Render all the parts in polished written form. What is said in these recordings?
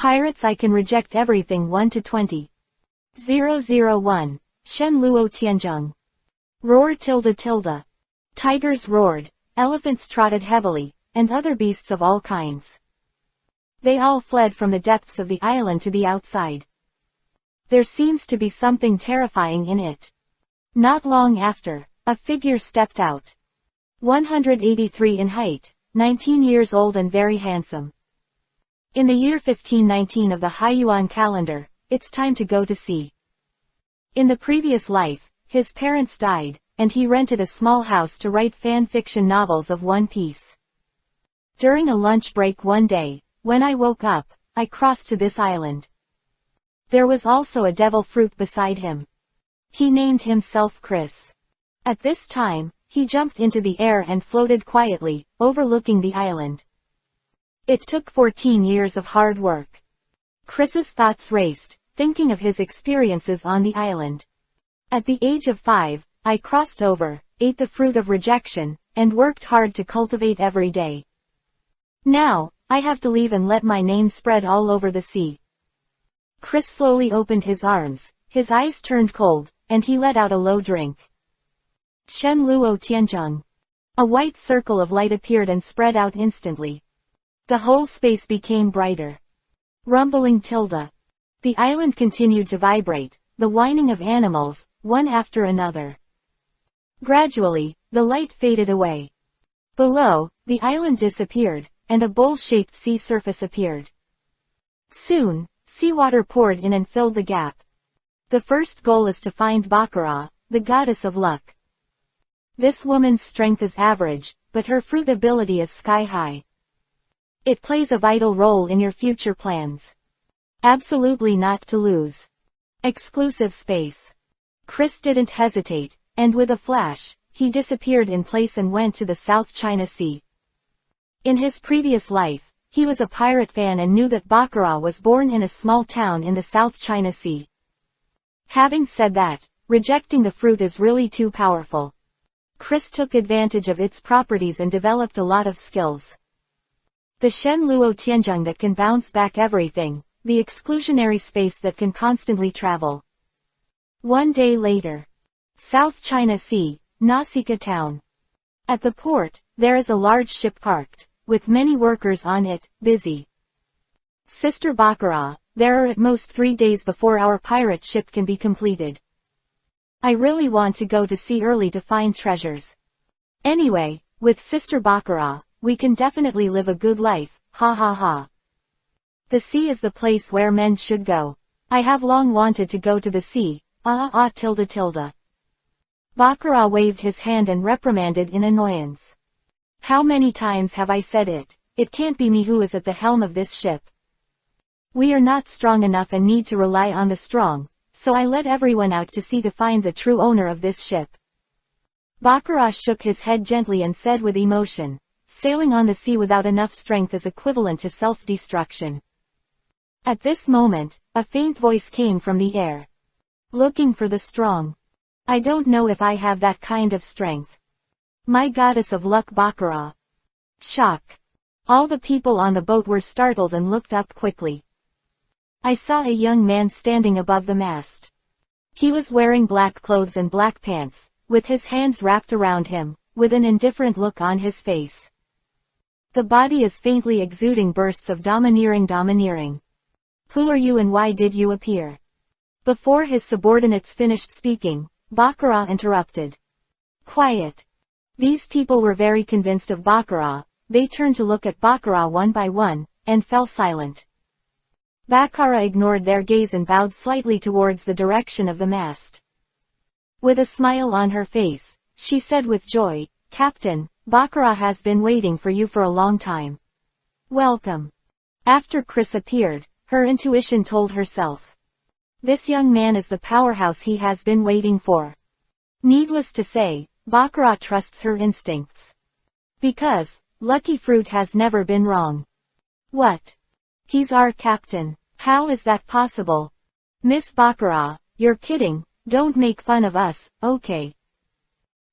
Pirates I can reject everything 1 to 20. 001. Shen Luo Tianzheng. Roar tilde tilde. Tigers roared, elephants trotted heavily, and other beasts of all kinds. They all fled from the depths of the island to the outside. There seems to be something terrifying in it. Not long after, a figure stepped out. 183 in height, 19 years old and very handsome. In the year 1519 of the Haiyuan calendar, it's time to go to sea. In the previous life, his parents died, and he rented a small house to write fan-fiction novels of one piece. During a lunch break one day, when I woke up, I crossed to this island. There was also a devil fruit beside him. He named himself Chris. At this time, he jumped into the air and floated quietly, overlooking the island. It took 14 years of hard work. Chris's thoughts raced, thinking of his experiences on the island. At the age of 5, I crossed over, ate the fruit of rejection, and worked hard to cultivate every day. Now, I have to leave and let my name spread all over the sea. Chris slowly opened his arms, his eyes turned cold, and he let out a low drink. Shen Luo Tianzheng. A white circle of light appeared and spread out instantly. The whole space became brighter. Rumbling tilde. The island continued to vibrate, the whining of animals, one after another. Gradually, the light faded away. Below, the island disappeared, and a bowl-shaped sea surface appeared. Soon, seawater poured in and filled the gap. The first goal is to find Bakar, the goddess of luck. This woman's strength is average, but her fruit ability is sky-high. It plays a vital role in your future plans. Absolutely not to lose. Exclusive space. Chris didn't hesitate, and with a flash, he disappeared in place and went to the South China Sea. In his previous life, he was a pirate fan and knew that Bakar was born in a small town in the South China Sea. Having said that, rejecting the fruit is really too powerful. Chris took advantage of its properties and developed a lot of skills. The Shen Luo Tianzheng that can bounce back everything, the exclusionary space that can constantly travel. One day later. South China Sea, Nausicaa town. At the port, there is a large ship parked, with many workers on it, busy. Sister Bakar, there are at most 3 days before our pirate ship can be completed. I really want to go to sea early to find treasures. Anyway, with Sister Bakar, we can definitely live a good life, ha ha ha. The sea is the place where men should go. I have long wanted to go to the sea, tilde tilde. Bakar waved his hand and reprimanded in annoyance. How many times have I said it? It can't be me who is at the helm of this ship. We are not strong enough and need to rely on the strong, so I let everyone out to sea to find the true owner of this ship. Bakar shook his head gently and said with emotion, sailing on the sea without enough strength is equivalent to self-destruction. At this moment, a faint voice came from the air. Looking for the strong. I don't know if I have that kind of strength. My goddess of luck Bakar. Shock. All the people on the boat were startled and looked up quickly. I saw a young man standing above the mast. He was wearing black clothes and black pants, with his hands wrapped around him, with an indifferent look on his face. The body is faintly exuding bursts of domineering. Who are you and why did you appear? Before his subordinates finished speaking, Bakar interrupted. Quiet. These people were very convinced of Bakar, they turned to look at Bakar one by one, and fell silent. Bakar ignored their gaze and bowed slightly towards the direction of the mast. With a smile on her face, she said with joy, Captain, Bakar has been waiting for you for a long time. Welcome. After Chris appeared, her intuition told herself. This young man is the powerhouse he has been waiting for. Needless to say, Bakar trusts her instincts. Because, Lucky Fruit has never been wrong. What? He's our captain. How is that possible? Miss Bakar, you're kidding, don't make fun of us, okay?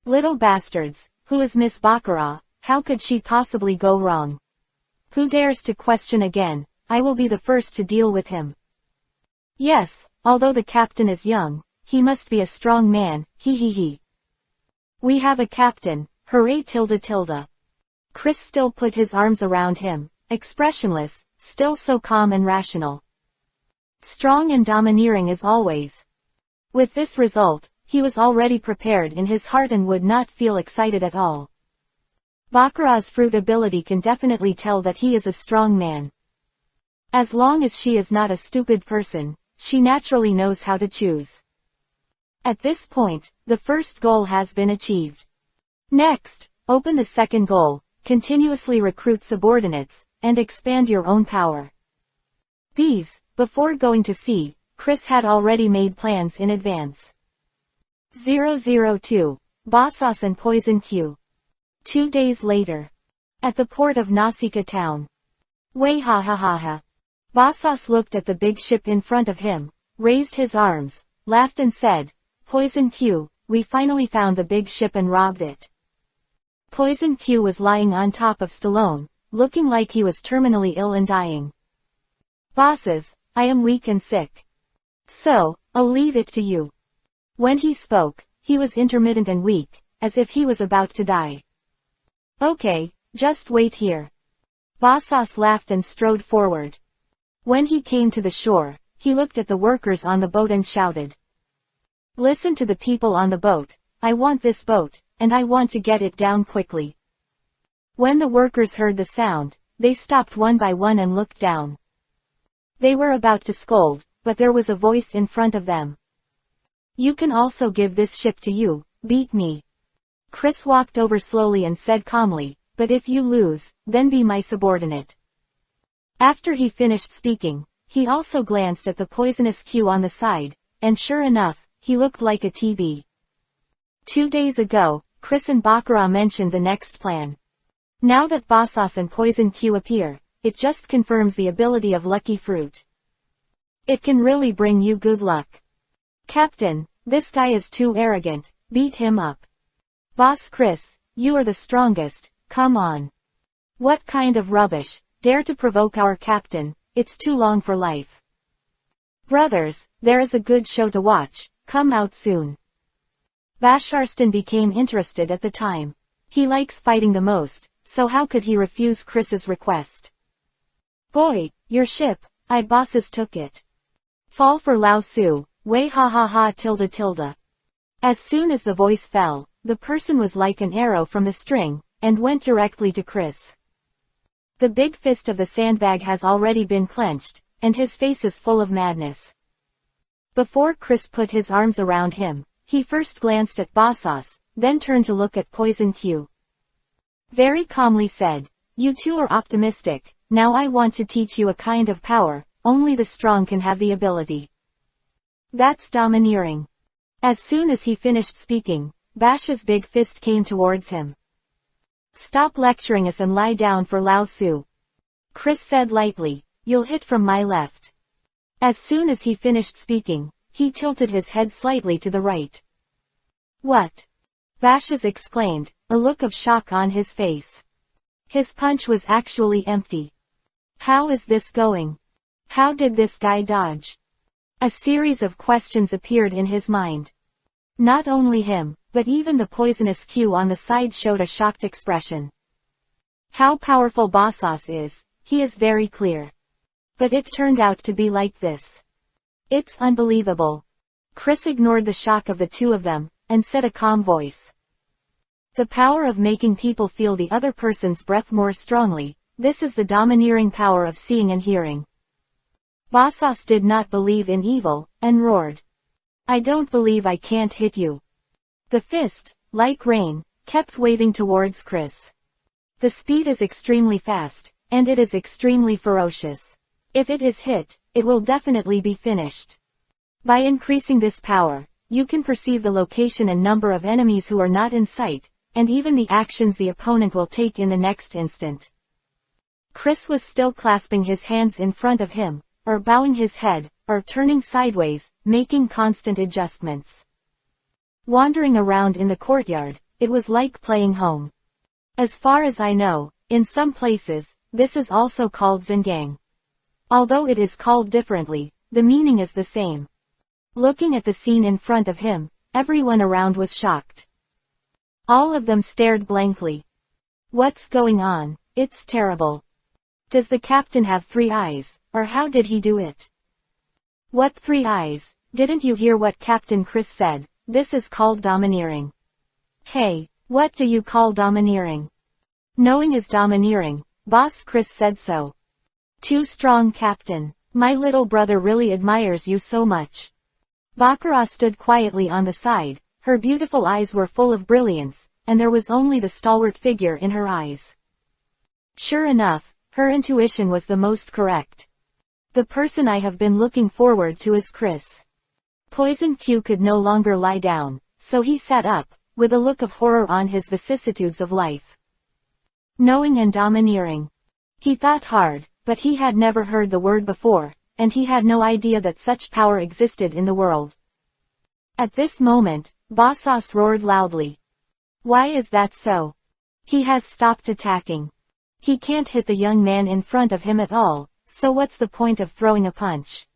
Little bastards, who is Miss Bakar, how could she possibly go wrong? Who dares to question again? I will be the first to deal with him. Yes, although the captain is young, he must be a strong man, he. We have a captain, hooray tilde tilde. Chris still put his arms around him, expressionless, still so calm and rational. Strong and domineering as always. With this result, he was already prepared in his heart and would not feel excited at all. Bakar's fruit ability can definitely tell that he is a strong man. As long as she is not a stupid person, she naturally knows how to choose. At this point, the first goal has been achieved. Next, open the second goal, continuously recruit subordinates, and expand your own power. These, before going to sea, Chris had already made plans in advance. 002. Bosas and Poison Q. 2 days later. At the port of Nausicaa town. Way ha ha ha ha. Bosas looked at the big ship in front of him, raised his arms, laughed and said, Poison Q, we finally found the big ship and robbed it. Poison Q was lying on top of Stallone, looking like he was terminally ill and dying. Bosses, I am weak and sick. So, I'll leave it to you. When he spoke, he was intermittent and weak, as if he was about to die. Okay, just wait here. Bosas laughed and strode forward. When he came to the shore, he looked at the workers on the boat and shouted. Listen to the people on the boat, I want this boat, and I want to get it down quickly. When the workers heard the sound, they stopped one by one and looked down. They were about to scold, but there was a voice in front of them. You can also give this ship to you, beat me. Chris walked over slowly and said calmly, but if you lose, then be my subordinate. After he finished speaking, he also glanced at the poisonous Q on the side, and sure enough, he looked like a TB. 2 days ago, Chris and Bakar mentioned the next plan. Now that Bosas and Poison Q appear, it just confirms the ability of Lucky Fruit. It can really bring you good luck. Captain, this guy is too arrogant, beat him up. Boss Chris, you are the strongest, come on. What kind of rubbish, dare to provoke our captain, it's too long for life. Brothers, there is a good show to watch, come out soon. Basharston became interested at the time. He likes fighting the most, so how could he refuse Chris's request? Boy, your ship, I bosses took it. Fall for Lao Su, way ha ha ha tilde tilde. As soon as the voice fell, the person was like an arrow from the string, and went directly to Chris. The big fist of the sandbag has already been clenched, and his face is full of madness. Before Chris put his arms around him, he first glanced at Bosas, then turned to look at Poison Q. Very calmly said, you two are optimistic, now I want to teach you a kind of power, only the strong can have the ability. That's domineering. As soon as he finished speaking, Bash's big fist came towards him. Stop lecturing us and lie down for Lao Su. Chris said lightly, you'll hit from my left. As soon as he finished speaking, he tilted his head slightly to the right. What? Bashas exclaimed, a look of shock on his face. His punch was actually empty. How is this going? How did this guy dodge? A series of questions appeared in his mind. Not only him, but even the poisonous Q on the side showed a shocked expression. How powerful Bosas is, he is very clear. But it turned out to be like this. It's unbelievable. Chris ignored the shock of the two of them, and said a calm voice. The power of making people feel the other person's breath more strongly, this is the domineering power of seeing and hearing. Bosas did not believe in evil, and roared. I don't believe I can't hit you. The fist, like rain, kept waving towards Chris. The speed is extremely fast, and it is extremely ferocious. If it is hit, it will definitely be finished. By increasing this power, you can perceive the location and number of enemies who are not in sight, and even the actions the opponent will take in the next instant. Chris was still clasping his hands in front of him, or bowing his head, or turning sideways, making constant adjustments. Wandering around in the courtyard, it was like playing home. As far as I know, in some places, this is also called Zengang. Although it is called differently, the meaning is the same. Looking at the scene in front of him, everyone around was shocked. All of them stared blankly. What's going on? It's terrible. Does the captain have 3 eyes, or how did he do it? What 3 eyes? Didn't you hear what Captain Chris said? This is called domineering. Hey, what do you call domineering? Knowing is domineering. Boss Chris said so. Too strong, Captain. My little brother really admires you so much. Bakar stood quietly on the side. Her beautiful eyes were full of brilliance, and there was only the stalwart figure in her eyes. Sure enough, her intuition was the most correct. The person I have been looking forward to is Chris. Poison Q could no longer lie down, so he sat up, with a look of horror on his vicissitudes of life. Knowing and domineering. He thought hard, but he had never heard the word before, and he had no idea that such power existed in the world. At this moment, Bosas roared loudly. Why is that so? He has stopped attacking. He can't hit the young man in front of him at all, so what's the point of throwing a punch?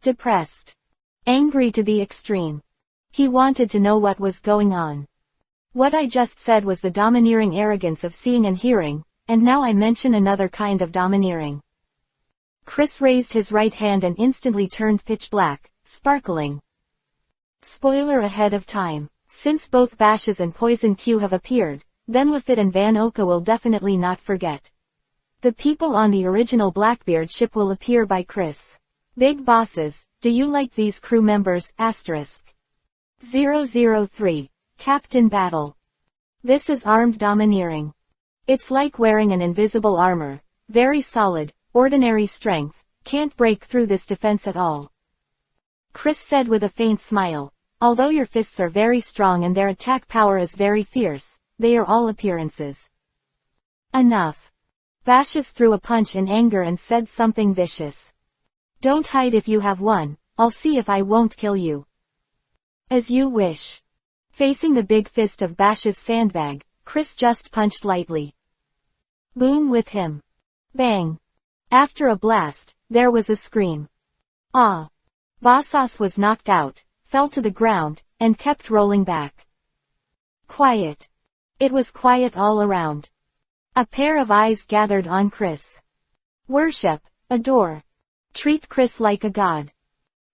Depressed. Angry to the extreme. He wanted to know what was going on. What I just said was the domineering arrogance of seeing and hearing, and now I mention another kind of domineering. Chris raised his right hand and instantly turned pitch black, sparkling. Spoiler ahead of time. Since both Bosas and Poison Q have appeared, then Lefit and Van Oka will definitely not forget. The people on the original Blackbeard ship will appear by Chris. Big bosses, do you like these crew members? *. 003. Captain Battle. This is armed domineering. It's like wearing an invisible armor. Very solid, ordinary strength, can't break through this defense at all. Chris said with a faint smile. Although your fists are very strong and their attack power is very fierce, they are all appearances. Enough. Bosas threw a punch in anger and said something vicious. Don't hide if you have one, I'll see if I won't kill you. As you wish. Facing the big fist of Bosas' sandbag, Chris just punched lightly. Boom with him. Bang. After a blast, there was a scream. Ah. Bosas was knocked out, fell to the ground, and kept rolling back. Quiet. It was quiet all around. A pair of eyes gathered on Chris. Worship, adore. Treat Chris like a god.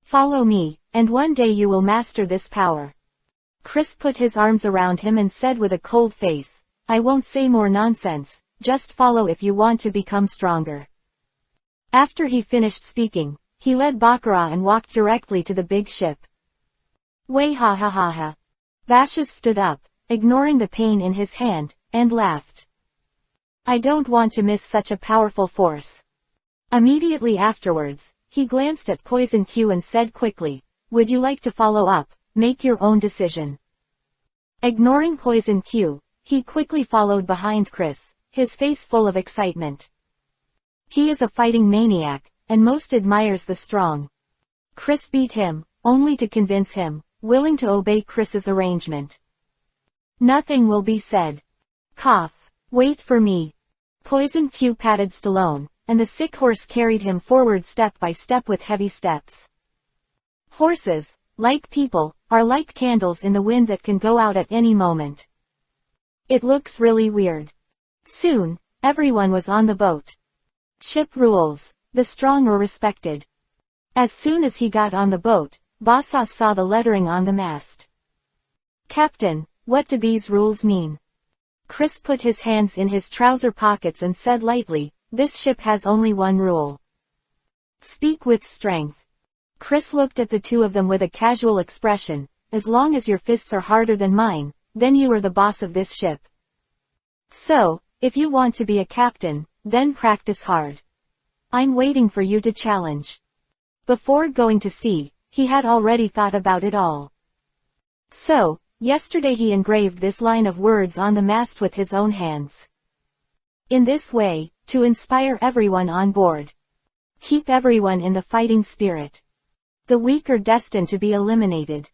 Follow me, and one day you will master this power. Chris put his arms around him and said with a cold face, I won't say more nonsense, just follow if you want to become stronger. After he finished speaking, he led Bakar and walked directly to the big ship. Way ha ha ha ha. Bosas stood up, ignoring the pain in his hand, and laughed. I don't want to miss such a powerful force. Immediately afterwards, he glanced at Poison Q and said quickly, would you like to follow up, make your own decision. Ignoring Poison Q, he quickly followed behind Chris, his face full of excitement. He is a fighting maniac, and most admires the strong. Chris beat him, only to convince him, willing to obey Chris's arrangement. Nothing will be said. Cough. Wait for me. Poison Q patted Stallone, and the sick horse carried him forward step by step with heavy steps. Horses, like people, are like candles in the wind that can go out at any moment. It looks really weird. Soon, everyone was on the boat. Ship rules. The strong are respected. As soon as he got on the boat, Bosas saw the lettering on the mast. Captain, what do these rules mean? Chris put his hands in his trouser pockets and said lightly, this ship has only one rule. Speak with strength. Chris looked at the two of them with a casual expression, as long as your fists are harder than mine, then you are the boss of this ship. So, if you want to be a captain, then practice hard. I'm waiting for you to challenge. Before going to sea, he had already thought about it all. So, yesterday he engraved this line of words on the mast with his own hands. In this way, to inspire everyone on board. Keep everyone in the fighting spirit. The weak are destined to be eliminated.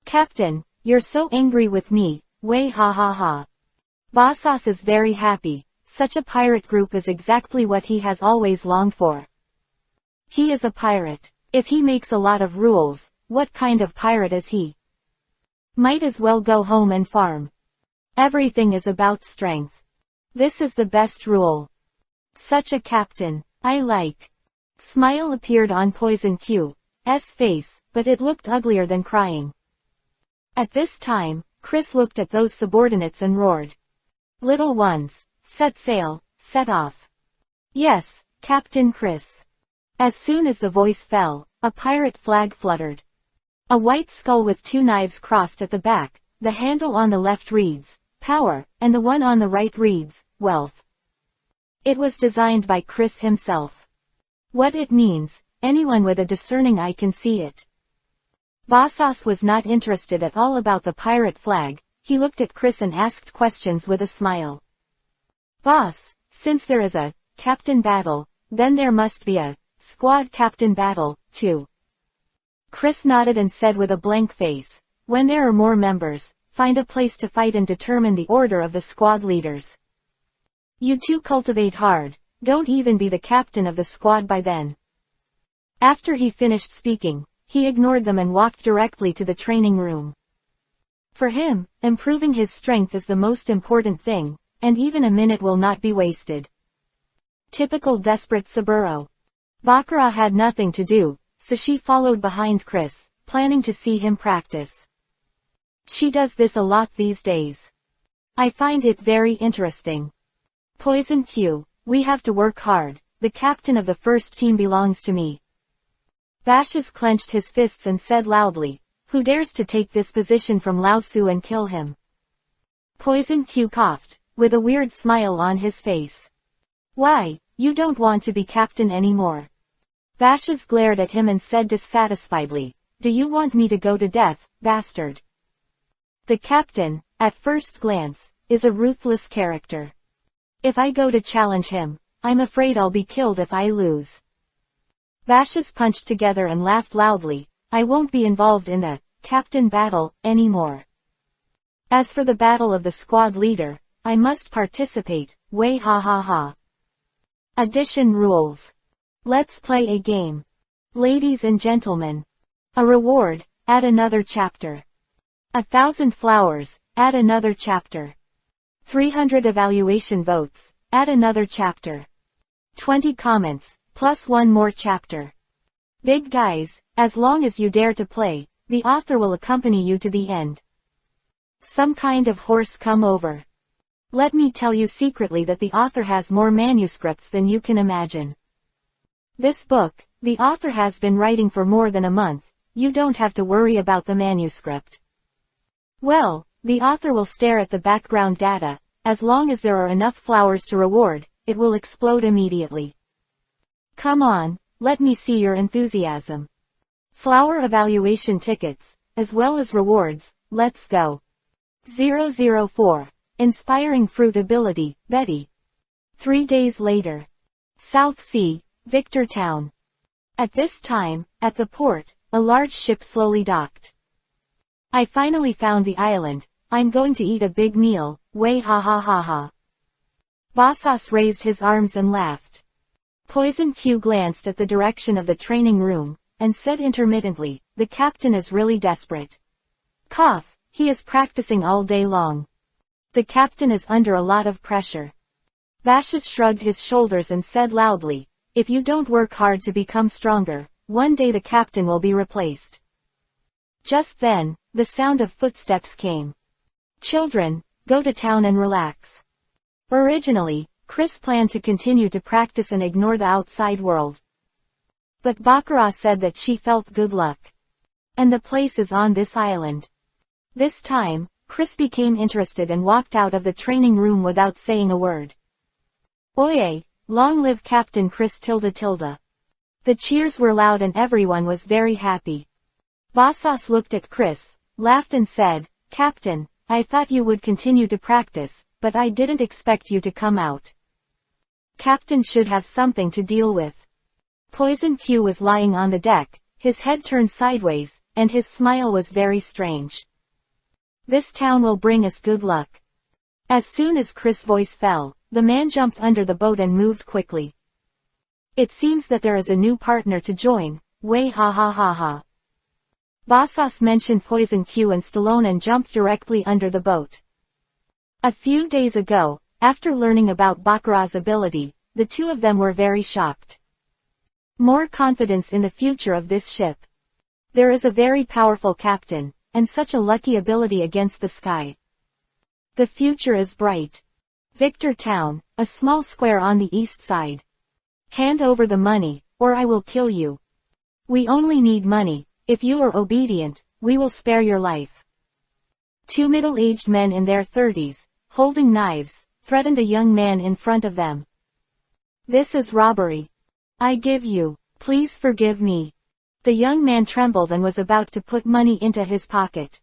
Captain, you're so angry with me, way ha ha ha. Bosas is very happy. Such a pirate group is exactly what he has always longed for. He is a pirate. If he makes a lot of rules, what kind of pirate is he? Might as well go home and farm. Everything is about strength. This is the best rule. Such a captain. I like. Smile appeared on Poison Q's face, but it looked uglier than crying. At this time, Chris looked at those subordinates and roared. Little ones, set sail, set off. Yes, Captain Chris. As soon as the voice fell, a pirate flag fluttered. A white skull with 2 knives crossed at the back, the handle on the left reads, Power, and the one on the right reads, Wealth. It was designed by Chris himself. What it means, anyone with a discerning eye can see it. Bosas was not interested at all about the pirate flag. He looked at Chris and asked questions with a smile. Boss, since there is a captain battle, then there must be a squad captain battle, too. Chris nodded and said with a blank face, when there are more members, find a place to fight and determine the order of the squad leaders. You two cultivate hard, don't even be the captain of the squad by then. After he finished speaking, he ignored them and walked directly to the training room. For him, improving his strength is the most important thing, and even a minute will not be wasted. Typical desperate Saburo. Bakar had nothing to do, so she followed behind Chris, planning to see him practice. She does this a lot these days. I find it very interesting. Poison Q, we have to work hard. The captain of the first team belongs to me. Bashas clenched his fists and said loudly, who dares to take this position from Lao Su and kill him? Poison Q coughed, with a weird smile on his face. Why, you don't want to be captain anymore. Bashas glared at him and said dissatisfiedly, do you want me to go to death, bastard? The captain, at first glance, is a ruthless character. If I go to challenge him, I'm afraid I'll be killed if I lose. Bashas punched together and laughed loudly. I won't be involved in the captain battle anymore. As for the battle of the squad leader, I must participate. Way ha ha ha. Addition rules. Let's play a game. Ladies and gentlemen. A reward, add another chapter. 1,000 flowers, add another chapter. 300 evaluation votes, add another chapter. 20 comments, plus one more chapter. Big guys, as long as you dare to play, the author will accompany you to the end. Some kind of horse come over. Let me tell you secretly that the author has more manuscripts than you can imagine. This book, the author has been writing for more than a month. You don't have to worry about the manuscript. Well, the author will stare at the background data. As long as there are enough flowers to reward, it will explode immediately. Come on, let me see your enthusiasm. Flower evaluation tickets, as well as rewards, let's go. 004. Inspiring Fruit Ability, Betty. 3 days later. South Sea, Victor Town. At this time, at the port, a large ship slowly docked. I finally found the island. I'm going to eat a big meal, way ha ha ha ha. Bosas raised his arms and laughed. Poison Q glanced at the direction of the training room, and said intermittently, the captain is really desperate. Cough, he is practicing all day long. The captain is under a lot of pressure. Bashas shrugged his shoulders and said loudly, if you don't work hard to become stronger, one day the captain will be replaced. Just then, the sound of footsteps came. Children, go to town and relax. Originally, Chris planned to continue to practice and ignore the outside world. But Bakar said that she felt good luck. And the place is on this island. This time, Chris became interested and walked out of the training room without saying a word. Oye, long live Captain Chris tilde tilde. The cheers were loud and everyone was very happy. Bosas looked at Chris, laughed and said, Captain, I thought you would continue to practice, but I didn't expect you to come out. Captain should have something to deal with. Poison Q was lying on the deck, his head turned sideways, and his smile was very strange. This town will bring us good luck. As soon as Chris' voice fell, the man jumped under the boat and moved quickly. It seems that there is a new partner to join, way ha ha ha ha. Bosas mentioned Poison Q and Stallone and jumped directly under the boat. A few days ago, after learning about Bakar's ability, the two of them were very shocked. More confidence in the future of this ship. There is a very powerful captain, and such a lucky ability against the sky. The future is bright. Victor Town, a small square on the east side. Hand over the money, or I will kill you. We only need money. If you are obedient, we will spare your life. Two middle-aged men in their 30s, holding knives, threatened a young man in front of them. This is robbery. I give you, please forgive me. The young man trembled and was about to put money into his pocket.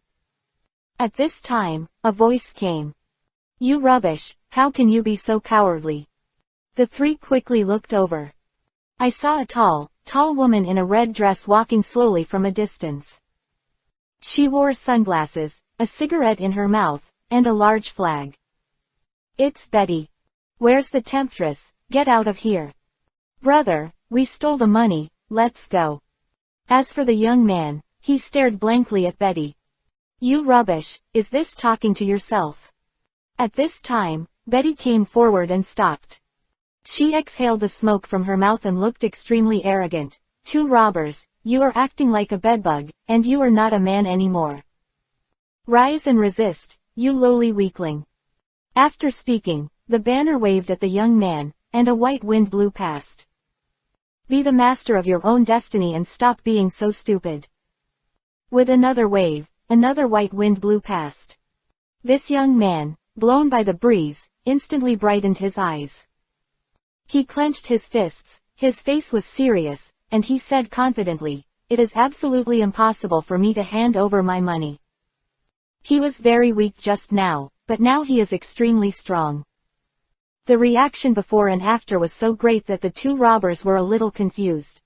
At this time, a voice came. You rubbish, how can you be so cowardly? The three quickly looked over. I saw a tall woman in a red dress walking slowly from a distance. She wore sunglasses, a cigarette in her mouth, and a large flag. It's Betty. Where's the temptress? Get out of here. Brother, we stole the money, let's go. As for the young man, he stared blankly at Betty. You rubbish, is this talking to yourself? At this time, Betty came forward and stopped. She exhaled the smoke from her mouth and looked extremely arrogant. Two robbers, you are acting like a bedbug, and you are not a man anymore. Rise and resist, you lowly weakling. After speaking, the banner waved at the young man, and a white wind blew past. Be the master of your own destiny and stop being so stupid. With another wave, another white wind blew past. This young man, blown by the breeze, instantly brightened his eyes. He clenched his fists, his face was serious, and he said confidently, it is absolutely impossible for me to hand over my money. He was very weak just now, but now he is extremely strong. The reaction before and after was so great that the two robbers were a little confused.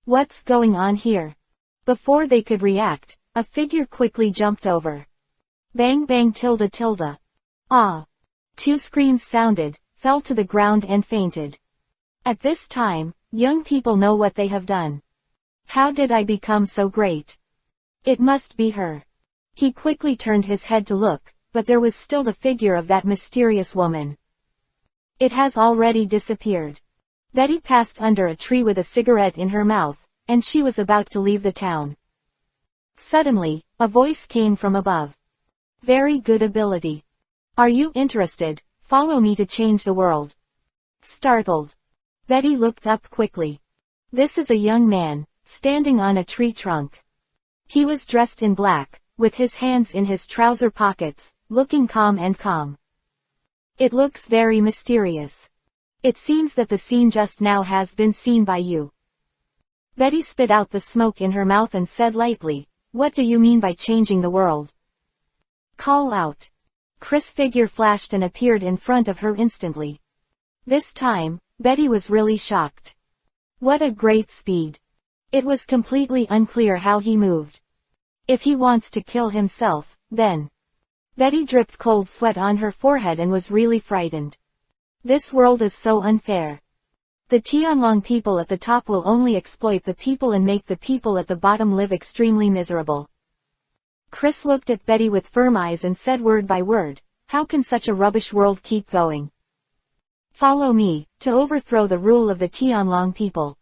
What's going on here? Before they could react, a figure quickly jumped over. Bang bang tilde tilde. Ah! Two screams sounded, fell to the ground and fainted. At this time, young people know what they have done. How did I become so great? It must be her. He quickly turned his head to look, but there was still the figure of that mysterious woman. It has already disappeared. Betty passed under a tree with a cigarette in her mouth, and she was about to leave the town. Suddenly, a voice came from above. Very good ability. Are you interested? Follow me to change the world. Startled, Betty looked up quickly. This is a young man, standing on a tree trunk. He was dressed in black, with his hands in his trouser pockets, looking calm and calm. It looks very mysterious. It seems that the scene just now has been seen by you. Betty spit out the smoke in her mouth and said lightly, what do you mean by changing the world? Call out. Chris' figure flashed and appeared in front of her instantly. This time, Betty was really shocked. What a great speed. It was completely unclear how he moved. If he wants to kill himself, then. Betty dripped cold sweat on her forehead and was really frightened. This world is so unfair. The Tianlong people at the top will only exploit the people and make the people at the bottom live extremely miserable. Chris looked at Betty with firm eyes and said word by word, how can such a rubbish world keep going? Follow me, to overthrow the rule of the Tianlong people.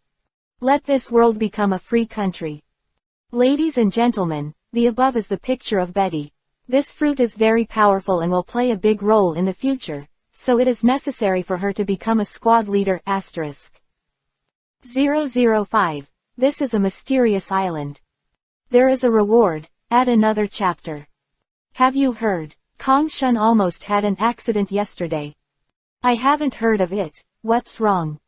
Let this world become a free country. Ladies and gentlemen, the above is the picture of Betty. This fruit is very powerful and will play a big role in the future, so it is necessary for her to become a squad leader. *005. This is a mysterious island. There is a reward. Add another chapter. Have you heard? Kong Shun almost had an accident yesterday. I haven't heard of it. What's wrong?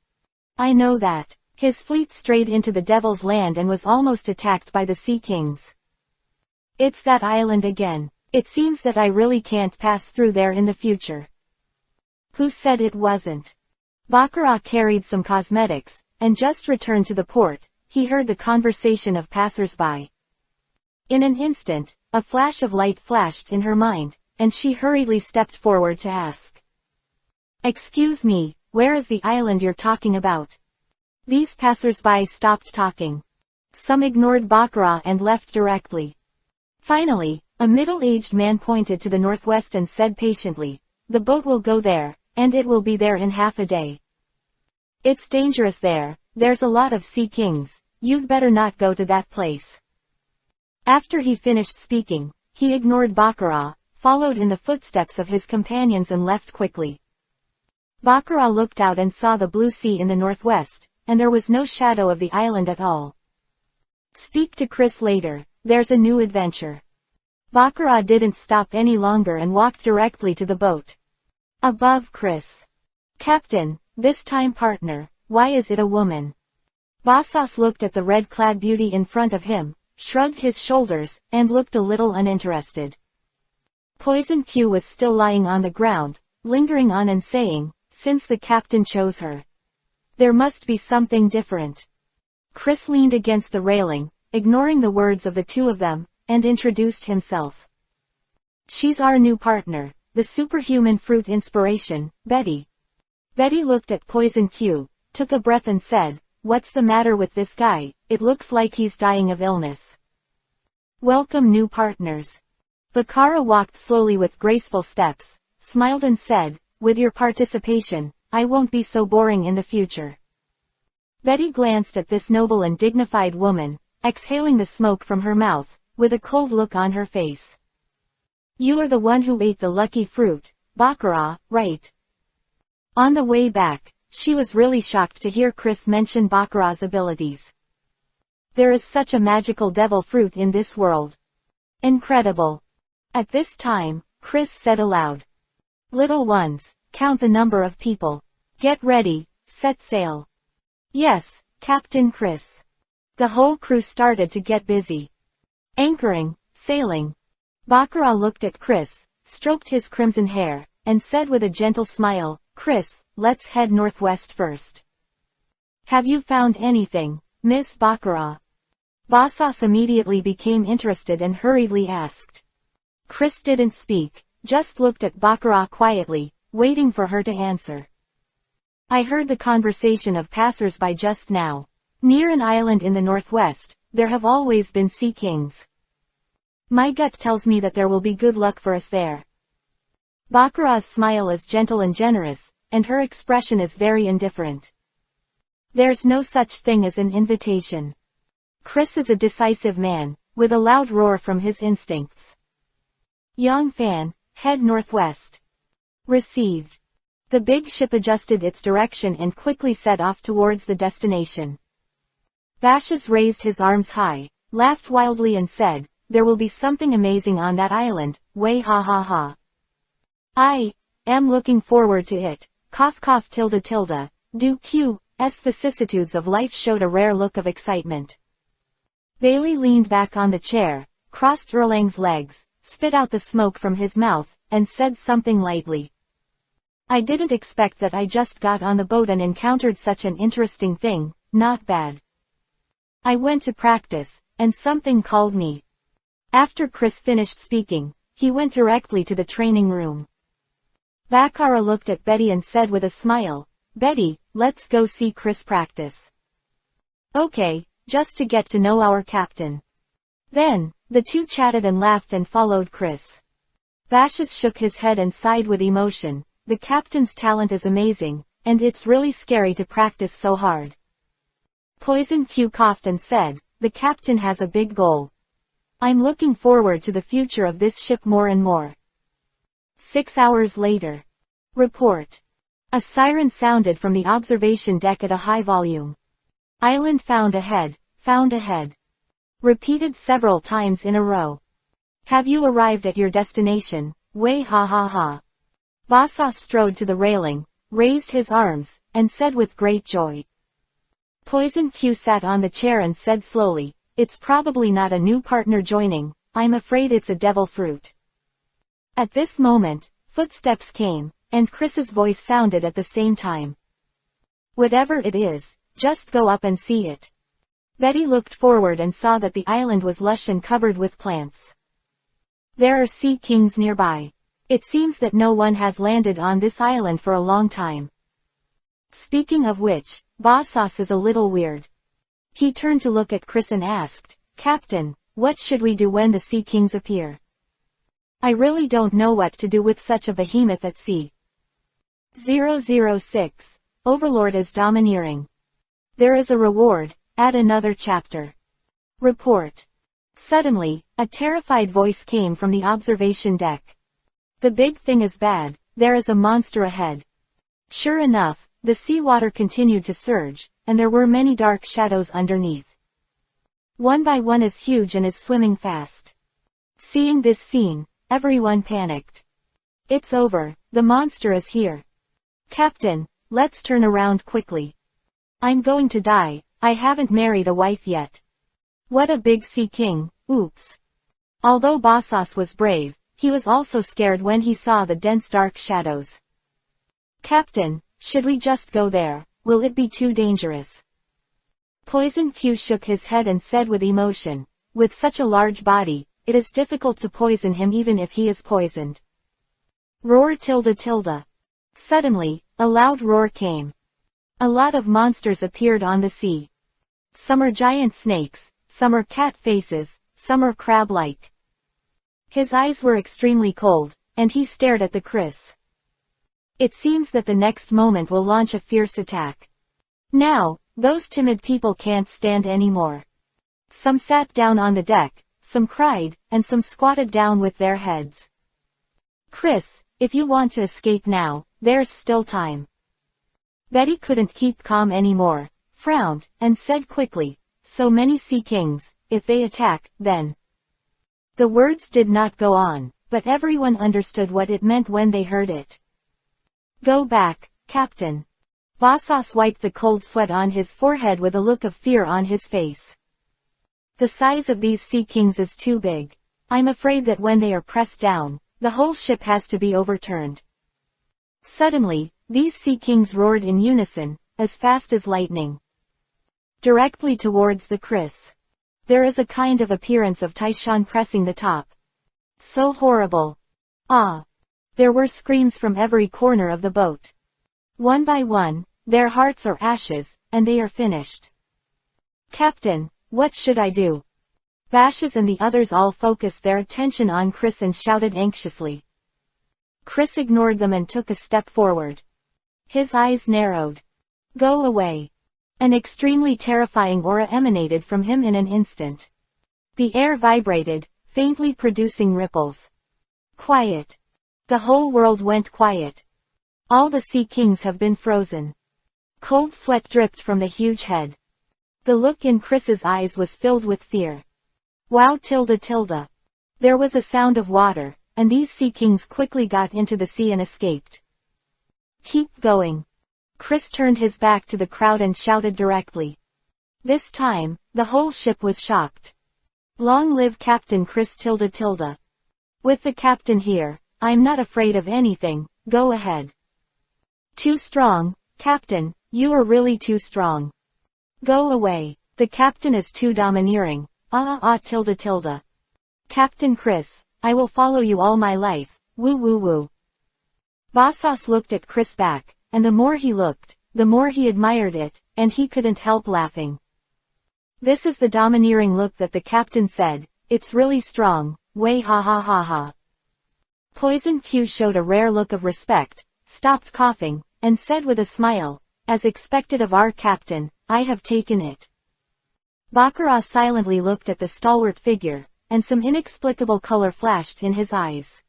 I know that. His fleet strayed into the Devil's Land and was almost attacked by the Sea Kings. It's that island again. It seems that I really can't pass through there in the future. Who said it wasn't? Bakar carried some cosmetics, and just returned to the port. He heard the conversation of passers-by. In an instant, a flash of light flashed in her mind, and she hurriedly stepped forward to ask. Excuse me, where is the island you're talking about? These passers-by stopped talking. Some ignored Bakar and left directly. Finally, a middle-aged man pointed to the northwest and said patiently, "The boat will go there, and it will be there in half a day. It's dangerous there, there's a lot of sea kings, you'd better not go to that place." After he finished speaking, he ignored Bakar, followed in the footsteps of his companions and left quickly. Bakar looked out and saw the blue sea in the northwest, and there was no shadow of the island at all. "Speak to Chris later, there's a new adventure." Bakar didn't stop any longer and walked directly to the boat. Above Chris. "Captain, this time partner, why is it a woman?" Bosas looked at the red-clad beauty in front of him, shrugged his shoulders, and looked a little uninterested. Poison Q was still lying on the ground, lingering on and saying, "Since the captain chose her, there must be something different." Chris leaned against the railing, ignoring the words of the two of them, and introduced himself. "She's our new partner, the superhuman fruit inspiration, Betty." Betty looked at Poison Q, took a breath and said, "What's the matter with this guy? It looks like he's dying of illness." "Welcome new partners." Bakar walked slowly with graceful steps, smiled and said, "With your participation, I won't be so boring in the future." Betty glanced at this noble and dignified woman, exhaling the smoke from her mouth, with a cold look on her face. "You are the one who ate the lucky fruit, Bakar, right?" On the way back, she was really shocked to hear Chris mention Bakar's abilities. There is such a magical devil fruit in this world. Incredible. At this time, Chris said aloud, "Little ones, count the number of people. Get ready, set sail." "Yes, Captain Chris." The whole crew started to get busy. Anchoring, sailing. Bakar looked at Chris, stroked his crimson hair, and said with a gentle smile, "Chris, let's head northwest first." "Have you found anything, Miss Bakar?" Bosas immediately became interested and hurriedly asked. Chris didn't speak, just looked at Bakar quietly, waiting for her to answer. "I heard the conversation of passers-by just now. Near an island in the northwest, there have always been sea kings. My gut tells me that there will be good luck for us there." Bakar's smile is gentle and generous, and her expression is very indifferent. "There's no such thing as an invitation." Chris is a decisive man, with a loud roar from his instincts. "Young fan, head northwest." Received. The big ship adjusted its direction and quickly set off towards the destination. Bashas raised his arms high, laughed wildly and said, "There will be something amazing on that island, way ha ha ha. I am looking forward to it." Cough cough tilde tilde. Do Q's vicissitudes of life showed a rare look of excitement. Bailey leaned back on the chair, crossed Erlang's legs, spit out the smoke from his mouth, and said something lightly. "I didn't expect that. I just got on the boat and encountered such an interesting thing, not bad. I went to practice, and something called me." After Chris finished speaking, he went directly to the training room. Bakar looked at Betty and said with a smile, "Betty, let's go see Chris practice." "Okay, just to get to know our captain." Then, the two chatted and laughed and followed Chris. Bashas shook his head and sighed with emotion. "The captain's talent is amazing, and it's really scary to practice so hard." Poison Q coughed and said, "The captain has a big goal. I'm looking forward to the future of this ship more and more." 6 hours later. Report. A siren sounded from the observation deck at a high volume. "Island found ahead, found ahead." Repeated several times in a row. "Have you arrived at your destination? Way ha ha ha." Bosas strode to the railing, raised his arms, and said with great joy. Poison Q sat on the chair and said slowly, "It's probably not a new partner joining, I'm afraid it's a devil fruit." At this moment, footsteps came, and Chris's voice sounded at the same time. "Whatever it is, just go up and see it." Betty looked forward and saw that the island was lush and covered with plants. "There are sea kings nearby. It seems that no one has landed on this island for a long time." Speaking of which, Bosas is a little weird. He turned to look at Chris and asked, Captain, what should we do when the Sea Kings appear? I really don't know what to do with such a behemoth at sea. 006. Overlord is domineering. There is a reward, add another chapter. Report. Suddenly, a terrified voice came from the observation deck. The big thing is bad, there is a monster ahead. Sure enough, the seawater continued to surge, and there were many dark shadows underneath. One by one is huge and is swimming fast. Seeing this scene, everyone panicked. It's over, the monster is here. Captain, let's turn around quickly. I'm going to die, I haven't married a wife yet. What a big sea king, oops. Although Bosas was brave, he was also scared when he saw the dense dark shadows. Captain, should we just go there, will it be too dangerous? Poison Q shook his head and said with emotion, with such a large body, it is difficult to poison him even if he is poisoned. Roar tilde tilde. Suddenly, a loud roar came. A lot of monsters appeared on the sea. Some are giant snakes, some are cat faces, some are crab-like. His eyes were extremely cold, and he stared at the Chris. It seems that the next moment will launch a fierce attack. Now, those timid people can't stand anymore. Some sat down on the deck, some cried, and some squatted down with their heads. Chris, if you want to escape now, there's still time. Betty couldn't keep calm anymore, frowned, and said quickly, so many sea kings, if they attack, then. The words did not go on, but everyone understood what it meant when they heard it. Go back, Captain. Bosas wiped the cold sweat on his forehead with a look of fear on his face. The size of these sea kings is too big. I'm afraid that when they are pressed down, the whole ship has to be overturned. Suddenly, these sea kings roared in unison, as fast as lightning. Directly towards the Chris. There is a kind of appearance of Taishan pressing the top. So horrible. Ah! There were screams from every corner of the boat. One by one, their hearts are ashes, and they are finished. Captain, what should I do? Bosas and the others all focused their attention on Chris and shouted anxiously. Chris ignored them and took a step forward. His eyes narrowed. Go away. An extremely terrifying aura emanated from him in an instant. The air vibrated, faintly producing ripples. Quiet. The whole world went quiet. All the sea kings have been frozen. Cold sweat dripped from the huge head. The look in Chris's eyes was filled with fear. Wow tilde tilde. There was a sound of water, and these sea kings quickly got into the sea and escaped. Keep going. Chris turned his back to the crowd and shouted directly. This time, the whole ship was shocked. Long live Captain Chris tilde tilde. With the captain here, I'm not afraid of anything, go ahead. Too strong, Captain, you are really too strong. Go away, the captain is too domineering, tilde tilde. Captain Chris, I will follow you all my life, woo woo woo. Bosas looked at Chris back, and the more he looked, the more he admired it, and he couldn't help laughing. This is the domineering look that the captain said, it's really strong, way ha ha ha ha. Poison Q showed a rare look of respect, stopped coughing, and said with a smile, as expected of our captain, I have taken it. Bakar silently looked at the stalwart figure, and some inexplicable color flashed in his eyes.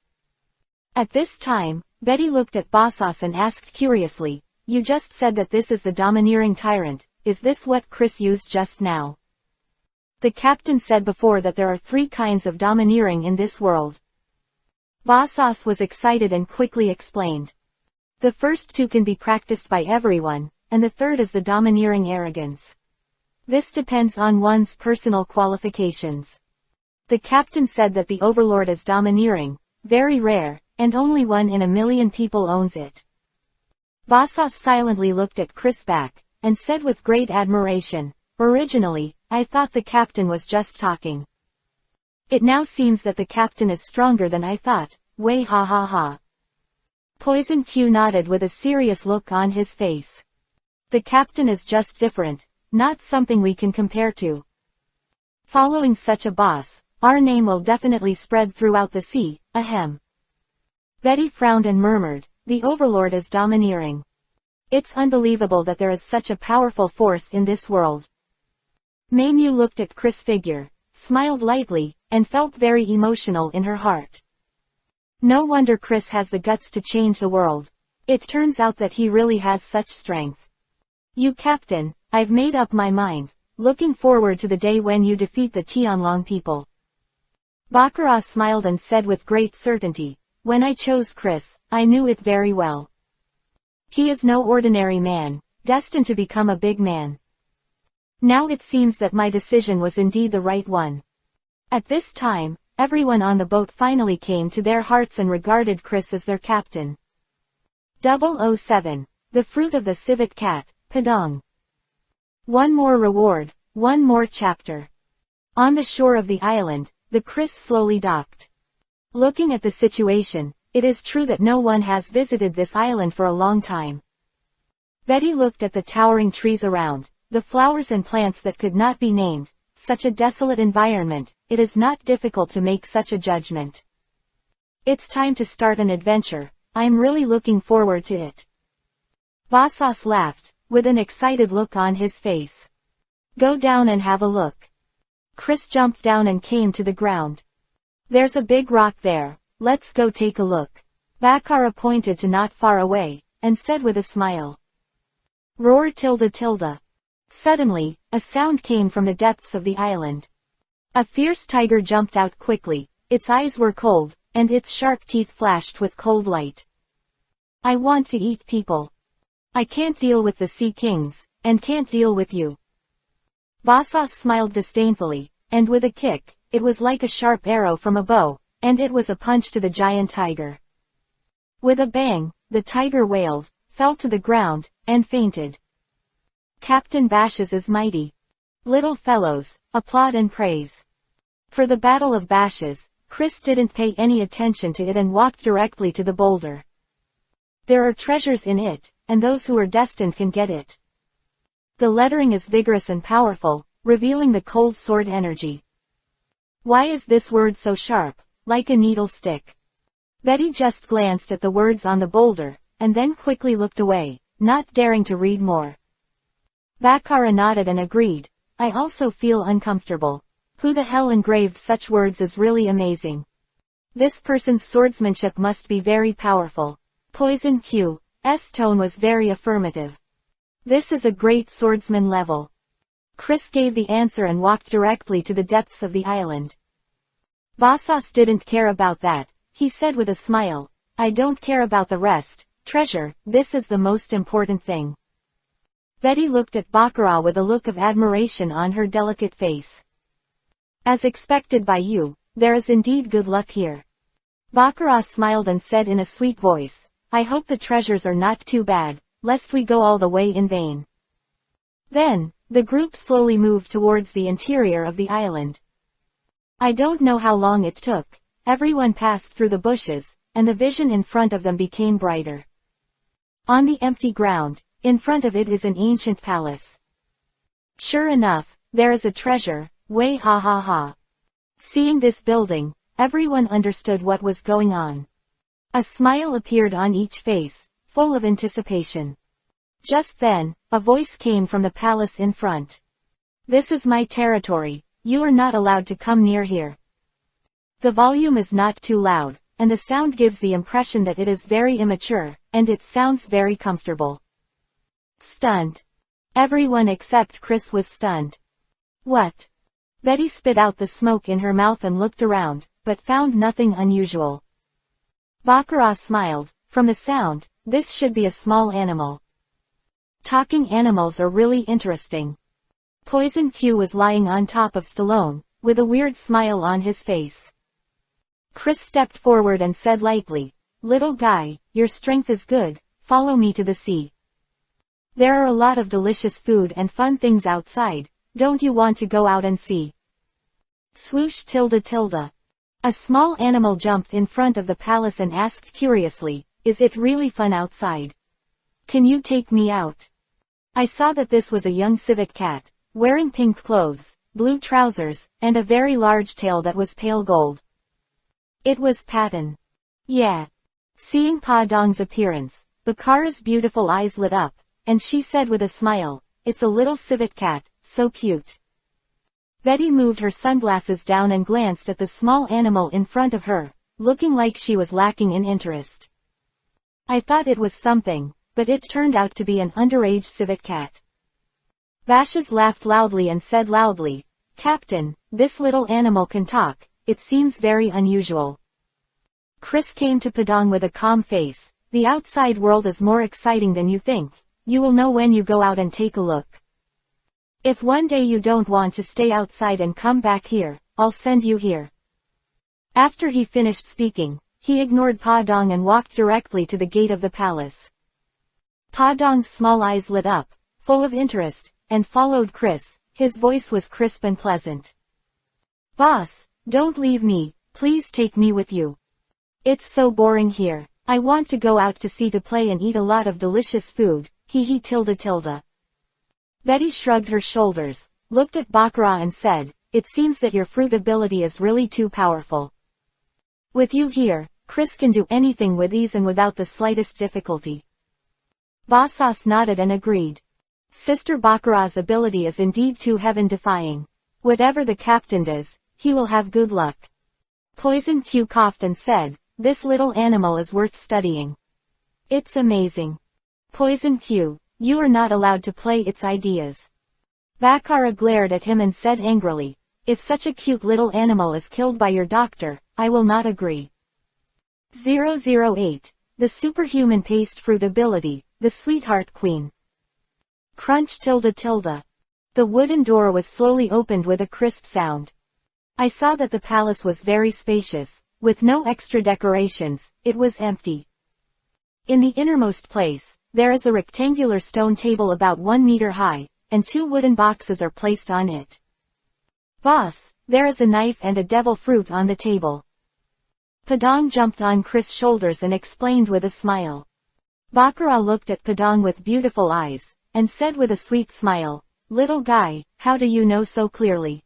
At this time, Betty looked at Bosas and asked curiously, you just said that this is the domineering tyrant, is this what Chris used just now? The captain said before that there are 3 kinds of domineering in this world. Bosas was excited and quickly explained. The first 2 can be practiced by everyone, and the third is the domineering arrogance. This depends on one's personal qualifications. The captain said that the Overlord is domineering, very rare, and only 1 in a million people owns it. Bosas silently looked at Chris back, and said with great admiration, originally, I thought the captain was just talking. It now seems that the captain is stronger than I thought, way ha ha ha. Poison Q nodded with a serious look on his face. The captain is just different, not something we can compare to. Following such a boss, our name will definitely spread throughout the sea, ahem. Betty frowned and murmured, the Overlord is domineering. It's unbelievable that there is such a powerful force in this world. Mainu looked at Chris' figure, smiled lightly, and felt very emotional in her heart. No wonder Chris has the guts to change the world. It turns out that he really has such strength. You captain, I've made up my mind, looking forward to the day when you defeat the Tianlong people. Bakar smiled and said with great certainty, when I chose Chris, I knew it very well. He is no ordinary man, destined to become a big man. Now it seems that my decision was indeed the right one. At this time, everyone on the boat finally came to their hearts and regarded Chris as their captain. 007. The fruit of the civet cat, Padong. One more reward, one more chapter. On the shore of the island, the Chris slowly docked. Looking at the situation, it is true that no one has visited this island for a long time. Betty looked at the towering trees around, the flowers and plants that could not be named, such a desolate environment, it is not difficult to make such a judgment. It's time to start an adventure, I'm really looking forward to it. Bosas laughed, with an excited look on his face. Go down and have a look. Chris jumped down and came to the ground. There's a big rock there, let's go take a look. Bakar pointed to not far away, and said with a smile. Roar tilde tilde. Suddenly, a sound came from the depths of the island. A fierce tiger jumped out quickly, its eyes were cold, and its sharp teeth flashed with cold light. I want to eat people. I can't deal with the sea kings, and can't deal with you. Bosas smiled disdainfully, and with a kick, it was like a sharp arrow from a bow, and it was a punch to the giant tiger. With a bang, the tiger wailed, fell to the ground, and fainted. Captain Bashes is mighty. Little fellows, applaud and praise. For the Battle of Bashes, Chris didn't pay any attention to it and walked directly to the boulder. There are treasures in it, and those who are destined can get it. The lettering is vigorous and powerful, revealing the cold sword energy. Why is this word so sharp, like a needle stick? Betty just glanced at the words on the boulder, and then quickly looked away, not daring to read more. Bakar nodded and agreed. I also feel uncomfortable. Who the hell engraved such words is really amazing. This person's swordsmanship must be very powerful. Poison Q's tone was very affirmative. This is a great swordsman level. Chris gave the answer and walked directly to the depths of the island. Bosas didn't care about that, he said with a smile. I don't care about the rest, treasure, this is the most important thing. Betty looked at Bakar with a look of admiration on her delicate face. As expected by you, there is indeed good luck here. Bakar smiled and said in a sweet voice, I hope the treasures are not too bad, lest we go all the way in vain. Then, the group slowly moved towards the interior of the island. I don't know how long it took, everyone passed through the bushes, and the vision in front of them became brighter. On the empty ground, in front of it is an ancient palace. Sure enough, there is a treasure, way ha ha ha. Seeing this building, everyone understood what was going on. A smile appeared on each face, full of anticipation. Just then, a voice came from the palace in front. This is my territory, you are not allowed to come near here. The volume is not too loud, and the sound gives the impression that it is very immature, and it sounds very comfortable. Stunned. Everyone except Chris was stunned. What? Betty spit out the smoke in her mouth and looked around, but found nothing unusual. Bakar smiled. From the sound, this should be a small animal. Talking animals are really interesting. Poison Q was lying on top of Stallone, with a weird smile on his face. Chris stepped forward and said lightly, Little guy, your strength is good, follow me to the sea. There are a lot of delicious food and fun things outside, don't you want to go out and see? Swoosh tilde tilde. A small animal jumped in front of the palace and asked curiously, is it really fun outside? Can you take me out? I saw that this was a young civet cat, wearing pink clothes, blue trousers, and a very large tail that was pale gold. It was Patton. Yeah. Seeing Pa Dong's appearance, Bakar's beautiful eyes lit up, and she said with a smile, "It's a little civet cat, so cute." Betty moved her sunglasses down and glanced at the small animal in front of her, looking like she was lacking in interest. I thought it was something, but it turned out to be an underage civet cat. Bashas laughed loudly and said loudly, "Captain, this little animal can talk, it seems very unusual." Chris came to Padang with a calm face. "The outside world is more exciting than you think. You will know when you go out and take a look. If one day you don't want to stay outside and come back here, I'll send you here." After he finished speaking, he ignored Padang and walked directly to the gate of the palace. Padang's small eyes lit up, full of interest, and followed Chris. His voice was crisp and pleasant. "Boss, don't leave me, please take me with you. It's so boring here. I want to go out to sea to play and eat a lot of delicious food, hee tilde. Betty shrugged her shoulders, looked at Bakar and said, "It seems that your fruit ability is really too powerful. With you here, Chris can do anything with ease and without the slightest difficulty." Bosas nodded and agreed. Sister Bakar's ability is indeed too heaven-defying. Whatever the captain does, he will have good luck. Poison Q coughed and said, "This little animal is worth studying. It's amazing. Poison Q, you are not allowed to play its ideas." Bakar glared at him and said angrily, "If such a cute little animal is killed by your doctor, I will not agree." 008. The superhuman paste fruit ability, the sweetheart queen. Crunch tilde. The wooden door was slowly opened with a crisp sound. I saw that the palace was very spacious, with no extra decorations. It was empty. In the innermost place, there is a rectangular stone table about 1 meter high, and 2 wooden boxes are placed on it. "Boss, there is a knife and a devil fruit on the table." Padang jumped on Chris' shoulders and explained with a smile. Bakar looked at Padang with beautiful eyes, and said with a sweet smile, "Little guy, how do you know so clearly?"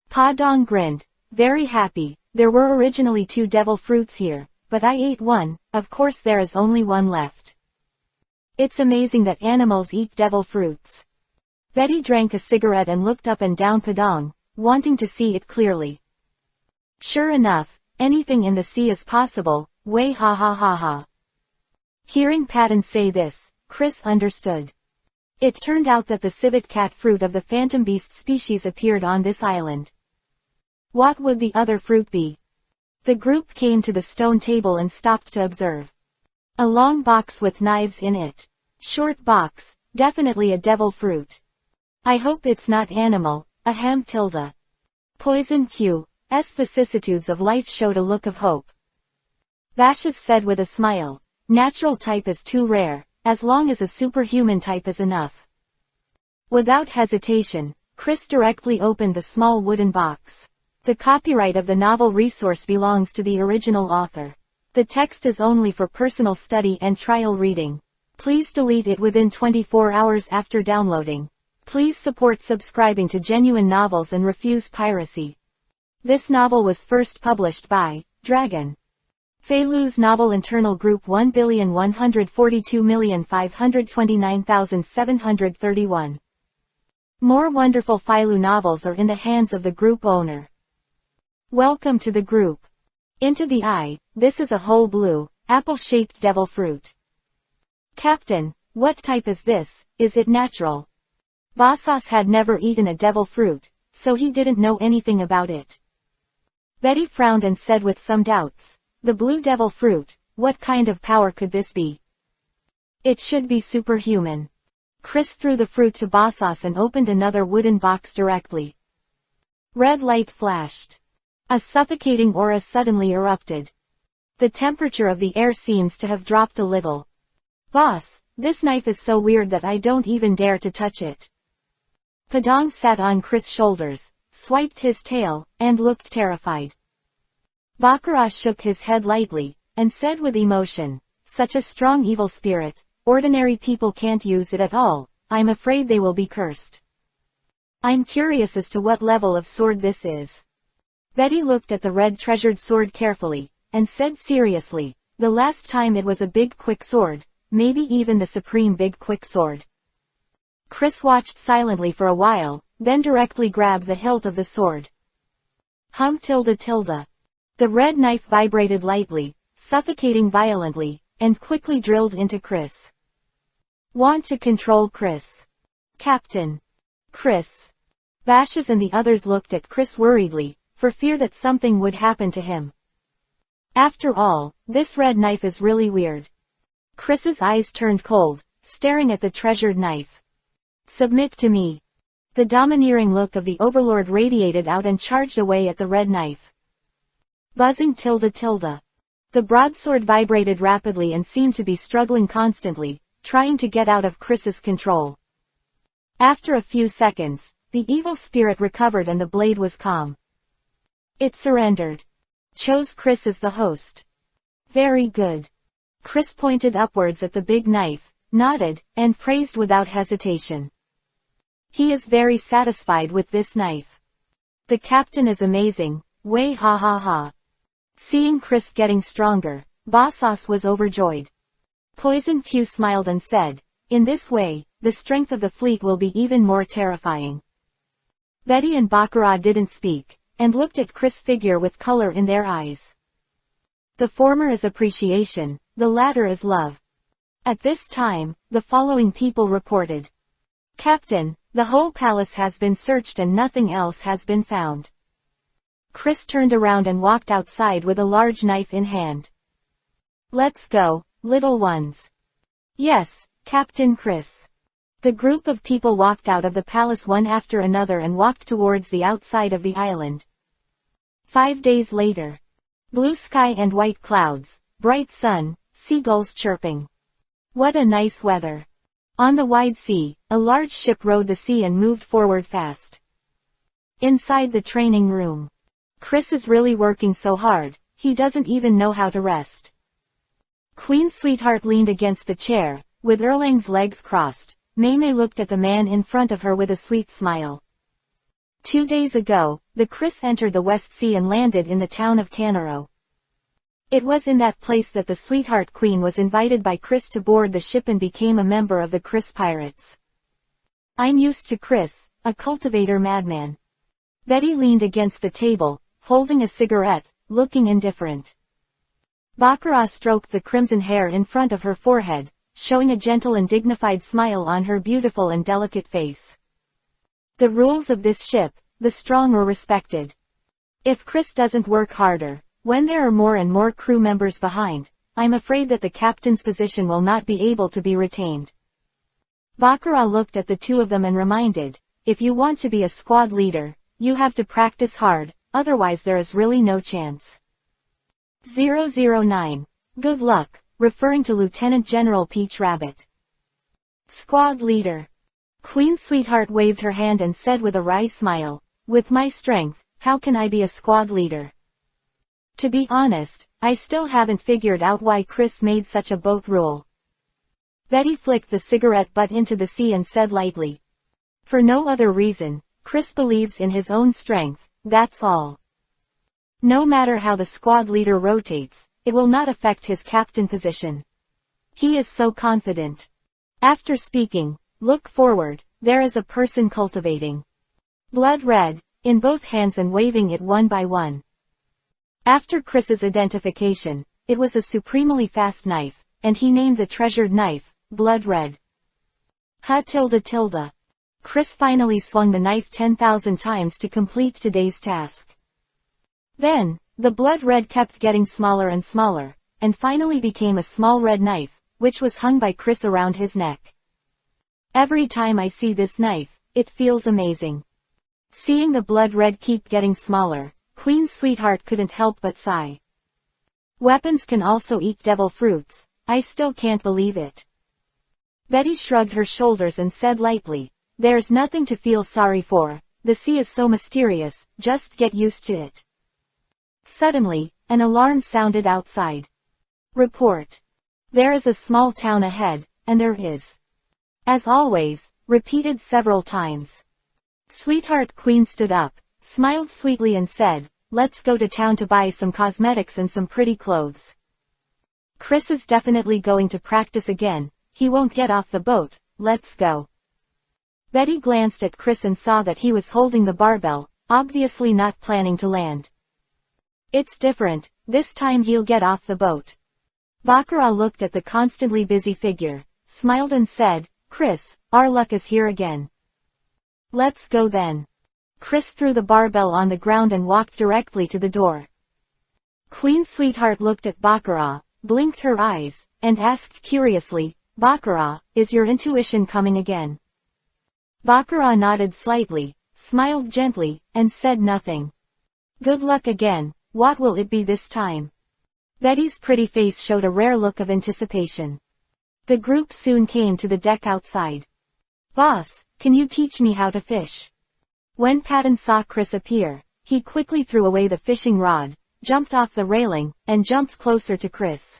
Padang grinned, very happy. "There were originally 2 devil fruits here, but I ate one, of course there is only one left. It's amazing that animals eat devil fruits." Betty drank a cigarette and looked up and down Padang, wanting to see it clearly. Sure enough, anything in the sea is possible, way ha. Hearing Patton say this, Chris understood. It turned out that the civet cat fruit of the phantom beast species appeared on this island. What would the other fruit be? The group came to the stone table and stopped to observe. A long box with knives in it. Short box, definitely a devil fruit. I hope it's not animal, a ham tilde. Poison Q's vicissitudes of life showed a look of hope. Bashas said with a smile, "Natural type is too rare, as long as a superhuman type is enough." Without hesitation, Chris directly opened the small wooden box. The copyright of the novel resource belongs to the original author. The text is only for personal study and trial reading. Please delete it within 24 hours after downloading. Please support subscribing to Genuine Novels and refuse piracy. This novel was first published by Dragon. Feilu's novel internal group 1,142,529,731. More wonderful Feilu novels are in the hands of the group owner. Welcome to the group. Into the eye, this is a whole blue, apple-shaped devil fruit. Captain, what type is this? Is it natural? Bosas had never eaten a devil fruit, so he didn't know anything about it. Betty frowned and said with some doubts, "The blue devil fruit, what kind of power could this be?" "It should be superhuman." Chris threw the fruit to Bosas and opened another wooden box directly. Red light flashed. A suffocating aura suddenly erupted. The temperature of the air seems to have dropped a little. "Boss, this knife is so weird that I don't even dare to touch it." Padang sat on Chris' shoulders, swiped his tail, and looked terrified. Bakar shook his head lightly, and said with emotion, "Such a strong evil spirit, ordinary people can't use it at all, I'm afraid they will be cursed. I'm curious as to what level of sword this is. Betty looked at the red treasured sword carefully, and said seriously, the last time it was a big quick sword, maybe even the supreme big quick sword. Chris watched silently for a while, then directly grabbed the hilt of the sword. The red knife vibrated lightly, suffocating violently, and quickly drilled into Chris. Want to control Chris? Captain. Chris. Bashas and the others looked at Chris worriedly, for fear that something would happen to him. After all, this red knife is really weird. Chris's eyes turned cold, staring at the treasured knife. Submit to me. The domineering look of the Overlord radiated out and charged away at the red knife. Buzzing. The broadsword vibrated rapidly and seemed to be struggling constantly, trying to get out of Chris's control. After a few seconds, the evil spirit recovered and the blade was calm. It surrendered. Chose Chris as the host. Very good. Chris pointed upwards at the big knife, nodded, and praised without hesitation. He is very satisfied with this knife. The captain is amazing, way ha ha ha. Seeing Chris getting stronger, Bosas was overjoyed. Poison Q smiled and said, in this way, the strength of the fleet will be even more terrifying. Betty and Bakar didn't speak, and looked at Chris' figure with color in their eyes. The former is appreciation, the latter is love. At this time, the following people reported. Captain, the whole palace has been searched and nothing else has been found. Chris turned around and walked outside with a large knife in hand. Let's go, little ones. Yes, Captain Chris. The group of people walked out of the palace one after another and walked towards the outside of the island. 5 days later. Blue sky and white clouds, bright sun, seagulls chirping. What a nice weather. On the wide sea, a large ship rode the sea and moved forward fast. Inside the training room. Chris is really working so hard, he doesn't even know how to rest. Queen Sweetheart leaned against the chair, with Erlang's legs crossed. Meme looked at the man in front of her with a sweet smile. 2 days ago, the Chris entered the West Sea and landed in the town of Canaro. It was in that place that the Sweetheart Queen was invited by Chris to board the ship and became a member of the Chris Pirates. I'm used to Chris, a cultivator madman. Betty leaned against the table, holding a cigarette, looking indifferent. Bakar stroked the crimson hair in front of her forehead, showing a gentle and dignified smile on her beautiful and delicate face. The rules of this ship, the strong are respected. If Chris doesn't work harder, when there are more and more crew members behind, I'm afraid that the captain's position will not be able to be retained. Bakar looked at the two of them and reminded, if you want to be a squad leader, you have to practice hard, otherwise there is really no chance. 009. Good luck, referring to Lieutenant General Peach Rabbit. Squad leader. Queen Sweetheart waved her hand and said with a wry smile, with my strength, how can I be a squad leader? To be honest, I still haven't figured out why Chris made such a boat rule. Betty flicked the cigarette butt into the sea and said lightly. For no other reason, Chris believes in his own strength, that's all. No matter how the squad leader rotates, it will not affect his captain position. He is so confident. After speaking, look forward, there is a person cultivating. Blood red, in both hands and waving it one by one. After Chris's identification, it was a supremely fast knife, and he named the treasured knife, Blood Red. Chris finally swung the knife 10,000 times to complete today's task. Then, the blood red kept getting smaller and smaller, and finally became a small red knife, which was hung by Chris around his neck. Every time I see this knife, it feels amazing. Seeing the blood red keep getting smaller, Queen Sweetheart couldn't help but sigh. Weapons can also eat devil fruits, I still can't believe it. Betty shrugged her shoulders and said lightly, there's nothing to feel sorry for, the sea is so mysterious, just get used to it. Suddenly, an alarm sounded outside. Report. There is a small town ahead, and there is. As always, repeated several times. Sweetheart Queen stood up, smiled sweetly and said, let's go to town to buy some cosmetics and some pretty clothes. Chris is definitely going to practice again, he won't get off the boat, let's go. Betty glanced at Chris and saw that he was holding the barbell, obviously not planning to land. It's different, this time he'll get off the boat. Bakar looked at the constantly busy figure, smiled and said, Chris, our luck is here again. Let's go then. Chris threw the barbell on the ground and walked directly to the door. Queen Sweetheart looked at Bakar, blinked her eyes, and asked curiously, Bakar, is your intuition coming again? Bakar nodded slightly, smiled gently, and said nothing. Good luck again, what will it be this time? Betty's pretty face showed a rare look of anticipation. The group soon came to the deck outside. Boss, can you teach me how to fish? When Patton saw Chris appear, he quickly threw away the fishing rod, jumped off the railing, and jumped closer to Chris.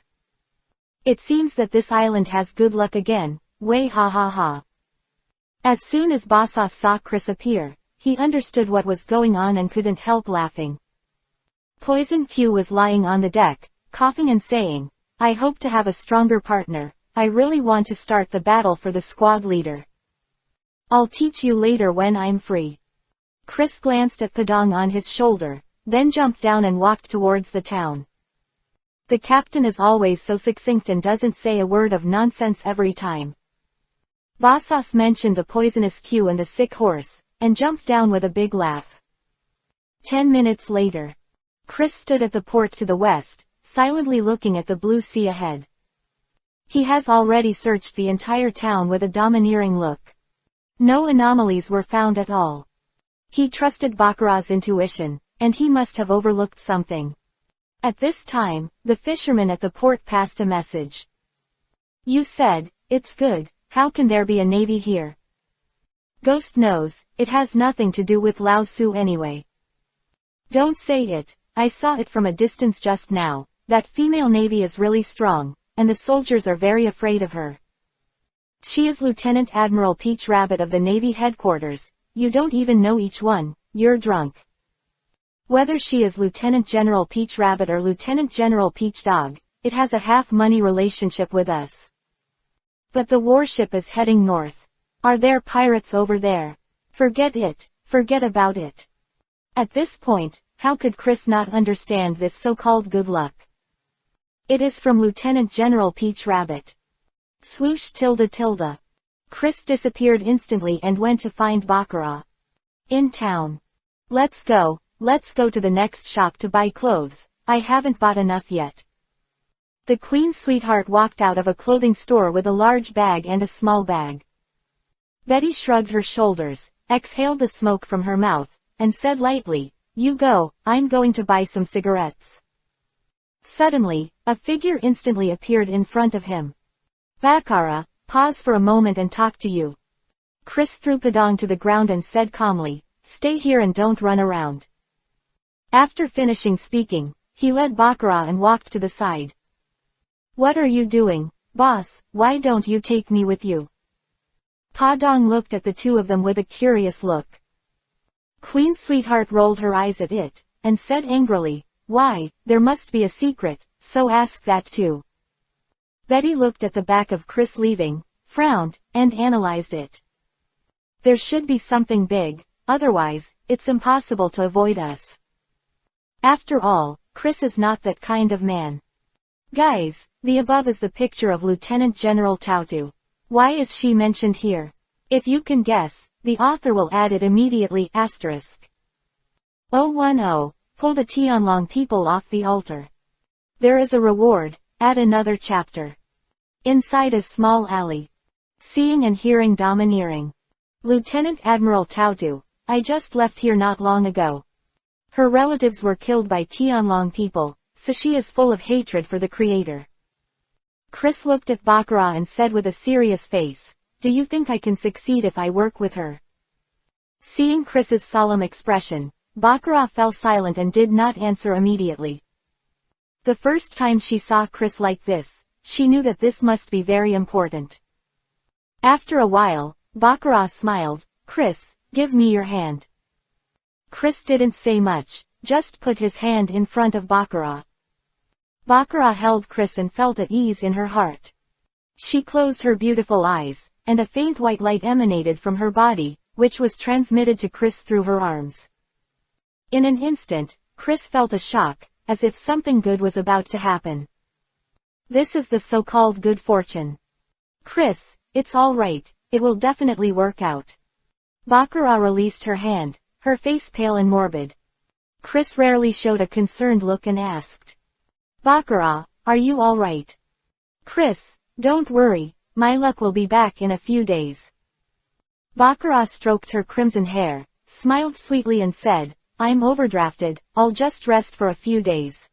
It seems that this island has good luck again, way ha ha ha. As soon as Bosas saw Chris appear, he understood what was going on and couldn't help laughing. Poison Q was lying on the deck, coughing and saying, I hope to have a stronger partner, I really want to start the battle for the squad leader. I'll teach you later when I'm free. Chris glanced at Padang on his shoulder, then jumped down and walked towards the town. The captain is always so succinct and doesn't say a word of nonsense every time. Bosas mentioned the poisonous Q and the sick horse, and jumped down with a big laugh. 10 minutes later. Chris stood at the port to the west, silently looking at the blue sea ahead. He has already searched the entire town with a domineering look. No anomalies were found at all. He trusted Bakar's intuition, and he must have overlooked something. At this time, the fisherman at the port passed a message. You said, it's good, how can there be a navy here? Ghost knows, it has nothing to do with Lao Su anyway. Don't say it, I saw it from a distance just now, that female navy is really strong, and the soldiers are very afraid of her. She is Lieutenant Admiral Peach Rabbit of the Navy headquarters, you don't even know each one, you're drunk. Whether she is Lieutenant General Peach Rabbit or Lieutenant General Peach Dog, it has a half-money relationship with us. But the warship is heading north. Are there pirates over there? Forget it, forget about it. At this point, how could Chris not understand this so-called good luck? It is from Lieutenant General Peach Rabbit. Swoosh tilde tilde. Chris disappeared instantly and went to find Bakar. In town. Let's go to the next shop to buy clothes, I haven't bought enough yet. The Queen Sweetheart walked out of a clothing store with a large bag and a small bag. Betty shrugged her shoulders, exhaled the smoke from her mouth, and said lightly, you go, I'm going to buy some cigarettes. Suddenly, a figure instantly appeared in front of him. Bakar, pause for a moment and talk to you. Chris threw Padang to the ground and said calmly, stay here and don't run around. After finishing speaking, he led Bakar and walked to the side. What are you doing, boss, why don't you take me with you? Padang looked at the two of them with a curious look. Queen Sweetheart rolled her eyes at it, and said angrily, why, there must be a secret, so ask that too. Betty looked at the back of Chris leaving, frowned, and analyzed it. There should be something big, otherwise, it's impossible to avoid us. After all, Chris is not that kind of man. Guys, the above is the picture of Lieutenant General Tautu. Why is she mentioned here? If you can guess, the author will add it immediately, asterisk. 010, pull the Tianlong people off the altar. There is a reward, add another chapter. Inside a small alley. Seeing and hearing domineering. Lieutenant Admiral Tautu, I just left here not long ago. Her relatives were killed by Tianlong people, so she is full of hatred for the creator. Chris looked at Bakar and said with a serious face, do you think I can succeed if I work with her? Seeing Chris's solemn expression, Bakar fell silent and did not answer immediately. The first time she saw Chris like this, she knew that this must be very important. After a while, Bakar smiled. Chris, give me your hand. Chris didn't say much, just put his hand in front of Bakar. Bakar held Chris and felt at ease in her heart. She closed her beautiful eyes, and a faint white light emanated from her body, which was transmitted to Chris through her arms. In an instant, Chris felt a shock, as if something good was about to happen. This is the so-called good fortune. Chris, it's all right, it will definitely work out. Bakar released her hand, her face pale and morbid. Chris rarely showed a concerned look and asked, Bakar, are you all right? Chris, don't worry, my luck will be back in a few days. Bakar stroked her crimson hair, smiled sweetly and said, I'm overdrafted, I'll just rest for a few days.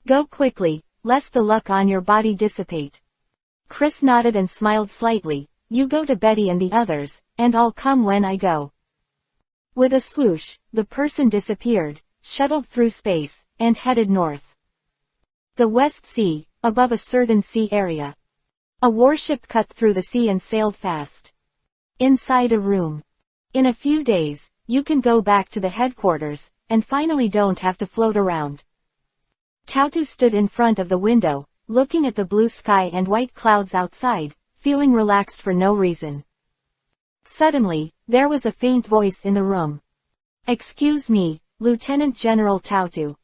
Go quickly, lest the luck on your body dissipate. Chris nodded and smiled slightly. You go to Betty and the others, and I'll come when I go. With a swoosh, the person disappeared, shuttled through space, and headed north. The West Sea, above a certain sea area. A warship cut through the sea and sailed fast. Inside a room. In a few days, you can go back to the headquarters, and finally don't have to float around. Tautu stood in front of the window, looking at the blue sky and white clouds outside, feeling relaxed for no reason. Suddenly, there was a faint voice in the room. Excuse me, Lieutenant General Tautu.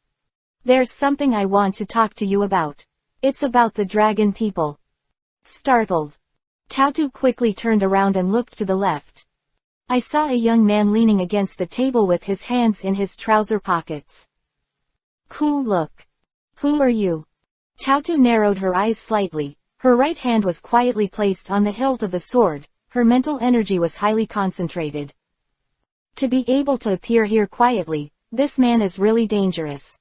There's something I want to talk to you about. It's about the dragon people. Startled, Tautu quickly turned around and looked to the left. I saw a young man leaning against the table with his hands in his trouser pockets. Cool look. Who are you? Tautu narrowed her eyes slightly. Her right hand was quietly placed on the hilt of the sword, her mental energy was highly concentrated. To be able to appear here quietly, this man is really dangerous.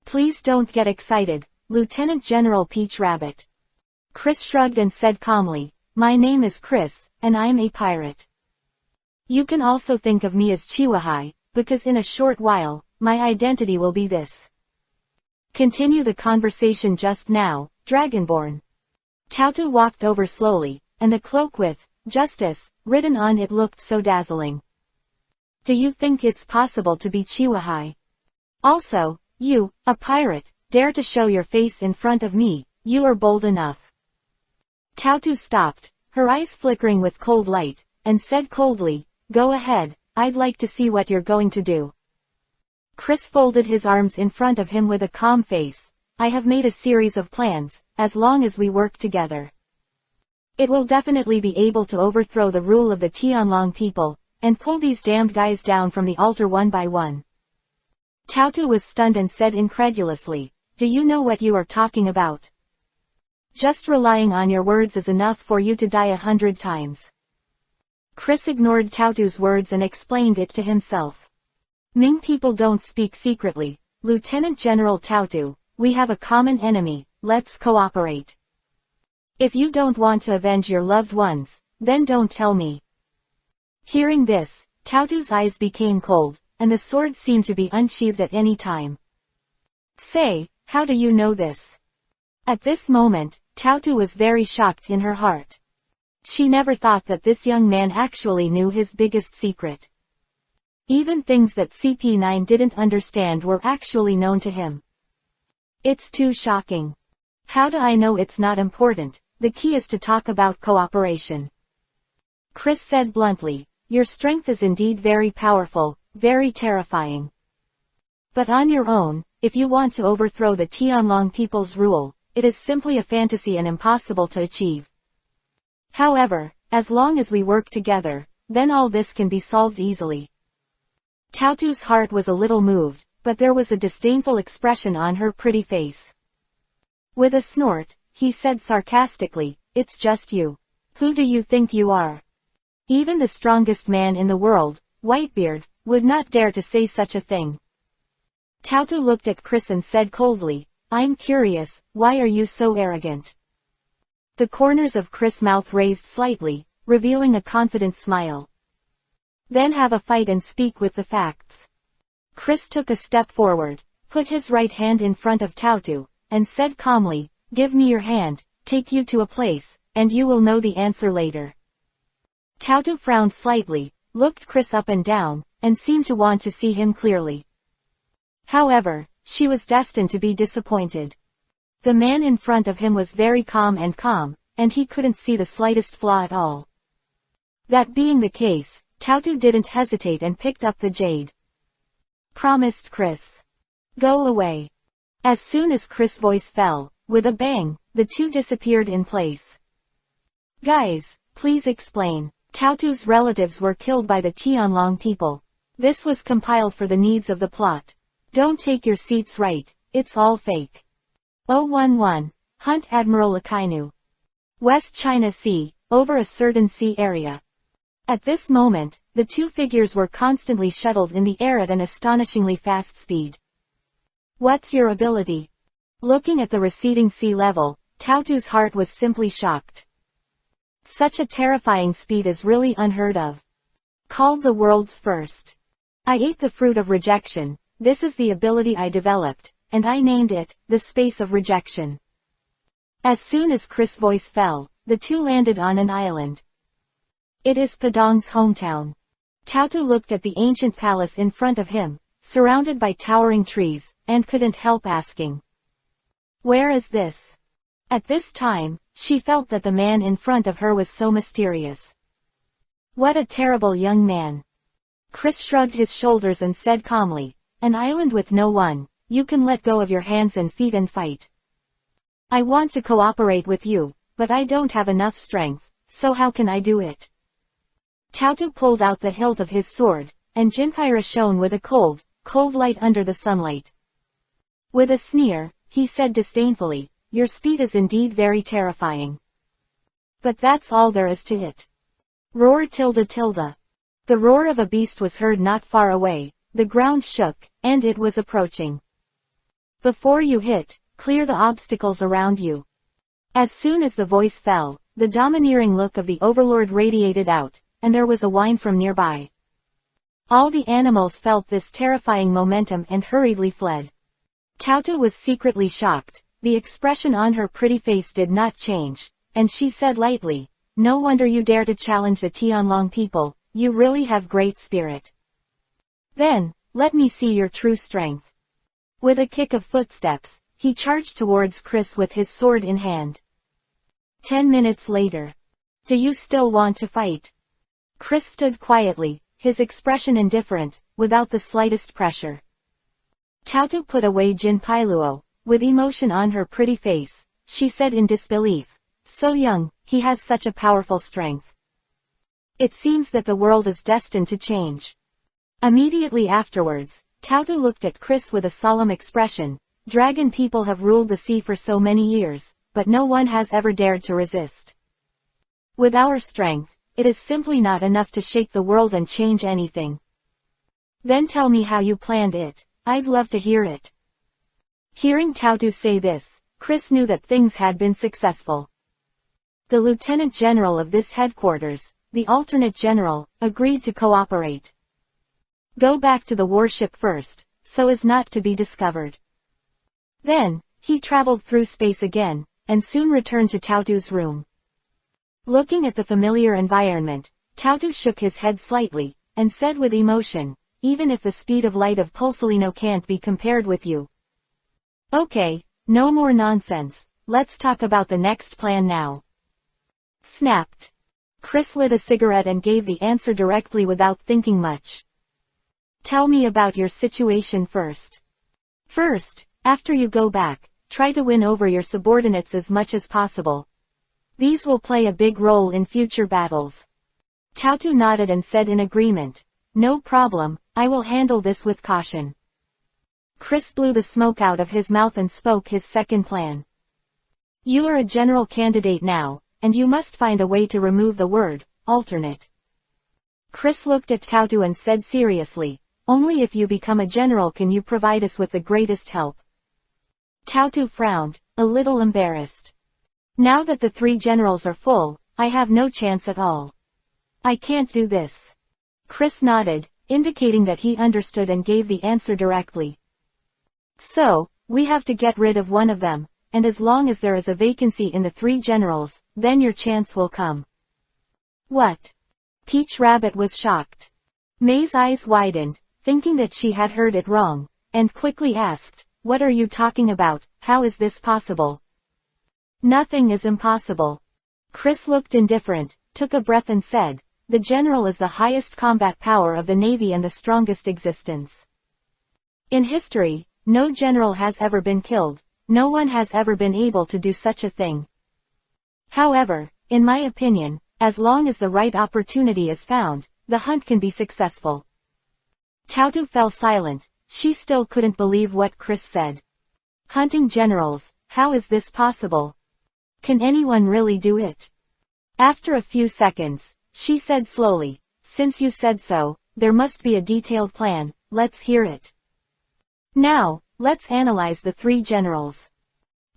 Please don't get excited, Lieutenant General Peach Rabbit. Chris shrugged and said calmly, my name is Chris, and I'm a pirate. You can also think of me as Chihuahai, because in a short while, my identity will be this. Continue the conversation just now, Dragonborn. Tautu walked over slowly, and the cloak with, Justice, written on it looked so dazzling. Do you think it's possible to be Chihuahai? Also, you, a pirate, dare to show your face in front of me, you are bold enough. Tautu stopped, her eyes flickering with cold light, and said coldly, go ahead, I'd like to see what you're going to do. Chris folded his arms in front of him with a calm face. I have made a series of plans, as long as we work together. It will definitely be able to overthrow the rule of the Tianlong people, and pull these damned guys down from the altar one by one. Tautu was stunned and said incredulously, do you know what you are talking about? Just relying on your words is enough for you to die 100 times. Chris ignored Tautu's words and explained it to himself. Ming people don't speak secretly, Lieutenant General Tautu. We have a common enemy, let's cooperate. If you don't want to avenge your loved ones, then don't tell me. Hearing this, Tautu's eyes became cold, and the sword seemed to be unsheathed at any time. Say, how do you know this? At this moment, Tautu was very shocked in her heart. She never thought that this young man actually knew his biggest secret. Even things that CP9 didn't understand were actually known to him. It's too shocking. How do I know it's not important? The key is to talk about cooperation. Chris said bluntly, your strength is indeed very powerful, very terrifying. But on your own, if you want to overthrow the Tianlong people's rule, it is simply a fantasy and impossible to achieve. However, as long as we work together, then all this can be solved easily. Tautu's heart was a little moved, but there was a disdainful expression on her pretty face. With a snort, he said sarcastically, it's just you. Who do you think you are? Even the strongest man in the world, Whitebeard, would not dare to say such a thing. Tautu looked at Chris and said coldly, I'm curious, why are you so arrogant? The corners of Chris' mouth raised slightly, revealing a confident smile. Then have a fight and speak with the facts. Chris took a step forward, put his right hand in front of Tautu, and said calmly, give me your hand, take you to a place, and you will know the answer later. Tautu frowned slightly, looked Chris up and down, and seemed to want to see him clearly. However, she was destined to be disappointed. The man in front of him was very calm, and he couldn't see the slightest flaw at all. That being the case, Tautu didn't hesitate and picked up the jade. Promised Chris. Go away. As soon as Chris' voice fell, with a bang, the two disappeared in place. Guys, please explain. Tautu's relatives were killed by the Tianlong people. This was compiled for the needs of the plot. Don't take your seats right, it's all fake. 011. Hunt Admiral Akainu. West China Sea, over a certain sea area. At this moment, the two figures were constantly shuttled in the air at an astonishingly fast speed. What's your ability? Looking at the receding sea level, Tautu's heart was simply shocked. Such a terrifying speed is really unheard of. Called the world's first. I ate the fruit of rejection. This is the ability I developed, and I named it, the space of rejection. As soon as Chris' voice fell, the two landed on an island. It is Padong's hometown. Tautu looked at the ancient palace in front of him, surrounded by towering trees, and couldn't help asking. Where is this? At this time, she felt that the man in front of her was so mysterious. What a terrible young man. Chris shrugged his shoulders and said calmly, an island with no one, you can let go of your hands and feet and fight. I want to cooperate with you, but I don't have enough strength, so how can I do it? Tautu pulled out the hilt of his sword, and Jinpyra shone with a cold light under the sunlight. With a sneer, he said disdainfully, your speed is indeed very terrifying. But that's all there is to it. Roar tilde tilde. The roar of a beast was heard not far away, the ground shook, and it was approaching. Before you hit, clear the obstacles around you. As soon as the voice fell, the domineering look of the Overlord radiated out, and there was a whine from nearby. All the animals felt this terrifying momentum and hurriedly fled. Tautu was secretly shocked. The expression on her pretty face did not change, and she said lightly, no wonder you dare to challenge the Tianlong people, you really have great spirit. Then, let me see your true strength. With a kick of footsteps, he charged towards Chris with his sword in hand. 10 minutes later. Do you still want to fight? Chris stood quietly, his expression indifferent, without the slightest pressure. Tautu put away Jinpailuo. With emotion on her pretty face, she said in disbelief, so young, he has such a powerful strength. It seems that the world is destined to change. Immediately afterwards, Tautu looked at Chris with a solemn expression. Dragon people have ruled the sea for so many years, but no one has ever dared to resist. With our strength, it is simply not enough to shake the world and change anything. Then tell me how you planned it, I'd love to hear it. Hearing Tautu say this, Chris knew that things had been successful. The lieutenant general of this headquarters, the alternate general, agreed to cooperate. Go back to the warship first, so as not to be discovered. Then, he traveled through space again, and soon returned to Tautu's room. Looking at the familiar environment, Tautu shook his head slightly, and said with emotion, even if the speed of light of Pulsalino can't be compared with you. Okay, no more nonsense, let's talk about the next plan now. Snapped. Chris lit a cigarette and gave the answer directly without thinking much. Tell me about your situation first. First, after you go back, try to win over your subordinates as much as possible. These will play a big role in future battles. Tautu nodded and said in agreement, no problem, I will handle this with caution. Chris blew the smoke out of his mouth and spoke his second plan. You are a general candidate now, and you must find a way to remove the word, alternate. Chris looked at Tautu and said seriously, only if you become a general can you provide us with the greatest help. Tautu frowned, a little embarrassed. Now that the 3 generals are full, I have no chance at all. I can't do this. Chris nodded, indicating that he understood and gave the answer directly. So, we have to get rid of one of them, and as long as there is a vacancy in the 3 generals, then your chance will come. What? Peach Rabbit was shocked. May's eyes widened, thinking that she had heard it wrong, and quickly asked, "What are you talking about? How is this possible?" "Nothing is impossible." Chris looked indifferent, took a breath and said, "The general is the highest combat power of the Navy and the strongest existence. In history, no general has ever been killed, no one has ever been able to do such a thing. However, in my opinion, as long as the right opportunity is found, the hunt can be successful." Tautu fell silent. She still couldn't believe what Chris said. Hunting generals, how is this possible? Can anyone really do it? After a few seconds, she said slowly, "Since you said so, there must be a detailed plan, let's hear it. Now, let's analyze the three generals."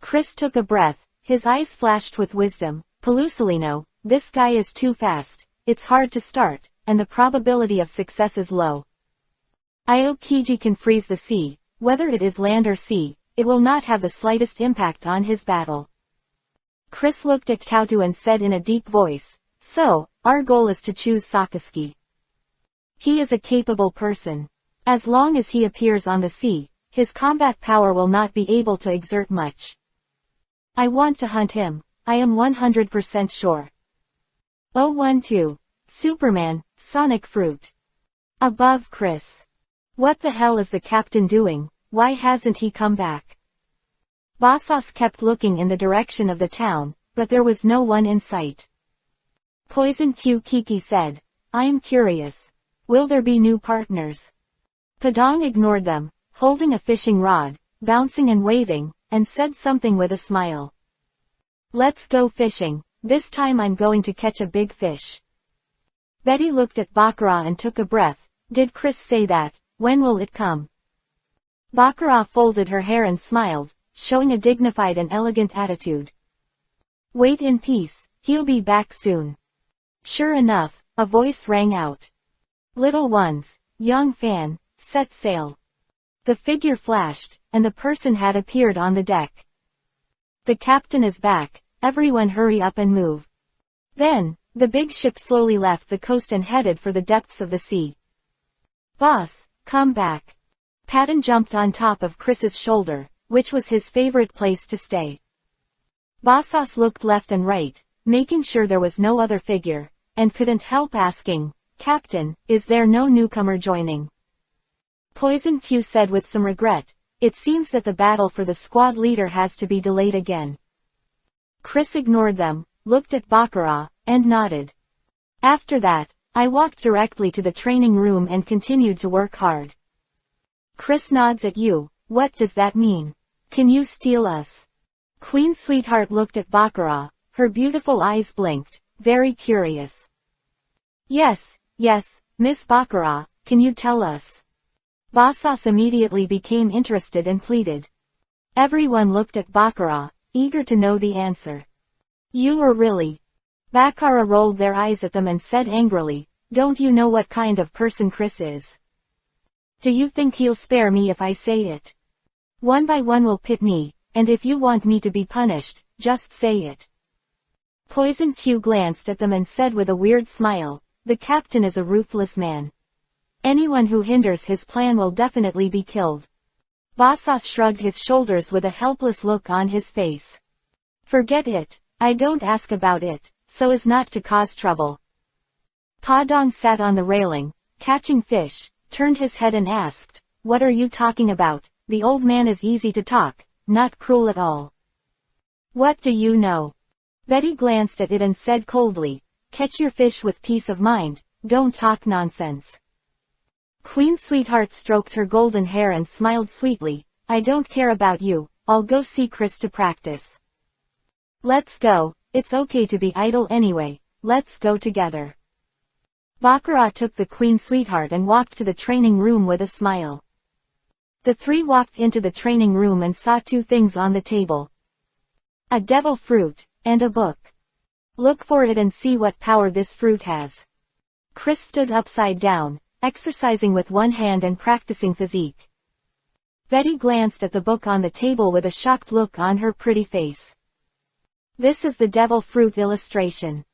Chris took a breath, his eyes flashed with wisdom. "Pelusalino, this guy is too fast, it's hard to start, and the probability of success is low. Aokiji can freeze the sea, whether it is land or sea, it will not have the slightest impact on his battle." Chris looked at Tautu and said in a deep voice, "So, our goal is to choose Sakazuki. He is a capable person. As long as he appears on the sea, his combat power will not be able to exert much. I want to hunt him, I am 100% sure." 012. Superman, Sonic Fruit. Above Chris. What the hell is the captain doing? Why hasn't he come back? Bosas kept looking in the direction of the town, but there was no one in sight. Poison Q Kiki said, "I'm curious. Will there be new partners?" Padang ignored them, holding a fishing rod, bouncing and waving, and said something with a smile. "Let's go fishing, this time I'm going to catch a big fish." Betty looked at Bakar and took a breath. "Did Chris say that? When will it come?" Bakar folded her hair and smiled, showing a dignified and elegant attitude. "Wait in peace, he'll be back soon." Sure enough, a voice rang out. "Little ones, young fan, set sail." The figure flashed, and the person had appeared on the deck. "The captain is back, everyone hurry up and move." Then, the big ship slowly left the coast and headed for the depths of the sea. "Boss, come back." Patton jumped on top of Chris's shoulder, which was his favorite place to stay. Bosas looked left and right, making sure there was no other figure, and couldn't help asking, "Captain, is there no newcomer joining?" Poison Q said with some regret, "It seems that the battle for the squad leader has to be delayed again." Chris ignored them, looked at Bakar, and nodded. "After that, I walked directly to the training room and continued to work hard." Chris nods at you. "What does that mean? Can you steal us?" Queen Sweetheart looked at Bakar, her beautiful eyes blinked, very curious. Yes, Miss Bakar, can you tell us?" Bosas immediately became interested and pleaded. Everyone looked at Bakar, eager to know the answer. "You are really?" Bakar rolled their eyes at them and said angrily, "Don't you know what kind of person Chris is? Do you think he'll spare me if I say it? One by one will pit me, and if you want me to be punished, just say it." Poison Q glanced at them and said with a weird smile, "The captain is a ruthless man. Anyone who hinders his plan will definitely be killed." Bosas shrugged his shoulders with a helpless look on his face. "Forget it, I don't ask about it, so as not to cause trouble." Padang sat on the railing, catching fish, turned his head and asked, "What are you talking about? The old man is easy to talk, not cruel at all." "What do you know?" Betty glanced at it and said coldly, "Catch your fish with peace of mind, don't talk nonsense." Queen Sweetheart stroked her golden hair and smiled sweetly, "I don't care about you, I'll go see Chris to practice." "Let's go, it's okay to be idle anyway, let's go together." Bakar took the Queen Sweetheart and walked to the training room with a smile. The three walked into the training room and saw two things on the table. A devil fruit, and a book. "Look for it and see what power this fruit has." Chris stood upside down, exercising with one hand and practicing physique. Betty glanced at the book on the table with a shocked look on her pretty face. "This is the devil fruit illustration."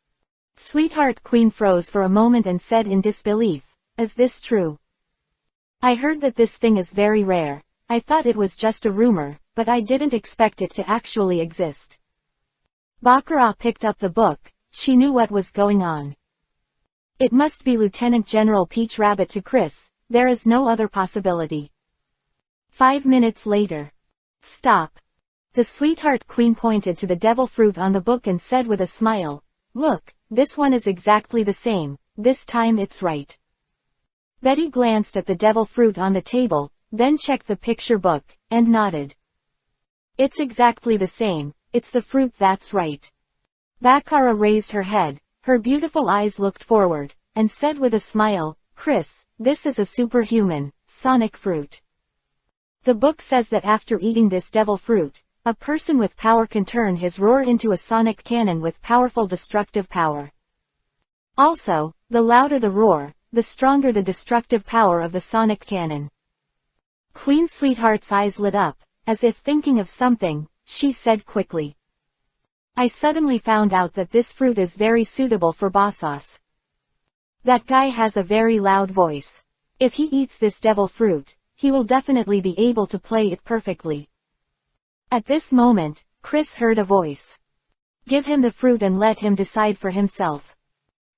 Sweetheart Queen froze for a moment and said in disbelief, "Is this true? I heard that this thing is very rare. I thought it was just a rumor, but I didn't expect it to actually exist." Bakar picked up the book. She knew what was going on. It must be Lieutenant General Peach Rabbit to Chris. There is no other possibility. 5 minutes later. Stop. The Sweetheart Queen pointed to the devil fruit on the book and said with a smile, "Look, this one is exactly the same. This time it's right." Betty glanced at the devil fruit on the table, then checked the picture book, and nodded. "It's exactly the same. It's the fruit that's right." Bakar raised her head, her beautiful eyes looked forward, and said with a smile, "Chris, this is a superhuman, sonic fruit. The book says that after eating this devil fruit, a person with power can turn his roar into a sonic cannon with powerful destructive power. Also, the louder the roar, the stronger the destructive power of the sonic cannon." Queen Sweetheart's eyes lit up, as if thinking of something. She said quickly, "I suddenly found out that this fruit is very suitable for Bosas. That guy has a very loud voice. If he eats this devil fruit, he will definitely be able to play it perfectly." At this moment, Chris heard a voice. "Give him the fruit and let him decide for himself."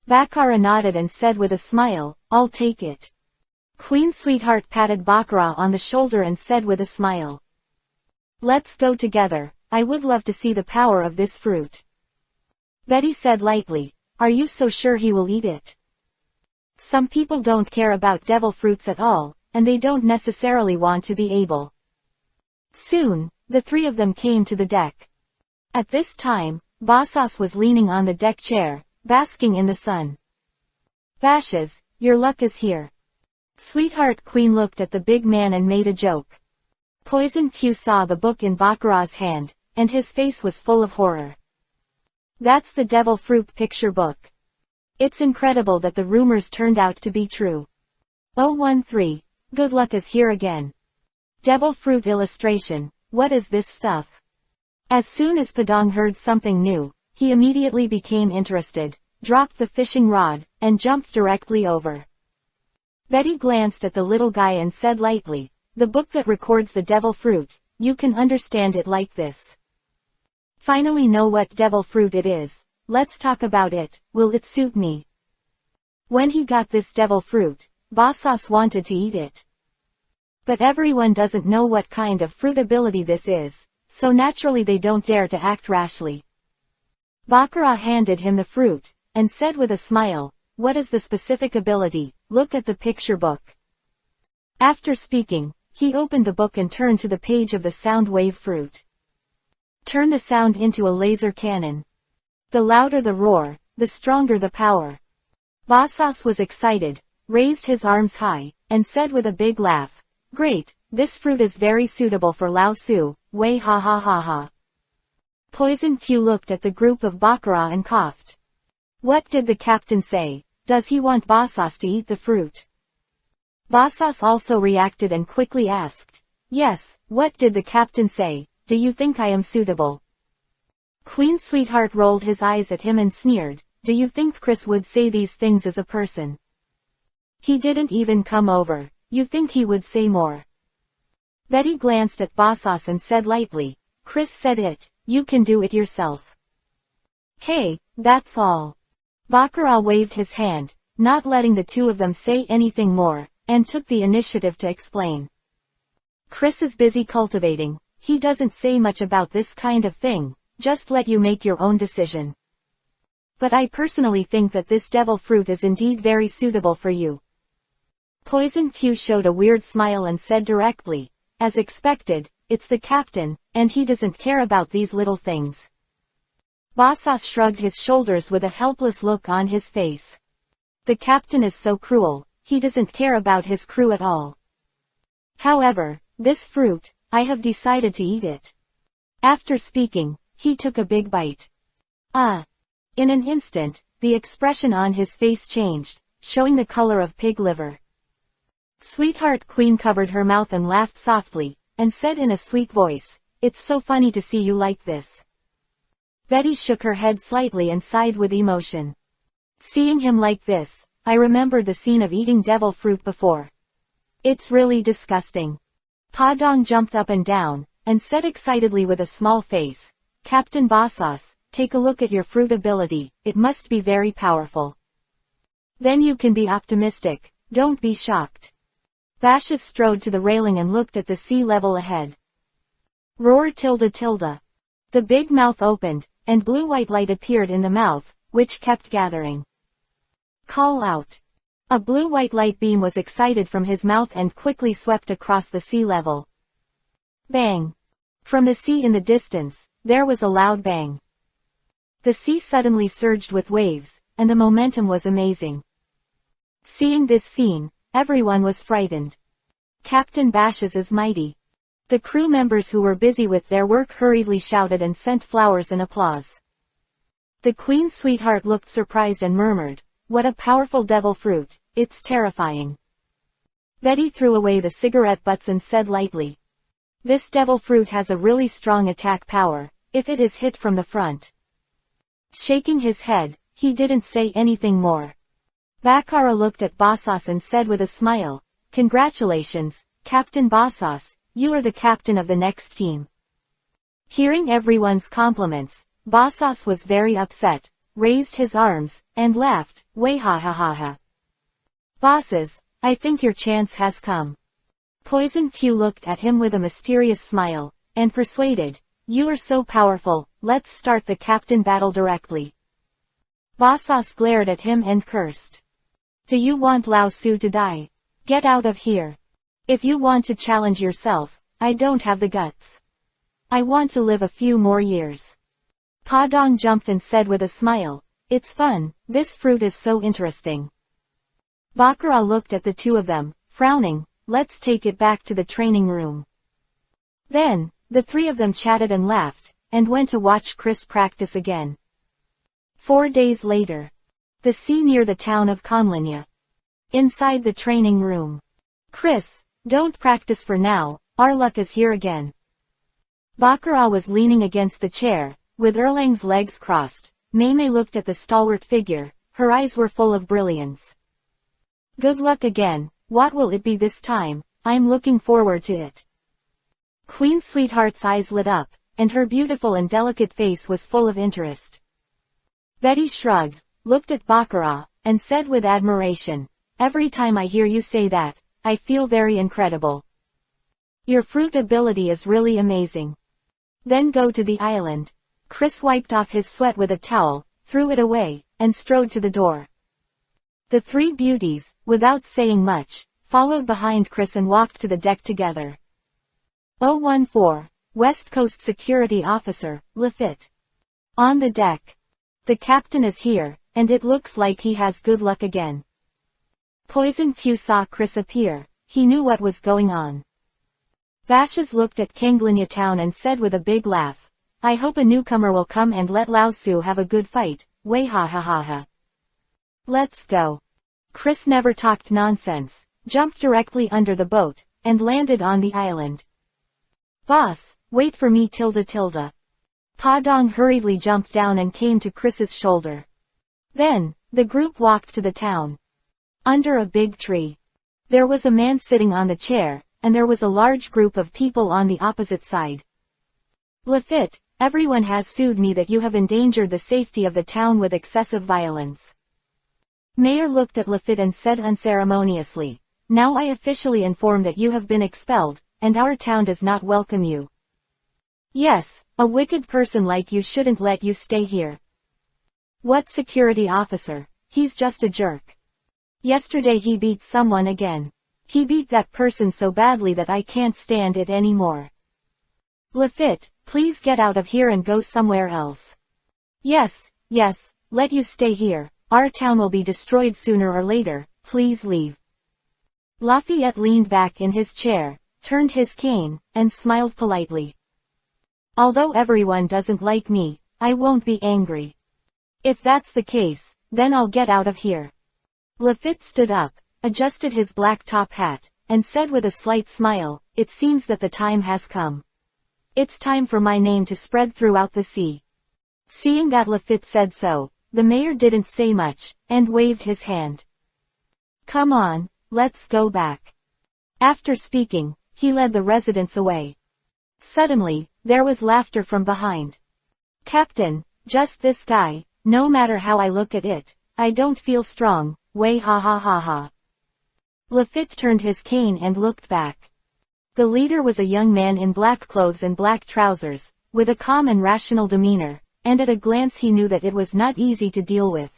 Bakar nodded and said with a smile, "I'll take it." Queen Sweetheart patted Bakar on the shoulder and said with a smile, "Let's go together. I would love to see the power of this fruit." Betty said lightly, "Are you so sure he will eat it? Some people don't care about devil fruits at all, and they don't necessarily want to be able." Soon, the three of them came to the deck. At this time, Bosas was leaning on the deck chair, basking in the sun. "Bashes, your luck is here." Sweetheart Queen looked at the big man and made a joke. Poison Q saw the book in Bakar's hand, and his face was full of horror. "That's the devil fruit picture book. It's incredible that the rumors turned out to be true." 013. Good luck is here again. Devil fruit illustration. What is this stuff? As soon as Padong heard something new, he immediately became interested, dropped the fishing rod, and jumped directly over. Betty glanced at the little guy and said lightly, "The book that records the devil fruit, you can understand it like this. Finally know what devil fruit it is. Let's talk about it. Will it suit me?" When he got this devil fruit, Bosas wanted to eat it. But everyone doesn't know what kind of fruit ability this is, so naturally they don't dare to act rashly. Bakar handed him the fruit, and said with a smile, "What is the specific ability? Look at the picture book." After speaking, he opened the book and turned to the page of the sound wave fruit. Turn the sound into a laser cannon. The louder the roar, the stronger the power. Bosas was excited, raised his arms high, and said with a big laugh, "Great, this fruit is very suitable for Lao Su, way ha ha ha ha." Poison Q looked at the group of Bakar and coughed. "What did the captain say? Does he want Bosas to eat the fruit?" Bosas also reacted and quickly asked, "Yes, what did the captain say? Do you think I am suitable?" Queen Sweetheart rolled his eyes at him and sneered, "Do you think Chris would say these things as a person? He didn't even come over. You think he would say more?" Betty glanced at Bosas and said lightly, "Chris said it, you can do it yourself." "Hey, that's all." Bakar waved his hand, not letting the two of them say anything more, and took the initiative to explain. "Chris is busy cultivating. He doesn't say much about this kind of thing, just let you make your own decision. But I personally think that this devil fruit is indeed very suitable for you." Poison Q showed a weird smile and said directly, "As expected, it's the captain, and he doesn't care about these little things." Bosas shrugged his shoulders with a helpless look on his face. "The captain is so cruel, he doesn't care about his crew at all. However, this fruit, I have decided to eat it." After speaking, he took a big bite. In an instant, the expression on his face changed, showing the color of pig liver. Sweetheart Queen covered her mouth and laughed softly, and said in a sweet voice, "It's so funny to see you like this." Betty shook her head slightly and sighed with emotion. Seeing him like this, I remembered the scene of eating devil fruit before. It's really disgusting. Padong jumped up and down, and said excitedly with a small face, Captain Bosas, take a look at your fruit ability, it must be very powerful. Then you can be optimistic, don't be shocked. Bashas strode to the railing and looked at the sea level ahead. Roar tilde tilde. The big mouth opened, and blue-white light appeared in the mouth, which kept gathering. Call out. A blue-white light beam was excited from his mouth and quickly swept across the sea level. Bang. From the sea in the distance, there was a loud bang. The sea suddenly surged with waves, and the momentum was amazing. Seeing this scene, everyone was frightened. Captain Bashas is mighty. The crew members who were busy with their work hurriedly shouted and sent flowers and applause. The Queen's sweetheart looked surprised and murmured, what a powerful devil fruit, it's terrifying. Betty threw away the cigarette butts and said lightly, this devil fruit has a really strong attack power, if it is hit from the front. Shaking his head, he didn't say anything more. Bakar looked at Bosas and said with a smile, congratulations, Captain Bosas, you are the captain of the next team. Hearing everyone's compliments, Bosas was very upset, raised his arms, and laughed, way ha ha ha ha. Bosses, I think your chance has come. Poison Q looked at him with a mysterious smile, and persuaded, you are so powerful, let's start the captain battle directly. Bosas glared at him and cursed. Do you want Lao Su to die? Get out of here. If you want to challenge yourself, I don't have the guts. I want to live a few more years. Padong jumped and said with a smile, it's fun, this fruit is so interesting. Bakar looked at the two of them, frowning, let's take it back to the training room. Then, the three of them chatted and laughed, and went to watch Chris practice again. 4 days later. The sea near the town of Conlinya. Inside the training room. Chris, don't practice for now, our luck is here again. Bakar was leaning against the chair, with Erlang's legs crossed. Meme looked at the stalwart figure, her eyes were full of brilliance. Good luck again, what will it be this time? I'm looking forward to it. Queen Sweetheart's eyes lit up, and her beautiful and delicate face was full of interest. Betty shrugged, looked at Bakar, and said with admiration, every time I hear you say that, I feel very incredible. Your fruit ability is really amazing. Then go to the island. Chris wiped off his sweat with a towel, threw it away, and strode to the door. The three beauties, without saying much, followed behind Chris and walked to the deck together. 014, West Coast Security Officer, Lefit. On the deck. The captain is here, and it looks like he has good luck again. Poison Q saw Chris appear, he knew what was going on. Bashas looked at Kanglinya town and said with a big laugh, I hope a newcomer will come and let Lao Su have a good fight, way ha ha ha ha. Let's go. Chris never talked nonsense, jumped directly under the boat, and landed on the island. Boss, wait for me tilde tilde. Padong hurriedly jumped down and came to Chris's shoulder. Then, the group walked to the town. Under a big tree. There was a man sitting on the chair, and there was a large group of people on the opposite side. Lefit, everyone has sued me that you have endangered the safety of the town with excessive violence. Mayor looked at Lefit and said unceremoniously, now I officially inform that you have been expelled, and our town does not welcome you. Yes, a wicked person like you shouldn't let you stay here. What security officer? He's just a jerk. Yesterday he beat someone again. He beat that person so badly that I can't stand it anymore. Lefit, please get out of here and go somewhere else. Yes, let you stay here. Our town will be destroyed sooner or later, please leave. Lafayette leaned back in his chair, turned his cane, and smiled politely. Although everyone doesn't like me, I won't be angry. If that's the case, then I'll get out of here. Lefit stood up, adjusted his black top hat, and said with a slight smile, it seems that the time has come. It's time for my name to spread throughout the sea. Seeing that Lefit said so, the mayor didn't say much, and waved his hand. Come on, let's go back. After speaking, he led the residents away. Suddenly, there was laughter from behind. Captain, just this guy, no matter how I look at it, I don't feel strong, way ha ha ha ha. Lefit turned his cane and looked back. The leader was a young man in black clothes and black trousers, with a calm and rational demeanor, and at a glance he knew that it was not easy to deal with.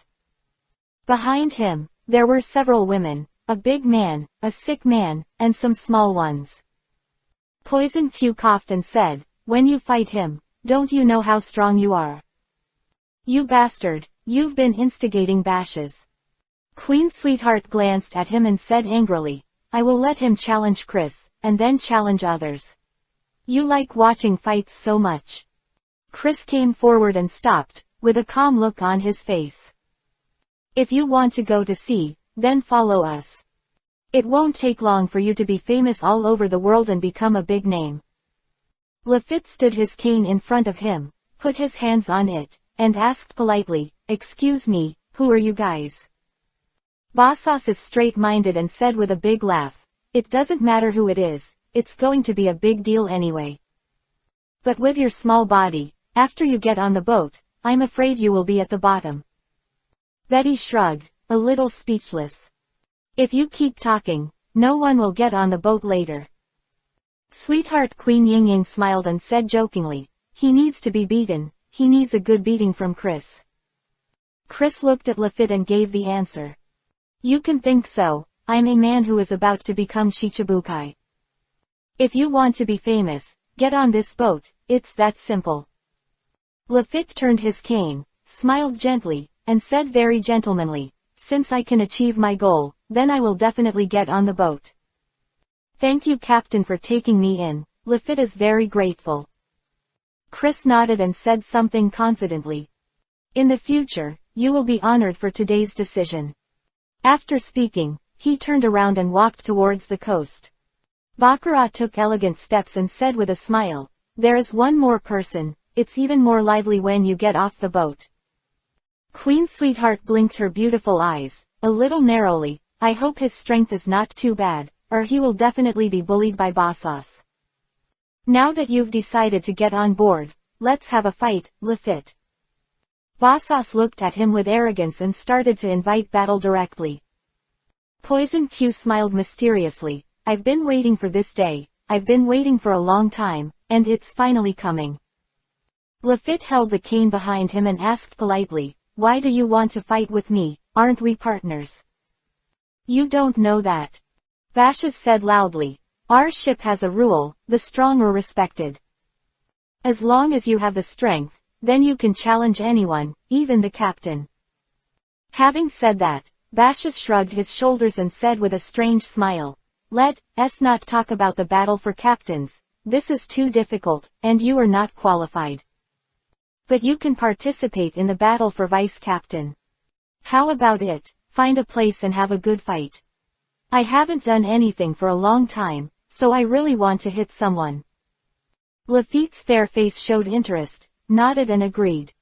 Behind him, there were several women, a big man, a sick man, and some small ones. Poison Q coughed and said, when you fight him, don't you know how strong you are? You bastard, you've been instigating bashes. Queen Sweetheart glanced at him and said angrily, I will let him challenge Chris, and then challenge others. You like watching fights so much. Chris came forward and stopped, with a calm look on his face. If you want to go to sea, then follow us. It won't take long for you to be famous all over the world and become a big name. Lefit stood his cane in front of him, put his hands on it, and asked politely, excuse me, who are you guys? Bosas is straight-minded and said with a big laugh, it doesn't matter who it is, it's going to be a big deal anyway. But with your small body, after you get on the boat, I'm afraid you will be at the bottom. Betty shrugged, a little speechless. If you keep talking, no one will get on the boat later. Sweetheart Queen Ying smiled and said jokingly, he needs to be beaten, he needs a good beating from Chris. Chris looked at Lefit and gave the answer. You can think so, I'm a man who is about to become Shichibukai. If you want to be famous, get on this boat, it's that simple. Lefit turned his cane, smiled gently, and said very gentlemanly, since I can achieve my goal, then I will definitely get on the boat. Thank you Captain for taking me in, Lefit is very grateful. Chris nodded and said something confidently. In the future, you will be honored for today's decision. After speaking, he turned around and walked towards the coast. Bakar took elegant steps and said with a smile, there is one more person, it's even more lively when you get off the boat. Queen Sweetheart blinked her beautiful eyes, a little narrowly, I hope his strength is not too bad, or he will definitely be bullied by Bosas. Now that you've decided to get on board, let's have a fight, Lefit. Bosas looked at him with arrogance and started to invite battle directly. Poison Q smiled mysteriously, I've been waiting for this day, I've been waiting for a long time, and it's finally coming. Lefit held the cane behind him and asked politely, why do you want to fight with me, aren't we partners? You don't know that. Bashes said loudly, our ship has a rule, the strong are respected. As long as you have the strength, then you can challenge anyone, even the captain. Having said that, Bashes shrugged his shoulders and said with a strange smile, let's not talk about the battle for captains, this is too difficult, and you are not qualified. But you can participate in the battle for vice captain. How about it, find a place and have a good fight. I haven't done anything for a long time, so I really want to hit someone. Lefit's fair face showed interest, nodded and agreed.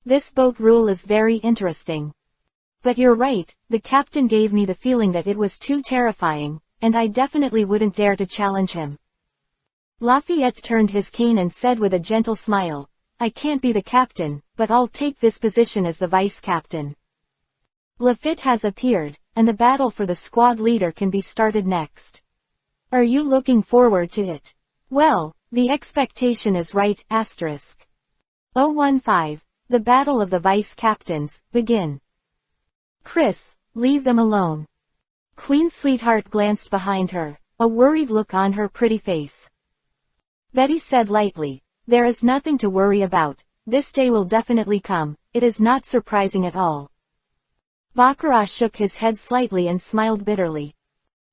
This boat rule is very interesting. But you're right, the captain gave me the feeling that it was too terrifying, and I definitely wouldn't dare to challenge him. Lafayette turned his cane and said with a gentle smile, I can't be the captain, but I'll take this position as the vice captain. Lefit has appeared, and the battle for the squad leader can be started next. Are you looking forward to it? Well, the expectation is right, asterisk. 015, the battle of the vice captains, begin. Chris, leave them alone. Queen Sweetheart glanced behind her, a worried look on her pretty face. Betty said lightly, there is nothing to worry about, this day will definitely come, it is not surprising at all. Bakar shook his head slightly and smiled bitterly.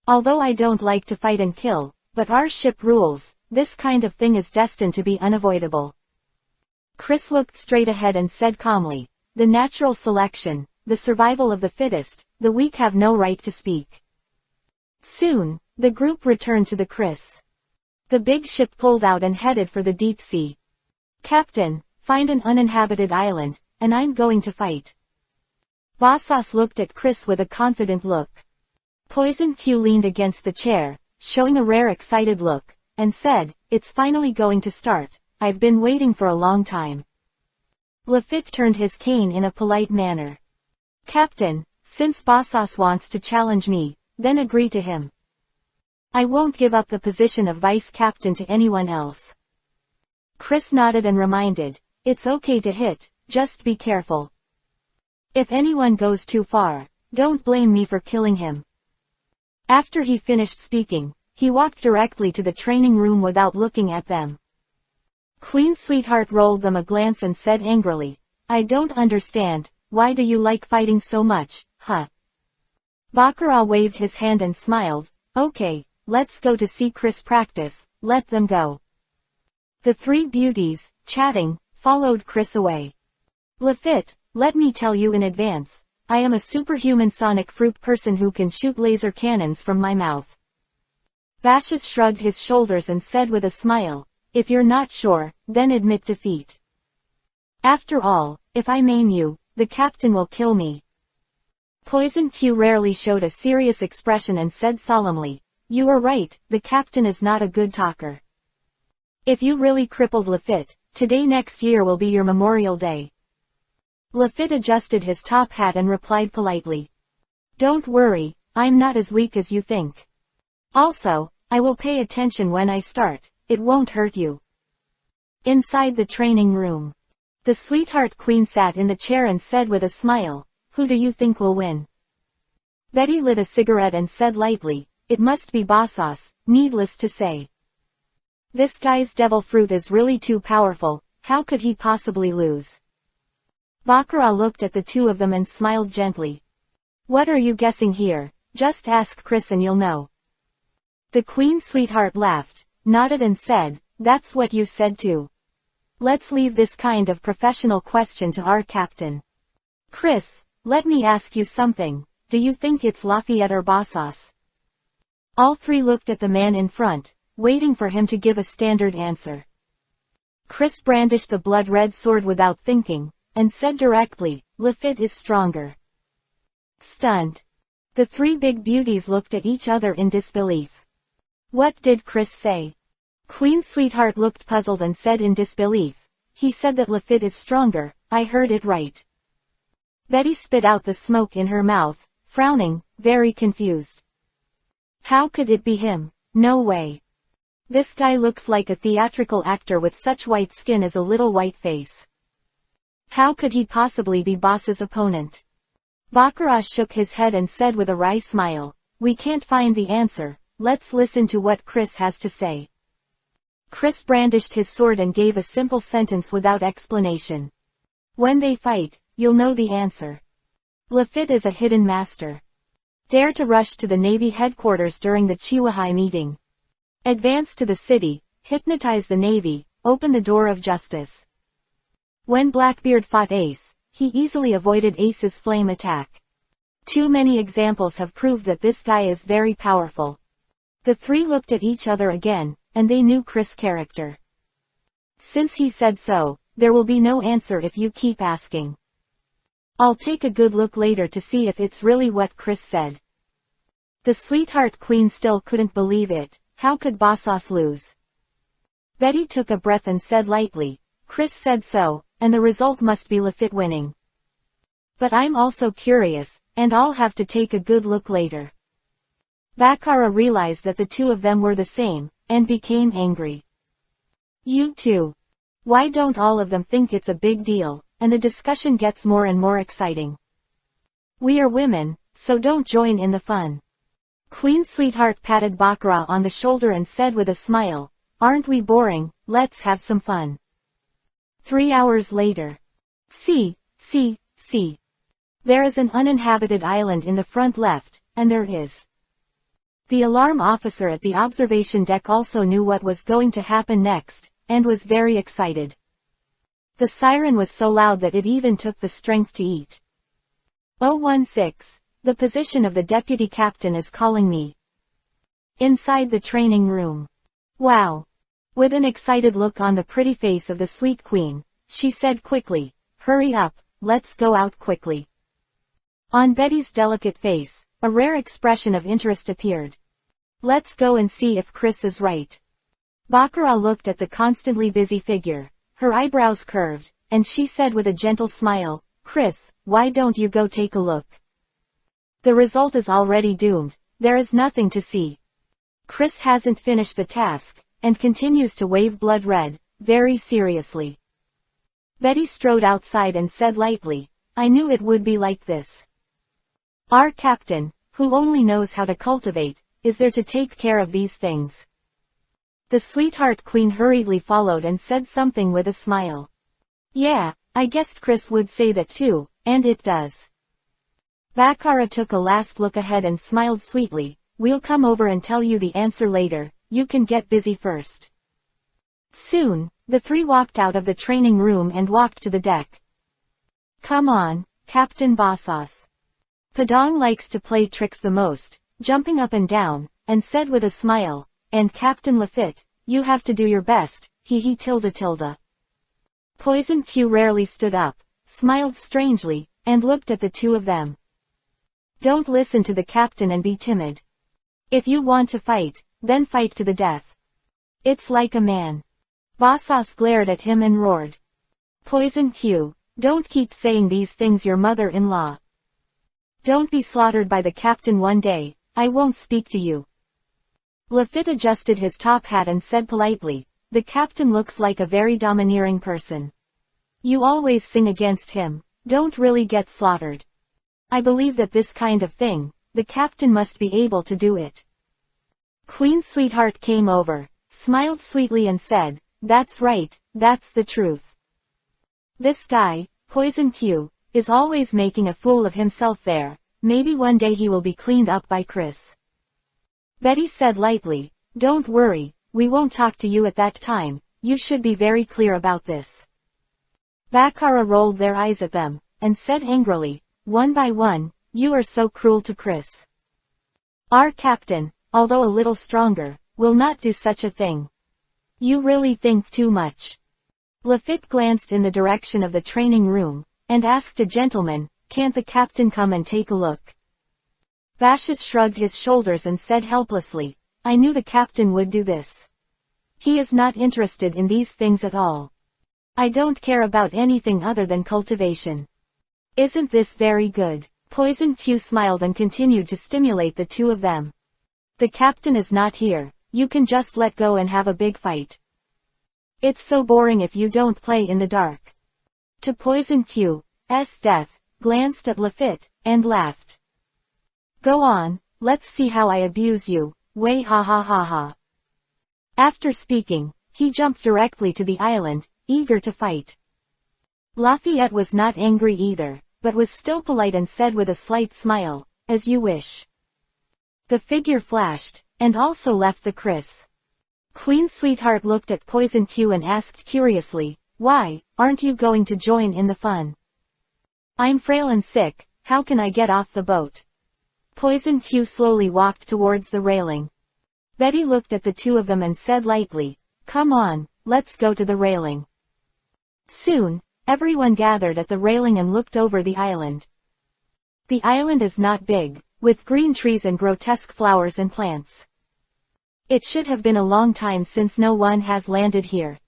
Although I don't like to fight and kill, but our ship rules, this kind of thing is destined to be unavoidable. Chris looked straight ahead and said calmly, the natural selection, the survival of the fittest, the weak have no right to speak. Soon, the group returned to the Chris. The big ship pulled out and headed for the deep sea. Captain, find an uninhabited island, and I'm going to fight. Bosas looked at Chris with a confident look. Poison Q leaned against the chair, showing a rare excited look, and said, "It's finally going to start. I've been waiting for a long time." Lefit turned his cane in a polite manner. "Captain, since Bosas wants to challenge me, then agree to him. I won't give up the position of vice captain to anyone else." Chris nodded and reminded, "It's okay to hit, just be careful. If anyone goes too far, don't blame me for killing him." After he finished speaking, he walked directly to the training room without looking at them. Queen Sweetheart rolled them a glance and said angrily, "I don't understand, why do you like fighting so much, huh?" Bakar waved his hand and smiled, "Okay, let's go to see Chris practice, let them go." The three beauties, chatting, followed Chris away. "Lefit, let me tell you in advance, I am a superhuman sonic fruit person who can shoot laser cannons from my mouth." Bashas shrugged his shoulders and said with a smile, "If you're not sure, then admit defeat. After all, if I maim you, the captain will kill me." Poison Q rarely showed a serious expression and said solemnly, "You are right, the captain is not a good talker. If you really crippled Lefit, today next year will be your Memorial Day." Lefit adjusted his top hat and replied politely, "Don't worry, I'm not as weak as you think. Also, I will pay attention when I start, it won't hurt you." Inside the training room, the Sweetheart Queen sat in the chair and said with a smile, "Who do you think will win?" Betty lit a cigarette and said lightly, "It must be Bosas, needless to say. This guy's devil fruit is really too powerful, how could he possibly lose?" Bakar looked at the two of them and smiled gently. "What are you guessing here? Just ask Chris and you'll know." The Queen Sweetheart laughed, nodded and said, "That's what you said too. Let's leave this kind of professional question to our captain. Chris, let me ask you something, do you think it's Lafayette or Bosas?" All three looked at the man in front, waiting for him to give a standard answer. Chris brandished the blood-red sword without thinking, and said directly, "Lefit is stronger." Stunned. The three big beauties looked at each other in disbelief. "What did Chris say?" Queen Sweetheart looked puzzled and said in disbelief, "He said that Lefit is stronger, I heard it right." Betty spit out the smoke in her mouth, frowning, very confused. "How could it be him? No way. This guy looks like a theatrical actor with such white skin as a little white face. How could he possibly be Boss's opponent?" Bakar shook his head and said with a wry smile, "We can't find the answer, let's listen to what Chris has to say." Chris brandished his sword and gave a simple sentence without explanation. "When they fight, you'll know the answer. Lefit is a hidden master. Dare to rush to the Navy headquarters during the Chihuahua meeting. Advance to the city, hypnotize the Navy, open the door of justice." When Blackbeard fought Ace, he easily avoided Ace's flame attack. Too many examples have proved that this guy is very powerful. The three looked at each other again, and they knew Chris' character. "Since he said so, there will be no answer if you keep asking. I'll take a good look later to see if it's really what Chris said." The Sweetheart Queen still couldn't believe it, how could Bosas lose? Betty took a breath and said lightly, "Chris said so, and the result must be Lefit winning. But I'm also curious, and I'll have to take a good look later." Bakar realized that the two of them were the same, and became angry. "You two. Why don't all of them think it's a big deal, and the discussion gets more and more exciting? We are women, so don't join in the fun." Queen Sweetheart patted Bakar on the shoulder and said with a smile, "Aren't we boring, let's have some fun." 3 hours later. See. There is an uninhabited island in the front left, and there is. The alarm officer at the observation deck also knew what was going to happen next, and was very excited. The siren was so loud that it even took the strength to eat. 016. The position of the deputy captain is calling me. Inside the training room. Wow. With an excited look on the pretty face of the sweet queen, she said quickly, "Hurry up, let's go out quickly. On Betty's delicate face, a rare expression of interest appeared. Let's go and see if Chris is right. Bakar looked at the constantly busy figure. Her eyebrows curved, and she said with a gentle smile, Chris, why don't you go take a look? The result is already doomed. There is nothing to see. Chris hasn't finished the task, and continues to wave blood red, very seriously. Betty strode outside and said lightly, I knew it would be like this. Our captain, who only knows how to cultivate, is there to take care of these things. The sweetheart queen hurriedly followed and said something with a smile. Yeah, I guessed Chris would say that too, and it does. Bakar took a last look ahead and smiled sweetly. We'll come over and tell you the answer later, you can get busy first. Soon, the three walked out of the training room and walked to the deck. Come on, Captain Bosas. Padang likes to play tricks the most, jumping up and down, and said with a smile, and Captain Lefit, you have to do your best, he tilde tilde. Poison Q rarely stood up, smiled strangely, and looked at the two of them. Don't listen to the captain and be timid. If you want to fight, then fight to the death. It's like a man. Bosas glared at him and roared. Poison Q, don't keep saying these things, your mother-in-law. Don't be slaughtered by the captain one day, I won't speak to you. Lefit adjusted his top hat and said politely, the captain looks like a very domineering person. You always sing against him, don't really get slaughtered. I believe that this kind of thing, the captain must be able to do it. Queen Sweetheart came over, smiled sweetly and said, that's right, that's the truth. This guy, Poison Q, is always making a fool of himself there, maybe one day he will be cleaned up by Chris. Betty said lightly, don't worry, we won't talk to you at that time, you should be very clear about this. Bakar rolled their eyes at them, and said angrily, one by one, you are so cruel to Chris. Our captain, although a little stronger, will not do such a thing. You really think too much. Lefit glanced in the direction of the training room, and asked a gentleman, can't the captain come and take a look? Bashas shrugged his shoulders and said helplessly, I knew the captain would do this. He is not interested in these things at all. I don't care about anything other than cultivation. Isn't this very good? Poison Q smiled and continued to stimulate the two of them. The captain is not here, you can just let go and have a big fight. It's so boring if you don't play in the dark. To Poison Q's death, glanced at Lefit, and laughed. Go on, let's see how I abuse you, way ha ha ha ha. After speaking, he jumped directly to the island, eager to fight. Lafayette was not angry either, but was still polite and said with a slight smile, as you wish. The figure flashed, and also left the Chris. Queen Sweetheart looked at Poison Q and asked curiously, why, aren't you going to join in the fun? I'm frail and sick, how can I get off the boat? Poison Q slowly walked towards the railing. Betty looked at the two of them and said lightly, come on, let's go to the railing. Soon, everyone gathered at the railing and looked over the island. The island is not big, with green trees and grotesque flowers and plants. It should have been a long time since no one has landed here.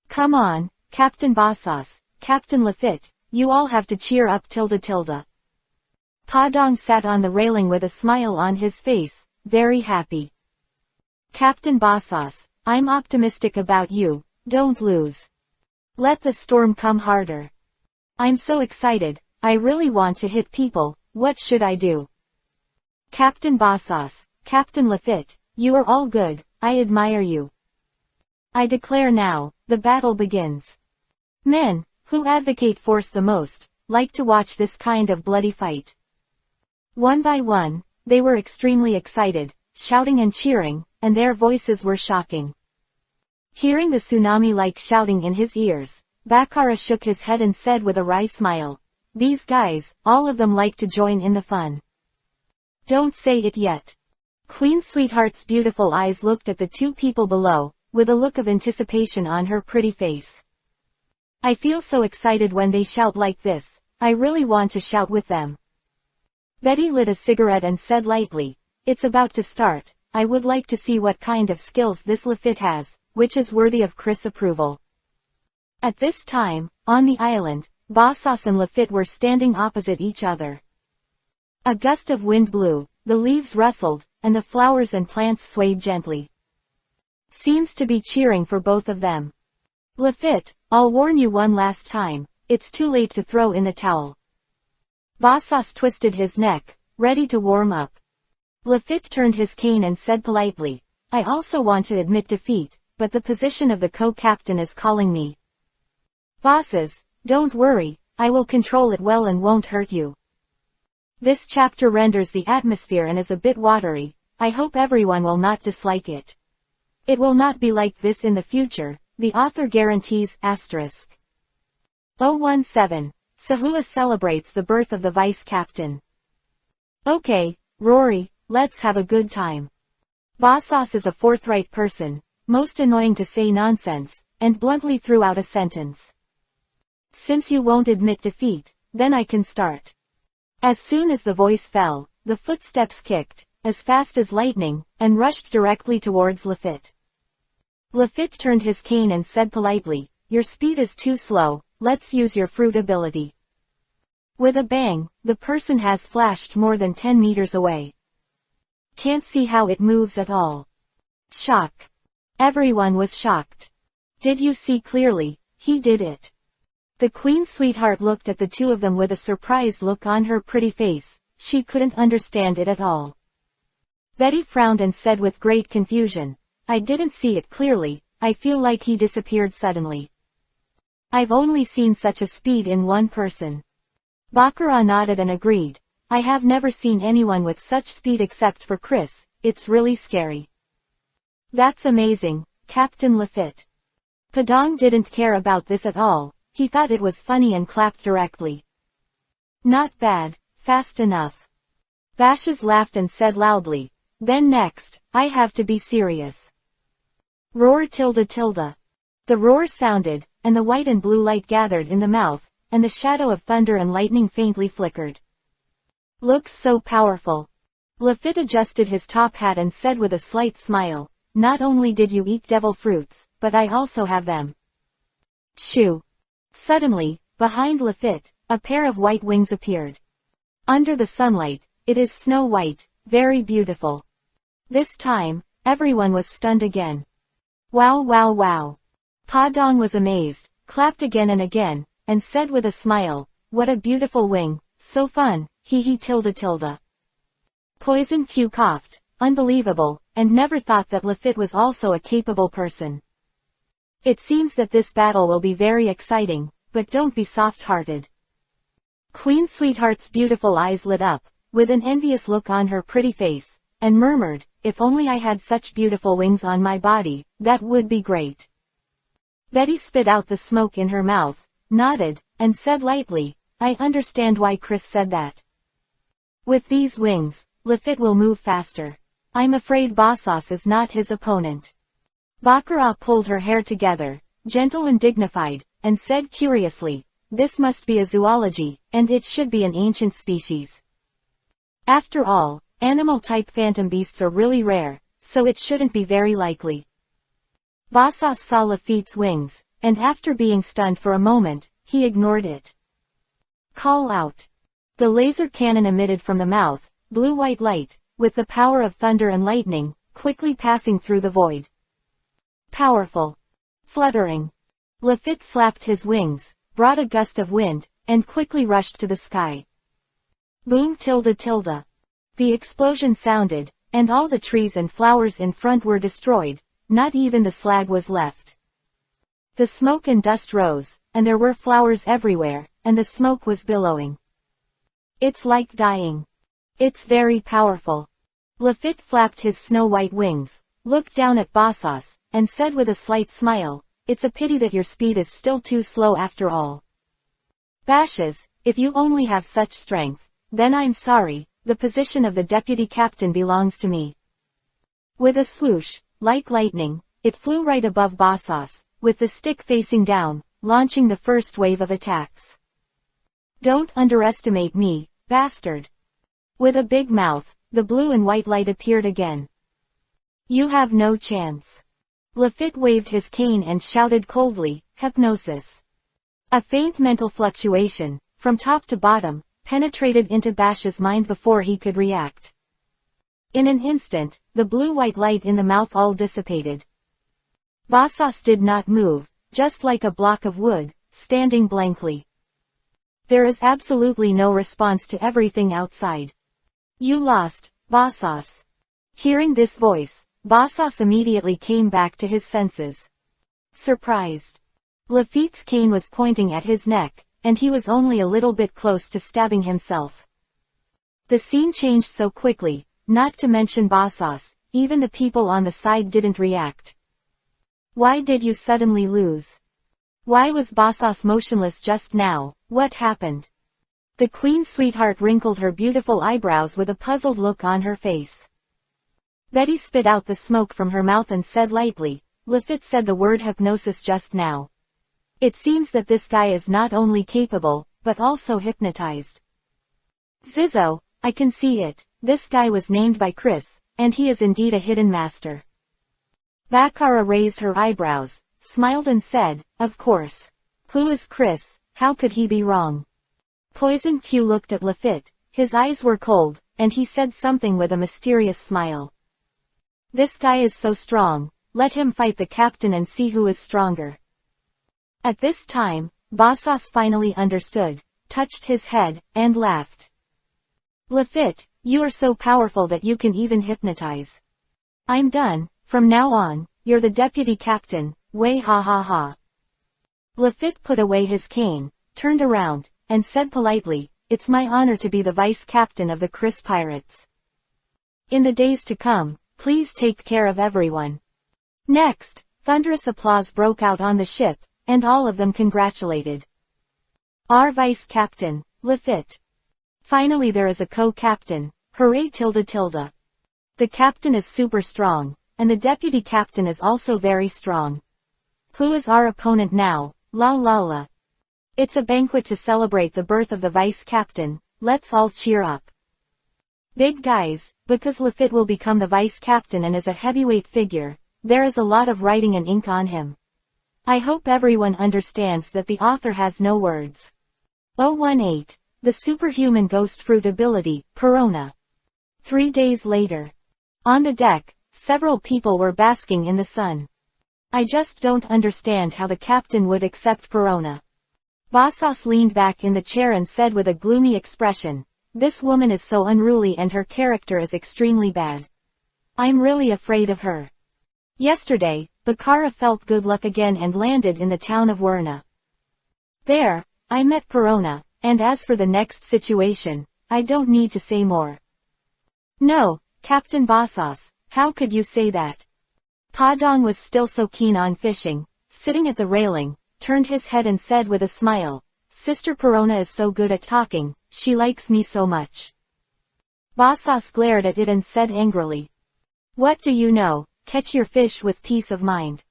Come on, Captain Bosas, Captain Lefit, you all have to cheer up tilde tilde. Padang sat on the railing with a smile on his face, very happy. Captain Bosas, I'm optimistic about you, don't lose. Let the storm come harder. I'm so excited, I really want to hit people, what should I do? Captain Bosas, Captain Lefit, you are all good, I admire you. I declare now, the battle begins. Men, who advocate force the most, like to watch this kind of bloody fight. One by one, they were extremely excited, shouting and cheering, and their voices were shocking. Hearing the tsunami-like shouting in his ears, Bakar shook his head and said with a wry smile, these guys, all of them like to join in the fun. Don't say it yet. Queen Sweetheart's beautiful eyes looked at the two people below, with a look of anticipation on her pretty face. I feel so excited when they shout like this, I really want to shout with them. Betty lit a cigarette and said lightly, "It's about to start. I would like to see what kind of skills this Lefit has, which is worthy of Chris' approval." At this time, on the island, Bosas and Lefit were standing opposite each other. A gust of wind blew, the leaves rustled, and the flowers and plants swayed gently. Seems to be cheering for both of them. "Lefit, I'll warn you one last time, it's too late to throw in the towel." Bosas twisted his neck, ready to warm up. Lefit turned his cane and said politely, "I also want to admit defeat, but the position of the co-captain is calling me." "Bosses, don't worry, I will control it well and won't hurt you." This chapter renders the atmosphere and is a bit watery. I hope everyone will not dislike it. It will not be like this in the future, the author guarantees. *017. Sahua celebrates the birth of the vice captain. "Okay, Rory, let's have a good time." Bosas is a forthright person, most annoying to say nonsense, and bluntly threw out a sentence. "Since you won't admit defeat, then I can start." As soon as the voice fell, the footsteps kicked, as fast as lightning, and rushed directly towards Lefit. Lefit turned his cane and said politely, "Your speed is too slow, let's use your fruit ability." With a bang, the person has flashed more than 10 meters away. Can't see how it moves at all. Shock. Everyone was shocked. "Did you see clearly? He did it." The Queen Sweetheart looked at the two of them with a surprised look on her pretty face. She couldn't understand it at all. Betty frowned and said with great confusion, "I didn't see it clearly, I feel like he disappeared suddenly. I've only seen such a speed in one person." Bakar nodded and agreed. "I have never seen anyone with such speed except for Chris, it's really scary." "That's amazing, Captain Lefit." Padang didn't care about this at all. He thought it was funny and clapped directly. "Not bad, fast enough." Bashes laughed and said loudly, "Then next, I have to be serious." Roar tilde tilde. The roar sounded, and the white and blue light gathered in the mouth, and the shadow of thunder and lightning faintly flickered. "Looks so powerful." Lefit adjusted his top hat and said with a slight smile, "Not only did you eat devil fruits, but I also have them." Shoo. Suddenly, behind Lefit, a pair of white wings appeared. Under the sunlight, it is snow white, very beautiful. This time, everyone was stunned again. "Wow wow wow." Padang was amazed, clapped again and again, and said with a smile, "What a beautiful wing, so fun, hee tilde tilde." Poison Q coughed, "Unbelievable, and never thought that Lefit was also a capable person." It seems that this battle will be very exciting, but don't be soft-hearted. Queen Sweetheart's beautiful eyes lit up, with an envious look on her pretty face, and murmured, "If only I had such beautiful wings on my body, that would be great." Betty spit out the smoke in her mouth, nodded, and said lightly, "I understand why Chris said that. With these wings, Lefit will move faster. I'm afraid Bosas is not his opponent." Bakar pulled her hair together, gentle and dignified, and said curiously, "This must be a zoology, and it should be an ancient species. After all, animal-type phantom beasts are really rare, so it shouldn't be very likely." Bosas saw Lefit's wings, and after being stunned for a moment, he ignored it. Call out. The laser cannon emitted from the mouth, blue-white light, with the power of thunder and lightning, quickly passing through the void. Powerful. Fluttering. Lefit slapped his wings, brought a gust of wind, and quickly rushed to the sky. Boom tilde tilde. The explosion sounded, and all the trees and flowers in front were destroyed, not even the slag was left. The smoke and dust rose, and there were flowers everywhere, and the smoke was billowing. "It's like dying. It's very powerful." Lefit flapped his snow-white wings, looked down at Bosas, and said with a slight smile, "It's a pity that your speed is still too slow after all. Bashes, if you only have such strength, then I'm sorry, the position of the deputy captain belongs to me." With a swoosh, like lightning, it flew right above Bosas, with the stick facing down, launching the first wave of attacks. "Don't underestimate me, bastard." With a big mouth, the blue and white light appeared again. You have no chance. Lefit waved his cane and shouted coldly, hypnosis. A faint mental fluctuation, from top to bottom, penetrated into Bash's mind before he could react. In an instant, the blue-white light in the mouth all dissipated. Bosas did not move, just like a block of wood, standing blankly. There is absolutely no response to everything outside. You lost, Bosas. Hearing this voice, Bosas immediately came back to his senses. Surprised. Lefit's cane was pointing at his neck, and he was only a little bit close to stabbing himself. The scene changed so quickly, not to mention Bosas, even the people on the side didn't react. Why did you suddenly lose? Why was Bosas motionless just now? What happened? The Queen Sweetheart wrinkled her beautiful eyebrows with a puzzled look on her face. Betty spit out the smoke from her mouth and said lightly, Lefit said the word hypnosis just now. It seems that this guy is not only capable, but also hypnotized. Zizzo, I can see it. This guy was named by Chris, and he is indeed a hidden master. Bakar raised her eyebrows, smiled and said, of course. Who is Chris? How could he be wrong? Poison Q looked at Lefit, his eyes were cold, and he said something with a mysterious smile. This guy is so strong, let him fight the captain and see who is stronger. At this time, Bosas finally understood, touched his head, and laughed. Lefit, you are so powerful that you can even hypnotize. I'm done, from now on, you're the deputy captain, way ha ha ha. Lefit put away his cane, turned around, and said politely, it's my honor to be the vice captain of the Chris Pirates. In the days to come, please take care of everyone. Next, thunderous applause broke out on the ship, and all of them congratulated our vice captain, Lefit. Finally there is a co-captain, hooray tilde tilde. The captain is super strong, and the deputy captain is also very strong. Who is our opponent now? La la la. It's a banquet to celebrate the birth of the vice captain, let's all cheer up. Big guys, because Lefit will become the vice captain and is a heavyweight figure, there is a lot of writing and ink on him. I hope everyone understands that the author has no words. 018. The superhuman ghost fruit ability, Perona. 3 days later. On the deck, several people were basking in the sun. I just don't understand how the captain would accept Perona. Bosas leaned back in the chair and said with a gloomy expression, this woman is so unruly and her character is extremely bad. I'm really afraid of her. Yesterday, Bakar felt good luck again and landed in the town of Werna. There, I met Perona, and as for the next situation, I don't need to say more. No, Captain Bosas, how could you say that? Padong was still so keen on fishing, sitting at the railing, turned his head and said with a smile, Sister Perona is so good at talking, she likes me so much. Bosas glared at it and said angrily. What do you know? Catch your fish with peace of mind.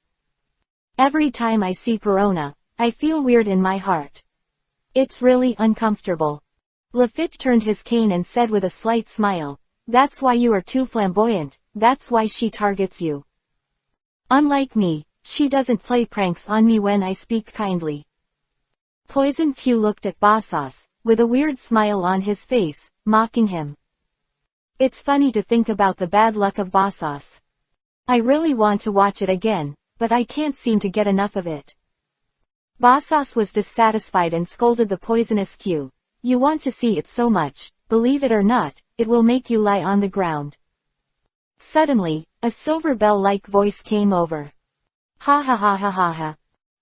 Every time I see Perona, I feel weird in my heart. It's really uncomfortable. Lefit turned his cane and said with a slight smile, that's why you are too flamboyant, that's why she targets you. Unlike me, she doesn't play pranks on me when I speak kindly. Poison Q looked at Bosas, with a weird smile on his face, mocking him. It's funny to think about the bad luck of Bosas. I really want to watch it again, but I can't seem to get enough of it. Bosas was dissatisfied and scolded the poisonous Q. You want to see it so much, believe it or not, it will make you lie on the ground. Suddenly, a silver bell-like voice came over. Ha ha ha ha ha ha.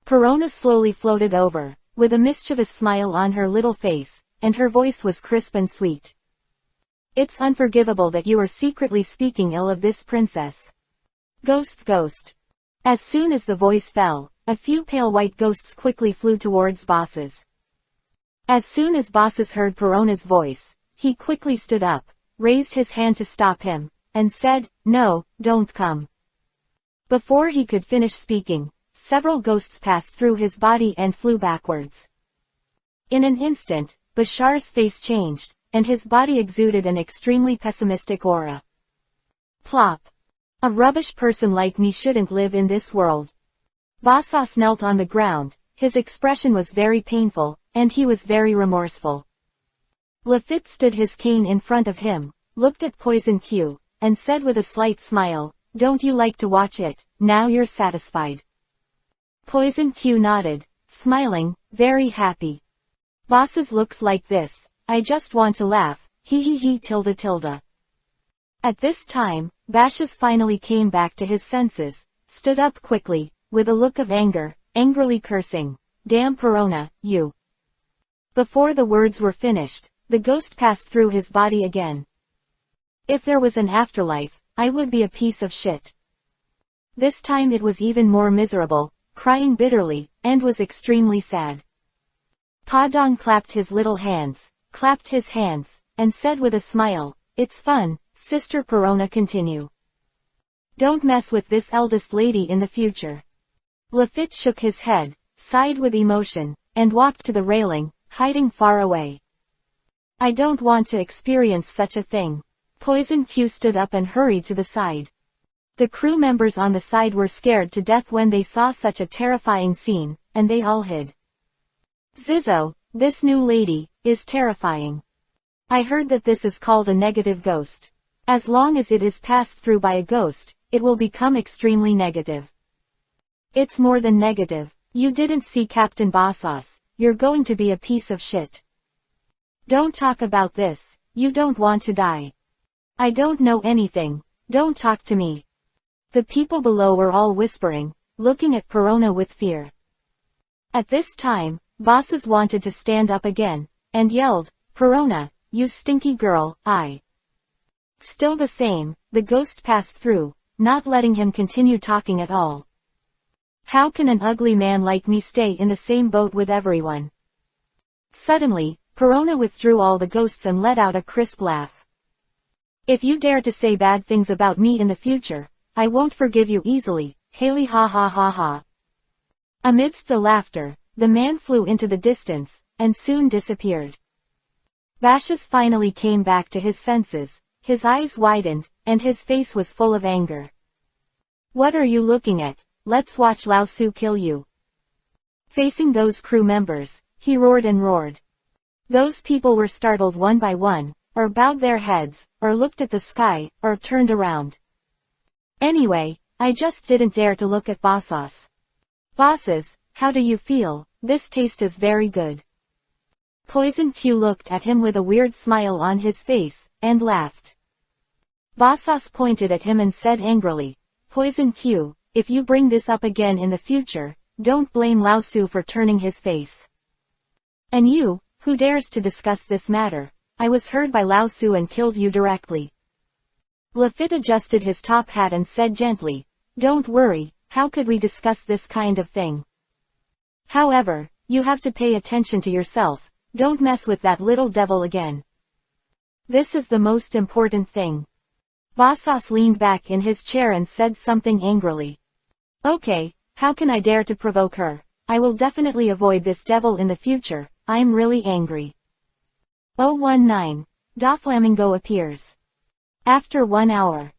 Perona slowly floated over, with a mischievous smile on her little face, and her voice was crisp and sweet. It's unforgivable that you are secretly speaking ill of this princess. Ghost. As soon as the voice fell, a few pale white ghosts quickly flew towards Bosas. As soon as Bosas heard Perona's voice, he quickly stood up, raised his hand to stop him, and said, no, don't come. Before he could finish speaking, several ghosts passed through his body and flew backwards. In an instant, Bashar's face changed, and his body exuded an extremely pessimistic aura. Plop. A rubbish person like me shouldn't live in this world. Bosas knelt on the ground, his expression was very painful, and he was very remorseful. Lefit stood his cane in front of him, looked at Poison Q, and said with a slight smile, "Don't you like to watch it, now you're satisfied?" Poison Q nodded, smiling, very happy. "Bosses looks like this, I just want to laugh, hee hee hee tilde tilde." At this time, Bashas finally came back to his senses, stood up quickly, with a look of anger, angrily cursing, "Damn Perona, you." Before the words were finished, the ghost passed through his body again. If there was an afterlife, I would be a piece of shit. This time it was even more miserable, crying bitterly, and was extremely sad. Padang clapped his hands, and said with a smile, "It's fun, Sister Perona, continue. Don't mess with this eldest lady in the future." Lefit shook his head, sighed with emotion, and walked to the railing, hiding far away. "I don't want to experience such a thing." Poison Q stood up and hurried to the side. The crew members on the side were scared to death when they saw such a terrifying scene, and they all hid. "Zizzo, this new lady, is terrifying. I heard that this is called a negative ghost. As long as it is passed through by a ghost, it will become extremely negative." "It's more than negative. You didn't see Captain Bosas, you're going to be a piece of shit. Don't talk about this, you don't want to die." "I don't know anything, don't talk to me." The people below were all whispering, looking at Perona with fear. At this time, Bosas wanted to stand up again, and yelled, "Perona, you stinky girl, I." Still the same, the ghost passed through, not letting him continue talking at all. "How can an ugly man like me stay in the same boat with everyone?" Suddenly, Perona withdrew all the ghosts and let out a crisp laugh. "If you dare to say bad things about me in the future, I won't forgive you easily, Haley ha ha ha ha." Amidst the laughter, the man flew into the distance, and soon disappeared. Bashas finally came back to his senses, his eyes widened, and his face was full of anger. "What are you looking at? Let's watch Lao Su kill you." Facing those crew members, he roared and roared. Those people were startled one by one, or bowed their heads, or looked at the sky, or turned around. "Anyway, I just didn't dare to look at Bosas. Bosses, how do you feel? This taste is very good." Poison Q looked at him with a weird smile on his face, and laughed. Bosas pointed at him and said angrily, "Poison Q, if you bring this up again in the future, don't blame Lao Su for turning his face. And you, who dares to discuss this matter? I was heard by Lao Su and killed you directly." Lefit adjusted his top hat and said gently, "Don't worry, how could we discuss this kind of thing? However, you have to pay attention to yourself, don't mess with that little devil again. This is the most important thing." Bosas leaned back in his chair and said something angrily. "Okay, how can I dare to provoke her? I will definitely avoid this devil in the future, I'm really angry." 019. Doflamingo appears. After 1 hour.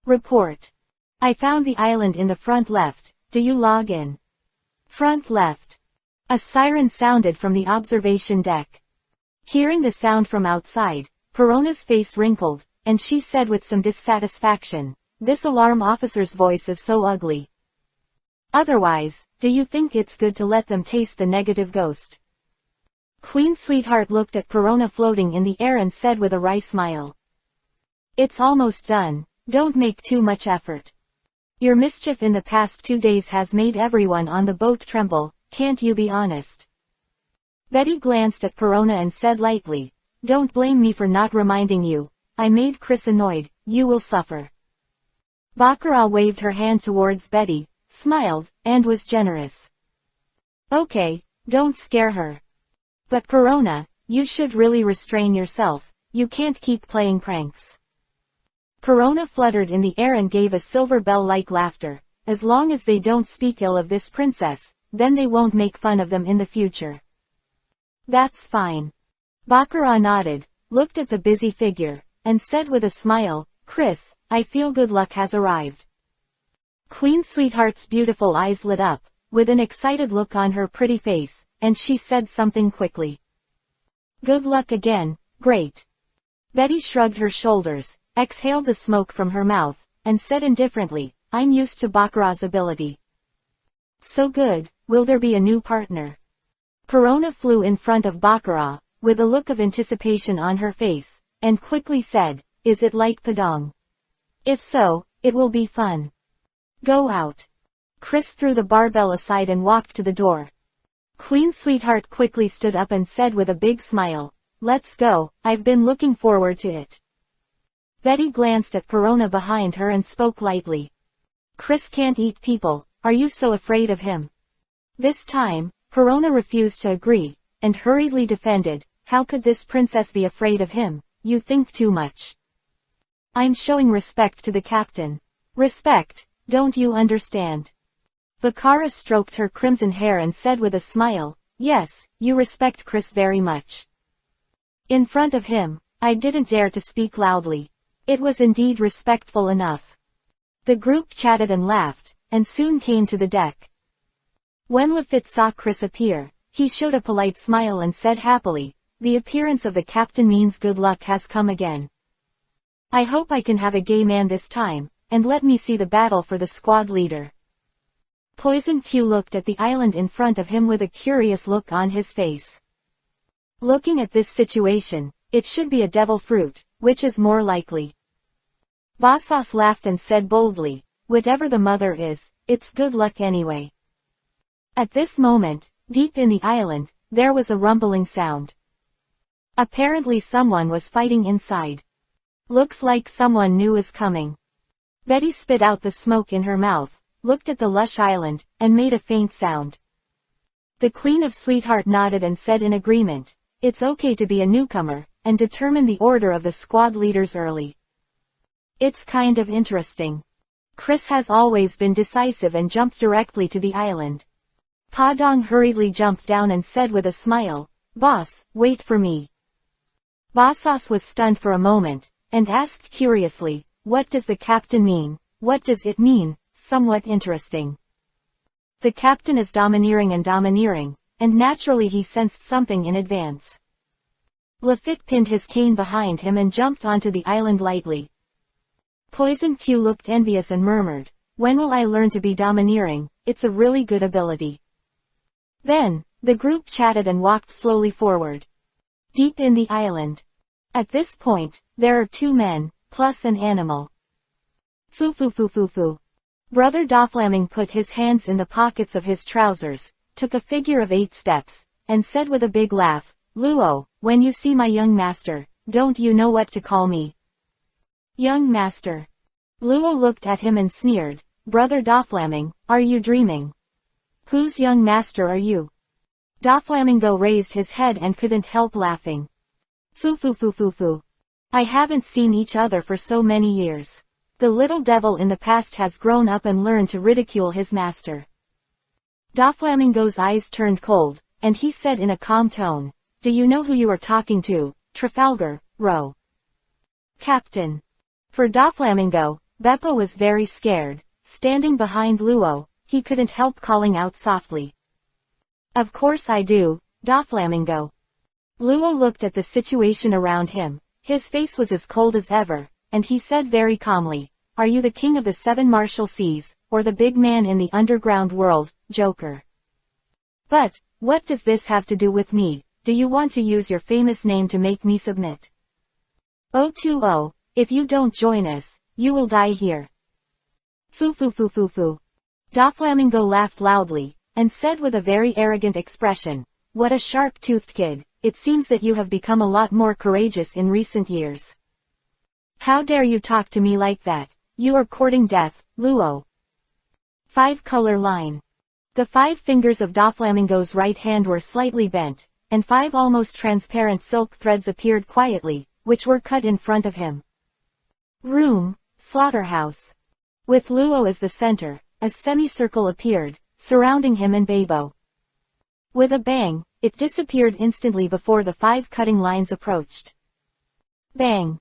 Report. I found the island in the front left, do you log in? Front left. A siren sounded from the observation deck. Hearing the sound from outside, Perona's face wrinkled, and she said with some dissatisfaction, "This alarm officer's voice is so ugly. Otherwise, do you think it's good to let them taste the negative ghost?" Queen Sweetheart looked at Perona floating in the air and said with a wry smile, "It's almost done, don't make too much effort. Your mischief in the past 2 days has made everyone on the boat tremble, can't you be honest?" Betty glanced at Perona and said lightly, "Don't blame me for not reminding you, I made Chris annoyed, you will suffer." Bakar waved her hand towards Betty, smiled, and was generous. "Okay, don't scare her. But Perona, you should really restrain yourself, you can't keep playing pranks." Perona fluttered in the air and gave a silver bell-like laughter. "As long as they don't speak ill of this princess, then they won't make fun of them in the future." "That's fine." Bakar nodded, looked at the busy figure, and said with a smile, "Chris, I feel good luck has arrived." Queen Sweetheart's beautiful eyes lit up, with an excited look on her pretty face, and she said something quickly. "Good luck again, great." Betty shrugged her shoulders, exhaled the smoke from her mouth, and said indifferently, "I'm used to Bakar's ability." "So good, will there be a new partner?" Perona flew in front of Bakar, with a look of anticipation on her face, and quickly said, "Is it like Padang? If so, it will be fun. Go out." Chris threw the barbell aside and walked to the door. Queen Sweetheart quickly stood up and said with a big smile, "Let's go, I've been looking forward to it." Betty glanced at Perona behind her and spoke lightly. "Chris can't eat people, are you so afraid of him?" This time, Perona refused to agree, and hurriedly defended, "How could this princess be afraid of him? You think too much. I'm showing respect to the captain." "Respect, don't you understand?" Bakar stroked her crimson hair and said with a smile, "Yes, you respect Chris very much." In front of him, I didn't dare to speak loudly. It was indeed respectful enough. The group chatted and laughed, and soon came to the deck. When Lefit saw Chris appear, he showed a polite smile and said happily, "The appearance of the captain means good luck has come again. I hope I can have a gay man this time, and let me see the battle for the squad leader." Poison Q looked at the island in front of him with a curious look on his face. Looking at this situation, it should be a devil fruit, which is more likely. Bosas laughed and said boldly, "Whatever the mother is, it's good luck anyway." At this moment, deep in the island, there was a rumbling sound. Apparently someone was fighting inside. "Looks like someone new is coming." Betty spit out the smoke in her mouth, looked at the lush island, and made a faint sound. The Queen of Sweetheart nodded and said in agreement, "It's okay to be a newcomer, and determine the order of the squad leaders early. It's kind of interesting." Chris has always been decisive and jumped directly to the island. Padang hurriedly jumped down and said with a smile, "Boss, wait for me." Bosas was stunned for a moment, and asked curiously, "What does the captain mean? What does it mean? Somewhat interesting." The captain is domineering, and naturally he sensed something in advance. Lefit pinned his cane behind him and jumped onto the island lightly. Poison Q looked envious and murmured, "When will I learn to be domineering? It's a really good ability." Then, the group chatted and walked slowly forward. Deep in the island. At this point, there are two men, plus an animal. Foo foo foo foo foo. Brother Doflamingo put his hands in the pockets of his trousers, took a figure of 8 steps, and said with a big laugh, "Luo, when you see my young master, don't you know what to call me?" "Young master." Luo looked at him and sneered, "Brother Doflamingo, are you dreaming? Whose young master are you?" Doflamingo raised his head and couldn't help laughing. "Foo foo foo foo foo. I haven't seen each other for so many years. The little devil in the past has grown up and learned to ridicule his master." Doflamingo's eyes turned cold, and he said in a calm tone, "Do you know who you are talking to, Trafalgar, Row?" "Captain." For Doflamingo, Bepo was very scared. Standing behind Luo, he couldn't help calling out softly, "Of course I do, Doflamingo." Luo looked at the situation around him. His face was as cold as ever, and he said very calmly, "Are you the king of the 7 Martial Seas, or the big man in the underground world, Joker?" "But, what does this have to do with me? Do you want to use your famous name to make me submit?" "020, if you don't join us, you will die here." Foo foo foo foo foo. Doflamingo laughed loudly, and said with a very arrogant expression, "What a sharp-toothed kid, it seems that you have become a lot more courageous in recent years. How dare you talk to me like that? You are courting death, Luo." 5 color line. The 5 fingers of Doflamingo's right hand were slightly bent, and 5 almost transparent silk threads appeared quietly, which were cut in front of him. Room, slaughterhouse. With Luo as the center, a semicircle appeared, surrounding him and Bepo. With a bang, it disappeared instantly before the 5 cutting lines approached. Bang!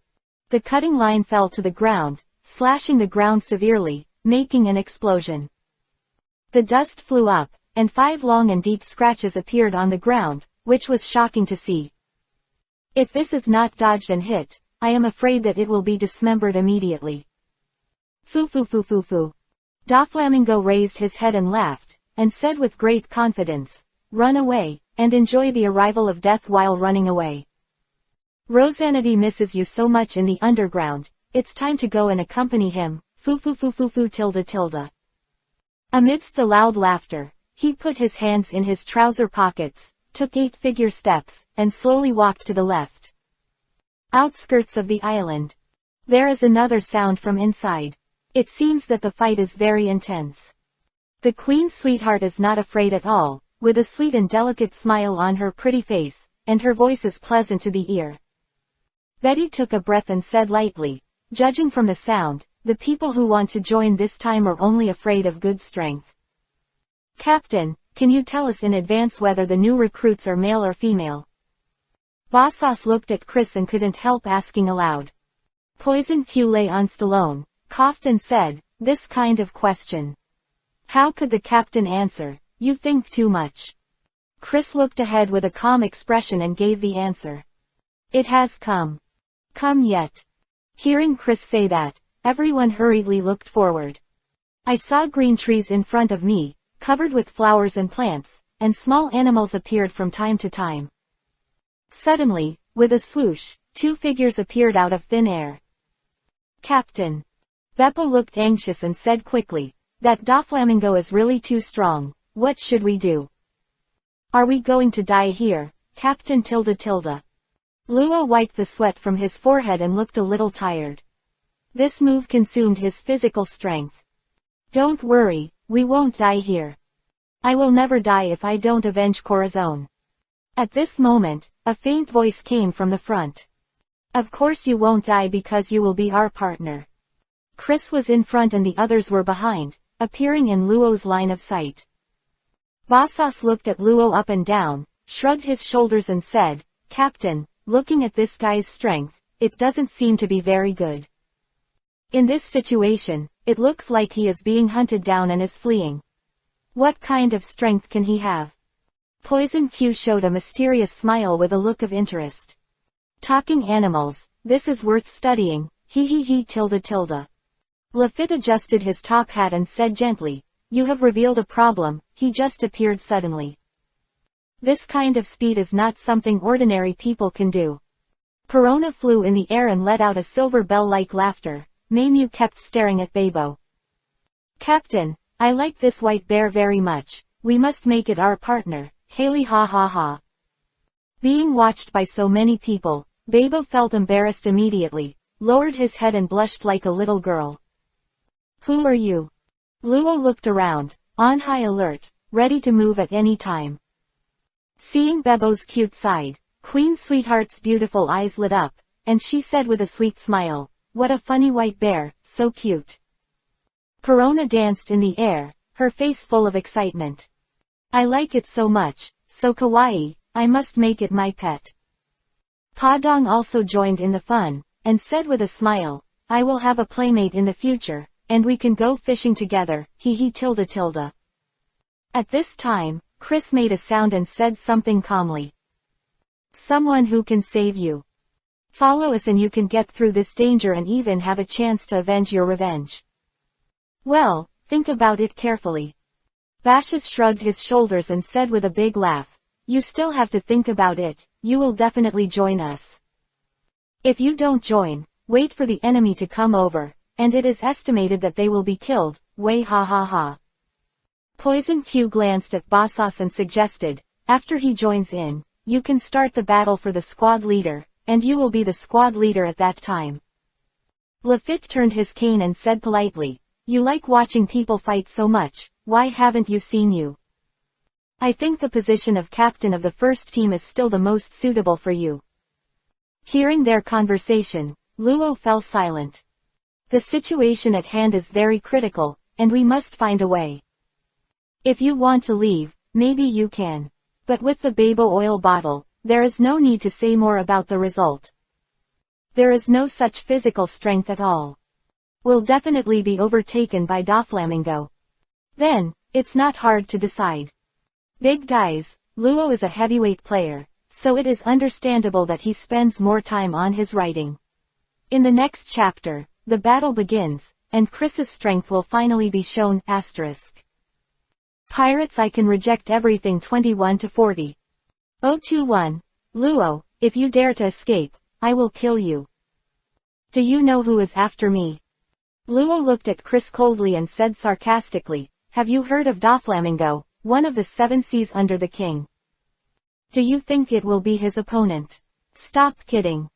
The cutting line fell to the ground, slashing the ground severely, making an explosion. The dust flew up, and 5 long and deep scratches appeared on the ground, which was shocking to see. If this is not dodged and hit, I am afraid that it will be dismembered immediately. Foo foo foo foo foo. Doflamingo raised his head and laughed, and said with great confidence, "Run away, and enjoy the arrival of death while running away. Rosanity misses you so much in the underground, it's time to go and accompany him, foo foo foo foo foo tilde tilde." Amidst the loud laughter, he put his hands in his trouser pockets, took 8 figure steps, and slowly walked to the left. Outskirts of the island. There is another sound from inside. It seems that the fight is very intense. The Queen's sweetheart is not afraid at all, with a sweet and delicate smile on her pretty face, and her voice is pleasant to the ear. Betty took a breath and said lightly, "Judging from the sound, the people who want to join this time are only afraid of good strength. Captain, can you tell us in advance whether the new recruits are male or female?" Bosas looked at Chris and couldn't help asking aloud. Poison Q lay on Stallone, coughed and said, "This kind of question. How could the captain answer? You think too much." Chris looked ahead with a calm expression and gave the answer. "It has come." "Come yet?" Hearing Chris say that, everyone hurriedly looked forward. I saw green trees in front of me, covered with flowers and plants, and small animals appeared from time to time. Suddenly, with a swoosh, 2 figures appeared out of thin air. "Captain." Bepo looked anxious and said quickly, "That Doflamingo is really too strong. What should we do?" "Are we going to die here, Captain tilde tilde?" Luo wiped the sweat from his forehead and looked a little tired. This move consumed his physical strength. "Don't worry, we won't die here. I will never die if I don't avenge Corazon." At this moment, a faint voice came from the front. "Of course you won't die because you will be our partner." Chris was in front and the others were behind, appearing in Luo's line of sight. Bosas looked at Luo up and down, shrugged his shoulders and said, "Captain, looking at this guy's strength, it doesn't seem to be very good. In this situation, it looks like he is being hunted down and is fleeing. What kind of strength can he have?" Poison Q showed a mysterious smile with a look of interest. "Talking animals, this is worth studying, he tilde tilde." Lefit adjusted his top hat and said gently, "You have revealed a problem, he just appeared suddenly. This kind of speed is not something ordinary people can do." Perona flew in the air and let out a silver bell-like laughter. Mamu kept staring at Bepo. "Captain, I like this white bear very much, we must make it our partner, Haley ha ha ha." Being watched by so many people, Bepo felt embarrassed immediately, lowered his head and blushed like a little girl. "Who are you?" Luo looked around, on high alert, ready to move at any time. Seeing Bepo's cute side, Queen Sweetheart's beautiful eyes lit up, and she said with a sweet smile, "What a funny white bear, so cute." Perona danced in the air, her face full of excitement. "I like it so much, so kawaii, I must make it my pet." Padong also joined in the fun, and said with a smile, "I will have a playmate in the future, and we can go fishing together, he tilde tilde." At this time, Chris made a sound and said something calmly. "Someone who can save you. Follow us and you can get through this danger and even have a chance to avenge your revenge." "Well, think about it carefully." Bashas shrugged his shoulders and said with a big laugh, "You still have to think about it, you will definitely join us. If you don't join, wait for the enemy to come over, and it is estimated that they will be killed, way ha ha ha." Poison Q glanced at Bosas and suggested, "After he joins in, you can start the battle for the squad leader, and you will be the squad leader at that time." Lefit turned his cane and said politely, "You like watching people fight so much, why haven't you seen you? I think the position of captain of the first team is still the most suitable for you." Hearing their conversation, Luo fell silent. "The situation at hand is very critical, and we must find a way. If you want to leave, maybe you can. But with the Bepo oil bottle, there is no need to say more about the result." There is no such physical strength at all. We'll definitely be overtaken by Doflamingo. Then, it's not hard to decide. Big guys, Luo is a heavyweight player, so it is understandable that he spends more time on his writing. In the next chapter, the battle begins, and Chris's strength will finally be shown. Pirates, I can reject everything. 21 to 40. 021. Luo, if you dare to escape, I will kill you. Do you know who is after me? Luo looked at Chris coldly and said sarcastically, have you heard of Doflamingo, one of the 7 seas under the king? Do you think it will be his opponent? Stop kidding.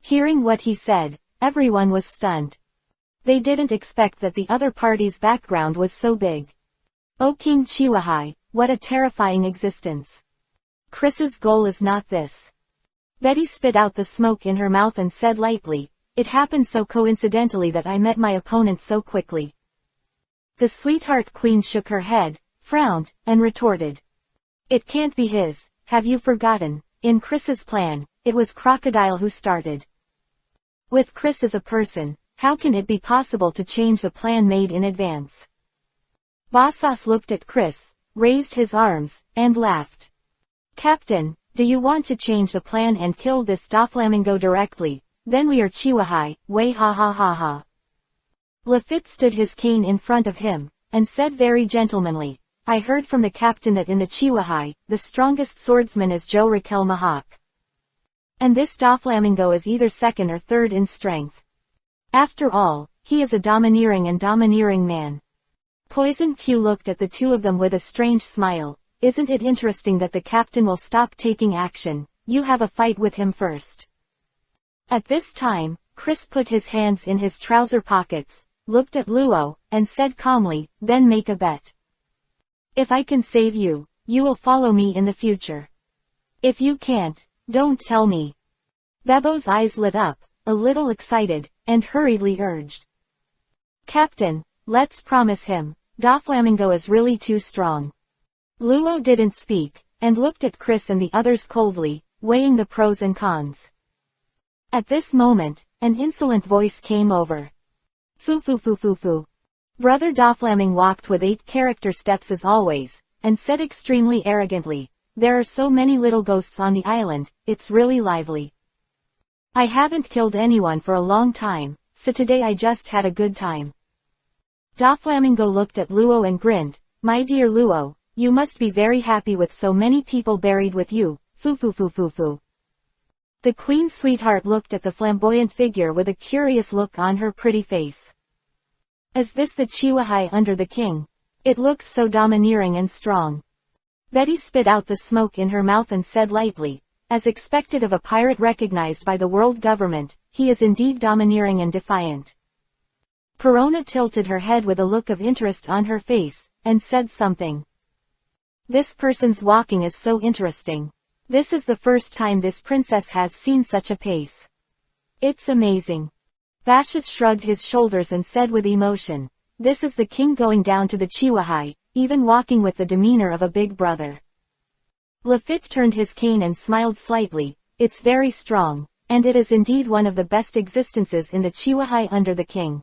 Hearing what he said, everyone was stunned. They didn't expect that the other party's background was so big. Oh King Chiwahai, what a terrifying existence. Chris's goal is not this. Betty spit out the smoke in her mouth and said lightly, it happened so coincidentally that I met my opponent so quickly. The sweetheart queen shook her head, frowned, and retorted. It can't be his, have you forgotten? In Chris's plan, it was Crocodile who started. With Chris as a person, how can it be possible to change the plan made in advance? Bosas looked at Chris, raised his arms, and laughed. Captain, do you want to change the plan and kill this Doflamingo directly? Then we are Chiwahai, way ha ha ha ha. Lefit stood his cane in front of him, and said very gentlemanly, I heard from the captain that in the Chiwahai, the strongest swordsman is Joe Raquel Mahawk. And this Doflamingo is either second or third in strength. After all, he is a domineering man. Poison Q looked at the two of them with a strange smile. Isn't it interesting that the captain will stop taking action? You have a fight with him first. At this time, Chris put his hands in his trouser pockets, looked at Luo, and said calmly, then make a bet. If I can save you, you will follow me in the future. If you can't, don't tell me. Bepo's eyes lit up, a little excited, and hurriedly urged. Captain, let's promise him. Doflamingo is really too strong. Luo didn't speak, and looked at Chris and the others coldly, weighing the pros and cons. At this moment, an insolent voice came over. Fu. Brother Doflamingo walked with 8 character steps as always, and said extremely arrogantly, there are so many little ghosts on the island, it's really lively. I haven't killed anyone for a long time, so today I just had a good time. Doflamingo looked at Luo and grinned, my dear Luo, you must be very happy with so many people buried with you, fu. The queen sweetheart looked at the flamboyant figure with a curious look on her pretty face. Is this the Chiwahai under the king? It looks so domineering and strong. Betty spit out the smoke in her mouth and said lightly, as expected of a pirate recognized by the world government, he is indeed domineering and defiant. Perona tilted her head with a look of interest on her face, and said something. This person's walking is so interesting. This is the first time this princess has seen such a pace. It's amazing. Bashas shrugged his shoulders and said with emotion, this is the king going down to the Chiwahai, even walking with the demeanor of a big brother. Lefit turned his cane and smiled slightly, it's very strong, and it is indeed one of the best existences in the Chiwahai under the king.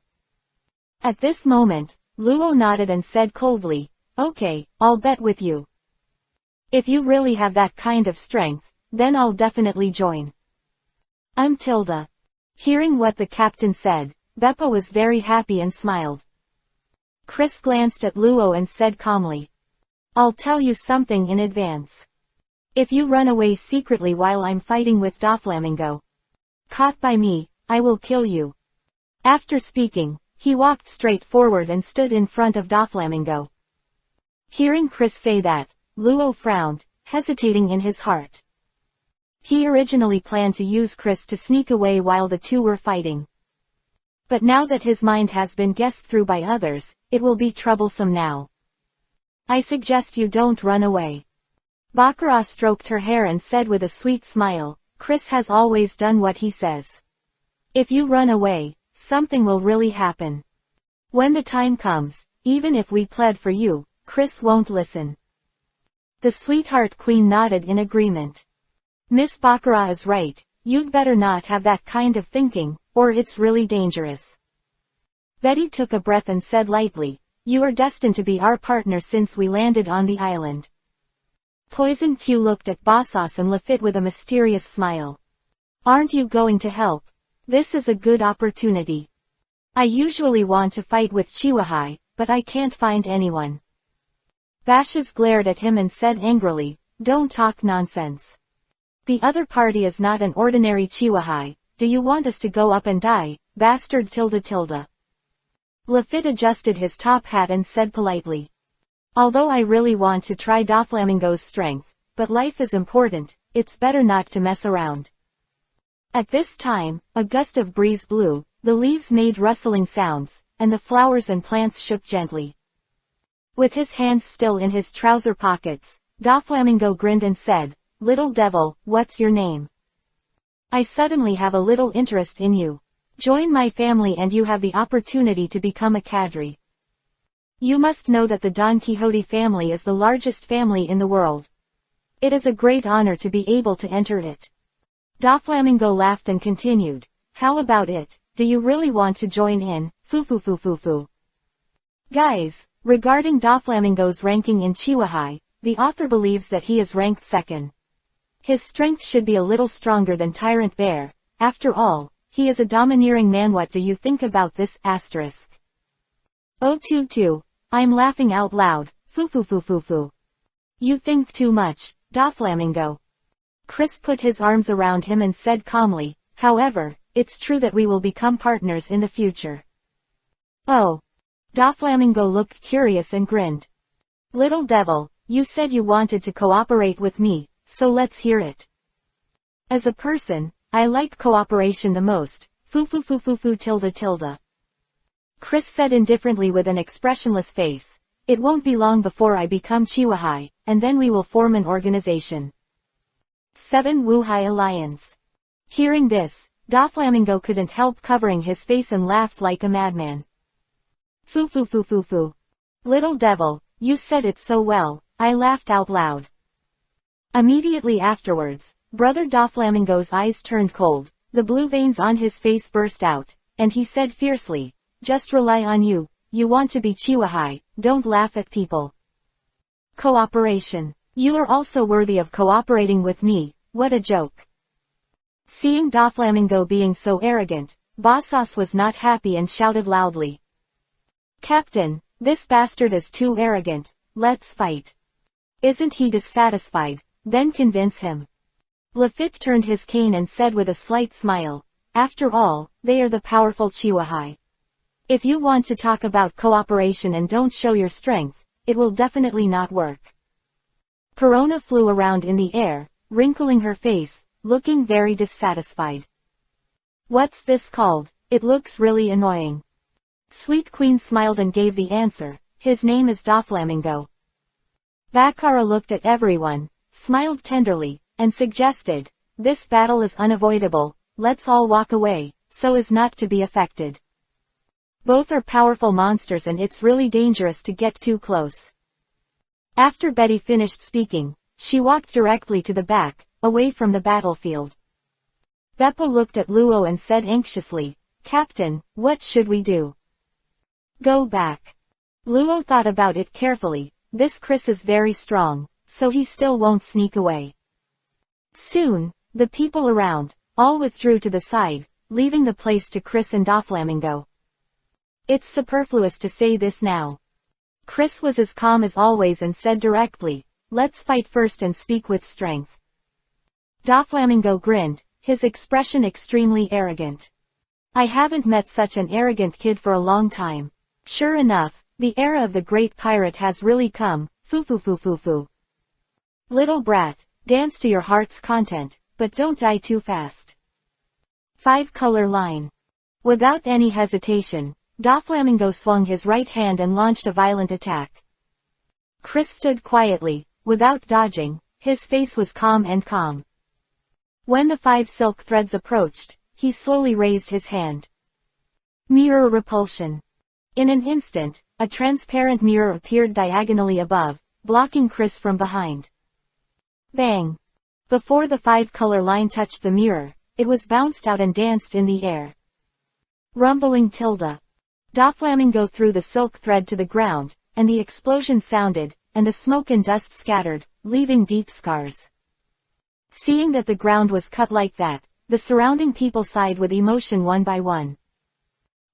At this moment, Luo nodded and said coldly, okay, I'll bet with you. If you really have that kind of strength, then I'll definitely join. Hearing what the captain said, Bepo was very happy and smiled. Chris glanced at Luo and said calmly, I'll tell you something in advance. If you run away secretly while I'm fighting with Doflamingo, caught by me, I will kill you. After speaking, he walked straight forward and stood in front of Doflamingo. Hearing Chris say that, Luo frowned, hesitating in his heart. He originally planned to use Chris to sneak away while the two were fighting. But now that his mind has been guessed through by others, it will be troublesome now. I suggest you don't run away. Bakar stroked her hair and said with a sweet smile, Chris has always done what he says. If you run away, something will really happen. When the time comes, even if we pled for you, Chris won't listen. The sweetheart queen nodded in agreement. Miss Bakar is right, you'd better not have that kind of thinking, or it's really dangerous. Betty took a breath and said lightly, you are destined to be our partner since we landed on the island. Poison Q looked at Bosas and Lefit with a mysterious smile. Aren't you going to help? This is a good opportunity. I usually want to fight with Chihuahua, but I can't find anyone. Bashes glared at him and said angrily, don't talk nonsense. The other party is not an ordinary Chihuahua. Do you want us to go up and die, bastard tilde tilde? Lefit adjusted his top hat and said politely. Although I really want to try Doflamingo's strength, but life is important, it's better not to mess around. At this time, a gust of breeze blew, the leaves made rustling sounds, and the flowers and plants shook gently. With his hands still in his trouser pockets, Doflamingo grinned and said, little devil, what's your name? I suddenly have a little interest in you. Join my family and you have the opportunity to become a cadre. You must know that the Don Quixote family is the largest family in the world. It is a great honor to be able to enter it. Doflamingo laughed and continued, how about it, do you really want to join in, foo. Guys, regarding Doflamingo's ranking in Chihuahua, the author believes that he is ranked second. His strength should be a little stronger than Tyrant Bear, after all, he is a domineering man. What do you think about this, asterisk? Oh tutu, I'm laughing out loud, foo. You think too much, Doflamingo. Chris put his arms around him and said calmly, however, it's true that we will become partners in the future. Oh. Doflamingo looked curious and grinned. Little devil, you said you wanted to cooperate with me, so let's hear it. As a person, I like cooperation the most, foo tilde. Chris said indifferently with an expressionless face, it won't be long before I become Chihuahua, and then we will form an organization. 7 Wuhai Alliance. Hearing this, Doflamingo couldn't help covering his face and laughed like a madman. Foo. Little devil, you said it so well, I laughed out loud. Immediately afterwards, Brother Doflamingo's eyes turned cold, the blue veins on his face burst out, and he said fiercely, just rely on you, you want to be Chihuahua, don't laugh at people. Cooperation. You are also worthy of cooperating with me, what a joke. Seeing Doflamingo being so arrogant, Bosas was not happy and shouted loudly. Captain, this bastard is too arrogant, let's fight. Isn't he dissatisfied? Then convince him. Lefit turned his cane and said with a slight smile, after all, they are the powerful Chihuahua. If you want to talk about cooperation and don't show your strength, it will definitely not work. Perona flew around in the air, wrinkling her face, looking very dissatisfied. What's this called? It looks really annoying. Sweet Queen smiled and gave the answer, his name is Doflamingo. Bakar looked at everyone, smiled tenderly, and suggested, this battle is unavoidable, let's all walk away, so as not to be affected. Both are powerful monsters and it's really dangerous to get too close. After Betty finished speaking, she walked directly to the back, away from the battlefield. Bepo looked at Luo and said anxiously, Captain, what should we do? Go back. Luo thought about it carefully, this Chris is very strong, so he still won't sneak away. Soon, the people around, all withdrew to the side, leaving the place to Chris and Doflamingo. It's superfluous to say this now. Chris was as calm as always and said directly, let's fight first and speak with strength. Doflamingo grinned, his expression extremely arrogant. I haven't met such an arrogant kid for a long time. Sure enough, the era of the great pirate has really come, foo. Little brat, dance to your heart's content, but don't die too fast. 5-color line. Without any hesitation, Doflamingo swung his right hand and launched a violent attack. Chris stood quietly, without dodging, his face was calm. When the 5 silk threads approached, he slowly raised his hand. Mirror repulsion. In an instant, a transparent mirror appeared diagonally above, blocking Chris from behind. Bang! Before the 5-color line touched the mirror, it was bounced out and danced in the air. Rumbling tilde. Doflamingo threw the silk thread to the ground, and the explosion sounded, and the smoke and dust scattered, leaving deep scars. Seeing that the ground was cut like that, the surrounding people sighed with emotion one by one.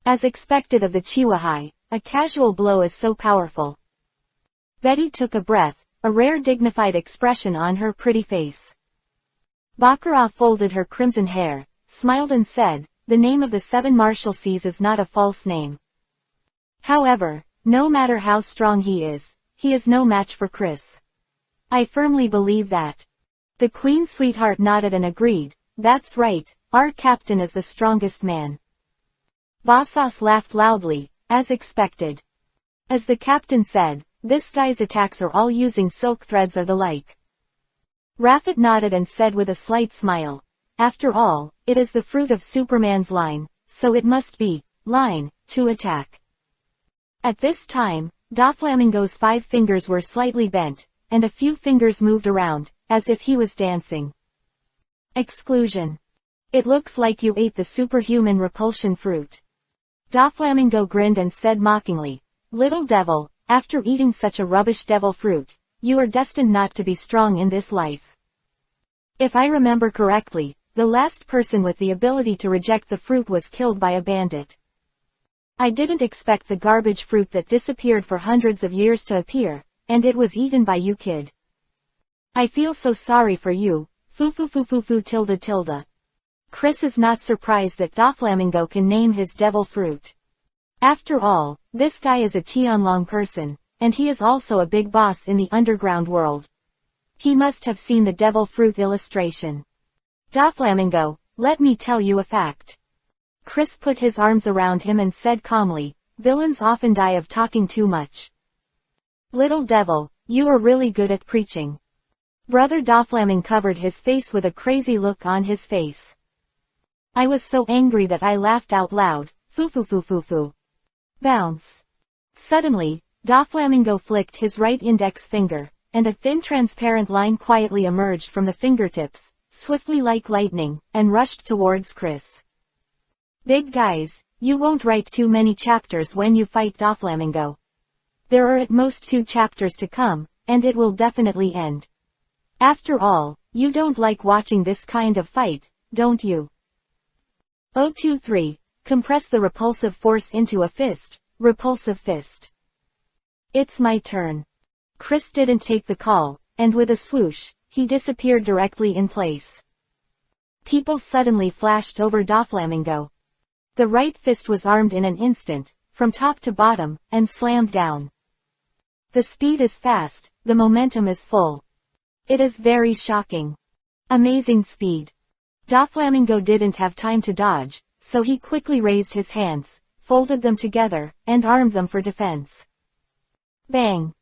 As expected of the Chihuahua, a casual blow is so powerful. Betty took a breath, a rare dignified expression on her pretty face. Bakar folded her crimson hair, smiled and said, "The name of the 7 Marshalseas is not a false name. However, no matter how strong he is no match for Chris. I firmly believe that." The Queen Sweetheart nodded and agreed, "That's right, our captain is the strongest man." Bosas laughed loudly, as expected. As the captain said, "This guy's attacks are all using silk threads or the like." Lefit nodded and said with a slight smile, "After all, it is the fruit of Superman's line, so it must be, line, to attack." At this time, Doflamingo's 5 fingers were slightly bent, and a few fingers moved around, as if he was dancing. Exclusion. "It looks like you ate the superhuman repulsion fruit." Doflamingo grinned and said mockingly, "Little devil, after eating such a rubbish devil fruit, you are destined not to be strong in this life. If I remember correctly, the last person with the ability to reject the fruit was killed by a bandit. I didn't expect the garbage fruit that disappeared for hundreds of years to appear, and it was eaten by you, kid. I feel so sorry for you, foo tilde tilde." Chris is not surprised that Doflamingo can name his devil fruit. After all, this guy is a Tianlong person, and he is also a big boss in the underground world. He must have seen the devil fruit illustration. "Doflamingo, let me tell you a fact." Chris put his arms around him and said calmly, "Villains often die of talking too much. Little devil, you are really good at preaching." Brother Doflamingo covered his face with a crazy look on his face. "I was so angry that I laughed out loud, foo. Bounce." Suddenly, Doflamingo flicked his right index finger, and a thin transparent line quietly emerged from the fingertips, swiftly like lightning, and rushed towards Chris. "Big guys, you won't write too many chapters when you fight Doflamingo. There are at most 2 chapters to come, and it will definitely end. After all, you don't like watching this kind of fight, don't you?" 023. Compress the repulsive force into a fist, repulsive fist. "It's my turn." Chris didn't take the call, and with a swoosh, he disappeared directly in place. People suddenly flashed over Doflamingo. The right fist was armed in an instant, from top to bottom, and slammed down. The speed is fast, the momentum is full. It is very shocking. Amazing speed. Doflamingo didn't have time to dodge, so he quickly raised his hands, folded them together, and armed them for defense. Bang!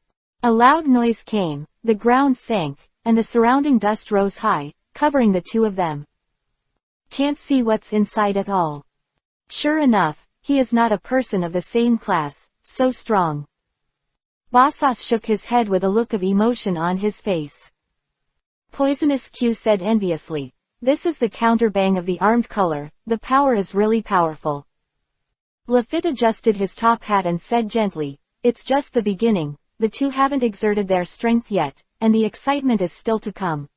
A loud noise came, the ground sank, and the surrounding dust rose high, covering the 2 of them. "Can't see what's inside at all." Sure enough, he is not a person of the same class, so strong. Bosas shook his head with a look of emotion on his face. Poisonous Q said enviously, "This is the counterbang of the armed color, the power is really powerful." Lefit adjusted his top hat and said gently, "It's just the beginning, the 2 haven't exerted their strength yet, and the excitement is still to come."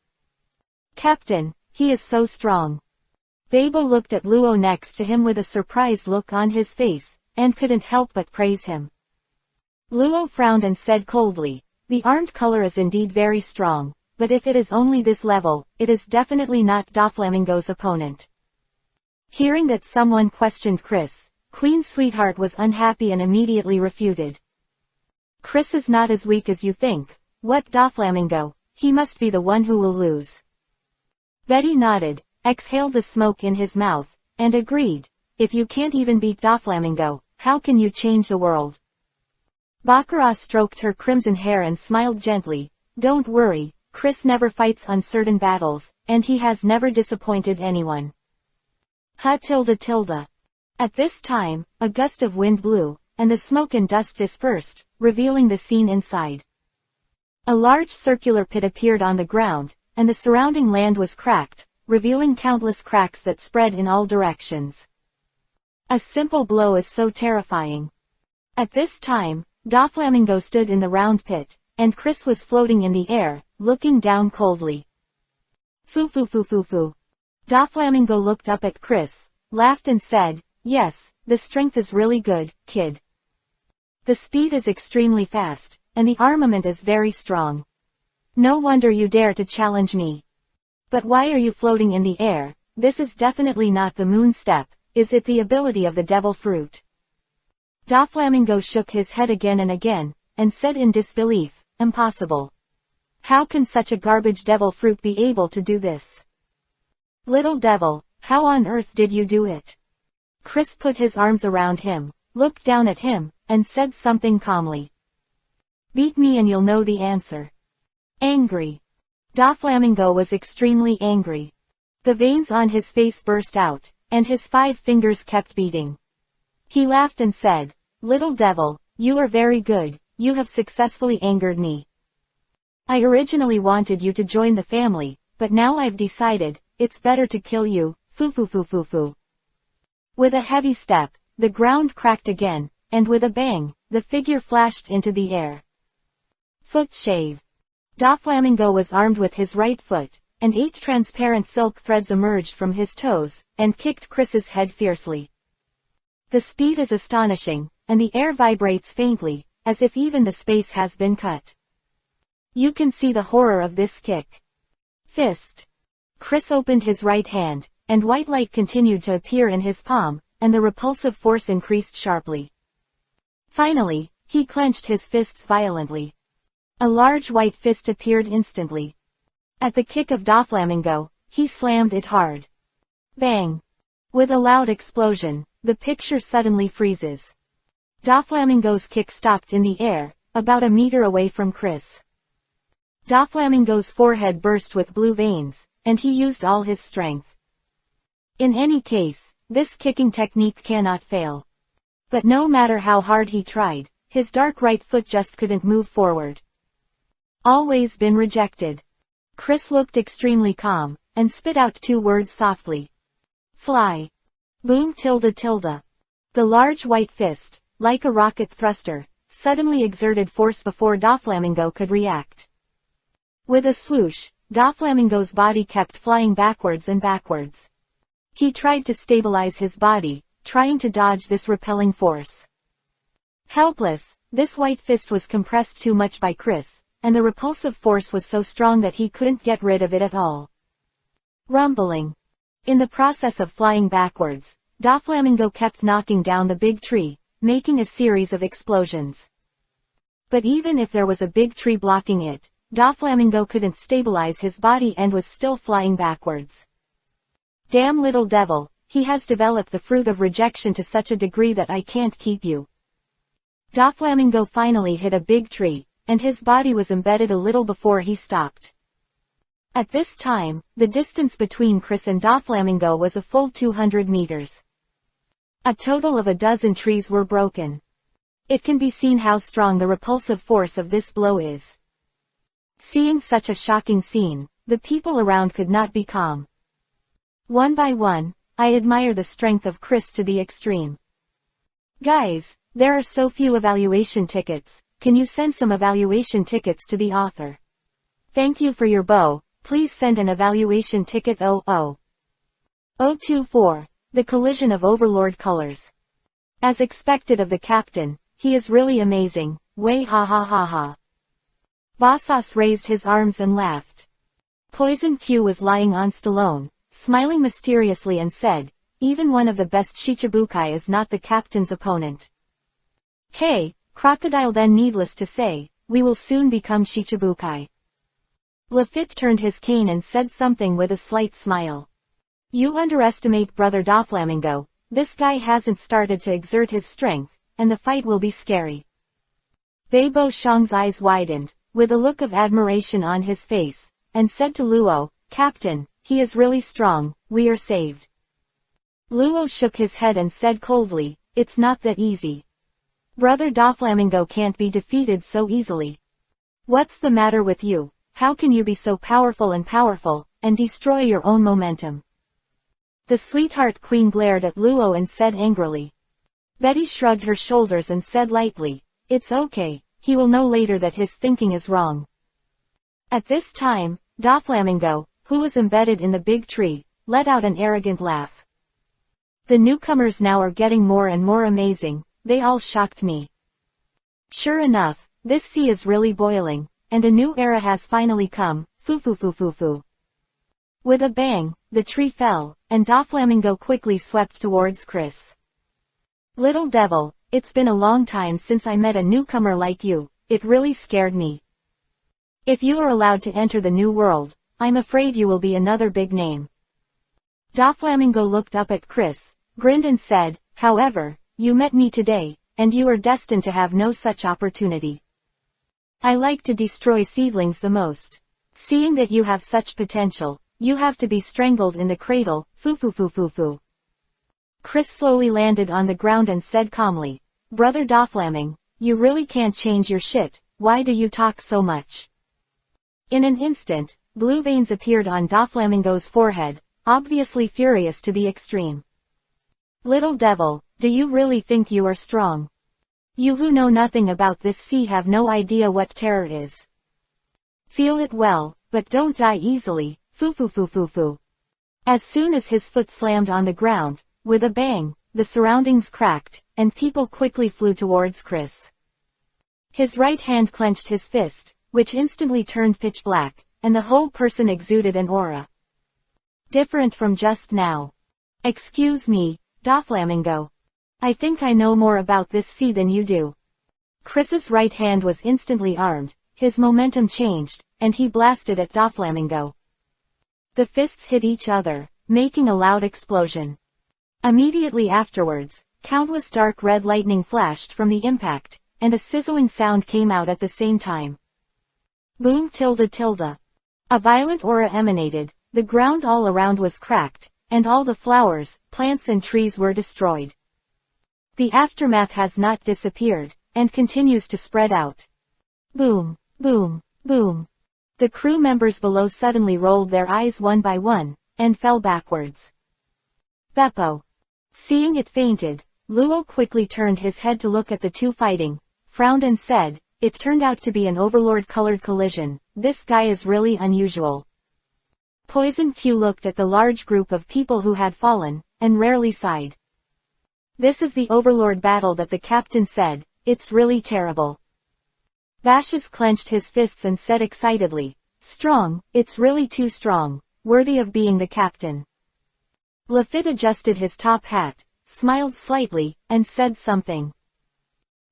"Captain, he is so strong." Bepo looked at Luo next to him with a surprised look on his face, and couldn't help but praise him. Luo frowned and said coldly, "The armed color is indeed very strong, but if it is only this level, it is definitely not Doflamingo's opponent." Hearing that someone questioned Chris, Queen Sweetheart was unhappy and immediately refuted. "Chris is not as weak as you think. What Doflamingo? He must be the one who will lose." Betty nodded, exhaled the smoke in his mouth, and agreed, "If you can't even beat Doflamingo, how can you change the world?" Bakar stroked her crimson hair and smiled gently, "Don't worry, Chris never fights uncertain battles, and he has never disappointed anyone." Tilde. At this time, a gust of wind blew, and the smoke and dust dispersed, revealing the scene inside. A large circular pit appeared on the ground, and the surrounding land was cracked, revealing countless cracks that spread in all directions. A simple blow is so terrifying. At this time, Doflamingo stood in the round pit, and Chris was floating in the air, looking down coldly. Foo foo foo foo foo. Doflamingo looked up at Chris, laughed and said, "Yes, the strength is really good, kid. The speed is extremely fast, and the armament is very strong. No wonder you dare to challenge me. But why are you floating in the air? This is definitely not the moon step, is it the ability of the devil fruit?" Doflamingo shook his head again and again, and said in disbelief, "Impossible. How can such a garbage devil fruit be able to do this? Little devil, how on earth did you do it?" Chris put his arms around him, looked down at him, and said something calmly. "Beat me and you'll know the answer." Angry. Doflamingo was extremely angry. The veins on his face burst out, and his 5 fingers kept beating. He laughed and said, "Little devil, you are very good, you have successfully angered me. I originally wanted you to join the family, but now I've decided, it's better to kill you, foo foo foo foo foo." With a heavy step, the ground cracked again, and with a bang, the figure flashed into the air. Foot shave. Doflamingo was armed with his right foot, and 8 transparent silk threads emerged from his toes, and kicked Chris's head fiercely. The speed is astonishing, and the air vibrates faintly, as if even the space has been cut. You can see the horror of this kick. Fist. Chris opened his right hand, and white light continued to appear in his palm, and the repulsive force increased sharply. Finally, he clenched his fists violently. A large white fist appeared instantly. At the kick of Doflamingo, he slammed it hard. Bang! With a loud explosion, the picture suddenly freezes. Doflamingo's kick stopped in the air, about a meter away from Chris. Doflamingo's forehead burst with blue veins, and he used all his strength. In any case, this kicking technique cannot fail. But no matter how hard he tried, his dark right foot just couldn't move forward. Always been rejected. Chris looked extremely calm, and spit out 2 words softly. Fly. Boom tilde tilde. The large white fist, like a rocket thruster, suddenly exerted force before Doflamingo could react. With a swoosh, Doflamingo's body kept flying backwards and backwards. He tried to stabilize his body, trying to dodge this repelling force. Helpless, this white fist was compressed too much by Chris, and the repulsive force was so strong that he couldn't get rid of it at all. Rumbling. In the process of flying backwards, Doflamingo kept knocking down the big tree, making a series of explosions. But even if there was a big tree blocking it, Doflamingo couldn't stabilize his body and was still flying backwards. Damn little devil, he has developed the fruit of rejection to such a degree that I can't keep you. Doflamingo finally hit a big tree, and his body was embedded a little before he stopped. At this time, the distance between Chris and Doflamingo was a full 200 meters. A total of 12 trees were broken. It can be seen how strong the repulsive force of this blow is. Seeing such a shocking scene, the people around could not be calm. One by one, I admire the strength of Chris to the extreme. Guys, there are so few evaluation tickets, can you send some evaluation tickets to the author? Thank you for your bow, please send an evaluation ticket 00024. The collision of Overlord colors. As expected of the captain, he is really amazing, way ha ha ha ha. Bosas raised his arms and laughed. Poison Q was lying on Stallone, smiling mysteriously and said, even one of the best Shichibukai is not the captain's opponent. Hey, Crocodile, then needless to say, we will soon become Shichibukai. Lefit turned his cane and said something with a slight smile. You underestimate Brother Doflamingo, this guy hasn't started to exert his strength, and the fight will be scary. Bepo Shang's eyes widened, with a look of admiration on his face, and said to Luo, Captain, he is really strong, we are saved. Luo shook his head and said coldly, it's not that easy. Brother Doflamingo can't be defeated so easily. What's the matter with you? How can you be so powerful and powerful, and destroy your own momentum. The sweetheart queen glared at Luo and said angrily. Betty shrugged her shoulders and said lightly, "It's okay, he will know later that his thinking is wrong." At this time, Doflamingo, who was embedded in the big tree, let out an arrogant laugh. "The newcomers now are getting more and more amazing, they all shocked me. Sure enough, this sea is really boiling, and a new era has finally come, foo. With a bang, the tree fell, and Doflamingo quickly swept towards Chris. "Little devil, it's been a long time since I met a newcomer like you, it really scared me. If you are allowed to enter the new world, I'm afraid you will be another big name." Doflamingo looked up at Chris, grinned and said, "However, you met me today, and you are destined to have no such opportunity. I like to destroy seedlings the most. Seeing that you have such potential, you have to be strangled in the cradle, foo. Chris slowly landed on the ground and said calmly, "Brother Doflaming, you really can't change your shit, why do you talk so much?" In an instant, blue veins appeared on Doflamingo's forehead, obviously furious to the extreme. "Little devil, do you really think you are strong? You who know nothing about this sea have no idea what terror is. Feel it well, but don't die easily, foo. As soon as his foot slammed on the ground, with a bang, the surroundings cracked, and people quickly flew towards Chris. His right hand clenched his fist, which instantly turned pitch black, and the whole person exuded an aura. Different from just now. "Excuse me, Doflamingo. I think I know more about this sea than you do." Chris's right hand was instantly armed, his momentum changed, and he blasted at Doflamingo. The fists hit each other, making a loud explosion. Immediately afterwards, countless dark red lightning flashed from the impact, and a sizzling sound came out at the same time. Boom tilde. A violent aura emanated, the ground all around was cracked, and all the flowers, plants and trees were destroyed. The aftermath has not disappeared, and continues to spread out. Boom. The crew members below suddenly rolled their eyes one by one, and fell backwards. Bepo. Seeing it fainted, Luo quickly turned his head to look at the two fighting, frowned and said, "It turned out to be an Overlord-colored collision, this guy is really unusual." Poison Q looked at the large group of people who had fallen, and rarely sighed. "This is the Overlord battle that the captain said, it's really terrible." Vashis clenched his fists and said excitedly, "Strong, it's really too strong, worthy of being the captain." Lefit adjusted his top hat, smiled slightly, and said something.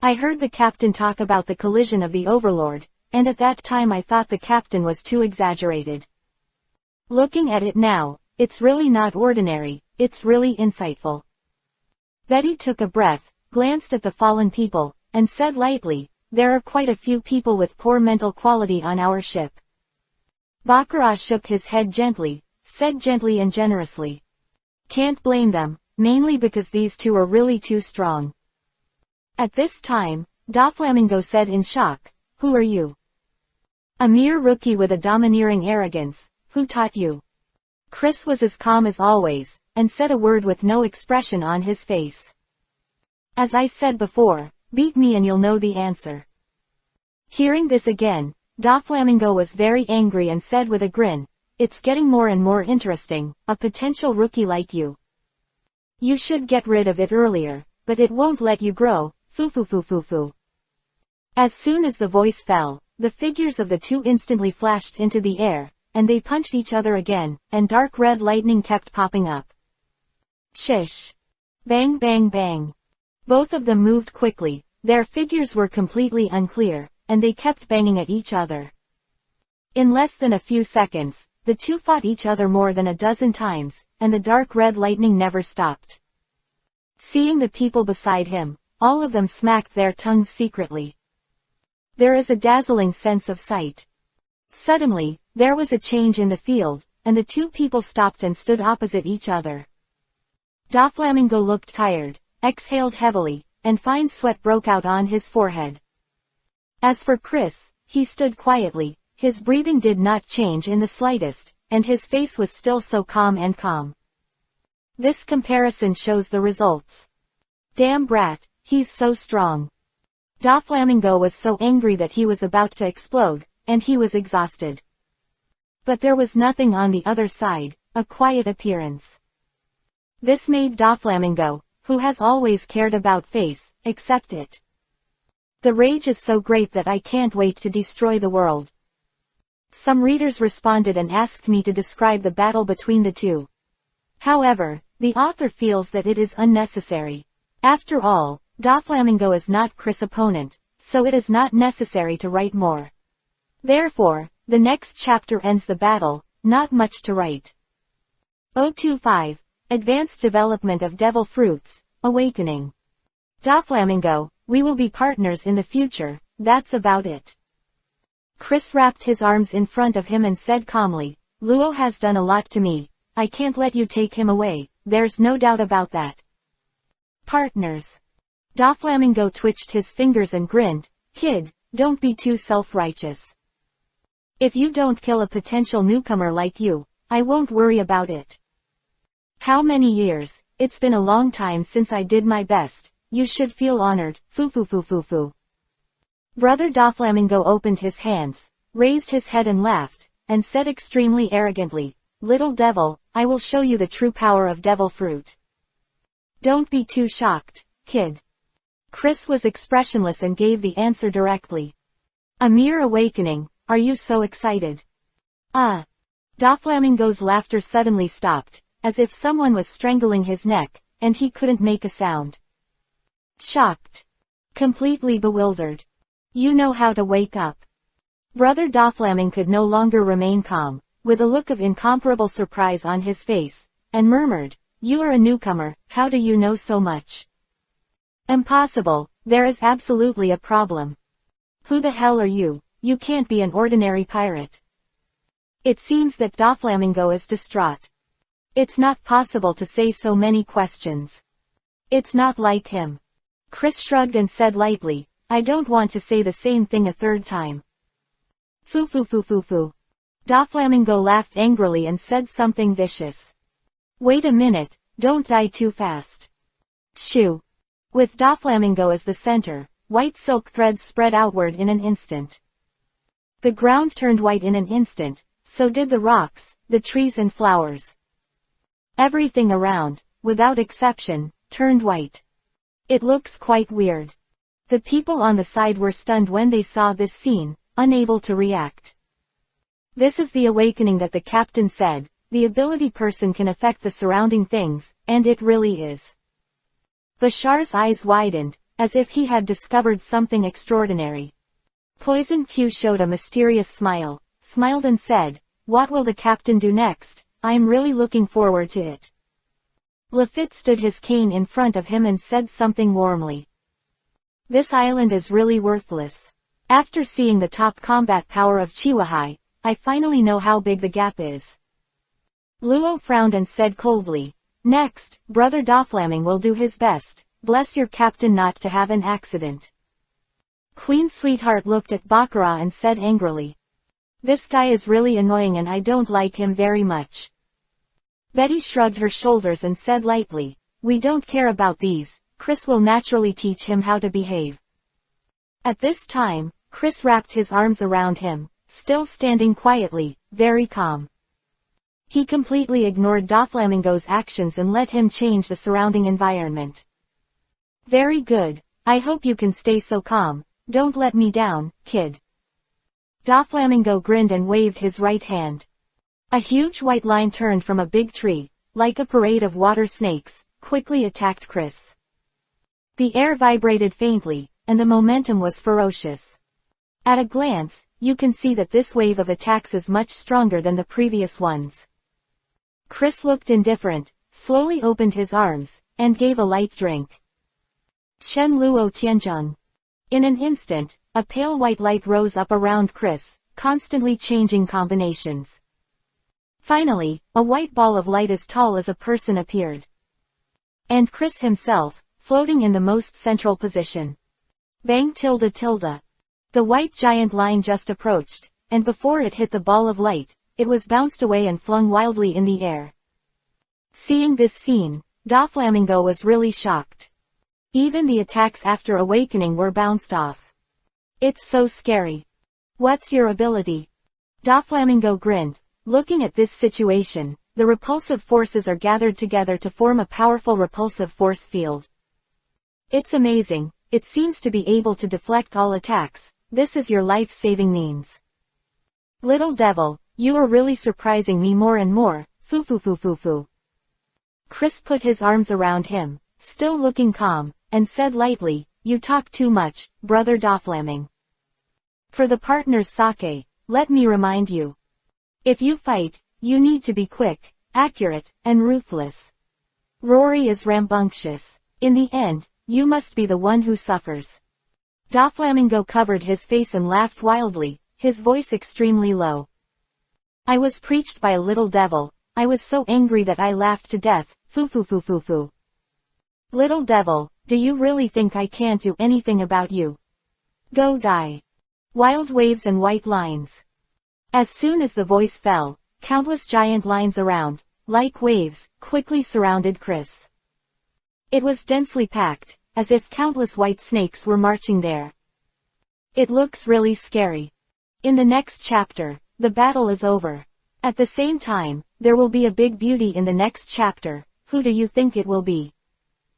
"I heard the captain talk about the collision of the Overlord, and at that time I thought the captain was too exaggerated. Looking at it now, it's really not ordinary, it's really insightful." Betty took a breath, glanced at the fallen people, and said lightly, "There are quite a few people with poor mental quality on our ship." Bakar shook his head gently, said gently and generously, "Can't blame them, mainly because these two are really too strong." At this time, Doflamingo said in shock, "Who are you?" "A mere rookie with a domineering arrogance, who taught you?" Chris was as calm as always, and said a word with no expression on his face. "As I said before, beat me and you'll know the answer." Hearing this again, Doflamingo was very angry and said with a grin, "It's getting more and more interesting, a potential rookie like you. You should get rid of it earlier, but it won't let you grow, foo. As soon as the voice fell, the figures of the two instantly flashed into the air, and they punched each other again, and dark red lightning kept popping up. Shish. Bang. Both of them moved quickly, their figures were completely unclear, and they kept banging at each other. In less than a few seconds, the two fought each other more than a dozen times, and the dark red lightning never stopped. Seeing the people beside him, all of them smacked their tongues secretly. There is a dazzling sense of sight. Suddenly, there was a change in the field, and the two people stopped and stood opposite each other. Doflamingo looked tired, exhaled heavily, and fine sweat broke out on his forehead. As for Chris, he stood quietly, his breathing did not change in the slightest, and his face was still so calm and calm. This comparison shows the results. Damn brat, he's so strong. Doflamingo was so angry that he was about to explode, and he was exhausted. But there was nothing on the other side, a quiet appearance. This made Doflamingo, who has always cared about face, accept it. The rage is so great that I can't wait to destroy the world. Some readers responded and asked me to describe the battle between the two. However, the author feels that it is unnecessary. After all, Doflamingo is not Chris' opponent, so it is not necessary to write more. Therefore, the next chapter ends the battle, not much to write. 025. Advanced Development of Devil Fruits, Awakening. Doflamingo, we will be partners in the future, that's about it. Chris wrapped his arms in front of him and said calmly, Luo has done a lot to me, I can't let you take him away, there's no doubt about that. Partners. Doflamingo twitched his fingers and grinned, kid, don't be too self-righteous. If you don't kill a potential newcomer like you, I won't worry about it. How many years, it's been a long time since I did my best, you should feel honored, foo. Brother Doflamingo opened his hands, raised his head and laughed, and said extremely arrogantly, little devil, I will show you the true power of devil fruit. Don't be too shocked, kid. Chris was expressionless and gave the answer directly. A mere awakening, are you so excited? Doflamingo's laughter suddenly stopped, as if someone was strangling his neck, and he couldn't make a sound. Shocked. Completely bewildered. You know how to wake up. Brother Doflamingo could no longer remain calm, with a look of incomparable surprise on his face, and murmured, you are a newcomer, how do you know so much? Impossible, there is absolutely a problem. Who the hell are you? You can't be an ordinary pirate. It seems that Doflamingo is distraught. It's not possible to say so many questions. It's not like him. Chris shrugged and said lightly, I don't want to say the same thing a third time. Foo. Doflamingo laughed angrily and said something vicious. Wait a minute, don't die too fast. Shoo. With Doflamingo as the center, white silk threads spread outward in an instant. The ground turned white in an instant, so did the rocks, the trees and flowers. Everything around, without exception, turned white. It looks quite weird. The people on the side were stunned when they saw this scene, unable to react. This is the awakening that the captain said, the ability person can affect the surrounding things, and it really is. Bashar's eyes widened, as if he had discovered something extraordinary. Poison Q showed a mysterious smile, smiled and said, what will the captain do next? I'm really looking forward to it. Lefit stood his cane in front of him and said something warmly. This island is really worthless. After seeing the top combat power of Chihuahua, I finally know how big the gap is. Luo frowned and said coldly, next, Brother Doflamingo will do his best, bless your captain not to have an accident. Queen Sweetheart looked at Bakar and said angrily. This guy is really annoying and I don't like him very much. Betty shrugged her shoulders and said lightly, we don't care about these, Chris will naturally teach him how to behave. At this time, Chris wrapped his arms around him, still standing quietly, very calm. He completely ignored Doflamingo's actions and let him change the surrounding environment. Very good, I hope you can stay so calm, don't let me down, kid. Doflamingo grinned and waved his right hand. A huge white line turned from a big tree, like a parade of water snakes, quickly attacked Chris. The air vibrated faintly, and the momentum was ferocious. At a glance, you can see that this wave of attacks is much stronger than the previous ones. Chris looked indifferent, slowly opened his arms, and gave a light drink. Shen Luo Tianzheng. In an instant, a pale white light rose up around Chris, constantly changing combinations. Finally, a white ball of light as tall as a person appeared. And Chris himself, floating in the most central position. Bang tilde tilde. The white giant line just approached, and before it hit the ball of light, it was bounced away and flung wildly in the air. Seeing this scene, Doflamingo was really shocked. Even the attacks after awakening were bounced off. It's so scary. What's your ability? Doflamingo grinned. Looking at this situation, the repulsive forces are gathered together to form a powerful repulsive force field. It's amazing, it seems to be able to deflect all attacks. This is your life-saving means. Little devil, you are really surprising me more and more, foo foo foo foo foo. Chris put his arms around him, still looking calm, and said lightly, you talk too much, brother Doflamingo. For the partner's sake, let me remind you. If you fight, you need to be quick, accurate, and ruthless. Rory is rambunctious. In the end, you must be the one who suffers. Doflamingo covered his face and laughed wildly, his voice extremely low. I was preached by a little devil. I was so angry that I laughed to death, foo foo foo foo foo. Little devil, do you really think I can't do anything about you? Go die. Wild waves and white lines. As soon as the voice fell, countless giant lines around, like waves, quickly surrounded Chris. It was densely packed, as if countless white snakes were marching there. It looks really scary. In the next chapter, the battle is over. At the same time, there will be a big beauty in the next chapter. Who do you think it will be?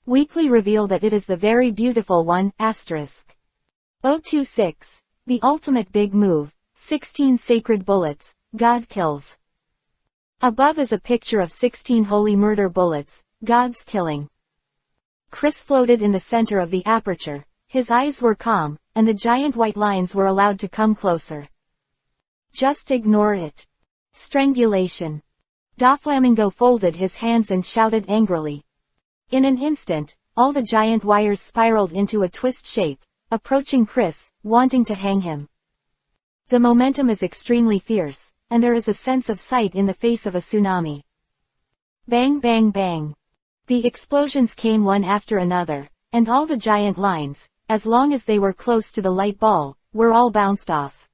Weekly reveal that it is the very beautiful one, asterisk. 026. The ultimate big move, 16 sacred bullets, God kills. Above is a picture of 16 holy murder bullets, God's killing. Chris floated in the center of the aperture, his eyes were calm, and the giant white lines were allowed to come closer. Just ignore it. Strangulation. Doflamingo folded his hands and shouted angrily. In an instant, all the giant wires spiraled into a twist shape, approaching Chris, wanting to hang him. The momentum is extremely fierce, and there is a sense of sight in the face of a tsunami. Bang bang bang. The explosions came one after another, and all the giant lines, as long as they were close to the light ball, were all bounced off.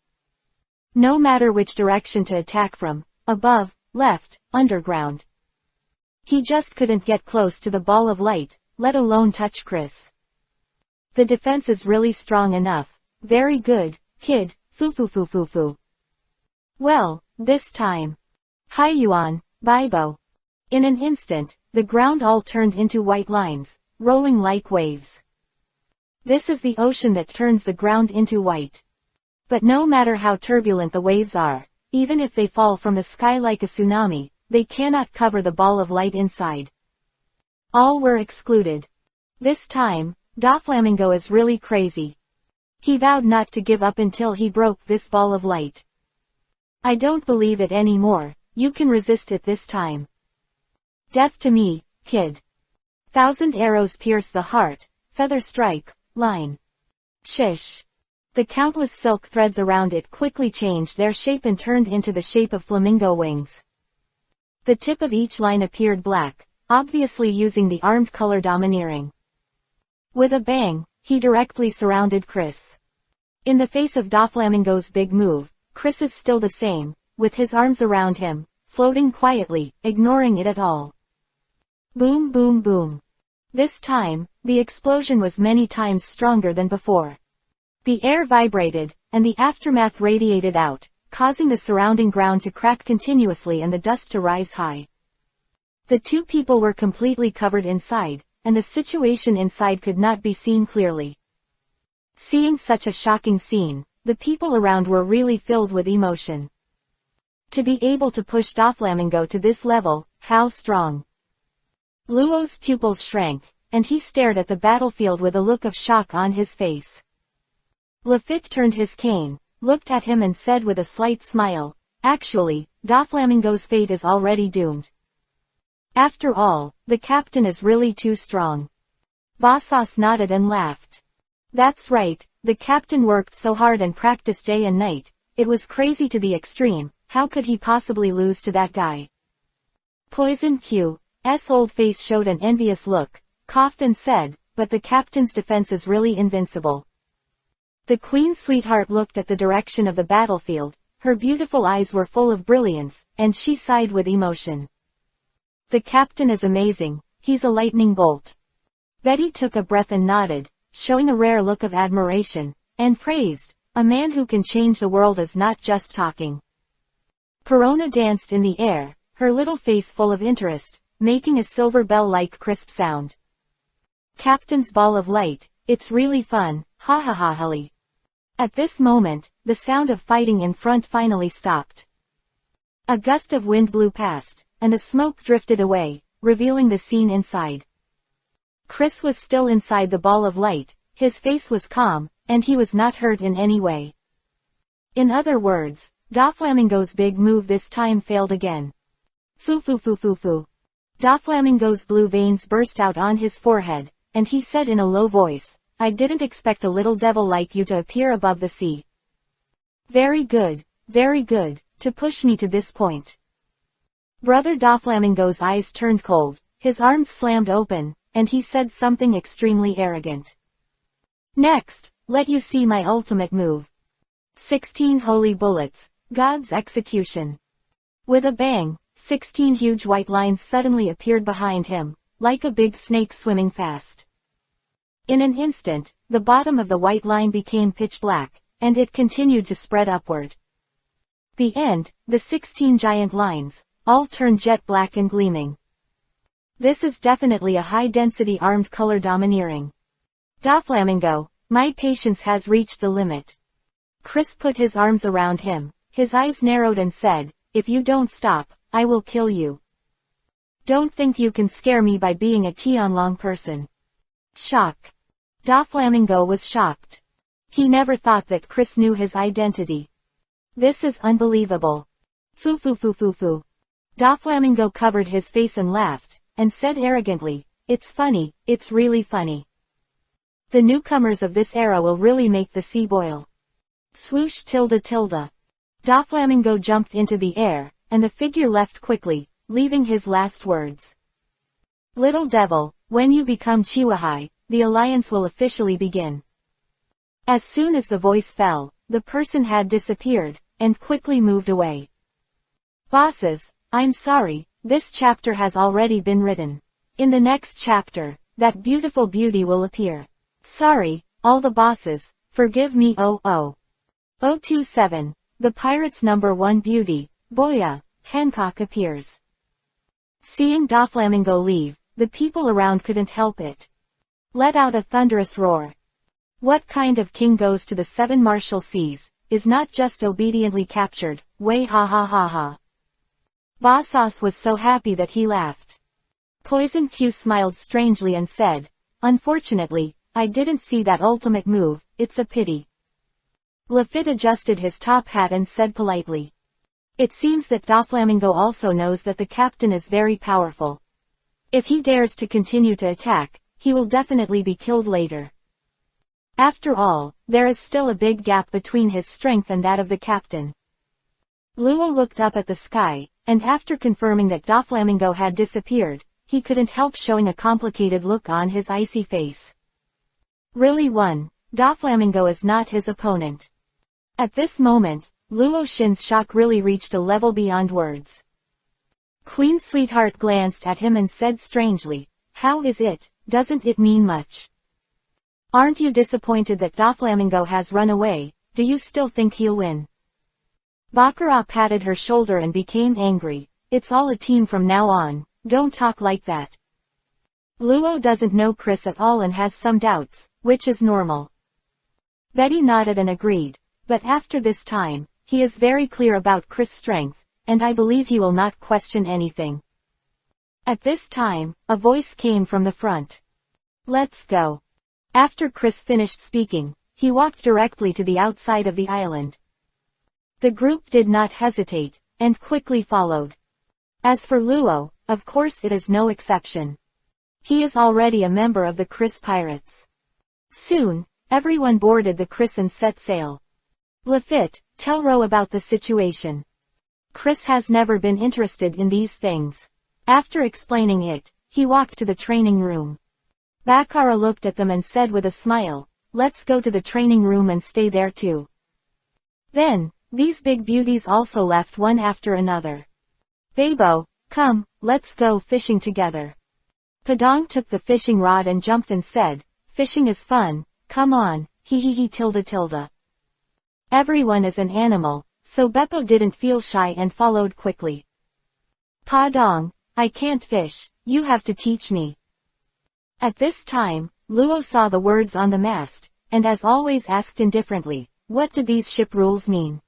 No matter which direction to attack from, above, left, underground. He just couldn't get close to the ball of light, let alone touch Chris. The defense is really strong enough. Very good, kid, foo foo foo foo foo. Well, this time. Hi Yuan, Bepo. In an instant, the ground all turned into white lines, rolling like waves. This is the ocean that turns the ground into white. But no matter how turbulent the waves are, even if they fall from the sky like a tsunami, they cannot cover the ball of light inside. All were excluded. This time, Doflamingo is really crazy. He vowed not to give up until he broke this ball of light. I don't believe it anymore, you can resist it this time. Death to me, kid. 1,000 arrows pierce the heart, feather strike, line. Shish. The countless silk threads around it quickly changed their shape and turned into the shape of flamingo wings. The tip of each line appeared black, obviously using the armed color domineering. With a bang, he directly surrounded Chris. In the face of Doflamingo's big move, Chris is still the same, with his arms around him, floating quietly, ignoring it at all. Boom boom boom. This time, the explosion was many times stronger than before. The air vibrated, and the aftermath radiated out, causing the surrounding ground to crack continuously and the dust to rise high. The two people were completely covered inside, and the situation inside could not be seen clearly. Seeing such a shocking scene, the people around were really filled with emotion. To be able to push Doflamingo to this level, how strong. Luo's pupils shrank, and he stared at the battlefield with a look of shock on his face. Lefit turned his cane, looked at him and said with a slight smile, actually, Doflamingo's fate is already doomed. After all, the captain is really too strong. Bosas nodded and laughed. That's right, the captain worked so hard and practiced day and night, it was crazy to the extreme, how could he possibly lose to that guy? Poison Q's old face showed an envious look, coughed and said, but the captain's defense is really invincible. The Queen's sweetheart looked at the direction of the battlefield, her beautiful eyes were full of brilliance, and she sighed with emotion. The captain is amazing, he's a lightning bolt. Betty took a breath and nodded, showing a rare look of admiration, and praised, a man who can change the world is not just talking. Perona danced in the air, her little face full of interest, making a silver bell-like crisp sound. Captain's ball of light, it's really fun, ha ha ha ha. At this moment, the sound of fighting in front finally stopped. A gust of wind blew past, and the smoke drifted away, revealing the scene inside. Chris was still inside the ball of light, his face was calm, and he was not hurt in any way. In other words, Doflamingo's big move this time failed again. Foo foo foo foo foo. Doflamingo's blue veins burst out on his forehead, and he said in a low voice, I didn't expect a little devil like you to appear above the sea. Very good, to push me to this point. Brother Doflamingo's eyes turned cold, his arms slammed open, and he said something extremely arrogant. Next, let you see my ultimate move. 16 holy bullets, God's execution. With a bang, 16 huge white lines suddenly appeared behind him, like a big snake swimming fast. In an instant, the bottom of the white line became pitch black, and it continued to spread upward. The end, the 16 giant lines, all turned jet black and gleaming. This is definitely a high-density armed color domineering. Doflamingo, my patience has reached the limit. Chris put his arms around him, his eyes narrowed and said, if you don't stop, I will kill you. Don't think you can scare me by being a Tianlong person. Shock. Doflamingo was shocked. He never thought that Chris knew his identity. This is unbelievable. Foo foo foo foo foo. Doflamingo covered his face and laughed, and said arrogantly, it's funny, it's really funny. The newcomers of this era will really make the sea boil. Swoosh tilde tilde. Doflamingo jumped into the air, and the figure left quickly, leaving his last words. Little devil, when you become Chihuahai, the alliance will officially begin. As soon as the voice fell, the person had disappeared, and quickly moved away. Bosses, I'm sorry, this chapter has already been written. In the next chapter, that beautiful beauty will appear. Sorry, all the bosses, forgive me 027. The pirate's #1 beauty, Boya, Hancock appears. Seeing Doflamingo leave, the people around couldn't help it. Let out a thunderous roar. What kind of king goes to the 7 Marshalseas, is not just obediently captured, way ha ha ha ha. Bosas was so happy that he laughed. Poison Q smiled strangely and said, unfortunately, I didn't see that ultimate move, it's a pity. Lefit adjusted his top hat and said politely. It seems that Doflamingo also knows that the captain is very powerful. If he dares to continue to attack, he will definitely be killed later. After all, there is still a big gap between his strength and that of the captain. Luo looked up at the sky, and after confirming that Doflamingo had disappeared, he couldn't help showing a complicated look on his icy face. Really Doflamingo is not his opponent. At this moment, Luo Xin's shock really reached a level beyond words. Queen Sweetheart glanced at him and said strangely, how is it, doesn't it mean much? Aren't you disappointed that Doflamingo has run away, do you still think he'll win? Bakar patted her shoulder and became angry, it's all a team from now on, don't talk like that. Luo doesn't know Chris at all and has some doubts, which is normal. Betty nodded and agreed, but after this time, he is very clear about Chris' strength, and I believe he will not question anything. At this time, a voice came from the front. Let's go. After Chris finished speaking, he walked directly to the outside of the island. The group did not hesitate, and quickly followed. As for Luo, of course it is no exception. He is already a member of the Chris Pirates. Soon, everyone boarded the Chris and set sail. Lefit, tell Ro about the situation. Chris has never been interested in these things. After explaining it, he walked to the training room. Bakar looked at them and said with a smile, let's go to the training room and stay there too. Then, These big beauties also left one after another. Bepo, come, let's go fishing together. Padang took the fishing rod and jumped and said, fishing is fun, come on, hee. Everyone is an animal, so Bepo didn't feel shy and followed quickly. Padang, I can't fish, you have to teach me. At this time, Luo saw the words on the mast, and as always asked indifferently, what do these ship rules mean?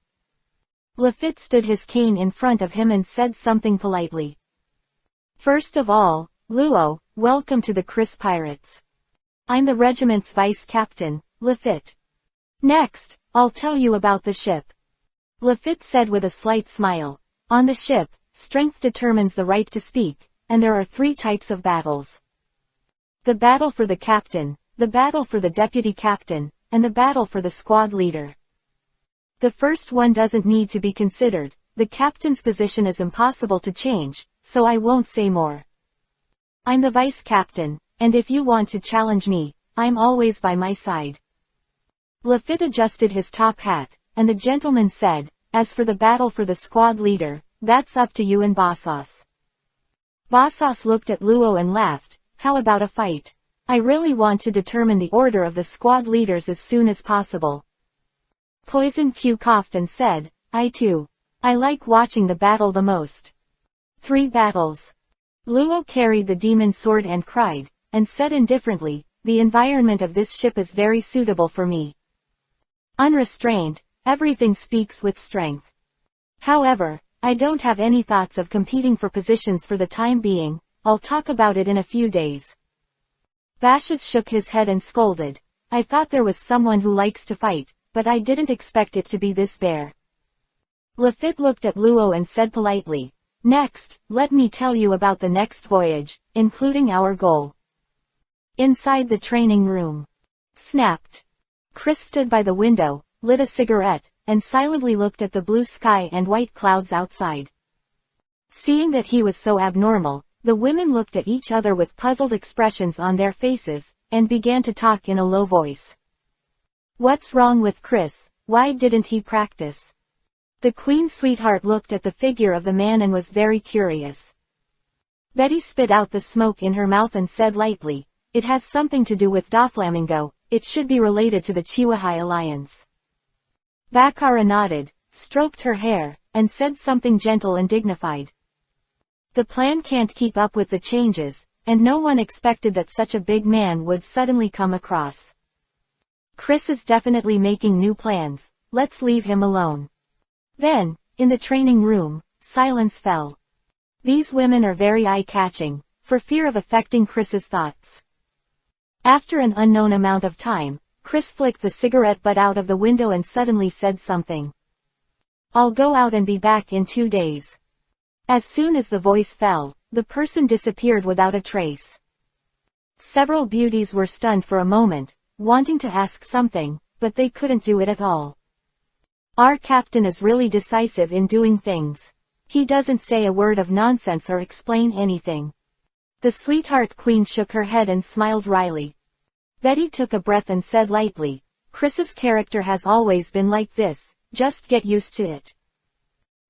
Lefit stood his cane in front of him and said something politely. First of all, Luo, welcome to the Chris Pirates. I'm the regiment's vice captain, Lefit. Next, I'll tell you about the ship. Lefit said with a slight smile. On the ship, strength determines the right to speak, and there are 3 types of battles. The battle for the captain, the battle for the deputy captain, and the battle for the squad leader. The first one doesn't need to be considered, the captain's position is impossible to change, so I won't say more. I'm the vice captain, and if you want to challenge me, I'm always by my side. Lefit adjusted his top hat, and the gentleman said, as for the battle for the squad leader, that's up to you and Bosas. Bosas looked at Luo and laughed, how about a fight? I really want to determine the order of the squad leaders as soon as possible. Poison Q coughed and said, I too. I like watching the battle the most. 3 battles. Luo carried the demon sword and cried, and said indifferently, the environment of this ship is very suitable for me. Unrestrained, everything speaks with strength. However, I don't have any thoughts of competing for positions for the time being, I'll talk about it in a few days. Bashas shook his head and scolded, I thought there was someone who likes to fight, but I didn't expect it to be this bear. Lefit looked at Luo and said politely, next, let me tell you about the next voyage, including our goal. Inside the training room. Snapped. Chris stood by the window, lit a cigarette, and silently looked at the blue sky and white clouds outside. Seeing that he was so abnormal, the women looked at each other with puzzled expressions on their faces, and began to talk in a low voice. What's wrong with Chris? Why didn't he practice? The Queen Sweetheart looked at the figure of the man and was very curious. Betty spit out the smoke in her mouth and said lightly, it has something to do with Doflamingo, it should be related to the Chihuahua Alliance. Bakar nodded, stroked her hair, and said something gentle and dignified. The plan can't keep up with the changes, and no one expected that such a big man would suddenly come across. Chris is definitely making new plans, let's leave him alone. Then, in the training room, silence fell. These women are very eye-catching, for fear of affecting Chris's thoughts. After an unknown amount of time, Chris flicked the cigarette butt out of the window and suddenly said something. I'll go out and be back in 2 days. As soon as the voice fell, the person disappeared without a trace. Several beauties were stunned for a moment, wanting to ask something, but they couldn't do it at all. Our captain is really decisive in doing things. He doesn't say a word of nonsense or explain anything. The sweetheart queen shook her head and smiled wryly. Betty took a breath and said lightly, Chris's character has always been like this, just get used to it.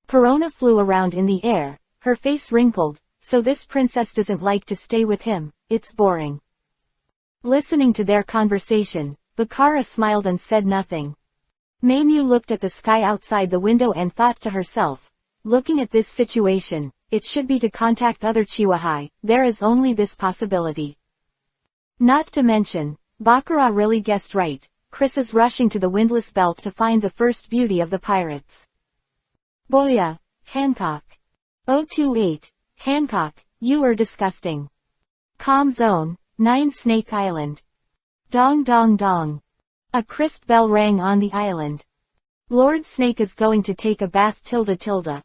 Perona flew around in the air, her face wrinkled, so this princess doesn't like to stay with him, it's boring. Listening to their conversation, Bakar smiled and said nothing. Mainu looked at the sky outside the window and thought to herself, looking at this situation, it should be to contact other Chihuahua, there is only this possibility. Not to mention, Bakar really guessed right, Chris is rushing to the windless belt to find the first beauty of the pirates. Boya, Hancock. 028, Hancock, you are disgusting. Calm zone, 9 Snake Island. Dong dong dong. A crisp bell rang on the island. Lord Snake is going to take a bath tilde.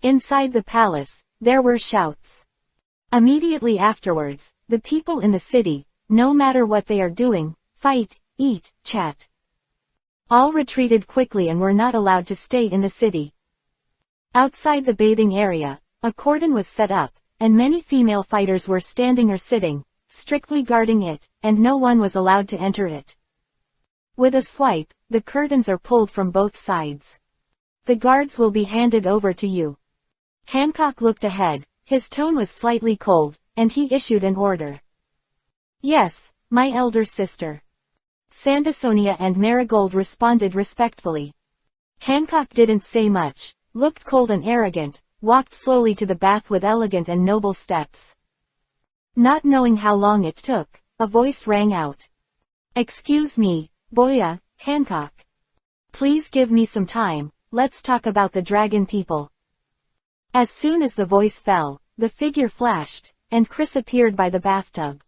Inside the palace, there were shouts. Immediately afterwards, the people in the city, no matter what they are doing, fight, eat, chat. All retreated quickly and were not allowed to stay in the city. Outside the bathing area, a cordon was set up, and many female fighters were standing or sitting, strictly guarding it, and no one was allowed to enter it. With a swipe, the curtains are pulled from both sides. The guards will be handed over to you. Hancock looked ahead, his tone was slightly cold, and he issued an order. Yes, my elder sister. Sandersonia and Marigold responded respectfully. Hancock didn't say much, looked cold and arrogant, walked slowly to the bath with elegant and noble steps. Not knowing how long it took, a voice rang out. Excuse me, Boya, Hancock. Please give me some time, let's talk about the dragon people. As soon as the voice fell, the figure flashed, and Chris appeared by the bathtub.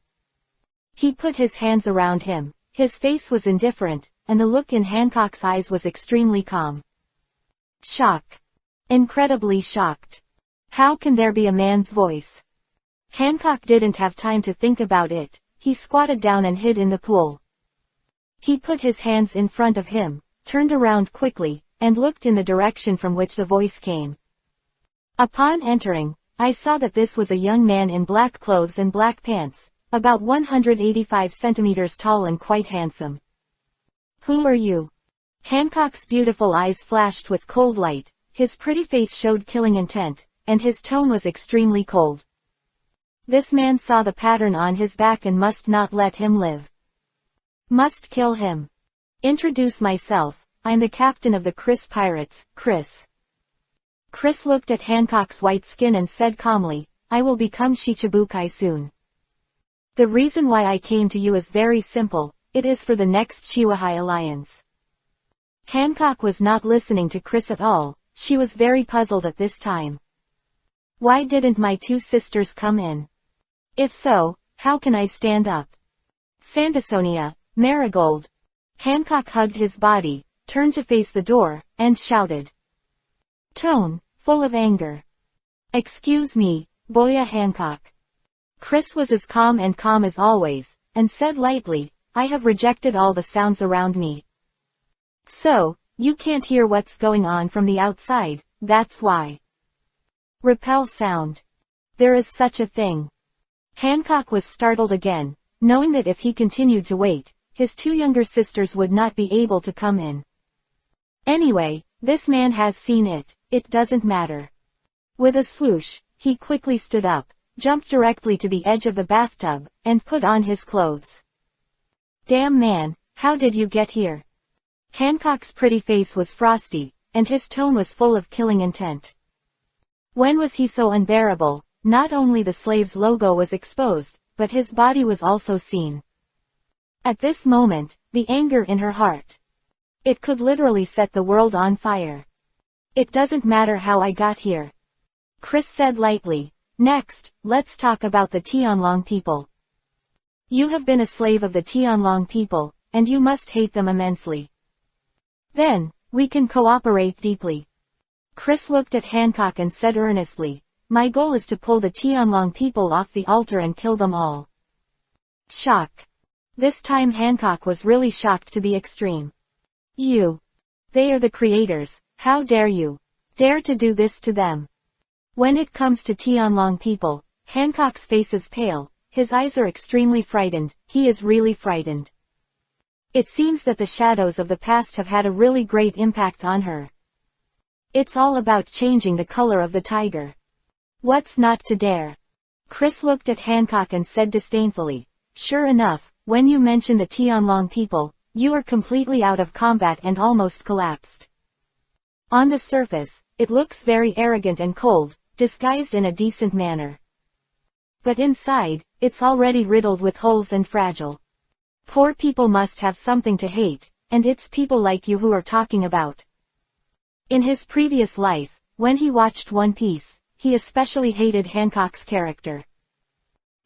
He put his hands around him, his face was indifferent, and the look in Hancock's eyes was extremely calm. Shock. Incredibly shocked. How can there be a man's voice? Hancock didn't have time to think about it, he squatted down and hid in the pool. He put his hands in front of him, turned around quickly, and looked in the direction from which the voice came. Upon entering, I saw that this was a young man in black clothes and black pants, about 185 centimeters tall and quite handsome. Who are you? Hancock's beautiful eyes flashed with cold light, his pretty face showed killing intent, and his tone was extremely cold. This man saw the pattern on his back and must not let him live. Must kill him. Introduce myself, I'm the captain of the Chris Pirates, Chris. Chris looked at Hancock's white skin and said calmly, I will become Shichibukai soon. The reason why I came to you is very simple, it is for the next Chiwahai alliance. Hancock was not listening to Chris at all, she was very puzzled at this time. Why didn't my two sisters come in? If so, how can I stand up? Sandersonia, Marigold. Hancock hugged his body, turned to face the door, and shouted. Tone, full of anger. Excuse me, Boya Hancock. Chris was as calm as always, and said lightly, I have rejected all the sounds around me. So, you can't hear what's going on from the outside, that's why. Repel sound. There is such a thing. Hancock was startled again, knowing that if he continued to wait, his two younger sisters would not be able to come in. Anyway, this man has seen it, it doesn't matter. With a swoosh, he quickly stood up, jumped directly to the edge of the bathtub, and put on his clothes. Damn man, how did you get here? Hancock's pretty face was frosty, and his tone was full of killing intent. When was he so unbearable? Not only the slave's logo was exposed, but his body was also seen. At this moment, the anger in her heart. It could literally set the world on fire. It doesn't matter how I got here. Chris said lightly, next, let's talk about the Tianlong people. You have been a slave of the Tianlong people, and you must hate them immensely. Then, we can cooperate deeply. Chris looked at Hancock and said earnestly, my goal is to pull the Tianlong people off the altar and kill them all. Shock. This time Hancock was really shocked to the extreme. You. They are the creators, how dare you? Dare to do this to them? When it comes to Tianlong people, Hancock's face is pale, his eyes are extremely frightened, he is really frightened. It seems that the shadows of the past have had a really great impact on her. It's all about changing the color of the tiger. What's not to dare? Chris looked at Hancock and said disdainfully, sure enough, when you mention the Tianlong people, you are completely out of combat and almost collapsed. On the surface, it looks very arrogant and cold, disguised in a decent manner. But inside, it's already riddled with holes and fragile. Poor people must have something to hate, and it's people like you who are talking about. In his previous life, when he watched One Piece, he especially hated Hancock's character.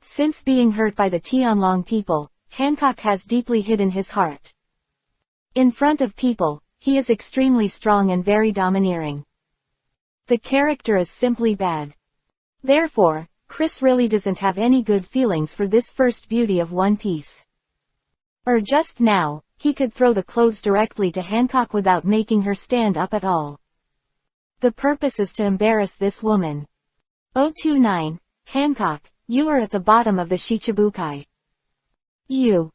Since being hurt by the Tianlong people, Hancock has deeply hidden his heart. In front of people, he is extremely strong and very domineering. The character is simply bad. Therefore, Chris really doesn't have any good feelings for this first beauty of One Piece. Or just now, he could throw the clothes directly to Hancock without making her stand up at all. The purpose is to embarrass this woman. 029, Hancock, you are at the bottom of the Shichibukai. You.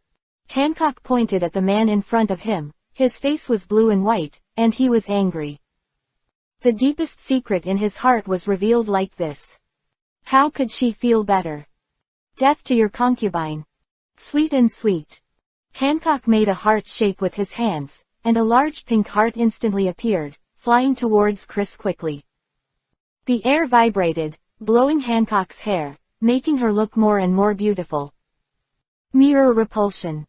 Hancock pointed at the man in front of him, his face was blue and white, and he was angry. The deepest secret in his heart was revealed like this. How could she feel better? Death to your concubine. Sweet and sweet. Hancock made a heart shape with his hands, and a large pink heart instantly appeared, flying towards Chris quickly. The air vibrated, blowing Hancock's hair, making her look more and more beautiful. Mirror repulsion.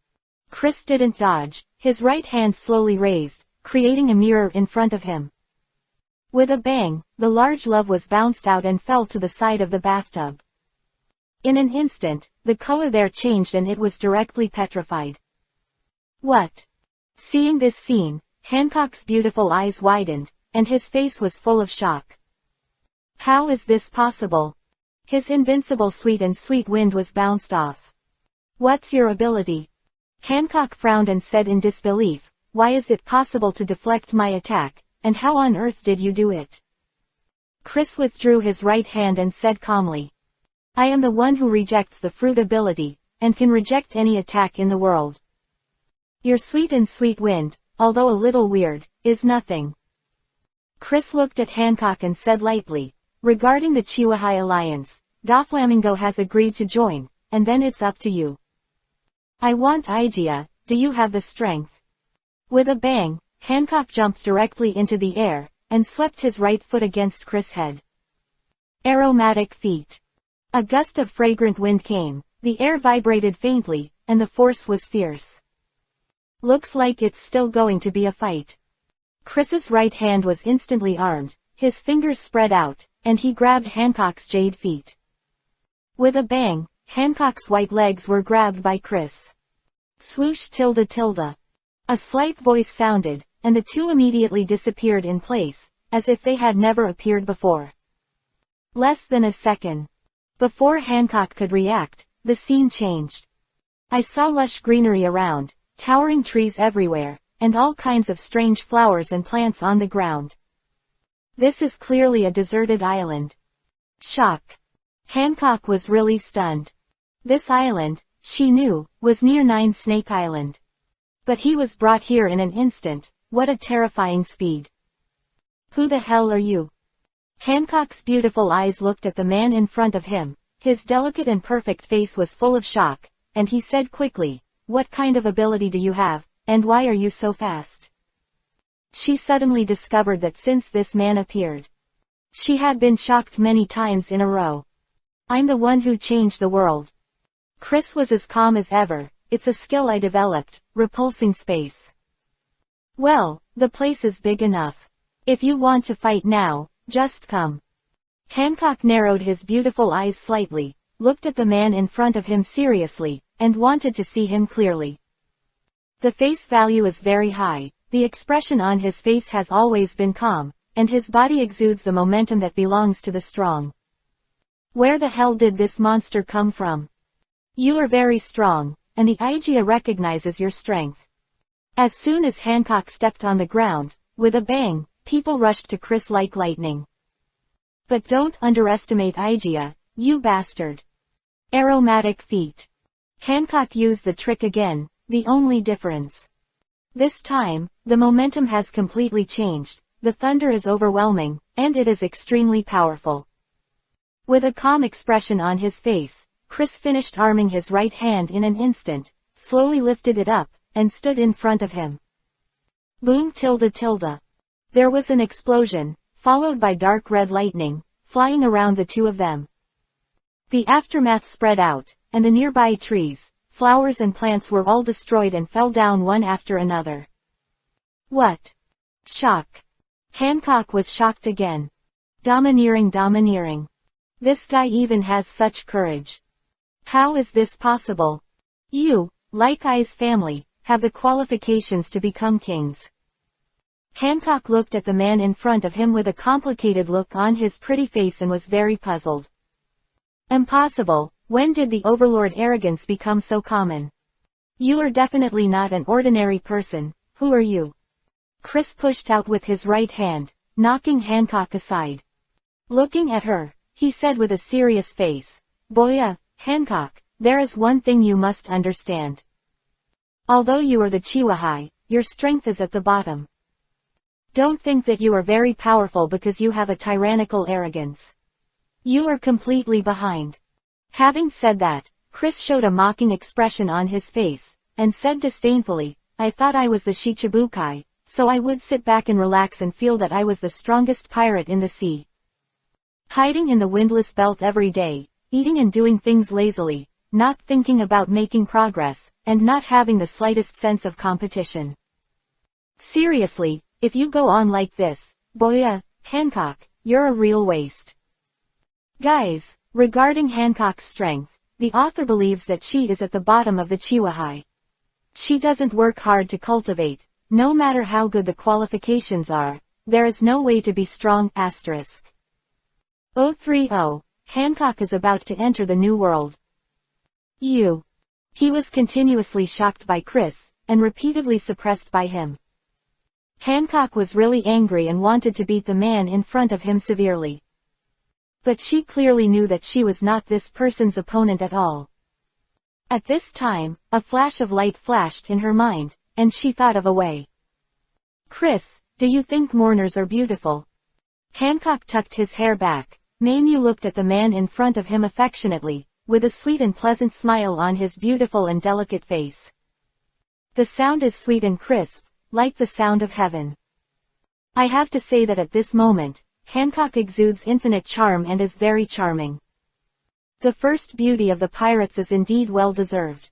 Chris didn't dodge, his right hand slowly raised, creating a mirror in front of him. With a bang, the large love was bounced out and fell to the side of the bathtub. In an instant, the color there changed and it was directly petrified. What? Seeing this scene, Hancock's beautiful eyes widened, and his face was full of shock. How is this possible? His invincible sweet and sweet wind was bounced off. What's your ability? Hancock frowned and said in disbelief, why is it possible to deflect my attack, and how on earth did you do it? Chris withdrew his right hand and said calmly. I am the one who rejects the fruit ability, and can reject any attack in the world. Your sweet and sweet wind, although a little weird, is nothing. Chris looked at Hancock and said lightly, regarding the Chihuahua Alliance, Doflamingo has agreed to join, and then it's up to you. I want Igia, do you have the strength? With a bang, Hancock jumped directly into the air, and swept his right foot against Chris' head. Aromatic feet. A gust of fragrant wind came, the air vibrated faintly, and the force was fierce. Looks like it's still going to be a fight. Chris's right hand was instantly armed, his fingers spread out, and he grabbed Hancock's jade feet. With a bang, Hancock's white legs were grabbed by Chris. Swoosh tilde tilde. A slight voice sounded, and the two immediately disappeared in place, as if they had never appeared before. Less than a second. Before Hancock could react, the scene changed. I saw lush greenery around, towering trees everywhere, and all kinds of strange flowers and plants on the ground. This is clearly a deserted island. Shock. Hancock was really stunned. This island, she knew, was near Nine Snake Island. But he was brought here in an instant. What a terrifying speed. Who the hell are you? Hancock's beautiful eyes looked at the man in front of him. His delicate and perfect face was full of shock, and he said quickly, what kind of ability do you have, and why are you so fast? She suddenly discovered that since this man appeared, she had been shocked many times in a row. I'm the one who changed the world. Chris was as calm as ever. It's a skill I developed, repulsing space. Well, the place is big enough. If you want to fight now, just come. Hancock narrowed his beautiful eyes slightly, looked at the man in front of him seriously, and wanted to see him clearly. The face value is very high, the expression on his face has always been calm, and his body exudes the momentum that belongs to the strong. Where the hell did this monster come from? You are very strong, and the Igia recognizes your strength. As soon as Hancock stepped on the ground, with a bang, people rushed to Chris like lightning. But don't underestimate Igia, you bastard. Aromatic feet. Hancock used the trick again, the only difference. This time, the momentum has completely changed, the thunder is overwhelming, and it is extremely powerful. With a calm expression on his face, Chris finished arming his right hand in an instant, slowly lifted it up, and stood in front of him. Boom tilde tilde. There was an explosion, followed by dark red lightning, flying around the two of them. The aftermath spread out, and the nearby trees, flowers and plants were all destroyed and fell down one after another. What? Shock. Hancock was shocked again. Domineering. This guy even has such courage. How is this possible? You, like I's family, have the qualifications to become kings. Hancock looked at the man in front of him with a complicated look on his pretty face and was very puzzled. Impossible, when did the Overlord arrogance become so common? You are definitely not an ordinary person, who are you? Chris pushed out with his right hand, knocking Hancock aside. Looking at her, he said with a serious face, Boya, Hancock, there is one thing you must understand. Although you are the Chihuahua, your strength is at the bottom. Don't think that you are very powerful because you have a tyrannical arrogance. You are completely behind. Having said that, Chris showed a mocking expression on his face, and said disdainfully, I thought I was the Shichibukai, so I would sit back and relax and feel that I was the strongest pirate in the sea. Hiding in the windless belt every day, eating and doing things lazily, not thinking about making progress, and not having the slightest sense of competition. Seriously, if you go on like this, boya, Hancock, you're a real waste. Guys, regarding Hancock's strength, the author believes that she is at the bottom of the Chihuahua. She doesn't work hard to cultivate, no matter how good the qualifications are, there is no way to be strong, asterisk. 030, Hancock is about to enter the new world. He was continuously shocked by Chris, and repeatedly suppressed by him. Hancock was really angry and wanted to beat the man in front of him severely. But she clearly knew that she was not this person's opponent at all. At this time, a flash of light flashed in her mind, and she thought of a way. Chris, do you think mourners are beautiful? Hancock tucked his hair back. Mainu looked at the man in front of him affectionately, with a sweet and pleasant smile on his beautiful and delicate face. The sound is sweet and crisp, like the sound of heaven. I have to say that at this moment, Hancock exudes infinite charm and is very charming. The first beauty of the pirates is indeed well deserved.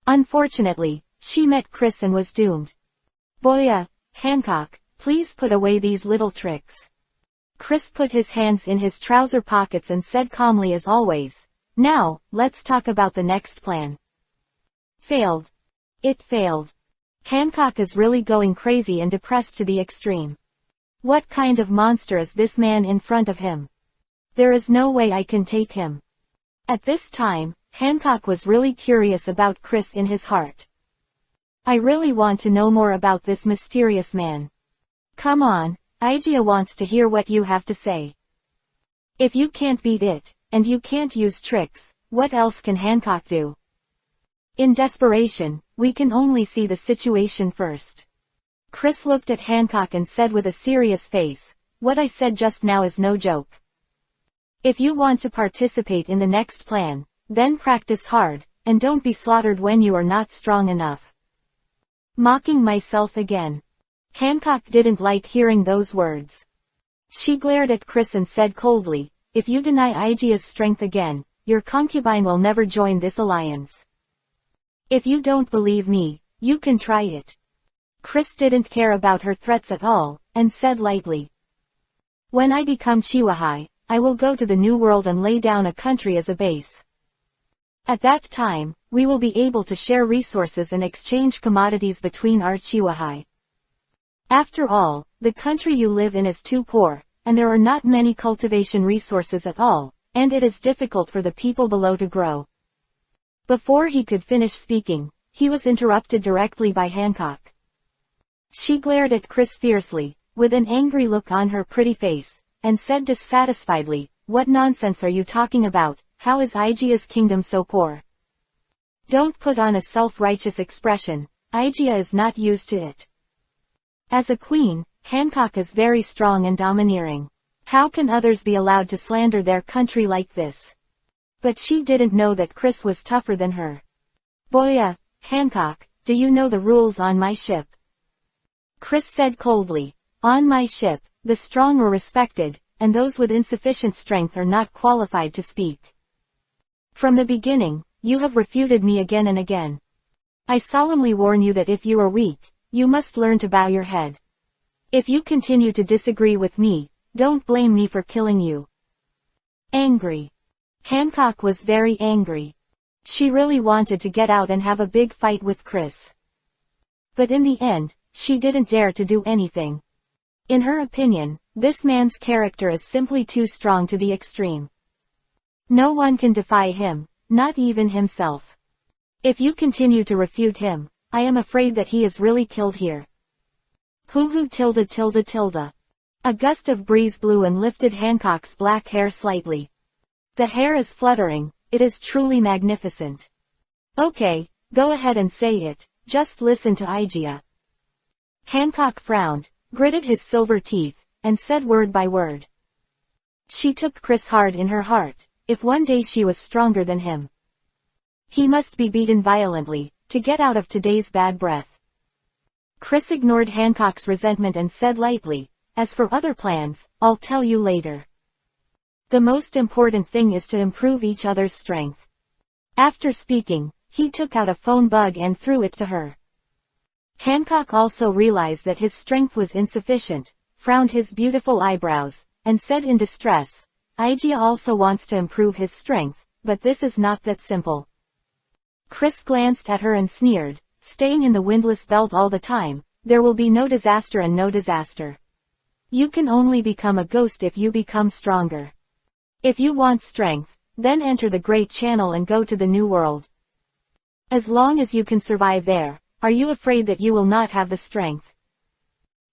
Unfortunately, she met Chris and was doomed. Boya, Hancock, please put away these little tricks. Chris put his hands in his trouser pockets and said calmly as always, now, let's talk about the next plan. Failed. It failed. Hancock is really going crazy and depressed to the extreme. What kind of monster is this man in front of him? There is no way I can take him. At this time, Hancock was really curious about Chris in his heart. I really want to know more about this mysterious man. Come on, Igia wants to hear what you have to say. If you can't beat it, and you can't use tricks, what else can Hancock do? In desperation, we can only see the situation first. Chris looked at Hancock and said with a serious face, what I said just now is no joke. If you want to participate in the next plan, then practice hard, and don't be slaughtered when you are not strong enough. Mocking myself again. Hancock didn't like hearing those words. She glared at Chris and said coldly, if you deny Igia's strength again, your concubine will never join this alliance. If you don't believe me, you can try it. Chris didn't care about her threats at all, and said lightly. When I become Chihuahua, I will go to the New World and lay down a country as a base. At that time, we will be able to share resources and exchange commodities between our Chihuahua. After all, the country you live in is too poor, and there are not many cultivation resources at all, and it is difficult for the people below to grow. Before he could finish speaking, he was interrupted directly by Hancock. She glared at Chris fiercely, with an angry look on her pretty face, and said dissatisfiedly, what nonsense are you talking about? How is Igia's kingdom so poor? Don't put on a self-righteous expression, Igia is not used to it. As a queen, Hancock is very strong and domineering. How can others be allowed to slander their country like this? But she didn't know that Chris was tougher than her. Boya, Hancock, do you know the rules on my ship? Chris said coldly, on my ship, the strong are respected, and those with insufficient strength are not qualified to speak. From the beginning, you have refuted me again and again. I solemnly warn you that if you are weak, you must learn to bow your head. If you continue to disagree with me, don't blame me for killing you. Angry. Hancock was very angry. She really wanted to get out and have a big fight with Chris. But in the end, she didn't dare to do anything. In her opinion, this man's character is simply too strong to the extreme. No one can defy him, not even himself. If you continue to refute him, I am afraid that he is really killed here. Hoo-hoo tilde tilde tilde. A gust of breeze blew and lifted Hancock's black hair slightly. The hair is fluttering, it is truly magnificent. Okay, go ahead and say it, just listen to Igia. Hancock frowned, gritted his silver teeth, and said word by word. She took Chris hard in her heart. If one day she was stronger than him, he must be beaten violently, to get out of today's bad breath. Chris ignored Hancock's resentment and said lightly, "As for other plans, I'll tell you later. The most important thing is to improve each other's strength." After speaking, he took out a phone bug and threw it to her. Hancock also realized that his strength was insufficient, frowned his beautiful eyebrows, and said in distress, "Igia also wants to improve his strength, but this is not that simple." Chris glanced at her and sneered, "Staying in the windless belt all the time, there will be no disaster and no disaster. You can only become a ghost if you become stronger. If you want strength, then enter the Great Channel and go to the New World. As long as you can survive there, are you afraid that you will not have the strength?"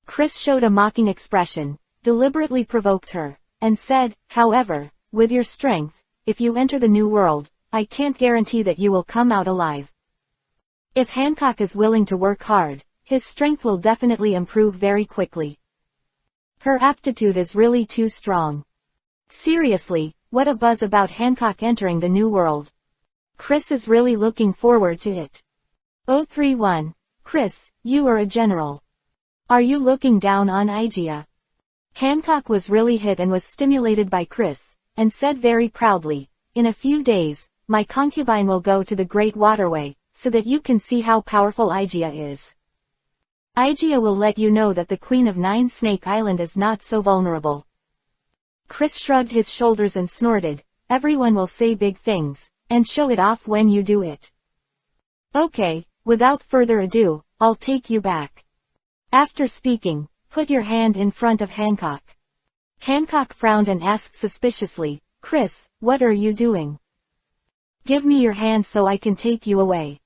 Chris showed a mocking expression, deliberately provoked her, and said, "However, with your strength, if you enter the New World, I can't guarantee that you will come out alive. If Hancock is willing to work hard, his strength will definitely improve very quickly. Her aptitude is really too strong. Seriously, what a buzz about Hancock entering the New World. Chris is really looking forward to it." 031. Chris, you are a general. Are you looking down on Igia? Hancock was really hit and was stimulated by Chris, and said very proudly, "In a few days, my concubine will go to the Great Waterway, so that you can see how powerful Igia is. Igia will let you know that the Queen of Nine Snake Island is not so vulnerable." Chris shrugged his shoulders and snorted, "Everyone will say big things, and show it off when you do it. Okay, without further ado, I'll take you back." After speaking, "Put your hand in front of Hancock." Hancock frowned and asked suspiciously, "Chris, what are you doing? Give me your hand so I can take you away."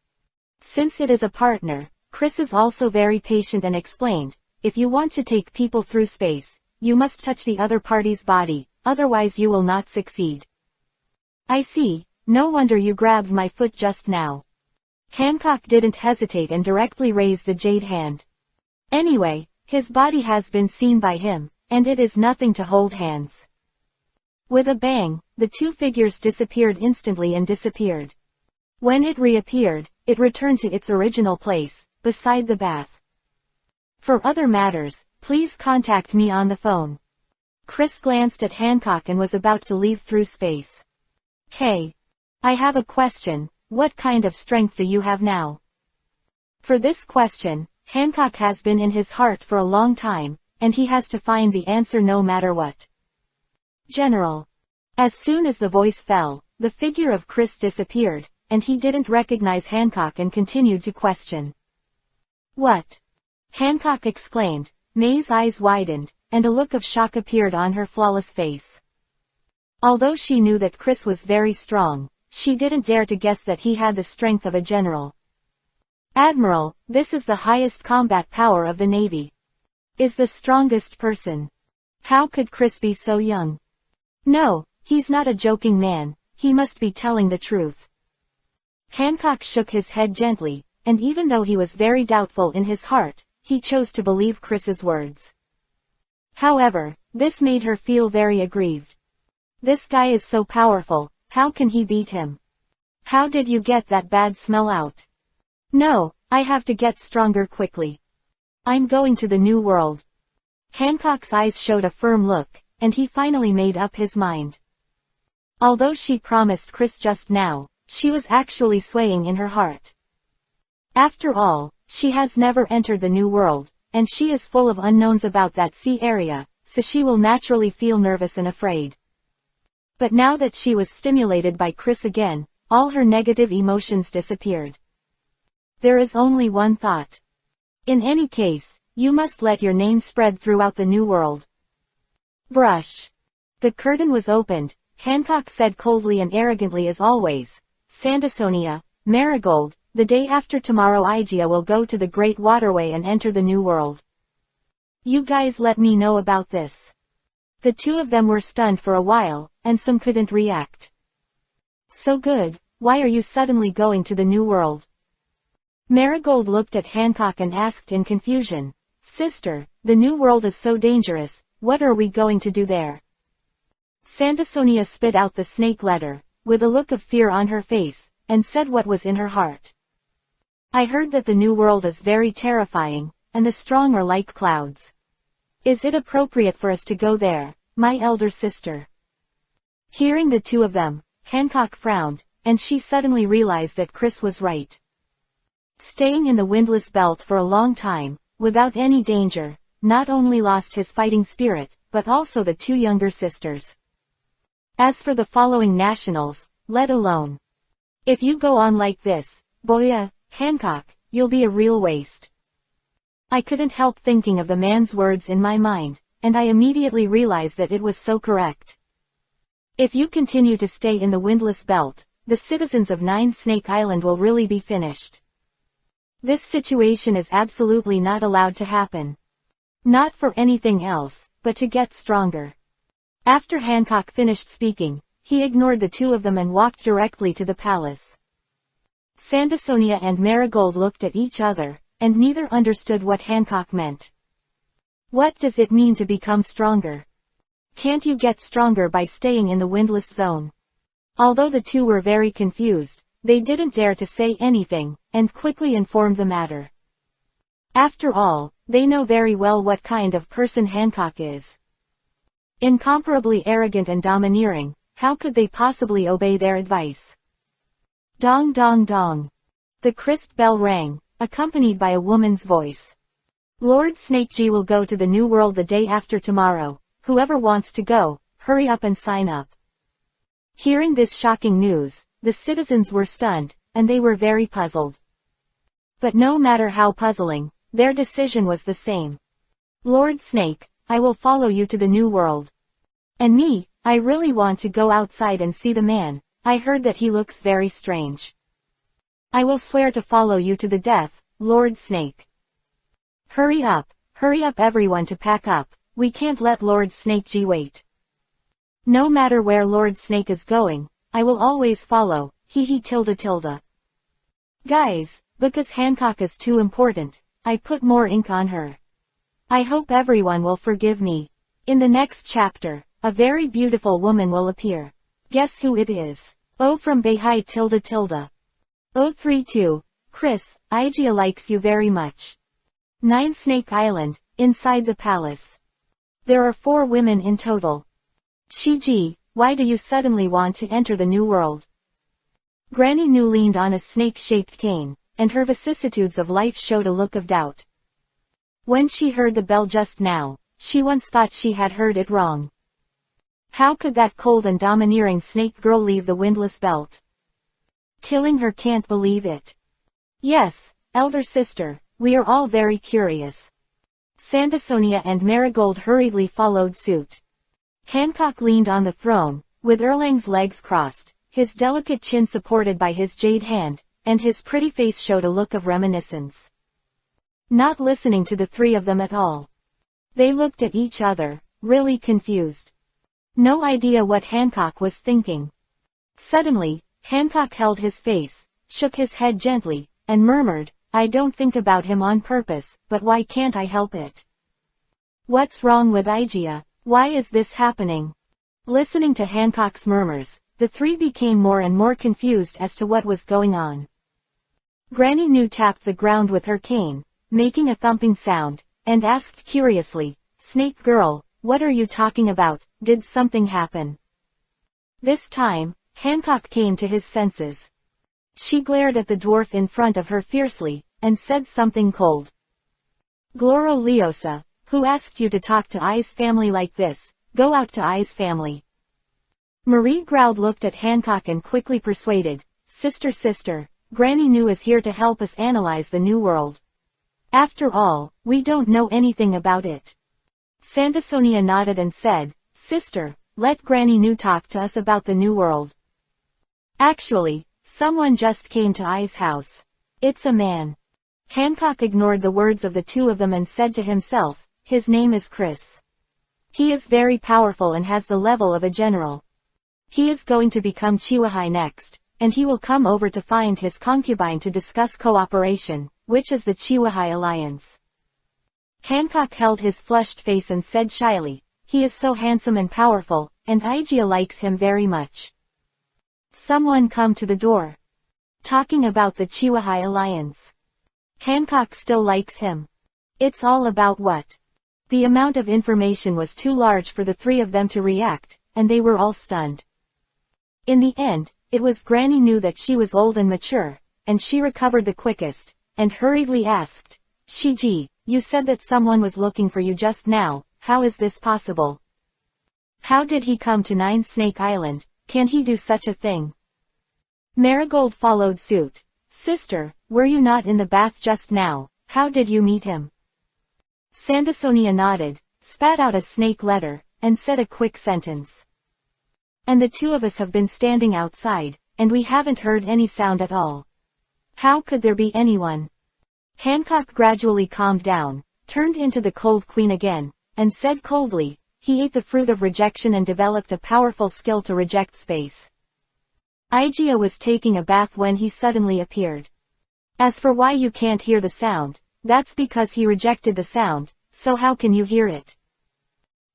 Since it is a partner, Chris is also very patient and explained, "If you want to take people through space, you must touch the other party's body, otherwise you will not succeed." "I see, no wonder you grabbed my foot just now." Hancock didn't hesitate and directly raised the jade hand. Anyway, his body has been seen by him, and it is nothing to hold hands. With a bang, the two figures disappeared instantly and disappeared. When it reappeared, it returned to its original place, beside the bath. "For other matters, please contact me on the phone." Chris glanced at Hancock and was about to leave through space. "Hey. I have a question, what kind of strength do you have now?" For this question, Hancock has been in his heart for a long time, and he has to find the answer no matter what. "General." As soon as the voice fell, the figure of Chris disappeared, and he didn't recognize Hancock and continued to question. "What?" Hancock exclaimed. May's eyes widened, and a look of shock appeared on her flawless face. Although she knew that Chris was very strong, she didn't dare to guess that he had the strength of a general. "Admiral, this is the highest combat power of the Navy. Is the strongest person. How could Chris be so young? No, he's not a joking man, he must be telling the truth." Hancock shook his head gently, and even though he was very doubtful in his heart, he chose to believe Chris's words. However, this made her feel very aggrieved. This guy is so powerful, how can he beat him? How did you get that bad smell out? No, I have to get stronger quickly. I'm going to the New World. Hancock's eyes showed a firm look, and he finally made up his mind. Although she promised Chris just now, she was actually swaying in her heart. After all, she has never entered the New World, and she is full of unknowns about that sea area, so she will naturally feel nervous and afraid. But now that she was stimulated by Chris again, all her negative emotions disappeared. There is only one thought. In any case, you must let your name spread throughout the New World. Brush. The curtain was opened. Hancock said coldly and arrogantly as always, "Sandersonia, Marigold, the day after tomorrow Igia will go to the Great Waterway and enter the New World. You guys let me know about this." The two of them were stunned for a while, and some couldn't react. "So good, why are you suddenly going to the New World?" Marigold looked at Hancock and asked in confusion. Sister, the new world is so dangerous, what are we going to do there? Sandasonia spit out the snake letter, with a look of fear on her face, and said what was in her heart. I heard that the new world is very terrifying, and the strong are like clouds. Is it appropriate for us to go there, my elder sister? Hearing the two of them, Hancock frowned, and she suddenly realized that Chris was right. Staying in the windless belt for a long time, without any danger, not only lost his fighting spirit, but also the two younger sisters. As for the following nationals, let alone. If you go on like this, boya, Hancock, you'll be a real waste. I couldn't help thinking of the man's words in my mind, and I immediately realized that it was so correct. If you continue to stay in the windless belt, the citizens of Nine Snake Island will really be finished. This situation is absolutely not allowed to happen. Not for anything else, but to get stronger. After Hancock finished speaking, he ignored the two of them and walked directly to the palace. Sandasonia and Marigold looked at each other, and neither understood what Hancock meant. What does it mean to become stronger? Can't you get stronger by staying in the windless zone? Although the two were very confused, they didn't dare to say anything, and quickly informed the matter. After all, they know very well what kind of person Hancock is. Incomparably arrogant and domineering, how could they possibly obey their advice? Dong dong dong. The crisp bell rang, accompanied by a woman's voice. Lord Snakegi will go to the New World the day after tomorrow. Whoever wants to go, hurry up and sign up. Hearing this shocking news, the citizens were stunned, and they were very puzzled. But no matter how puzzling, their decision was the same. Lord Snake, I will follow you to the New World. And me, I really want to go outside and see the man. I heard that he looks very strange. I will swear to follow you to the death, Lord Snake. Hurry up everyone to pack up, we can't let Lord Snakegi wait. No matter where Lord Snake is going, I will always follow, hee tilde tilde. Guys, because Hancock is too important, I put more ink on her. I hope everyone will forgive me. In the next chapter, a very beautiful woman will appear. Guess who it is? Oh, from Beihai tilde tilde. 032, Chris, Igia likes you very much. 9 Snake Island, inside the palace. There are 4 women in total. Shiji, why do you suddenly want to enter the New World? Granny Nu leaned on a snake-shaped cane, and her vicissitudes of life showed a look of doubt. When she heard the bell just now, she once thought she had heard it wrong. How could that cold and domineering snake girl leave the windless belt? Killing her can't believe it. Yes, elder sister, we are all very curious. Sandasonia and Marigold hurriedly followed suit. Hancock leaned on the throne, with Erlang's legs crossed, his delicate chin supported by his jade hand, and his pretty face showed a look of reminiscence. Not listening to the three of them at all. They looked at each other, really confused. No idea what Hancock was thinking. Suddenly, Hancock held his face, shook his head gently, and murmured, I don't think about him on purpose, but why can't I help it? What's wrong with Igia? Why is this happening? Listening to Hancock's murmurs, the three became more and more confused as to what was going on. Granny Nu tapped the ground with her cane, making a thumping sound, and asked curiously, Snake Girl, what are you talking about? Did something happen? This time, Hancock came to his senses. She glared at the dwarf in front of her fiercely, and said something cold. Gloro Leosa, who asked you to talk to I's family like this? Go out to I's family. Marie Groud looked at Hancock and quickly persuaded, Sister, Granny Nu is here to help us analyze the New World. After all, we don't know anything about it. Sandasonia nodded and said, Sister, let Granny Nu talk to us about the New World. Actually, someone just came to I's house. It's a man. Hancock ignored the words of the two of them and said to himself, his name is Chris. He is very powerful and has the level of a general. He is going to become Chihuahai next, and he will come over to find his concubine to discuss cooperation, which is the Chihuahai Alliance. Hancock held his flushed face and said shyly, "He is so handsome and powerful, and Igia likes him very much." Someone come to the door. Talking about the Chihuahua alliance. Hancock still likes him. It's all about what? The amount of information was too large for the three of them to react, and they were all stunned. In the end, it was Granny knew that she was old and mature, and she recovered the quickest, and hurriedly asked, "Shiji, you said that someone was looking for you just now, how is this possible? How did he come to Nine Snake Island, can he do such a thing?" Marigold followed suit. "Sister, were you not in the bath just now, how did you meet him?" Sandersonia nodded, spat out a snake letter, and said a quick sentence. "And the two of us have been standing outside, and we haven't heard any sound at all. How could there be anyone?" Hancock gradually calmed down, turned into the cold queen again, and said coldly, "He ate the fruit of rejection and developed a powerful skill to reject space." Igia was taking a bath when he suddenly appeared. "As for why you can't hear the sound, that's because he rejected the sound, so how can you hear it?"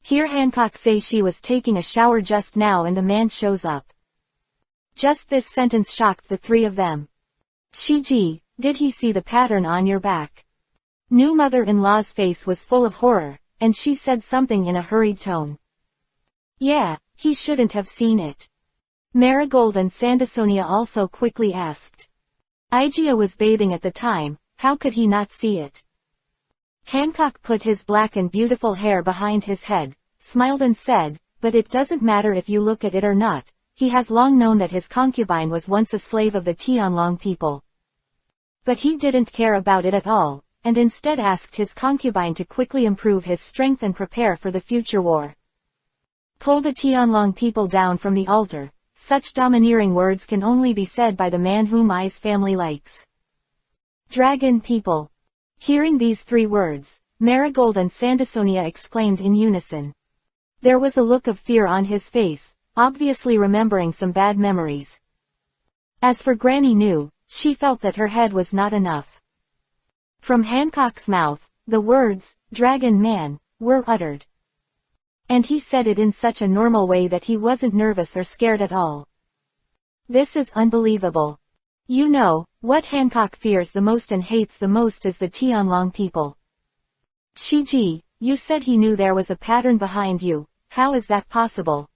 Hear Hancock say she was taking a shower just now and the man shows up. Just this sentence shocked the three of them. "Shiji, did he see the pattern on your back?" New mother-in-law's face was full of horror, and she said something in a hurried tone. "Yeah, he shouldn't have seen it." Marigold and Sandersonia also quickly asked. Igia was bathing at the time, how could he not see it? Hancock put his black and beautiful hair behind his head, smiled and said, "But it doesn't matter if you look at it or not, he has long known that his concubine was once a slave of the Tianlong people. But he didn't care about it at all, and instead asked his concubine to quickly improve his strength and prepare for the future war. Pull the Tianlong people down from the altar. Such domineering words can only be said by the man whom I's family likes. Dragon people." Hearing these three words, Marigold and Sandersonia exclaimed in unison. There was a look of fear on his face, obviously remembering some bad memories. As for Granny New, she felt that her head was not enough. From Hancock's mouth, the words, "Dragon Man," were uttered. And he said it in such a normal way that he wasn't nervous or scared at all. This is unbelievable. You know, what Hancock fears the most and hates the most is the Tianlong people. "Shiji, you said he knew there was a pattern behind you, how is that possible?"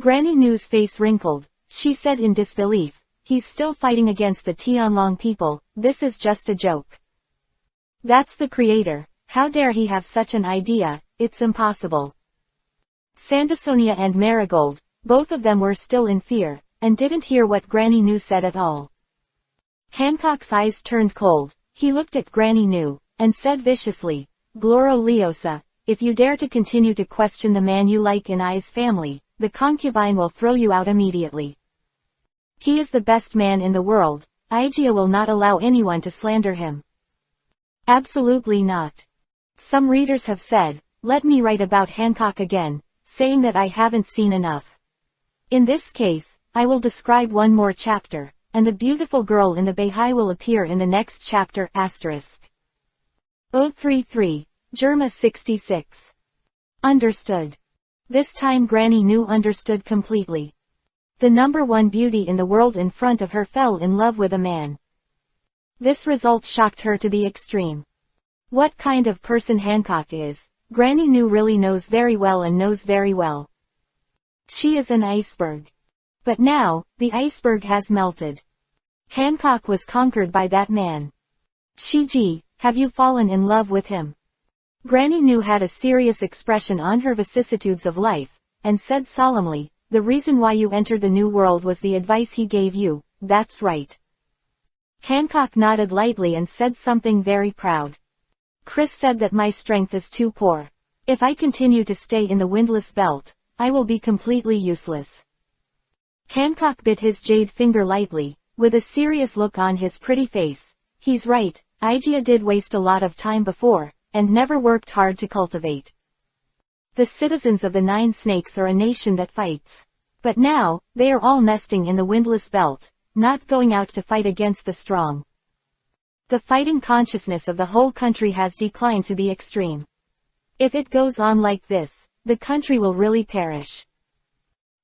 Granny New's face wrinkled, she said in disbelief, "He's still fighting against the Tianlong people, this is just a joke." "That's the creator, how dare he have such an idea, it's impossible." Sandersonia and Marigold, both of them were still in fear, and didn't hear what Granny New said at all. Hancock's eyes turned cold, he looked at Granny New, and said viciously, "Gloriosa, if you dare to continue to question the man you like in I's family, the concubine will throw you out immediately. He is the best man in the world, Igia will not allow anyone to slander him." Absolutely not. Some readers have said, "Let me write about Hancock again," saying that I haven't seen enough. In this case, I will describe one more chapter, and the beautiful girl in the Beihai will appear in the next chapter, asterisk. 033, Germa 66. Understood. This time Granny New understood completely. The #1 beauty in the world in front of her fell in love with a man. This result shocked her to the extreme. What kind of person Hancock is, Granny New really knows very well and knows very well. She is an iceberg. But now, the iceberg has melted. Hancock was conquered by that man. "Shiji, have you fallen in love with him?" Granny New had a serious expression on her vicissitudes of life, and said solemnly, "The reason why you entered the new world was the advice he gave you, that's right." Hancock nodded lightly and said something very proud. "Chris said that my strength is too poor. If I continue to stay in the windless belt, I will be completely useless." Hancock bit his jade finger lightly, with a serious look on his pretty face. "He's right, Igia did waste a lot of time before, and never worked hard to cultivate. The citizens of the Nine Snakes are a nation that fights. But now, they are all nesting in the windless belt, not going out to fight against the strong. The fighting consciousness of the whole country has declined to the extreme. If it goes on like this, the country will really perish.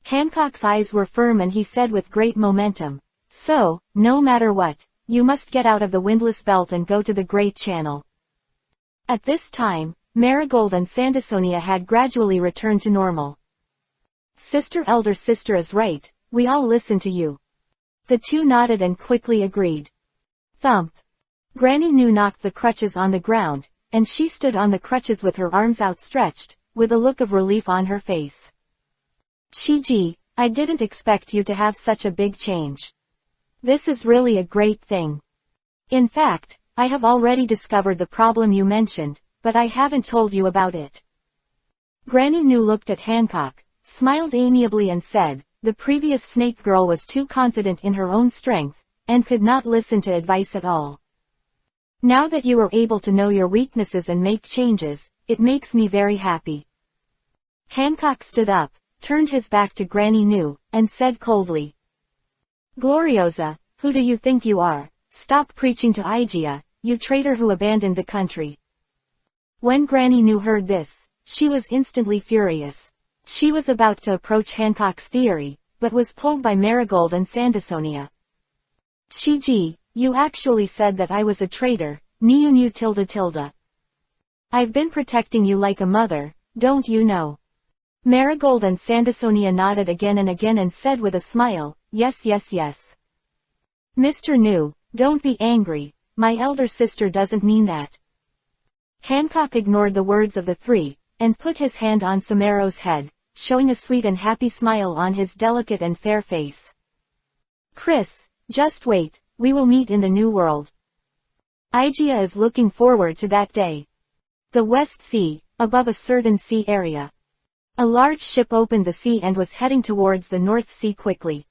Hancock's eyes were firm and he said with great momentum, "So, no matter what, you must get out of the windless belt and go to the Great Channel." At this time, Marigold and Sandersonia had gradually returned to normal. Elder sister is right, we all listen to you." The two nodded and quickly agreed. Thump. Granny New knocked the crutches on the ground, and she stood on the crutches with her arms outstretched, with a look of relief on her face. "Shiji, I didn't expect you to have such a big change. This is really a great thing. In fact, I have already discovered the problem you mentioned, but I haven't told you about it." Granny New looked at Hancock, smiled amiably and said, "The previous snake girl was too confident in her own strength, and could not listen to advice at all. Now that you are able to know your weaknesses and make changes, it makes me very happy." Hancock stood up, turned his back to Granny New, and said coldly, "Gloriosa, who do you think you are? Stop preaching to Igia, you traitor who abandoned the country." When Granny New heard this, she was instantly furious. She was about to approach Hancock's theory, but was pulled by Marigold and Sandersonia. "Shiji, you actually said that I was a traitor, Niu tilde. I've been protecting you like a mother, don't you know?" Marigold and Sandersonia nodded again and said with a smile, "Yes. Mr. New, don't be angry, my elder sister doesn't mean that." Hancock ignored the words of the three, and put his hand on Samaro's head, showing a sweet and happy smile on his delicate and fair face. "Chris, just wait, we will meet in the new world. Igia is looking forward to that day." The West Sea, above a certain sea area. A large ship opened the sea and was heading towards the North Sea quickly.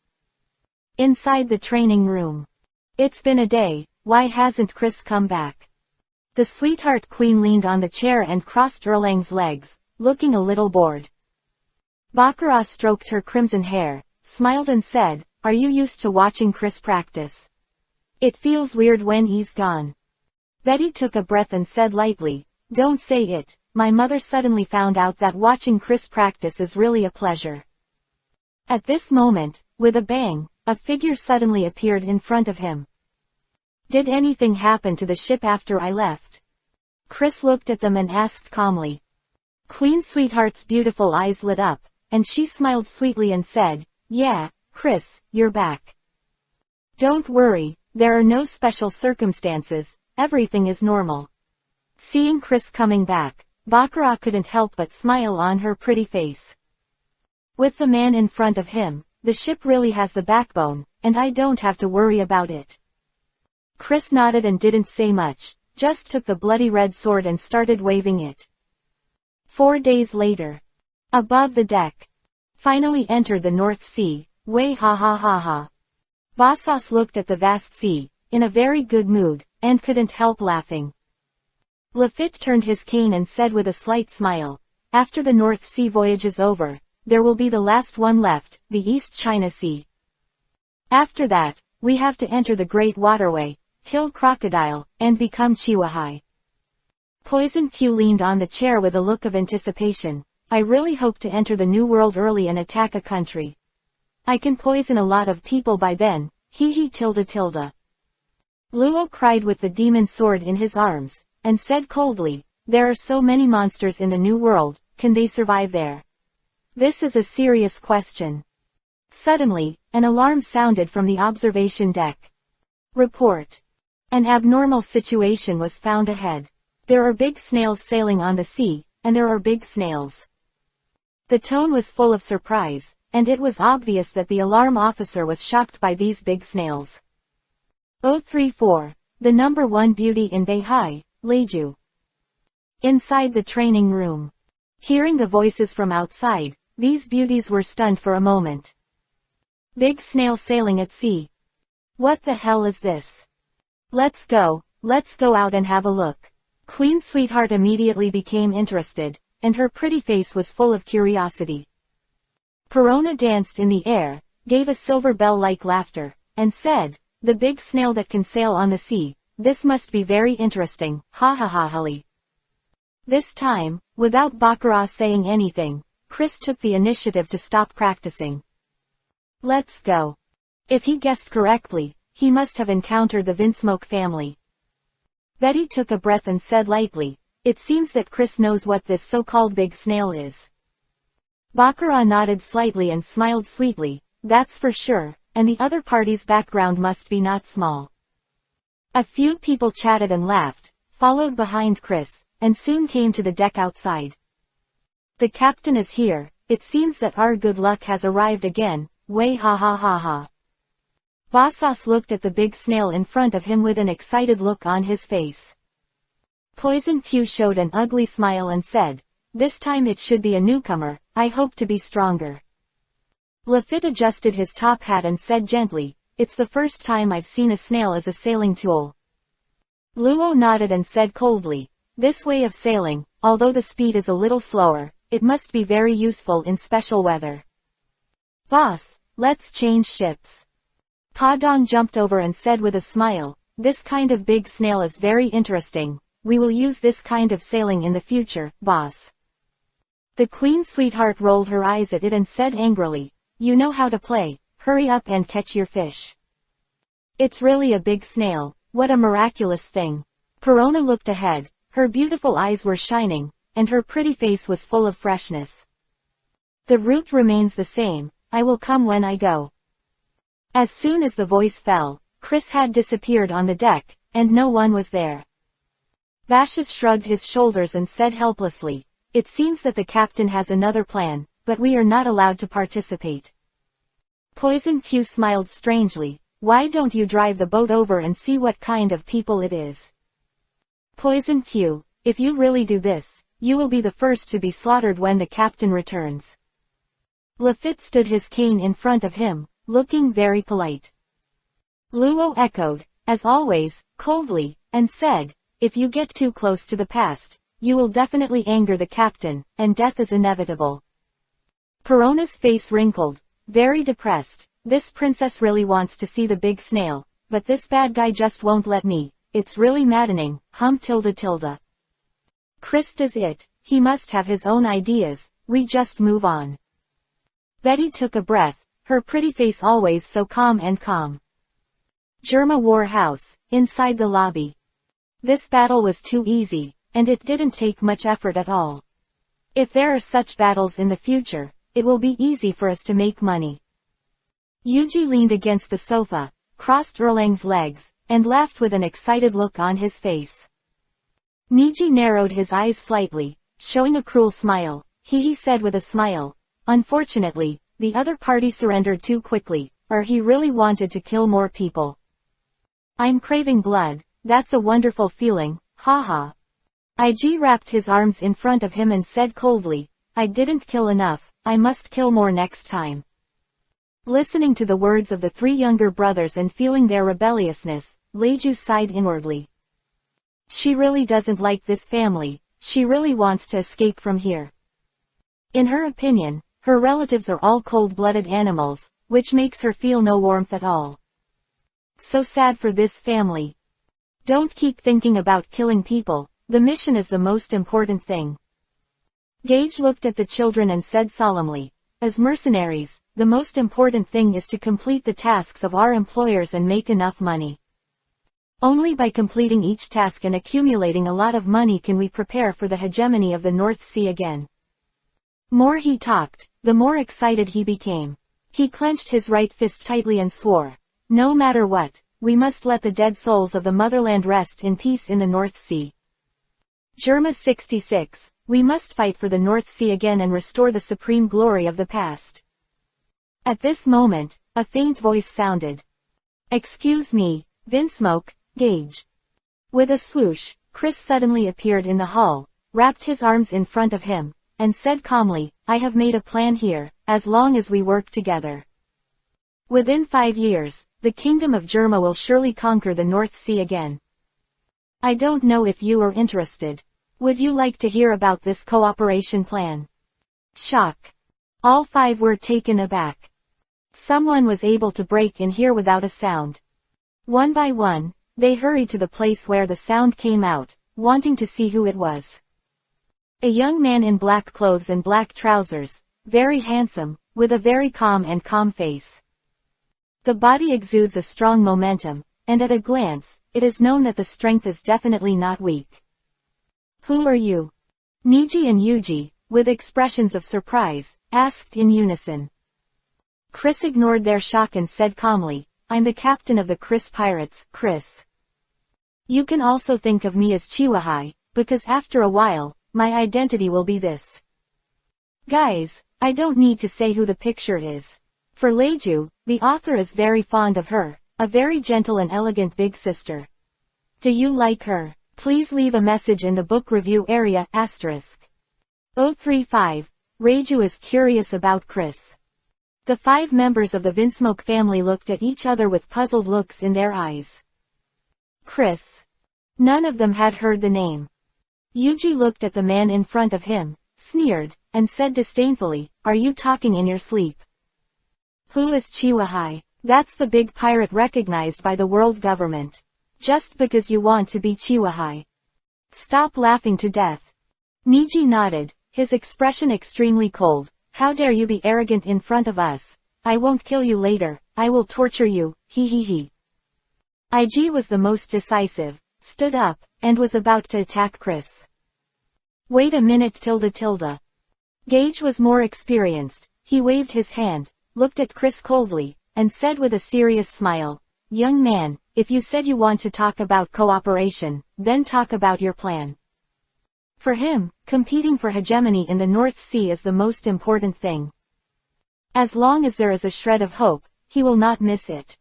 Inside the training room. "It's been a day, why hasn't Chris come back?" The sweetheart queen leaned on the chair and crossed Erlang's legs, looking a little bored. Bakar stroked her crimson hair, smiled and said, "Are you used to watching Chris practice? It feels weird when he's gone." Betty took a breath and said lightly, "Don't say it, my mother suddenly found out that watching Chris practice is really a pleasure." At this moment, with a bang, a figure suddenly appeared in front of him. "Did anything happen to the ship after I left?" Chris looked at them and asked calmly. Queen Sweetheart's beautiful eyes lit up, and she smiled sweetly and said, "Yeah, Chris, you're back. Don't worry, there are no special circumstances, everything is normal." Seeing Chris coming back, Bakar couldn't help but smile on her pretty face. "With the man in front of him, the ship really has the backbone, and I don't have to worry about it." Chris nodded and didn't say much, just took the bloody red sword and started waving it. 4 days later. Above the deck. Finally entered the North Sea, way ha. Bosas looked at the vast sea, in a very good mood, and couldn't help laughing. Lefit turned his cane and said with a slight smile, "After the North Sea voyage is over, there will be the last one left, the East China Sea. After that, we have to enter the Great Waterway, kill crocodile, and become Chihuahua." Poison Q leaned on the chair with a look of anticipation. "I really hope to enter the New World early and attack a country. I can poison a lot of people by then, tilde. Luo cried with the demon sword in his arms, and said coldly, "There are so many monsters in the New World, can they survive there? This is a serious question." Suddenly, an alarm sounded from the observation deck. "Report. An abnormal situation was found ahead. There are big snails sailing on the sea, and there are big snails." The tone was full of surprise, and it was obvious that the alarm officer was shocked by these big snails. 034, the number 1 beauty in Beihai, Leiju. Inside the training room. Hearing the voices from outside, these beauties were stunned for a moment. Big snail sailing at sea. What the hell is this? Let's go out and have a look. Queen Sweetheart immediately became interested, and her pretty face was full of curiosity. Perona danced in the air, gave a silver bell-like laughter, and said, "The big snail that can sail on the sea, this must be very interesting, ha ha ha ha. This time, without Bakar saying anything, Chris took the initiative to stop practicing. Let's go. If he guessed correctly, he must have encountered the Vinsmoke family. Betty took a breath and said lightly, it seems that Chris knows what this so-called big snail is. Bakar nodded slightly and smiled sweetly, that's for sure, and the other party's background must be not small. A few people chatted and laughed, followed behind Chris, and soon came to the deck outside. The captain is here, it seems that our good luck has arrived again, way ha ha ha ha. Bosas looked at the big snail in front of him with an excited look on his face. Poison Q showed an ugly smile and said, this time it should be a newcomer, I hope to be stronger. Lefit adjusted his top hat and said gently, it's the first time I've seen a snail as a sailing tool. Luo nodded and said coldly, this way of sailing, although the speed is a little slower, it must be very useful in special weather. Boss, let's change ships. Padong jumped over and said with a smile, this kind of big snail is very interesting, we will use this kind of sailing in the future, boss. The queen sweetheart rolled her eyes at it and said angrily, you know how to play, hurry up and catch your fish. It's really a big snail, what a miraculous thing. Perona looked ahead, her beautiful eyes were shining, and her pretty face was full of freshness. The route remains the same, I will come when I go. As soon as the voice fell, Chris had disappeared on the deck, and no one was there. Vashis shrugged his shoulders and said helplessly, it seems that the captain has another plan, but we are not allowed to participate. Poison Q smiled strangely, why don't you drive the boat over and see what kind of people it is? Poison Q, if you really do this, you will be the first to be slaughtered when the captain returns. Lefit stood his cane in front of him, looking very polite. Luo echoed, as always, coldly, and said, if you get too close to the past, you will definitely anger the captain, and death is inevitable. Perona's face wrinkled, very depressed, this princess really wants to see the big snail, but this bad guy just won't let me, it's really maddening, tilde. Chris does it, he must have his own ideas, we just move on. Betty took a breath, her pretty face always so calm and calm. Germa War House, inside the lobby. This battle was too easy, and it didn't take much effort at all. If there are such battles in the future, it will be easy for us to make money. Yuji leaned against the sofa, crossed Erlang's legs, and laughed with an excited look on his face. Niji narrowed his eyes slightly, showing a cruel smile. He said with a smile, unfortunately, the other party surrendered too quickly, or he really wanted to kill more people. I'm craving blood, that's a wonderful feeling, haha. IG wrapped his arms in front of him and said coldly, I didn't kill enough, I must kill more next time. Listening to the words of the three younger brothers and feeling their rebelliousness, Leiju sighed inwardly. She really doesn't like this family, she really wants to escape from here. In her opinion, her relatives are all cold-blooded animals, which makes her feel no warmth at all. So sad for this family. Don't keep thinking about killing people, the mission is the most important thing. Gage looked at the children and said solemnly, as mercenaries, the most important thing is to complete the tasks of our employers and make enough money. Only by completing each task and accumulating a lot of money can we prepare for the hegemony of the North Sea again. More he talked, the more excited he became. He clenched his right fist tightly and swore, no matter what, we must let the dead souls of the motherland rest in peace in the North Sea. Germa 66, we must fight for the North Sea again and restore the supreme glory of the past. At this moment, a faint voice sounded. Excuse me, Vinsmoke, Gage. With a swoosh, Chris suddenly appeared in the hall, wrapped his arms in front of him, and said calmly, I have made a plan here, as long as we work together. Within 5 years, the kingdom of Germa will surely conquer the North Sea again. I don't know if you are interested. Would you like to hear about this cooperation plan? Shock. All 5 were taken aback. Someone was able to break in here without a sound. One by one, They hurried to the place where the sound came out, wanting to see who it was. A young man in black clothes and black trousers, very handsome, with a very calm face. The body exudes a strong momentum, and at a glance, it is known that the strength is definitely not weak. Who are you? Niji and Yuji, with expressions of surprise, asked in unison. Chris ignored their shock and said calmly, I'm the captain of the Chris Pirates, Chris. You can also think of me as Chiwahai, because after a while, my identity will be this. Guys, I don't need to say who the picture is. For Leiju, the author is very fond of her, a very gentle and elegant big sister. Do you like her? Please leave a message in the book review area, *. 035, Reiju is curious about Chris. The 5 members of the Vinsmoke family looked at each other with puzzled looks in their eyes. Chris. None of them had heard the name. Yuji looked at the man in front of him, sneered, and said disdainfully, are you talking in your sleep? Who is Chiwahai? That's the big pirate recognized by the world government. Just because you want to be Chiwahai. Stop laughing to death. Niji nodded, his expression extremely cold. How dare you be arrogant in front of us? I won't kill you later, I will torture you, he. IG was the most decisive, stood up, and was about to attack Chris. Wait a minute. Gage was more experienced, he waved his hand, looked at Chris coldly, and said with a serious smile, young man, if you said you want to talk about cooperation, then talk about your plan. For him, competing for hegemony in the North Sea is the most important thing. As long as there is a shred of hope, he will not miss it.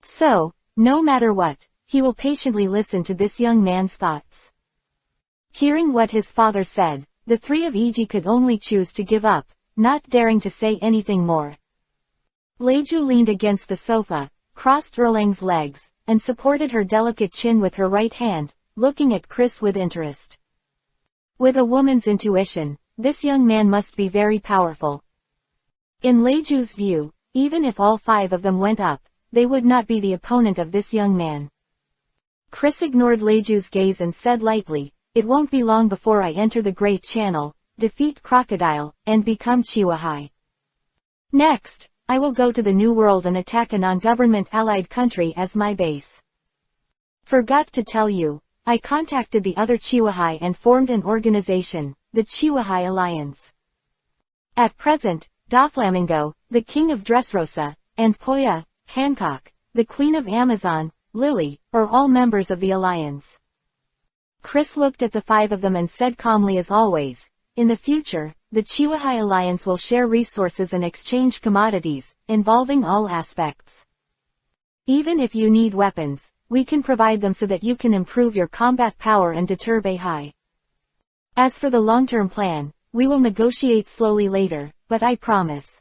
So, no matter what, he will patiently listen to this young man's thoughts. Hearing what his father said, the 3 of Iji could only choose to give up, not daring to say anything more. Leiju leaned against the sofa, crossed Erlang's legs, and supported her delicate chin with her right hand, looking at Chris with interest. With a woman's intuition, this young man must be very powerful. In Leiju's view, even if all 5 of them went up, they would not be the opponent of this young man. Chris ignored Leiju's gaze and said lightly, it won't be long before I enter the Great Channel, defeat Crocodile, and become Chiwahai. Next, I will go to the New World and attack a non-government allied country as my base. Forgot to tell you, I contacted the other Chiwahai and formed an organization, the Chiwahai Alliance. At present, Doflamingo, the king of Dressrosa, and Poya, Hancock, the queen of Amazon, Lily, are all members of the alliance. Chris looked at the 5 of them and said calmly as always, in the future, the Chiwahai Alliance will share resources and exchange commodities, involving all aspects. Even if you need weapons, we can provide them so that you can improve your combat power and deter Beihai. As for the long-term plan, we will negotiate slowly later, but I promise.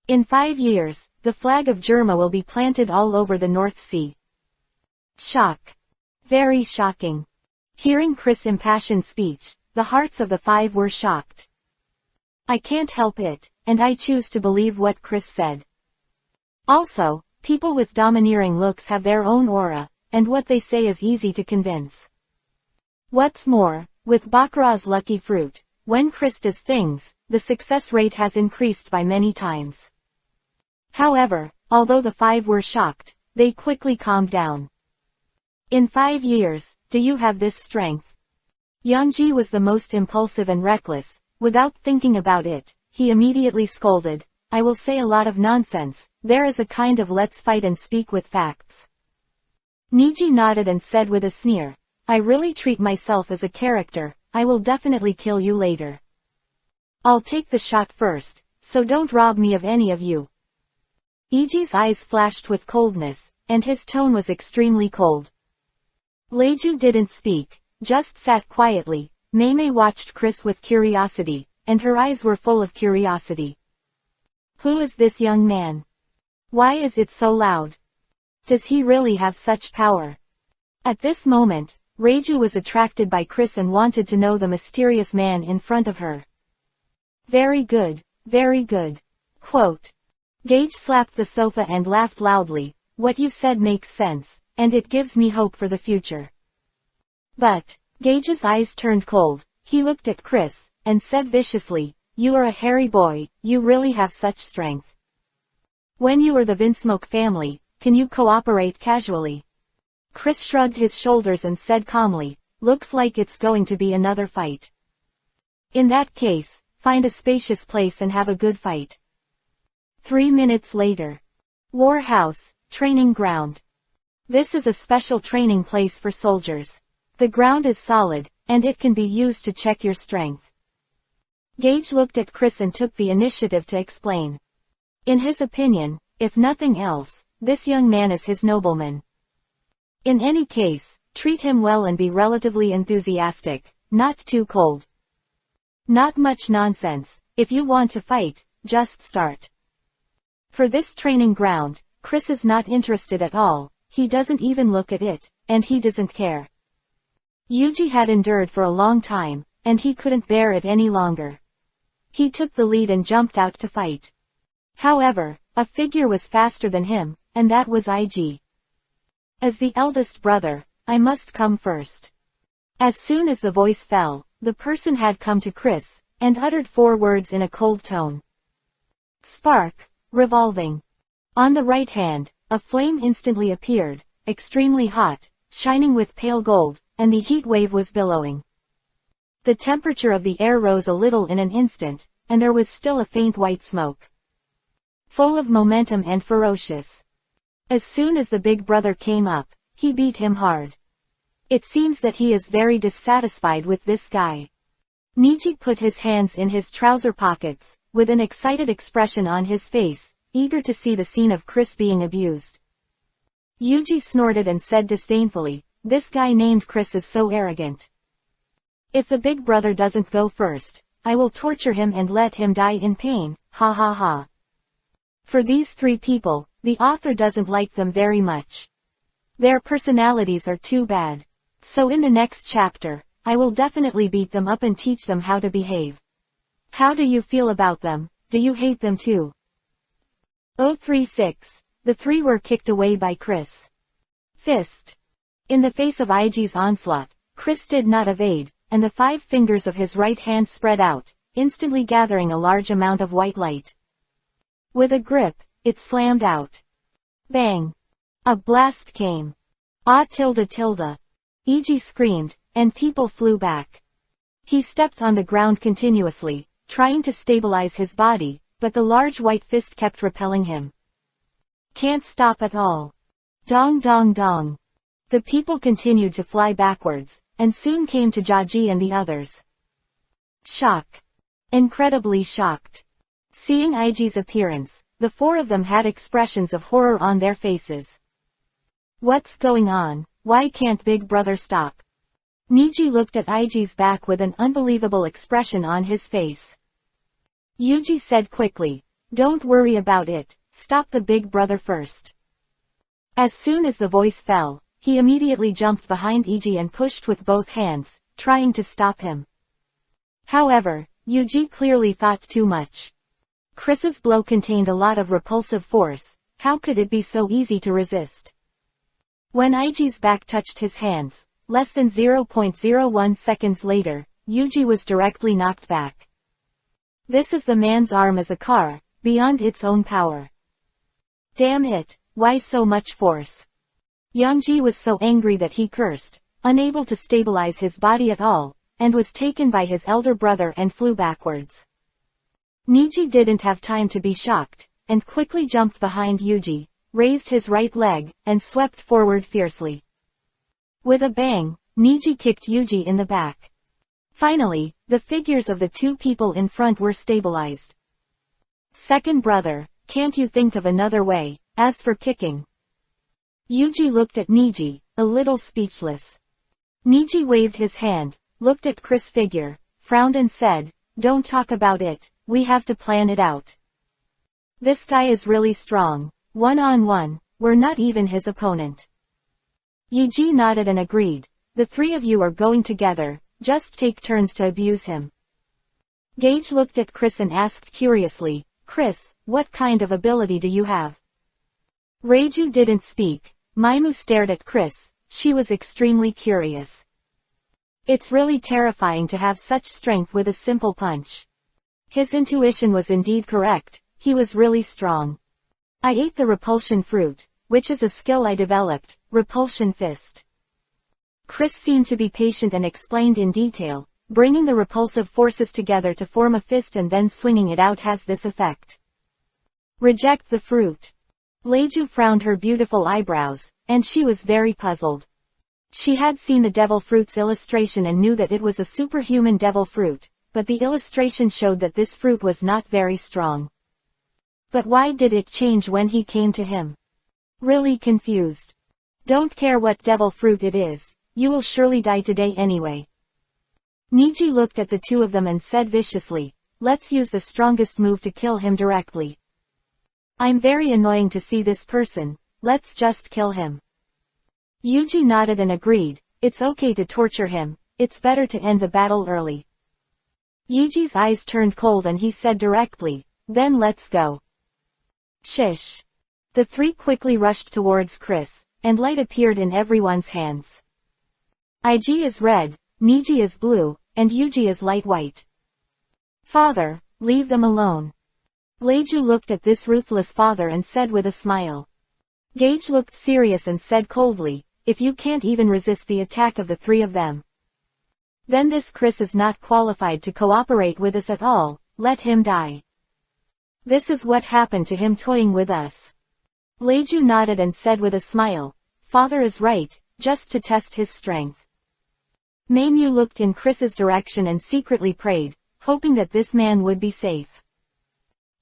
In 5 years, the flag of Germa will be planted all over the North Sea. Shock. Very shocking. Hearing Chris' impassioned speech, the hearts of the 5 were shocked. I can't help it, and I choose to believe what Chris said. Also, people with domineering looks have their own aura, and what they say is easy to convince. What's more, with Bakar's lucky fruit, when Chris does things, the success rate has increased by many times. However, although the 5 were shocked, they quickly calmed down. In 5 years, do you have this strength? Yanji was the most impulsive and reckless. Without thinking about it, he immediately scolded, I will say a lot of nonsense, there is a kind of let's fight and speak with facts. Niji nodded and said with a sneer, I really treat myself as a character, I will definitely kill you later. I'll take the shot first, so don't rob me of any of you. Iji's eyes flashed with coldness, and his tone was extremely cold. Leiju didn't speak, just sat quietly. Mei watched Chris with curiosity, and her eyes were full of curiosity. Who is this young man? Why is it so loud? Does he really have such power? At this moment, Reiju was attracted by Chris and wanted to know the mysterious man in front of her. Very good, very good. Quote. Gage slapped the sofa and laughed loudly, what you said makes sense, and it gives me hope for the future. But, Gage's eyes turned cold. He looked at Chris, and said viciously, "You are a hairy boy, you really have such strength. When you are the Vinsmoke family, can you cooperate casually?" Chris shrugged his shoulders and said calmly, "Looks like it's going to be another fight. In that case, find a spacious place and have a good fight." 3 minutes later. War House, Training Ground. This is a special training place for soldiers. The ground is solid, and it can be used to check your strength. Gage looked at Chris and took the initiative to explain. In his opinion, if nothing else, this young man is his nobleman. In any case, treat him well and be relatively enthusiastic, not too cold. Not much nonsense. If you want to fight, just start. For this training ground, Chris is not interested at all. He doesn't even look at it, and he doesn't care. Yuji had endured for a long time, and he couldn't bear it any longer. He took the lead and jumped out to fight. However, a figure was faster than him, and that was IG. As the eldest brother, I must come first. As soon as the voice fell, the person had come to Chris, and uttered 4 words in a cold tone. Spark, revolving. On the right hand, a flame instantly appeared, extremely hot, shining with pale gold, and the heat wave was billowing. The temperature of the air rose a little in an instant, and there was still a faint white smoke. Full of momentum and ferocious. As soon as the big brother came up, he beat him hard. It seems that he is very dissatisfied with this guy. Niji put his hands in his trouser pockets, with an excited expression on his face, eager to see the scene of Chris being abused. Yuji snorted and said disdainfully, "This guy named Chris is so arrogant. If the big brother doesn't go first, I will torture him and let him die in pain, ha ha ha." For these 3 people, the author doesn't like them very much. Their personalities are too bad. So in the next chapter, I will definitely beat them up and teach them how to behave. How do you feel about them? Do you hate them too? 036. The 3 were kicked away by Chris. Fist. In the face of IG's onslaught, Chris did not evade, and the 5 fingers of his right hand spread out, instantly gathering a large amount of white light. With a grip, it slammed out. Bang! A blast came. Ah tilde tilde. IG screamed, and people flew back. He stepped on the ground continuously, trying to stabilize his body, but the large white fist kept repelling him. Can't stop at all. Dong dong dong. The people continued to fly backwards, and soon came to Jaji and the others. Shock. Incredibly shocked. Seeing IG's appearance, the 4 of them had expressions of horror on their faces. What's going on? Why can't Big Brother stop? Niji looked at IG's back with an unbelievable expression on his face. Yuji said quickly, "Don't worry about it, stop the Big Brother first." As soon as the voice fell, he immediately jumped behind IG and pushed with both hands, trying to stop him. However, Yuji clearly thought too much. Chris's blow contained a lot of repulsive force. How could it be so easy to resist? When IG's back touched his hands, less than 0.01 seconds later, Yuji was directly knocked back. This is the man's arm as a car, beyond its own power. Damn it, why so much force? Yangji was so angry that he cursed, unable to stabilize his body at all, and was taken by his elder brother and flew backwards. Niji didn't have time to be shocked, and quickly jumped behind Yuji, raised his right leg, and swept forward fiercely. With a bang, Niji kicked Yuji in the back. Finally, the figures of the 2 people in front were stabilized. Second brother, can't you think of another way? As for kicking. Yuji looked at Niji, a little speechless. Niji waved his hand, looked at Chris' figure, frowned and said, "Don't talk about it, we have to plan it out. This guy is really strong. One-on-one, we're not even his opponent." Yuji nodded and agreed. "The 3 of you are going together, just take turns to abuse him." Gage looked at Chris and asked curiously, "Chris, what kind of ability do you have?" Reiju didn't speak, Maimu stared at Chris. She was extremely curious. It's really terrifying to have such strength with a simple punch. His intuition was indeed correct. He was really strong. I ate the repulsion fruit, which is a skill I developed, repulsion fist. Chris seemed to be patient and explained in detail. Bringing the repulsive forces together to form a fist and then swinging it out has this effect. Reject the fruit. Leju frowned her beautiful eyebrows, and she was very puzzled. She had seen the devil fruit's illustration and knew that it was a superhuman devil fruit, but the illustration showed that this fruit was not very strong. But why did it change when he came to him? Really confused. Don't care what devil fruit it is, you will surely die today anyway. Niji looked at the two of them and said viciously, let's use the strongest move to kill him directly. I'm very annoying to see this person, let's just kill him. Yuji nodded and agreed, it's okay to torture him, it's better to end the battle early. Yuji's eyes turned cold and he said directly, then let's go. Shish. The three quickly rushed towards Chris, and light appeared in everyone's hands. IG is red, Niji is blue, and Yuji is light white. Father, leave them alone. Leju looked at this ruthless father and said with a smile. Gage looked serious and said coldly, if you can't even resist the attack of the three of them, then this Chris is not qualified to cooperate with us at all, let him die. This is what happened to him toying with us. Leju nodded and said with a smile, father is right, just to test his strength. Meimu looked in Chris's direction and secretly prayed, hoping that this man would be safe.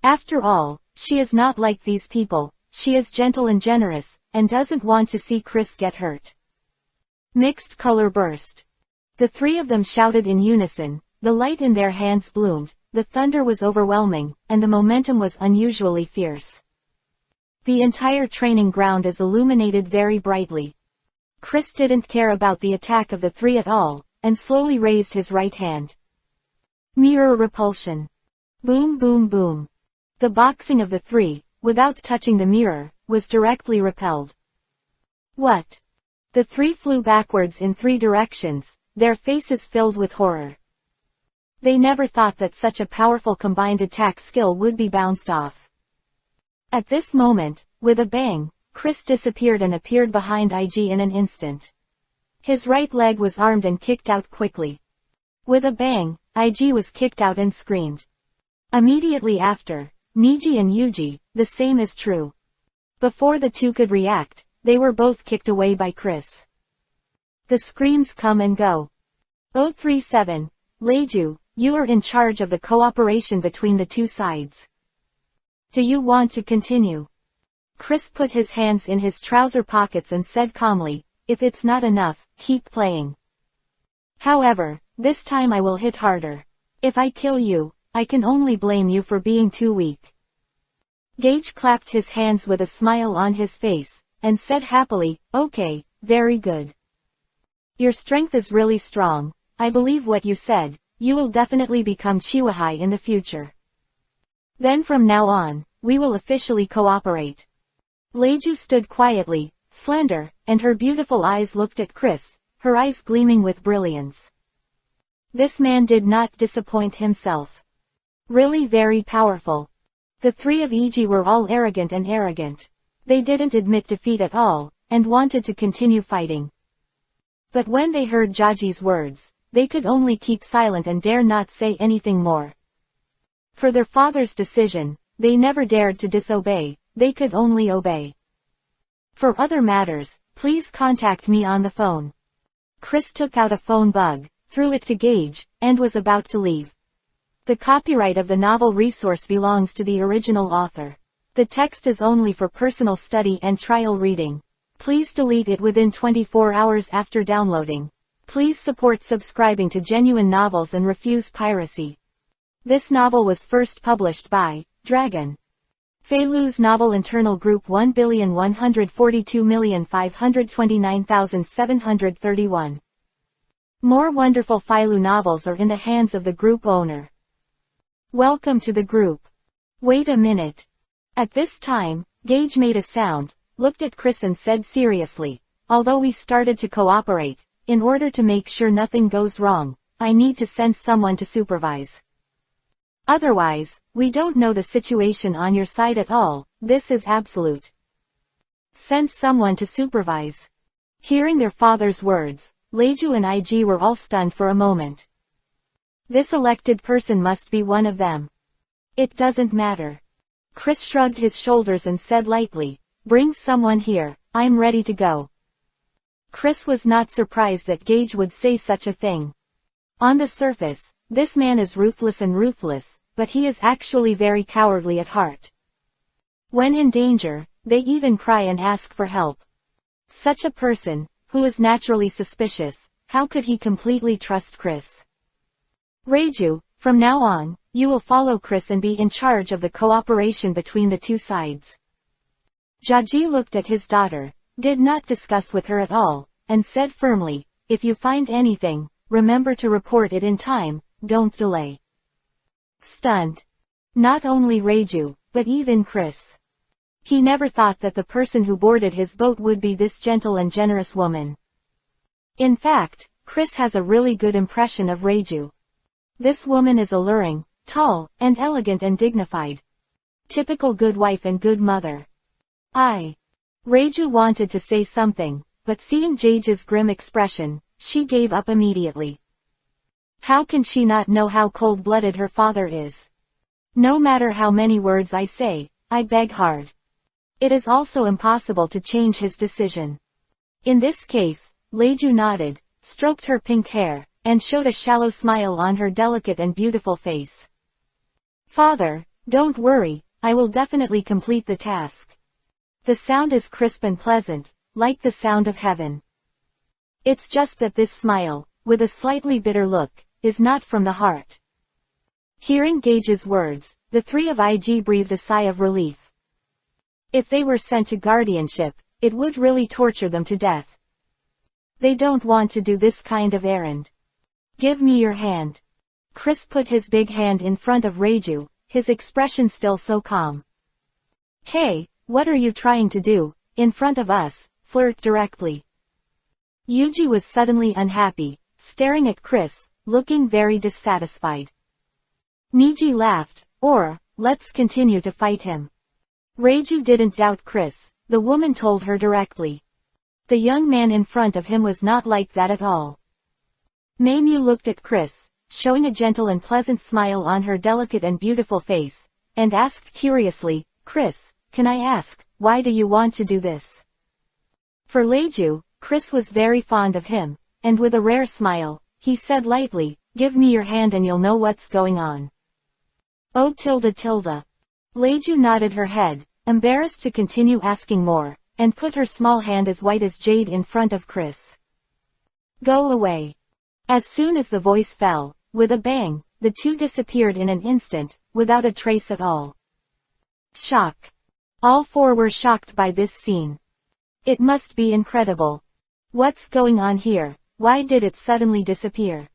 After all, she is not like these people, she is gentle and generous, and doesn't want to see Chris get hurt. Mixed color burst. The three of them shouted in unison, the light in their hands bloomed, the thunder was overwhelming, and the momentum was unusually fierce. The entire training ground is illuminated very brightly. Chris didn't care about the attack of the three at all, and slowly raised his right hand. Mirror repulsion. Boom boom boom. The boxing of the three, without touching the mirror, was directly repelled. What? The three flew backwards in three directions, their faces filled with horror. They never thought that such a powerful combined attack skill would be bounced off. At this moment, with a bang, Chris disappeared and appeared behind IG in an instant. His right leg was armed and kicked out quickly. With a bang, IG was kicked out and screamed. Immediately after, Niji and Yuji, the same is true. Before the two could react, they were both kicked away by Chris. The screams come and go. 037, Leju, you are in charge of the cooperation between the two sides. Do you want to continue? Chris put his hands in his trouser pockets and said calmly, if it's not enough, keep playing. However, this time I will hit harder. If I kill you, I can only blame you for being too weak. Gage clapped his hands with a smile on his face, and said happily, okay, very good. Your strength is really strong, I believe what you said, you will definitely become Chiwahai in the future. Then from now on, we will officially cooperate. Leju stood quietly, slender, and her beautiful eyes looked at Chris, her eyes gleaming with brilliance. This man did not disappoint himself. Really very powerful. The three of Iji were all arrogant. They didn't admit defeat at all, and wanted to continue fighting. But when they heard Jaji's words, they could only keep silent and dare not say anything more. For their father's decision, they never dared to disobey, they could only obey. For other matters, please contact me on the phone. Chris took out a phone bug, threw it to Gage, and was about to leave. The copyright of the novel resource belongs to the original author. The text is only for personal study and trial reading. Please delete it within 24 hours after downloading. Please support subscribing to Genuine Novels and refuse piracy. This novel was first published by Dragon. Feilu's novel internal group 1,142,529,731. More wonderful Feilu novels are in the hands of the group owner. Welcome to the group. Wait a minute. At this time, Gage made a sound, looked at Chris and said seriously, although we started to cooperate, in order to make sure nothing goes wrong, I need to send someone to supervise. Otherwise, we don't know the situation on your side at all, this is absolute. Send someone to supervise. Hearing their father's words, Leju and IG were all stunned for a moment. This elected person must be one of them. It doesn't matter. Chris shrugged his shoulders and said lightly, bring someone here, I'm ready to go. Chris was not surprised that Gage would say such a thing. On the surface, this man is ruthless, but he is actually very cowardly at heart. When in danger, they even cry and ask for help. Such a person, who is naturally suspicious, how could he completely trust Chris? Reju, from now on, you will follow Chris and be in charge of the cooperation between the two sides. Jaji looked at his daughter, did not discuss with her at all, and said firmly, if you find anything, remember to report it in time, don't delay. Stunned. Not only Reju, but even Chris. He never thought that the person who boarded his boat would be this gentle and generous woman. In fact, Chris has a really good impression of Reju. This woman is alluring, tall, and elegant and dignified. Typical good wife and good mother. Reju wanted to say something, but seeing Jage's grim expression, she gave up immediately. How can she not know how cold-blooded her father is? No matter how many words I say, I beg hard. It is also impossible to change his decision. In this case, Leju nodded, stroked her pink hair, and showed a shallow smile on her delicate and beautiful face. Father, don't worry, I will definitely complete the task. The sound is crisp and pleasant, like the sound of heaven. It's just that this smile, with a slightly bitter look, is not from the heart. Hearing Gage's words, the three of IG breathed a sigh of relief. If they were sent to guardianship, it would really torture them to death. They don't want to do this kind of errand. Give me your hand. Chris put his big hand in front of Reju, his expression still so calm. Hey, what are you trying to do, in front of us, flirt directly? Yuji was suddenly unhappy, staring at Chris, looking very dissatisfied. Niji laughed, let's continue to fight him. Reju didn't doubt Chris, the woman told her directly. The young man in front of him was not like that at all. Mainu looked at Chris, showing a gentle and pleasant smile on her delicate and beautiful face, and asked curiously, Chris, can I ask, why do you want to do this? For Leju, Chris was very fond of him, and with a rare smile, he said lightly, give me your hand and you'll know what's going on. Oh tilde. Leju nodded her head, embarrassed to continue asking more, and put her small hand as white as jade in front of Chris. Go away. As soon as the voice fell, with a bang, the two disappeared in an instant, without a trace at all. Shock. All four were shocked by this scene. It must be incredible. What's going on here? Why did it suddenly disappear?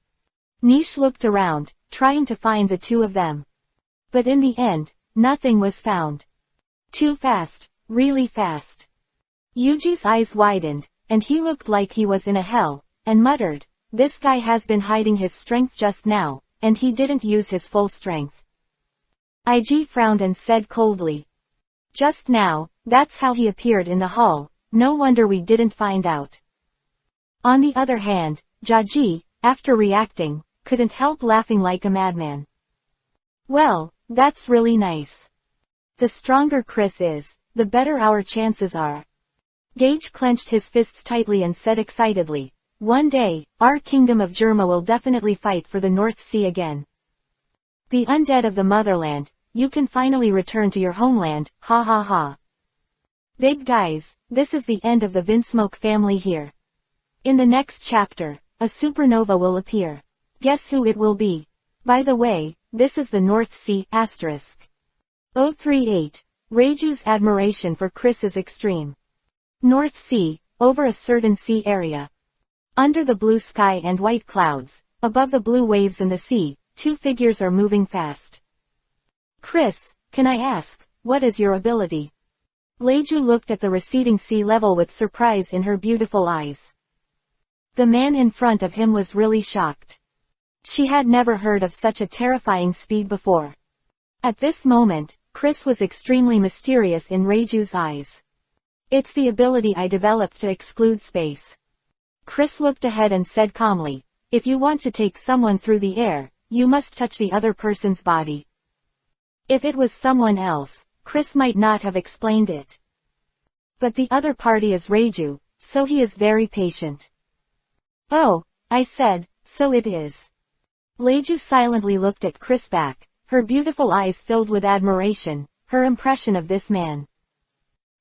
Nish looked around, trying to find the two of them. But in the end, nothing was found. Too fast, really fast. Yuji's eyes widened, and he looked like he was in a hell, and muttered, this guy has been hiding his strength just now, and he didn't use his full strength. IG frowned and said coldly. Just now, that's how he appeared in the hall, no wonder we didn't find out. On the other hand, Jaji, after reacting, couldn't help laughing like a madman. Well, that's really nice. The stronger Chris is, the better our chances are. Gage clenched his fists tightly and said excitedly, one day, our kingdom of Germa will definitely fight for the North Sea again. The undead of the motherland, you can finally return to your homeland, ha ha ha. Big guys, this is the end of the Vinsmoke family here. In the next chapter, a supernova will appear. Guess who it will be? By the way, this is the North Sea, *. 038. Reju's admiration for Chris is extreme. North Sea, over a certain sea area. Under the blue sky and white clouds, above the blue waves in the sea, two figures are moving fast. Chris, can I ask, what is your ability? Leju looked at the receding sea level with surprise in her beautiful eyes. The man in front of him was really shocked. She had never heard of such a terrifying speed before. At this moment, Chris was extremely mysterious in Reju's eyes. It's the ability I developed to exclude space. Chris looked ahead and said calmly, if you want to take someone through the air, you must touch the other person's body. If it was someone else, Chris might not have explained it. But the other party is Reju, so he is very patient. Oh, I said, so it is. Leju silently looked at Chris back, her beautiful eyes filled with admiration, her impression of this man.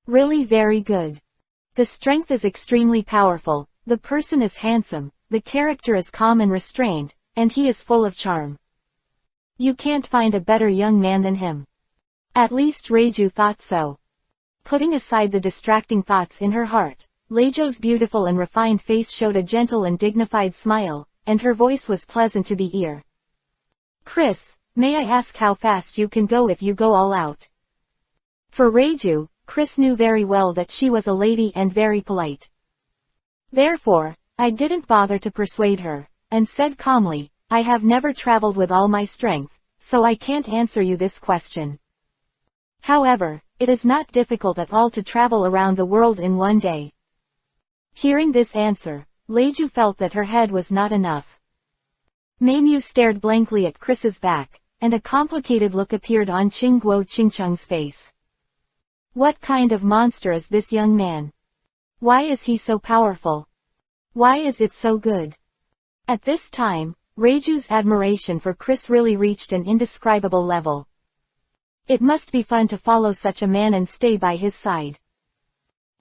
Really very good. The strength is extremely powerful, the person is handsome, the character is calm and restrained, and he is full of charm. You can't find a better young man than him. At least Reju thought so. Putting aside the distracting thoughts in her heart, Leju's beautiful and refined face showed a gentle and dignified smile, and her voice was pleasant to the ear. Chris, may I ask how fast you can go if you go all out? For Reju, Chris knew very well that she was a lady and very polite. Therefore, I didn't bother to persuade her, and said calmly, I have never traveled with all my strength, so I can't answer you this question. However, it is not difficult at all to travel around the world in one day. Hearing this answer, Leju felt that her head was not enough. Meimu stared blankly at Chris's back, and a complicated look appeared on Qingguo Qingcheng's face. What kind of monster is this young man? Why is he so powerful? Why is it so good? At this time, Reju's admiration for Chris really reached an indescribable level. It must be fun to follow such a man and stay by his side.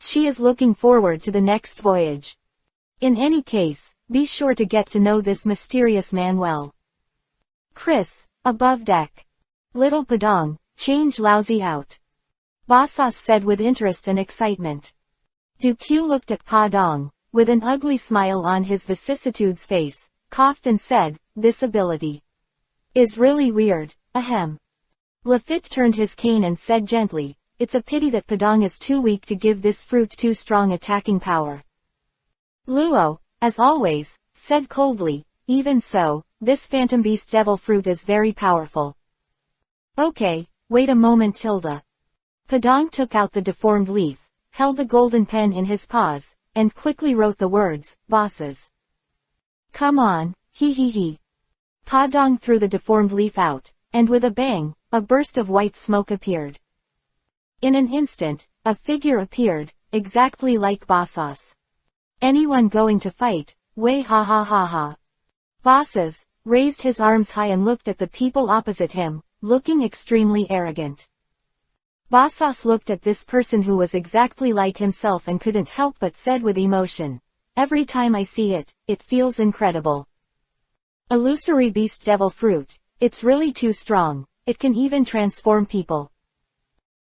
She is looking forward to the next voyage. In any case, be sure to get to know this mysterious man well. Chris, above deck. Little Padong, change lousy out. Bosas said with interest and excitement. Q looked at Padong, with an ugly smile on his vicissitudes face, coughed and said, this ability is really weird, ahem. Lefit turned his cane and said gently, it's a pity that Padong is too weak to give this fruit too strong attacking power. Luo, as always, said coldly, even so, this phantom beast devil fruit is very powerful. Okay, wait a moment Tilda. Padong took out the deformed leaf, held the golden pen in his paws, and quickly wrote the words, bosses. Come on, he. Padong threw the deformed leaf out, and with a bang, a burst of white smoke appeared. In an instant, a figure appeared, exactly like Bosas. Anyone going to fight? Way ha ha ha ha. Bosas raised his arms high and looked at the people opposite him, looking extremely arrogant. Bosas looked at this person who was exactly like himself and couldn't help but said with emotion, every time I see it, it feels incredible. Illusory beast devil fruit, it's really too strong, it can even transform people.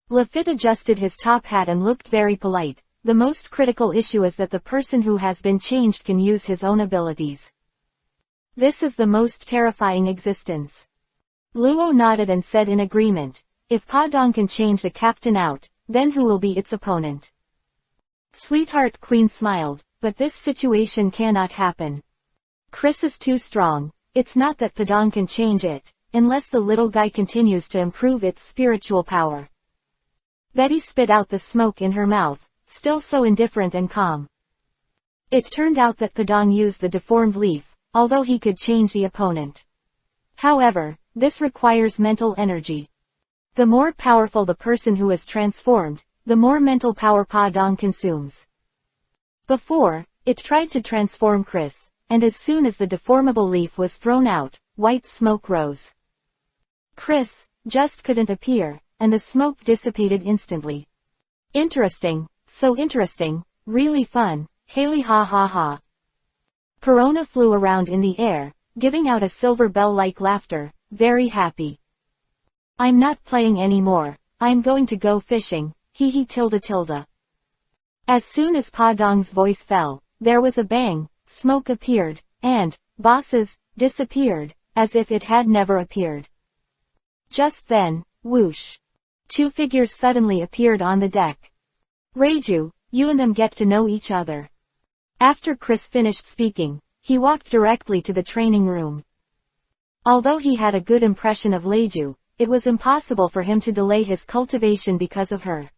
Lefit adjusted his top hat and looked very polite. The most critical issue is that the person who has been changed can use his own abilities. This is the most terrifying existence. Luo nodded and said in agreement, if Padong can change the captain out, then who will be its opponent? Sweetheart Queen smiled, but this situation cannot happen. Chris is too strong, it's not that Padong can change it, unless the little guy continues to improve its spiritual power. Betty spit out the smoke in her mouth, still so indifferent and calm. It turned out that Padong used the deformed leaf, although he could change the opponent. However, this requires mental energy. The more powerful the person who is transformed, the more mental power Padong consumes. Before, it tried to transform Chris, and as soon as the deformable leaf was thrown out, white smoke rose. Chris just couldn't appear, and the smoke dissipated instantly. Interesting, so interesting, really fun, Haley ha ha ha. Perona flew around in the air, giving out a silver bell-like laughter, very happy. I'm not playing anymore, I'm going to go fishing, hee tilde. As soon as Padong's voice fell, there was a bang, smoke appeared, and, bosses, disappeared, as if it had never appeared. Just then, whoosh. Two figures suddenly appeared on the deck. Reju, you and them get to know each other. After Chris finished speaking, he walked directly to the training room. Although he had a good impression of Reju, it was impossible for him to delay his cultivation because of her.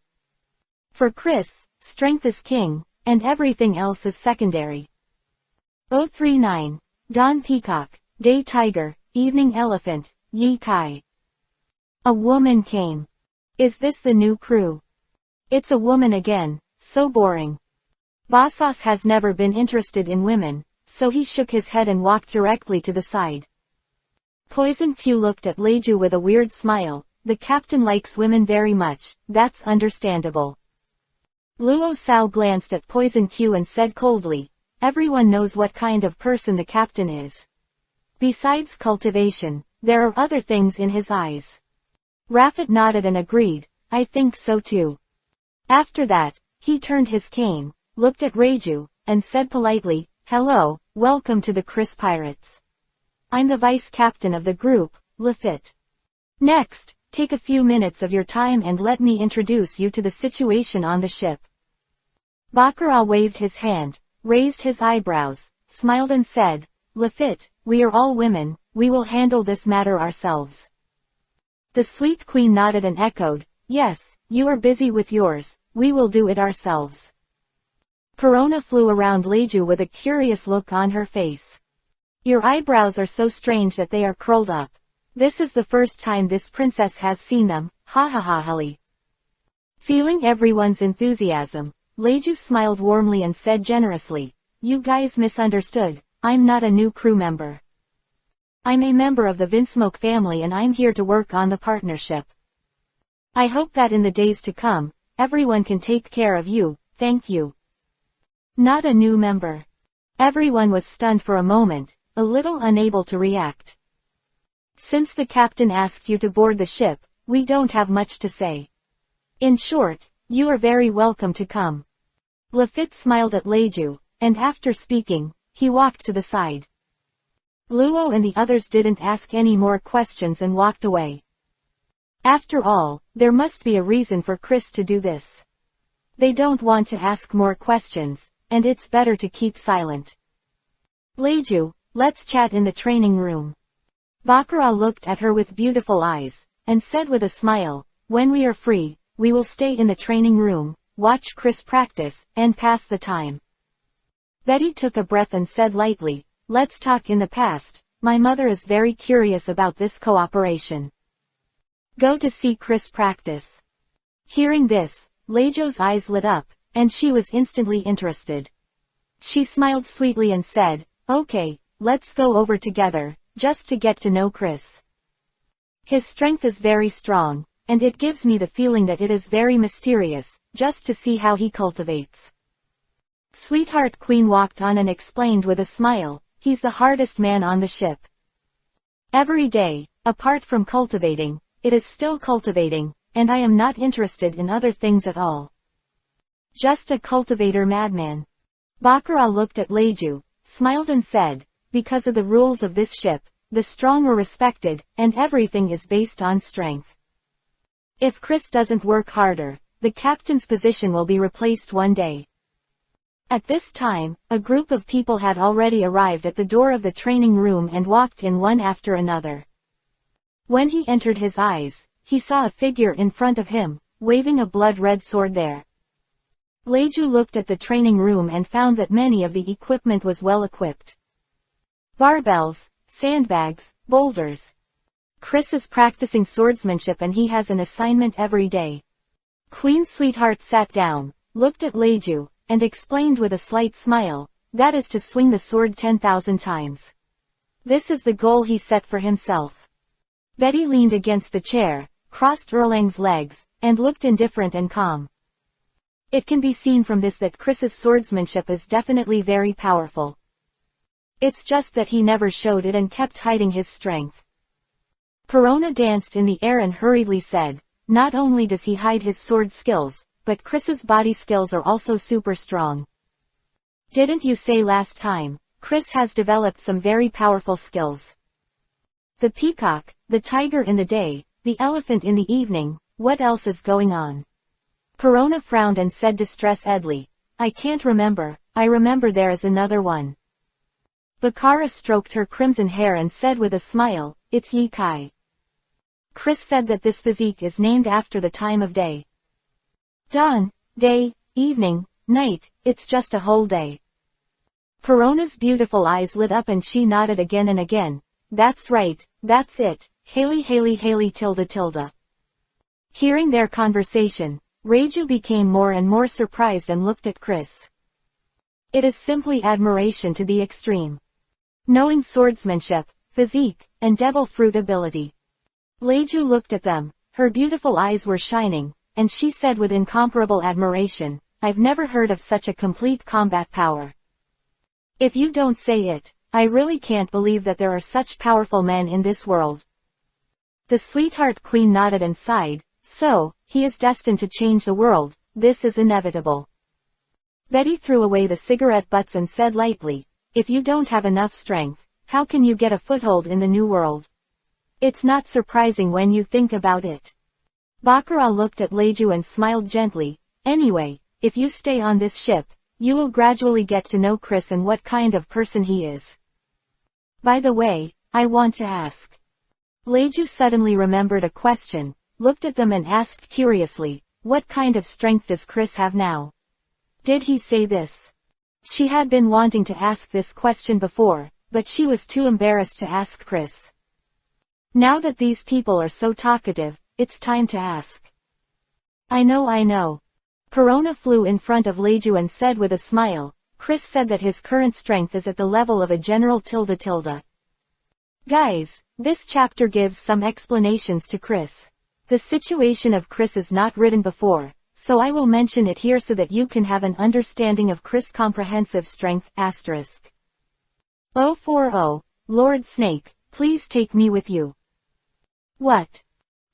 For Chris, strength is king, and everything else is secondary. 039. Dawn Peacock, Day Tiger, Evening Elephant, Yi Kai. A woman came. Is this the new crew? It's a woman again, so boring. Bosas has never been interested in women, so he shook his head and walked directly to the side. Poison Q looked at Reju with a weird smile. The captain likes women very much, that's understandable. Luo Sao glanced at Poison Q and said coldly, everyone knows what kind of person the captain is. Besides cultivation, there are other things in his eyes. Lefit nodded and agreed, I think so too. After that, he turned his cane, looked at Reju, and said politely, hello, welcome to the Chris Pirates. I'm the vice captain of the group, Lefit. Next, take a few minutes of your time and let me introduce you to the situation on the ship. Bakar waved his hand, raised his eyebrows, smiled and said, Lefit, we are all women, we will handle this matter ourselves. The sweet queen nodded and echoed, yes, you are busy with yours, we will do it ourselves. Perona flew around Reju with a curious look on her face. Your eyebrows are so strange that they are curled up. This is the first time this princess has seen them, ha ha ha ha. Feeling everyone's enthusiasm, Reju smiled warmly and said generously, you guys misunderstood, I'm not a new crew member. I'm a member of the Vinsmoke family and I'm here to work on the partnership. I hope that in the days to come, everyone can take care of you, thank you. Not a new member. Everyone was stunned for a moment, a little unable to react. Since the captain asked you to board the ship, we don't have much to say. In short, you are very welcome to come. Lefit smiled at Reju, and after speaking, he walked to the side. Luo and the others didn't ask any more questions and walked away. After all, there must be a reason for Chris to do this. They don't want to ask more questions, and it's better to keep silent. Reju, let's chat in the training room. Bakar looked at her with beautiful eyes, and said with a smile, when we are free, we will stay in the training room, watch Chris practice, and pass the time. Betty took a breath and said lightly, let's talk in the past, my mother is very curious about this cooperation. Go to see Chris practice. Hearing this, Reju's eyes lit up, and she was instantly interested. She smiled sweetly and said, okay, let's go over together, just to get to know Chris. His strength is very strong, and it gives me the feeling that it is very mysterious, just to see how he cultivates. Sweetheart Queen walked on and explained with a smile, he's the hardest man on the ship. Every day, apart from cultivating, it is still cultivating, and I am not interested in other things at all. Just a cultivator madman. Bakar looked at Reju, smiled and said, because of the rules of this ship, the strong are respected, and everything is based on strength. If Chris doesn't work harder, the captain's position will be replaced one day. At this time, a group of people had already arrived at the door of the training room and walked in one after another. When he entered his eyes, he saw a figure in front of him, waving a blood-red sword there. Reju looked at the training room and found that many of the equipment was well equipped. Barbells, sandbags, boulders. Chris is practicing swordsmanship and he has an assignment every day. Queen Sweetheart sat down, looked at Reju, and explained with a slight smile, that is to swing the sword 10,000 times. This is the goal he set for himself. Betty leaned against the chair, crossed Erlang's legs, and looked indifferent and calm. It can be seen from this that Chris's swordsmanship is definitely very powerful. It's just that he never showed it and kept hiding his strength. Perona danced in the air and hurriedly said, not only does he hide his sword skills, but Chris's body skills are also super strong. Didn't you say last time, Chris has developed some very powerful skills? The peacock, the tiger in the day, the elephant in the evening, what else is going on? Perona frowned and said distress-edly, I can't remember, I remember there is another one. Bakar stroked her crimson hair and said with a smile, it's Yi Kai. Chris said that this physique is named after the time of day. Dawn, day, evening, night, it's just a whole day. Perona's beautiful eyes lit up and she nodded again and again. That's right, that's it, Haley tilde. Hearing their conversation, Reiju became more and more surprised and looked at Chris. It is simply admiration to the extreme. Knowing swordsmanship, physique, and devil fruit ability. Reiju looked at them, her beautiful eyes were shining, and she said with incomparable admiration, I've never heard of such a complete combat power. If you don't say it, I really can't believe that there are such powerful men in this world. The sweetheart queen nodded and sighed, so, he is destined to change the world, this is inevitable. Betty threw away the cigarette butts and said lightly, if you don't have enough strength, how can you get a foothold in the new world? It's not surprising when you think about it. Bakar looked at Reiju and smiled gently, anyway, if you stay on this ship, you will gradually get to know Chris and what kind of person he is. By the way, I want to ask. Reiju suddenly remembered a question, looked at them and asked curiously, what kind of strength does Chris have now? Did he say this? She had been wanting to ask this question before, but she was too embarrassed to ask Chris. Now that these people are so talkative, it's time to ask. I know. Perona flew in front of Reiju and said with a smile, Chris said that his current strength is at the level of a general tilde. Guys, this chapter gives some explanations to Chris. The situation of Chris is not written before, so I will mention it here so that you can have an understanding of Chris' comprehensive strength, asterisk. 040, Lord Snake, please take me with you. What?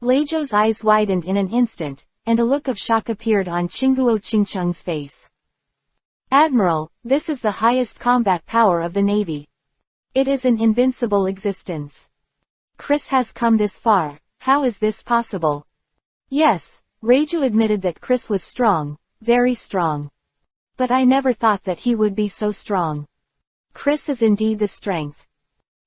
Reiju's eyes widened in an instant, and a look of shock appeared on Chinguo Chingchung's face. Admiral, this is the highest combat power of the Navy. It is an invincible existence. Chris has come this far, how is this possible? Yes, Reiju admitted that Chris was strong, very strong. But I never thought that he would be so strong. Chris is indeed the strength.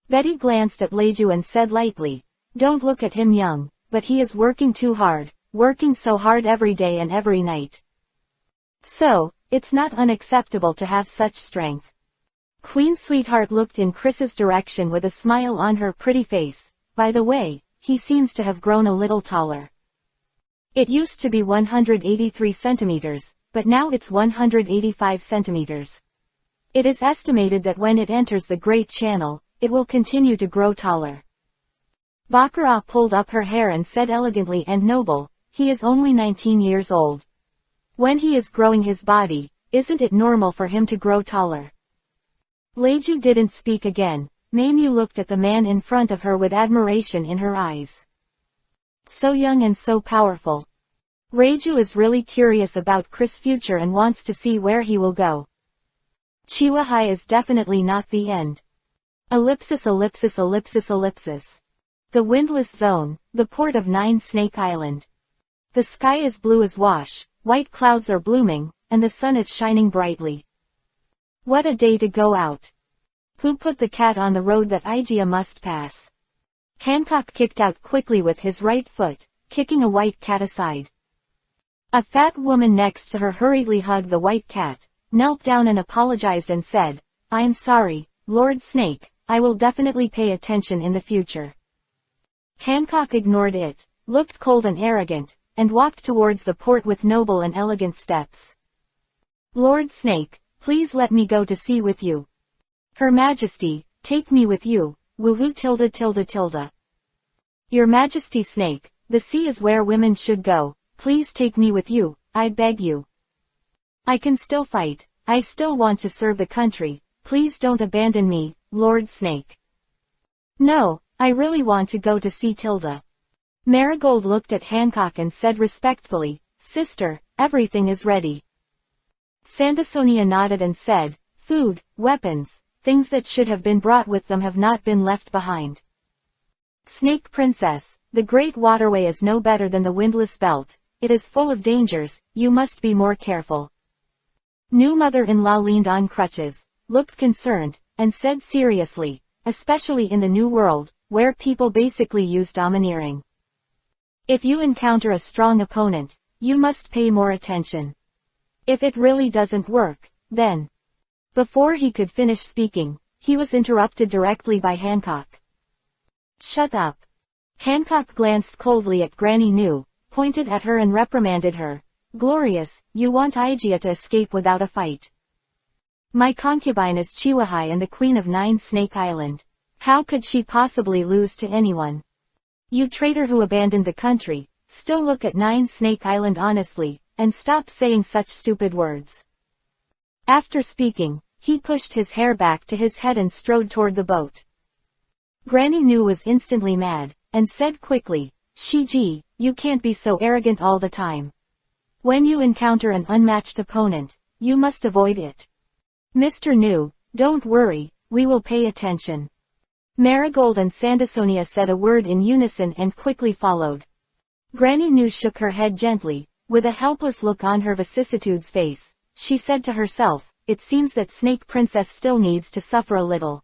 Betty glanced at Reiju and said lightly, don't look at him young, but he is working too hard. Working so hard every day and every night. So, it's not unacceptable to have such strength. Queen Sweetheart looked in Chris's direction with a smile on her pretty face. By the way, he seems to have grown a little taller. It used to be 183 centimeters, but now it's 185 centimeters. It is estimated that when it enters the Great Channel, it will continue to grow taller. Bakar pulled up her hair and said elegantly and noble, he is only 19 years old. When he is growing his body, isn't it normal for him to grow taller? Reiju didn't speak again. Maimyu looked at the man in front of her with admiration in her eyes. So young and so powerful. Reiju is really curious about Chris' future and wants to see where he will go. Chihuahua is definitely not the end. Ellipsis. The windless zone, the port of Nine Snake Island. The sky is blue as wash, white clouds are blooming, and the sun is shining brightly. What a day to go out. Who put the cat on the road that Igia must pass? Hancock kicked out quickly with his right foot, kicking a white cat aside. A fat woman next to her hurriedly hugged the white cat, knelt down and apologized and said, I'm sorry, Lord Snake, I will definitely pay attention in the future. Hancock ignored it, looked cold and arrogant, and walked towards the port with noble and elegant steps. Lord Snake, please let me go to sea with you. Her Majesty, take me with you, woohoo tilde. Your Majesty Snake, the sea is where women should go, please take me with you, I beg you. I can still fight, I still want to serve the country, please don't abandon me, Lord Snake. No, I really want to go to sea tilde. Marigold looked at Hancock and said respectfully, Sister, everything is ready. Sandersonia nodded and said, Food, weapons, things that should have been brought with them have not been left behind. Snake Princess, the Great Waterway is no better than the Windless Belt, it is full of dangers, you must be more careful. New mother-in-law leaned on crutches, looked concerned, and said seriously, especially in the New World, where people basically use domineering. If you encounter a strong opponent, you must pay more attention. If it really doesn't work, then... Before he could finish speaking, he was interrupted directly by Hancock. Shut up. Hancock glanced coldly at Granny New, pointed at her and reprimanded her. Glorious, you want Igia to escape without a fight. My concubine is Chihuahai and the queen of Nine Snake Island. How could she possibly lose to anyone? You traitor who abandoned the country, still look at Nine Snake Island honestly, and stop saying such stupid words. After speaking, he pushed his hair back to his head and strode toward the boat. Granny New was instantly mad, and said quickly, Shiji, you can't be so arrogant all the time. When you encounter an unmatched opponent, you must avoid it. Mr. New, don't worry, we will pay attention. Marigold and Sandersonia said a word in unison and quickly followed. Granny New shook her head gently, with a helpless look on her vicissitudes face. She said to herself, it seems that Snake Princess still needs to suffer a little.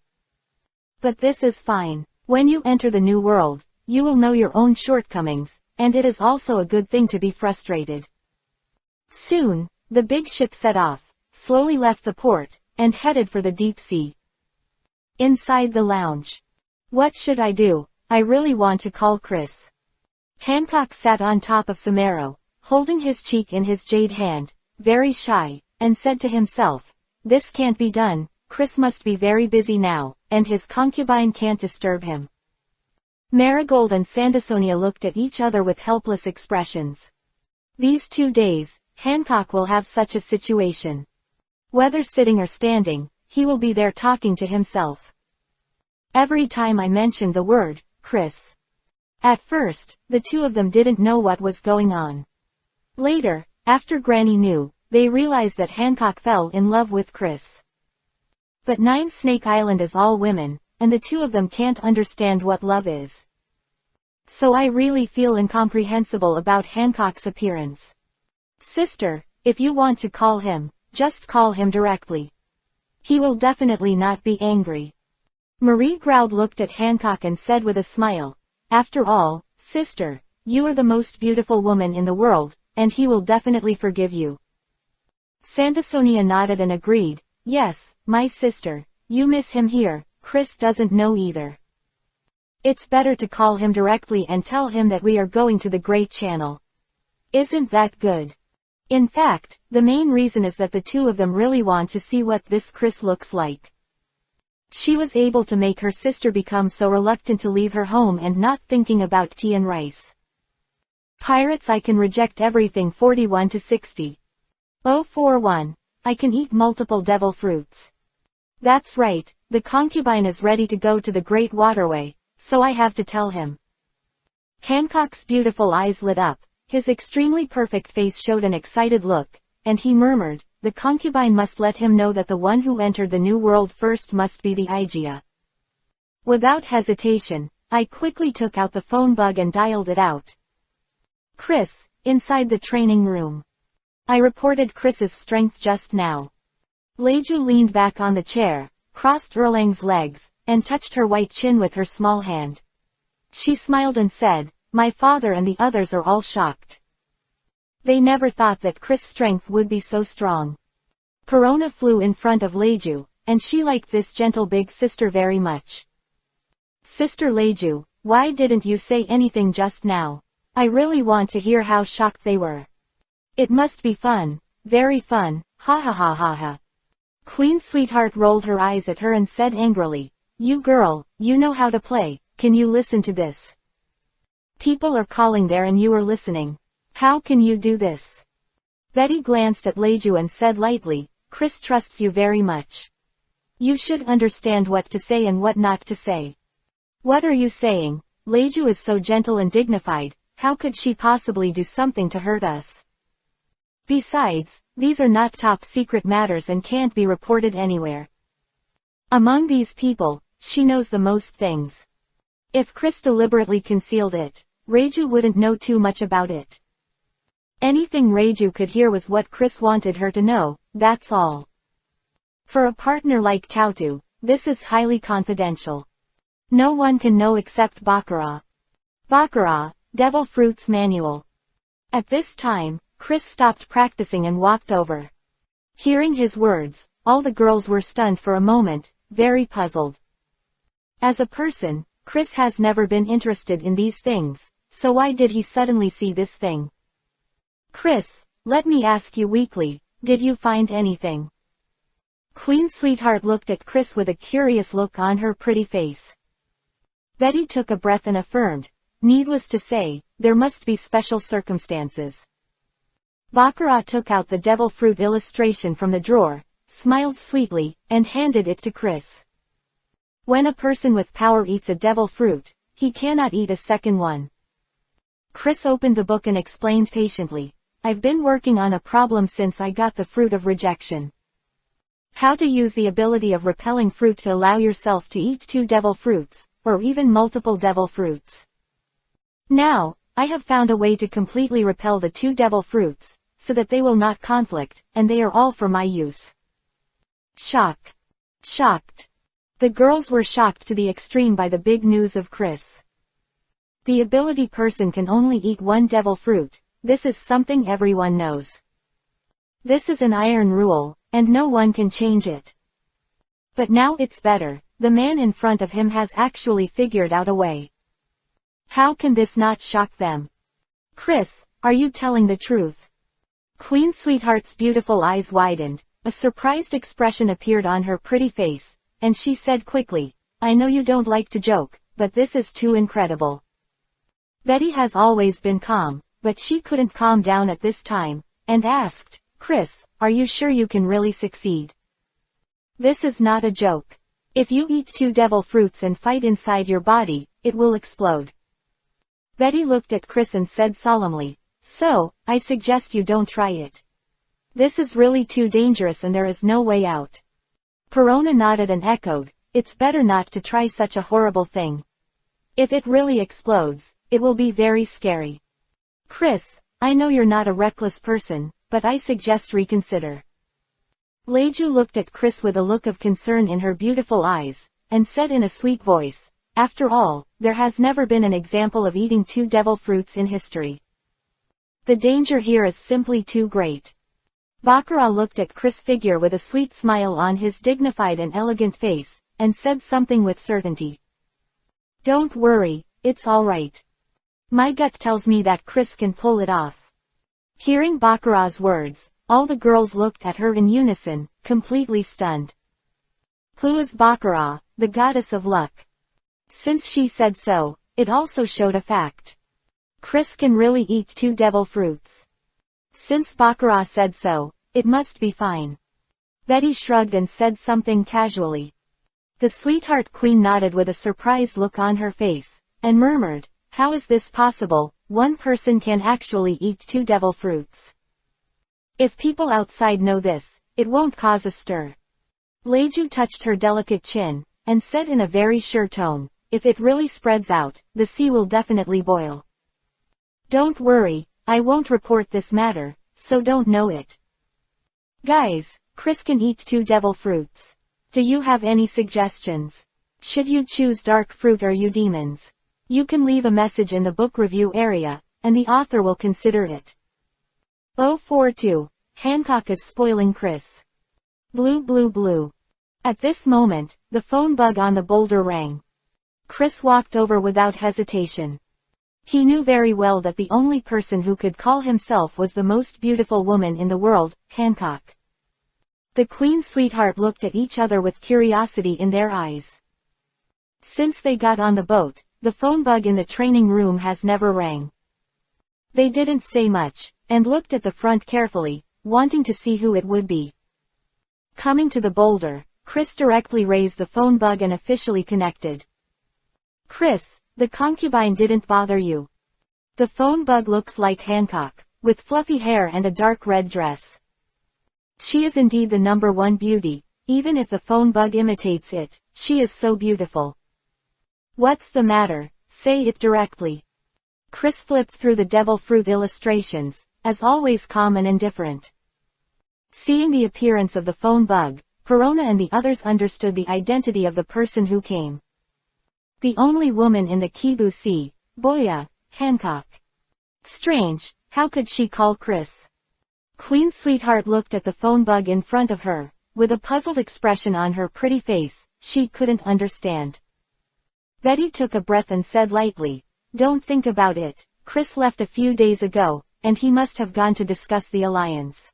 But this is fine. When you enter the new world, you will know your own shortcomings, and it is also a good thing to be frustrated. Soon, the big ship set off, slowly left the port, and headed for the deep sea. Inside the lounge. What should I do? I really want to call Chris. Hancock sat on top of Samaro, holding his cheek in his jade hand, very shy, and said to himself, this can't be done, Chris must be very busy now, and his concubine can't disturb him. Marigold and Sandersonia looked at each other with helpless expressions. These 2 days, Hancock will have such a situation. Whether sitting or standing, he will be there talking to himself. Every time I mentioned the word, Chris. At first, the two of them didn't know what was going on. Later, after Granny knew, they realized that Hancock fell in love with Chris. But Nine Snake Island is all women, and the two of them can't understand what love is. So I really feel incomprehensible about Hancock's appearance. Sister, if you want to call him, just call him directly. He will definitely not be angry. Marie Groud looked at Hancock and said with a smile, after all, sister, you are the most beautiful woman in the world, and he will definitely forgive you. Sandersonia nodded and agreed, yes, my sister, you miss him here, Chris doesn't know either. It's better to call him directly and tell him that we are going to the Great Channel. Isn't that good? In fact, the main reason is that the two of them really want to see what this Chris looks like. She was able to make her sister become so reluctant to leave her home and not thinking about tea and rice. Pirates, I can reject everything 41 to 60. 041. I can eat multiple devil fruits. That's right, the concubine is ready to go to the Great Waterway, so I have to tell him. Hancock's beautiful eyes lit up, his extremely perfect face showed an excited look, and he murmured, the concubine must let him know that the one who entered the new world first must be the Igia. Without hesitation, I quickly took out the phone bug and dialed it out. Chris, inside the training room. I reported Chris's strength just now. Leju leaned back on the chair, crossed Erlang's legs, and touched her white chin with her small hand. She smiled and said, my father and the others are all shocked. They never thought that Chris' strength would be so strong. Perona flew in front of Leju, and she liked this gentle big sister very much. Sister Leju, why didn't you say anything just now? I really want to hear how shocked they were. It must be fun, very fun, ha ha ha ha ha. Queen Sweetheart rolled her eyes at her and said angrily, you girl, you know how to play, can you listen to this? People are calling there and you are listening. How can you do this? Betty glanced at Leju and said lightly, Chris trusts you very much. You should understand what to say and what not to say. What are you saying? Leju is so gentle and dignified, how could she possibly do something to hurt us? Besides, these are not top secret matters and can't be reported anywhere. Among these people, she knows the most things. If Chris deliberately concealed it, Leju wouldn't know too much about it. Anything Reiju could hear was what Chris wanted her to know, that's all. For a partner like Tautu, this is highly confidential. No one can know except Bakar. Bakar, Devil Fruits Manual. At this time, Chris stopped practicing and walked over. Hearing his words, all the girls were stunned for a moment, very puzzled. As a person, Chris has never been interested in these things, so why did he suddenly see this thing? Chris, let me ask you weakly, did you find anything? Queen Sweetheart looked at Chris with a curious look on her pretty face. Betty took a breath and affirmed, needless to say, there must be special circumstances. Bakar took out the devil fruit illustration from the drawer, smiled sweetly, and handed it to Chris. When a person with power eats a devil fruit, he cannot eat a second one. Chris opened the book and explained patiently, I've been working on a problem since I got the fruit of rejection. How to use the ability of repelling fruit to allow yourself to eat 2 devil fruits, or even multiple devil fruits. Now, I have found a way to completely repel the 2 devil fruits, so that they will not conflict, and they are all for my use. Shocked. The girls were shocked to the extreme by the big news of Chris. The ability person can only eat 1 devil fruit, this is something everyone knows. This is an iron rule, and no one can change it. But now it's better, the man in front of him has actually figured out a way. How can this not shock them? Chris, are you telling the truth? Queen Sweetheart's beautiful eyes widened, a surprised expression appeared on her pretty face, and she said quickly, I know you don't like to joke, but this is too incredible. Betty has always been calm, but she couldn't calm down at this time, and asked, Chris, are you sure you can really succeed? This is not a joke. If you eat 2 devil fruits and fight inside your body, it will explode. Betty looked at Chris and said solemnly, so, I suggest you don't try it. This is really too dangerous and there is no way out. Perona nodded and echoed, it's better not to try such a horrible thing. If it really explodes, it will be very scary. Chris, I know you're not a reckless person, but I suggest reconsider. Leiju looked at Chris with a look of concern in her beautiful eyes, and said in a sweet voice, after all, there has never been an example of eating 2 devil fruits in history. The danger here is simply too great. Bakar looked at Chris' figure with a sweet smile on his dignified and elegant face, and said something with certainty. Don't worry, it's alright. My gut tells me that Chris can pull it off. Hearing Bakar's words, all the girls looked at her in unison, completely stunned. Who is Bakar, the goddess of luck? Since she said so, it also showed a fact. Chris can really eat 2 devil fruits. Since Bakar said so, it must be fine. Betty shrugged and said something casually. The sweetheart queen nodded with a surprised look on her face, and murmured, how is this possible? One person can actually eat 2 devil fruits. If people outside know this, it won't cause a stir. Leiju touched her delicate chin, and said in a very sure tone, if it really spreads out, the sea will definitely boil. Don't worry, I won't report this matter, so don't know it. Guys, Chris can eat 2 devil fruits. Do you have any suggestions? Should you choose dark fruit or you demons? You can leave a message in the book review area, and the author will consider it. 042. Hancock is spoiling Chris. Blue. At this moment, the phone bug on the boulder rang. Chris walked over without hesitation. He knew very well that the only person who could call himself was the most beautiful woman in the world, Hancock. The Queen Sweetheart looked at each other with curiosity in their eyes. Since they got on the boat, the phone bug in the training room has never rang. They didn't say much, and looked at the front carefully, wanting to see who it would be. Coming to the boulder, Chris directly raised the phone bug and officially connected. Chris, the concubine didn't bother you. The phone bug looks like Hancock, with fluffy hair and a dark red dress. She is indeed the #1 beauty, even if the phone bug imitates it, she is so beautiful. What's the matter? Say it directly. Chris flipped through the devil fruit illustrations, as always calm and indifferent. Seeing the appearance of the phone bug, Perona and the others understood the identity of the person who came. The only woman in the Kobo Sea, Boya, Hancock. Strange, how could she call Chris? Queen Sweetheart looked at the phone bug in front of her, with a puzzled expression on her pretty face. She couldn't understand. Betty took a breath and said lightly, "Don't think about it. Chris left a few days ago, and he must have gone to discuss the alliance."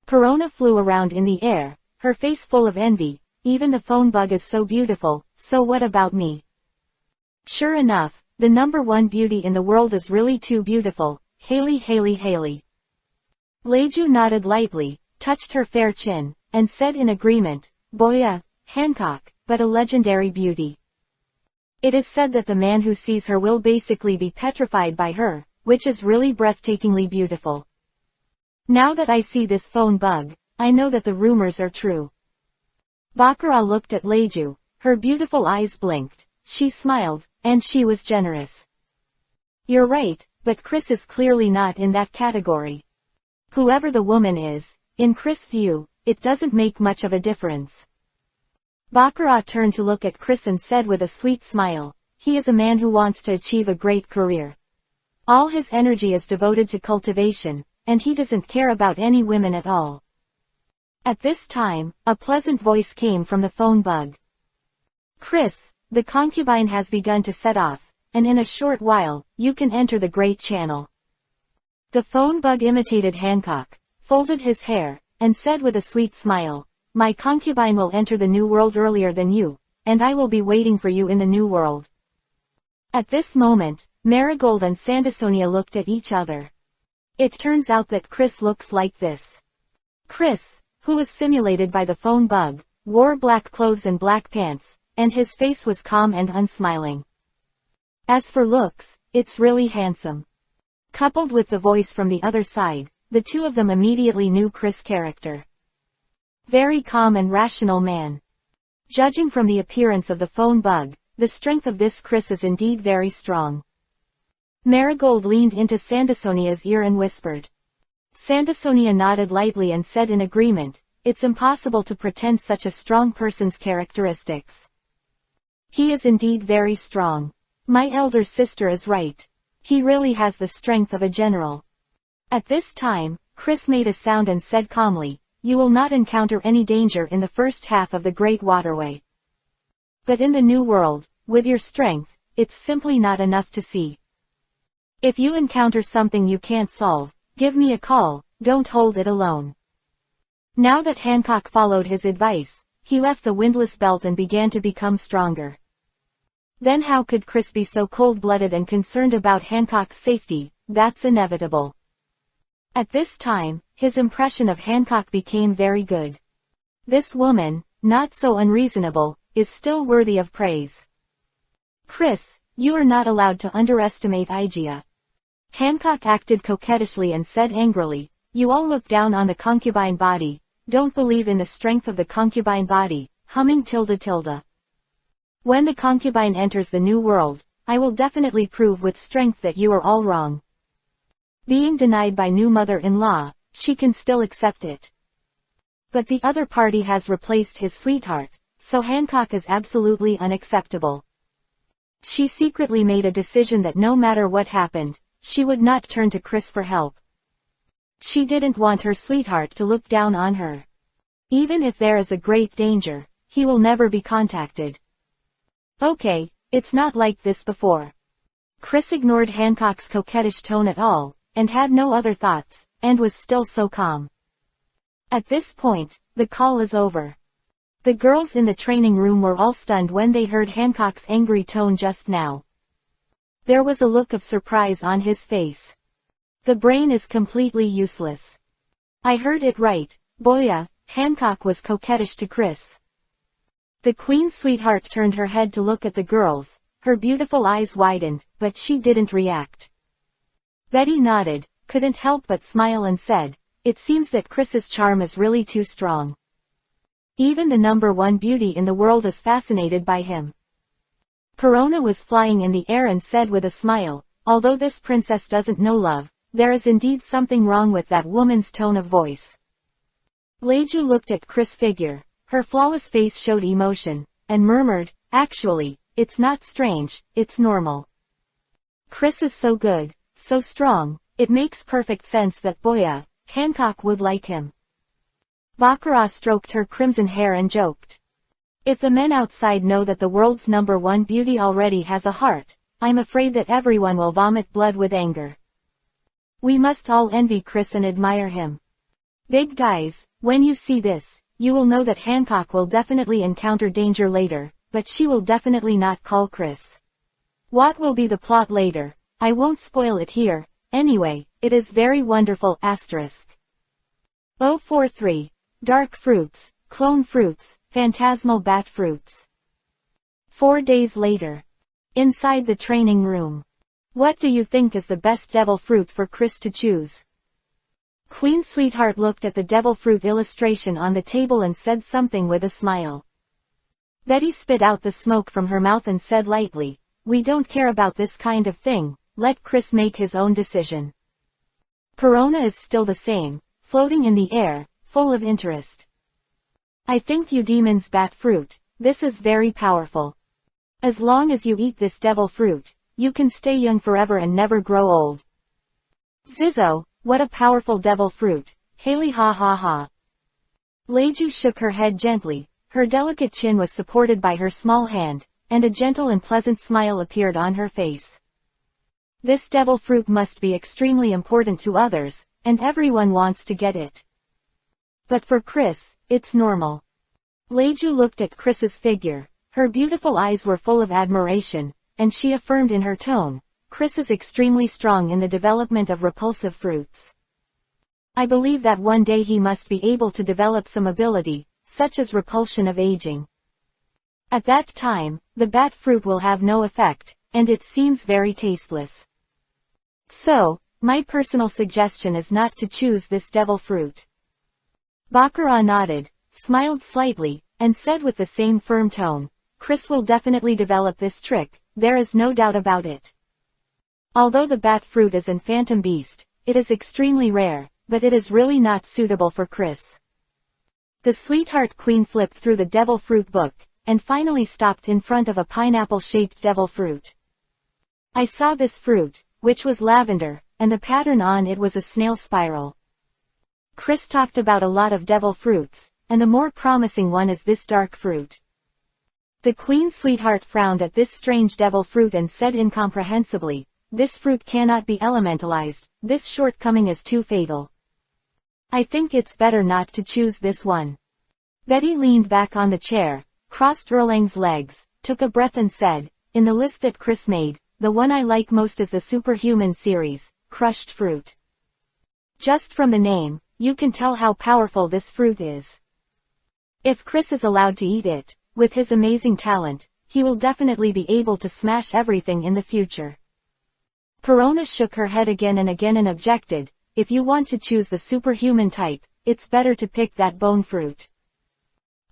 Perona flew around in the air, her face full of envy. "Even the phone bug is so beautiful, so what about me?" Sure enough, the number one beauty in the world is really too beautiful. Haley. Leju nodded lightly, touched her fair chin, and said in agreement, "Boya, Hancock, but a legendary beauty. It is said that the man who sees her will basically be petrified by her, which is really breathtakingly beautiful. Now that I see this phone bug, I know that the rumors are true." Bakar looked at Leju, her beautiful eyes blinked, she smiled, and she was generous. "You're right, but Chris is clearly not in that category. Whoever the woman is, in Chris' view, it doesn't make much of a difference." Bakar turned to look at Chris and said with a sweet smile, "He is a man who wants to achieve a great career. All his energy is devoted to cultivation, and he doesn't care about any women at all." At this time, a pleasant voice came from the phone bug. "Chris, the concubine has begun to set off, and in a short while, you can enter the Great Channel." The phone bug imitated Hancock, folded his hair, and said with a sweet smile, "My concubine will enter the New World earlier than you, and I will be waiting for you in the New World." At this moment, Marigold and Sandersonia looked at each other. It turns out that Chris looks like this. Chris, who was simulated by the phone bug, wore black clothes and black pants, and his face was calm and unsmiling. As for looks, it's really handsome. Coupled with the voice from the other side, the two of them immediately knew Chris' character. Very calm and rational man. Judging from the appearance of the phone bug, the strength of this Chris is indeed very strong. Marigold leaned into Sandersonia's ear and whispered. Sandersonia nodded lightly and said in agreement, "It's impossible to pretend such a strong person's characteristics. He is indeed very strong. My elder sister is right. He really has the strength of a general." At this time, Chris made a sound and said calmly, "You will not encounter any danger in the first half of the Great Waterway. But in the New World, with your strength, it's simply not enough to see. If you encounter something you can't solve, give me a call, don't hold it alone." Now that Hancock followed his advice, he left the windlass belt and began to become stronger. Then how could Chris be so cold-blooded and concerned about Hancock's safety? That's inevitable. At this time, his impression of Hancock became very good. This woman, not so unreasonable, is still worthy of praise. "Chris, you are not allowed to underestimate Igia." Hancock acted coquettishly and said angrily, "You all look down on the concubine body, don't believe in the strength of the concubine body, humming tilde tilde. When the concubine enters the New World, I will definitely prove with strength that you are all wrong. Being denied by new mother-in-law, she can still accept it. But the other party has replaced his sweetheart, so Hancock is absolutely unacceptable." She secretly made a decision that no matter what happened, she would not turn to Chris for help. She didn't want her sweetheart to look down on her. Even if there is a great danger, he will never be contacted. "Okay, it's not like this before." Chris ignored Hancock's coquettish tone at all, and had no other thoughts, and was still so calm. At this point, the call is over. The girls in the training room were all stunned when they heard Hancock's angry tone just now. There was a look of surprise on his face. The brain is completely useless. I heard it right, Boya, Hancock was coquettish to Chris. The Queen's sweetheart turned her head to look at the girls, her beautiful eyes widened, but she didn't react. Betty nodded, couldn't help but smile and said, "It seems that Chris's charm is really too strong. Even the number one beauty in the world is fascinated by him." Perona was flying in the air and said with a smile, "Although this princess doesn't know love, there is indeed something wrong with that woman's tone of voice. Leju looked at Chris' figure. Her flawless face showed emotion, and murmured, actually, it's not strange, it's normal. Chris is so good, so strong, it makes perfect sense that Hancock would like him. Bakar stroked her crimson hair and joked. If the men outside know that the world's #1 beauty already has a heart, I'm afraid that everyone will vomit blood with anger. We must all envy Chris and admire him. Big guys, when you see this, you will know that Hancock will definitely encounter danger later, but she will definitely not call Chris. What will be the plot later? I won't spoil it here, anyway, it is very wonderful. 043. Dark fruits, clone fruits, phantasmal bat fruits. 4 days later. Inside the training room. What do you think is the best devil fruit for Chris to choose? Queen Sweetheart looked at the devil fruit illustration on the table and said something with a smile. Betty spit out the smoke from her mouth and said lightly, we don't care about this kind of thing, let Chris make his own decision. Perona is still the same, floating in the air, full of interest. I think you demons bat fruit, this is very powerful. As long as you eat this devil fruit, you can stay young forever and never grow old. Zizzo, what a powerful devil fruit, Haley ha ha ha. Leju shook her head gently, her delicate chin was supported by her small hand, and a gentle and pleasant smile appeared on her face. This devil fruit must be extremely important to others, and everyone wants to get it. But for Chris, it's normal. Leju looked at Chris's figure, her beautiful eyes were full of admiration, and she affirmed in her tone, Chris is extremely strong in the development of repulsive fruits. I believe that one day he must be able to develop some ability, such as repulsion of aging. At that time, the bat fruit will have no effect, and it seems very tasteless. So, my personal suggestion is not to choose this devil fruit. Bakar nodded, smiled slightly, and said with the same firm tone, Chris will definitely develop this trick, there is no doubt about it. Although the bat fruit is an phantom beast, it is extremely rare, but it is really not suitable for Chris. The sweetheart queen flipped through the devil fruit book, and finally stopped in front of a pineapple-shaped devil fruit. I saw this fruit, which was lavender, and the pattern on it was a snail spiral. Chris talked about a lot of devil fruits, and the more promising one is this dark fruit. The queen sweetheart frowned at this strange devil fruit and said incomprehensibly, this fruit cannot be elementalized, this shortcoming is too fatal. I think it's better not to choose this one. Betty leaned back on the chair, crossed Erlang's legs, took a breath and said, in the list that Chris made, the one I like most is the Superhuman series, crushed fruit. Just from the name, you can tell how powerful this fruit is. If Chris is allowed to eat it, with his amazing talent, he will definitely be able to smash everything in the future. Perona shook her head again and objected, if you want to choose the superhuman type, it's better to pick that bone fruit.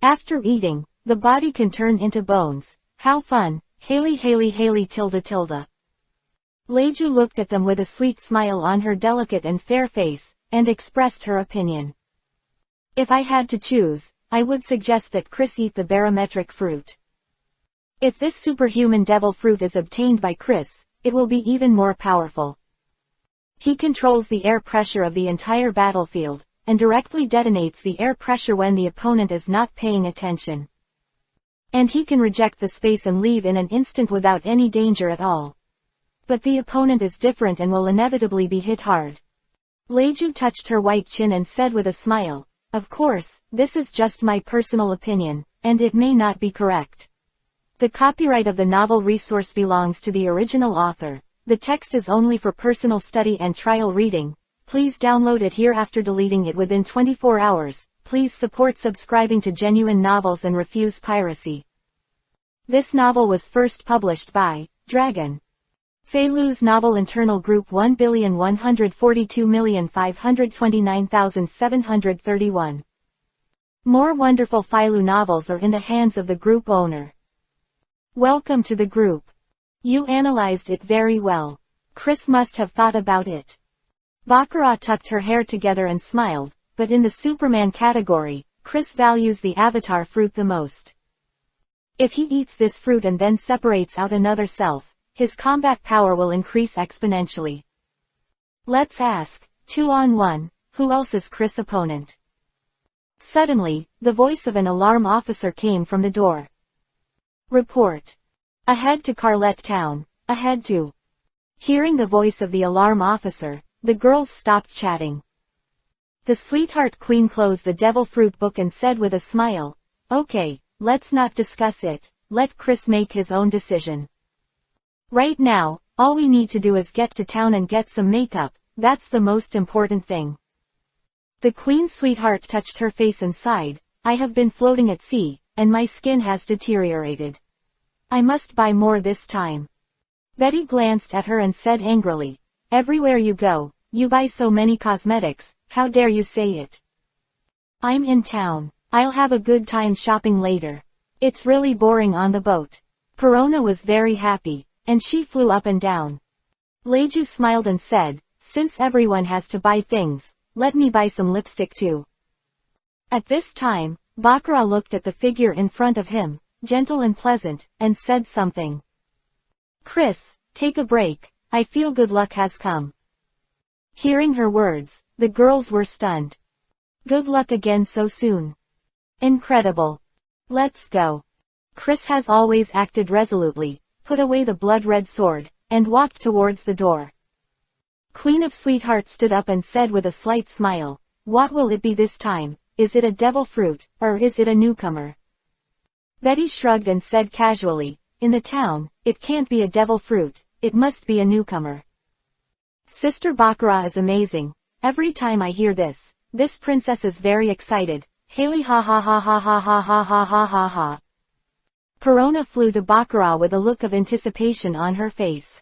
After eating, the body can turn into bones. How fun, Haley. Leju looked at them with a sweet smile on her delicate and fair face, and expressed her opinion. If I had to choose, I would suggest that Chris eat the barometric fruit. If this superhuman devil fruit is obtained by Chris, it will be even more powerful. He controls the air pressure of the entire battlefield, and directly detonates the air pressure when the opponent is not paying attention. And he can reject the space and leave in an instant without any danger at all. But the opponent is different and will inevitably be hit hard. Leju touched her white chin and said with a smile, of course, this is just my personal opinion, and it may not be correct. The copyright of the novel resource belongs to the original author. The text is only for personal study and trial reading. Please download it here after deleting it within 24 hours. Please support subscribing to Genuine Novels and refuse piracy. This novel was first published by Dragon. Feilu's novel internal group 1,142,529,731. More wonderful Feilu novels are in the hands of the group owner. Welcome to the group. You analyzed it very well. Chris must have thought about it. Bakar tucked her hair together and smiled, but in the Superman category, Chris values the avatar fruit the most. If he eats this fruit and then separates out another self, his combat power will increase exponentially. Let's ask, 2-on-1, who else is Chris' opponent? Suddenly, the voice of an alarm officer came from the door. Report. Ahead to Carlet Town, ahead to. Hearing the voice of the alarm officer, the girls stopped chatting. The sweetheart queen closed the devil fruit book and said with a smile, "Okay, let's not discuss it, let Chris make his own decision. Right now, all we need to do is get to town and get some makeup, that's the most important thing." The queen's sweetheart touched her face and sighed, "I have been floating at sea, and my skin has deteriorated. I must buy more this time." Betty glanced at her and said angrily, "Everywhere you go, you buy so many cosmetics, how dare you say it? I'm in town, I'll have a good time shopping later. It's really boring on the boat." Perona was very happy, and she flew up and down. Leju smiled and said, "Since everyone has to buy things, let me buy some lipstick too." At this time, Bakar looked at the figure in front of him, gentle and pleasant, and said something. "Chris, take a break, I feel good luck has come." Hearing her words, the girls were stunned. Good luck again so soon. Incredible. Let's go. Chris has always acted resolutely, put away the blood-red sword, and walked towards the door. Queen of Sweethearts stood up and said with a slight smile, "What will it be this time? Is it a devil fruit, or is it a newcomer?" Betty shrugged and said casually, "In the town, it can't be a devil fruit, it must be a newcomer." Sister Bakar is amazing. Every time I hear this princess is very excited. Haley ha ha ha ha ha ha ha ha ha ha ha. Perona flew to Bakar with a look of anticipation on her face.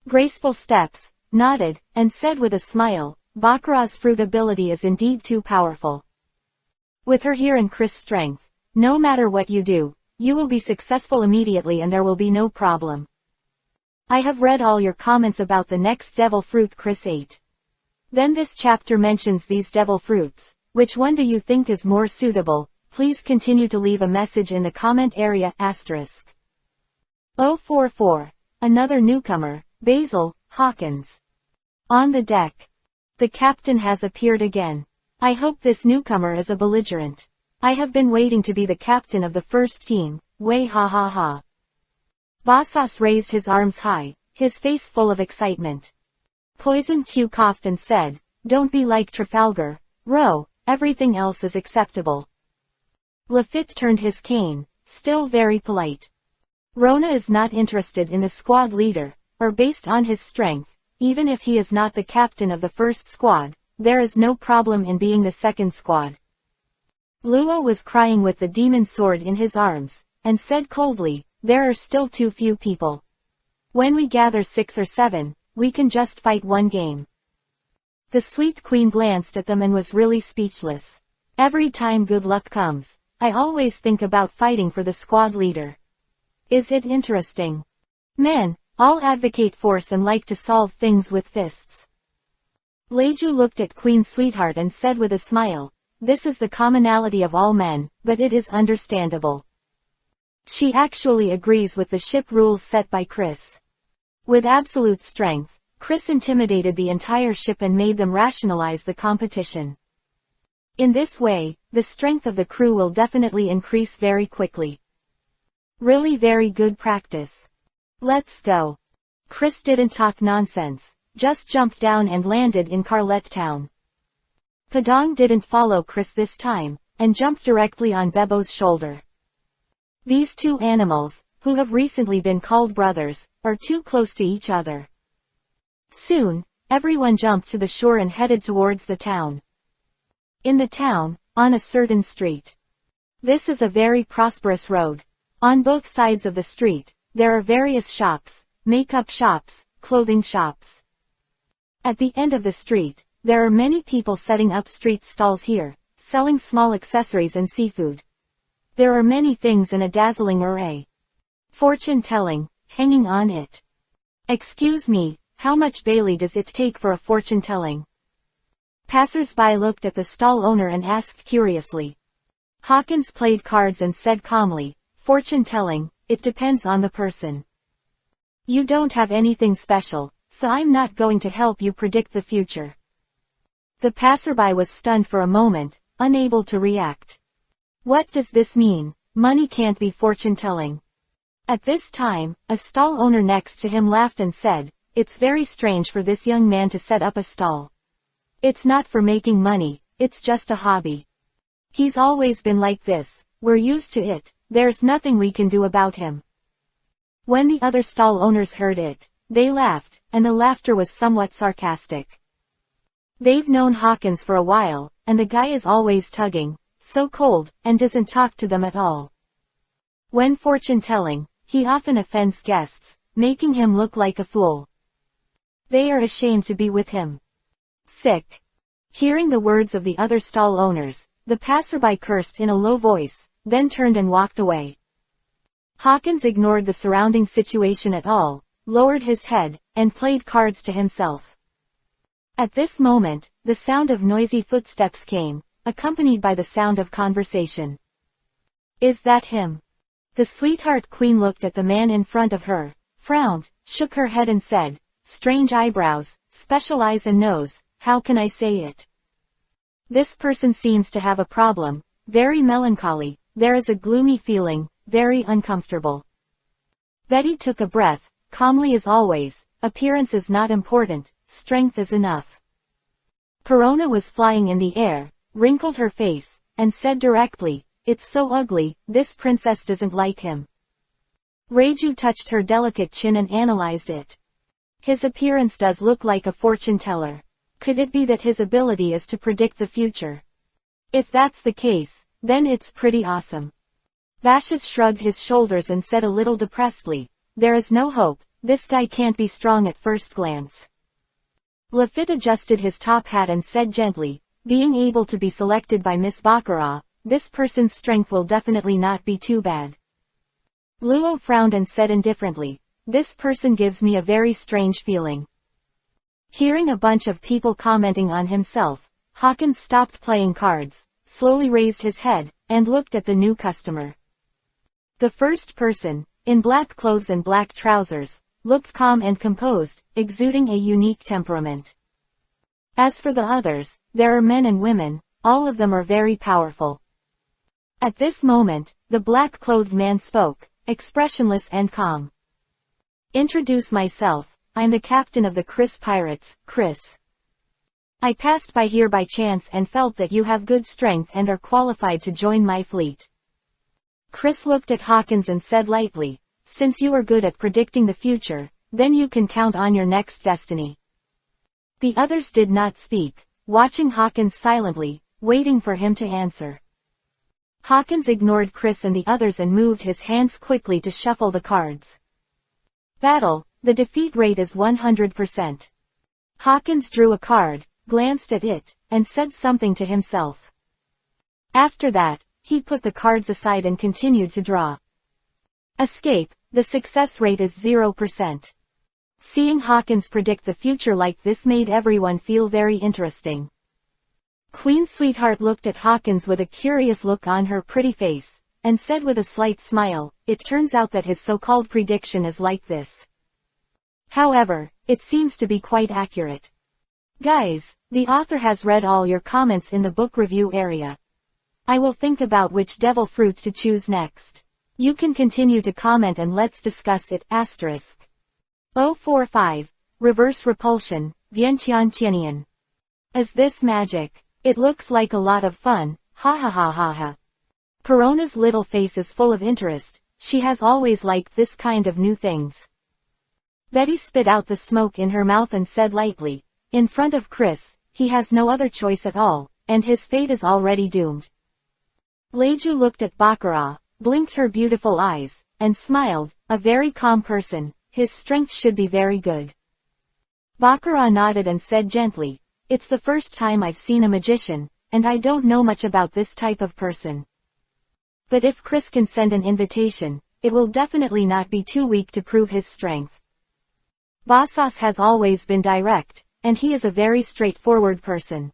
Graceful steps, nodded, and said with a smile, "Bakar's fruit ability is indeed too powerful. With her here and Chris' strength, no matter what you do, you will be successful immediately and there will be no problem. I have read all your comments about the next devil fruit Chris ate. Then this chapter mentions these devil fruits. Which one do you think is more suitable? Please continue to leave a message in the comment area. *. 044. Another newcomer, Basil Hawkins. On the deck. The captain has appeared again. I hope this newcomer is a belligerent. I have been waiting to be the captain of the first team. Way ha ha ha. Bosas raised his arms high, his face full of excitement. Poison Q coughed and said, "Don't be like Trafalgar, row, everything else is acceptable." Lefit turned his cane, still very polite. Rona is not interested in the squad leader, or based on his strength, even if he is not the captain of the first squad, there is no problem in being the second squad. Luo was crying with the demon sword in his arms, and said coldly, "There are still too few people. When we gather 6 or 7, we can just fight one game." The sweet queen glanced at them and was really speechless. "Every time good luck comes, I always think about fighting for the squad leader. Is it interesting? Men, all advocate force and like to solve things with fists." Leju looked at Queen Sweetheart and said with a smile, "This is the commonality of all men, but it is understandable." She actually agrees with the ship rules set by Chris. With absolute strength, Chris intimidated the entire ship and made them rationalize the competition. In this way, the strength of the crew will definitely increase very quickly. Really very good practice. Let's go. Chris didn't talk nonsense, just jumped down and landed in Carlet Town. Padang didn't follow Chris this time, and jumped directly on Bebo's shoulder. These two animals, who have recently been called brothers, are too close to each other. Soon, everyone jumped to the shore and headed towards the town. In the town, on a certain street. This is a very prosperous road. On both sides of the street, there are various shops, makeup shops, clothing shops. At the end of the street, there are many people setting up street stalls here, selling small accessories and seafood. There are many things in a dazzling array. Fortune telling, hanging on it. "Excuse me, How much Bailey does it take for a fortune-telling? Passers-by looked at the stall owner and asked curiously. Hawkins played cards and said calmly, fortune-telling, it depends on the person. You don't have anything special, so I'm not going to help you predict the future. The passerby was stunned for a moment, unable to react. What does this mean? Money can't be fortune-telling. At this time, a stall owner next to him laughed and said, it's very strange for this young man to set up a stall. It's not for making money, it's just a hobby. He's always been like this, we're used to it, there's nothing we can do about him. When the other stall owners heard it, they laughed, and the laughter was somewhat sarcastic. They've known Hawkins for a while, and the guy is always tugging, so cold, and doesn't talk to them at all. When fortune-telling, he often offends guests, making him look like a fool. They are ashamed to be with him. Sick. Hearing the words of the other stall owners, the passerby cursed in a low voice, then turned and walked away. Hawkins ignored the surrounding situation at all, lowered his head, and played cards to himself. At this moment, the sound of noisy footsteps came, accompanied by the sound of conversation. Is that him? The sweetheart queen looked at the man in front of her, frowned, shook her head and said, strange eyebrows, special eyes and nose, how can I say it? This person seems to have a problem, very melancholy, there is a gloomy feeling, very uncomfortable. Betty took a breath, calmly as always, appearance is not important, strength is enough. Perona was flying in the air, wrinkled her face, and said directly, it's so ugly, this princess doesn't like him. Reiju touched her delicate chin and analyzed it. His appearance does look like a fortune teller. Could it be that his ability is to predict the future? If that's the case, then it's pretty awesome. Vashis shrugged his shoulders and said a little depressedly, there is no hope, this guy can't be strong at first glance. Lefit adjusted his top hat and said gently, being able to be selected by Miss Bakar, this person's strength will definitely not be too bad. Luo frowned and said indifferently, this person gives me a very strange feeling. Hearing a bunch of people commenting on himself, Hawkins stopped playing cards, slowly raised his head, and looked at the new customer. The first person, in black clothes and black trousers, looked calm and composed, exuding a unique temperament. As for the others, there are men and women, all of them are very powerful. At this moment, the black-clothed man spoke, expressionless and calm. Introduce myself, I'm the captain of the Chris Pirates, Chris. I passed by here by chance and felt that you have good strength and are qualified to join my fleet. Chris looked at Hawkins and said lightly, since you are good at predicting the future, then you can count on your next destiny. The others did not speak, watching Hawkins silently, waiting for him to answer. Hawkins ignored Chris and the others and moved his hands quickly to shuffle the cards. Battle, the defeat rate is 100%. Hawkins drew a card, glanced at it, and said something to himself. After that, he put the cards aside and continued to draw. Escape, the success rate is 0%. Seeing Hawkins predict the future like this made everyone feel very interesting. Queen Sweetheart looked at Hawkins with a curious look on her pretty face, and said with a slight smile, it turns out that his so-called prediction is like this. However, it seems to be quite accurate. Guys, the author has read all your comments in the book review area. I will think about which devil fruit to choose next. You can continue to comment and let's discuss it. *045. Reverse Repulsion, Vientian. Is this magic? It looks like a lot of fun, ha ha ha ha ha. Perona's little face is full of interest, she has always liked this kind of new things. Betty spit out the smoke in her mouth and said lightly, in front of Chris, he has no other choice at all, and his fate is already doomed. Leiju looked at Bakar, blinked her beautiful eyes, and smiled, a very calm person, his strength should be very good. Bakar nodded and said gently, it's the first time I've seen a magician, and I don't know much about this type of person. But if Chris can send an invitation, it will definitely not be too weak to prove his strength. Bosas has always been direct, and he is a very straightforward person.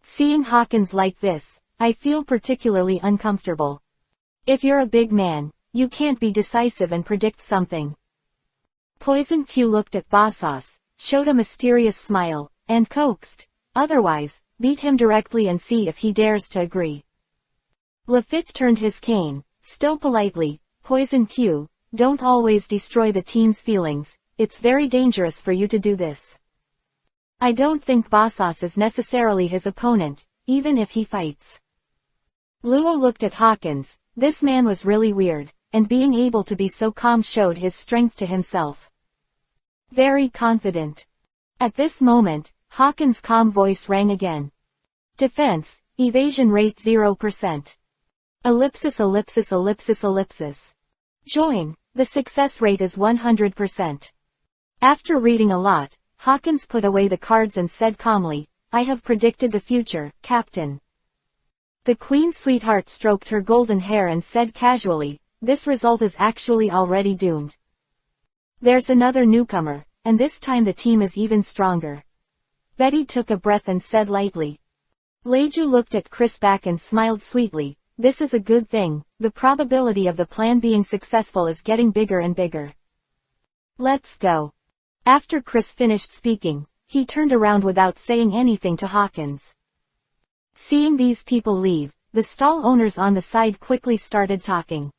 Seeing Hawkins like this, I feel particularly uncomfortable. If you're a big man, you can't be decisive and predict something. Poison Q looked at Bosas, showed a mysterious smile, and coaxed, otherwise, beat him directly and see if he dares to agree. Lefit turned his cane, still politely, Poison Q, don't always destroy the team's feelings, it's very dangerous for you to do this. I don't think Bosas is necessarily his opponent, even if he fights. Luo looked at Hawkins, this man was really weird, and being able to be so calm showed his strength to himself. Very confident. At this moment, Hawkins' calm voice rang again. Defense, evasion rate 0%. Ellipsis ellipsis ellipsis ellipsis. Join, the success rate is 100%. After reading a lot, Hawkins put away the cards and said calmly, I have predicted the future, Captain. The Queen Sweetheart stroked her golden hair and said casually, this result is actually already doomed. There's another newcomer, and this time the team is even stronger. Betty took a breath and said lightly. Leju looked at Chris back and smiled sweetly, this is a good thing, the probability of the plan being successful is getting bigger and bigger. Let's go. After Chris finished speaking, he turned around without saying anything to Hawkins. Seeing these people leave, the stall owners on the side quickly started talking.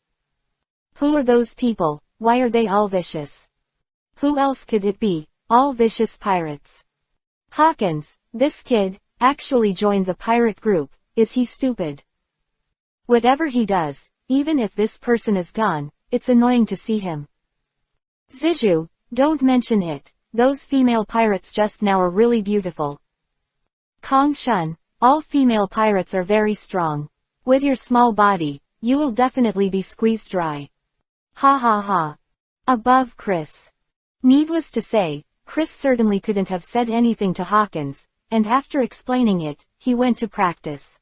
Who are those people? Why are they all vicious? Who else could it be? All vicious pirates. Hawkins, this kid, actually joined the pirate group, is he stupid? Whatever he does, even if this person is gone, it's annoying to see him. Zizhu, don't mention it, those female pirates just now are really beautiful. Kong Shun, all female pirates are very strong. With your small body, you will definitely be squeezed dry. Ha ha ha. Above Chris. Needless to say, Chris certainly couldn't have said anything to Hawkins, and after explaining it, he went to practice.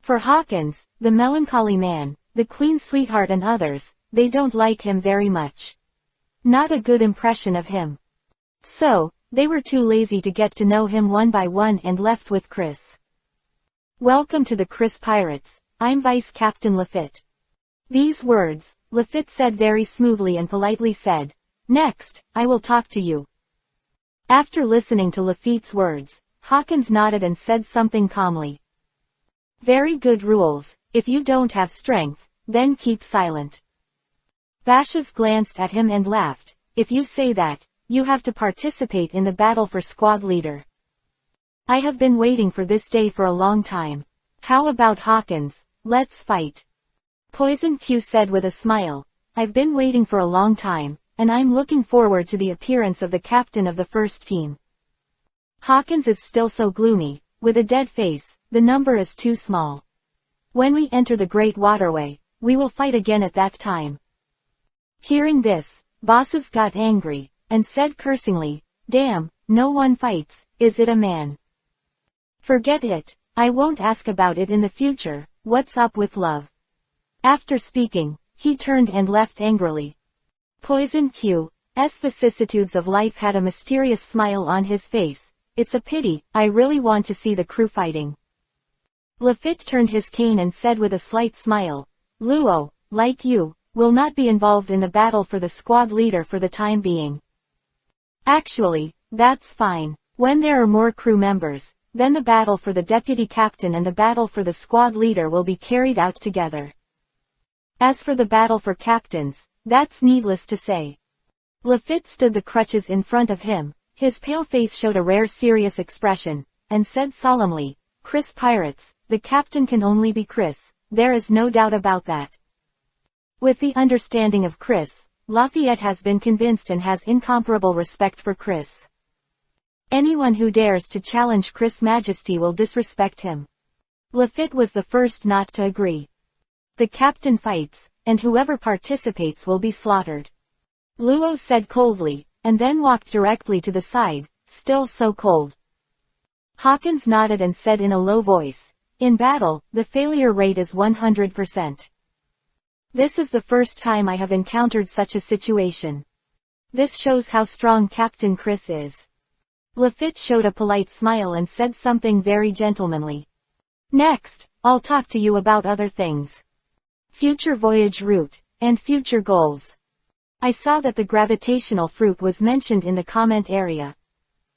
For Hawkins, the melancholy man, the Queen Sweetheart and others, they don't like him very much. Not a good impression of him. So, they were too lazy to get to know him one by one and left with Chris. Welcome to the Chris Pirates, I'm Vice Captain Lefit. These words, Lefit said very smoothly and politely said, next, I will talk to you. After listening to Lefit's words, Hawkins nodded and said something calmly. Very good rules, if you don't have strength, then keep silent. Bashas glanced at him and laughed, if you say that, you have to participate in the battle for squad leader. I have been waiting for this day for a long time. How about Hawkins, let's fight. Poison Q said with a smile, I've been waiting for a long time, and I'm looking forward to the appearance of the captain of the first team. Hawkins is still so gloomy, with a dead face, the number is too small. When we enter the Great Waterway, we will fight again at that time. Hearing this, Bosas got angry, and said cursingly, damn, no one fights, is it a man? Forget it, I won't ask about it in the future, what's up with love? After speaking, he turned and left angrily. Poison Q's vicissitudes of life had a mysterious smile on his face, it's a pity, I really want to see the crew fighting. Lefit turned his cane and said with a slight smile, Luo, like you, will not be involved in the battle for the squad leader for the time being. Actually, that's fine. When there are more crew members, then the battle for the deputy captain and the battle for the squad leader will be carried out together. As for the battle for captains, that's needless to say. Lefit stood the crutches in front of him, his pale face showed a rare serious expression, and said solemnly, Chris Pirates, the captain can only be Chris, there is no doubt about that. With the understanding of Chris, Lafayette has been convinced and has incomparable respect for Chris. Anyone who dares to challenge Chris' Majesty will disrespect him. Lefit was the first not to agree. The captain fights, and whoever participates will be slaughtered. Luo said coldly, and then walked directly to the side, still so cold. Hawkins nodded and said in a low voice, in battle, the failure rate is 100%. This is the first time I have encountered such a situation. This shows how strong Captain Chris is. Lefit showed a polite smile and said something very gentlemanly. Next, I'll talk to you about other things. Future voyage route, and future goals. I saw that the gravitational fruit was mentioned in the comment area.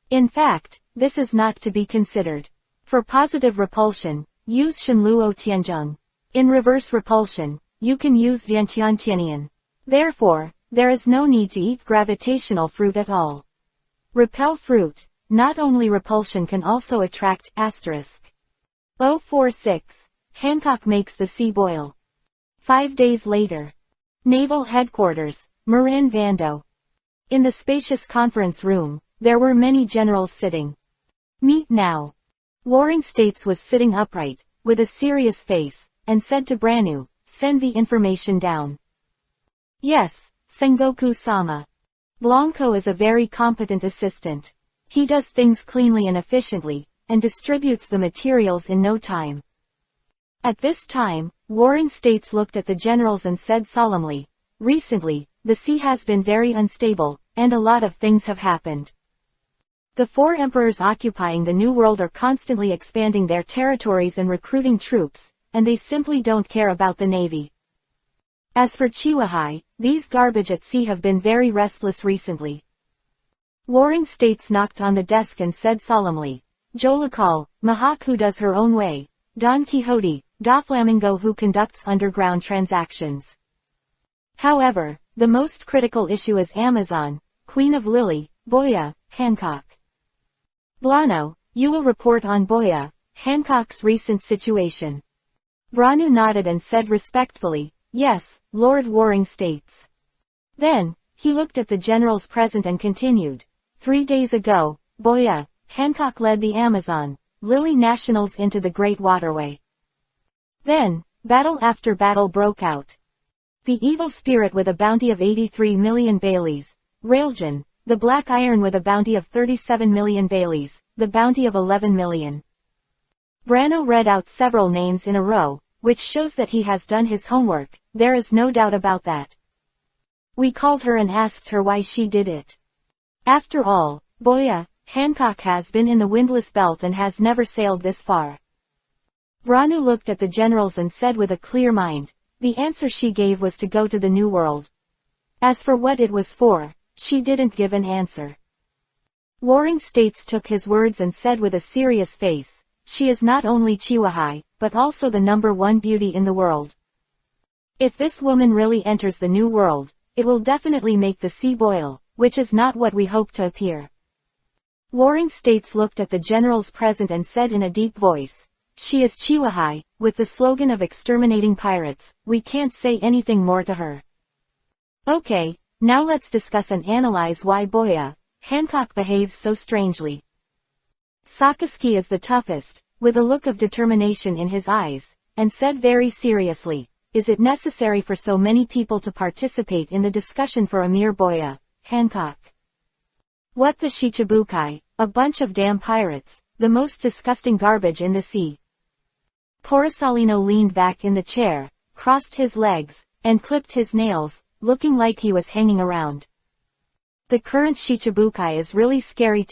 In fact, this is not to be considered. For positive repulsion, use Shenluo Tianzheng. In reverse repulsion, you can use Vientiantianian. Therefore, there is no need to eat gravitational fruit at all. Repel fruit. Not only repulsion can also attract, *. 046. Hancock makes the sea boil. 5 days later. Naval Headquarters, Marin Vando. In the spacious conference room, there were many generals sitting. Meet now. Warring States was sitting upright, with a serious face, and said to Branu, send the information down. Yes, Sengoku-sama. Blanco is a very competent assistant. He does things cleanly and efficiently, and distributes the materials in no time. At this time, Warring States looked at the generals and said solemnly, recently, the sea has been very unstable, and a lot of things have happened. The 4 emperors occupying the New World are constantly expanding their territories and recruiting troops, and they simply don't care about the navy. As for Chiwahai, these garbage at sea have been very restless recently. Warring States knocked on the desk and said solemnly, Jolakal, Mahak who does her own way, Don Quixote, Doflamingo who conducts underground transactions. However, the most critical issue is Amazon, Queen of Lily, Boya, Hancock. Blano, you will report on Boya, Hancock's recent situation. Branu nodded and said respectfully, yes, Lord Warring States. Then, he looked at the generals present and continued, 3 days ago, Boya, Hancock led the Amazon, Lily nationals into the Great Waterway. Then, battle after battle broke out. The evil spirit with a bounty of 83 million Baileys, Railjan, the Black Iron with a bounty of 37 million Baileys, the bounty of 11 million. Brano read out several names in a row, which shows that he has done his homework, there is no doubt about that. We called her and asked her why she did it. After all, Boya, Hancock has been in the windless belt and has never sailed this far. Branu looked at the generals and said with a clear mind, the answer she gave was to go to the New World. As for what it was for, she didn't give an answer. Warring States took his words and said with a serious face, she is not only Chiwahai, but also the #1 beauty in the world. If this woman really enters the New World, it will definitely make the sea boil, which is not what we hope to appear. Warring States looked at the generals present and said in a deep voice, she is Chiwahai, with the slogan of exterminating pirates, we can't say anything more to her. Okay, now let's discuss and analyze why Boya, Hancock behaves so strangely. Sakaski is the toughest, with a look of determination in his eyes, and said very seriously, is it necessary for so many people to participate in the discussion for a mere Boya, Hancock? What the Shichibukai, a bunch of damn pirates, the most disgusting garbage in the sea. Porosalino leaned back in the chair, crossed his legs, and clipped his nails, looking like he was hanging around. The current Shichibukai is really scary ...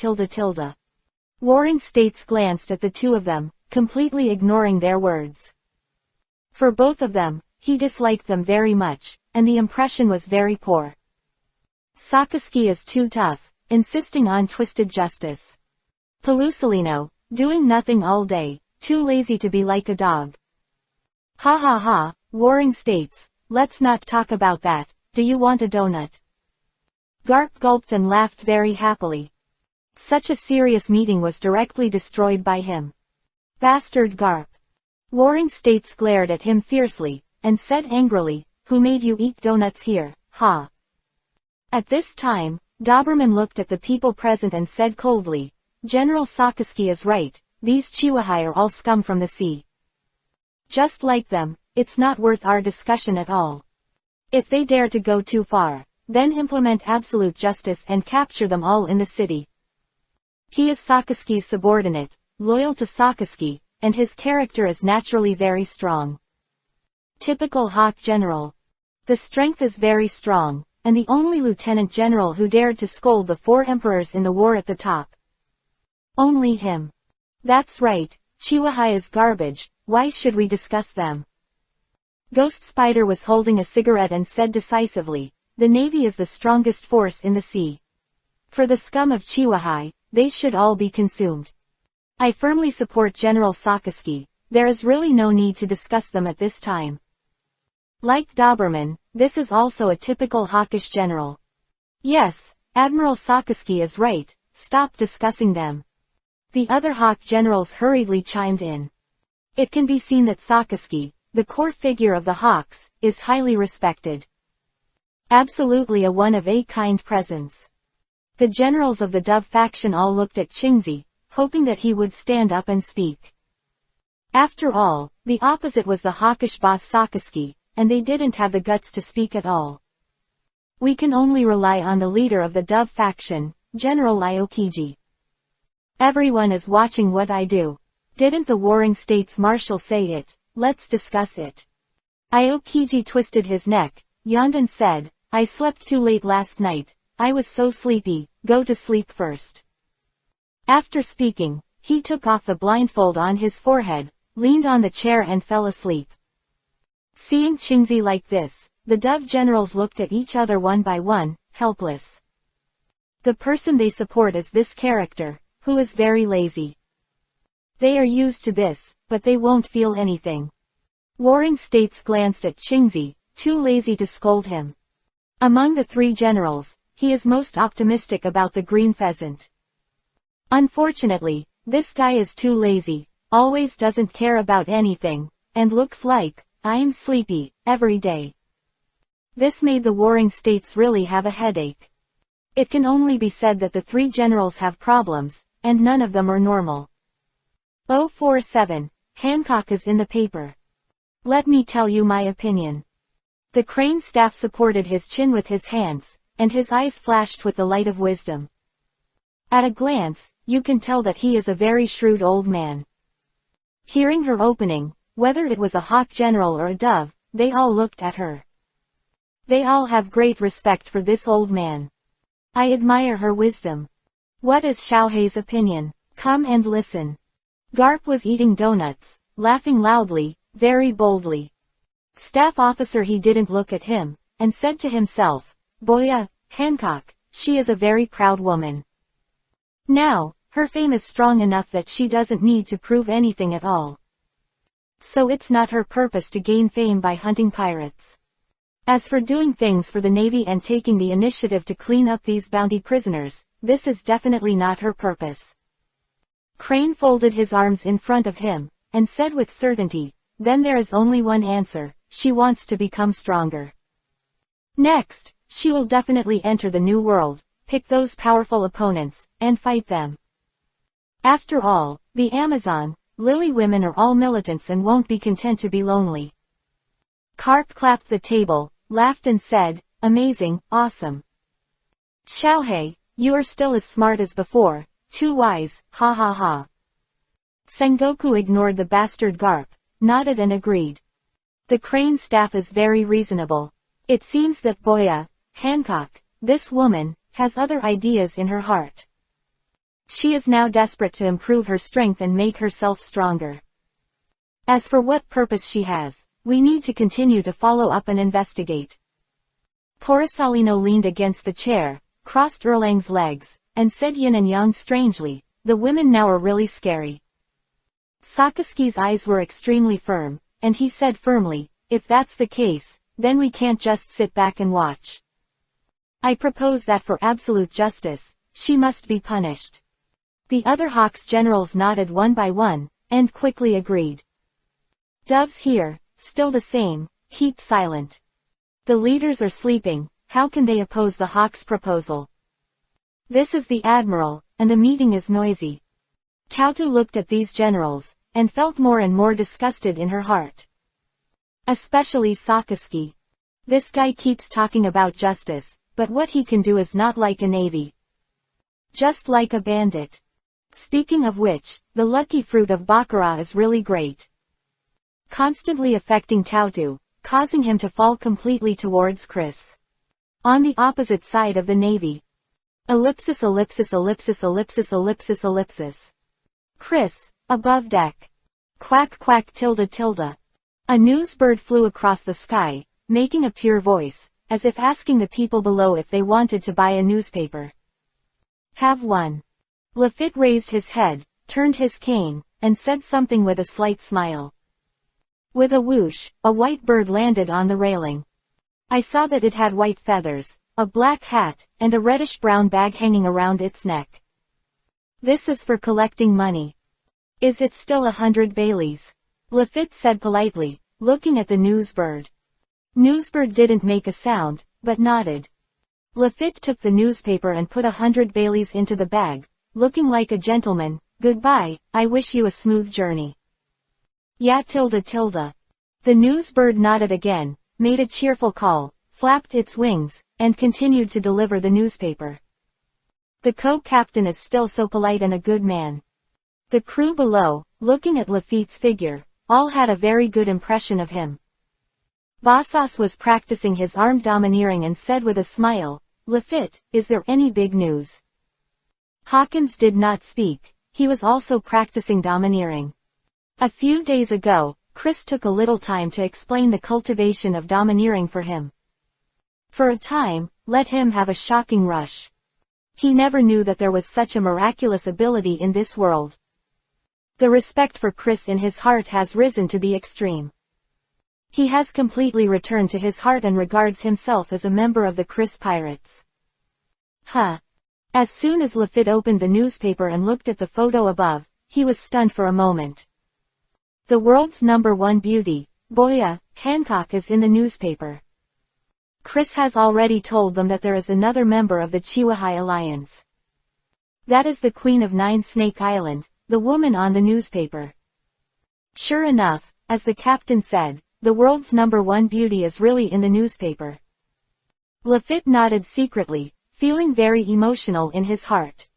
Warring States glanced at the two of them, completely ignoring their words. For both of them, he disliked them very much, and the impression was very poor. Sakaski is too tough, insisting on twisted justice. Pelusalino, doing nothing all day, too lazy to be like a dog. Ha ha ha, Warring States, let's not talk about that, do you want a donut? Garp gulped and laughed very happily. Such a serious meeting was directly destroyed by him. Bastard Garp. Warring States glared at him fiercely, and said angrily, who made you eat donuts here, ha? At this time, Doberman looked at the people present and said coldly, General Sakaski is right, these Chiwahai are all scum from the sea. Just like them, it's not worth our discussion at all. If they dare to go too far, then implement absolute justice and capture them all in the city. He is Sakaski's subordinate, loyal to Sakaski, and his character is naturally very strong. Typical Hawk General. The strength is very strong, and the only lieutenant general who dared to scold the 4 emperors in the war at the top. Only him. That's right, Chihuahua is garbage, why should we discuss them? Ghost Spider was holding a cigarette and said decisively, the Navy is the strongest force in the sea. For the scum of Chihuahua, they should all be consumed. I firmly support General Sakaski, there is really no need to discuss them at this time. Like Doberman, this is also a typical hawkish general. Yes, Admiral Sakaski is right, stop discussing them. The other hawk generals hurriedly chimed in. It can be seen that Sakaski, the core figure of the hawks, is highly respected. Absolutely a one-of-a-kind presence. The generals of the Dove faction all looked at Qingzi, hoping that he would stand up and speak. After all, the opposite was the hawkish boss Sakaski, and they didn't have the guts to speak at all. We can only rely on the leader of the Dove faction, General Aokiji. Everyone is watching what I do. Didn't the Warring States Marshal say it? Let's discuss it. Aokiji twisted his neck, yawned and said, I slept too late last night, I was so sleepy, go to sleep first. After speaking, he took off the blindfold on his forehead, leaned on the chair and fell asleep. Seeing Qingzi like this, the Dove generals looked at each other one by one, helpless. The person they support is this character, who is very lazy. They are used to this, but they won't feel anything. Warring States glanced at Qingzi, too lazy to scold him. Among the 3 generals, he is most optimistic about the green pheasant. Unfortunately, this guy is too lazy, always doesn't care about anything, and looks like, I'm sleepy, every day. This made the Warring States really have a headache. It can only be said that the 3 generals have problems, and none of them are normal. 047, Hancock is in the paper. Let me tell you my opinion. The Crane staff supported his chin with his hands, and his eyes flashed with the light of wisdom. At a glance, you can tell that he is a very shrewd old man. Hearing her opening, whether it was a hawk general or a dove, they all looked at her. They all have great respect for this old man. I admire her wisdom. What is Xiaohei's opinion? Come and listen. Garp was eating donuts, laughing loudly, very boldly. Staff officer he didn't look at him, and said to himself, Boya, Hancock, she is a very proud woman. Now, her fame is strong enough that she doesn't need to prove anything at all. So it's not her purpose to gain fame by hunting pirates. As for doing things for the Navy and taking the initiative to clean up these bounty prisoners, this is definitely not her purpose. Crane folded his arms in front of him, and said with certainty, then there is only one answer, she wants to become stronger. Next, she will definitely enter the New World, pick those powerful opponents, and fight them. After all, the Amazon, Lily women are all militants and won't be content to be lonely. Carp clapped the table, laughed and said, amazing, awesome. Xiaohei, you are still as smart as before, too wise, ha ha ha. Sengoku ignored the bastard Garp, nodded and agreed. The Crane staff is very reasonable. It seems that Boya, Hancock, this woman, has other ideas in her heart. She is now desperate to improve her strength and make herself stronger. As for what purpose she has, we need to continue to follow up and investigate. Porisalino leaned against the chair, crossed Erlang's legs, and said yin and yang strangely, the women now are really scary. Sakaski's eyes were extremely firm, and he said firmly, if that's the case, then we can't just sit back and watch. I propose that for absolute justice, she must be punished. The other Hawks generals nodded one by one, and quickly agreed. Doves here, still the same, keep silent. The leaders are sleeping, how can they oppose the Hawks' proposal? This is the Admiral, and the meeting is noisy. Tautu looked at these generals, and felt more and more disgusted in her heart. Especially Sakaski. This guy keeps talking about justice, but what he can do is not like a navy. Just like a bandit. Speaking of which, the lucky fruit of Bakar is really great. Constantly affecting Tautu, causing him to fall completely towards Chris. On the opposite side of the navy. Ellipsis ellipsis ellipsis ellipsis ellipsis ellipsis. Chris, above deck. Quack quack tilde tilde. A news bird flew across the sky, making a pure voice, as if asking the people below if they wanted to buy a newspaper. Have one. Lefit raised his head, turned his cane, and said something with a slight smile. With a whoosh, a white bird landed on the railing. I saw that it had white feathers, a black hat, and a reddish-brown bag hanging around its neck. This is for collecting money. Is it still 100 Baileys? Lefit said politely, looking at the newsbird. Newsbird didn't make a sound, but nodded. Lefit took the newspaper and put 100 Baileys into the bag, looking like a gentleman. Goodbye, I wish you a smooth journey. Yeah tilde tilde. The newsbird nodded again, made a cheerful call, flapped its wings, and continued to deliver the newspaper. The co-captain is still so polite and a good man. The crew below, looking at Lefit's figure, all had a very good impression of him. Bosas was practicing his armed domineering and said with a smile, Lefit, is there any big news? Hawkins did not speak, he was also practicing domineering. A few days ago, Chris took a little time to explain the cultivation of domineering for him. For a time, let him have a shocking rush. He never knew that there was such a miraculous ability in this world. The respect for Chris in his heart has risen to the extreme. He has completely returned to his heart and regards himself as a member of the Chris Pirates. As soon as Lefit opened the newspaper and looked at the photo above, he was stunned for a moment. The world's #1 beauty, Boya, Hancock is in the newspaper. Chris has already told them that there is another member of the Chihuahua Alliance. That is the Queen of Nine Snake Island, the woman on the newspaper. Sure enough, as the captain said, the world's #1 beauty is really in the newspaper. Lefit nodded secretly, feeling very emotional in his heart.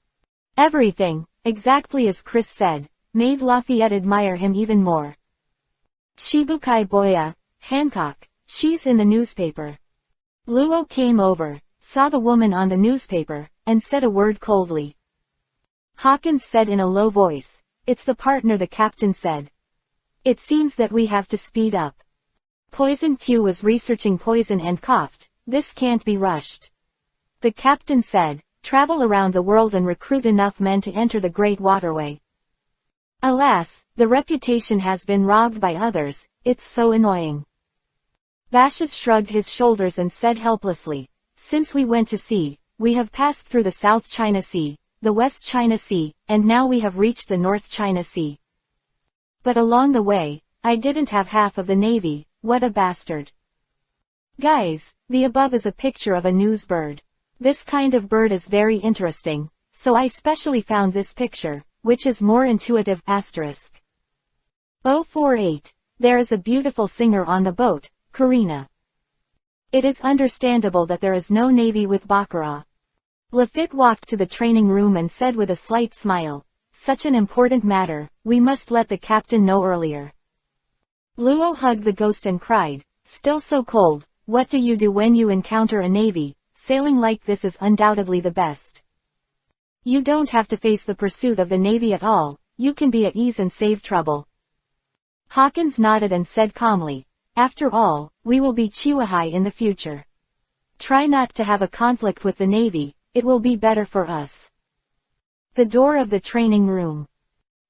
Everything, exactly as Chris said, made Lafayette admire him even more. Shibukai Boya, Hancock, she's in the newspaper. Luo came over, saw the woman on the newspaper, and said a word coldly. Hawkins said in a low voice, it's the partner, the captain said. It seems that we have to speed up. Poison Q was researching poison and coughed, this can't be rushed. The captain said, travel around the world and recruit enough men to enter the Great Waterway. Alas, the reputation has been robbed by others, it's so annoying. Bashas shrugged his shoulders and said helplessly, since we went to sea, we have passed through the South China Sea, the West China Sea, and now we have reached the North China Sea. But along the way, I didn't have half of the Navy, what a bastard. Guys, the above is a picture of a news bird. This kind of bird is very interesting, so I specially found this picture, which is more intuitive, asterisk. 048. There is a beautiful singer on the boat, Karina. It is understandable that there is no navy with Bakar. Lefit walked to the training room and said with a slight smile, such an important matter, we must let the captain know earlier. Luo hugged the ghost and cried, still so cold, what do you do when you encounter a navy? Sailing like this is undoubtedly the best. You don't have to face the pursuit of the navy at all, you can be at ease and save trouble. Hawkins nodded and said calmly, after all, we will be Chihuahua in the future. Try not to have a conflict with the navy, it will be better for us. The door of the training room.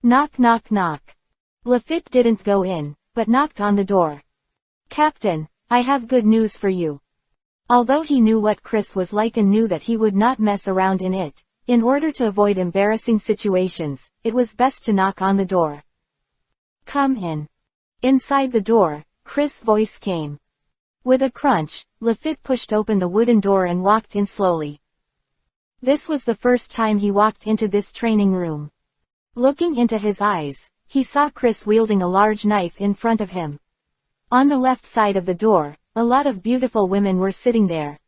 Knock knock knock. Lefit didn't go in, but knocked on the door. Captain, I have good news for you. Although he knew what Chris was like and knew that he would not mess around in it, in order to avoid embarrassing situations, it was best to knock on the door. Come in. Inside the door, Chris' voice came. With a crunch, Lefit pushed open the wooden door and walked in slowly. This was the first time he walked into this training room. Looking into his eyes, he saw Chris wielding a large knife in front of him. On the left side of the door, a lot of beautiful women were sitting there.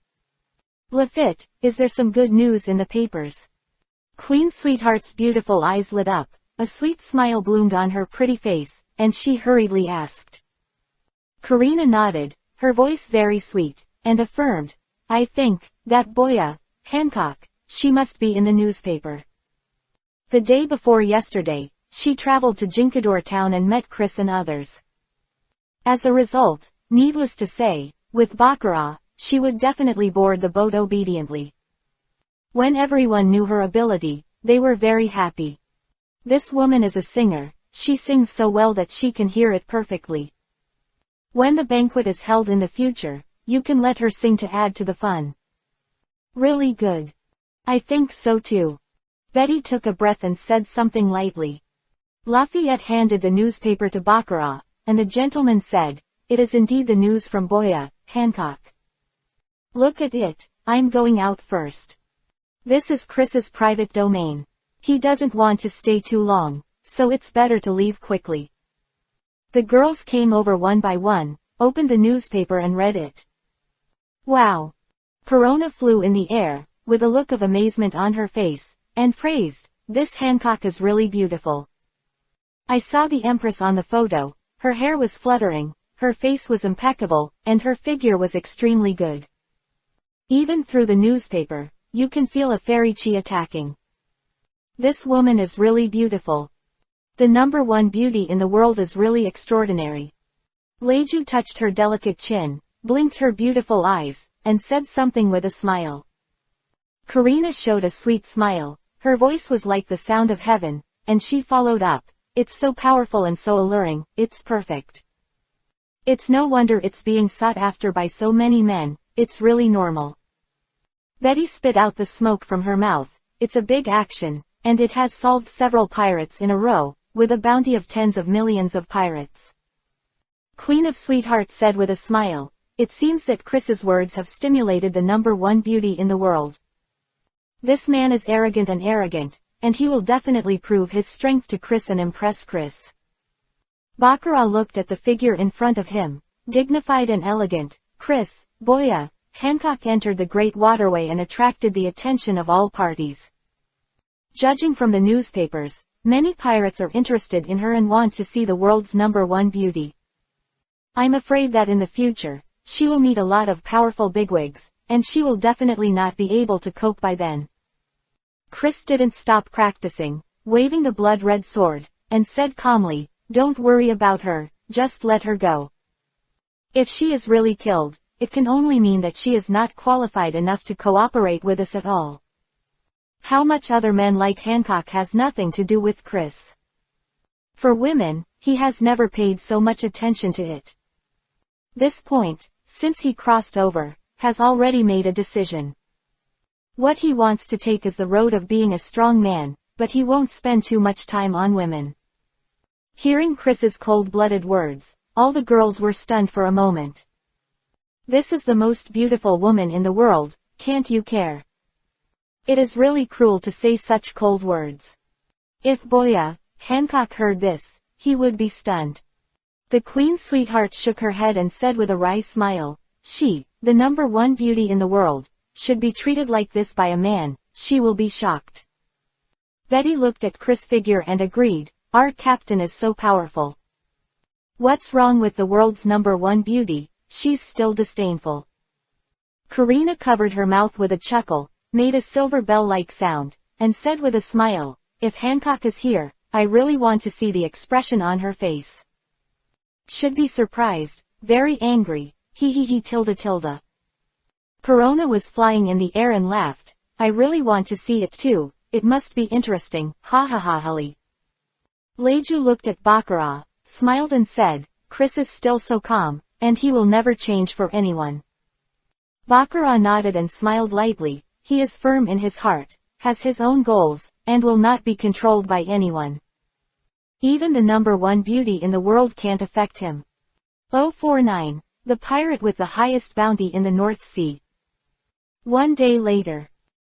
Lefit, is there some good news in the papers? Queen Sweetheart's beautiful eyes lit up, a sweet smile bloomed on her pretty face, and she hurriedly asked. Karina nodded, her voice very sweet, and affirmed, I think, that boya, Hancock, she must be in the newspaper. The day before yesterday, she traveled to Jinkador town and met Chris and others. As a result, needless to say, with Bakar, she would definitely board the boat obediently. When everyone knew her ability, they were very happy. This woman is a singer, she sings so well that she can hear it perfectly. When the banquet is held in the future, you can let her sing to add to the fun. Really good. I think so too. Betty took a breath and said something lightly. Lafayette handed the newspaper to Bakar, and the gentleman said, "It is indeed the news from boya, Hancock. Look at it, I'm going out first. This is Chris's private domain. He doesn't want to stay too long, so it's better to leave quickly." The girls came over one by one, opened the newspaper and read it. Wow! Perona flew in the air, with a look of amazement on her face, and praised, "This Hancock is really beautiful. I saw the Empress on the photo, her hair was fluttering, her face was impeccable, and her figure was extremely good. Even through the newspaper, you can feel a fairy chi attacking. This woman is really beautiful. The number one beauty in the world is really extraordinary." Leju touched her delicate chin, blinked her beautiful eyes, and said something with a smile. Karina showed a sweet smile, her voice was like the sound of heaven, and she followed up, "It's so powerful and so alluring, it's perfect. It's no wonder it's being sought after by so many men, it's really normal." Betty spit out the smoke from her mouth. "It's a big action, and it has solved several pirates in a row, with a bounty of tens of millions of pirates." Queen of Sweethearts said with a smile, "It seems that Chris's words have stimulated the number one beauty in the world. This man is arrogant, and he will definitely prove his strength to Chris and impress Chris." Bakar looked at the figure in front of him, dignified and elegant. Chris, boya, Hancock entered the great waterway and attracted the attention of all parties. Judging from the newspapers, many pirates are interested in her and want to see the world's number one beauty. I'm afraid that in the future, she will meet a lot of powerful bigwigs, and she will definitely not be able to cope by then. Chris didn't stop practicing, waving the blood-red sword, and said calmly, "Don't worry about her, just let her go. If she is really killed, it can only mean that she is not qualified enough to cooperate with us at all. How much other men like Hancock has nothing to do with Chris. For women, he has never paid so much attention to it. This point, since he crossed over, has already made a decision. What he wants to take is the road of being a strong man, but he won't spend too much time on women." Hearing Chris's cold-blooded words, all the girls were stunned for a moment. "This is the most beautiful woman in the world, can't you care? It is really cruel to say such cold words." If boya, Hancock heard this, he would be stunned. The Queen's Sweetheart shook her head and said with a wry smile, "She, the number one beauty in the world, should be treated like this by a man, she will be shocked." Betty looked at Chris' figure and agreed, "Our captain is so powerful. What's wrong with the world's number one beauty? She's still disdainful." Karina covered her mouth with a chuckle, made a silver bell-like sound, and said with a smile, "If Hancock is here, I really want to see the expression on her face. Should be surprised, very angry, tilde. Perona was flying in the air and laughed, "I really want to see it too, it must be interesting, ha ha ha ha." Leju looked at Bakar, smiled and said, "Chris is still so calm, and he will never change for anyone." Bakar nodded and smiled lightly, "He is firm in his heart, has his own goals, and will not be controlled by anyone. Even the number one beauty in the world can't affect him." 049, the pirate with the highest bounty in the North Sea. One day later.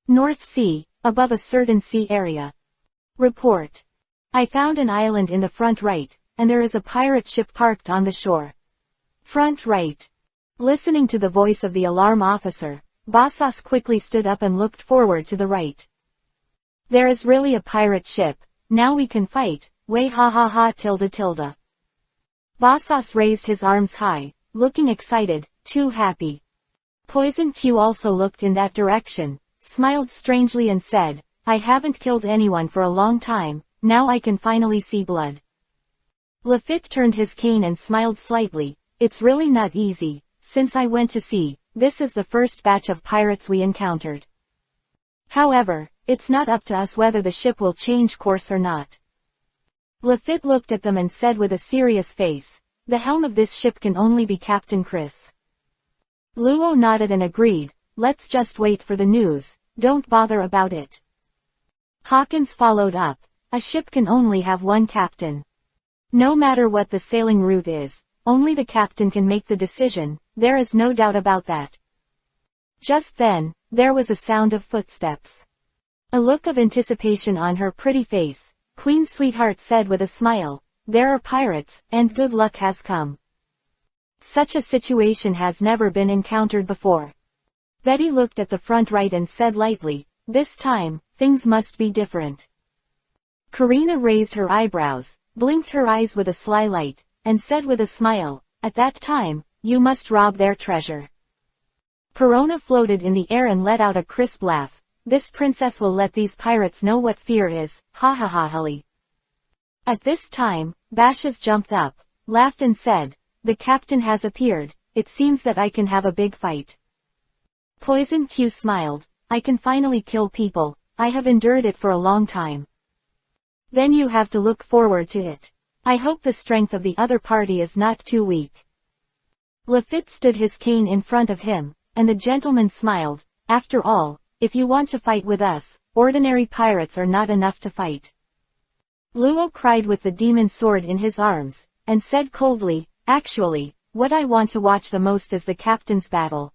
North Sea, above a certain sea area. Report. I found an island in the front right, and there is a pirate ship parked on the shore. Front right. Listening to the voice of the alarm officer, Bosas quickly stood up and looked forward to the right. There is really a pirate ship, now we can fight, way ha ha ha tilde. Bosas raised his arms high, looking excited, too happy. Poison Q also looked in that direction, smiled strangely and said, I haven't killed anyone for a long time, now I can finally see blood. Lefit turned his cane and smiled slightly, it's really not easy, since I went to sea, this is the first batch of pirates we encountered. However, it's not up to us whether the ship will change course or not. Lefit looked at them and said with a serious face, the helm of this ship can only be Captain Chris. Luo nodded and agreed, let's just wait for the news, don't bother about it. Hawkins followed up, a ship can only have one captain. No matter what the sailing route is, only the captain can make the decision, there is no doubt about that. Just then, there was a sound of footsteps. A look of anticipation on her pretty face, Queen Sweetheart said with a smile, there are pirates, and good luck has come. Such a situation has never been encountered before. Betty looked at the front right and said lightly, this time, things must be different. Karina raised her eyebrows, blinked her eyes with a sly light, and said with a smile, at that time, you must rob their treasure. Perona floated in the air and let out a crisp laugh, this princess will let these pirates know what fear is, ha ha ha ha. At this time, Bashas jumped up, laughed and said, the captain has appeared, it seems that I can have a big fight. Poison Q smiled, I can finally kill people, I have endured it for a long time. Then you have to look forward to it. I hope the strength of the other party is not too weak. Lefit stood his cane in front of him, and the gentleman smiled, after all, if you want to fight with us, ordinary pirates are not enough to fight. Luo cried with the demon sword in his arms, and said coldly, actually, what I want to watch the most is the captain's battle.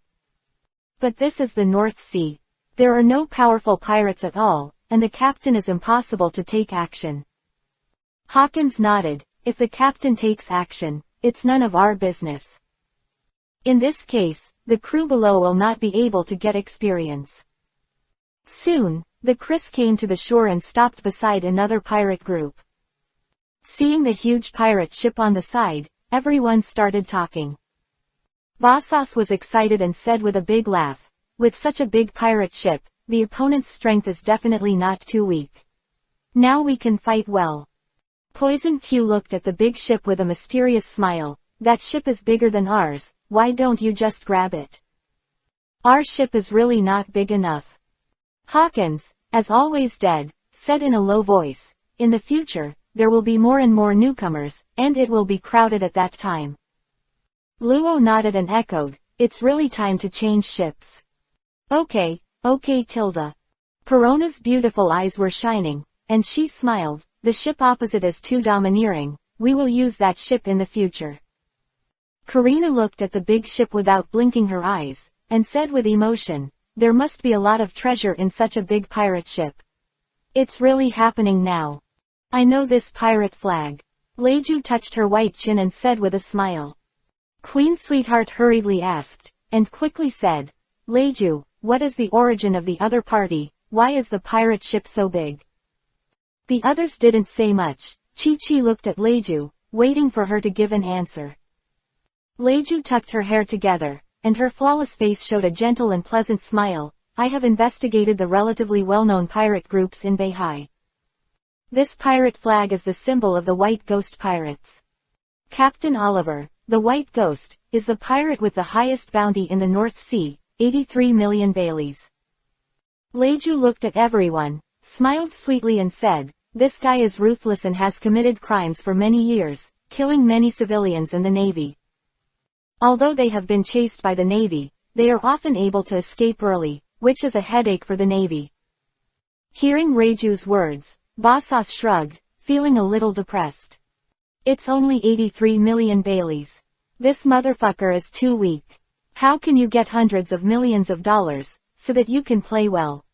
But this is the North Sea. There are no powerful pirates at all, and the captain is impossible to take action. Hawkins nodded, if the captain takes action, it's none of our business. In this case, the crew below will not be able to get experience. Soon, the Chris came to the shore and stopped beside another pirate group. Seeing the huge pirate ship on the side, everyone started talking. Bosas was excited and said with a big laugh, with such a big pirate ship, the opponent's strength is definitely not too weak. Now we can fight well. Poison Q looked at the big ship with a mysterious smile, that ship is bigger than ours, why don't you just grab it? Our ship is really not big enough. Hawkins, as always dead, said in a low voice, in the future, there will be more and more newcomers, and it will be crowded at that time. Luo nodded and echoed, it's really time to change ships. Okay, Tilda. Perona's beautiful eyes were shining, and she smiled, the ship opposite is too domineering, we will use that ship in the future. Karina looked at the big ship without blinking her eyes, and said with emotion, there must be a lot of treasure in such a big pirate ship. It's really happening now. I know this pirate flag. Leju touched her white chin and said with a smile. Queen Sweetheart hurriedly asked, and quickly said, Leju, what is the origin of the other party, why is the pirate ship so big? The others didn't say much, Chi-Chi looked at Leju, waiting for her to give an answer. Leju tucked her hair together, and her flawless face showed a gentle and pleasant smile, I have investigated the relatively well-known pirate groups in Beihai. This pirate flag is the symbol of the White Ghost Pirates. Captain Oliver, the White Ghost, is the pirate with the highest bounty in the North Sea, 83 million Baileys. Leju looked at everyone, smiled sweetly and said, this guy is ruthless and has committed crimes for many years, killing many civilians in the Navy. Although they have been chased by the Navy, they are often able to escape early, which is a headache for the Navy. Hearing Reju's words, Bosas shrugged, feeling a little depressed. It's only 83 million Baileys. This motherfucker is too weak. How can you get hundreds of millions of dollars, so that you can play well?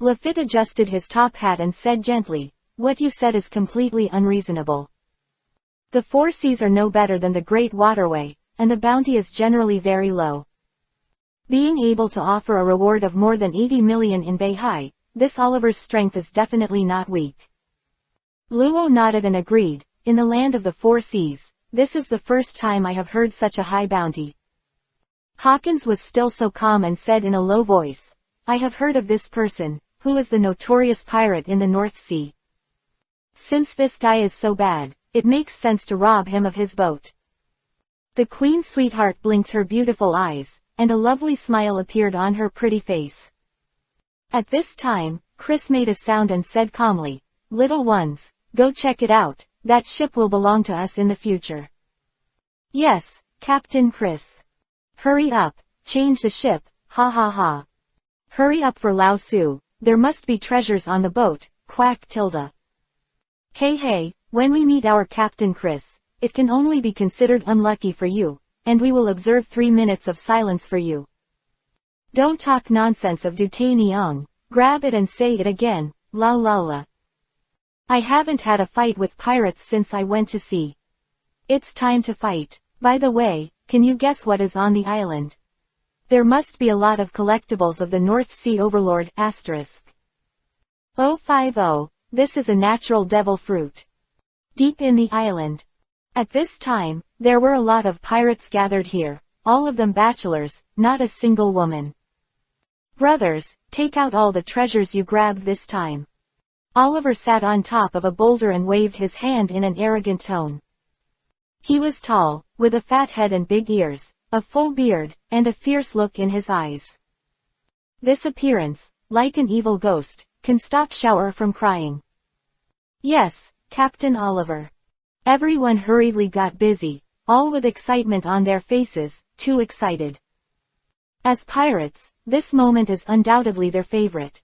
Lefit adjusted his top hat and said gently, what you said is completely unreasonable. The four seas are no better than the Great Waterway, and the bounty is generally very low. Being able to offer a reward of more than 80 million in Beihai, this Oliver's strength is definitely not weak. Luo nodded and agreed, in the land of the four seas, this is the first time I have heard such a high bounty. Hawkins was still so calm and said in a low voice, "I have heard of this person, who is the notorious pirate in the North Sea. Since this guy is so bad, it makes sense to rob him of his boat." The Queen's sweetheart blinked her beautiful eyes, and a lovely smile appeared on her pretty face. At this time, Chris made a sound and said calmly, "Little ones, go check it out, that ship will belong to us in the future." "Yes, Captain Chris." "Hurry up, change the ship, ha ha ha." "Hurry up for Lao Su, there must be treasures on the boat, quack tilde." Hey, when we meet our Captain Chris, it can only be considered unlucky for you, and we will observe 3 minutes of silence for you. Don't talk nonsense of Dutaniong, grab it and say it again, la la la. I haven't had a fight with pirates since I went to sea. It's time to fight. By the way, can you guess what is on the island? There must be a lot of collectibles of the North Sea Overlord, asterisk. 050, this is a natural devil fruit. Deep in the island. At this time, there were a lot of pirates gathered here, all of them bachelors, not a single woman. Brothers, take out all the treasures you grabbed this time. Oliver sat on top of a boulder and waved his hand in an arrogant tone. He was tall, with a fat head and big ears, a full beard, and a fierce look in his eyes. This appearance, like an evil ghost, can stop Shower from crying. Yes, Captain Oliver. Everyone hurriedly got busy, all with excitement on their faces, too excited. As pirates, this moment is undoubtedly their favorite.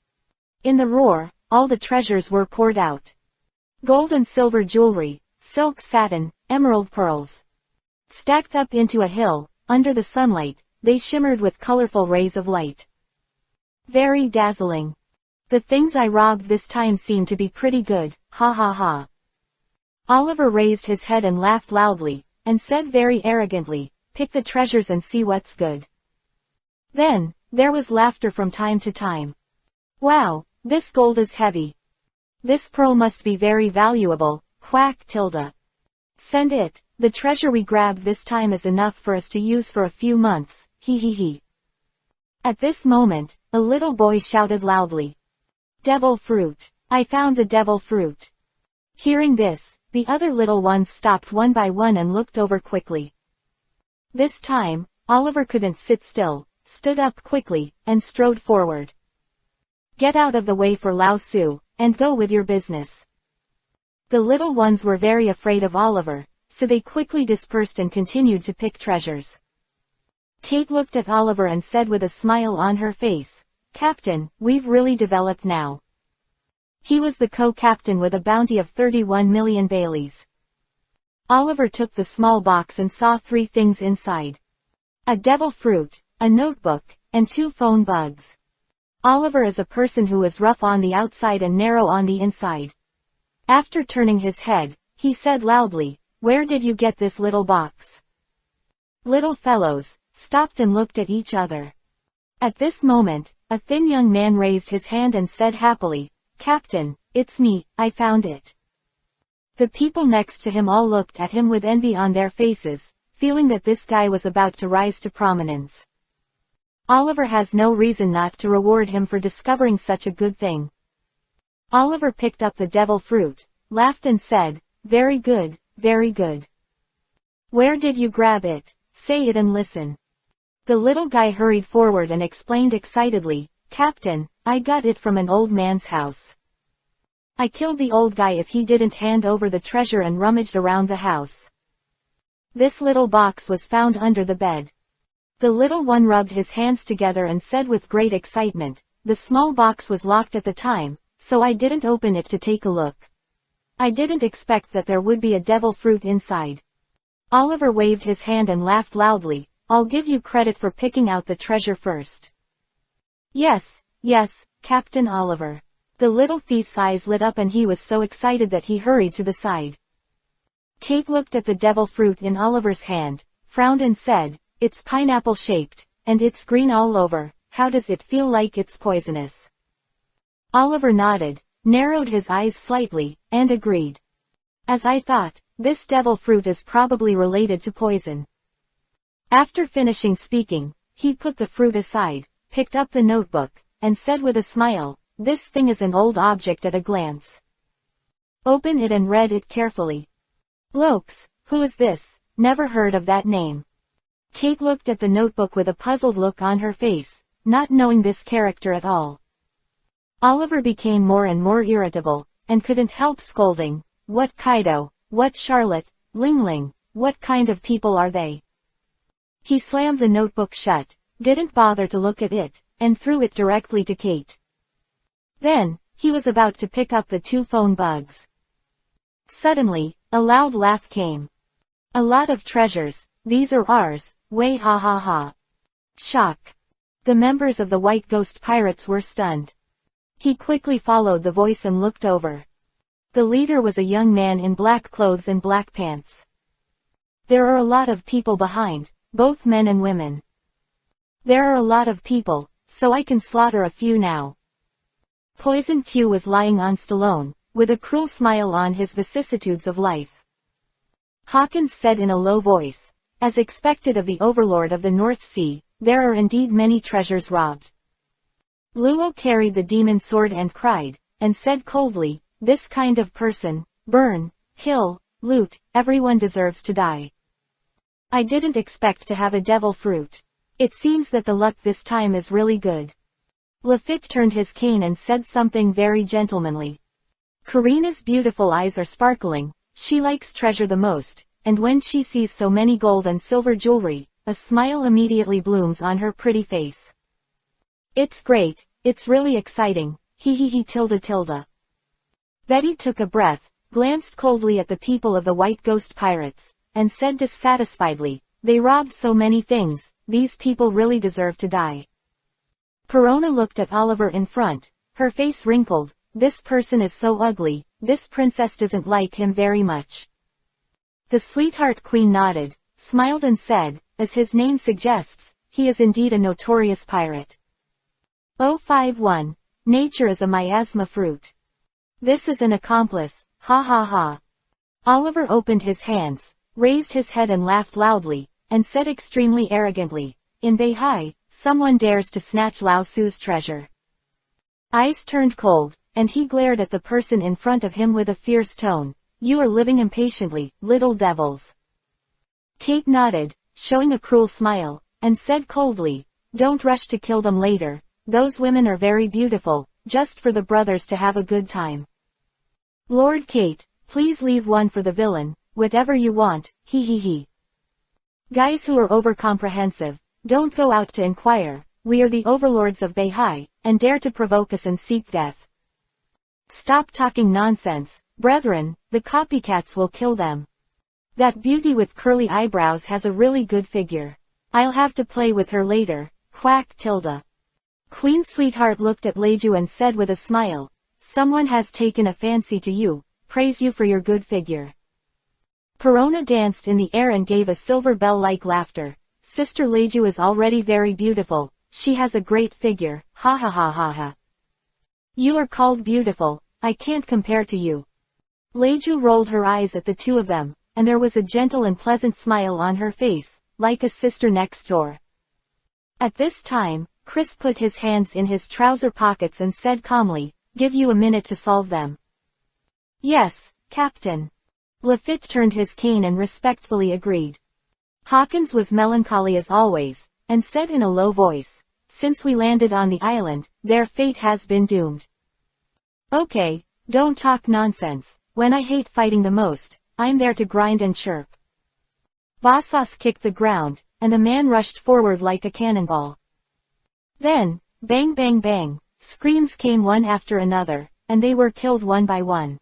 In the roar, all the treasures were poured out. Gold and silver jewelry, silk satin, emerald pearls. Stacked up into a hill, under the sunlight, they shimmered with colorful rays of light. Very dazzling. The things I robbed this time seem to be pretty good, ha ha ha. Oliver raised his head and laughed loudly, and said very arrogantly, "Pick the treasures and see what's good." Then, there was laughter from time to time. "Wow, this gold is heavy. This pearl must be very valuable, quack tilde. Send it, the treasure we grabbed this time is enough for us to use for a few months, he he he." At this moment, a little boy shouted loudly, "Devil fruit! I found the devil fruit!" Hearing this, the other little ones stopped one by one and looked over quickly. This time, Oliver couldn't sit still, stood up quickly, and strode forward. "Get out of the way for Lao Su, and go with your business." The little ones were very afraid of Oliver, so they quickly dispersed and continued to pick treasures. Kate looked at Oliver and said with a smile on her face, "Captain, we've really developed now." He was the co-captain with a bounty of 31 million Baileys. Oliver took the small box and saw 3 things inside. A devil fruit, a notebook, and 2 phone bugs. Oliver is a person who is rough on the outside and narrow on the inside. After turning his head, he said loudly, "Where did you get this little box?" Little fellows stopped and looked at each other. At this moment, a thin young man raised his hand and said happily, "Captain, it's me, I found it." The people next to him all looked at him with envy on their faces, feeling that this guy was about to rise to prominence. Oliver has no reason not to reward him for discovering such a good thing. Oliver picked up the devil fruit, laughed and said, very good, very good." "Where did you grab it? Say it and listen." The little guy hurried forward and explained excitedly, "Captain, I got it from an old man's house. I killed the old guy if he didn't hand over the treasure and rummaged around the house. This little box was found under the bed." The little one rubbed his hands together and said with great excitement, "The small box was locked at the time, so I didn't open it to take a look. I didn't expect that there would be a devil fruit inside." Oliver waved his hand and laughed loudly, "I'll give you credit for picking out the treasure first." Yes, Captain Oliver." The little thief's eyes lit up and he was so excited that he hurried to the side. Kate looked at the devil fruit in Oliver's hand, frowned and said, "It's pineapple-shaped, and it's green all over. How does it feel like it's poisonous?" Oliver nodded, narrowed his eyes slightly, and agreed. "As I thought, this devil fruit is probably related to poison." After finishing speaking, he put the fruit aside, picked up the notebook, and said with a smile, "This thing is an old object at a glance. Open it and read it carefully." "Lokes, who is this? Never heard of that name." Kate looked at the notebook with a puzzled look on her face, not knowing this character at all. Oliver became more and more irritable, and couldn't help scolding. "What Kaido? What Charlotte? Ling Ling, what kind of people are they?" He slammed the notebook shut, didn't bother to look at it, and threw it directly to Kate. Then, he was about to pick up the 2 phone bugs. Suddenly, a loud laugh came. "A lot of treasures, these are ours, way ha ha ha." Shock. The members of the White Ghost Pirates were stunned. He quickly followed the voice and looked over. The leader was a young man in black clothes and black pants. "There are a lot of people behind, both men and women." "There are a lot of people, so I can slaughter a few now." Poison Q was lying on Stallone, with a cruel smile on his vicissitudes of life. Hawkins said in a low voice, "As expected of the Overlord of the North Sea, there are indeed many treasures robbed." Luo carried the demon sword and cried, and said coldly, "This kind of person, burn, kill, loot, everyone deserves to die. I didn't expect to have a devil fruit. It seems that the luck this time is really good." Lefit turned his cane and said something very gentlemanly. "Karina's beautiful eyes are sparkling, she likes treasure the most, and when she sees so many gold and silver jewelry, a smile immediately blooms on her pretty face. It's great, it's really exciting, he tilde. Betty took a breath, glanced coldly at the people of the White Ghost Pirates, and said dissatisfiedly, "They robbed so many things, these people really deserve to die." Perona looked at Oliver in front, her face wrinkled. "This person is so ugly, this princess doesn't like him very much." The sweetheart queen nodded, smiled and said, "As his name suggests, he is indeed a notorious pirate." 051. Nature is a miasma fruit. This is an accomplice, ha ha ha. Oliver opened his hands, raised his head and laughed loudly, and said extremely arrogantly, "In Beihai, someone dares to snatch Lao Su's treasure." Eyes turned cold, and he glared at the person in front of him with a fierce tone. "You are living impatiently, little devils." Kate nodded, showing a cruel smile, and said coldly, "Don't rush to kill them later, those women are very beautiful, just for the brothers to have a good time." "Lord Kate, please leave one for the villain, whatever you want, he. Guys who are overcomprehensive, don't go out to inquire, we are the overlords of Beihai, and dare to provoke us and seek death. Stop talking nonsense, brethren, the copycats will kill them. That beauty with curly eyebrows has a really good figure. I'll have to play with her later, quack tilde." Queen Sweetheart looked at Leiju and said with a smile, "Someone has taken a fancy to you, praise you for your good figure." Perona danced in the air and gave a silver bell-like laughter. "Sister Leiju is already very beautiful, she has a great figure, ha ha ha ha ha. You are called beautiful, I can't compare to you." Leiju rolled her eyes at the two of them, and there was a gentle and pleasant smile on her face, like a sister next door. At this time, Chris put his hands in his trouser pockets and said calmly, "Give you a minute to solve them." "Yes, Captain." Lefit turned his cane and respectfully agreed. Hawkins was melancholy as always, and said in a low voice, "Since we landed on the island, their fate has been doomed." "Okay, don't talk nonsense, when I hate fighting the most, I'm there to grind and chirp." Bosas kicked the ground, and the man rushed forward like a cannonball. Then, bang bang bang, screams came one after another, and they were killed one by one.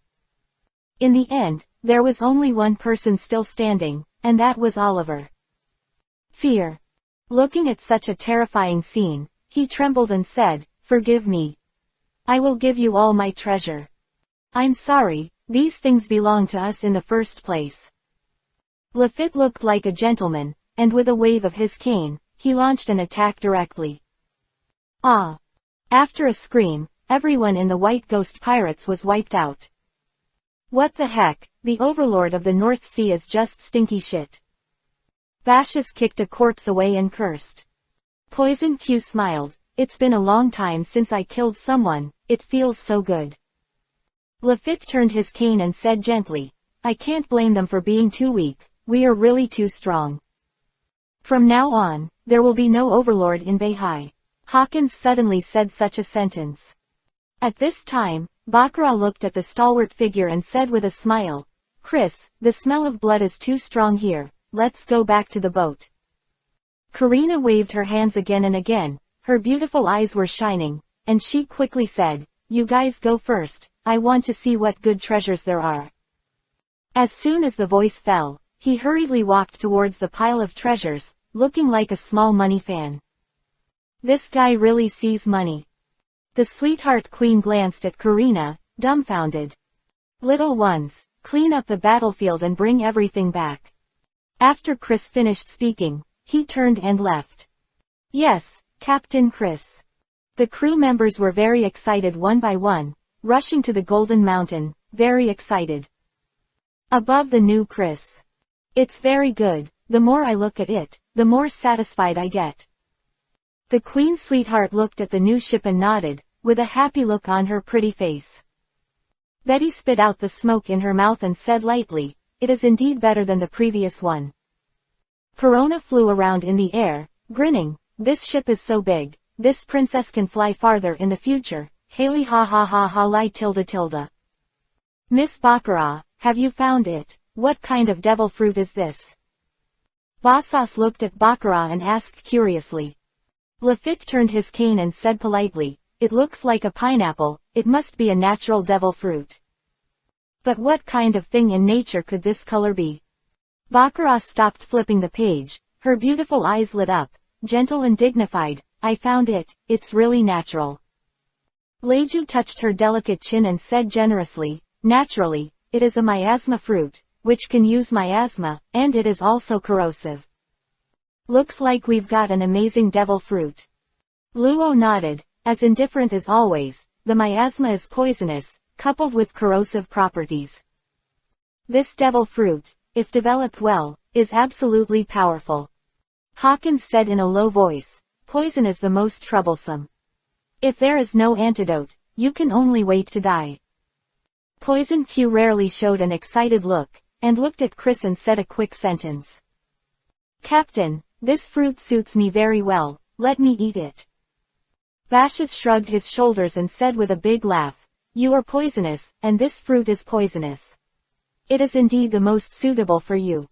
In the end, there was only one person still standing, and that was Oliver. Fear. Looking at such a terrifying scene, he trembled and said, "Forgive me. I will give you all my treasure. I'm sorry, these things belong to us in the first place." Lefit looked like a gentleman, and with a wave of his cane, he launched an attack directly. Ah! After a scream, everyone in the White Ghost Pirates was wiped out. What the heck, the Overlord of the North Sea is just stinky shit. Bashas kicked a corpse away and cursed. Poison Q smiled. It's been a long time since I killed someone, it feels so good. Lefit turned his cane and said gently, I can't blame them for being too weak, we are really too strong. From now on, there will be no Overlord in Beihai. Hawkins suddenly said such a sentence. At this time, Bakar looked at the stalwart figure and said with a smile, Chris, the smell of blood is too strong here, let's go back to the boat. Karina waved her hands again and again, her beautiful eyes were shining, and she quickly said, You guys go first, I want to see what good treasures there are. As soon as the voice fell, he hurriedly walked towards the pile of treasures, looking like a small money fan. This guy really sees money. The sweetheart queen glanced at Karina, dumbfounded. Little ones, clean up the battlefield and bring everything back. After Chris finished speaking, he turned and left. Yes, Captain Chris. The crew members were very excited one by one, rushing to the Golden Mountain, very excited. Above the new Chris. It's very good, the more I look at it, the more satisfied I get. The Queen sweetheart looked at the new ship and nodded, with a happy look on her pretty face. Betty spit out the smoke in her mouth and said lightly, It is indeed better than the previous one. Perona flew around in the air, grinning, This ship is so big, this princess can fly farther in the future, Haley ha ha ha ha lie tilde tilde. Miss Bakar, have you found it? What kind of devil fruit is this? Bosas looked at Bakar and asked curiously. Lefit turned his cane and said politely, It looks like a pineapple, it must be a natural devil fruit. But what kind of thing in nature could this color be? Bakar stopped flipping the page, her beautiful eyes lit up, gentle and dignified, I found it, it's really natural. Leju touched her delicate chin and said generously, Naturally, it is a miasma fruit, which can use miasma, and it is also corrosive. Looks like we've got an amazing devil fruit. Luo nodded, as indifferent as always, the miasma is poisonous, coupled with corrosive properties. This devil fruit, if developed well, is absolutely powerful. Hawkins said in a low voice, Poison is the most troublesome. If there is no antidote, you can only wait to die. Poison Q rarely showed an excited look, and looked at Chris and said a quick sentence. Captain, this fruit suits me very well, let me eat it. Bashas shrugged his shoulders and said with a big laugh, You are poisonous, and this fruit is poisonous. It is indeed the most suitable for you.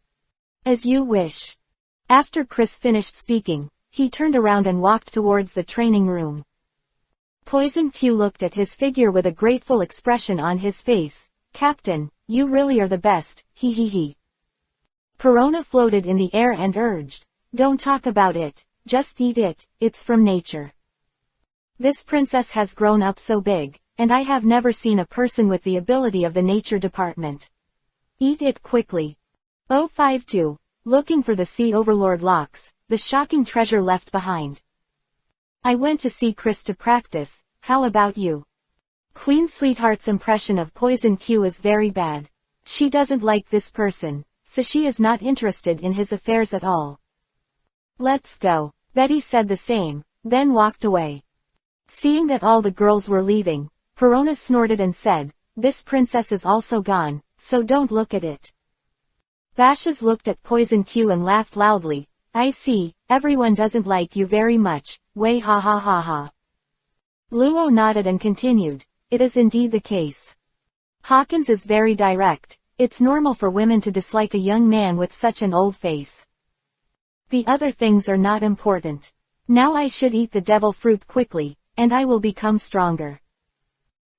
As you wish. After Chris finished speaking, he turned around and walked towards the training room. Poison Q looked at his figure with a grateful expression on his face. Captain, you really are the best, he he he. Perona floated in the air and urged, Don't talk about it, just eat it, it's from nature. This princess has grown up so big, and I have never seen a person with the ability of the nature department. Eat it quickly. 052. Looking for the Sea Overlord locks, the shocking treasure left behind. I went to see Chris to practice, how about you? Queen Sweetheart's impression of Poison Q is very bad. She doesn't like this person, so she is not interested in his affairs at all. Let's go. Betty said the same, then walked away. Seeing that all the girls were leaving, Perona snorted and said, This princess is also gone, so don't look at it. Bashas looked at Poison Q and laughed loudly. I see, everyone doesn't like you very much, way ha ha ha ha. Luo nodded and continued, It is indeed the case. Hawkins is very direct, it's normal for women to dislike a young man with such an old face. The other things are not important. Now I should eat the devil fruit quickly, and I will become stronger.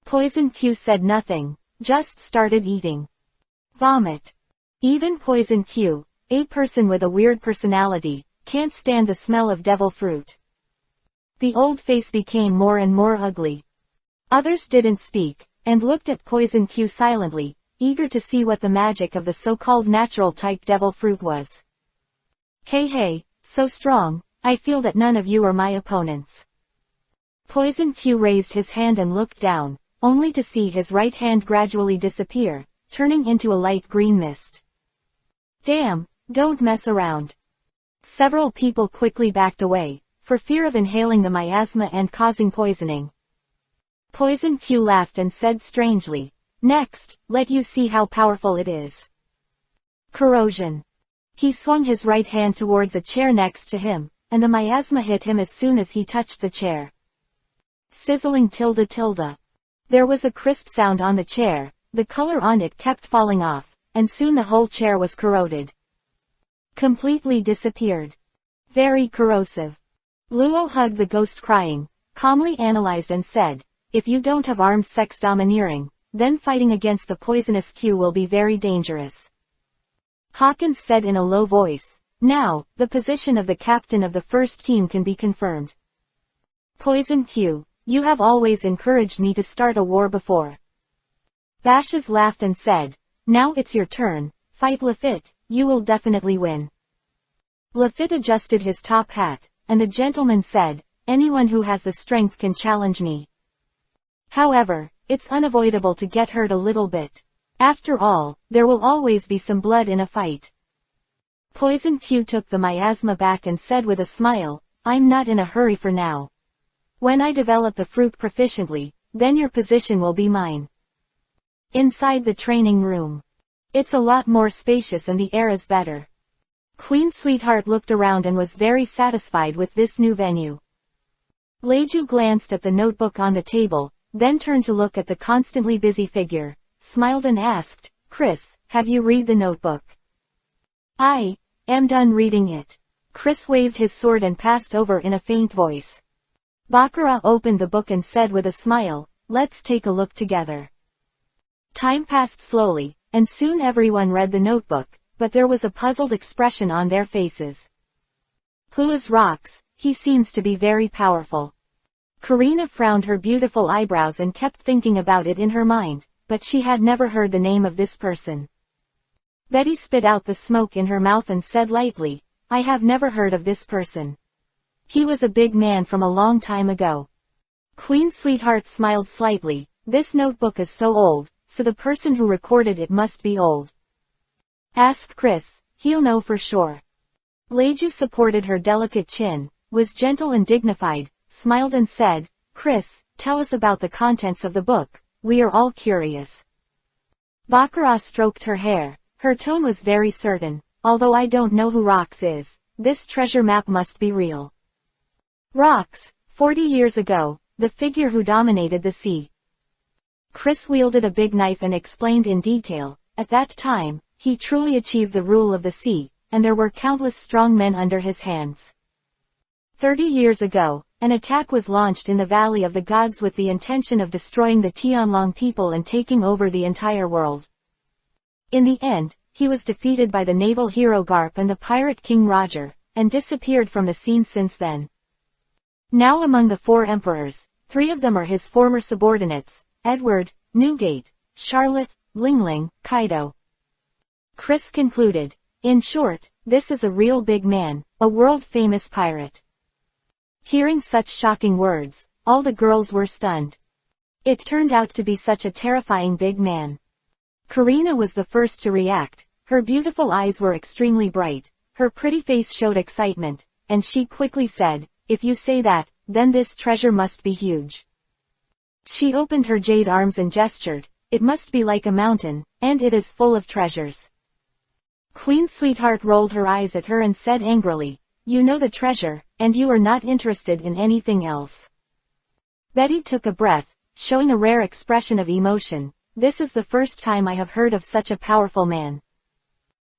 Poison Q said nothing, just started eating. Vomit. Even Poison Q, a person with a weird personality, can't stand the smell of devil fruit. The old face became more and more ugly. Others didn't speak, and looked at Poison Q silently, eager to see what the magic of the so-called natural type devil fruit was. Hey, so strong, I feel that none of you are my opponents. Poison Q raised his hand and looked down, only to see his right hand gradually disappear, turning into a light green mist. Damn, don't mess around. Several people quickly backed away, for fear of inhaling the miasma and causing poisoning. Poison Q laughed and said strangely, "Next, let you see how powerful it is. Corrosion." He swung his right hand towards a chair next to him, and the miasma hit him as soon as he touched the chair. Sizzling tilde tilde. There was a crisp sound on the chair, the color on it kept falling off, and soon the whole chair was corroded. Completely disappeared. Very corrosive. Luo hugged the ghost crying, calmly analyzed and said, "If you don't have armed sex domineering, then fighting against the poisonous Q will be very dangerous." Hawkins said in a low voice, "Now, the position of the captain of the first team can be confirmed. Poison Q, you have always encouraged me to start a war before." Bashes laughed and said, "Now it's your turn, fight Lefit, you will definitely win." Lefit adjusted his top hat, and the gentleman said, "Anyone who has the strength can challenge me. However, it's unavoidable to get hurt a little bit. After all, there will always be some blood in a fight." Poison Q took the miasma back and said with a smile, "I'm not in a hurry for now. When I develop the fruit proficiently, then your position will be mine." Inside the training room. It's a lot more spacious and the air is better. Queen Sweetheart looked around and was very satisfied with this new venue. Leju glanced at the notebook on the table, then turned to look at the constantly busy figure, smiled and asked, "Chris, have you read the notebook?" "I am done reading it." Chris waved his sword and passed over in a faint voice. Bakar opened the book and said with a smile, "Let's take a look together." Time passed slowly, and soon everyone read the notebook, but there was a puzzled expression on their faces. "Who is Rox? He seems to be very powerful." Karina frowned her beautiful eyebrows and kept thinking about it in her mind, but she had never heard the name of this person. Betty spit out the smoke in her mouth and said lightly, "I have never heard of this person. He was a big man from a long time ago." Queen Sweetheart smiled slightly, "This notebook is so old, so the person who recorded it must be old. Ask Chris, he'll know for sure." Leju supported her delicate chin, was gentle and dignified, smiled and said, "Chris, tell us about the contents of the book, we are all curious." Bakar stroked her hair, her tone was very certain, "Although I don't know who Rox is, this treasure map must be real. Rox, 40 years ago, the figure who dominated the sea." Chris wielded a big knife and explained in detail, "At that time, he truly achieved the rule of the sea, and there were countless strong men under his hands. 30 years ago, an attack was launched in the Valley of the Gods with the intention of destroying the Tianlong people and taking over the entire world. In the end, he was defeated by the naval hero Garp and the pirate King Roger, and disappeared from the scene since then. Now among the 4 emperors, 3 of them are his former subordinates, Edward, Newgate, Charlotte, Lingling, Kaido." Chris concluded, "In short, this is a real big man, a world-famous pirate." Hearing such shocking words, all the girls were stunned. It turned out to be such a terrifying big man. Karina was the first to react, her beautiful eyes were extremely bright, her pretty face showed excitement, and she quickly said, "If you say that, then this treasure must be huge." She opened her jade arms and gestured, "It must be like a mountain, and it is full of treasures." Queen Sweetheart rolled her eyes at her and said angrily, "You know the treasure, and you are not interested in anything else." Betty took a breath, showing a rare expression of emotion. "This is the first time I have heard of such a powerful man.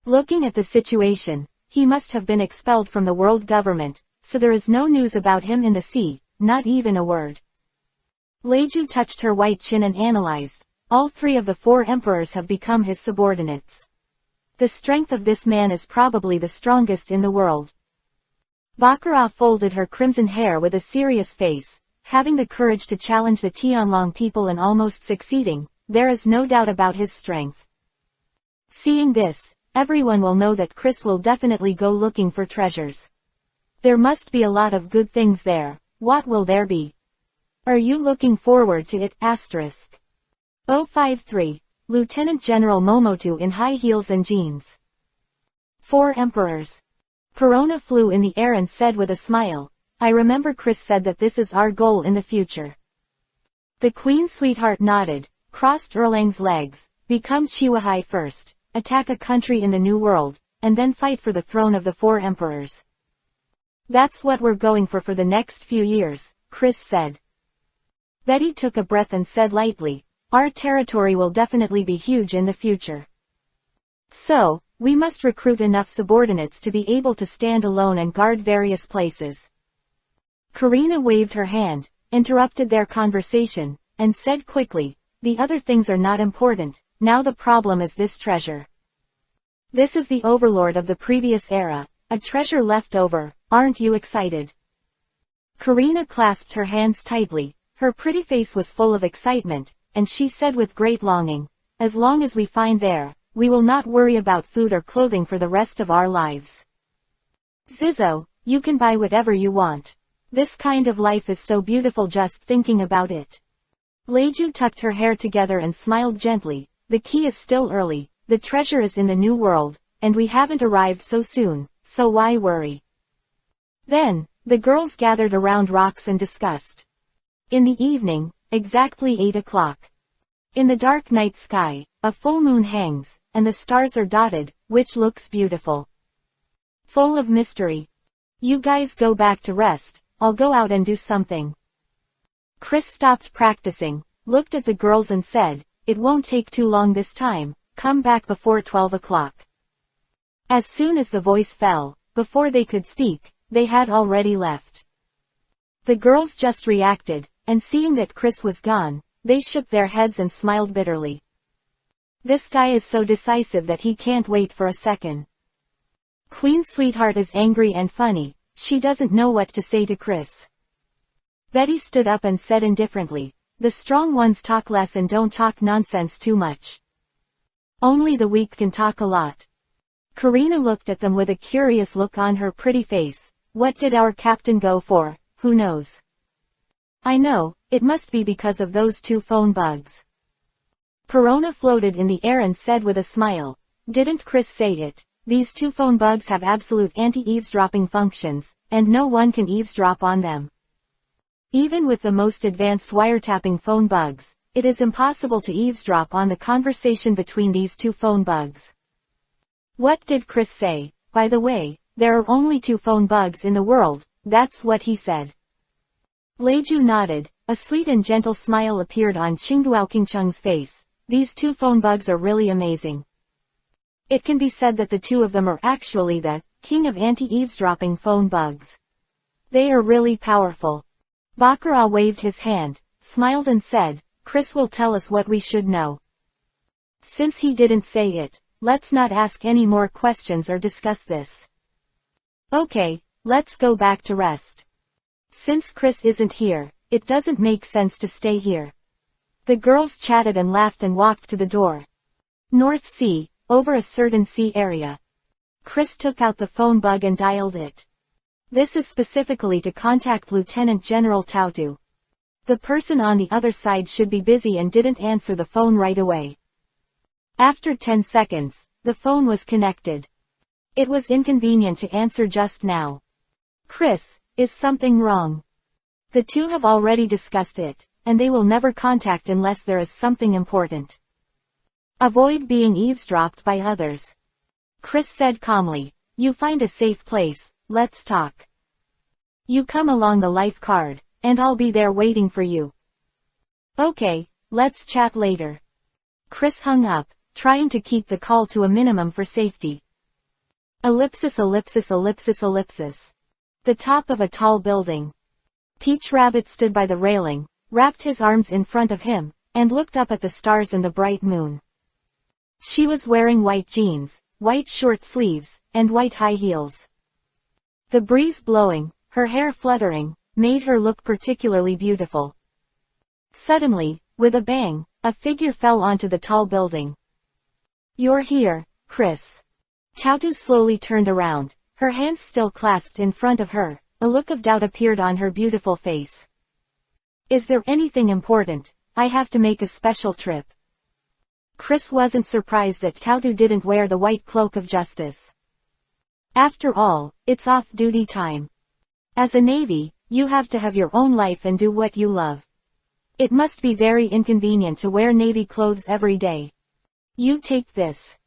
Looking at the situation, he must have been expelled from the world government, so there is no news about him in the sea, not even a word." Leju touched her white chin and analyzed, "All 3 of the 4 emperors have become his subordinates. The strength of this man is probably the strongest in the world." Bakar folded her crimson hair with a serious face, having the courage to challenge the Tianlong people and almost succeeding, there is no doubt about his strength. Seeing this, everyone will know that Chris will definitely go looking for treasures. There must be a lot of good things there. What will there be? Are you looking forward to it? *. 053. Lieutenant General Momotu in high heels and jeans. 4 emperors. Perona flew in the air and said with a smile, I remember Chris said that this is our goal in the future. The Queen Sweetheart nodded, crossed Erlang's legs, become Chihuahai first, attack a country in the New World, and then fight for the throne of the 4 emperors. That's what we're going for the next few years, Chris said. Betty took a breath and said lightly, our territory will definitely be huge in the future. So, we must recruit enough subordinates to be able to stand alone and guard various places. Karina waved her hand, interrupted their conversation, and said quickly, the other things are not important, now the problem is this treasure. This is the Overlord of the previous era, a treasure left over, aren't you excited? Karina clasped her hands tightly, her pretty face was full of excitement, and she said with great longing, as long as we find there, we will not worry about food or clothing for the rest of our lives. Zizzo, you can buy whatever you want. This kind of life is so beautiful just thinking about it. Leiju tucked her hair together and smiled gently, the key is still early, the treasure is in the New World, and we haven't arrived so soon, so why worry? Then, the girls gathered around rocks and discussed. In the evening, exactly 8 o'clock. In the dark night sky, a full moon hangs, and the stars are dotted, which looks beautiful. Full of mystery. You guys go back to rest, I'll go out and do something. Chris stopped practicing, looked at the girls and said, it won't take too long this time, come back before 12 o'clock. As soon as the voice fell, before they could speak, they had already left. The girls just reacted, and seeing that Chris was gone, they shook their heads and smiled bitterly. This guy is so decisive that he can't wait for a second. Queen Sweetheart is angry and funny, she doesn't know what to say to Chris. Betty stood up and said indifferently, the strong ones talk less and don't talk nonsense too much. Only the weak can talk a lot. Karina looked at them with a curious look on her pretty face. What did our captain go for, who knows? I know, it must be because of those 2 phone bugs. Perona floated in the air and said with a smile, didn't Chris say it? These 2 phone bugs have absolute anti-eavesdropping functions, and no one can eavesdrop on them. Even with the most advanced wiretapping phone bugs, it is impossible to eavesdrop on the conversation between these 2 phone bugs. What did Chris say? By the way, there are only 2 phone bugs in the world, that's what he said. Leiju nodded, a sweet and gentle smile appeared on Qingguoqingcheng's face. These 2 phone bugs are really amazing. It can be said that the 2 of them are actually the king of anti-eavesdropping phone bugs. They are really powerful. Bakar waved his hand, smiled and said, Chris will tell us what we should know. Since he didn't say it, let's not ask any more questions or discuss this. Okay, let's go back to rest. Since Chris isn't here, it doesn't make sense to stay here. The girls chatted and laughed and walked to the door. North Sea, over a certain sea area. Chris took out the phone bug and dialed it. This is specifically to contact Lieutenant General Tautu. The person on the other side should be busy and didn't answer the phone right away. After 10 seconds, the phone was connected. It was inconvenient to answer just now. Chris, is something wrong? The 2 have already discussed it, and they will never contact unless there is something important. Avoid being eavesdropped by others. Chris said calmly, you find a safe place, let's talk. You come along the life card, and I'll be there waiting for you. Okay, let's chat later. Chris hung up, trying to keep the call to a minimum for safety. Ellipsis ellipsis ellipsis ellipsis. The top of a tall building. Peach Rabbit stood by the railing, wrapped his arms in front of him, and looked up at the stars and the bright moon. She was wearing white jeans, white short sleeves, and white high heels. The breeze blowing, her hair fluttering, made her look particularly beautiful. Suddenly, with a bang, a figure fell onto the tall building. You're here, Chris. Tautu slowly turned around, her hands still clasped in front of her, a look of doubt appeared on her beautiful face. Is there anything important? I have to make a special trip. Chris wasn't surprised that Tautu didn't wear the white cloak of justice. After all, it's off-duty time. As a Navy, you have to have your own life and do what you love. It must be very inconvenient to wear Navy clothes every day. You take this.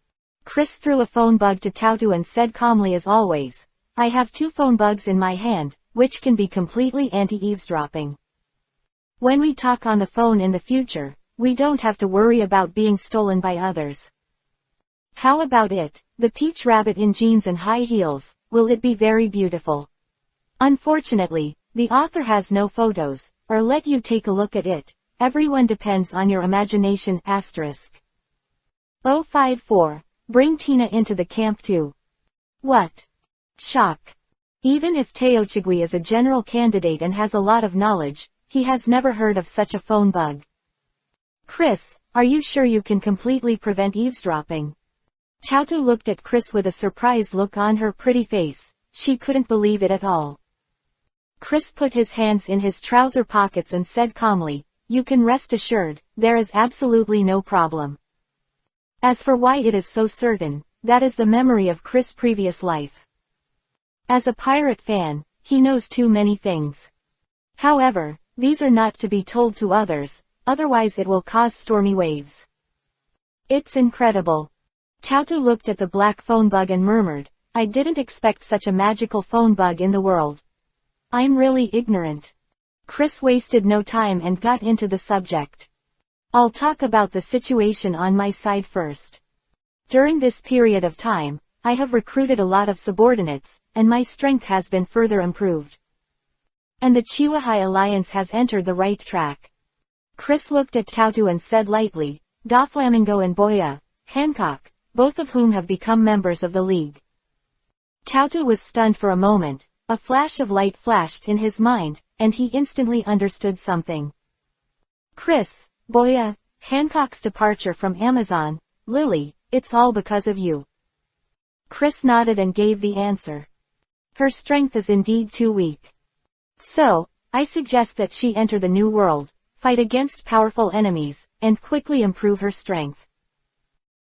Chris threw a phone bug to Tautu and said calmly as always, I have 2 phone bugs in my hand, which can be completely anti-eavesdropping. When we talk on the phone in the future, we don't have to worry about being stolen by others. How about it, the peach rabbit in jeans and high heels, will it be very beautiful? Unfortunately, the author has no photos, or let you take a look at it. Everyone depends on your imagination. *. 054. Bring Tina into the camp too. What? Shock. Even if Teochigui is a general candidate and has a lot of knowledge, he has never heard of such a phone bug. Chris, are you sure you can completely prevent eavesdropping? Tautu looked at Chris with a surprised look on her pretty face. She couldn't believe it at all. Chris put his hands in his trouser pockets and said calmly, you can rest assured, there is absolutely no problem. As for why it is so certain, that is the memory of Chris' previous life. As a pirate fan, he knows too many things. However, these are not to be told to others, otherwise it will cause stormy waves. It's incredible. Tautu looked at the black phone bug and murmured, I didn't expect such a magical phone bug in the world. I'm really ignorant. Chris wasted no time and got into the subject. I'll talk about the situation on my side first. During this period of time, I have recruited a lot of subordinates, and my strength has been further improved. And the Chiwahai Alliance has entered the right track. Chris looked at Tautu and said lightly, Doflamingo and Boya, Hancock, both of whom have become members of the League. Tautu was stunned for a moment. A flash of light flashed in his mind, and he instantly understood something. Chris, Boya, Hancock's departure from Amazon, Lily, it's all because of you. Chris nodded and gave the answer. Her strength is indeed too weak. So, I suggest that she enter the new world, fight against powerful enemies, and quickly improve her strength.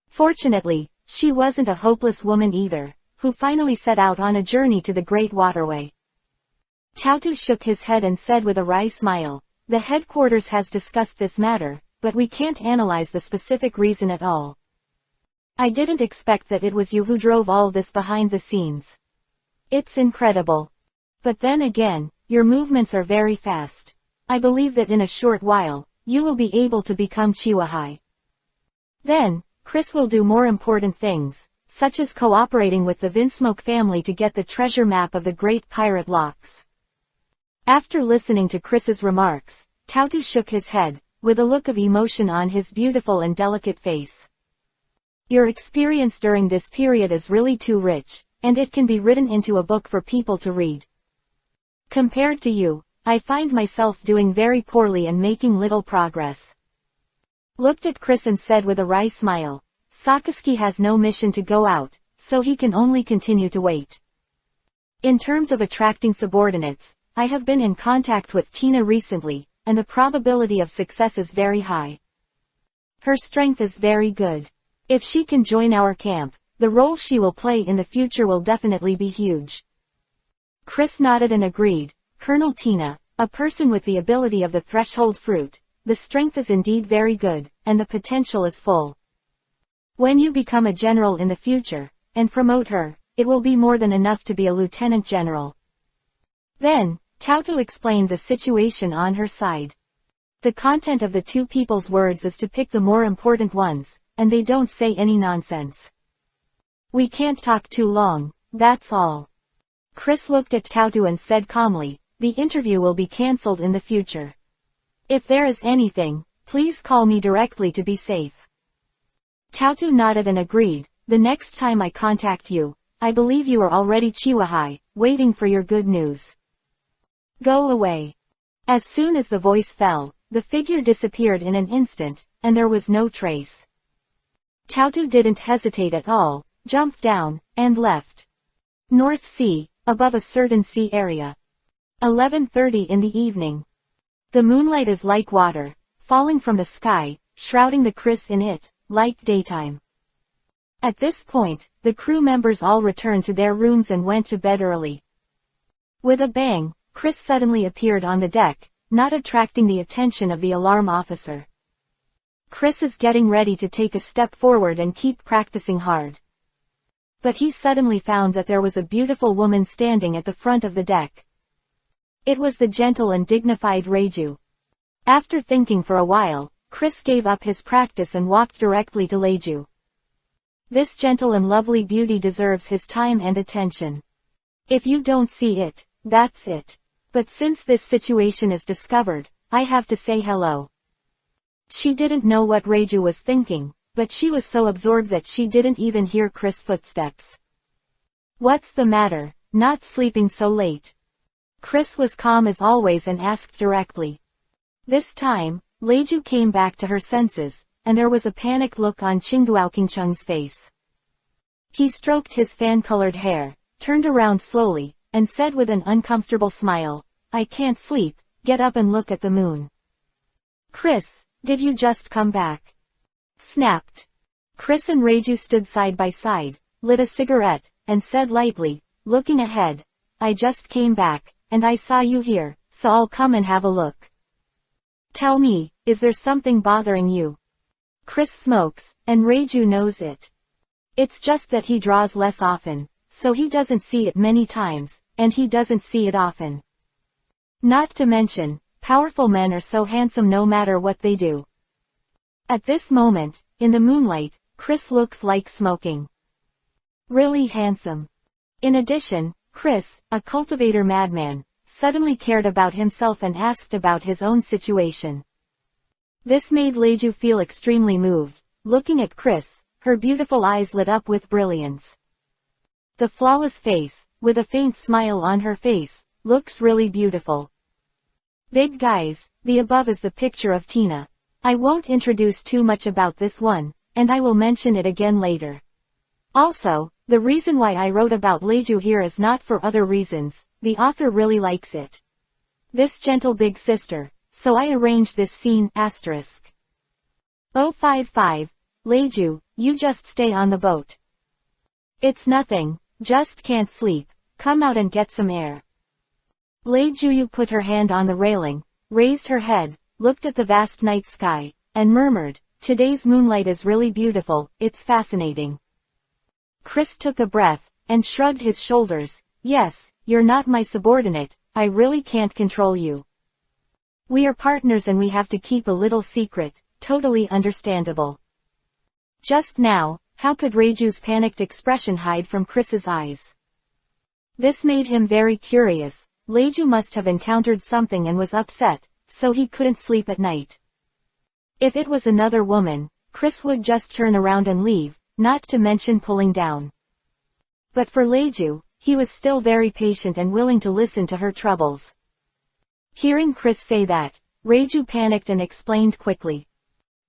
Fortunately, she wasn't a hopeless woman either, who finally set out on a journey to the Great Waterway. Tautu shook his head and said with a wry smile, the headquarters has discussed this matter, but we can't analyze the specific reason at all. I didn't expect that it was you who drove all this behind the scenes. It's incredible. But then again, your movements are very fast. I believe that in a short while, you will be able to become Chiwahai. Then, Chris will do more important things, such as cooperating with the Vinsmoke family to get the treasure map of the Great Pirate Locks. After listening to Chris's remarks, Tautu shook his head, with a look of emotion on his beautiful and delicate face. Your experience during this period is really too rich, and it can be written into a book for people to read. Compared to you, I find myself doing very poorly and making little progress. Looked at Chris and said with a wry smile, Sakazuki has no mission to go out, so he can only continue to wait. In terms of attracting subordinates, I have been in contact with Tina recently, and the probability of success is very high. Her strength is very good. If she can join our camp, the role she will play in the future will definitely be huge. Chris nodded and agreed. Colonel Tina, a person with the ability of the threshold fruit, the strength is indeed very good, and the potential is full. When you become a general in the future, and promote her, it will be more than enough to be a lieutenant general. Then, Tautu explained the situation on her side. The content of the two people's words is to pick the more important ones, and they don't say any nonsense. We can't talk too long, that's all. Chris looked at Tautu and said calmly, the interview will be cancelled in the future. If there is anything, please call me directly to be safe. Tautu nodded and agreed. The next time I contact you, I believe you are already Chiwahai, waiting for your good news. Go away. As soon as the voice fell, the figure disappeared in an instant, and there was no trace. Tautu didn't hesitate at all, jumped down, and left. North Sea, above a certain sea area. 11:30 in the evening. The moonlight is like water, falling from the sky, shrouding the Chris in it, like daytime. At this point, the crew members all returned to their rooms and went to bed early. With a bang, Chris suddenly appeared on the deck, not attracting the attention of the alarm officer. Chris is getting ready to take a step forward and keep practicing hard. But he suddenly found that there was a beautiful woman standing at the front of the deck. It was the gentle and dignified Reiju. After thinking for a while, Chris gave up his practice and walked directly to Reiju. This gentle and lovely beauty deserves his time and attention. If you don't see it, that's it. But since this situation is discovered, I have to say hello. She didn't know what Reiju was thinking, but she was so absorbed that she didn't even hear Chris' footsteps. What's the matter, not sleeping so late? Chris was calm as always and asked directly. This time, Reiju came back to her senses, and there was a panicked look on Chinguaoqingcheng's face. He stroked his fan-colored hair, turned around slowly, and said with an uncomfortable smile, I can't sleep, get up and look at the moon. Chris, did you just come back? Snapped. Chris and Reiju stood side by side, lit a cigarette, and said lightly, looking ahead, I just came back, and I saw you here, so I'll come and have a look. Tell me, is there something bothering you? Chris smokes, and Reiju knows it. It's just that he draws less often, so he doesn't see it many times, and he doesn't see it often. Not to mention, powerful men are so handsome no matter what they do. At this moment, in the moonlight, Chris looks like smoking. Really handsome. In addition, Chris, a cultivator madman, suddenly cared about himself and asked about his own situation. This made Reiju feel extremely moved. Looking at Chris, her beautiful eyes lit up with brilliance. The flawless face, with a faint smile on her face, looks really beautiful. Big guys, the above is the picture of Tina. I won't introduce too much about this one, and I will mention it again later. Also, the reason why I wrote about Reiju here is not for other reasons, the author really likes it. This gentle big sister, so I arranged this scene, asterisk. 055, Reiju, you just stay on the boat. It's nothing, just can't sleep, come out and get some air. Reiju put her hand on the railing, raised her head, looked at the vast night sky, and murmured, today's moonlight is really beautiful, it's fascinating. Chris took a breath, and shrugged his shoulders, yes, you're not my subordinate, I really can't control you. We are partners and we have to keep a little secret, totally understandable. Just now, how could Reiju's panicked expression hide from Chris's eyes? This made him very curious. Reiju must have encountered something and was upset, so he couldn't sleep at night. If it was another woman, Chris would just turn around and leave, not to mention pulling down. But for Reiju, he was still very patient and willing to listen to her troubles. Hearing Chris say that, Reiju panicked and explained quickly.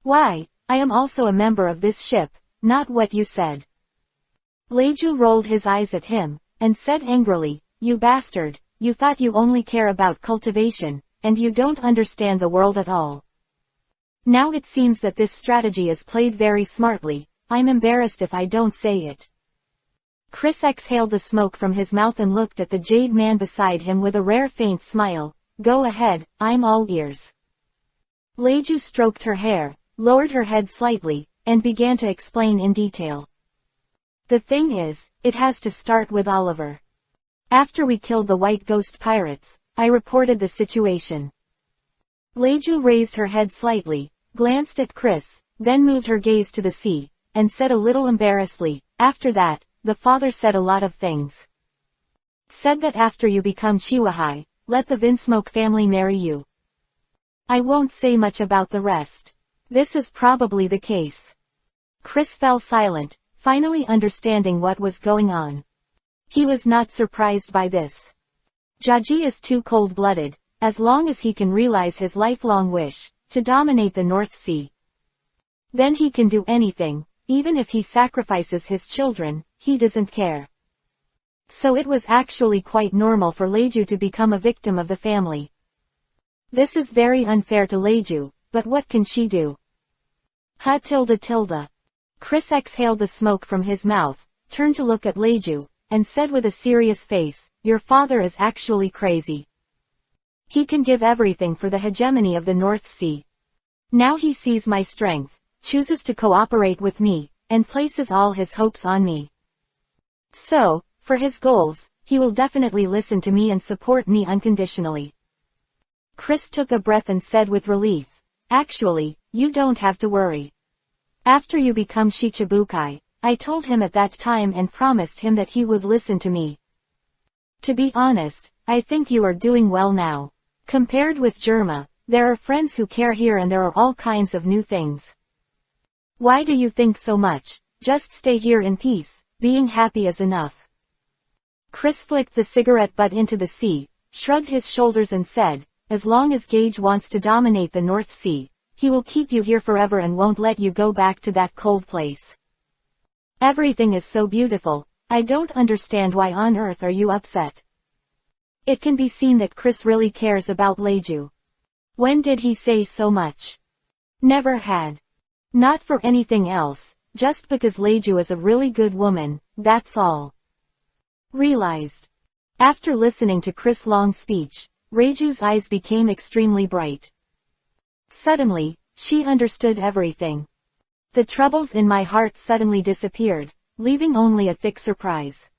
Why, I am also a member of this ship, not what you said. Reiju rolled his eyes at him, and said angrily, you bastard, you thought you only care about cultivation, and you don't understand the world at all. Now it seems that this strategy is played very smartly, I'm embarrassed if I don't say it. Chris exhaled the smoke from his mouth and looked at the jade man beside him with a rare faint smile. Go ahead, I'm all ears. Reiju stroked her hair, lowered her head slightly, and began to explain in detail. The thing is, it has to start with Oliver. After we killed the white ghost pirates, I reported the situation. Reiju raised her head slightly, glanced at Chris, then moved her gaze to the sea, and said a little embarrassedly, after that, the father said a lot of things. Said that after you become Chihuahua, let the Vinsmoke family marry you. I won't say much about the rest. This is probably the case. Chris fell silent, finally understanding what was going on. He was not surprised by this. Jaji is too cold-blooded, as long as he can realize his lifelong wish, to dominate the North Sea. Then he can do anything, even if he sacrifices his children, he doesn't care. So it was actually quite normal for Reiju to become a victim of the family. This is very unfair to Reiju, but what can she do? Chris exhaled the smoke from his mouth, turned to look at Reiju, and said with a serious face, your father is actually crazy. He can give everything for the hegemony of the North Sea. Now he sees my strength, chooses to cooperate with me, and places all his hopes on me. So, for his goals, he will definitely listen to me and support me unconditionally. Chris took a breath and said with relief, actually, you don't have to worry. After you become Shichibukai, I told him at that time and promised him that he would listen to me. To be honest, I think you are doing well now. Compared with Germa, there are friends who care here and there are all kinds of new things. Why do you think so much? Just stay here in peace, being happy is enough. Chris flicked the cigarette butt into the sea, shrugged his shoulders and said, as long as Gage wants to dominate the North Sea, he will keep you here forever and won't let you go back to that cold place. Everything is so beautiful, I don't understand why on earth are you upset. It can be seen that Chris really cares about Leiju. When did he say so much? Never had. Not for anything else, just because Leiju is a really good woman, that's all. Realized. After listening to Chris' long speech, Reiju's eyes became extremely bright. Suddenly, she understood everything. The troubles in my heart suddenly disappeared, leaving only a thick surprise.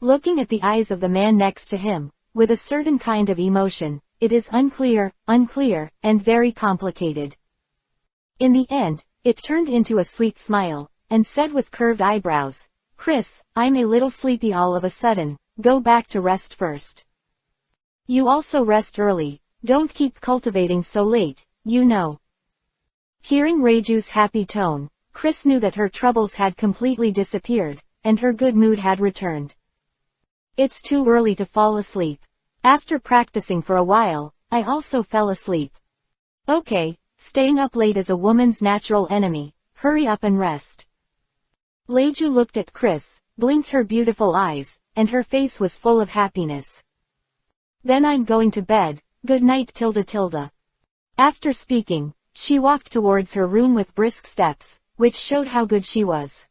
Looking at the eyes of the man next to him, with a certain kind of emotion, it is unclear, and very complicated. In the end, it turned into a sweet smile, and said with curved eyebrows, Chris, I'm a little sleepy all of a sudden, go back to rest first. You also rest early, don't keep cultivating so late, you know. Hearing Reiju's happy tone, Chris knew that her troubles had completely disappeared, and her good mood had returned. It's too early to fall asleep. After practicing for a while, I also fell asleep. Okay, staying up late is a woman's natural enemy, hurry up and rest. Leiju looked at Chris, blinked her beautiful eyes, and her face was full of happiness. Then I'm going to bed, good night tilde. After speaking, she walked towards her room with brisk steps, which showed how good she was.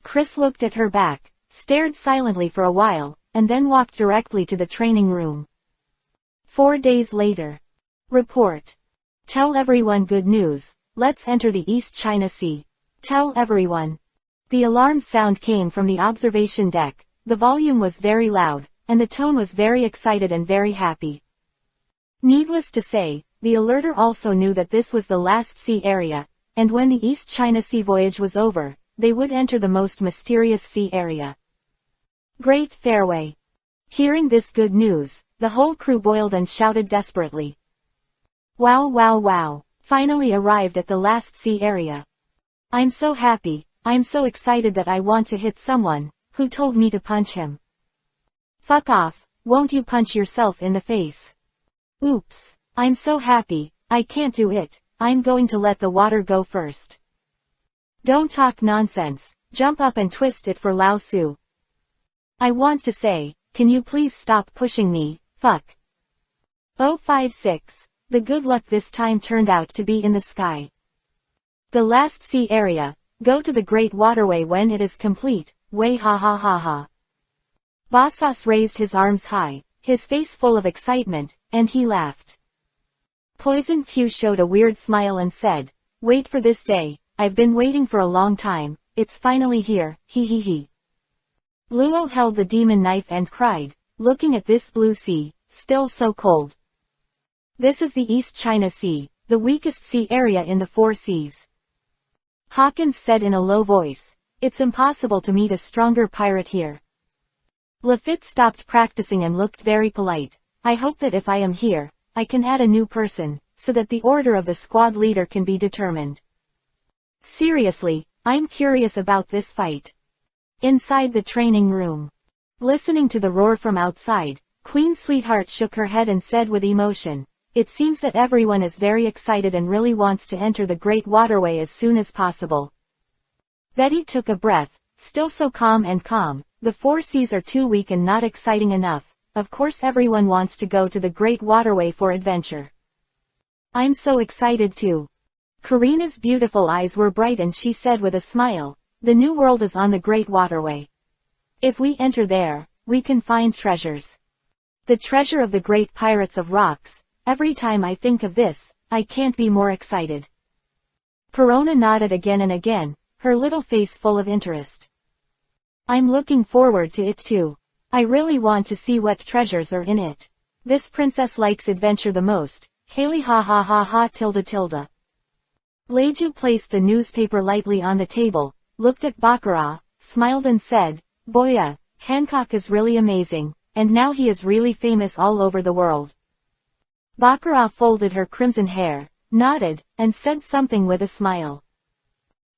Chris looked at her back, stared silently for a while, and then walked directly to the training room. 4 days later. Report. Tell everyone good news, let's enter the East China Sea. Tell everyone. The alarm sound came from the observation deck, the volume was very loud, and the tone was very excited and very happy. Needless to say, the alerter also knew that this was the last sea area, and when the East China Sea voyage was over, they would enter the most mysterious sea area. Great Fairway. Hearing this good news, the whole crew boiled and shouted desperately. Wow. Finally arrived at the last sea area. I'm so happy, I'm so excited that I want to hit someone, who told me to punch him. Fuck off, won't you punch yourself in the face? Oops, I'm so happy, I can't do it, I'm going to let the water go first. Don't talk nonsense, jump up and twist it for Lao Su. I want to say, can you please stop pushing me, fuck. 056, the good luck this time turned out to be in the sky. The last sea area, go to the Great Waterway when it is complete, way ha. Bosas raised his arms high, his face full of excitement, and he laughed. Poison Q showed a weird smile and said, wait for this day, I've been waiting for a long time, it's finally here, he. Luo held the demon knife and cried, looking at this blue sea, still so cold. This is the East China Sea, the weakest sea area in the 4 seas. Hawkins said in a low voice, it's impossible to meet a stronger pirate here. Lefit stopped practicing and looked very polite. I hope that if I am here, I can add a new person, so that the order of the squad leader can be determined. Seriously, I'm curious about this fight. Inside the training room. Listening to the roar from outside, Queen Sweetheart shook her head and said with emotion, it seems that everyone is very excited and really wants to enter the Great Waterway as soon as possible. Betty took a breath, still so calm, the 4 seas are too weak and not exciting enough, of course everyone wants to go to the Great Waterway for adventure. I'm so excited too. Karina's beautiful eyes were bright and she said with a smile, the new world is on the Great Waterway. If we enter there, we can find treasures. The treasure of the great pirates of rocks. Every time I think of this, I can't be more excited. Perona nodded again and again, her little face full of interest. I'm looking forward to it too. I really want to see what treasures are in it. This princess likes adventure the most. Haley ha ha ha ha tilde tilde. Leju placed the newspaper lightly on the table, looked at Bakar, smiled and said, Boya, Hancock is really amazing, and now he is really famous all over the world. Bakar folded her crimson hair, nodded, and said something with a smile.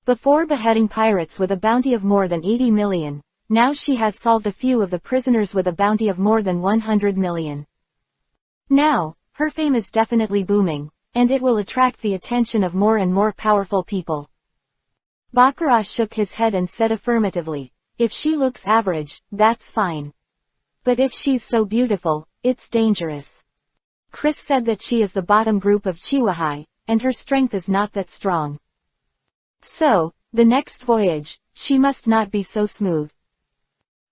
Before beheading pirates with a bounty of more than 80 million, now she has solved a few of the prisoners with a bounty of more than 100 million. Now, her fame is definitely booming, and it will attract the attention of more and more powerful people. Bakar shook his head and said affirmatively, if she looks average, that's fine. But if she's so beautiful, it's dangerous. Chris said that she is the bottom group of Chihuahua, and her strength is not that strong. So, the next voyage, she must not be so smooth.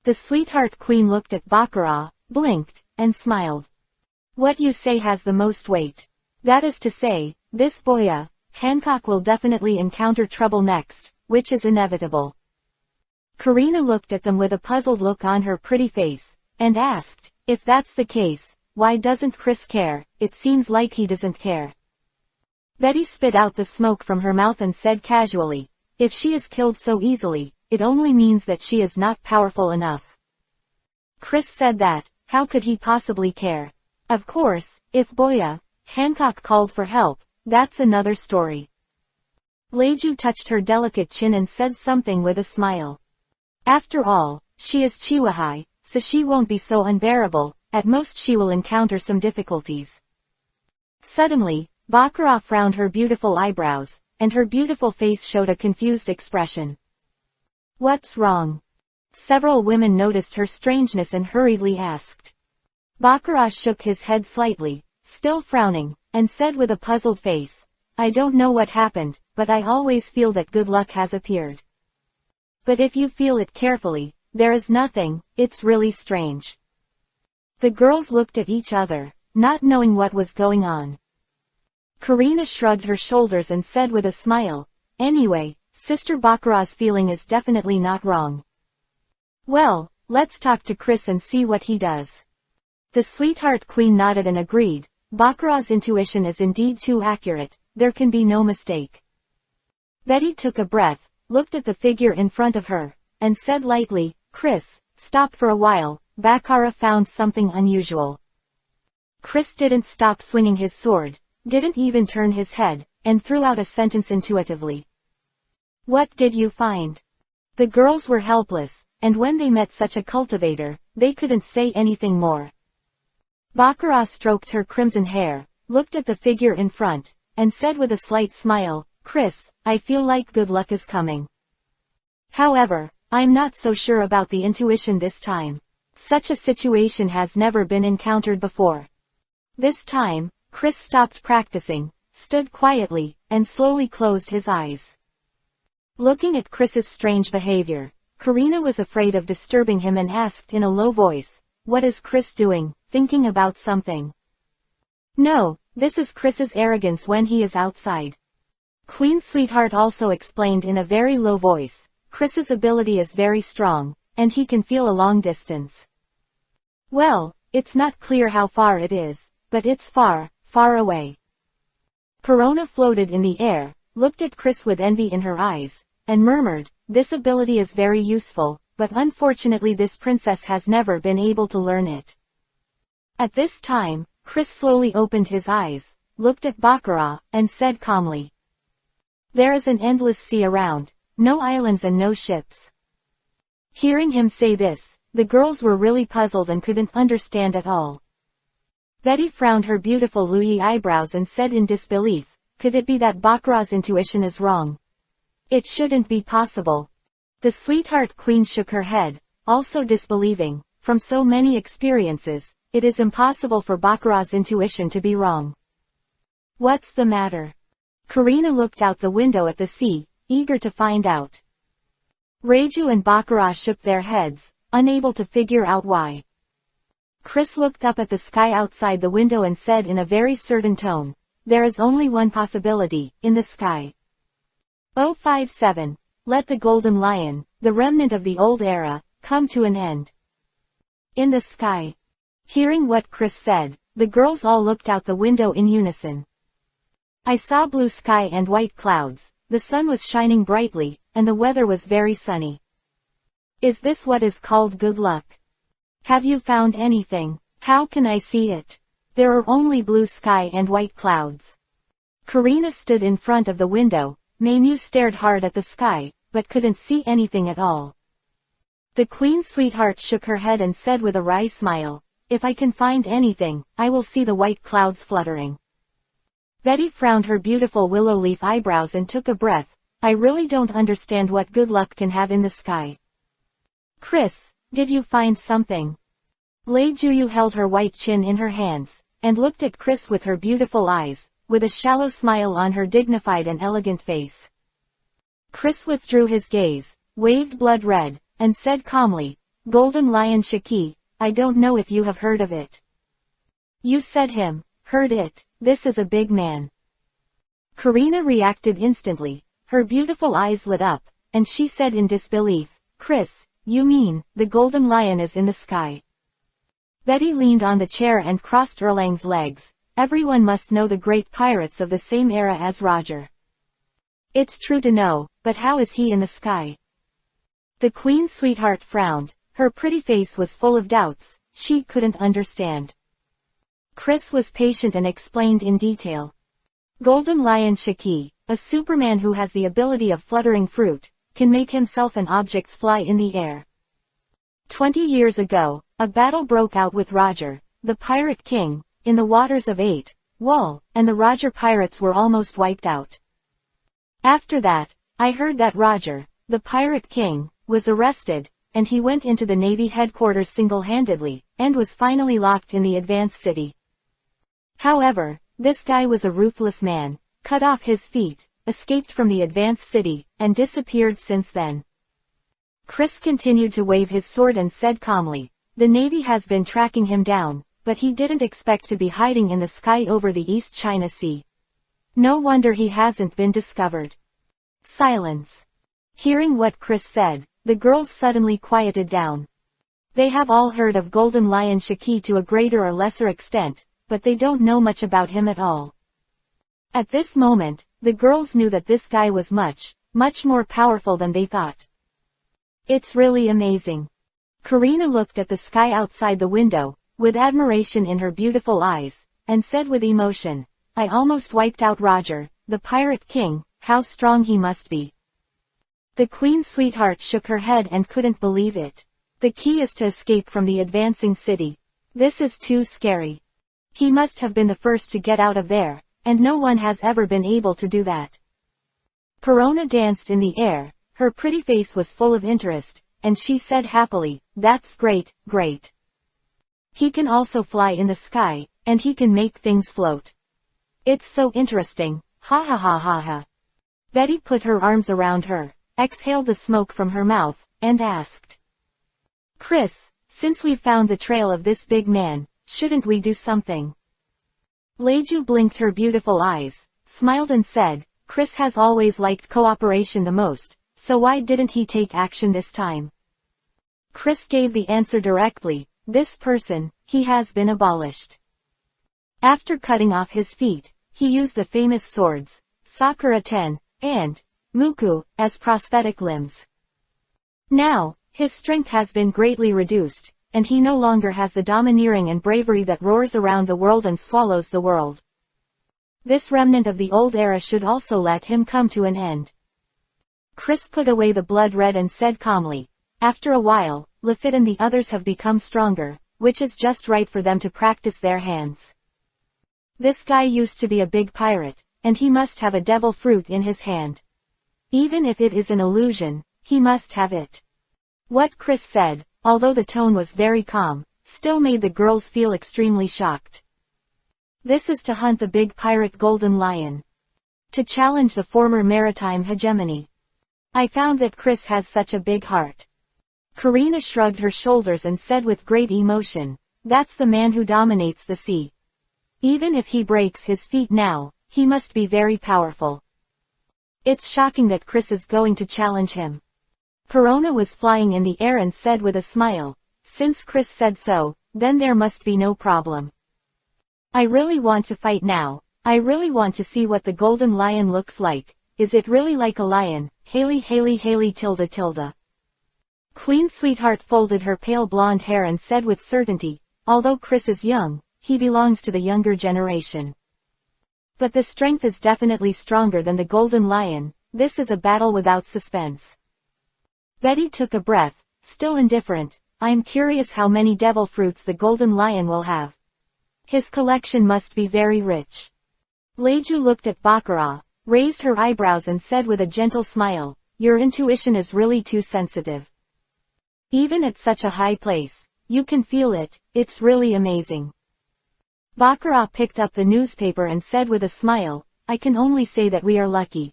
The sweetheart queen looked at Bakar, blinked, and smiled. What you say has the most weight. That is to say, this Boya, Hancock will definitely encounter trouble next, which is inevitable. Karina looked at them with a puzzled look on her pretty face, and asked, if that's the case, why doesn't Chris care? It seems like he doesn't care. Betty spit out the smoke from her mouth and said casually, if she is killed so easily, it only means that she is not powerful enough. Chris said that, how could he possibly care? Of course, if Boya, Hancock called for help, that's another story. Leju touched her delicate chin and said something with a smile. After all, she is Chihuahua, so she won't be so unbearable, at most she will encounter some difficulties. Suddenly, Bakar frowned her beautiful eyebrows, and her beautiful face showed a confused expression. What's wrong? Several women noticed her strangeness and hurriedly asked. Bakar shook his head slightly, still frowning, and said with a puzzled face, I don't know what happened, but I always feel that good luck has appeared. But if you feel it carefully, there is nothing, it's really strange. The girls looked at each other, not knowing what was going on. Karina shrugged her shoulders and said with a smile, anyway, Sister Bakar's feeling is definitely not wrong. Well, let's talk to Chris and see what he does. The sweetheart queen nodded and agreed, Bakar's intuition is indeed too accurate, there can be no mistake. Betty took a breath, looked at the figure in front of her, and said lightly, Chris, stop for a while, Bakar found something unusual. Chris didn't stop swinging his sword, didn't even turn his head, and threw out a sentence intuitively. What did you find? The girls were helpless, and when they met such a cultivator, they couldn't say anything more. Bakar stroked her crimson hair, looked at the figure in front, and said with a slight smile, Chris, I feel like good luck is coming. However, I'm not so sure about the intuition this time. Such a situation has never been encountered before. This time, Chris stopped practicing, stood quietly, and slowly closed his eyes. Looking at Chris's strange behavior, Karina was afraid of disturbing him and asked in a low voice, what is Chris doing, thinking about something? No, this is Chris's arrogance when he is outside. Queen Sweetheart also explained in a very low voice, Chris's ability is very strong, and he can feel a long distance. Well, it's not clear how far it is, but it's far, far away. Perona floated in the air, looked at Chris with envy in her eyes, and murmured, this ability is very useful, but unfortunately this princess has never been able to learn it. At this time, Chris slowly opened his eyes, looked at Bakar, and said calmly. There is an endless sea around, no islands and no ships. Hearing him say this, the girls were really puzzled and couldn't understand at all. Betty frowned her beautiful Louis eyebrows and said in disbelief, could it be that Bakar's intuition is wrong? It shouldn't be possible. The sweetheart queen shook her head, also disbelieving, from so many experiences, it is impossible for Bakar's intuition to be wrong. What's the matter? Karina looked out the window at the sea, eager to find out. Reju and Bakar shook their heads, unable to figure out why. Chris looked up at the sky outside the window and said in a very certain tone, "There is only one possibility, in the sky." 057. Let the golden lion, the remnant of the old era, come to an end. In the sky. Hearing what Chris said, the girls all looked out the window in unison. I saw blue sky and white clouds, the sun was shining brightly, and the weather was very sunny. Is this what is called good luck? Have you found anything? How can I see it? There are only blue sky and white clouds. Karina stood in front of the window. Mainu stared hard at the sky, but couldn't see anything at all. The Queen Sweetheart shook her head and said with a wry smile, "If I can find anything, I will see the white clouds fluttering." Betty frowned her beautiful willow leaf eyebrows and took a breath. "I really don't understand what good luck can have in the sky." "Chris, did you find something?" Lei Juyu held her white chin in her hands, and looked at Chris with her beautiful eyes, with a shallow smile on her dignified and elegant face. Chris withdrew his gaze, waved blood red, and said calmly, "Golden Lion Shiki, I don't know if you have heard of it." "You said him, heard it, this is a big man." Karina reacted instantly, her beautiful eyes lit up, and she said in disbelief, "Chris, you mean, the golden lion is in the sky?" Betty leaned on the chair and crossed Erlang's legs. "Everyone must know the great pirates of the same era as Roger. It's true to know, but how is he in the sky?" The Queen Sweetheart frowned, her pretty face was full of doubts, she couldn't understand. Chris was patient and explained in detail. Golden Lion Shiki, a Superman who has the ability of fluttering fruit, can make himself and objects fly in the air. 20 years ago, a battle broke out with Roger, the Pirate King, in the waters of 8 Wall, and the Roger pirates were almost wiped out. After that, I heard that Roger, the Pirate King, was arrested, and he went into the Navy headquarters single-handedly, and was finally locked in the Advanced City. However, this guy was a ruthless man, cut off his feet, escaped from the Advanced City, and disappeared since then. Chris continued to wave his sword and said calmly, "The Navy has been tracking him down, but he didn't expect to be hiding in the sky over the East China Sea. No wonder he hasn't been discovered." Silence. Hearing what Chris said, the girls suddenly quieted down. They have all heard of Golden Lion Shiki to a greater or lesser extent, but they don't know much about him at all. At this moment, the girls knew that this guy was much, much more powerful than they thought. It's really amazing. Karina looked at the sky outside the window, with admiration in her beautiful eyes, and said with emotion, "I almost wiped out Roger, the Pirate King, how strong he must be." The Queen Sweetheart shook her head and couldn't believe it. "The key is to escape from the advancing city. This is too scary. He must have been the first to get out of there, and no one has ever been able to do that." Perona danced in the air, her pretty face was full of interest, and she said happily, "That's great, great. He can also fly in the sky, and he can make things float. It's so interesting, ha ha ha ha ha." Betty put her arms around her, exhaled the smoke from her mouth, and asked, "Chris, since we've found the trail of this big man, shouldn't we do something?" Leiju blinked her beautiful eyes, smiled and said, "Chris has always liked cooperation the most, so why didn't he take action this time?" Chris gave the answer directly, "This person, he has been abolished." After cutting off his feet, he used the famous swords, Sakura Ten, and Muku, as prosthetic limbs. Now, his strength has been greatly reduced, and he no longer has the domineering and bravery that roars around the world and swallows the world. This remnant of the old era should also let him come to an end. Chris put away the blood red and said calmly, "After a while, Lefit and the others have become stronger, which is just right for them to practice their hands. This guy used to be a big pirate, and he must have a devil fruit in his hand. Even if it is an illusion, he must have it." What Chris said, although the tone was very calm, still made the girls feel extremely shocked. This is to hunt the big pirate Golden Lion. To challenge the former maritime hegemony. I found that Chris has such a big heart. Karina shrugged her shoulders and said with great emotion, "That's the man who dominates the sea. Even if he breaks his feet now, he must be very powerful. It's shocking that Chris is going to challenge him." Perona was flying in the air and said with a smile, "Since Chris said so, then there must be no problem. I really want to fight now. I really want to see what the golden lion looks like. Is it really like a lion? Haley tilde tilde." Queen Sweetheart folded her pale blonde hair and said with certainty, "Although Chris is young, he belongs to the younger generation. But the strength is definitely stronger than the golden lion. This is a battle without suspense." Betty took a breath, still indifferent. "I'm curious how many devil fruits the golden lion will have. His collection must be very rich." Leju looked at Bakar, raised her eyebrows and said with a gentle smile, "Your intuition is really too sensitive. Even at such a high place, you can feel it. It's really amazing." Bakar picked up the newspaper and said with a smile, "I can only say that we are lucky.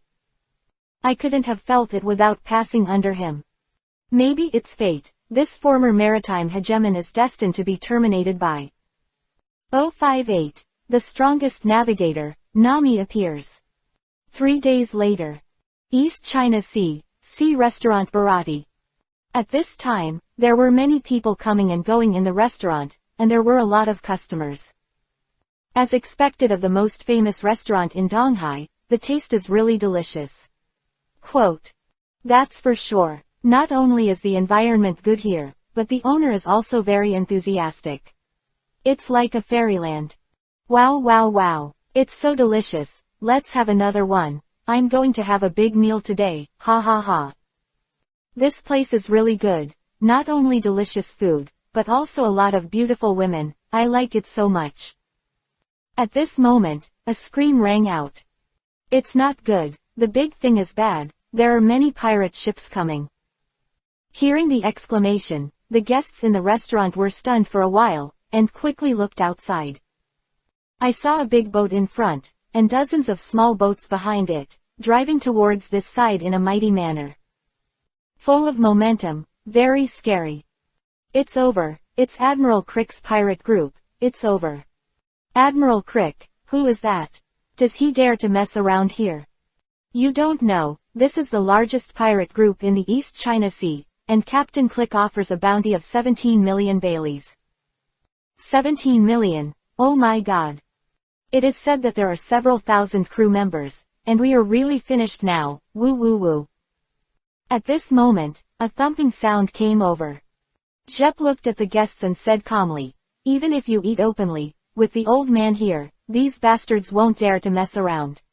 I couldn't have felt it without passing under him. Maybe it's fate. This former maritime hegemon is destined to be terminated by 058. The strongest navigator, Nami appears. 3 days later. East China Sea, Sea Restaurant Bharati. At this time, there were many people coming and going in the restaurant, and there were a lot of customers. As expected of the most famous restaurant in Donghai, the taste is really delicious. Quote. "That's for sure. Not only is the environment good here, but the owner is also very enthusiastic. It's like a fairyland. Wow. It's so delicious. Let's have another one. I'm going to have a big meal today, ha ha ha. This place is really good. Not only delicious food, but also a lot of beautiful women. I like it so much." At this moment, a scream rang out. "It's not good. The big thing is bad. There are many pirate ships coming." Hearing the exclamation, the guests in the restaurant were stunned for a while, and quickly looked outside. "I saw a big boat in front, and dozens of small boats behind it, driving towards this side in a mighty manner. Full of momentum, very scary. It's over. It's Admiral Crick's pirate group. It's over." "Admiral Crick, who is that? Does he dare to mess around here?" "You don't know, this is the largest pirate group in the East China Sea, and Captain Click offers a bounty of 17 million Baileys." 17 million, oh my god. "It is said that there are several thousand crew members, and we are really finished now, woo. At this moment, a thumping sound came over. Jep looked at the guests and said calmly, "Even if you eat openly, with the old man here, these bastards won't dare to mess around."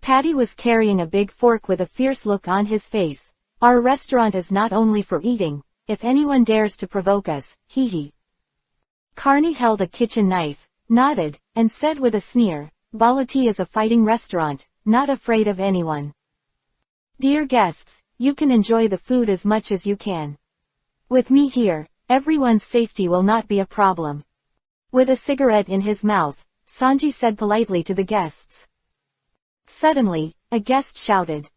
Patty was carrying a big fork with a fierce look on his face. "Our restaurant is not only for eating. If anyone dares to provoke us, hee. Carney held a kitchen knife, nodded, and said with a sneer, "Balati is a fighting restaurant, not afraid of anyone. Dear guests, you can enjoy the food as much as you can. With me here, everyone's safety will not be a problem." With a cigarette in his mouth, Sanji said politely to the guests. Suddenly, a guest shouted,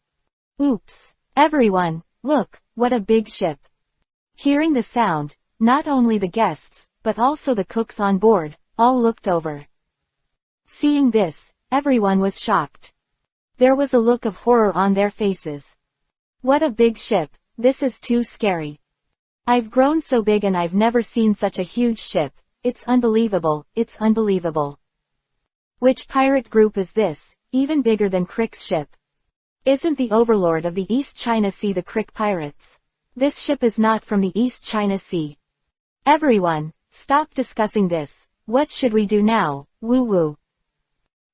"Oops! Everyone, look, what a big ship." Hearing the sound, not only the guests, but also the cooks on board, all looked over. Seeing this, everyone was shocked. There was a look of horror on their faces. "What a big ship, this is too scary. I've grown so big and I've never seen such a huge ship. It's unbelievable. Which pirate group is this, even bigger than Crick's ship? Isn't the overlord of the East China Sea the Crick pirates? This ship is not from the East China Sea. Everyone, stop discussing this. What should we do now, woo.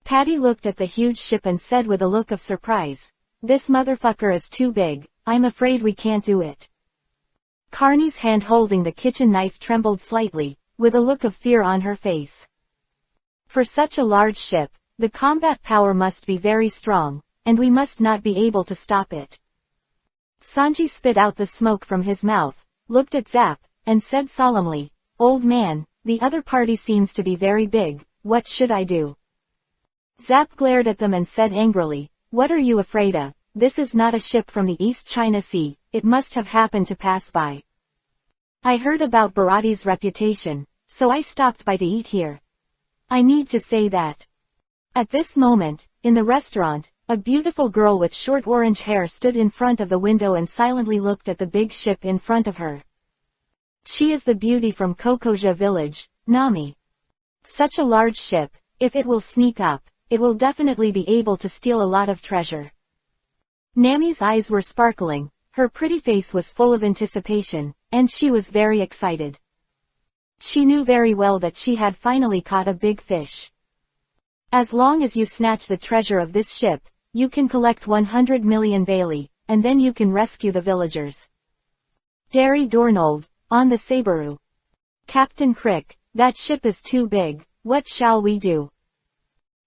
Patty looked at the huge ship and said with a look of surprise, "This motherfucker is too big. I'm afraid we can't do it." Carney's hand holding the kitchen knife trembled slightly, with a look of fear on her face. For such a large ship, the combat power must be very strong, and we must not be able to stop it. Sanji spit out the smoke from his mouth, looked at Zap, and said solemnly, "Old man, the other party seems to be very big. What should I do?" Zap glared at them and said angrily, "What are you afraid of? This is not a ship from the East China Sea. It must have happened to pass by. I heard about Barati's reputation, so I stopped by to eat here. I need to say that. At this moment, in the restaurant, a beautiful girl with short orange hair stood in front of the window and silently looked at the big ship in front of her. She is the beauty from Kokoja village, Nami. Such a large ship, if it will sneak up, it will definitely be able to steal a lot of treasure. Nami's eyes were sparkling, her pretty face was full of anticipation, and she was very excited. She knew very well that she had finally caught a big fish. As long as you snatch the treasure of this ship, you can collect 100 million Bailey, and then you can rescue the villagers. Derry Dornold, on the Sabaru. Captain Crick, that ship is too big, what shall we do?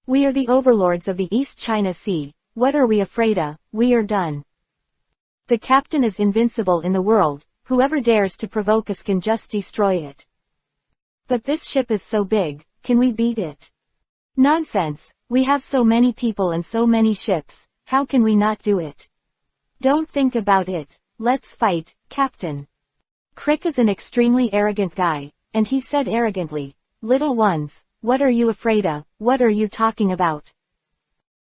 We are the overlords of the East China Sea, what are we afraid of? We are done. The captain is invincible in the world, whoever dares to provoke us can just destroy it. But this ship is so big, can we beat it? Nonsense, we have so many people and so many ships, how can we not do it? Don't think about it, let's fight, Captain. Crick is an extremely arrogant guy, and he said arrogantly, little ones, what are you afraid of, what are you talking about?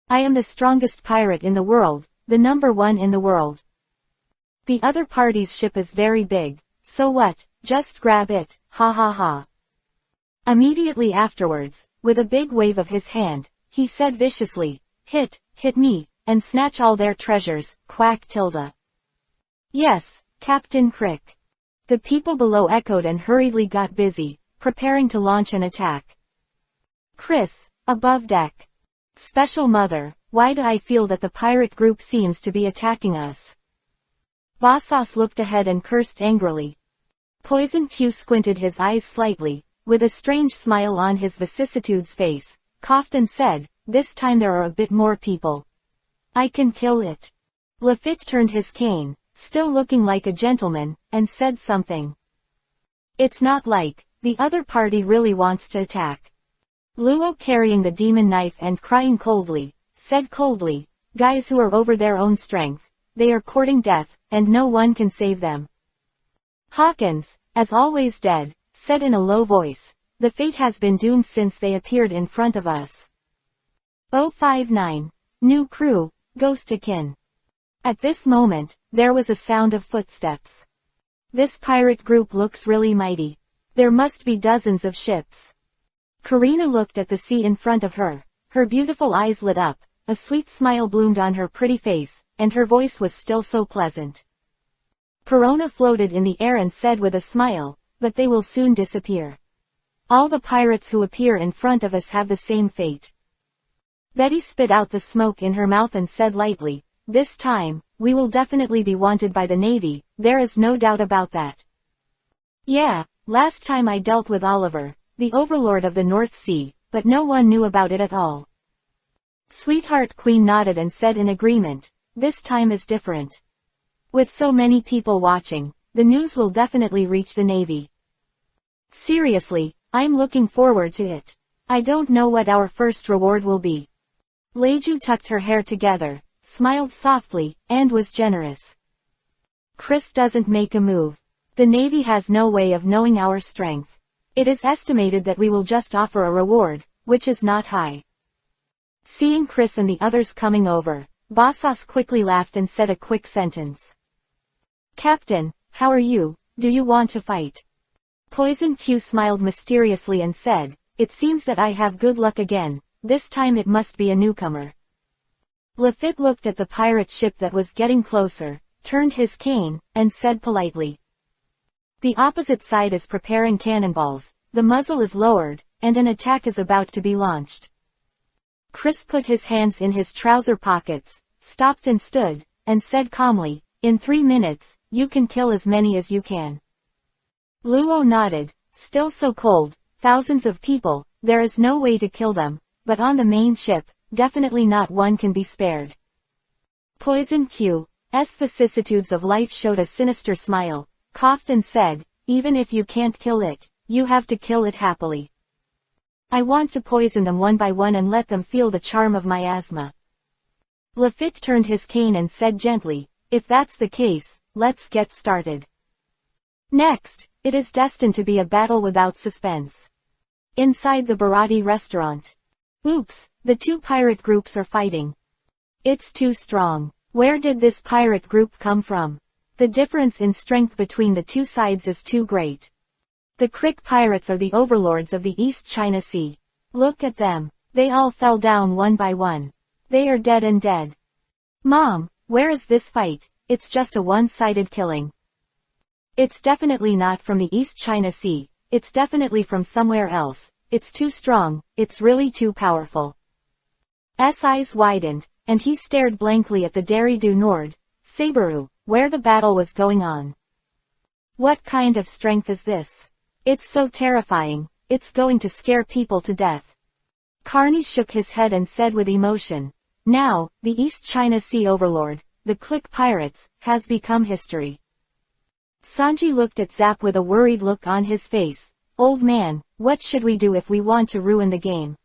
I am the strongest pirate in the world, the #1 in the world. The other party's ship is very big, so what, just grab it, ha ha ha. Immediately afterwards, with a big wave of his hand, he said viciously, hit me, and snatch all their treasures, quack tilde. Yes, Captain Crick. The people below echoed and hurriedly got busy, preparing to launch an attack. Chris, above deck. Special Mother, why do I feel that the pirate group seems to be attacking us? Bosas looked ahead and cursed angrily. Poison Q squinted his eyes slightly, with a strange smile on his vicissitudes face, coughed and said, this time there are a bit more people. I can kill it. Lefit turned his cane, still looking like a gentleman, and said something. It's not like, the other party really wants to attack. Luo carrying the demon knife and crying coldly, said coldly, guys who are over their own strength, they are courting death, and no one can save them. Hawkins, as always dead, said in a low voice, the fate has been doomed since they appeared in front of us. 059. New crew, Ghost Akin. At this moment, there was a sound of footsteps. This pirate group looks really mighty. There must be dozens of ships. Karina looked at the sea in front of her, her beautiful eyes lit up, a sweet smile bloomed on her pretty face, and her voice was still so pleasant. Perona floated in the air and said with a smile, but they will soon disappear. All the pirates who appear in front of us have the same fate. Betty spit out the smoke in her mouth and said lightly, this time, we will definitely be wanted by the Navy, there is no doubt about that. Yeah, last time I dealt with Oliver, the overlord of the North Sea, but no one knew about it at all. Sweetheart Queen nodded and said in agreement, this time is different. With so many people watching, the news will definitely reach the Navy. Seriously, I'm looking forward to it. I don't know what our first reward will be. Leiju tucked her hair together, smiled softly, and was generous. Chris doesn't make a move. The Navy has no way of knowing our strength. It is estimated that we will just offer a reward, which is not high. Seeing Chris and the others coming over, Bosas quickly laughed and said a quick sentence. Captain, how are you, do you want to fight? Poison Q smiled mysteriously and said, it seems that I have good luck again, this time it must be a newcomer. Lefit looked at the pirate ship that was getting closer, turned his cane, and said politely. The opposite side is preparing cannonballs, the muzzle is lowered, and an attack is about to be launched. Chris put his hands in his trouser pockets, stopped and stood, and said calmly, in 3 minutes, you can kill as many as you can. Luo nodded, still so cold, thousands of people, there is no way to kill them, but on the main ship, definitely not one can be spared. Poison Q's vicissitudes of life showed a sinister smile, coughed and said, even if you can't kill it, you have to kill it happily. I want to poison them one by one and let them feel the charm of my asthma. Lefit turned his cane and said gently, if that's the case, let's get started. Next, It is destined to be a battle without suspense. Inside the Bharati restaurant. Oops, the two pirate groups are fighting. It's too strong. Where did this pirate group come from? The difference in strength between the two sides is too great. The Crick pirates are the overlords of the East China Sea. Look at them. They all fell down one by one. They are dead and dead. Mom, where is this fight? It's just a one-sided killing. It's definitely not from the East China Sea. It's definitely from somewhere else. It's too strong. It's really too powerful. S eyes widened, and he stared blankly at the Derry du Nord, Sabaru, where the battle was going on. What kind of strength is this? It's so terrifying. It's going to scare people to death. Carney shook his head and said with emotion, now, the East China Sea overlord, the Click pirates, has become history. Sanji looked at Zap with a worried look on his face. Old man, what should we do if we want to ruin the game?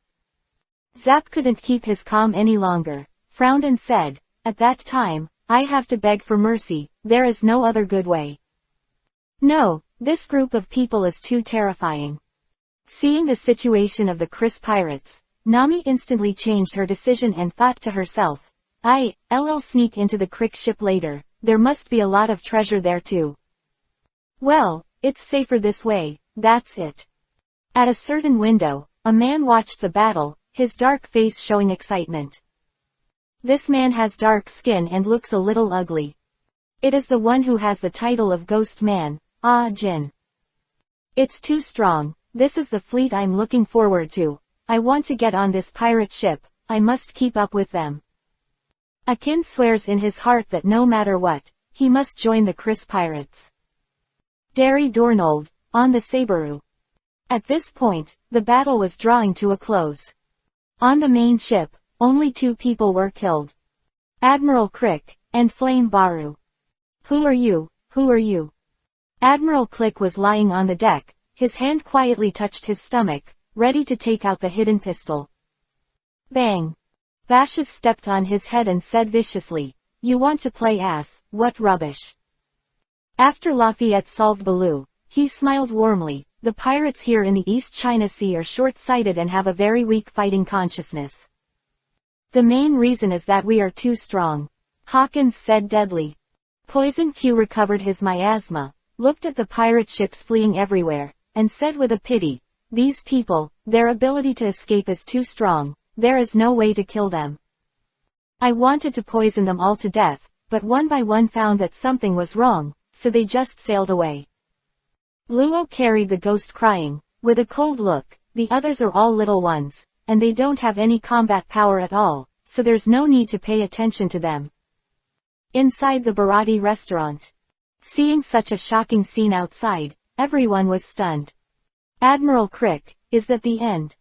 Zap couldn't keep his calm any longer, frowned and said, at that time, I have to beg for mercy, there is no other good way. No, this group of people is too terrifying. Seeing the situation of the Criss pirates, Nami instantly changed her decision and thought to herself, I'll sneak into the Crick ship later, there must be a lot of treasure there too. Well, it's safer this way, that's it. At a certain window, a man watched the battle, his dark face showing excitement. This man has dark skin and looks a little ugly. It is the one who has the title of Ghost Man, Ah Jin. It's too strong, this is the fleet I'm looking forward to. I want to get on this pirate ship, I must keep up with them. Akin swears in his heart that no matter what, he must join the Criss pirates. Derry Dornold, on the Sabaru. At this point, the battle was drawing to a close. On the main ship, only 2 people were killed. Admiral Crick, and Flame Baru. Who are you, who are you? Admiral Click was lying on the deck, his hand quietly touched his stomach, ready to take out the hidden pistol. Bang! Vashus stepped on his head and said viciously, you want to play ass, what rubbish. After Lafayette solved Baloo, he smiled warmly, the pirates here in the East China Sea are short-sighted and have a very weak fighting consciousness. The main reason is that we are too strong. Hawkins said deadly. Poison Q recovered his miasma, looked at the pirate ships fleeing everywhere, and said with a pity, these people, their ability to escape is too strong, there is no way to kill them. I wanted to poison them all to death, but one by one found that something was wrong, so they just sailed away. Luo carried the ghost crying, with a cold look, the others are all little ones, and they don't have any combat power at all, so there's no need to pay attention to them. Inside the Bharati restaurant. Seeing such a shocking scene outside, everyone was stunned. Admiral Crick, is that the end?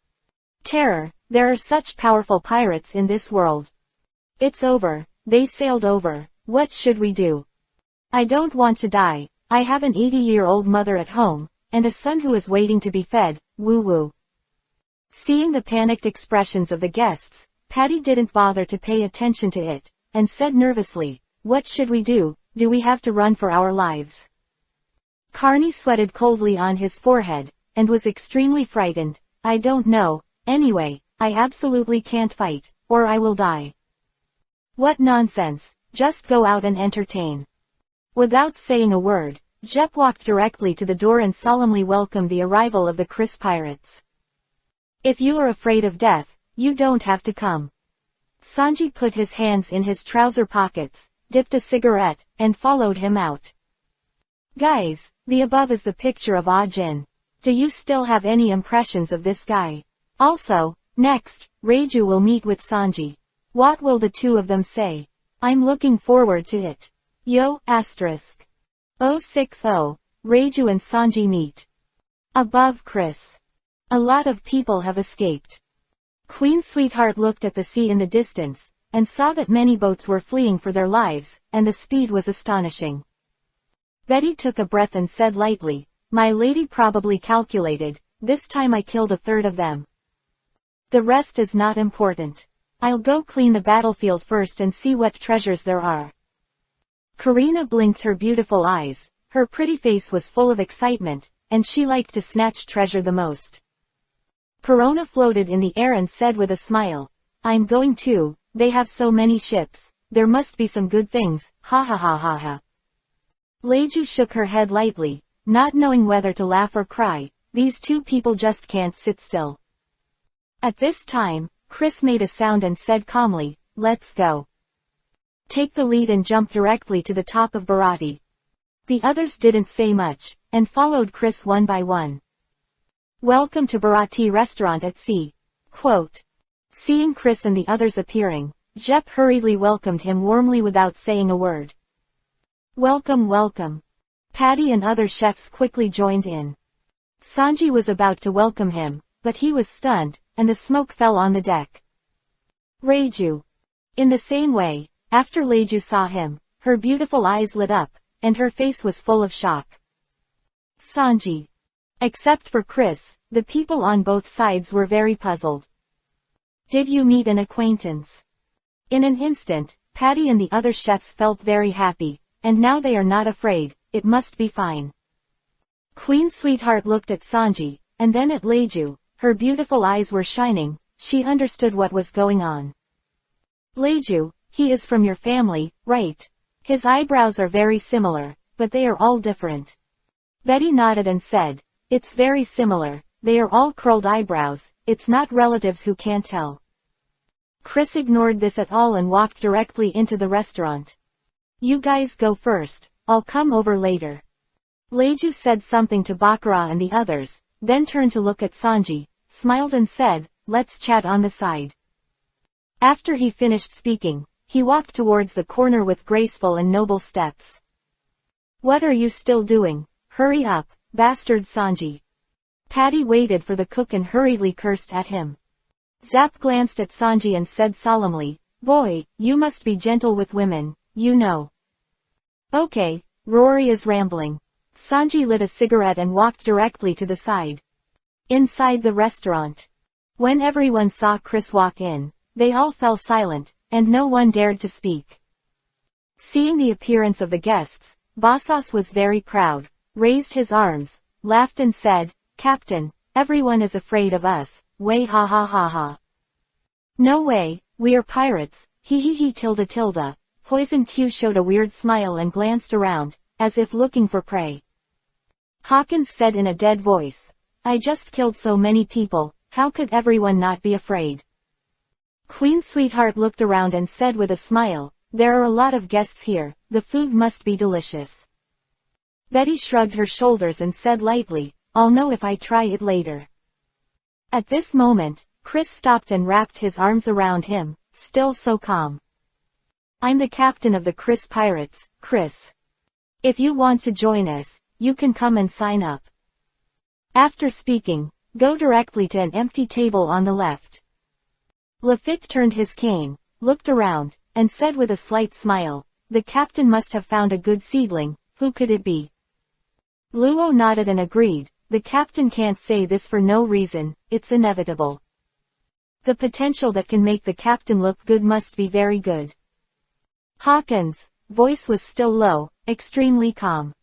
Terror, there are such powerful pirates in this world. It's over, they sailed over, what should we do? I don't want to die, I have an 80-year-old mother at home, and a son who is waiting to be fed, woo-woo. Seeing the panicked expressions of the guests, Patty didn't bother to pay attention to it, and said nervously, what should we do, do we have to run for our lives? Carney sweated coldly on his forehead, and was extremely frightened, I don't know, anyway, I absolutely can't fight, or I will die. What nonsense, just go out and entertain. Without saying a word, Jep walked directly to the door and solemnly welcomed the arrival of the Criss pirates. If you are afraid of death, you don't have to come. Sanji put his hands in his trouser pockets, dipped a cigarette, and followed him out. Guys, the above is the picture of Ah Jin. Do you still have any impressions of this guy? Also, next, Reiju will meet with Sanji. What will the two of them say? I'm looking forward to it. Yo, asterisk. 060, Reiju and Sanji meet. Above Criss. A lot of people have escaped. Queen Sweetheart looked at the sea in the distance, and saw that many boats were fleeing for their lives, and the speed was astonishing. Betty took a breath and said lightly, my lady probably calculated, this time I killed a third of them. The rest is not important. I'll go clean the battlefield first and see what treasures there are. Karina blinked her beautiful eyes, her pretty face was full of excitement, and she liked to snatch treasure the most. Perona floated in the air and said with a smile, "I'm going too, they have so many ships, there must be some good things, ha ha ha ha ha." Leju shook her head lightly, not knowing whether to laugh or cry. These two people just can't sit still. At this time, Chris made a sound and said calmly, "Let's go. Take the lead and jump directly to the top of Bharati." The others didn't say much, and followed Chris one by one. "Welcome to Bharati Restaurant at Sea." Quote. Seeing Chris and the others appearing, Jep hurriedly welcomed him warmly without saying a word. "Welcome, welcome." Patty and other chefs quickly joined in. Sanji was about to welcome him, but he was stunned, and the smoke fell on the deck. Reiju. In the same way, after Leju saw him, her beautiful eyes lit up, and her face was full of shock. Sanji. Except for Chris, the people on both sides were very puzzled. "Did you meet an acquaintance?" In an instant, Patty and the other chefs felt very happy, and now they are not afraid, it must be fine. Queen Sweetheart looked at Sanji, and then at Leju. Her beautiful eyes were shining, she understood what was going on. "Leju, he is from your family, right? His eyebrows are very similar, but they are all different." Betty nodded and said, "It's very similar, they are all curled eyebrows, it's not relatives who can't tell." Chris ignored this at all and walked directly into the restaurant. "You guys go first, I'll come over later." Leju said something to Bakar and the others, then turned to look at Sanji, smiled and said, "Let's chat on the side." After he finished speaking, he walked towards the corner with graceful and noble steps. "What are you still doing? Hurry up, bastard Sanji." Patty waited for the cook and hurriedly cursed at him. Zap glanced at Sanji and said solemnly, "Boy, you must be gentle with women, you know." "Okay, Rory is rambling." Sanji lit a cigarette and walked directly to the side. Inside the restaurant. When everyone saw Chris walk in, they all fell silent, and no one dared to speak. Seeing the appearance of the guests, Bosas was very proud, raised his arms, laughed and said, "Captain, everyone is afraid of us, way ha ha ha ha." "No way, we are pirates, he he he tilde tilde." Poison Q showed a weird smile and glanced around, as if looking for prey. Hawkins said in a dead voice, "I just killed so many people, how could everyone not be afraid?" Queen Sweetheart looked around and said with a smile, "There are a lot of guests here, the food must be delicious." Betty shrugged her shoulders and said lightly, "I'll know if I try it later." At this moment, Chris stopped and wrapped his arms around him, still so calm. "I'm the captain of the Chris Pirates, Chris. If you want to join us, you can come and sign up." After speaking, go directly to an empty table on the left. Lefit turned his cane, looked around, and said with a slight smile, "The captain must have found a good seedling, who could it be?" Luo nodded and agreed, "The captain can't say this for no reason, it's inevitable. The potential that can make the captain look good must be very good." Hawkins' voice was still low, extremely calm.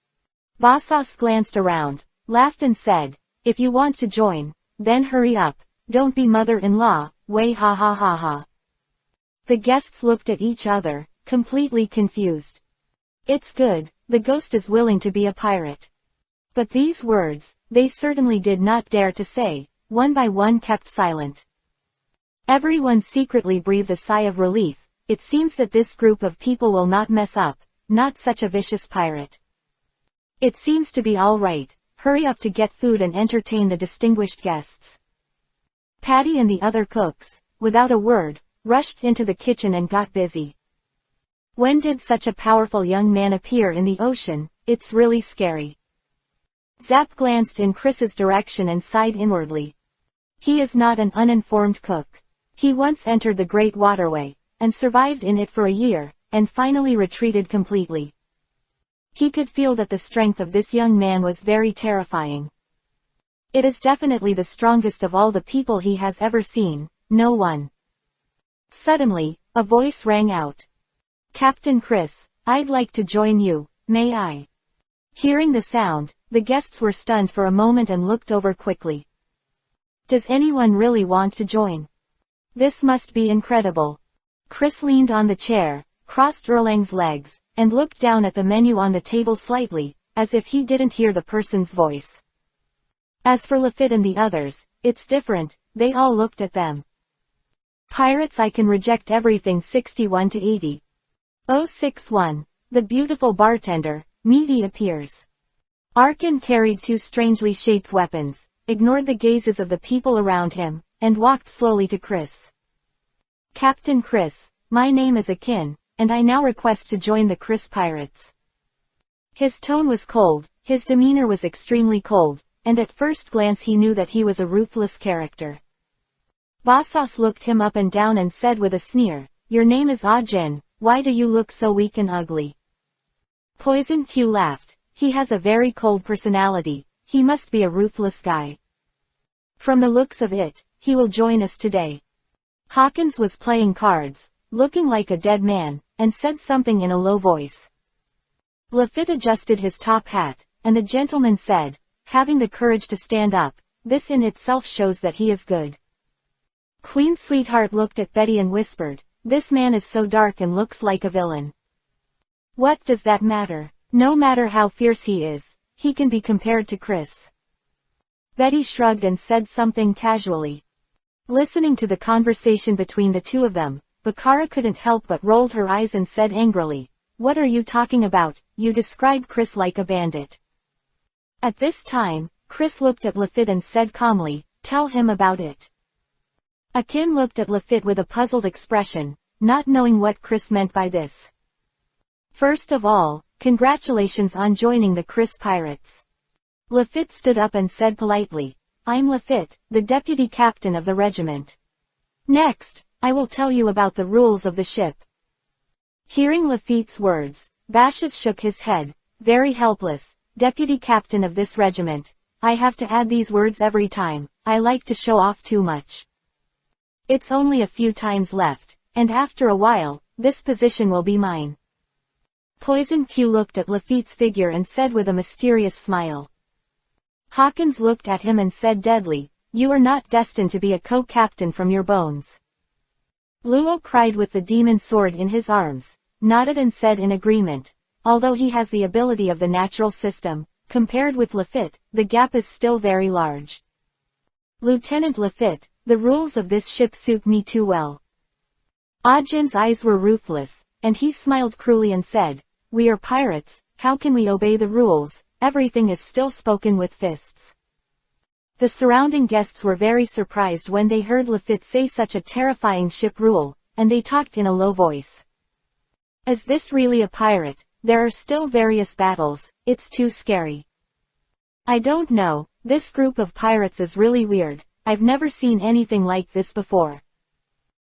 Bosas glanced around, laughed and said, "If you want to join, then hurry up, don't be mother-in-law, way ha ha ha ha." The guests looked at each other, completely confused. It's good, the ghost is willing to be a pirate. But these words, they certainly did not dare to say, one by one kept silent. Everyone secretly breathed a sigh of relief. It seems that this group of people will not mess up, not such a vicious pirate. It seems to be all right, hurry up to get food and entertain the distinguished guests. Patty and the other cooks, without a word, rushed into the kitchen and got busy. When did such a powerful young man appear in the ocean? It's really scary. Zap glanced in Chris's direction and sighed inwardly. He is not an uninformed cook. He once entered the Great Waterway, and survived in it for a year, and finally retreated completely. He could feel that the strength of this young man was very terrifying. It is definitely the strongest of all the people he has ever seen, no one. Suddenly, a voice rang out. "Captain Chris, I'd like to join you, may I?" Hearing the sound, the guests were stunned for a moment and looked over quickly. Does anyone really want to join? This must be incredible. Chris leaned on the chair, crossed Erlang's legs, and looked down at the menu on the table slightly, as if he didn't hear the person's voice. As for Lefit and the others, it's different, they all looked at them. Pirates, I can reject everything. 61 to 80. 061. The beautiful bartender, Meaty, appears. Arkin carried two strangely shaped weapons, ignored the gazes of the people around him, and walked slowly to Chris. Captain Chris, my name is Akin, and I now request to join the Chris Pirates. His tone was cold, his demeanor was extremely cold, and at first glance he knew that he was a ruthless character. Bosas looked him up and down and said with a sneer, your name is Ajin, why do you look so weak and ugly? Poison Q laughed, he has a very cold personality, he must be a ruthless guy. From the looks of it, he will join us today. Hawkins was playing cards, looking like a dead man, and said something in a low voice. Lefit adjusted his top hat, and the gentleman said, having the courage to stand up, this in itself shows that he is good. Queen Sweetheart looked at Betty and whispered, this man is so dark and looks like a villain. What does that matter? No matter how fierce he is, he can be compared to Chris. Betty shrugged and said something casually. Listening to the conversation between the two of them, Bakar couldn't help but rolled her eyes and said angrily, what are you talking about? You described Chris like a bandit. At this time, Chris looked at Lefit and said calmly, tell him about it. Akin looked at Lefit with a puzzled expression, not knowing what Chris meant by this. First of all, congratulations on joining the Chris Pirates. Lefit stood up and said politely, I'm Lefit, the deputy captain of the regiment. Next, I will tell you about the rules of the ship. Hearing Lefit's words, Bashas shook his head, very helpless, deputy captain of this regiment. I have to add these words every time, I like to show off too much. It's only a few times left, and after a while, this position will be mine. Poison Q looked at Lefit's figure and said with a mysterious smile. Hawkins looked at him and said deadly, you are not destined to be a co-captain from your bones. Luo cried with the demon sword in his arms, nodded and said in agreement, although he has the ability of the natural system, compared with Lefit, the gap is still very large. Lieutenant Lefit, the rules of this ship suit me too well. Ajin's eyes were ruthless, and he smiled cruelly and said, we are pirates, how can we obey the rules? Everything is still spoken with fists. The surrounding guests were very surprised when they heard Lefit say such a terrifying ship rule, and they talked in a low voice. Is this really a pirate? There are still various battles, it's too scary. I don't know, this group of pirates is really weird, I've never seen anything like this before.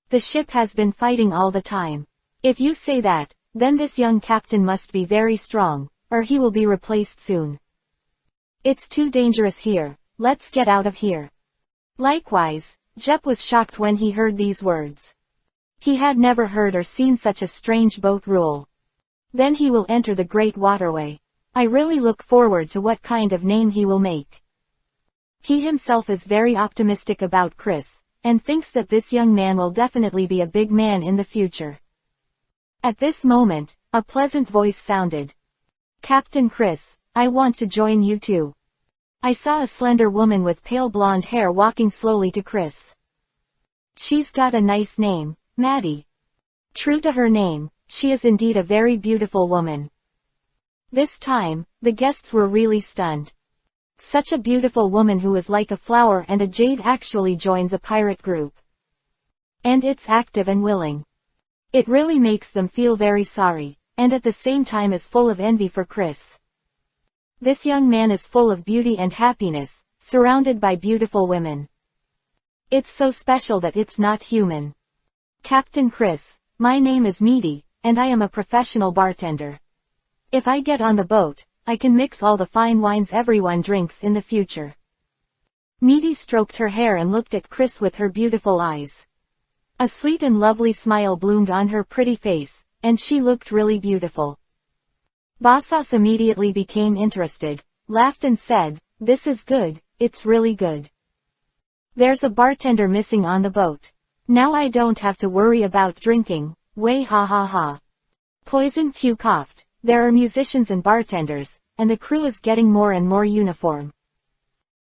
The ship has been fighting all the time. If you say that, then this young captain must be very strong, or he will be replaced soon. It's too dangerous here, let's get out of here. Likewise, Jep was shocked when he heard these words. He had never heard or seen such a strange boat rule. Then he will enter the Great Waterway. I really look forward to what kind of name he will make. He himself is very optimistic about Chris, and thinks that this young man will definitely be a big man in the future. At this moment, a pleasant voice sounded. Captain Chris, I want to join you too. I saw a slender woman with pale blonde hair walking slowly to Chris. She's got a nice name, Maddie. True to her name, she is indeed a very beautiful woman. This time, the guests were really stunned. Such a beautiful woman who was like a flower and a jade actually joined the pirate group. And it's active and willing. It really makes them feel very sorry, and at the same time is full of envy for Chris. This young man is full of beauty and happiness, surrounded by beautiful women. It's so special that it's not human. Captain Chris, my name is Meaty, and I am a professional bartender. If I get on the boat, I can mix all the fine wines everyone drinks in the future. Meaty stroked her hair and looked at Chris with her beautiful eyes. A sweet and lovely smile bloomed on her pretty face, and she looked really beautiful. Bosas immediately became interested, laughed and said, "This is good, it's really good. There's a bartender missing on the boat. Now I don't have to worry about drinking, way ha ha ha." Poison Q coughed, "There are musicians and bartenders, and the crew is getting more and more uniform."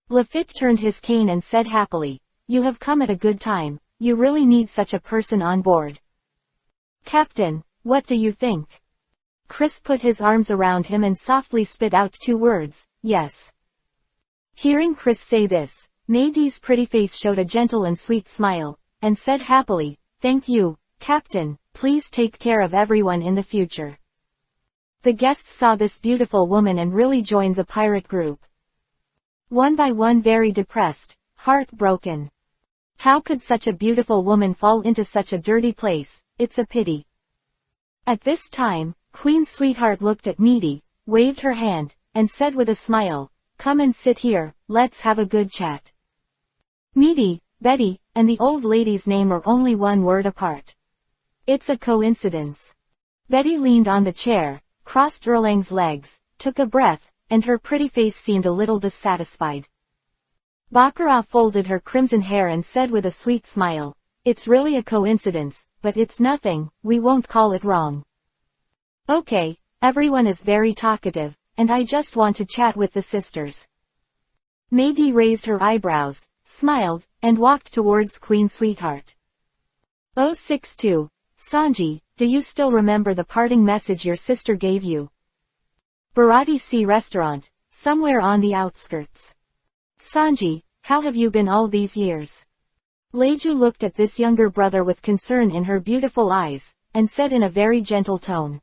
Lefit turned his cane and said happily, "You have come at a good time, you really need such a person on board." "Captain, what do you think?" Chris put his arms around him and softly spit out 2 words, "Yes." Hearing Chris say this, Maydie's pretty face showed a gentle and sweet smile, and said happily, "Thank you, Captain, please take care of everyone in the future." The guests saw this beautiful woman and really joined the pirate group. One by one very depressed, heartbroken. How could such a beautiful woman fall into such a dirty place? It's a pity. At this time, Queen Sweetheart looked at Meaty, waved her hand, and said with a smile, "Come and sit here, let's have a good chat." Meaty, Betty, and the old lady's name are only 1 word apart. It's a coincidence. Betty leaned on the chair, crossed Erlang's legs, took a breath, and her pretty face seemed a little dissatisfied. Bakar folded her crimson hair and said with a sweet smile, "It's really a coincidence, but it's nothing, we won't call it wrong. Okay, everyone is very talkative, and I just want to chat with the sisters." Maydie raised her eyebrows, smiled, and walked towards Queen Sweetheart. 062, Sanji, do you still remember the parting message your sister gave you? Bharati Sea Restaurant, somewhere on the outskirts. Sanji, how have you been all these years? Leju looked at this younger brother with concern in her beautiful eyes, and said in a very gentle tone.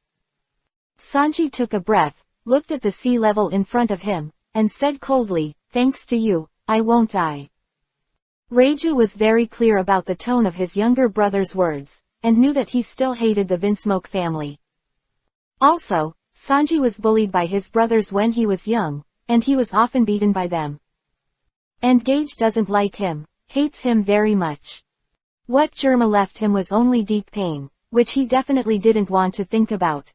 Sanji took a breath, looked at the sea level in front of him, and said coldly, "Thanks to you, I won't die." Reju was very clear about the tone of his younger brother's words, and knew that he still hated the Vinsmoke family. Also, Sanji was bullied by his brothers when he was young, and he was often beaten by them. And Gage doesn't like him, hates him very much. What Germa left him was only deep pain, which he definitely didn't want to think about.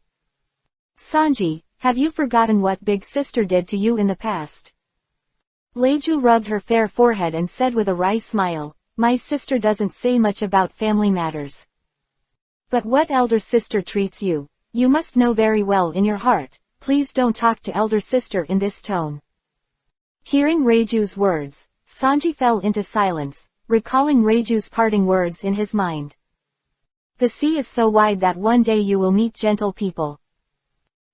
Sanji, have you forgotten what Big Sister did to you in the past? Leju rubbed her fair forehead and said with a wry smile, "My sister doesn't say much about family matters. But what elder sister treats you, you must know very well in your heart, please don't talk to elder sister in this tone." Hearing Reju's words, Sanji fell into silence, recalling Reju's parting words in his mind. The sea is so wide that one day you will meet gentle people.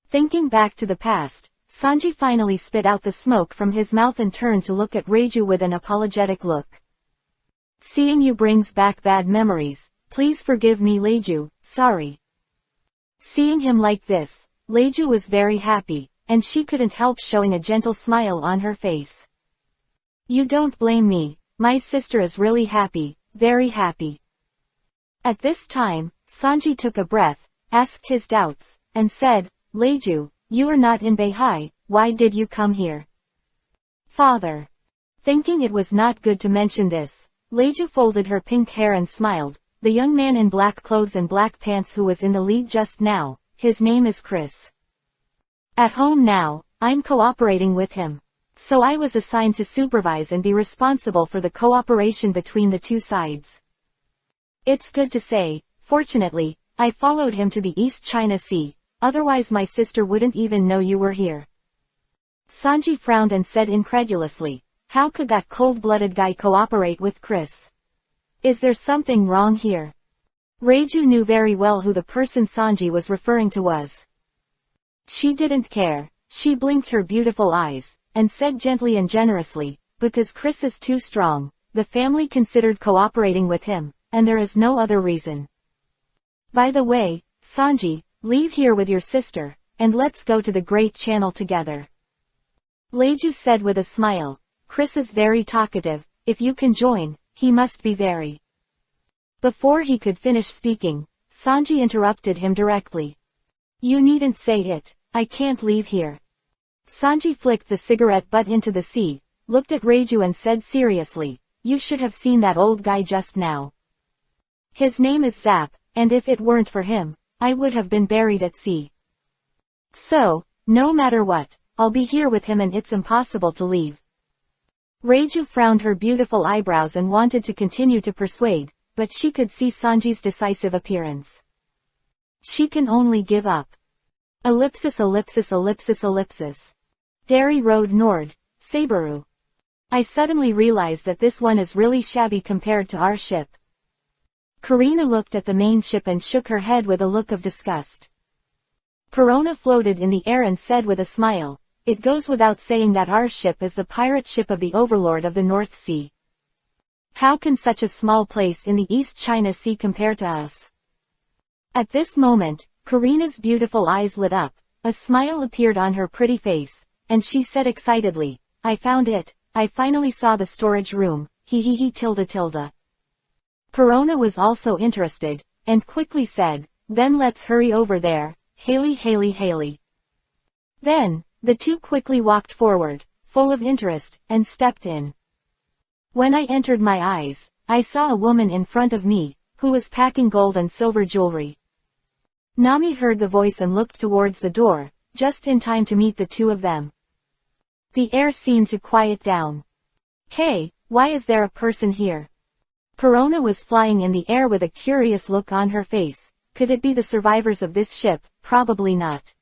Thinking back to the past, Sanji finally spit out the smoke from his mouth and turned to look at Reju with an apologetic look. "Seeing you brings back bad memories, please forgive me Leju, sorry." Seeing him like this, Leju was very happy, and she couldn't help showing a gentle smile on her face. "You don't blame me, my sister is really happy, very happy." At this time, Sanji took a breath, asked his doubts, and said, "Leju, you are not in Beihai, why did you come here?" "Father." Thinking it was not good to mention this, Leju folded her pink hair and smiled. "The young man in black clothes and black pants who was in the lead just now, his name is Chris. At home now, I'm cooperating with him. So I was assigned to supervise and be responsible for the cooperation between the 2 sides. It's good to say, fortunately, I followed him to the East China Sea, otherwise my sister wouldn't even know you were here." Sanji frowned and said incredulously, "How could that cold-blooded guy cooperate with Chris? Is there something wrong here?" Reju knew very well who the person Sanji was referring to was. She didn't care, she blinked her beautiful eyes, and said gently and generously, "Because Chris is too strong, the family considered cooperating with him, and there is no other reason. By the way, Sanji, leave here with your sister, and let's go to the Great Channel together." Leju said with a smile, "Chris is very talkative, if you can join, he must be very." Before he could finish speaking, Sanji interrupted him directly. "You needn't say it, I can't leave here." Sanji flicked the cigarette butt into the sea, looked at Reju and said seriously, "You should have seen that old guy just now. His name is Zap, and if it weren't for him, I would have been buried at sea." So, no matter what, I'll be here with him and it's impossible to leave. Reiju frowned her beautiful eyebrows and wanted to continue to persuade, but she could see Sanji's decisive appearance. She can only give up. Ellipsis ellipsis ellipsis ellipsis. Derry Road Nord, Sabaru. I suddenly realized that this one is really shabby compared to our ship. Karina looked at the main ship and shook her head with a look of disgust. Perona floated in the air and said with a smile, "It goes without saying that our ship is the pirate ship of the Overlord of the North Sea. How can such a small place in the East China Sea compare to us?" At this moment, Karina's beautiful eyes lit up, a smile appeared on her pretty face, and she said excitedly, "I found it, I finally saw the storage room, he tilde tilde." Perona was also interested, and quickly said, "Then let's hurry over there, Haley. Then, the two quickly walked forward, full of interest, and stepped in. When I entered my eyes, I saw a woman in front of me, who was packing gold and silver jewelry. Nami heard the voice and looked towards the door, just in time to meet the two of them. The air seemed to quiet down. "Hey, why is there a person here?" Perona was flying in the air with a curious look on her face. Could it be the survivors of this ship? Probably not.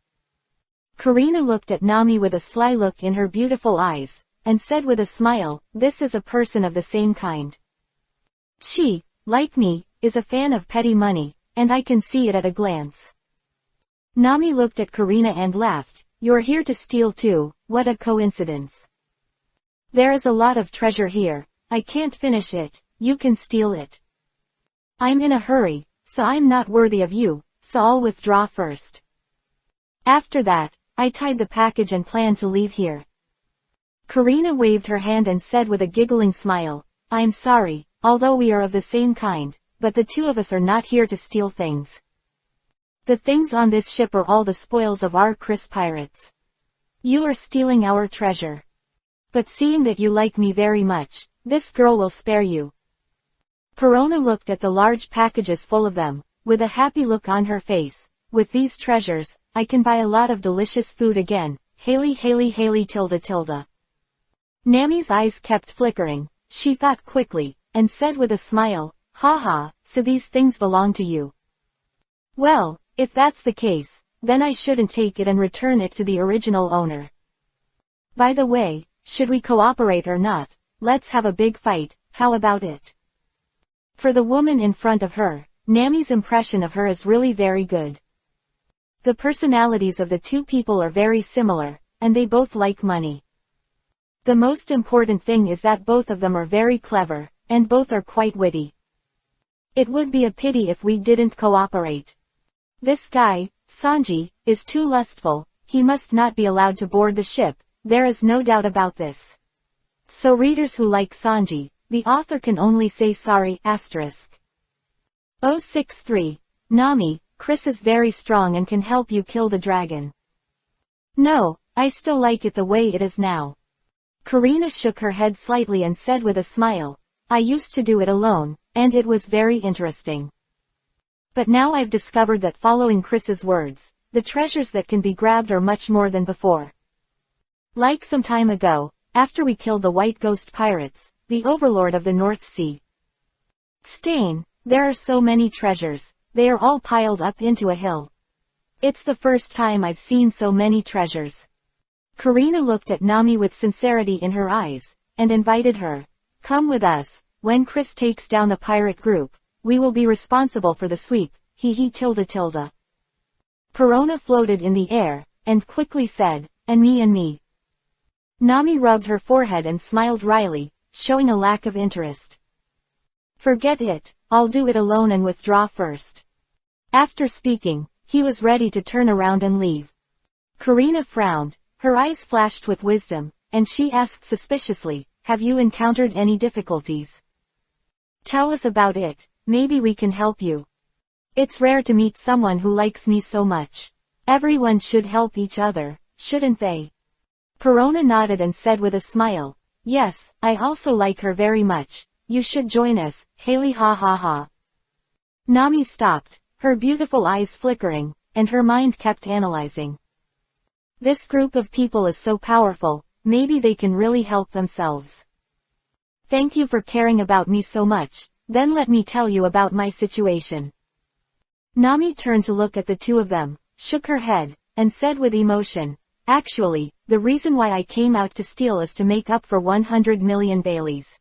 Karina looked at Nami with a sly look in her beautiful eyes, and said with a smile, "This is a person of the same kind. She, like me, is a fan of petty money, and I can see it at a glance." Nami looked at Karina and laughed, "You're here to steal too, what a coincidence. There is a lot of treasure here, I can't finish it, you can steal it. I'm in a hurry, so I'm not worthy of you, so I'll withdraw first. After that, I tied the package and planned to leave here." Karina waved her hand and said with a giggling smile, "I'm sorry, although we are of the same kind, but the two of us are not here to steal things. The things on this ship are all the spoils of our Chris pirates. You are stealing our treasure. But seeing that you like me very much, this girl will spare you." Perona looked at the large packages full of them, with a happy look on her face. "With these treasures, I can buy a lot of delicious food again, Haley tilde tilde." Nami's eyes kept flickering, she thought quickly, and said with a smile, "Haha, so these things belong to you. Well, if that's the case, then I shouldn't take it and return it to the original owner. By the way, should we cooperate or not? Let's have a big fight, how about it?" For the woman in front of her, Nami's impression of her is really very good. The personalities of the two people are very similar, and they both like money. The most important thing is that both of them are very clever, and both are quite witty. It would be a pity if we didn't cooperate. This guy, Sanji, is too lustful, he must not be allowed to board the ship, there is no doubt about this. So readers who like Sanji, the author can only say sorry, asterisk. 063. Nami, Chris is very strong and can help you kill the dragon. No, I still like it the way it is now. Karina shook her head slightly and said with a smile, "I used to do it alone, and it was very interesting. But now I've discovered that following Chris's words, the treasures that can be grabbed are much more than before. Like some time ago, after we killed the White Ghost pirates, the Overlord of the North Sea. Stain, there are so many treasures, they are all piled up into a hill. It's the first time I've seen so many treasures." Karina looked at Nami with sincerity in her eyes, and invited her, "Come with us, when Chris takes down the pirate group, we will be responsible for the sweep, he tilde tilde." Perona floated in the air, and quickly said, and me. Nami rubbed her forehead and smiled wryly, showing a lack of interest. "Forget it, I'll do it alone and withdraw first." After speaking, he was ready to turn around and leave. Karina frowned, her eyes flashed with wisdom, and she asked suspiciously, "Have you encountered any difficulties? Tell us about it, maybe we can help you. It's rare to meet someone who likes me so much. Everyone should help each other, shouldn't they?" Perona nodded and said with a smile, "Yes, I also like her very much. You should join us, Haley ha. Nami stopped, her beautiful eyes flickering, and her mind kept analyzing. This group of people is so powerful, maybe they can really help themselves. Thank you for caring about me so much, then let me tell you about my situation. Nami turned to look at the two of them, shook her head, and said with emotion, actually, the reason why I came out to steal is to make up for 100 million Baileys.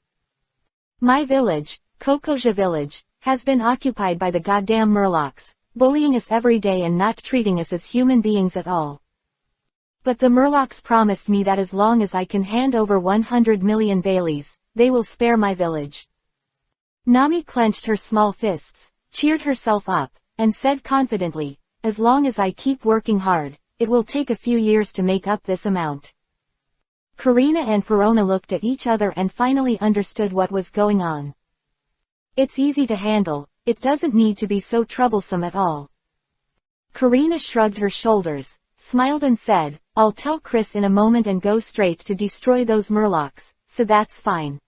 My village, Kokoja village, has been occupied by the goddamn murlocs, bullying us every day and not treating us as human beings at all. But the murlocs promised me that as long as I can hand over 100 million Baileys, they will spare my village. Nami clenched her small fists, cheered herself up, and said confidently, as long as I keep working hard, it will take a few years to make up this amount. Karina and Perona looked at each other and finally understood what was going on. It's easy to handle, it doesn't need to be so troublesome at all. Karina shrugged her shoulders, smiled and said, I'll tell Chris in a moment and go straight to destroy those murlocs, so that's fine.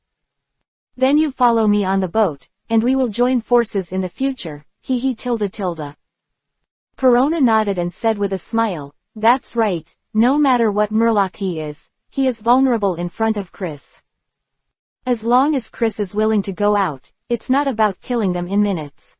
Then you follow me on the boat, and we will join forces in the future, hee. Perona nodded and said with a smile, that's right, no matter what murloc he is vulnerable in front of Chris. As long as Chris is willing to go out, it's not about killing them in minutes.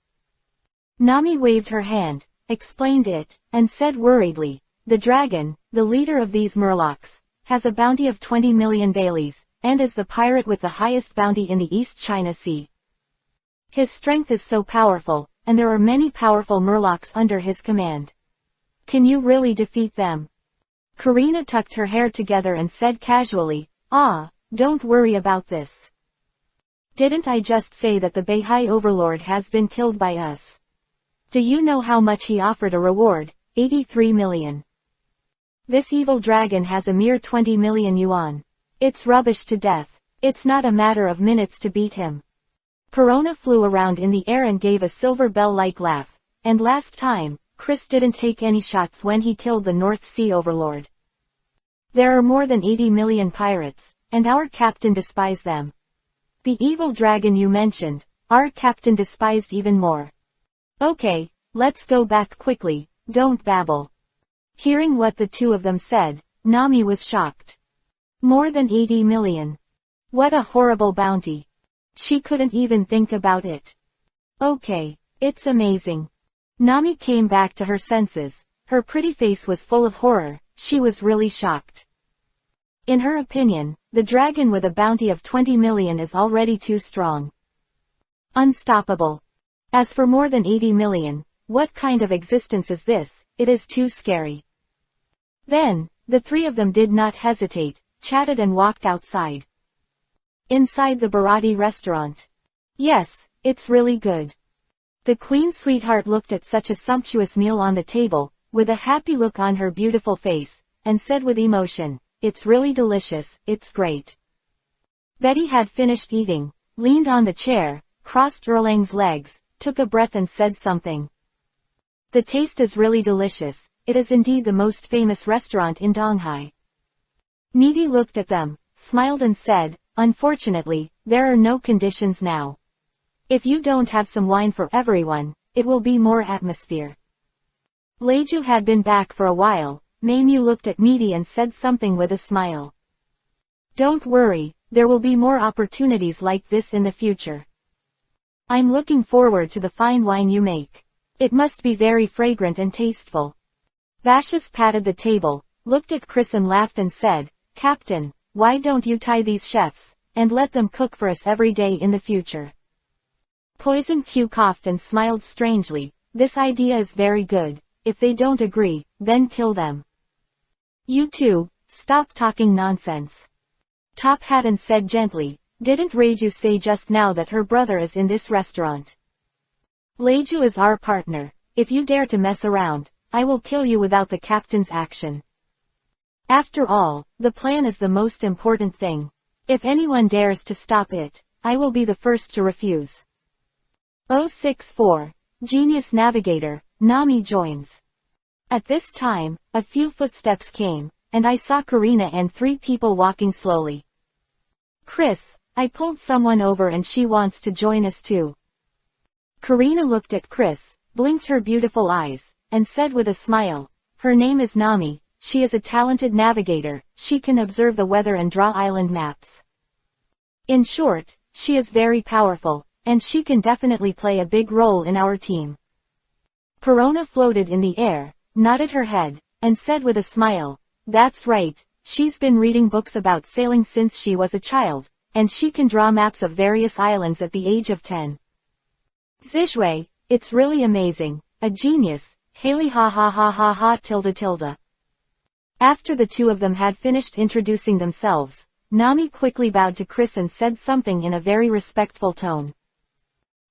Nami waved her hand, explained it, and said worriedly, the dragon, the leader of these murlocs, has a bounty of 20 million Baileys, and is the pirate with the highest bounty in the East China Sea. His strength is so powerful, and there are many powerful murlocs under his command. Can you really defeat them? Karina tucked her hair together and said casually, don't worry about this. Didn't I just say that the Beihai Overlord has been killed by us? Do you know how much he offered a reward? 83 million. This evil dragon has a mere 20 million yuan. It's rubbish to death. It's not a matter of minutes to beat him. Perona flew around in the air and gave a silver bell-like laugh, and last time, Chris didn't take any shots when he killed the North Sea Overlord. There are more than 80 million pirates, and our captain despised them. The evil dragon you mentioned, our captain despised even more. Okay, let's go back quickly, don't babble. Hearing what the two of them said, Nami was shocked. More than 80 million. What a horrible bounty. She couldn't even think about it. Okay, it's amazing. Nami came back to her senses. Her pretty face was full of horror, she was really shocked. In her opinion, the dragon with a bounty of 20 million is already too strong. Unstoppable. As for more than 80 million, what kind of existence is this? It is too scary. Then, the three of them did not hesitate, chatted and walked outside. Inside the Bharati restaurant. Yes, it's really good. The Queen Sweetheart looked at such a sumptuous meal on the table, with a happy look on her beautiful face, and said with emotion, it's really delicious, it's great. Betty had finished eating, leaned on the chair, crossed Erlang's legs, took a breath and said something. The taste is really delicious, it is indeed the most famous restaurant in Donghai. Needy looked at them, smiled and said, unfortunately, there are no conditions now. If you don't have some wine for everyone, it will be more atmosphere. Leiju had been back for a while. Meimu looked at Needy and said something with a smile. Don't worry, there will be more opportunities like this in the future. I'm looking forward to the fine wine you make. It must be very fragrant and tasteful. Vashis patted the table, looked at Chris and laughed and said, Captain, why don't you tie these chefs, and let them cook for us every day in the future? Poison Q coughed and smiled strangely. This idea is very good. If they don't agree, then kill them. You two, stop talking nonsense. Top Hat said gently, didn't Leiju say just now that her brother is in this restaurant? Leiju is our partner. If you dare to mess around, I will kill you without the captain's action. After all, the plan is the most important thing. If anyone dares to stop it, I will be the first to refuse. 064. Genius Navigator, Nami joins. At this time, a few footsteps came, and I saw Karina and three people walking slowly. Chris, I pulled someone over and she wants to join us too. Karina looked at Chris, blinked her beautiful eyes, and said with a smile, her name is Nami, she is a talented navigator, she can observe the weather and draw island maps. In short, she is very powerful, and she can definitely play a big role in our team. Perona floated in the air, nodded her head, and said with a smile, "That's right, she's been reading books about sailing since she was a child, and she can draw maps of various islands at the age of 10. Zishway, it's really amazing, a genius, Haley ha ha ha ha ha tilde tilde." After the two of them had finished introducing themselves, Nami quickly bowed to Chris and said something in a very respectful tone.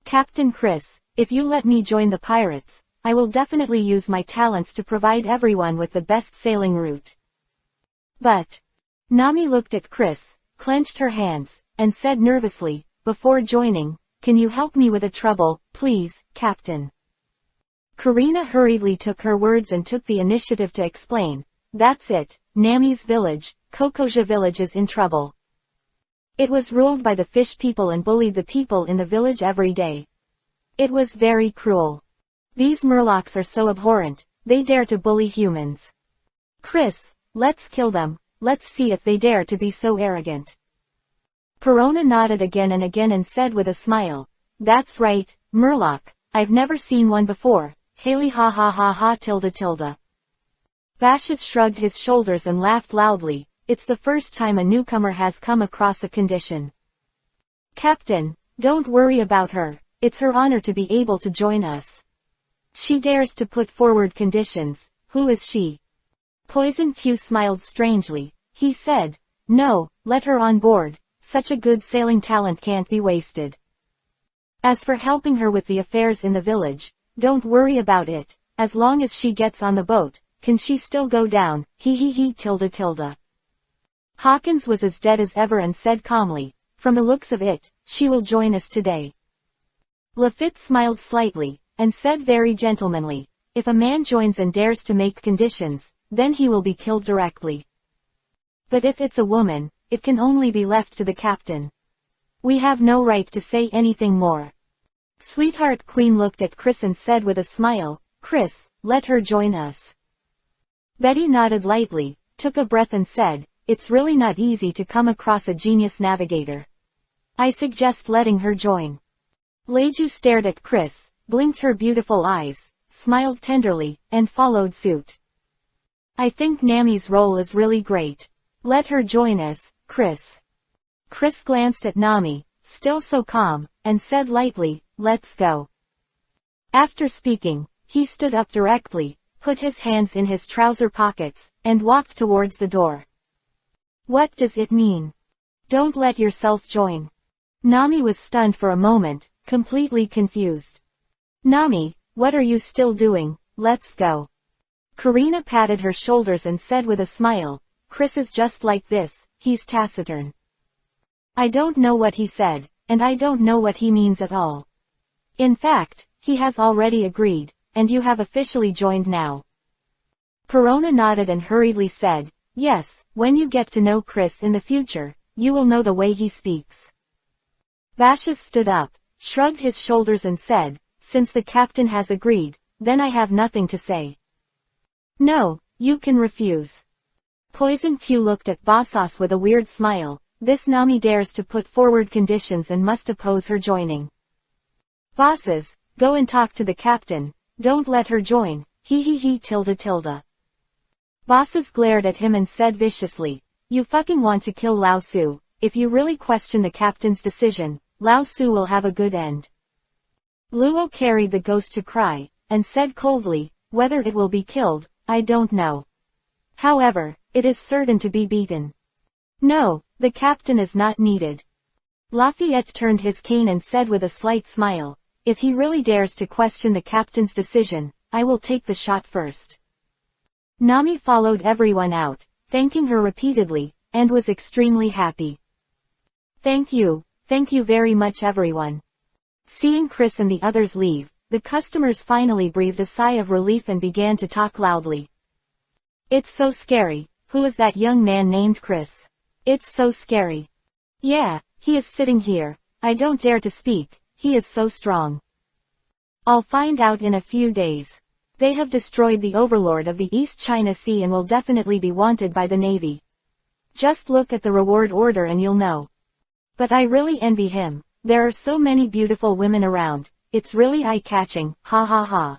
"Captain Chris, if you let me join the pirates, I will definitely use my talents to provide everyone with the best sailing route." But Nami looked at Chris, clenched her hands, and said nervously, "Before joining, can you help me with a trouble, please, Captain?" Karina hurriedly took her words and took the initiative to explain, "That's it, Nami's village, Kokoja village is in trouble. It was ruled by the fish people and bullied the people in the village every day. It was very cruel. These murlocs are so abhorrent, they dare to bully humans. Chris, let's kill them, let's see if they dare to be so arrogant." Perona nodded again and said with a smile, "That's right, murloc, I've never seen one before, Haley ha ha ha ha tilde tilde." Vashis shrugged his shoulders and laughed loudly, "It's the first time a newcomer has come across a condition." "Captain, don't worry about her, it's her honor to be able to join us. She dares to put forward conditions, who is she?" Poison Q smiled strangely. He said, "No, let her on board, such a good sailing talent can't be wasted. As for helping her with the affairs in the village, don't worry about it, as long as she gets on the boat, can she still go down, he tilde tilde." Hawkins was as dead as ever and said calmly, "From the looks of it, she will join us today." Lefit smiled slightly, and said very gentlemanly, "If a man joins and dares to make conditions, then he will be killed directly. But if it's a woman, it can only be left to the captain. We have no right to say anything more." Sweetheart Queen looked at Chris and said with a smile, "Chris, let her join us." Betty nodded lightly, took a breath and said, "It's really not easy to come across a genius navigator. I suggest letting her join." Leju stared at Chris, blinked her beautiful eyes, smiled tenderly, and followed suit. "I think Nami's role is really great. Let her join us, Chris." Chris glanced at Nami, still so calm, and said lightly, "Let's go." After speaking, he stood up directly, put his hands in his trouser pockets, and walked towards the door. "What does it mean? Don't let yourself join." Nami was stunned for a moment, completely confused. "Nami, what are you still doing? Let's go." Karina patted her shoulders and said with a smile, "Chris is just like this, he's taciturn. I don't know what he said, and I don't know what he means at all. In fact, he has already agreed, and you have officially joined now." Perona nodded and hurriedly said, "Yes, when you get to know Chris in the future, you will know the way he speaks." Vashis stood up, shrugged his shoulders and said, "Since the captain has agreed, then I have nothing to say." "No, you can refuse." Poison Q looked at Bosas with a weird smile, "This Nami dares to put forward conditions and must oppose her joining. Bosses, go and talk to the captain, don't let her join, he tilde tilde." Bosses glared at him and said viciously, "You fucking want to kill Lao Su, if you really question the captain's decision, Lao Su will have a good end." Luo carried the ghost to cry, and said coldly, "Whether it will be killed, I don't know. However, it is certain to be beaten. No, the captain is not needed." Lafayette turned his cane and said with a slight smile, "If he really dares to question the captain's decision, I will take the shot first." Nami followed everyone out, thanking her repeatedly, and was extremely happy. Thank you very much everyone." Seeing Chris and the others leave, the customers finally breathed a sigh of relief and began to talk loudly. "It's so scary, who is that young man named Chris? It's so scary. Yeah, he is sitting here, I don't dare to speak, he is so strong. I'll find out in a few days." They have destroyed the Overlord of the East China Sea and will definitely be wanted by the Navy. Just look at the reward order and you'll know. But I really envy him. There are so many beautiful women around. It's really eye-catching, ha ha ha.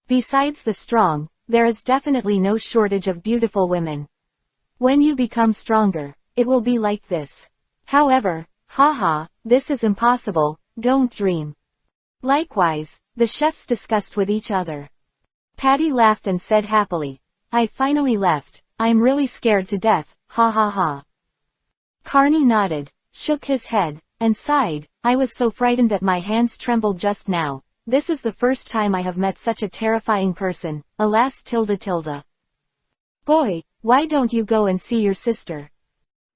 Besides the strong, there is definitely no shortage of beautiful women. When you become stronger, it will be like this. However, haha, this is impossible, don't dream. Likewise, the chefs discussed with each other. Patty laughed and said happily, I finally left, I'm really scared to death, ha ha ha. Carney nodded, shook his head, and sighed, I was so frightened that my hands trembled just now. This is the first time I have met such a terrifying person, alas tilde tilde. Boy, why don't you go and see your sister?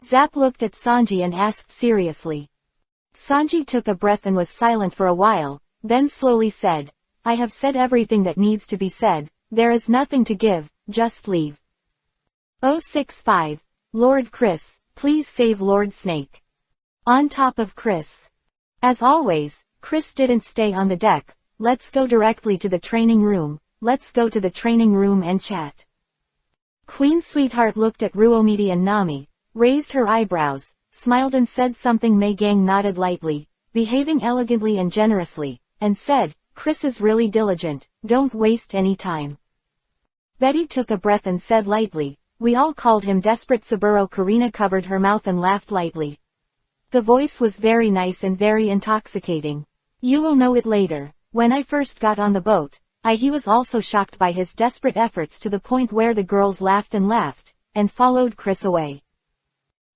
Zap looked at Sanji and asked seriously. Sanji took a breath and was silent for a while, then slowly said, I have said everything that needs to be said, there is nothing to give, just leave. 065, Lord Chris, please save Lord Snake. On top of Chris. As always, Chris didn't stay on the deck, let's go directly to the training room, let's go to the training room and chat. Queen Sweetheart looked at Ruomiti and Nami, raised her eyebrows, smiled and said something. Megang nodded lightly, behaving elegantly and generously, and said, Chris is really diligent, don't waste any time. Betty took a breath and said lightly, we all called him Desperate Saburo. Karina covered her mouth and laughed lightly. The voice was very nice and very intoxicating. You will know it later. When I first got on the boat, he was also shocked by his desperate efforts to the point where the girls laughed, and followed Chris away.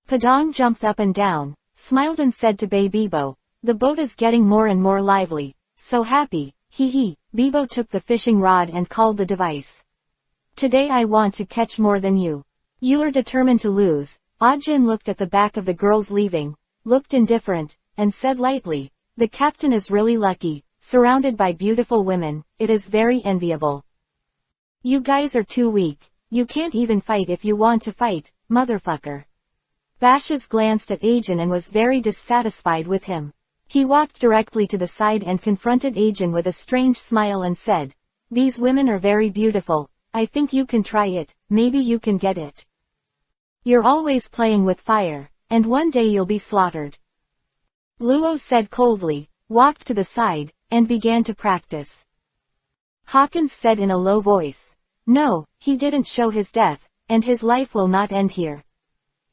Padang jumped up and down, smiled and said to Bebo, the boat is getting more and more lively, so happy, hee hee. Bebo took the fishing rod and called the device. Today I want to catch more than you. You are determined to lose. Ajin looked at the back of the girls leaving, looked indifferent, and said lightly, the captain is really lucky. Surrounded by beautiful women, it is very enviable. You guys are too weak, you can't even fight if you want to fight, motherfucker. Bashes glanced at Ajin and was very dissatisfied with him. He walked directly to the side and confronted Ajin with a strange smile and said, these women are very beautiful, I think you can try it, maybe you can get it. You're always playing with fire, and one day you'll be slaughtered. Luo said coldly, walked to the side, and began to practice. Hawkins said in a low voice, no, he didn't show his death, and his life will not end here.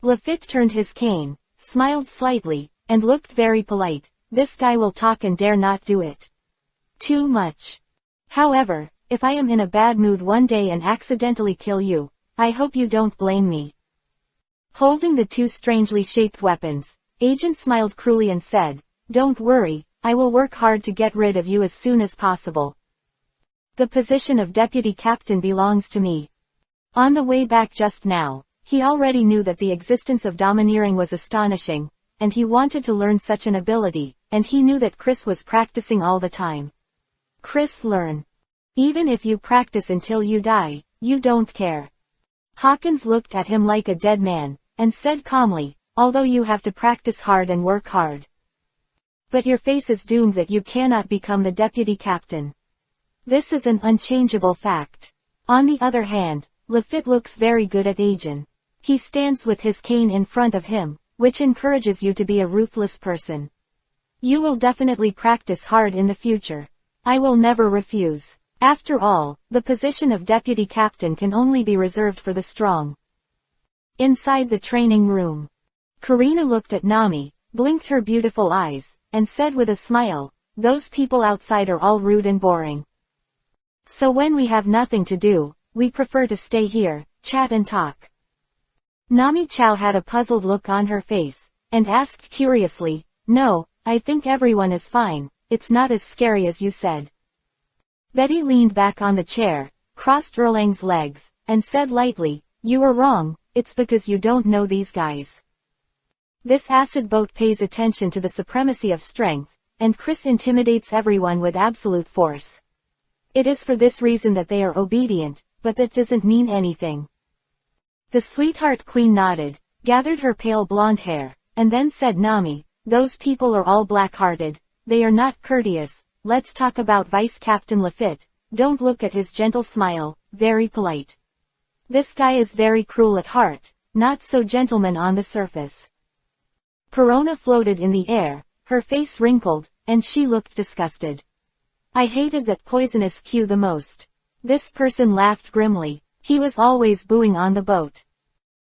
Lefit turned his cane, smiled slightly, and looked very polite, this guy will talk and dare not do it. Too much. However, if I am in a bad mood one day and accidentally kill you, I hope you don't blame me. Holding the two strangely shaped weapons, Agent smiled cruelly and said, don't worry, I will work hard to get rid of you as soon as possible. The position of deputy captain belongs to me. On the way back just now, he already knew that the existence of domineering was astonishing, and he wanted to learn such an ability, and he knew that Chris was practicing all the time. Chris, learn. Even if you practice until you die, you don't care. Hawkins looked at him like a dead man, and said calmly, although you have to practice hard and work hard. But your face is doomed that you cannot become the deputy captain. This is an unchangeable fact. On the other hand, Lefit looks very good at Ajin. He stands with his cane in front of him, which encourages you to be a ruthless person. You will definitely practice hard in the future. I will never refuse. After all, the position of deputy captain can only be reserved for the strong. Inside the training room, Karina looked at Nami, blinked her beautiful eyes, and said with a smile, those people outside are all rude and boring. So when we have nothing to do, we prefer to stay here, chat and talk. Nami Chow had a puzzled look on her face, and asked curiously, no, I think everyone is fine, it's not as scary as you said. Betty leaned back on the chair, crossed Erlang's legs, and said lightly, you are wrong, it's because you don't know these guys. This acid boat pays attention to the supremacy of strength, and Chris intimidates everyone with absolute force. It is for this reason that they are obedient, but that doesn't mean anything. The sweetheart queen nodded, gathered her pale blonde hair, and then said, Nami, those people are all black-hearted, they are not courteous. Let's talk about Vice Captain Lefit. don't look at his gentle smile, very polite. This guy is very cruel at heart, not so gentleman on the surface. Perona floated in the air, her face wrinkled, and she looked disgusted. I hated that poisonous Q the most. This person laughed grimly. He was always booing on the boat.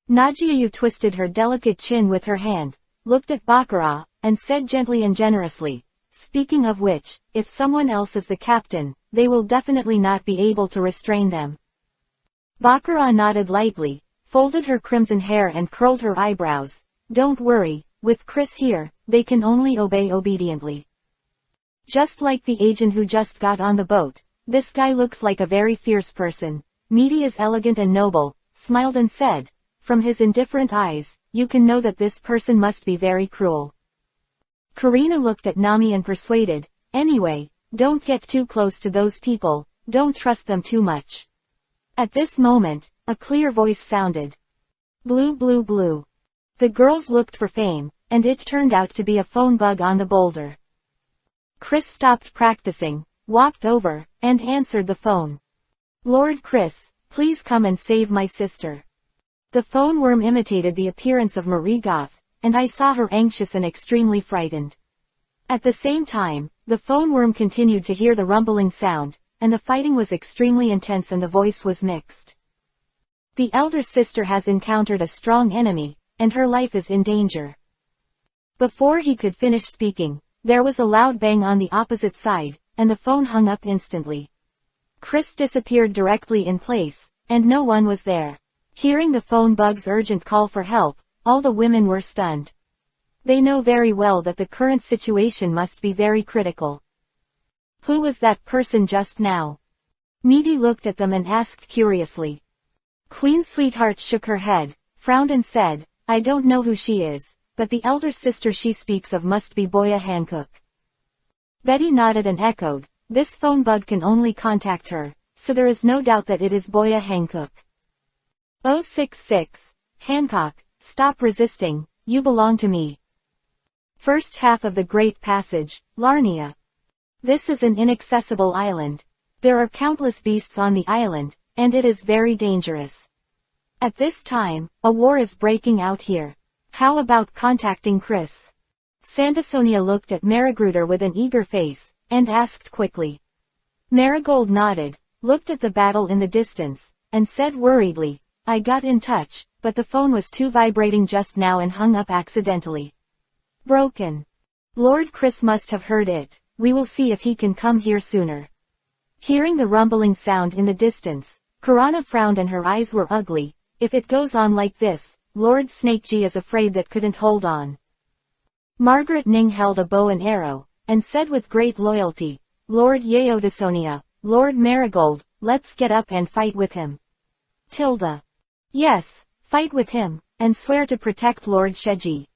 Nagiayu twisted her delicate chin with her hand, looked at Bakar, and said gently and generously, speaking of which, if someone else is the captain, they will definitely not be able to restrain them. Bakar nodded lightly, folded her crimson hair and curled her eyebrows. Don't worry, with Chris here, they can only obey obediently. Just like the agent who just got on the boat, this guy looks like a very fierce person. Meaty is elegant and noble, smiled and said, from his indifferent eyes, you can know that this person must be very cruel. Karina looked at Nami and persuaded, anyway, don't get too close to those people, don't trust them too much. At this moment, a clear voice sounded. Blue blue blue. The girls looked for fame, and it turned out to be a phone bug on the boulder. Chris stopped practicing, walked over, and answered the phone. Lord Chris, please come and save my sister. The phone worm imitated the appearance of Marie Goth, and I saw her anxious and extremely frightened. At the same time, the phone worm continued to hear the rumbling sound, and the fighting was extremely intense and the voice was mixed. The elder sister has encountered a strong enemy, and her life is in danger. Before he could finish speaking, there was a loud bang on the opposite side, and the phone hung up instantly. Chris disappeared directly in place, and no one was there. Hearing the phone bug's urgent call for help, all the women were stunned. They know very well that the current situation must be very critical. Who was that person just now? Meaty looked at them and asked curiously. Queen Sweetheart shook her head, frowned and said, I don't know who she is, but the elder sister she speaks of must be Boya Hancock. Betty nodded and echoed, this phone bug can only contact her, so there is no doubt that it is Boya Hancock. 066, Hancock, stop resisting, you belong to me. First half of the Great Passage, Larnia. This is an inaccessible island. There are countless beasts on the island, and it is very dangerous. At this time, a war is breaking out here. How about contacting Chris? Sandersonia looked at Marigruder with an eager face, and asked quickly. Marigold nodded, looked at the battle in the distance, and said worriedly, I got in touch, but the phone was too vibrating just now and hung up accidentally. Broken. Lord Chris must have heard it, we will see if he can come here sooner. Hearing the rumbling sound in the distance, Karana frowned and her eyes were ugly. If it goes on like this, Lord Snakegi is afraid that couldn't hold on. Margaret Ning held a bow and arrow, and said with great loyalty, Lord Yeodasonia, Lord Marigold, let's get up and fight with him. Tilda. Yes, fight with him, and swear to protect Lord Sheji.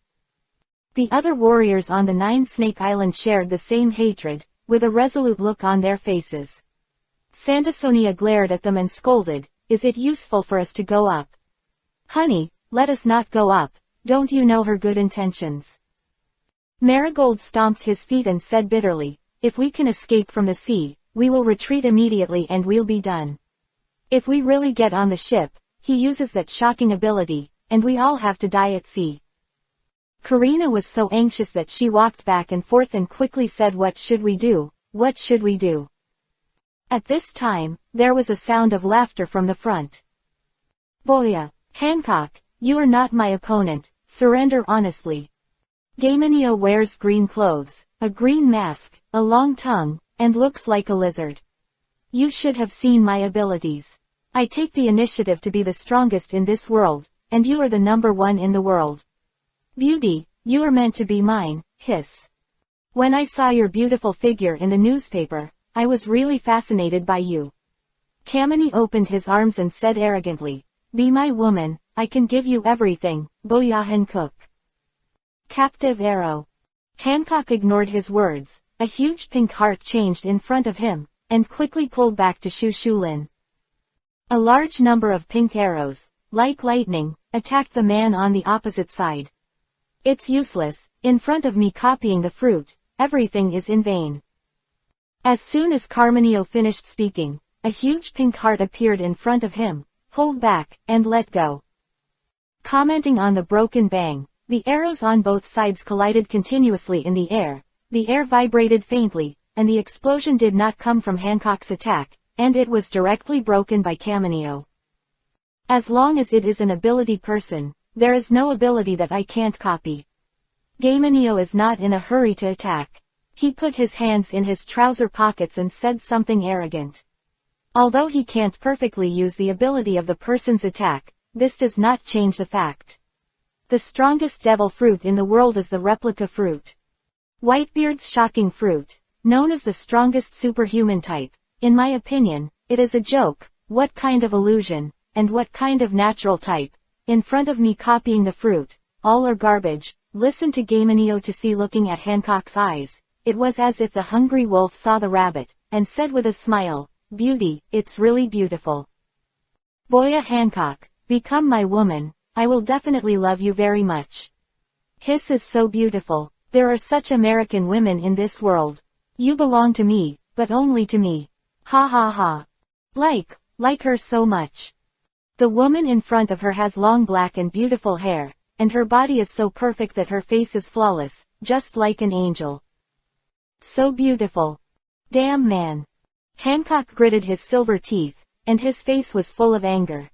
The other warriors on the Nine Snake Island shared the same hatred, with a resolute look on their faces. Sandersonia glared at them and scolded, is it useful for us to go up? Honey, let us not go up, don't you know her good intentions? Marigold stomped his feet and said bitterly, if we can escape from the sea, we will retreat immediately and we'll be done. If we really get on the ship, he uses that shocking ability, and we all have to die at sea. Karina was so anxious that she walked back and forth and quickly said, what should we do, what should we do? At this time, there was a sound of laughter from the front. Boya, Hancock, you are not my opponent, surrender honestly. Gaimanio wears green clothes, a green mask, a long tongue, and looks like a lizard. You should have seen my abilities. I take the initiative to be the strongest in this world, and you are the number one in the world. Beauty, you are meant to be mine, hiss. When I saw your beautiful figure in the newspaper, I was really fascinated by you. Kamini opened his arms and said arrogantly, be my woman, I can give you everything, Boya Hancock. Captive arrow. Hancock ignored his words, a huge pink heart changed in front of him, and quickly pulled back to Shu Shulin. A large number of pink arrows, like lightning, attacked the man on the opposite side. It's useless, in front of me copying the fruit, everything is in vain. As soon as Carmenio finished speaking, a huge pink heart appeared in front of him, pulled back, and let go. Commenting on the broken bang, the arrows on both sides collided continuously in the air vibrated faintly, and the explosion did not come from Hancock's attack, and it was directly broken by Camineo. As long as it is an ability person, there is no ability that I can't copy. Camineo is not in a hurry to attack. He put his hands in his trouser pockets and said something arrogant. Although he can't perfectly use the ability of the person's attack, this does not change the fact. The strongest devil fruit in the world is the replica fruit. Whitebeard's shocking fruit, known as the strongest superhuman type. In my opinion, it is a joke. What kind of illusion, and what kind of natural type? In front of me copying the fruit, all are garbage. Listen to Camineo to see looking at Hancock's eyes. It was as if the hungry wolf saw the rabbit, and said with a smile, "Beauty, it's really beautiful." Boya Hancock, become my woman, I will definitely love you very much. Hiss is so beautiful, there are such American women in this world. You belong to me, but only to me. Ha ha ha. Like her so much. The woman in front of her has long black and beautiful hair, and her body is so perfect that her face is flawless, just like an angel. So beautiful. Damn man. Hancock gritted his silver teeth, and his face was full of anger.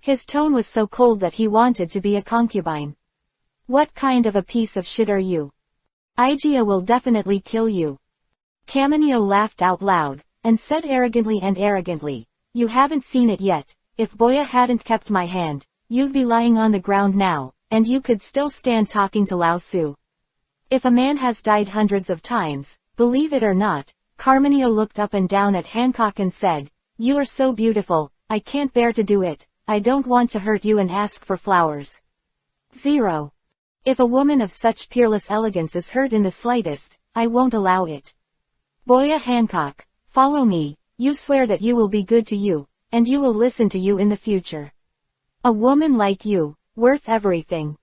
His tone was so cold that he wanted to be a concubine. What kind of a piece of shit are you? Igia will definitely kill you. Camineo laughed out loud, and said arrogantly, you haven't seen it yet. If Boya hadn't kept my hand, you'd be lying on the ground now, and you could still stand talking to Lao Su. If a man has died hundreds of times, believe it or not, Camineo looked up and down at Hancock and said, you are so beautiful, I can't bear to do it. I don't want to hurt you and ask for flowers. 0. If a woman of such peerless elegance is hurt in the slightest, I won't allow it. Boya Hancock, follow me. You swear that you will be good to you, and you will listen to you in the future. A woman like you, worth everything.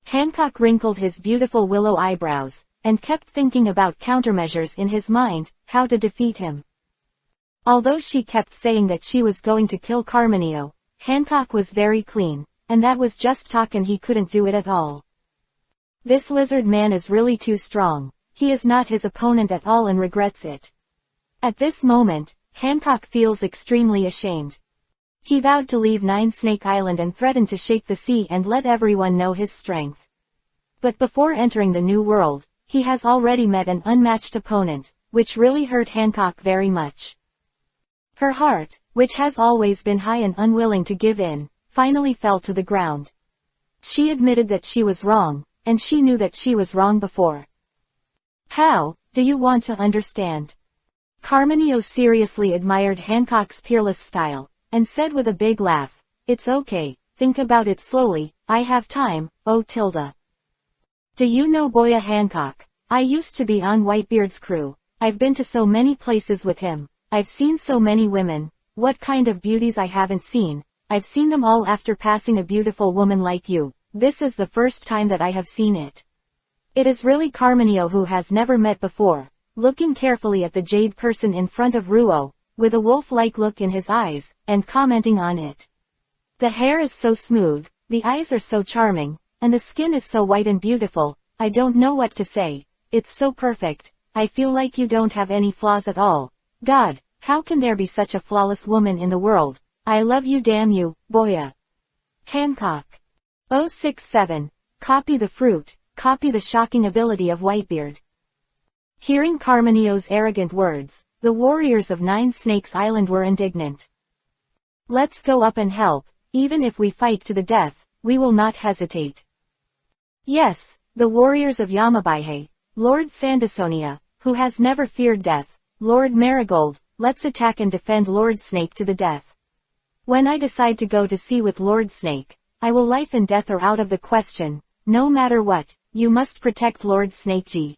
Hancock wrinkled his beautiful willow eyebrows, and kept thinking about countermeasures in his mind, how to defeat him. Although she kept saying that she was going to kill Camineo, Hancock was very clean, and that was just talk and he couldn't do it at all. This lizard man is really too strong. He is not his opponent at all and regrets it. At this moment, Hancock feels extremely ashamed. He vowed to leave Nine Snake Island and threatened to shake the sea and let everyone know his strength. But before entering the new world, he has already met an unmatched opponent, which really hurt Hancock very much. Her heart, which has always been high and unwilling to give in, finally fell to the ground. She admitted that she was wrong, and she knew that she was wrong before. How, do you want to understand? Camineo seriously admired Hancock's peerless style, and said with a big laugh, it's okay, think about it slowly, I have time, oh Tilda. Do you know Boya Hancock? I used to be on Whitebeard's crew. I've been to so many places with him. I've seen so many women. What kind of beauties I haven't seen. I've seen them all after passing a beautiful woman like you. This is the first time that I have seen it. It is really Camineo who has never met before, looking carefully at the jade person in front of Ruo, with a wolf-like look in his eyes, and commenting on it. The hair is so smooth, the eyes are so charming, and the skin is so white and beautiful, I don't know what to say. It's so perfect, I feel like you don't have any flaws at all. God, how can there be such a flawless woman in the world? I love you, damn you, Boya. Hancock. 067. Copy the fruit, copy the shocking ability of Whitebeard. Hearing Carmineo's arrogant words, the warriors of Nine Snakes Island were indignant. Let's go up and help, even if we fight to the death, we will not hesitate. Yes, the warriors of Yamabaihei, Lord Sandasonia, who has never feared death, Lord Marigold, let's attack and defend Lord Snake to the death. When I decide to go to sea with Lord Snake, I will life and death are out of the question, no matter what, you must protect Lord Snake G.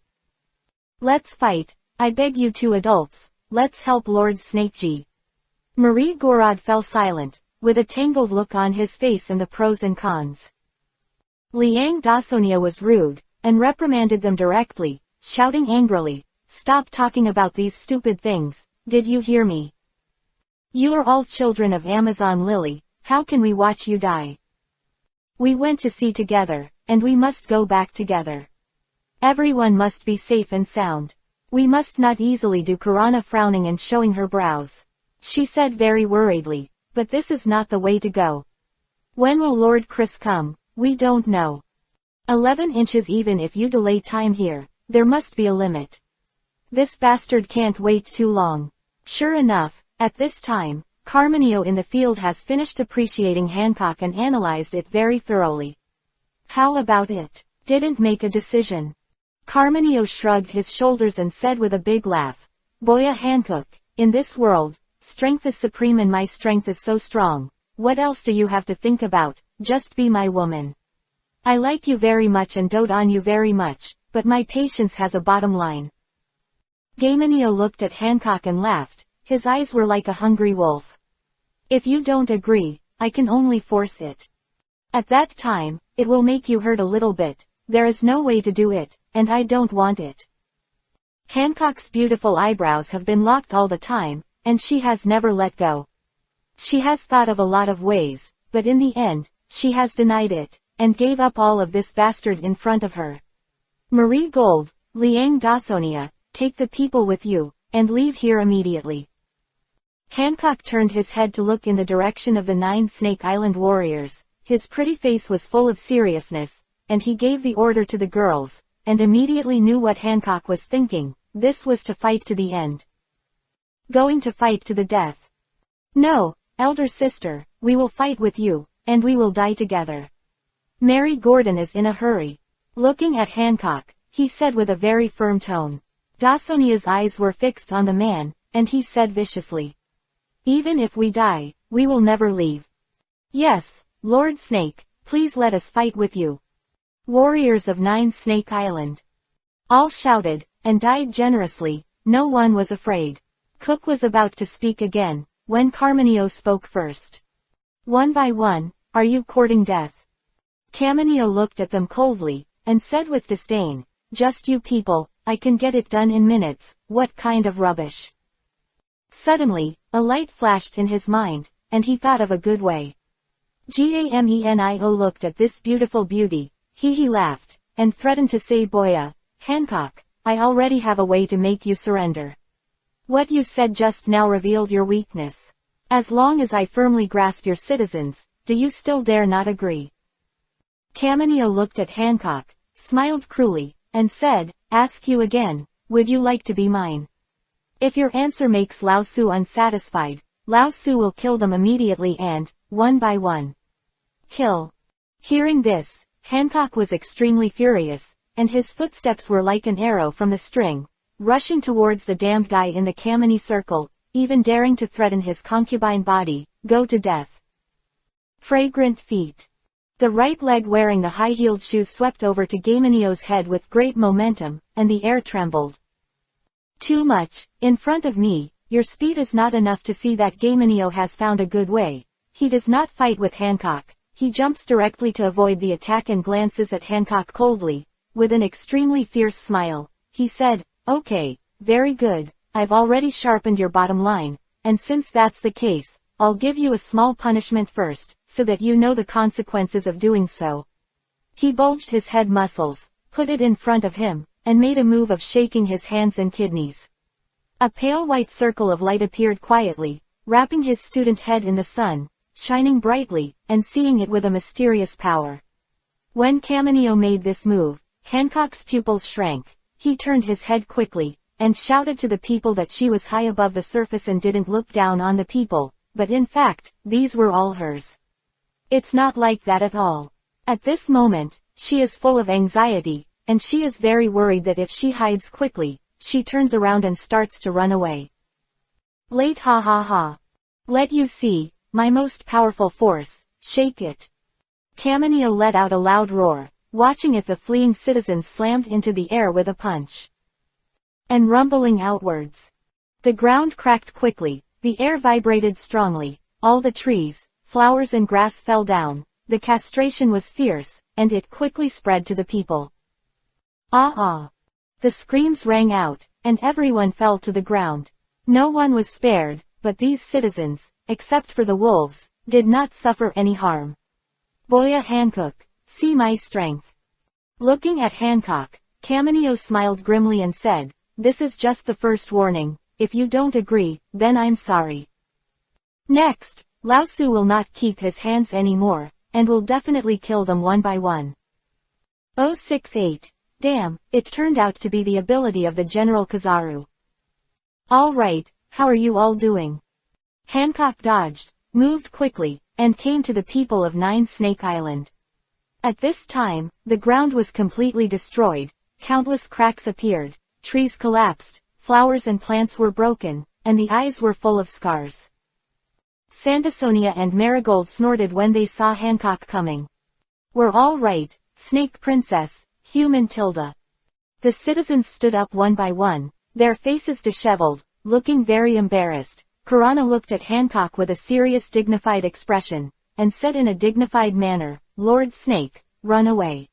Let's fight, I beg you two adults, let's help Lord Snake G. Marie Gorod fell silent, with a tangled look on his face and the pros and cons. Liang Dasonia was rude, and reprimanded them directly, shouting angrily, stop talking about these stupid things, did you hear me? You are all children of Amazon Lily, how can we watch you die? We went to sea together, and we must go back together. Everyone must be safe and sound. We must not easily do. Perona frowning and showing her brows. She said very worriedly, but this is not the way to go. When will Lord Chris come? We don't know. 11 inches. Even if you delay time here, there must be a limit. This bastard can't wait too long. Sure enough, at this time, Carmenio in the field has finished appreciating Hancock and analyzed it very thoroughly. How about it? Didn't make a decision. Carmenio shrugged his shoulders and said with a big laugh, Boya Hancock, in this world, strength is supreme and my strength is so strong. What else do you have to think about? Just be my woman. I like you very much and dote on you very much, but my patience has a bottom line. Carmenio looked at Hancock and laughed. His eyes were like a hungry wolf. If you don't agree, I can only force it. At that time, it will make you hurt a little bit. There is no way to do it, and I don't want it. Hancock's beautiful eyebrows have been locked all the time, and she has never let go. She has thought of a lot of ways, but in the end, she has denied it, and gave up all of this bastard in front of her. Marie Gold, Liang Dasonia, take the people with you, and leave here immediately. Hancock turned his head to look in the direction of the 9 Snake Island warriors. His pretty face was full of seriousness, and he gave the order to the girls, and immediately knew what Hancock was thinking. This was to fight to the end. Going to fight to the death. No, elder sister, we will fight with you, and we will die together. Mary Gordon is in a hurry. Looking at Hancock, he said with a very firm tone. Dasonia's eyes were fixed on the man, and he said viciously. Even if we die, we will never leave. Yes, Lord Snake, please let us fight with you. Warriors of 9 Snake Island. All shouted, and died generously. No one was afraid. Cook was about to speak again, when Carmenio spoke first. One by one, are you courting death? Carmenio looked at them coldly, and said with disdain, just you people, I can get it done in minutes, what kind of rubbish? Suddenly, a light flashed in his mind, and he thought of a good way. Gamenio looked at this beautiful beauty, he laughed, and threatened to say Boya, Hancock, I already have a way to make you surrender. What you said just now revealed your weakness. As long as I firmly grasp your citizens, do you still dare not agree? Carmenio looked at Hancock, smiled cruelly, and said, ask you again, would you like to be mine? If your answer makes Lao Su unsatisfied, Lao Su will kill them immediately and, one by one, kill. Hearing this, Hancock was extremely furious, and his footsteps were like an arrow from the string, rushing towards the damned guy in the Kamini circle, even daring to threaten his concubine body, go to death. Fragrant feet. The right leg wearing the high-heeled shoes swept over to Gamenio's head with great momentum, and the air trembled. Too much, in front of me, your speed is not enough to see that Gamenio has found a good way. He does not fight with Hancock, he jumps directly to avoid the attack and glances at Hancock coldly. With an extremely fierce smile, he said, okay, very good, I've already sharpened your bottom line, and since that's the case, I'll give you a small punishment first, so that you know the consequences of doing so. He bulged his head muscles, put it in front of him, and made a move of shaking his hands and kidneys. A pale white circle of light appeared quietly, wrapping his student head in the sun, shining brightly, and seeing it with a mysterious power. When Carmenio made this move, Hancock's pupils shrank. He turned his head quickly, and shouted to the people that she was high above the surface and didn't look down on the people, but in fact, these were all hers. It's not like that at all. At this moment, she is full of anxiety, and she is very worried that if she hides quickly, she turns around and starts to run away. Late ha ha ha. Let you see, my most powerful force, shake it. Carmenio let out a loud roar, watching if the fleeing citizens slammed into the air with a punch. And rumbling outwards. The ground cracked quickly, the air vibrated strongly, all the trees, flowers and grass fell down, the castration was fierce, and it quickly spread to the people. Ah ah! The screams rang out, and everyone fell to the ground. No one was spared, but these citizens, except for the wolves, did not suffer any harm. Boya Hancock, see my strength. Looking at Hancock, Caminio smiled grimly and said, this is just the first warning. If you don't agree, then I'm sorry. Next, Lao Su will not keep his hands anymore, and will definitely kill them one by one. 068. Damn, it turned out to be the ability of the General Kizaru. Alright, how are you all doing? Hancock dodged, moved quickly, and came to the people of Nine Snake Island. At this time, the ground was completely destroyed, countless cracks appeared, trees collapsed, flowers and plants were broken, and the eyes were full of scars. Sandersonia and Marigold snorted when they saw Hancock coming. We're all right, Snake Princess, Human Tilda. The citizens stood up one by one, their faces disheveled, looking very embarrassed. Perona looked at Hancock with a serious dignified expression, and said in a dignified manner, Lord Snake, run away.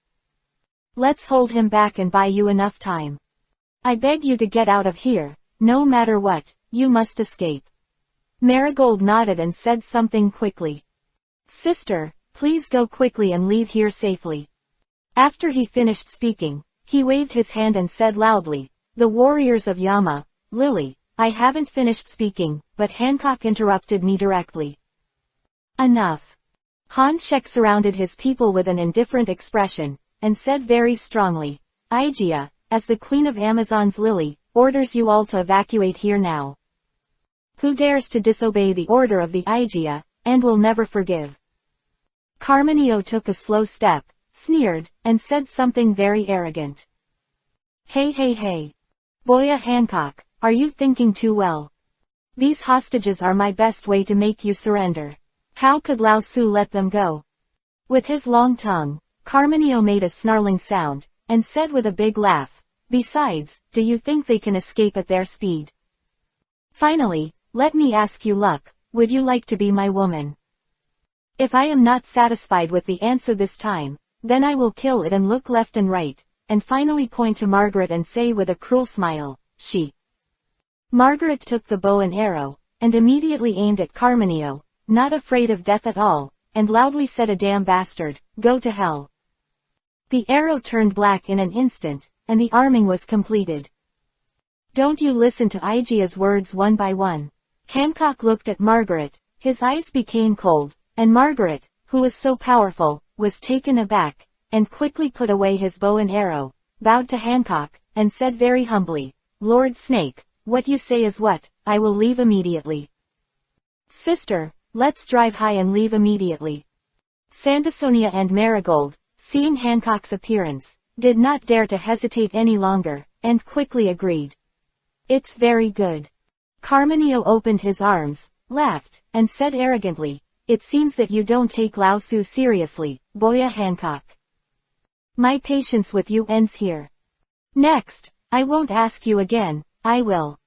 Let's hold him back and buy you enough time. I beg you to get out of here, no matter what, you must escape. Marigold nodded and said something quickly. Sister, please go quickly and leave here safely. After he finished speaking, he waved his hand and said loudly, the warriors of Yama, Lily. I haven't finished speaking, but Hancock interrupted me directly. Enough. Han Shek surrounded his people with an indifferent expression, and said very strongly, Igia, as the Queen of Amazon's Lily, orders you all to evacuate here now. Who dares to disobey the order of the Igia, and will never forgive. Carmenio took a slow step, sneered, and said something very arrogant. Hey. Boya Hancock, are you thinking too well? These hostages are my best way to make you surrender. How could Lao Su let them go? With his long tongue, Carmenio made a snarling sound, and said with a big laugh, besides, do you think they can escape at their speed? Finally, let me ask you Luck, would you like to be my woman? If I am not satisfied with the answer this time, then I will kill it and look left and right, and finally point to Margaret and say with a cruel smile, she. Margaret took the bow and arrow, and immediately aimed at Carmenio, not afraid of death at all, and loudly said a damn bastard, go to hell. The arrow turned black in an instant, and the arming was completed. Don't you listen to Igia's words one by one. Hancock looked at Margaret, his eyes became cold, and Margaret, who was so powerful, was taken aback, and quickly put away his bow and arrow, bowed to Hancock, and said very humbly, Lord Snake, what you say is what, I will leave immediately. Sister, let's drive high and leave immediately. Sandersonia and Marigold, seeing Hancock's appearance, did not dare to hesitate any longer, and quickly agreed. It's very good. Carmenio opened his arms, laughed, and said arrogantly, it seems that you don't take Lao Su seriously, Boya Hancock. My patience with you ends here. Next, I won't ask you again, I will.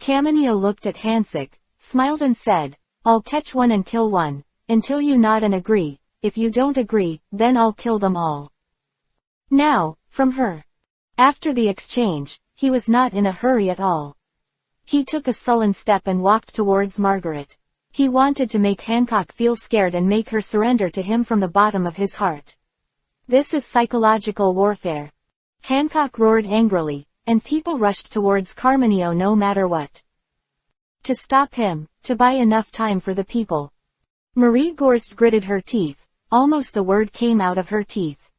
Caminio looked at Hancock, smiled and said, I'll catch one and kill one, until you nod and agree, if you don't agree, then I'll kill them all. Now, from her. After the exchange, he was not in a hurry at all. He took a sullen step and walked towards Margaret. He wanted to make Hancock feel scared and make her surrender to him from the bottom of his heart. This is psychological warfare. Hancock roared angrily, and people rushed towards Carmenio no matter what. To stop him, to buy enough time for the people. Marie Gorst gritted her teeth, almost the word came out of her teeth.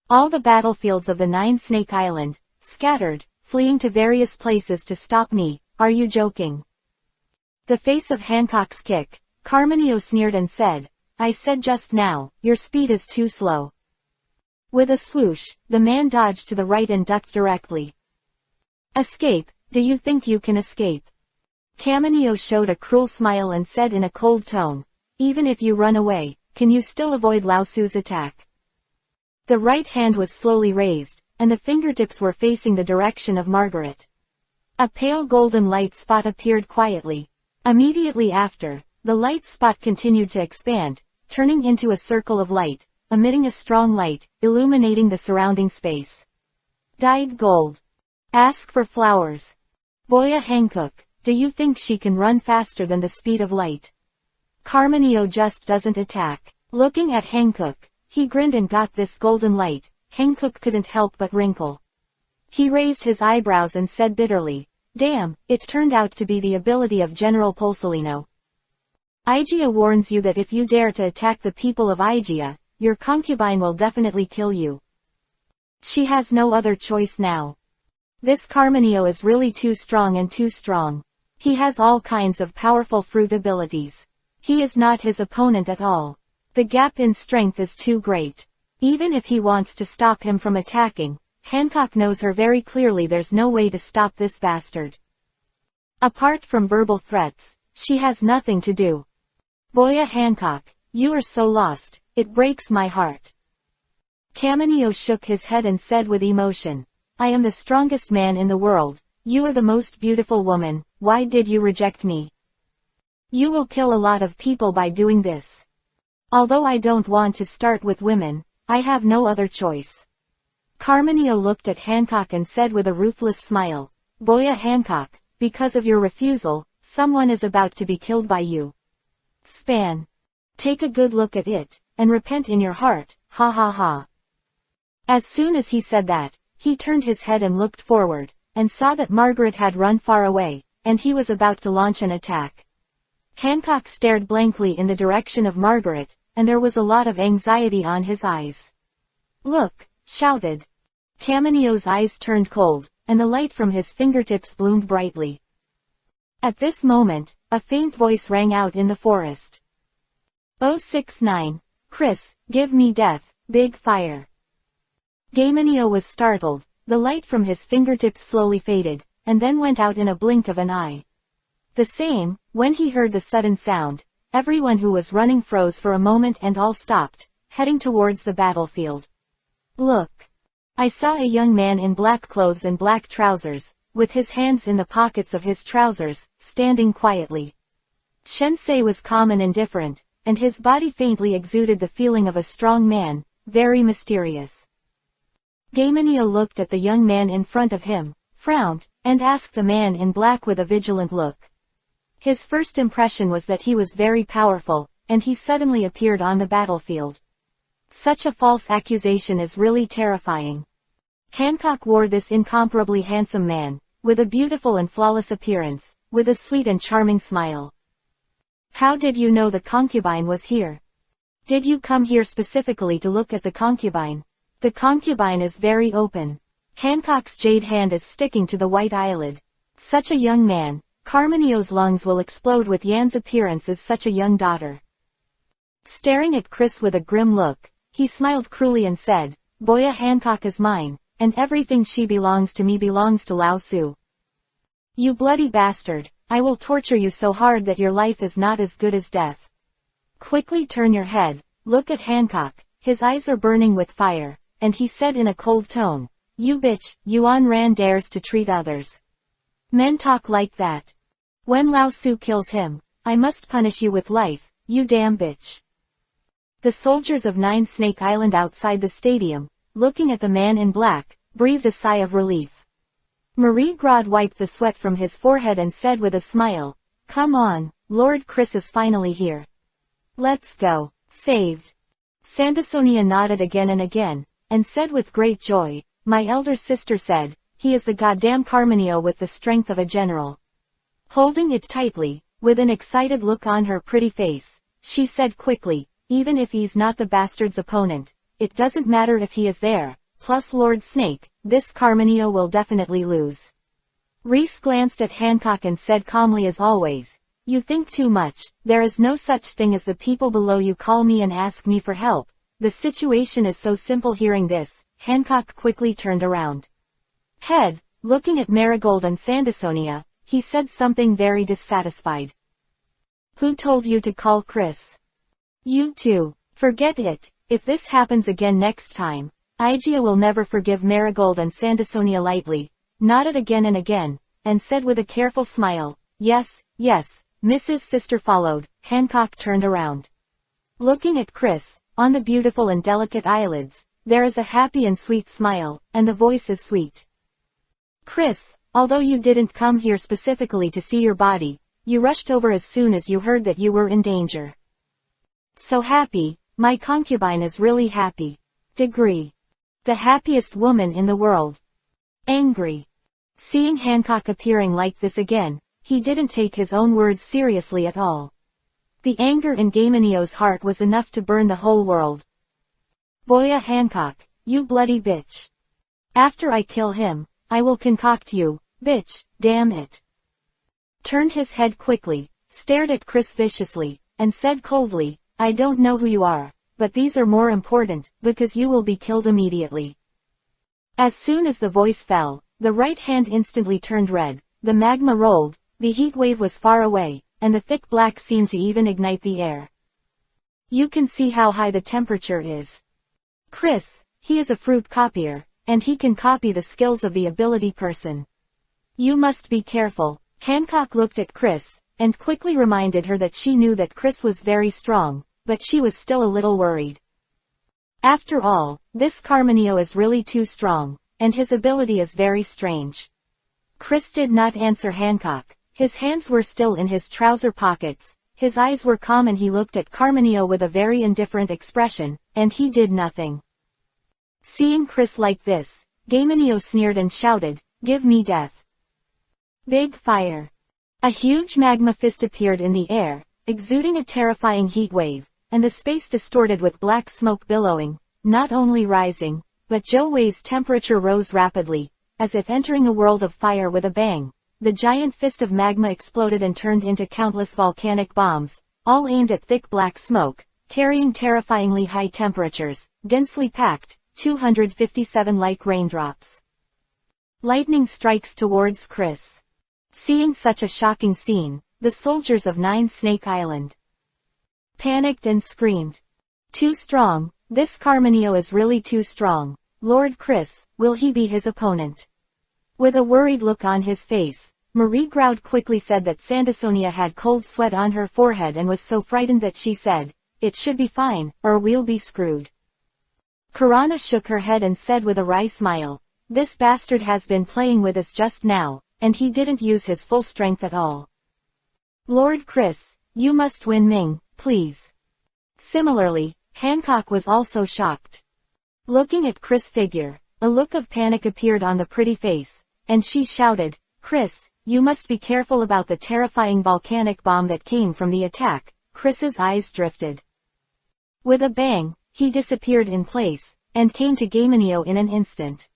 All the battlefields of the Nine Snake Island, scattered, fleeing to various places to stop me, are you joking? The face of Hancock's kick, Carmenio sneered and said, I said just now, your speed is too slow. With a swoosh, the man dodged to the right and ducked directly. Escape, do you think you can escape? Carmenio showed a cruel smile and said in a cold tone, even if you run away, can you still avoid Lao Su's attack? The right hand was slowly raised, and the fingertips were facing the direction of Margaret. A pale golden light spot appeared quietly. Immediately after, the light spot continued to expand, turning into a circle of light, emitting a strong light, illuminating the surrounding space. Dyed gold. Ask for flowers. Boya Hancock, do you think she can run faster than the speed of light? Carmenio just doesn't attack. Looking at Hancock, he grinned and got this golden light. Hancock couldn't help but wrinkle. He raised his eyebrows and said bitterly, damn, it turned out to be the ability of General Polsolino. Igia warns you that if you dare to attack the people of Igia, your concubine will definitely kill you. She has no other choice now. This Carmenio is really too strong and too strong. He has all kinds of powerful fruit abilities. He is not his opponent at all. The gap in strength is too great. Even if he wants to stop him from attacking, Hancock knows her very clearly there's no way to stop this bastard. Apart from verbal threats, she has nothing to do. Boya Hancock, you are so lost, it breaks my heart. Carmenio shook his head and said with emotion, I am the strongest man in the world, you are the most beautiful woman, why did you reject me? You will kill a lot of people by doing this. Although I don't want to start with women, I have no other choice. Carmenio looked at Hancock and said with a ruthless smile, Boya Hancock, because of your refusal, someone is about to be killed by you. Span. Take a good look at it, and repent in your heart, ha ha ha. As soon as he said that, he turned his head and looked forward, and saw that Margaret had run far away, and he was about to launch an attack. Hancock stared blankly in the direction of Margaret, and there was a lot of anxiety on his eyes. Look, shouted. Carmenio's eyes turned cold, and the light from his fingertips bloomed brightly. At this moment, a faint voice rang out in the forest. 069, Chris, give me death, big fire. Carmenio was startled, the light from his fingertips slowly faded, and then went out in a blink of an eye. The same, when he heard the sudden sound, everyone who was running froze for a moment and all stopped, heading towards the battlefield. Look. I saw a young man in black clothes and black trousers, with his hands in the pockets of his trousers, standing quietly. Shinsei was calm and indifferent, and his body faintly exuded the feeling of a strong man, very mysterious. Carmenio looked at the young man in front of him, frowned, and asked the man in black with a vigilant look. His first impression was that he was very powerful, and he suddenly appeared on the battlefield. Such a false accusation is really terrifying. Hancock wore this incomparably handsome man, with a beautiful and flawless appearance, with a sweet and charming smile. How did you know the concubine was here? Did you come here specifically to look at the concubine? The concubine is very open. Hancock's jade hand is sticking to the white eyelid. Such a young man, Carmenio's lungs will explode with Yan's appearance as such a young daughter. Staring at Chris with a grim look, he smiled cruelly and said, Boya Hancock is mine, and everything she belongs to me belongs to Lao Su. You bloody bastard, I will torture you so hard that your life is not as good as death. Quickly turn your head, look at Hancock, his eyes are burning with fire, and he said in a cold tone, You bitch, Yuan Ran dares to treat others. Men talk like that. When Lao Su kills him, I must punish you with life, you damn bitch. The soldiers of Nine Snake Island outside the stadium, looking at the man in black, breathed a sigh of relief. Marie Grod wiped the sweat from his forehead and said with a smile, Come on, Lord Chris is finally here. Let's go. Saved. Sandersonia nodded again and again, and said with great joy, My elder sister said, he is the goddamn Carmenio with the strength of a general. Holding it tightly, with an excited look on her pretty face, she said quickly, Even if he's not the bastard's opponent, it doesn't matter if he is there, plus Lord Snake, this Carmenio will definitely lose. Reese glanced at Hancock and said calmly as always, You think too much, there is no such thing as the people below you call me and ask me for help. The situation is so simple. Hearing this, Hancock quickly turned around. Head, looking at Marigold and Sandersonia, he said something very dissatisfied. Who told you to call Chris? You too. Forget it. If this happens again next time, Igia will never forgive. Marigold and Sandersonia lightly nodded again and again, and said with a careful smile, Yes, yes, Mrs. Sister followed. Hancock turned around. Looking at Chris, on the beautiful and delicate eyelids, there is a happy and sweet smile, and the voice is sweet. Chris, Although you didn't come here specifically to see your body, you rushed over as soon as you heard that you were in danger. So happy, my concubine is really happy. Degree. The happiest woman in the world. Angry. Seeing Hancock appearing like this again, he didn't take his own words seriously at all. The anger in Gamenio's heart was enough to burn the whole world. Boya Hancock, you bloody bitch. After I kill him, I will concoct you, bitch, damn it. Turned his head quickly, stared at Chris viciously, and said coldly, I don't know who you are, but these are more important, because you will be killed immediately. As soon as the voice fell, the right hand instantly turned red, the magma rolled, the heat wave was far away, and the thick black seemed to even ignite the air. You can see how high the temperature is. Chris, he is a fruit copier, and he can copy the skills of the ability person. You must be careful. Hancock looked at Chris, and quickly reminded her that she knew that Chris was very strong, but she was still a little worried. After all, this Carmenio is really too strong, and his ability is very strange. Chris did not answer Hancock. His hands were still in his trouser pockets, his eyes were calm and he looked at Carmenio with a very indifferent expression, and he did nothing. Seeing Chris like this, Gamenio sneered and shouted, give me death. Big fire. A huge magma fist appeared in the air, exuding a terrifying heat wave, and the space distorted with black smoke billowing, not only rising, but Zhou Wei's temperature rose rapidly, as if entering a world of fire with a bang. The giant fist of magma exploded and turned into countless volcanic bombs, all aimed at thick black smoke, carrying terrifyingly high temperatures, densely packed, 257 like raindrops. Lightning strikes towards Chris. Seeing such a shocking scene, the soldiers of 9 Snake Island panicked and screamed. Too strong, this Carmenio is really too strong. Lord Chris, will he be his opponent? With a worried look on his face, Marie Groud quickly said that Sandersonia had cold sweat on her forehead and was so frightened that she said, it should be fine, or we'll be screwed. Perona shook her head and said with a wry smile, this bastard has been playing with us just now, and he didn't use his full strength at all. Lord Chris, you must win Ming, please. Similarly, Hancock was also shocked. Looking at Chris' figure, a look of panic appeared on the pretty face, and she shouted, Chris, you must be careful about the terrifying volcanic bomb that came from the attack. Chris's eyes drifted. With a bang, he disappeared in place, and came to Gamenio in an instant.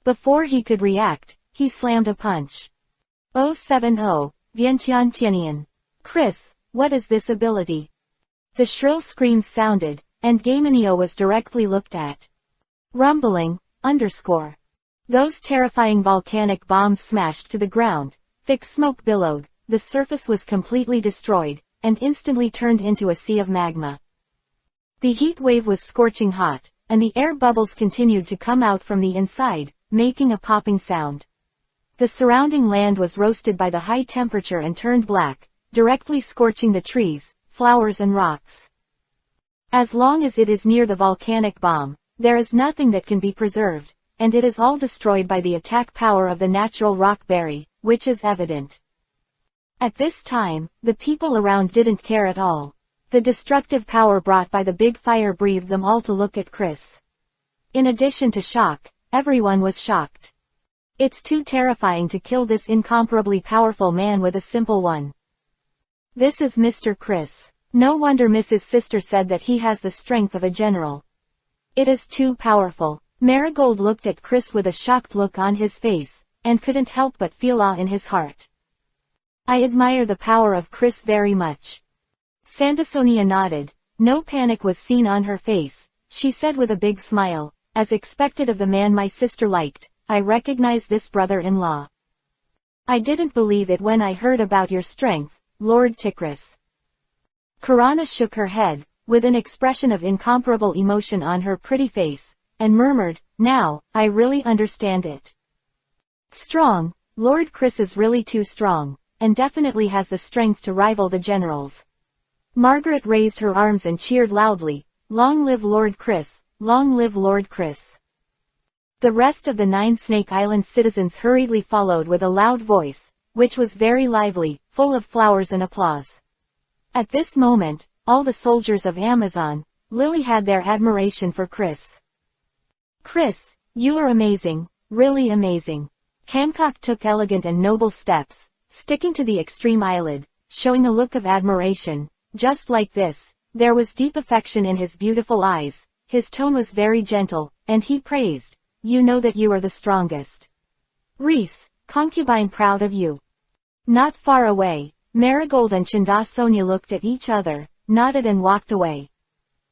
Before he could react, he slammed a punch. 070, Vientiantianian. Chris, what is this ability? The shrill screams sounded, and Gamenio was directly looked at. Rumbling, _ Those terrifying volcanic bombs smashed to the ground, thick smoke billowed, the surface was completely destroyed, and instantly turned into a sea of magma. The heat wave was scorching hot, and the air bubbles continued to come out from the inside, making a popping sound. The surrounding land was roasted by the high temperature and turned black, directly scorching the trees, flowers and rocks. As long as it is near the volcanic bomb, there is nothing that can be preserved, and it is all destroyed by the attack power of the natural rock berry, which is evident. At this time, the people around didn't care at all. The destructive power brought by the big fire breathed them all to look at Chris. In addition to shock, everyone was shocked. It's too terrifying to kill this incomparably powerful man with a simple one. This is Mr. Chris. No wonder Mrs. Sister said that he has the strength of a general. It is too powerful. Marigold looked at Chris with a shocked look on his face, and couldn't help but feel awe in his heart. I admire the power of Chris very much. Sandersonia nodded. No panic was seen on her face. She said with a big smile, as expected of the man my sister liked, I recognize this brother-in-law. I didn't believe it when I heard about your strength, Lord Ticris. Perona shook her head, with an expression of incomparable emotion on her pretty face, and murmured, now, I really understand it. Strong, Lord Chris is really too strong, and definitely has the strength to rival the generals. Margaret raised her arms and cheered loudly, long live Lord Chris, long live Lord Chris. The rest of the 9 Snake Island citizens hurriedly followed with a loud voice, which was very lively, full of flowers and applause. At this moment, all the soldiers of Amazon, Lily had their admiration for Chris. "Chris, you are amazing, really amazing." Hancock took elegant and noble steps, sticking to the extreme eyelid, showing a look of admiration. Just like this, there was deep affection in his beautiful eyes, his tone was very gentle, and he praised, "You know that you are the strongest. Reese, concubine proud of you." Not far away, Marigold and Chanda Sonia looked at each other, nodded and walked away.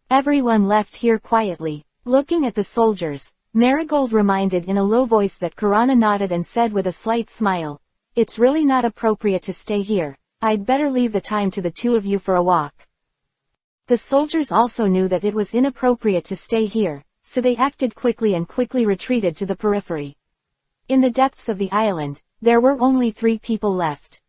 Everyone left here quietly, looking at the soldiers. Marigold reminded in a low voice that Perona nodded and said with a slight smile, "It's really not appropriate to stay here. I'd better leave the time to the two of you for a walk." The soldiers also knew that it was inappropriate to stay here, so they acted quickly and quickly retreated to the periphery. In the depths of the island, there were only 3 people left.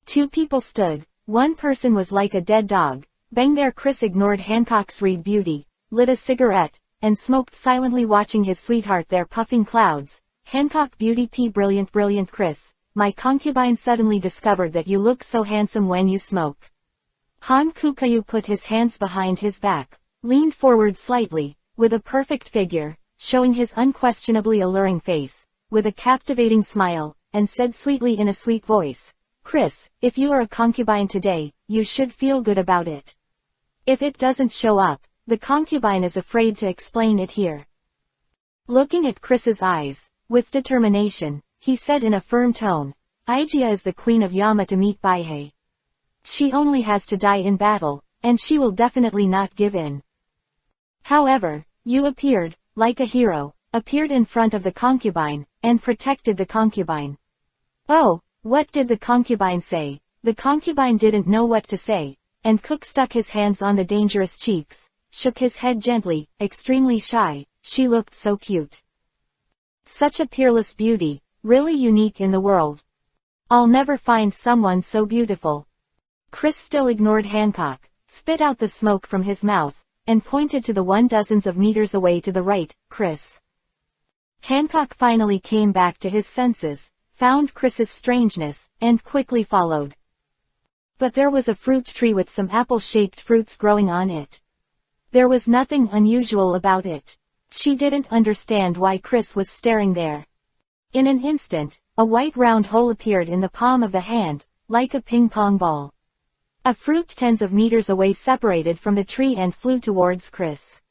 2 people stood. One person was like a dead dog. Bang there. Chris ignored Hancock's read beauty, lit a cigarette, and smoked silently, watching his sweetheart there puffing clouds. Hancock beauty p brilliant brilliant Chris, my concubine suddenly discovered that you look so handsome when you smoke. Han Kukayu put his hands behind his back, leaned forward slightly, with a perfect figure, showing his unquestionably alluring face, with a captivating smile, and said sweetly in a sweet voice, "Chris, if you are a concubine today, you should feel good about it. If it doesn't show up, the concubine is afraid to explain it here." Looking at Chris's eyes, with determination, he said in a firm tone, "Igia is the queen of Yama to meet Baihei. She only has to die in battle, and she will definitely not give in. However, you appeared, like a hero, appeared in front of the concubine, and protected the concubine." "Oh, what did the concubine say?" The concubine didn't know what to say, and Cook stuck his hands on the dangerous cheeks, shook his head gently, extremely shy. She looked so cute. Such a peerless beauty, really unique in the world. I'll never find someone so beautiful. Chris still ignored Hancock, spit out the smoke from his mouth, and pointed to the 1 dozens of meters away to the right. "Chris." Hancock finally came back to his senses, found Chris's strangeness, and quickly followed. But there was a fruit tree with some apple-shaped fruits growing on it. There was nothing unusual about it. She didn't understand why Chris was staring there. In an instant, a white round hole appeared in the palm of the hand, like a ping-pong ball. A fruit tens of meters away separated from the tree and flew towards Chris.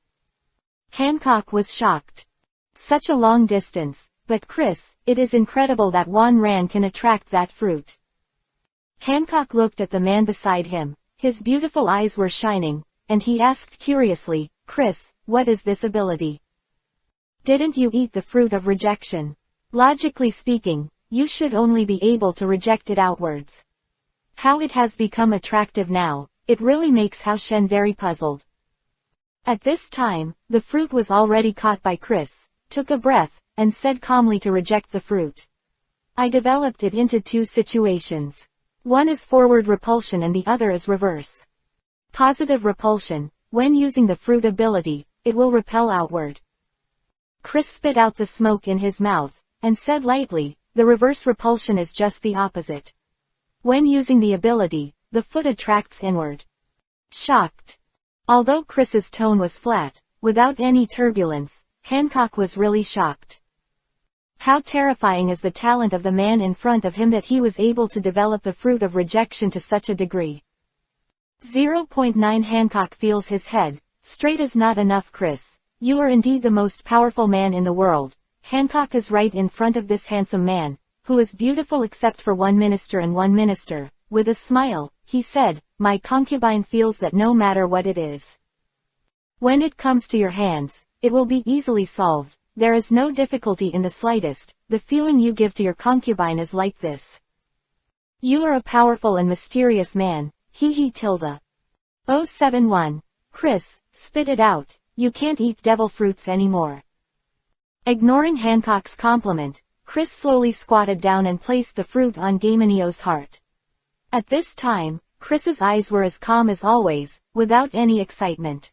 Hancock was shocked. Such a long distance, but Chris, it is incredible that one ran can attract that fruit. Hancock looked at the man beside him, his beautiful eyes were shining, and he asked curiously, "Chris, what is this ability? Didn't you eat the fruit of rejection? Logically speaking, you should only be able to reject it outwards. How it has become attractive now, it really makes Hao Shen very puzzled." At this time, the fruit was already caught by Chris, took a breath, and said calmly to reject the fruit. "I developed it into 2 situations. One is forward repulsion and the other is reverse. Positive repulsion, when using the fruit ability, it will repel outward." Chris spit out the smoke in his mouth, and said lightly, "The reverse repulsion is just the opposite. When using the ability, the foot attracts inward." Shocked. Although Chris's tone was flat, without any turbulence, Hancock was really shocked. How terrifying is the talent of the man in front of him that he was able to develop the fruit of rejection to such a degree. 0.9 Hancock feels his head. Straight is not enough. "Chris, you are indeed the most powerful man in the world." Hancock is right in front of this handsome man, who is beautiful except for one minister. With a smile, he said, "My concubine feels that no matter what it is, when it comes to your hands, it will be easily solved. There is no difficulty in the slightest. The feeling you give to your concubine is like this. You are a powerful and mysterious man. He tilde. 071. Chris, spit it out. You can't eat devil fruits anymore." Ignoring Hancock's compliment, Chris slowly squatted down and placed the fruit on Gamenio's heart. At this time, Chris's eyes were as calm as always, without any excitement.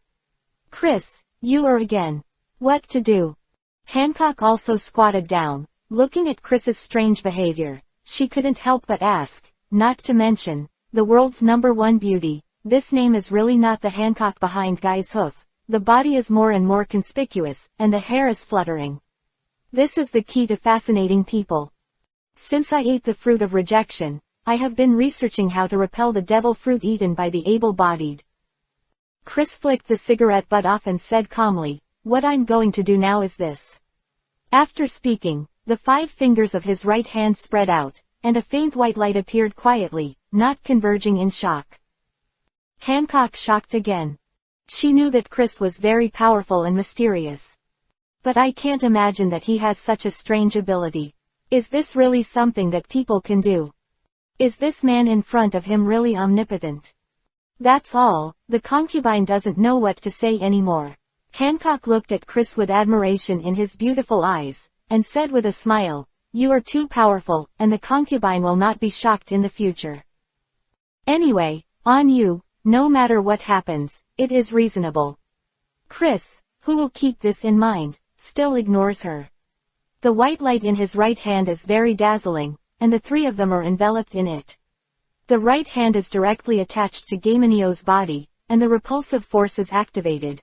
"Chris, you are again. What to do?" Hancock also squatted down, looking at Chris's strange behavior. She couldn't help but ask, not to mention, the world's #1 beauty, this name is really not the Hancock behind Guy's hoof. The body is more and more conspicuous, and the hair is fluttering. This is the key to fascinating people. Since I ate the fruit of rejection, I have been researching how to repel the devil fruit eaten by the able-bodied. Chris flicked the cigarette butt off and said calmly, what I'm going to do now is this. After speaking, the 5 fingers of his right hand spread out, and a faint white light appeared quietly, not converging in shock. Hancock shocked again. She knew that Chris was very powerful and mysterious. But I can't imagine that he has such a strange ability. Is this really something that people can do? Is this man in front of him really omnipotent? That's all, the concubine doesn't know what to say anymore. Hancock looked at Chris with admiration in his beautiful eyes, and said with a smile, you are too powerful, and the concubine will not be shocked in the future. Anyway, on you, no matter what happens, it is reasonable. Chris, who will keep this in mind, still ignores her. The white light in his right hand is very dazzling, and the 3 of them are enveloped in it. The right hand is directly attached to Gamenio's body, and the repulsive force is activated.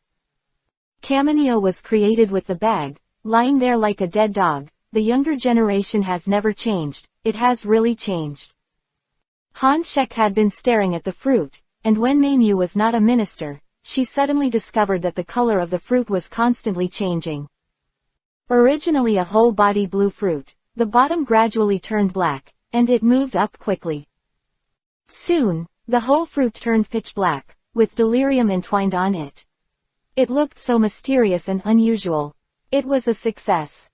Gamenio was created with the bag, lying there like a dead dog. The younger generation has never changed, it has really changed. Han Shek had been staring at the fruit, and when Meimu was not a minister, she suddenly discovered that the color of the fruit was constantly changing. Originally a whole-body blue fruit, the bottom gradually turned black, and it moved up quickly. Soon, the whole fruit turned pitch black, with delirium entwined on it. It looked so mysterious and unusual. It was a success.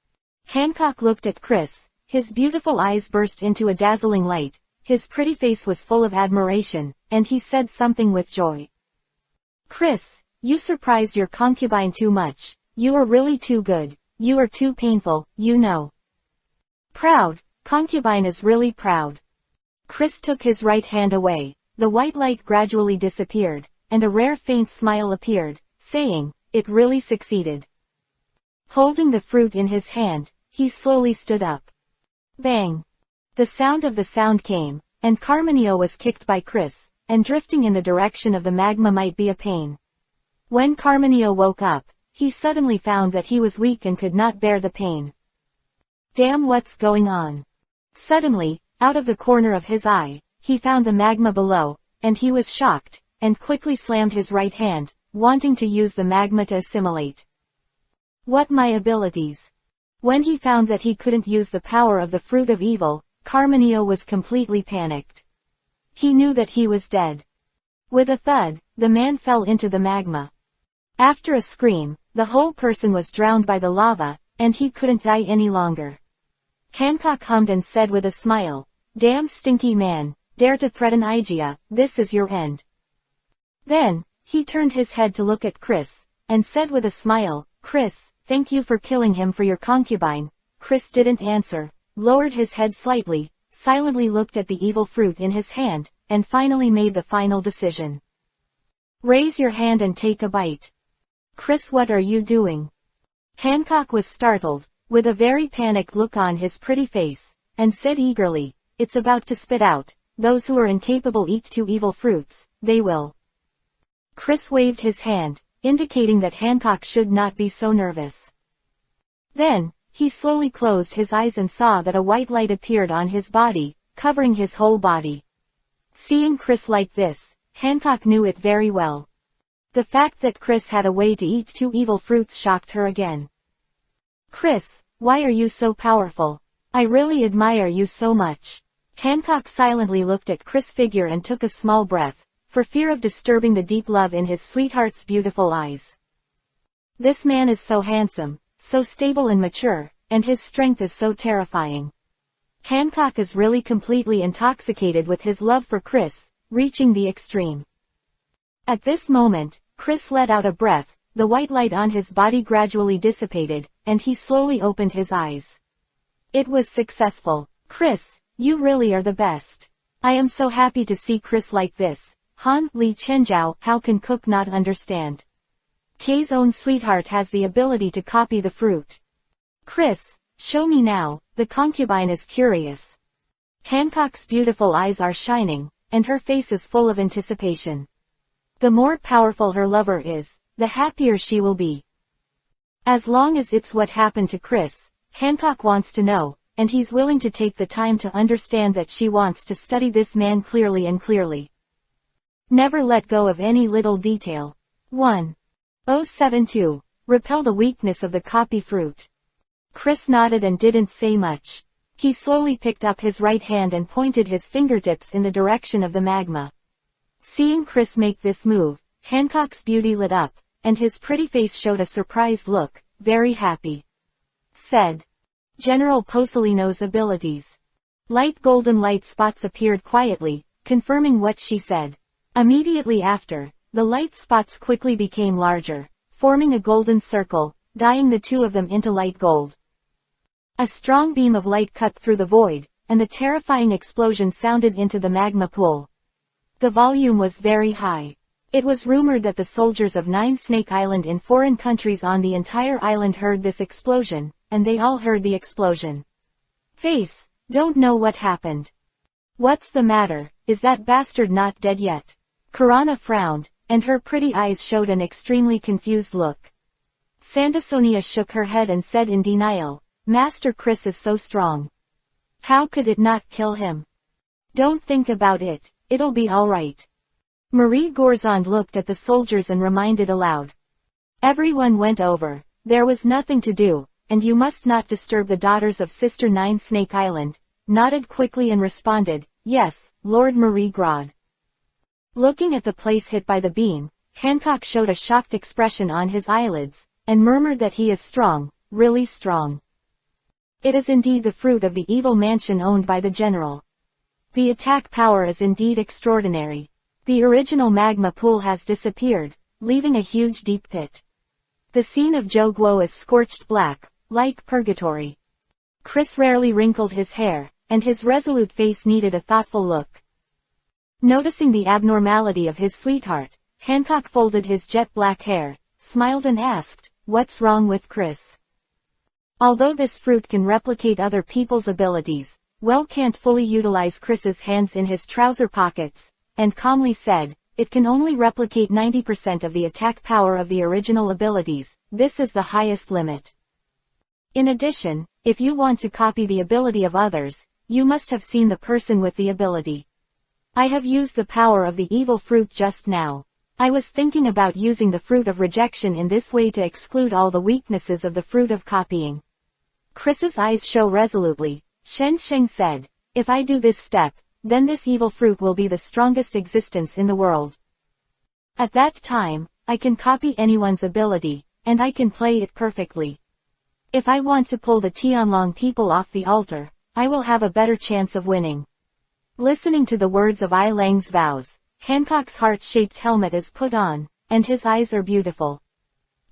Hancock looked at Chris, his beautiful eyes burst into a dazzling light, his pretty face was full of admiration, and he said something with joy. Chris, you surprise your concubine too much, you are really too good, you are too painful, you know. Proud, concubine is really proud. Chris took his right hand away, the white light gradually disappeared, and a rare faint smile appeared, saying, it really succeeded. Holding the fruit in his hand, he slowly stood up. Bang! The sound of the sound came, and Carmenio was kicked by Chris, and drifting in the direction of the magma might be a pain. When Carmenio woke up, he suddenly found that he was weak and could not bear the pain. Damn, what's going on? Suddenly, out of the corner of his eye, he found the magma below, and he was shocked, and quickly slammed his right hand, wanting to use the magma to assimilate. What my abilities? When he found that he couldn't use the power of the fruit of evil, Carmenio was completely panicked. He knew that he was dead. With a thud, the man fell into the magma. After a scream, the whole person was drowned by the lava, and he couldn't die any longer. Hancock hummed and said with a smile, damn stinky man, dare to threaten Igia, this is your end. Then, he turned his head to look at Chris, and said with a smile, Chris, thank you for killing him for your concubine. Chris didn't answer, lowered his head slightly, silently looked at the evil fruit in his hand, and finally made the final decision. Raise your hand and take a bite. Chris, what are you doing? Hancock was startled, with a very panicked look on his pretty face, and said eagerly, it's about to spit out, those who are incapable eat 2 evil fruits, they will. Chris waved his hand, indicating that Hancock should not be so nervous. Then, he slowly closed his eyes and saw that a white light appeared on his body, covering his whole body. Seeing Chris like this, Hancock knew it very well. The fact that Chris had a way to eat 2 evil fruits shocked her again. Chris, why are you so powerful? I really admire you so much. Hancock silently looked at Chris' figure and took a small breath, for fear of disturbing the deep love in his sweetheart's beautiful eyes. This man is so handsome, so stable and mature, and his strength is so terrifying. Hancock is really completely intoxicated with his love for Chris, reaching the extreme. At this moment, Chris let out a breath, the white light on his body gradually dissipated, and he slowly opened his eyes. It was successful. Chris, you really are the best. I am so happy to see Chris like this. Han, Li Chenjiao, how can Cook not understand? Kay's own sweetheart has the ability to copy the fruit. Chris, show me now. The concubine is curious. Hancock's beautiful eyes are shining, and her face is full of anticipation. The more powerful her lover is, the happier she will be. As long as it's what happened to Chris, Hancock wants to know, and he's willing to take the time to understand that she wants to study this man clearly and clearly. Never let go of any little detail. 1.072. Repel the weakness of the copy fruit. Chris nodded and didn't say much. He slowly picked up his right hand and pointed his fingertips in the direction of the magma. Seeing Chris make this move, Hancock's beauty lit up, and his pretty face showed a surprised look, very happy. Said. General Posolino's abilities. Light golden light spots appeared quietly, confirming what she said. Immediately after, the light spots quickly became larger, forming a golden circle, dyeing the two of them into light gold. A strong beam of light cut through the void, and the terrifying explosion sounded into the magma pool. The volume was very high. It was rumored that the soldiers of Nine Snake Island in foreign countries on the entire island heard this explosion, and they all heard the explosion. Face, don't know what happened. What's the matter, is that bastard not dead yet? Perona frowned, and her pretty eyes showed an extremely confused look. Sandasonia shook her head and said in denial, Master Chris is so strong. How could it not kill him? Don't think about it, it'll be alright. Marie Gorzond looked at the soldiers and reminded aloud. Everyone went over, there was nothing to do, and you must not disturb the daughters of Sister Nine Snake Island, nodded quickly and responded, yes, Lord Marie Grod. Looking at the place hit by the beam, Hancock showed a shocked expression on his eyelids, and murmured that he is strong, really strong. It is indeed the fruit of the evil mansion owned by the general. The attack power is indeed extraordinary. The original magma pool has disappeared, leaving a huge deep pit. The scene of Joe Guo is scorched black, like purgatory. Chris rarely wrinkled his hair, and his resolute face needed a thoughtful look. Noticing the abnormality of his sweetheart, Hancock folded his jet black hair, smiled and asked, what's wrong with Chris? Although this fruit can replicate other people's abilities, Well can't fully utilize Chris's hands in his trouser pockets, and calmly said, it can only replicate 90% of the attack power of the original abilities, this is the highest limit. In addition, if you want to copy the ability of others, you must have seen the person with the ability. I have used the power of the evil fruit just now. I was thinking about using the fruit of rejection in this way to exclude all the weaknesses of the fruit of copying. Chris's eyes show resolutely. Shen Sheng said, if I do this step, then this evil fruit will be the strongest existence in the world. At that time, I can copy anyone's ability, and I can play it perfectly. If I want to pull the Tianlong people off the altar, I will have a better chance of winning. Listening to the words of I Lang's vows, Hancock's heart-shaped helmet is put on, and his eyes are beautiful.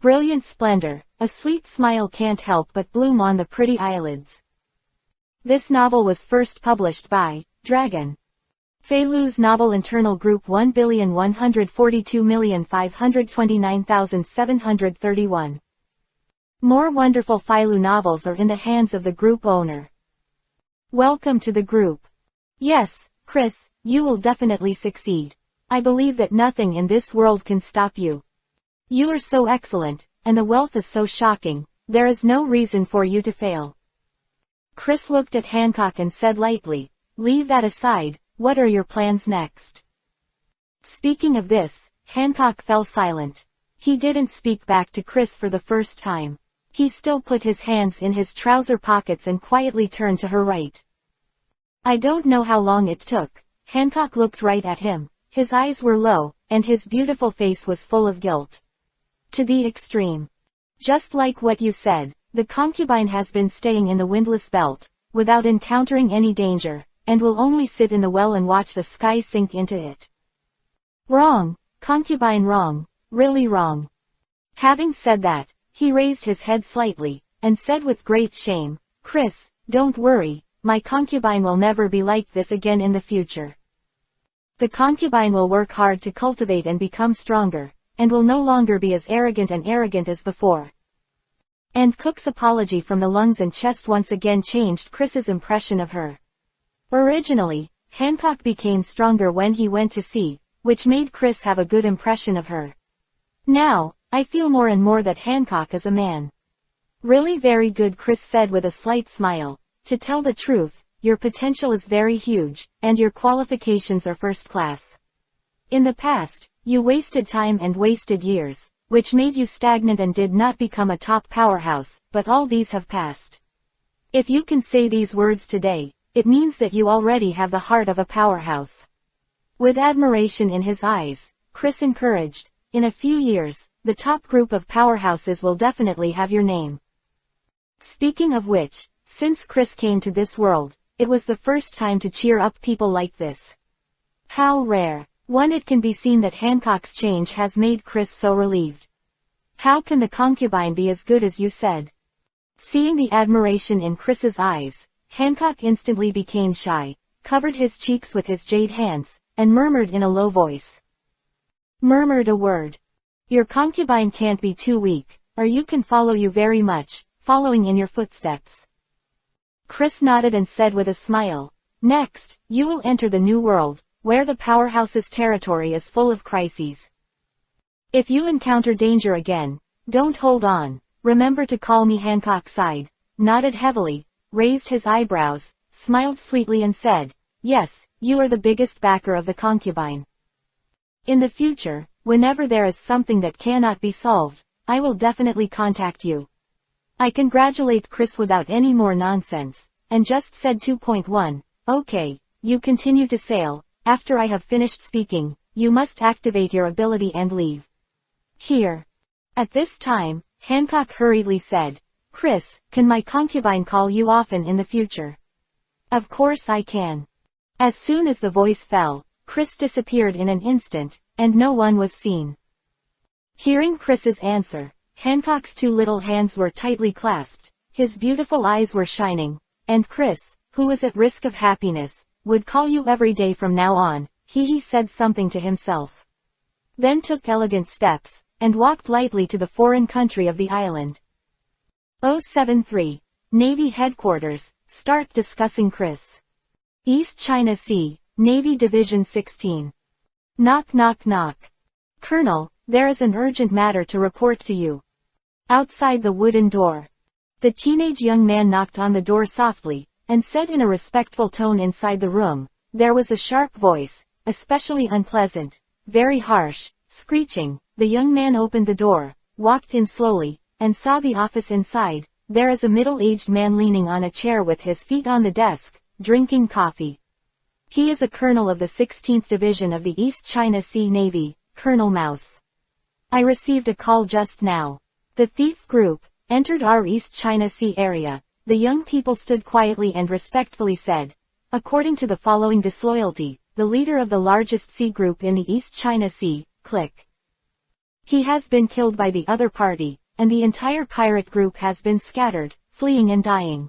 Brilliant splendor, a sweet smile can't help but bloom on the pretty eyelids. This novel was first published by Dragon. Feilu's novel internal group 1,142,529,731. More wonderful Feilu novels are in the hands of the group owner. Welcome to the group. Yes, Chris, you will definitely succeed. I believe that nothing in this world can stop you. You are so excellent, and the wealth is so shocking, there is no reason for you to fail. Chris looked at Hancock and said lightly, leave that aside, what are your plans next? Speaking of this, Hancock fell silent. He didn't speak back to Chris for the first time. He still put his hands in his trouser pockets and quietly turned to her right. I don't know how long it took. Hancock looked right at him. His eyes were low, and his beautiful face was full of guilt. To the extreme. Just like what you said, the concubine has been staying in the windless belt, without encountering any danger, and will only sit in the well and watch the sky sink into it. Wrong, concubine wrong, really wrong. Having said that, he raised his head slightly, and said with great shame, Chris, don't worry, my concubine will never be like this again in the future. The concubine will work hard to cultivate and become stronger, and will no longer be as arrogant as before. And Cook's apology from the lungs and chest once again changed Chris's impression of her. Originally, Hancock became stronger when he went to sea, which made Chris have a good impression of her. Now, I feel more and more that Hancock is a man. Really very good, Chris said with a slight smile. To tell the truth, your potential is very huge, and your qualifications are first class. In the past, you wasted time and wasted years, which made you stagnant and did not become a top powerhouse, but all these have passed. If you can say these words today, it means that you already have the heart of a powerhouse. With admiration in his eyes, Chris encouraged, in a few years, the top group of powerhouses will definitely have your name. Speaking of which, since Chris came to this world, it was the first time to cheer up people like this. How rare. One, it can be seen that Hancock's change has made Chris so relieved. How can the concubine be as good as you said? Seeing the admiration in Chris's eyes, Hancock instantly became shy, covered his cheeks with his jade hands, and murmured in a low voice. Murmured a word. Your concubine can't be too weak, or you can follow you very much, following in your footsteps. Chris nodded and said with a smile, next, you will enter the new world, where the powerhouse's territory is full of crises. If you encounter danger again, don't hold on, remember to call me. Hancock sighed, nodded heavily, raised his eyebrows, smiled sweetly and said, yes, you are the biggest backer of the concubine. In the future, whenever there is something that cannot be solved, I will definitely contact you. I congratulate Chris without any more nonsense, and just said 2.1, okay, you continue to sail, after I have finished speaking, you must activate your ability and leave. Here. At this time, Hancock hurriedly said, Chris, can my concubine call you often in the future? Of course I can. As soon as the voice fell, Chris disappeared in an instant, and no one was seen. Hearing Chris's answer, Hancock's two little hands were tightly clasped, his beautiful eyes were shining, and Chris, who was at risk of happiness, would call you every day from now on, he said something to himself. Then took elegant steps, and walked lightly to the foreign country of the island. 073. Navy Headquarters, start discussing Chris. East China Sea, Navy Division 16. Knock knock knock. Colonel, there is an urgent matter to report to you. Outside the wooden door. The teenage young man knocked on the door softly, and said in a respectful tone inside the room, there was a sharp voice, especially unpleasant, very harsh, screeching. The young man opened the door, walked in slowly, and saw the office inside. There is a middle-aged man leaning on a chair with his feet on the desk, drinking coffee. He is a colonel of the 16th Division of the East China Sea Navy, Colonel Mouse. I received a call just now. The thief group entered our East China Sea area. The young people stood quietly and respectfully said, according to the following disloyalty, the leader of the largest sea group in the East China Sea, click. He has been killed by the other party, and the entire pirate group has been scattered, fleeing and dying.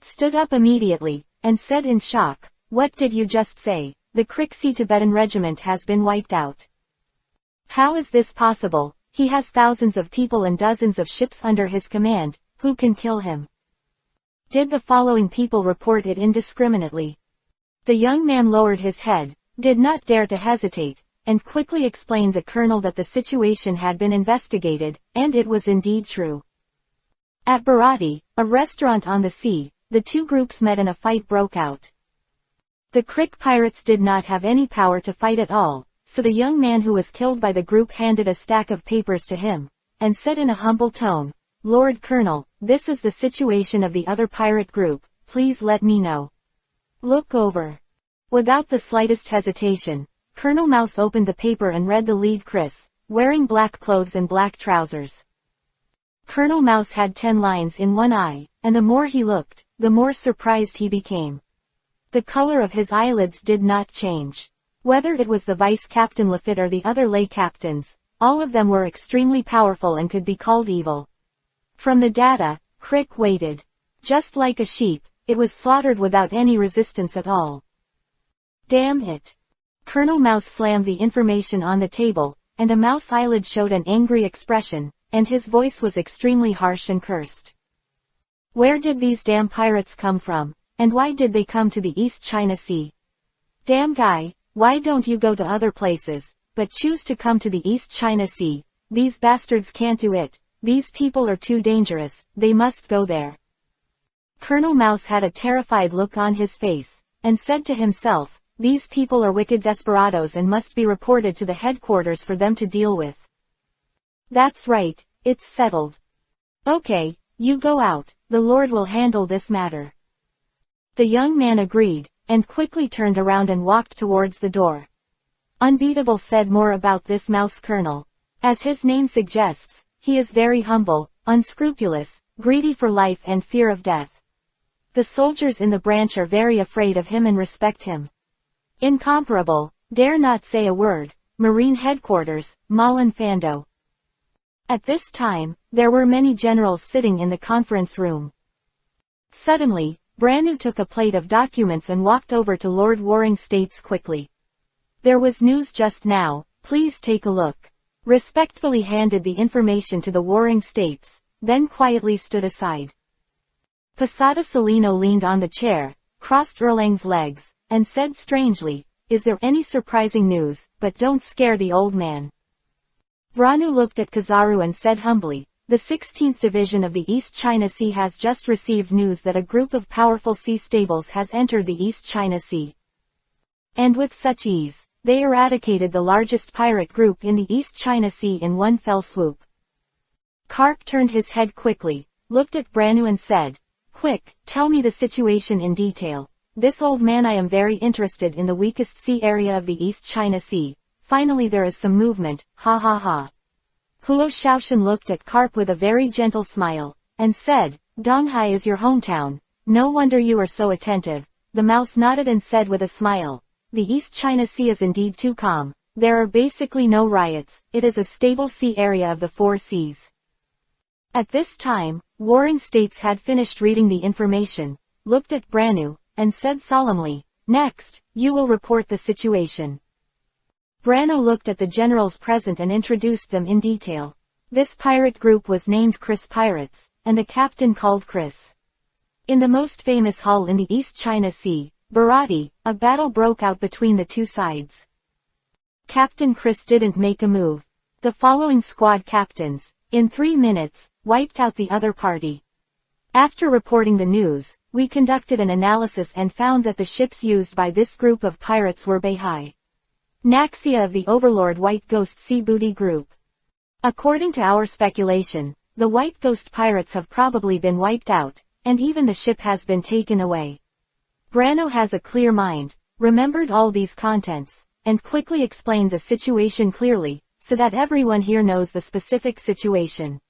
Stood up immediately, and said in shock, what did you just say? The Crick Sea Tibetan Regiment has been wiped out. How is this possible? He has thousands of people and dozens of ships under his command, who can kill him? Did the following people report it indiscriminately? The young man lowered his head, did not dare to hesitate, and quickly explained the colonel that the situation had been investigated, and it was indeed true. At Bharati, a restaurant on the sea, the two groups met and a fight broke out. The Crick pirates did not have any power to fight at all, so the young man who was killed by the group handed a stack of papers to him, and said in a humble tone, Lord Colonel, this is the situation of the other pirate group, please let me know. Look over. Without the slightest hesitation, Colonel Mouse opened the paper and read the lead. Chris, wearing black clothes and black trousers. Colonel Mouse had 10 lines in one eye, and the more he looked, the more surprised he became. The color of his eyelids did not change. Whether it was the Vice Captain Lefit or the other lay captains, all of them were extremely powerful and could be called evil. From the data, Crick waited. Just like a sheep, it was slaughtered without any resistance at all. Damn it. Colonel Mouse slammed the information on the table, and a mouse eyelid showed an angry expression, and his voice was extremely harsh and cursed. Where did these damn pirates come from, and why did they come to the East China Sea? Damn guy, why don't you go to other places, but choose to come to the East China Sea? These bastards can't do it. These people are too dangerous, they must go there. Colonel Mouse had a terrified look on his face, and said to himself, these people are wicked desperados and must be reported to the headquarters for them to deal with. That's right, it's settled. Okay, you go out, the Lord will handle this matter. The young man agreed, and quickly turned around and walked towards the door. Unbeatable said more about this Mouse Colonel. As his name suggests, he is very humble, unscrupulous, greedy for life and fear of death. The soldiers in the branch are very afraid of him and respect him. Incomparable, dare not say a word, Marine Headquarters, Malin Fando. At this time, there were many generals sitting in the conference room. Suddenly, Branu took a plate of documents and walked over to Lord Warring States quickly. There was news just now, please take a look. Respectfully handed the information to the Warring States, then quietly stood aside. Posada Salino leaned on the chair, crossed Erlang's legs, and said strangely, is there any surprising news, but don't scare the old man. Branu looked at Kizaru and said humbly, the 16th Division of the East China Sea has just received news that a group of powerful sea stables has entered the East China Sea. And with such ease, they eradicated the largest pirate group in the East China Sea in one fell swoop. Karp turned his head quickly, looked at Branu and said, quick, tell me the situation in detail. This old man, I am very interested in the weakest sea area of the East China Sea. Finally there is some movement, ha ha ha. Huo Shaoshan looked at Karp with a very gentle smile, and said, Donghai is your hometown. No wonder you are so attentive. The mouse nodded and said with a smile, the East China Sea is indeed too calm. There are basically no riots, it is a stable sea area of the four seas. At this time, Warring States had finished reading the information, looked at Branu, and said solemnly, next, you will report the situation. Branu looked at the generals present and introduced them in detail. This pirate group was named Chris Pirates, and the captain called Chris. In the most famous hull in the East China Sea, Bharati, a battle broke out between the two sides. Captain Chris didn't make a move. The following squad captains, in 3 minutes, wiped out the other party. After reporting the news, we conducted an analysis and found that the ships used by this group of pirates were Beihai Naxia of the Overlord White Ghost Sea Booty Group. According to our speculation, the White Ghost pirates have probably been wiped out, and even the ship has been taken away. Branu has a clear mind, remembered all these contents, and quickly explained the situation clearly, so that everyone here knows the specific situation.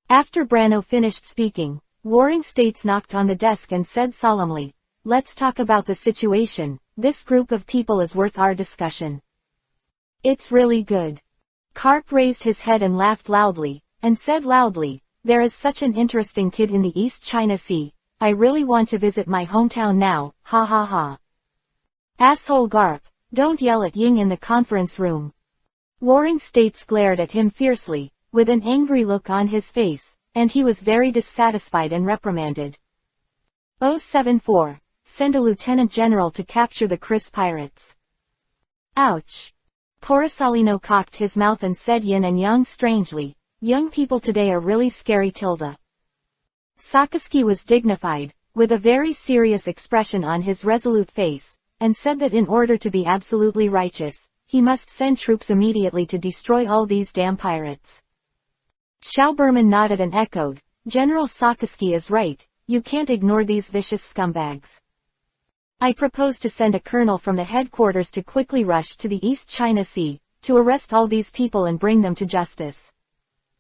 After Branu finished speaking, Warring States knocked on the desk and said solemnly, let's talk about the situation. This group of people is worth our discussion. It's really good. Karp raised his head and laughed loudly, and said loudly, there is such an interesting kid in the East China Sea. I really want to visit my hometown now, ha ha ha. Asshole Garp, don't yell at Ying in the conference room. Warring States glared at him fiercely, with an angry look on his face, and he was very dissatisfied and reprimanded. 074. Send a lieutenant general to capture the Chris pirates. Ouch. Porosalino cocked his mouth and said yin and yang strangely, young people today are really scary tilde. Sakaski was dignified, with a very serious expression on his resolute face, and said that in order to be absolutely righteous, he must send troops immediately to destroy all these damn pirates. Xiao Berman nodded and echoed, General Sakaski is right, you can't ignore these vicious scumbags. I propose to send a colonel from the headquarters to quickly rush to the East China Sea, to arrest all these people and bring them to justice.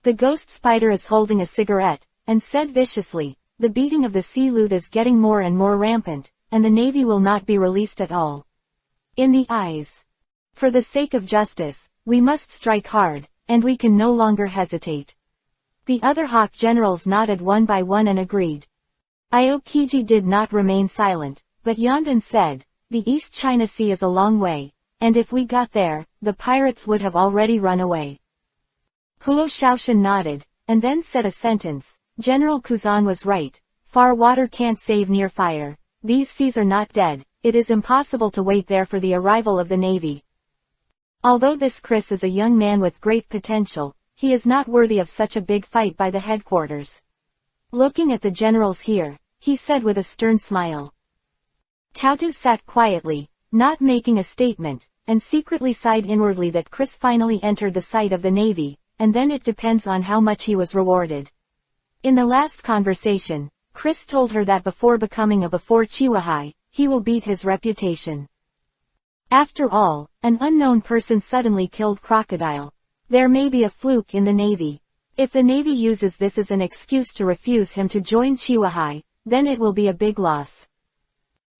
The ghost spider is holding a cigarette, and said viciously, the beating of the sea loot is getting more and more rampant, and the Navy will not be released at all. In the eyes. For the sake of justice, we must strike hard, and we can no longer hesitate. The other Hawk generals nodded one by one and agreed. Aokiji did not remain silent, but yawned and said, the East China Sea is a long way, and if we got there, the pirates would have already run away. Huo Shaoshan nodded, and then said a sentence. General Kuzan was right. Far water can't save near fire. These seas are not dead. It is impossible to wait there for the arrival of the Navy. Although this Chris is a young man with great potential, he is not worthy of such a big fight by the headquarters. Looking at the generals here, he said with a stern smile. Tautu sat quietly, not making a statement, and secretly sighed inwardly that Chris finally entered the sight of the Navy, and then it depends on how much he was rewarded. In the last conversation, Chris told her that before becoming a before Chihuahai, he will beat his reputation. After all, an unknown person suddenly killed Crocodile. There may be a fluke in the Navy. If the Navy uses this as an excuse to refuse him to join Chihuahai, then it will be a big loss.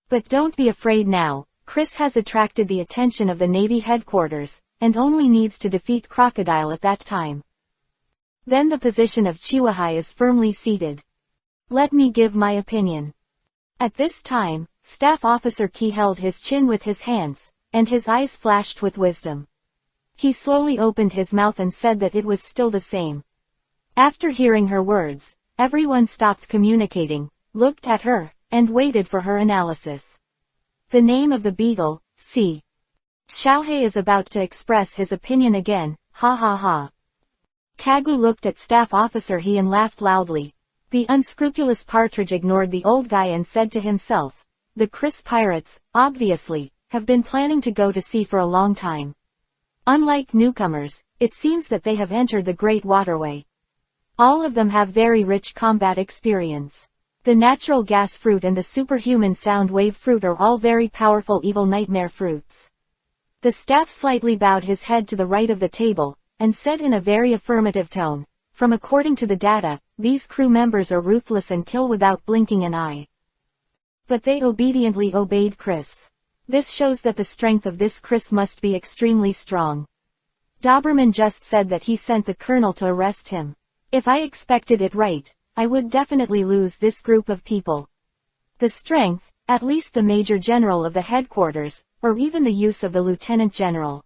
But don't be afraid now. Chris has attracted the attention of the Navy headquarters, and only needs to defeat Crocodile at that time. Then the position of Chihuahai is firmly seated. Let me give my opinion. At this time, Staff Officer Key held his chin with his hands, and his eyes flashed with wisdom. He slowly opened his mouth and said that it was still the same. After hearing her words, everyone stopped communicating, looked at her, and waited for her analysis. The name of the beetle, C. Xiaohei is about to express his opinion again, ha ha ha. Kagu looked at Staff Officer He and laughed loudly. The unscrupulous partridge ignored the old guy and said to himself, the Chris pirates, obviously, have been planning to go to sea for a long time. Unlike newcomers, it seems that they have entered the Great Waterway. All of them have very rich combat experience. The natural gas fruit and the superhuman sound wave fruit are all very powerful evil nightmare fruits. The staff slightly bowed his head to the right of the table, and said in a very affirmative tone, from according to the data, these crew members are ruthless and kill without blinking an eye. But they obediently obeyed Chris. This shows that the strength of this Chris must be extremely strong. Doberman just said that he sent the colonel to arrest him. If I expected it right, I would definitely lose this group of people. The strength, at least the major general of the headquarters, or even the use of the lieutenant general.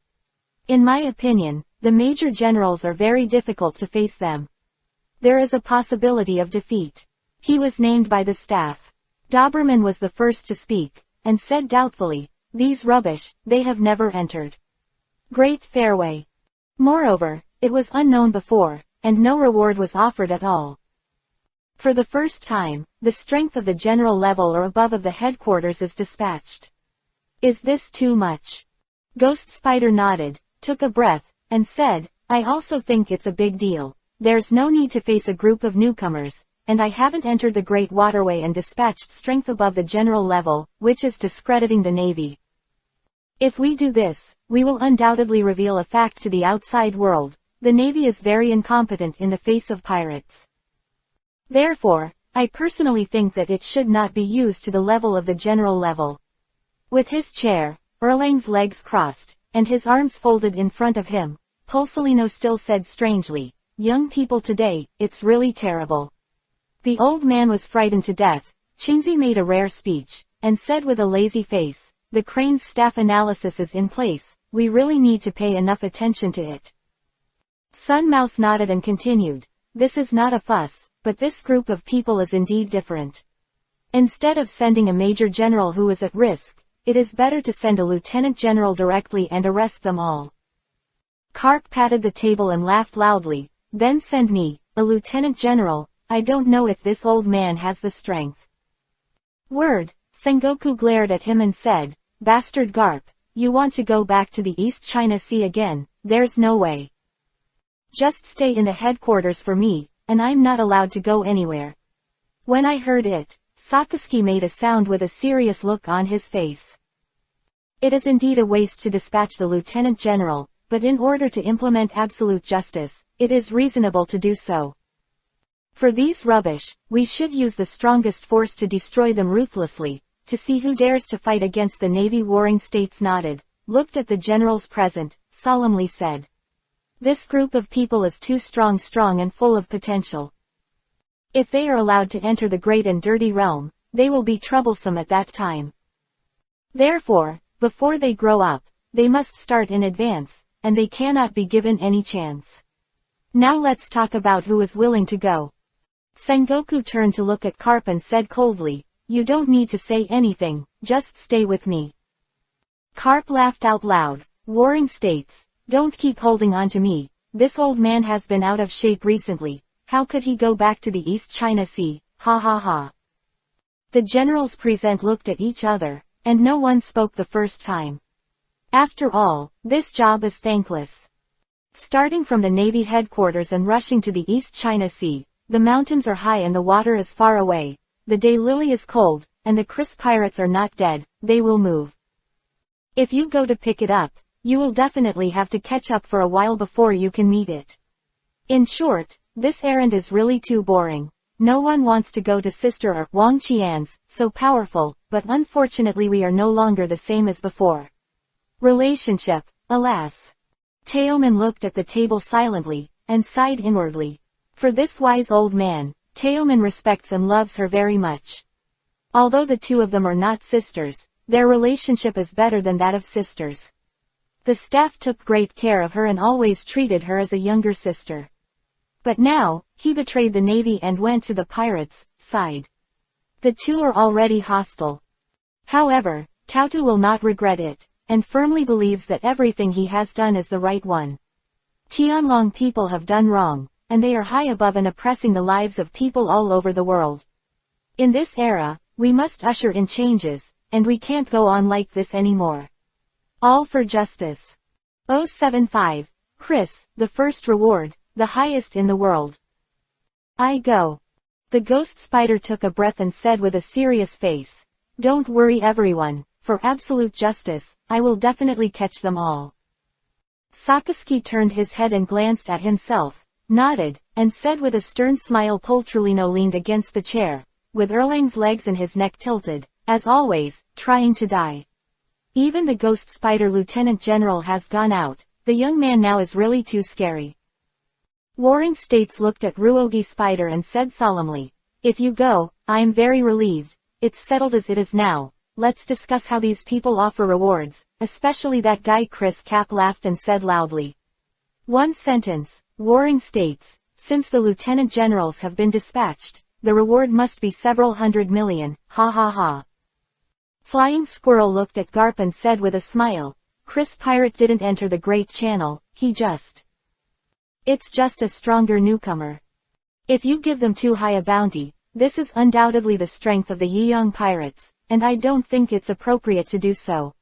In my opinion, the major generals are very difficult to face them. There is a possibility of defeat. He was named by the staff. Doberman was the first to speak, and said doubtfully, these rubbish, they have never entered Great Fairway. Moreover, it was unknown before, and no reward was offered at all. For the first time, the strength of the general level or above of the headquarters is dispatched. Is this too much? Ghost Spider nodded, took a breath, and said, I also think it's a big deal. There's no need to face a group of newcomers, and I haven't entered the Great Waterway and dispatched strength above the general level, which is discrediting the Navy. If we do this, we will undoubtedly reveal a fact to the outside world. The Navy is very incompetent in the face of pirates. Therefore, I personally think that it should not be used to the level of the general level. With his chair, Erlang's legs crossed, and his arms folded in front of him, Pulsolino still said strangely, young people today, it's really terrible. The old man was frightened to death. Qingzi made a rare speech, and said with a lazy face, the Crane's staff analysis is in place, we really need to pay enough attention to it. Sun Mouse nodded and continued, this is not a fuss, but this group of people is indeed different. Instead of sending a major general who is at risk, it is better to send a lieutenant general directly and arrest them all. Kark patted the table and laughed loudly, then send me, a lieutenant general. I don't know if this old man has the strength. Word, Sengoku glared at him and said, bastard Garp, you want to go back to the East China Sea again, there's no way. Just stay in the headquarters for me, and I'm not allowed to go anywhere. When I heard it, Sakazuki made a sound with a serious look on his face. It is indeed a waste to dispatch the lieutenant general, but in order to implement absolute justice, it is reasonable to do so. For these rubbish, we should use the strongest force to destroy them ruthlessly, to see who dares to fight against the Navy. Warring States nodded, looked at the generals present, solemnly said. This group of people is too strong and full of potential. If they are allowed to enter the great and dirty realm, they will be troublesome at that time. Therefore, before they grow up, they must start in advance, and they cannot be given any chance. Now let's talk about who is willing to go. Sengoku turned to look at Carp and said coldly, "You don't need to say anything, just stay with me." Carp laughed out loud. Warring states, "Don't keep holding on to me, this old man has been out of shape recently, how could he go back to the East China Sea, ha ha ha." The generals present looked at each other, and no one spoke the first time. After all, this job is thankless. Starting from the Navy headquarters and rushing to the East China Sea, the mountains are high and the water is far away, the day lily is cold, and the Chris pirates are not dead, they will move. If you go to pick it up, you will definitely have to catch up for a while before you can meet it. In short, this errand is really too boring. No one wants to go to Sister or Wang Qian's, so powerful, but unfortunately we are no longer the same as before. Relationship, alas. Teoman looked at the table silently, and sighed inwardly. For this wise old man, Teoman respects and loves her very much. Although the two of them are not sisters, their relationship is better than that of sisters. The staff took great care of her and always treated her as a younger sister. But now, he betrayed the Navy and went to the pirates' side. The two are already hostile. However, Tautu will not regret it, and firmly believes that everything he has done is the right one. Tianlong people have done wrong, and they are high above and oppressing the lives of people all over the world. In this era, we must usher in changes, and we can't go on like this anymore. All for justice. 075. Chris, the first reward, the highest in the world. I go. The ghost spider took a breath and said with a serious face, "Don't worry everyone, for absolute justice, I will definitely catch them all." Sakazuki turned his head and glanced at himself, nodded, and said with a stern smile. Poltrulino leaned against the chair, with Erlang's legs and his neck tilted, as always, trying to die. Even the ghost spider lieutenant general has gone out, the young man now is really too scary. Warring States looked at Ruogi Spider and said solemnly, "If you go, I am very relieved, it's settled as it is now. Let's discuss how these people offer rewards, especially that guy." Chris Cap laughed and said loudly. "One sentence, Warring States, since the lieutenant generals have been dispatched, the reward must be several hundred million, ha ha ha." Flying Squirrel looked at Garp and said with a smile, "Chris Pirate didn't enter the Great Channel, it's just a stronger newcomer. If you give them too high a bounty, this is undoubtedly the strength of the Yeong pirates, and I don't think it's appropriate to do so."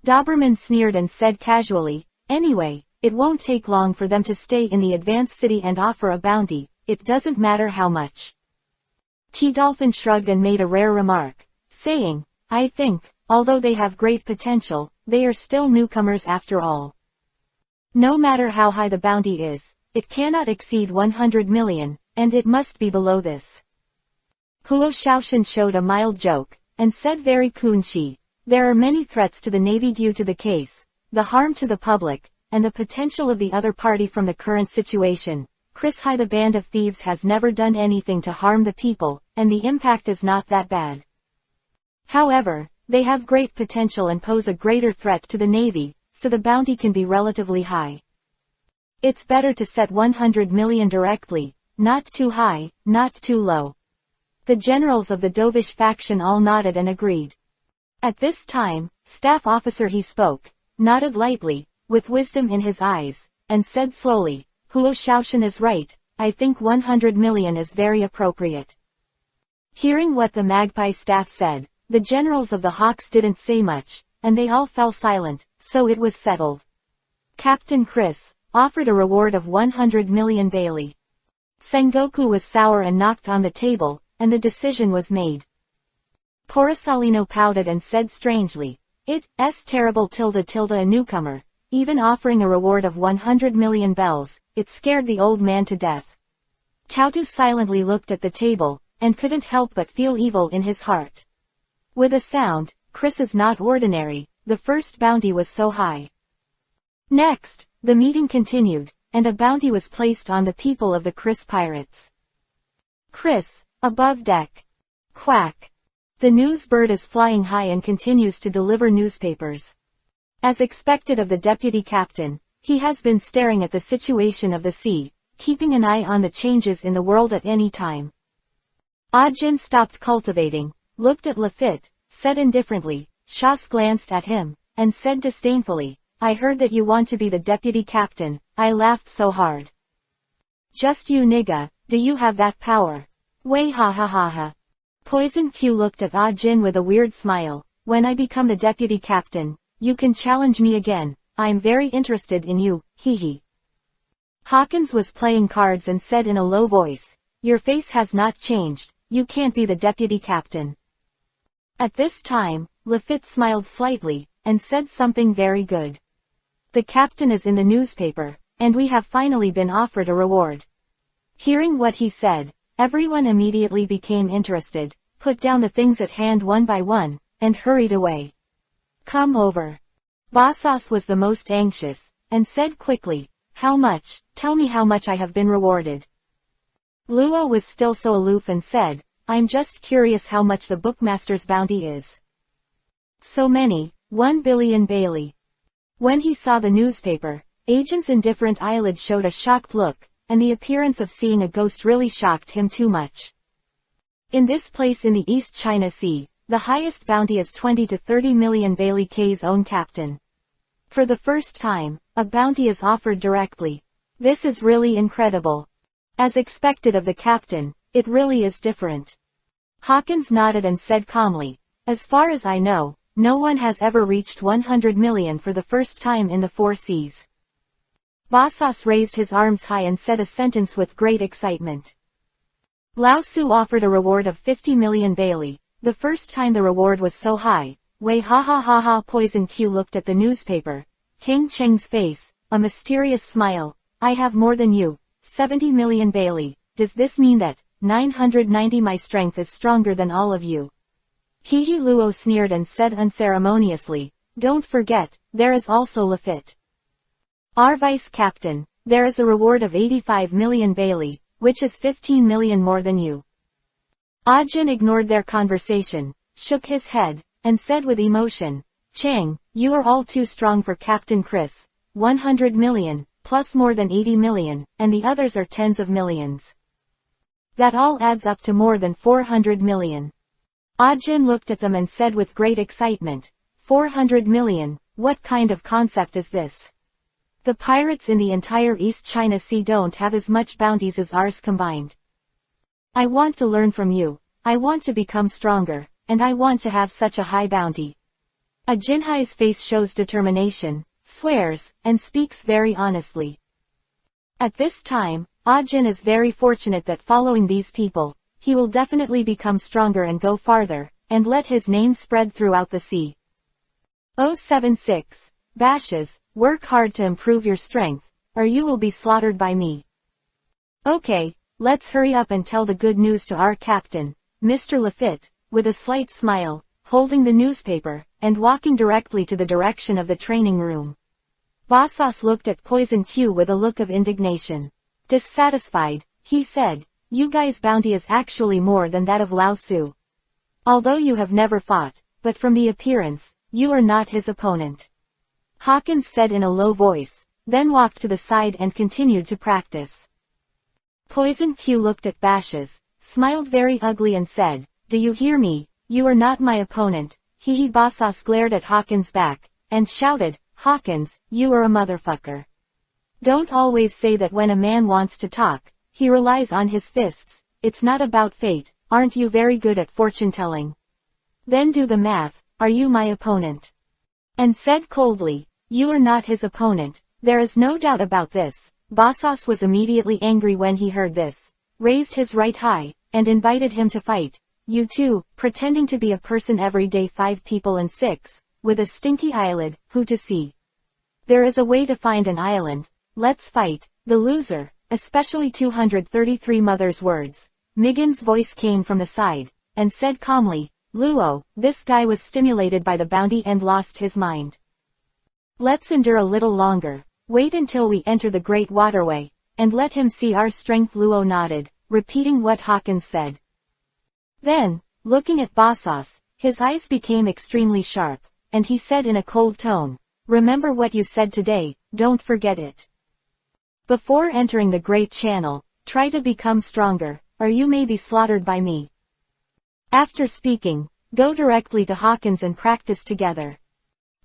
Doberman sneered and said casually, "Anyway, it won't take long for them to stay in the advanced city and offer a bounty, it doesn't matter how much." T-Dolphin shrugged and made a rare remark, saying, "I think, although they have great potential, they are still newcomers after all. No matter how high the bounty is, it cannot exceed 100 million, and it must be below this." Huo Shaoshan showed a mild joke, and said very Kunchi, "There are many threats to the Navy due to the case, the harm to the public, and the potential of the other party from the current situation. Chris High the band of thieves has never done anything to harm the people, and the impact is not that bad. However, they have great potential and pose a greater threat to the Navy, so the bounty can be relatively high. It's better to set 100 million directly, not too high, not too low." The generals of the Dovish faction all nodded and agreed. At this time, Staff Officer he spoke, nodded lightly, with wisdom in his eyes, and said slowly, "Huo Shaoshan is right, I think 100 million is very appropriate." Hearing what the Magpie staff said, the generals of the Hawks didn't say much, and they all fell silent, so it was settled. Captain Chris offered a reward of 100 million Bailey. Sengoku was sour and knocked on the table, and the decision was made. Porosalino pouted and said strangely, "It's terrible a newcomer, even offering a reward of 100 million bells, it scared the old man to death." Tautu silently looked at the table, and couldn't help but feel evil in his heart. With a sound, Chris is not ordinary, the first bounty was so high. Next, the meeting continued, and a bounty was placed on the people of the Chris pirates. Chris, above deck. Quack. The news bird is flying high and continues to deliver newspapers. As expected of the deputy captain, he has been staring at the situation of the sea, keeping an eye on the changes in the world at any time. Ajin stopped cultivating, looked at Lefit, said indifferently, Shas glanced at him, and said disdainfully, I heard that you want to be the deputy captain. I laughed so hard. Just you nigga, do you have that power? Way ha ha ha ha. Poison Q looked at Ajin with a weird smile. When I become the deputy captain, you can challenge me again. I'm very interested in you, hee hee. Hawkins was playing cards and said in a low voice, your face has not changed, you can't be the deputy captain. At this time, Lefit smiled slightly, and said something very good. The captain is in the newspaper, and we have finally been offered a reward. Hearing what he said, everyone immediately became interested, put down the things at hand one by one, and hurried away. Come over. Bosas was the most anxious, and said quickly, how much? Tell me how much I have been rewarded. Luo was still so aloof and said, I'm just curious how much the bookmaster's bounty is. So many, 1 billion Bailey. When he saw the newspaper, Agent's indifferent eyelid showed a shocked look, and the appearance of seeing a ghost really shocked him too much. In this place in the East China Sea, the highest bounty is 20 to 30 million Bailey K's own captain. For the first time, a bounty is offered directly. This is really incredible. As expected of the captain, it really is different. Hawkins nodded and said calmly, as far as I know, no one has ever reached 100 million for the first time in the 4 seas. Bosas raised his arms high and said a sentence with great excitement. Lao Su offered a reward of 50 million Bailey, the first time the reward was so high. Way ha ha ha ha. Poison Q looked at the newspaper. King Cheng's face, a mysterious smile. I have more than you, 70 million Bailey. Does this mean that, 990 my strength is stronger than all of you? Hehe Luo sneered and said unceremoniously, don't forget, there is also Lefit. Our vice captain, there is a reward of 85 million Bailey, which is 15 million more than you. Ajin ignored their conversation, shook his head, and said with emotion, Chang, you are all too strong for Captain Chris. 100 million, plus more than 80 million, and the others are tens of millions. That all adds up to more than 400 million. Ajin looked at them and said with great excitement, 400 million, what kind of concept is this? The pirates in the entire East China Sea don't have as much bounties as ours combined. I want to learn from you, I want to become stronger, and I want to have such a high bounty. Jinhai's face shows determination, swears, and speaks very honestly. At this time, Ajin is very fortunate that following these people, he will definitely become stronger and go farther, and let his name spread throughout the sea. 076. Bashes, work hard to improve your strength, or you will be slaughtered by me. Okay, let's hurry up and tell the good news to our captain, Mr. Lefit, with a slight smile, holding the newspaper, and walking directly to the direction of the training room. Bosas looked at Poison Q with a look of indignation. Dissatisfied, he said, you guys' bounty is actually more than that of Lao Su. Although you have never fought, but from the appearance, you are not his opponent. Hawkins said in a low voice, then walked to the side and continued to practice. Poison Q looked at Bashes, smiled very ugly and said, do you hear me? You are not my opponent. Hehe. Bosas glared at Hawkins' back, and shouted, Hawkins, you are a motherfucker. Don't always say that when a man wants to talk, he relies on his fists. It's not about fate. Aren't you very good at fortune-telling? Then do the math. Are you my opponent? And said coldly, you are not his opponent. There is no doubt about this. Bosas was immediately angry when he heard this, raised his right high, and invited him to fight. You two, pretending to be a person every day. 5 people and 6, with a stinky eyelid, who to see? There is a way to find an island. Let's fight. The loser, especially 233 mother's words. Migan's voice came from the side, and said calmly, Luo, this guy was stimulated by the bounty and lost his mind. Let's endure a little longer. Wait until we enter the Great Waterway, and let him see our strength. Luo nodded, repeating what Hawkins said. Then, looking at Bosas, his eyes became extremely sharp, and he said in a cold tone, remember what you said today, don't forget it. Before entering the Great Channel, try to become stronger, or you may be slaughtered by me. After speaking, go directly to Hawkins and practice together.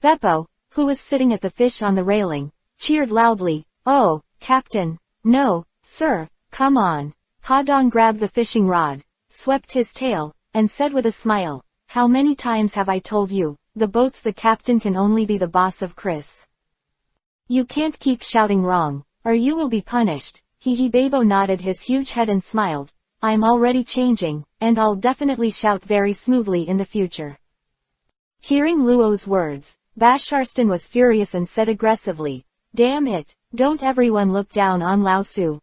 Bepo, who was sitting at the fish on the railing, cheered loudly, "Oh, Captain! No, sir, come on." Hadong grabbed the fishing rod, swept his tail, and said with a smile, "How many times have I told you, the boat's the captain can only be the boss of Chris. You can't keep shouting wrong, or you will be punished." Bepo nodded his huge head and smiled, "I'm already changing, and I'll definitely shout very smoothly in the future." Hearing Luo's words, Basharston was furious and said aggressively, "Damn it, don't everyone look down on Lao Su."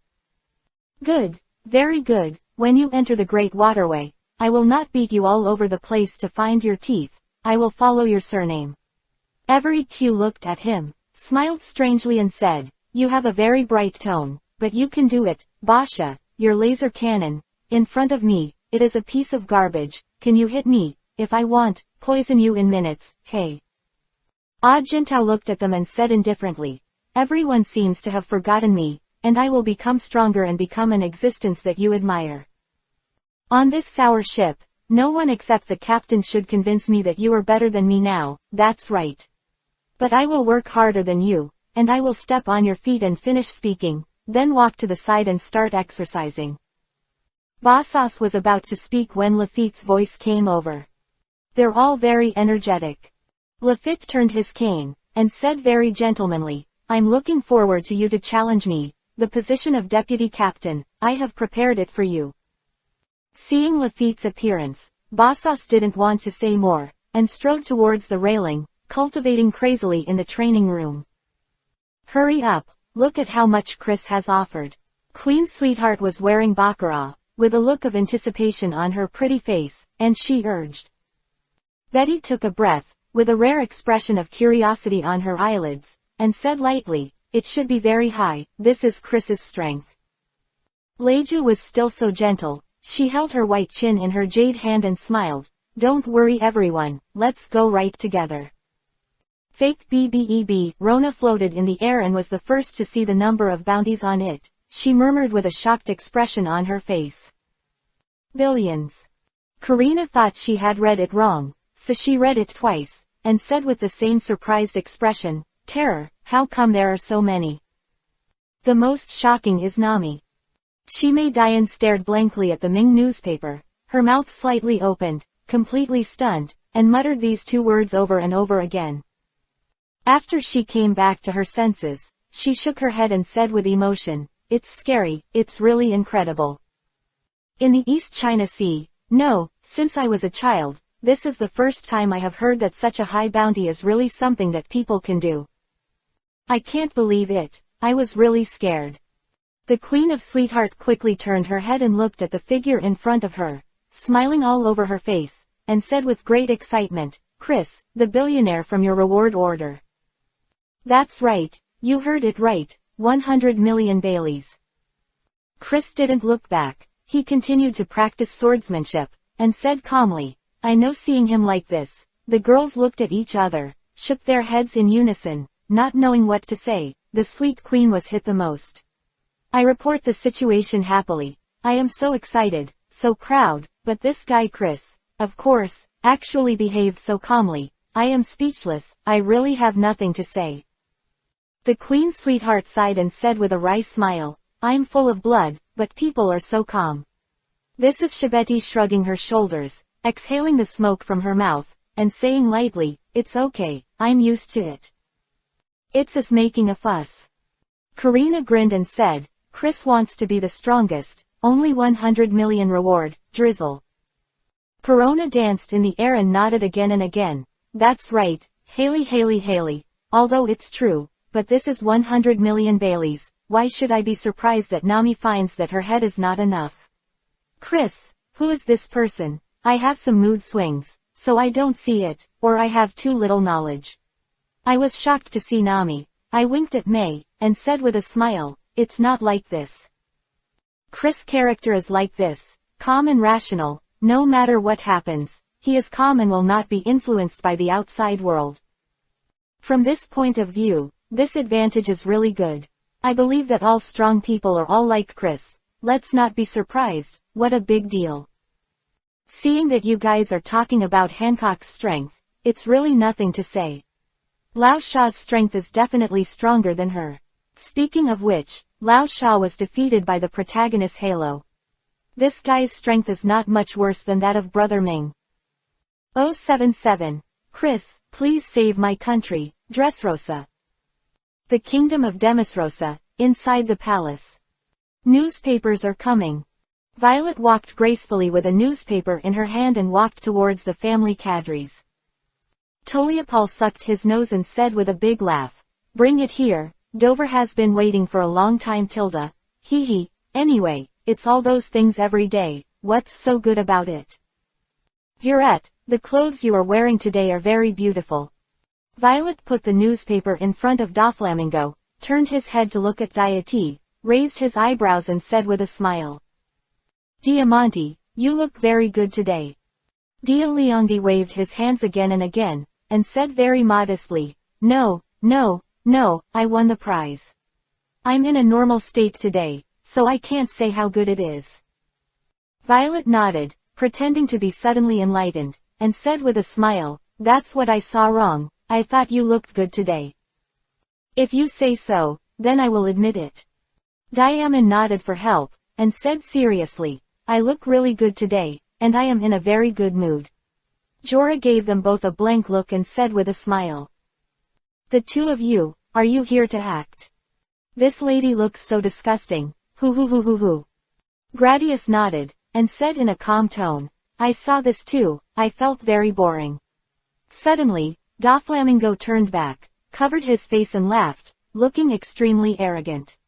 "Good, very good, when you enter the Great Waterway, I will not beat you all over the place to find your teeth, I will follow your surname." Every Q looked at him, smiled strangely and said, "You have a very bright tone, but you can do it, Basha, your laser cannon, in front of me, it is a piece of garbage, can you hit me, if I want, poison you in minutes, hey." Ajintao looked at them and said indifferently, "Everyone seems to have forgotten me, and I will become stronger and become an existence that you admire. On this sour ship, no one except the captain should convince me that you are better than me now, that's right. But I will work harder than you, and I will step on your feet and finish speaking, then walk to the side and start exercising." Bosas was about to speak when Lefit's voice came over. "They're all very energetic." Lefit turned his cane, and said very gentlemanly, "I'm looking forward to you to challenge me, the position of deputy captain, I have prepared it for you." Seeing Lefit's appearance, Bosas didn't want to say more, and strode towards the railing, cultivating crazily in the training room. "Hurry up, look at how much Chris has offered." Queen Sweetheart was wearing Bakar, with a look of anticipation on her pretty face, and she urged. Betty took a breath, with a rare expression of curiosity on her eyelids, and said lightly, "It should be very high, this is Chris's strength." Leju was still so gentle, she held her white chin in her jade hand and smiled, "Don't worry everyone, let's go right together." Fake BBEB, Rona floated in the air and was the first to see the number of bounties on it, she murmured with a shocked expression on her face. "Billions." Karina thought she had read it wrong, so she read it twice, and said with the same surprised expression, "Terror, how come there are so many?" "The most shocking is Nami." Shimei Dian stared blankly at the Ming newspaper, her mouth slightly opened, completely stunned, and muttered these two words over and over again. After she came back to her senses, she shook her head and said with emotion, "It's scary, it's really incredible. In the East China Sea, no, since I was a child, this is the first time I have heard that such a high bounty is really something that people can do. I can't believe it, I was really scared." The Queen of Sweetheart quickly turned her head and looked at the figure in front of her, smiling all over her face, and said with great excitement, "Chris, the billionaire from your reward order." "That's right, you heard it right, 100 million Baileys." Chris didn't look back, he continued to practice swordsmanship, and said calmly, "I know seeing him like this." The girls looked at each other, shook their heads in unison, not knowing what to say. The sweet queen was hit the most. "I report the situation happily. I am so excited, so proud, but this guy Chris, of course, actually behaved so calmly. I am speechless, I really have nothing to say." The Queen Sweetheart sighed and said with a wry smile, "I'm full of blood, but people are so calm." This is Shibeti shrugging her shoulders, exhaling the smoke from her mouth, and saying lightly, "It's okay, I'm used to it. It's us making a fuss." Karina grinned and said, "Chris wants to be the strongest, only 100 million reward, drizzle." Perona danced in the air and nodded again and again, "That's right, Haley, although it's true, but this is 100 million Baileys, why should I be surprised that Nami finds that her head is not enough? Chris, who is this person? I have some mood swings, so I don't see it, or I have too little knowledge." I was shocked to see Nami. I winked at May, and said with a smile, "It's not like this. Chris' character is like this, calm and rational, no matter what happens, he is calm and will not be influenced by the outside world. From this point of view, this advantage is really good. I believe that all strong people are all like Chris. Let's not be surprised, what a big deal. Seeing that you guys are talking about Hancock's strength, it's really nothing to say. Lao Sha's strength is definitely stronger than her. Speaking of which, Lao Sha was defeated by the protagonist Halo. This guy's strength is not much worse than that of Brother Ming. 077. Chris, please save my country, Dressrosa. The Kingdom of Demisrosa, inside the palace. Newspapers are coming. Violet walked gracefully with a newspaper in her hand and walked towards the family cadres. Toliapal sucked his nose and said with a big laugh, "Bring it here, Dover has been waiting for a long time Tilda, hee hee, anyway, it's all those things every day, what's so good about it?" "Violette, the clothes you are wearing today are very beautiful." Violet put the newspaper in front of Doflamingo, turned his head to look at Diati, raised his eyebrows and said with a smile, "Diamante, you look very good today." Dialeongi waved his hands again and again, and said very modestly, "No, no, no, I won the prize. I'm in a normal state today, so I can't say how good it is." Violet nodded, pretending to be suddenly enlightened, and said with a smile, "That's what I saw wrong, I thought you looked good today." "If you say so, then I will admit it." Diamond nodded for help, and said seriously, "I look really good today, and I am in a very good mood." Jorah gave them both a blank look and said with a smile, "The two of you, are you here to act? This lady looks so disgusting, hoo hoo hoo hoo hoo." Gradius nodded, and said in a calm tone, "I saw this too, I felt very boring." Suddenly, Doflamingo turned back, covered his face and laughed, looking extremely arrogant.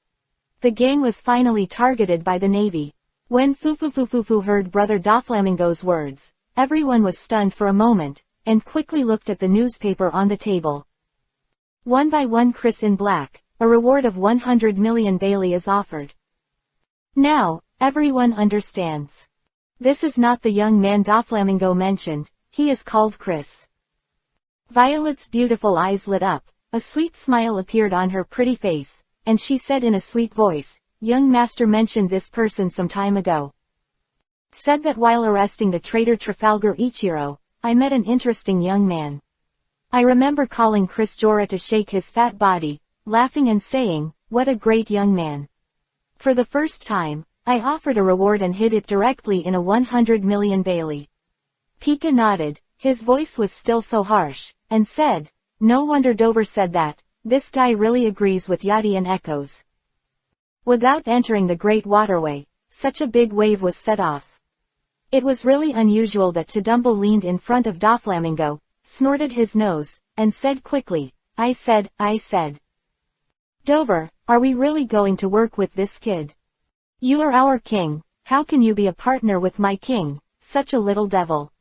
The gang was finally targeted by the Navy. When Fufufufufu heard Brother Doflamingo's words, everyone was stunned for a moment, and quickly looked at the newspaper on the table. One by one Chris in black, a reward of 100 million Bailey is offered. Now, everyone understands. This is not the young man Doflamingo mentioned, he is called Chris. Violet's beautiful eyes lit up, a sweet smile appeared on her pretty face, and she said in a sweet voice, "Young master mentioned this person some time ago. Said that while arresting the traitor Trafalgar Ichiro, I met an interesting young man. I remember calling Chris Jorah to shake his fat body, laughing and saying, 'What a great young man.' For the first time, I offered a reward and hid it directly in a 100 million Bailey." Pika nodded, his voice was still so harsh, and said, "No wonder Dover said that, this guy really agrees with Yachty and Echoes." Without entering the Great Waterway, such a big wave was set off. It was really unusual that Tadumbo leaned in front of Doflamingo, snorted his nose, and said quickly, I said, Dover, are we really going to work with this kid? You are our king, how can you be a partner with my king, such a little devil?"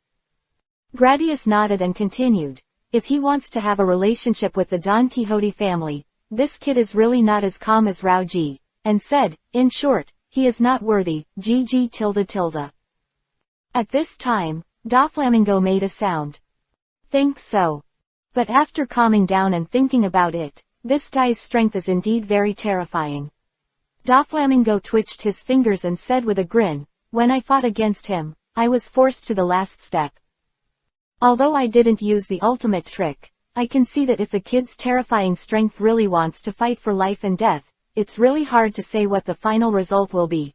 Gradius nodded and continued, "If he wants to have a relationship with the Don Quixote family, this kid is really not as calm as Rao G, and said, in short, he is not worthy, GG. At this time, Doflamingo made a sound. "Think so. But after calming down and thinking about it, this guy's strength is indeed very terrifying." Doflamingo twitched his fingers and said with a grin, "When I fought against him, I was forced to the last step. Although I didn't use the ultimate trick, I can see that if the kid's terrifying strength really wants to fight for life and death, it's really hard to say what the final result will be."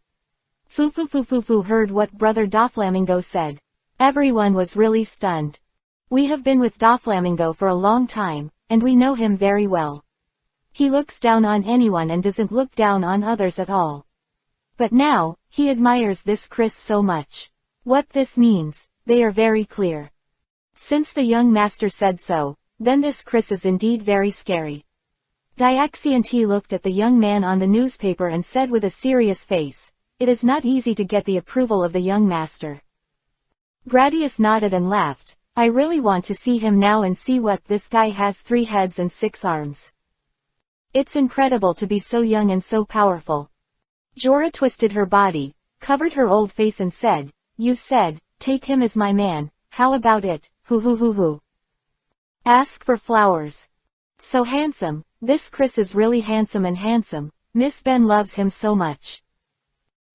Fufufufufu heard what Brother Doflamingo said. Everyone was really stunned. "We have been with Doflamingo for a long time, and we know him very well. He looks down on anyone and doesn't look down on others at all. But now, he admires this Chris so much. What this means, they are very clear. Since the young master said so, then this Chris is indeed very scary." Diaxianti looked at the young man on the newspaper and said with a serious face, "It is not easy to get the approval of the young master." Gradius nodded and laughed, "I really want to see him now and see what this guy has 3 heads and 6 arms. It's incredible to be so young and so powerful." Jorah twisted her body, covered her old face and said, "You said, take him as my man, how about it, hoo. Ask for flowers. So handsome, this Chris is really handsome and handsome, Miss Ben loves him so much.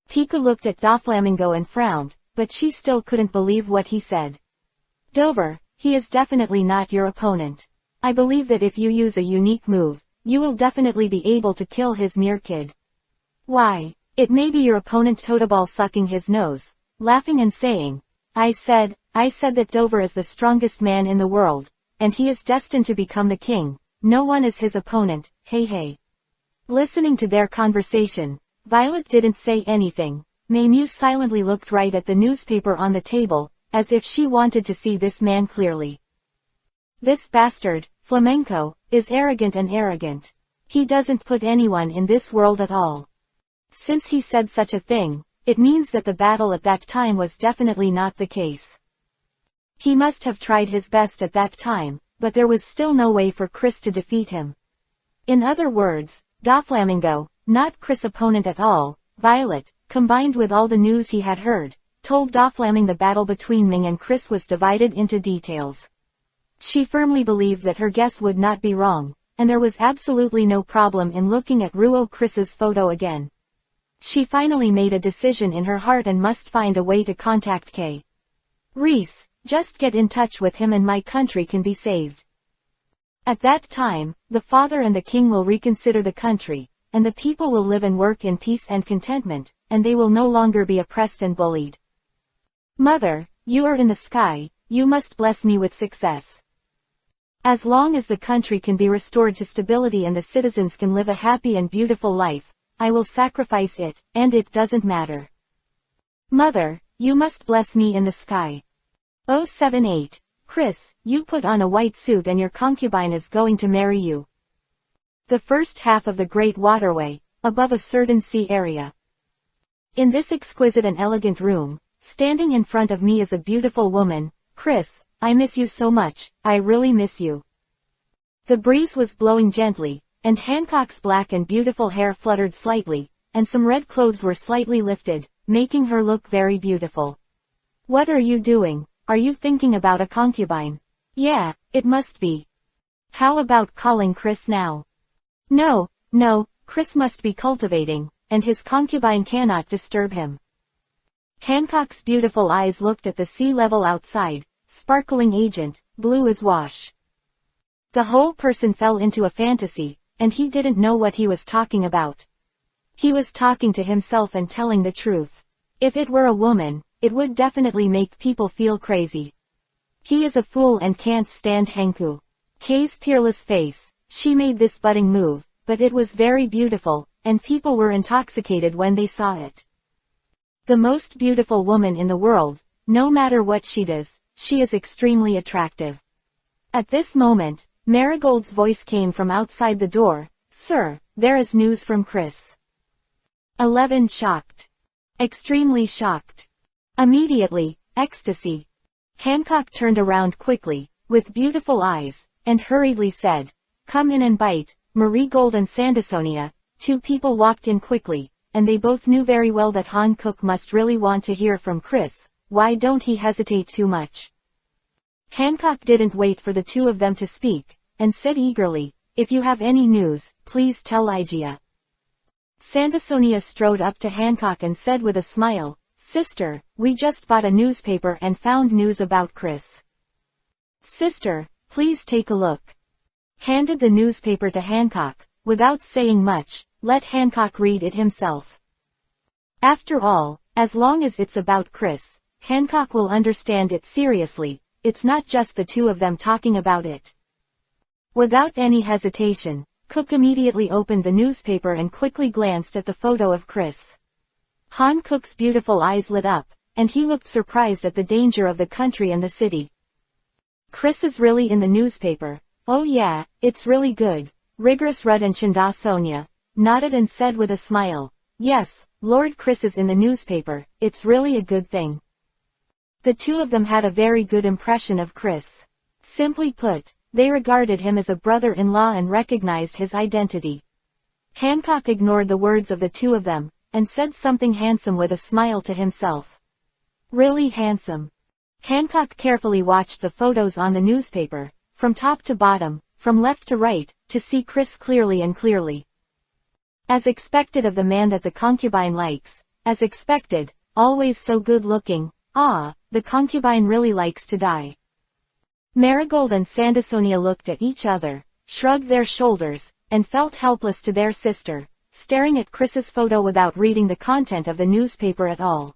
Pika looked at Doflamingo and frowned, but she still couldn't believe what he said. Dover, he is definitely not your opponent. I believe that if you use a unique move, you will definitely be able to kill his mere kid. Why, it may be your opponent Totoball sucking his nose, laughing and saying, I said that Dover is the strongest man in the world, and he is destined to become the king. No one is his opponent, hey hey. Listening to their conversation, Violet didn't say anything. Maymew silently looked right at the newspaper on the table, as if she wanted to see this man clearly. This bastard, Flamenco, is arrogant and arrogant. He doesn't put anyone in this world at all. Since he said such a thing, it means that the battle at that time was definitely not the case. He must have tried his best at that time, but there was still no way for Chris to defeat him. In other words, Doflamingo, not Chris' opponent at all, Violet, combined with all the news he had heard, told Doflamingo the battle between Ming and Chris was divided into details. She firmly believed that her guess would not be wrong, and there was absolutely no problem in looking at Ruo Chris's photo again. She finally made a decision in her heart and must find a way to contact K. Reese, just get in touch with him and my country can be saved. At that time, the father and the king will reconsider the country, and the people will live and work in peace and contentment, and they will no longer be oppressed and bullied. Mother, you are in the sky, you must bless me with success. As long as the country can be restored to stability and the citizens can live a happy and beautiful life, I will sacrifice it, and it doesn't matter. Mother, you must bless me in the sky. 078. Chris, you put on a white suit and your concubine is going to marry you. The first half of the Great Waterway, above a certain sea area. In this exquisite and elegant room, standing in front of me is a beautiful woman. Chris, I miss you so much, I really miss you. The breeze was blowing gently, and Hancock's black and beautiful hair fluttered slightly, and some red clothes were slightly lifted, making her look very beautiful. What are you doing? Are you thinking about a concubine? Yeah, it must be. How about calling Chris now? No, Chris must be cultivating, and his concubine cannot disturb him. Hancock's beautiful eyes looked at the sea level outside, sparkling agent, blue as wash. The whole person fell into a fantasy, and he didn't know what he was talking about. He was talking to himself and telling the truth. If it were a woman, it would definitely make people feel crazy. He is a fool and can't stand Hanku. Kay's peerless face, she made this budding move, but it was very beautiful, and people were intoxicated when they saw it. The most beautiful woman in the world, no matter what she does, she is extremely attractive. At this moment, Marigold's voice came from outside the door. Sir, there is news from Chris. 11 shocked. Extremely shocked. Immediately, ecstasy. Hancock turned around quickly, with beautiful eyes, and hurriedly said, Come in and bite. Marigold and Sandersonia, two people walked in quickly, and they both knew very well that Hancock must really want to hear from Chris. Why don't he hesitate too much? Hancock didn't wait for the two of them to speak, and said eagerly, If you have any news, please tell Ligia. Sandersonia strode up to Hancock and said with a smile, Sister, we just bought a newspaper and found news about Chris. Sister, please take a look. Handed the newspaper to Hancock, without saying much, let Hancock read it himself. After all, as long as it's about Chris, Hancock will understand it seriously, it's not just the two of them talking about it. Without any hesitation, Cook immediately opened the newspaper and quickly glanced at the photo of Chris. Hancock's beautiful eyes lit up, and he looked surprised at the danger of the country and the city. Chris is really in the newspaper. Oh yeah, it's really good. Rigorous Rudd and Chinda Sonia nodded and said with a smile, Yes, Lord Chris is in the newspaper, it's really a good thing. The two of them had a very good impression of Chris. Simply put, they regarded him as a brother-in-law and recognized his identity. Hancock ignored the words of the two of them, and said something handsome with a smile to himself. Really handsome. Hancock carefully watched the photos on the newspaper, from top to bottom, from left to right, to see Chris clearly and clearly. As expected of the man that the concubine likes, as expected, always so good looking, the concubine really likes to die. Marigold and Sandersonia looked at each other, shrugged their shoulders, and felt helpless to their sister, staring at Chris's photo without reading the content of the newspaper at all.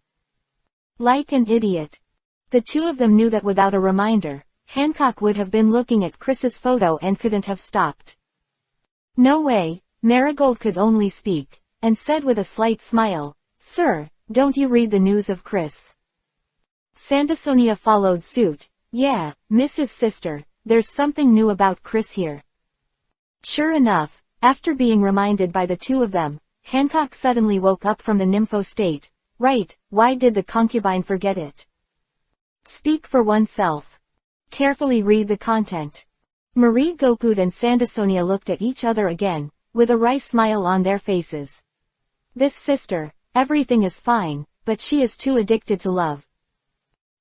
Like an idiot. The two of them knew that without a reminder, Hancock would have been looking at Chris's photo and couldn't have stopped. No way, Marigold could only speak, and said with a slight smile, "Sir, don't you read the news of Chris?" Sandersonia followed suit. "Yeah, Mrs. Sister, there's something new about Chris here." Sure enough, after being reminded by the two of them, Hancock suddenly woke up from the nympho state. Right, why did the concubine forget it? Speak for oneself. Carefully read the content. Marie Gopud and Sandersonia looked at each other again, with a wry smile on their faces. This sister, everything is fine, but she is too addicted to love.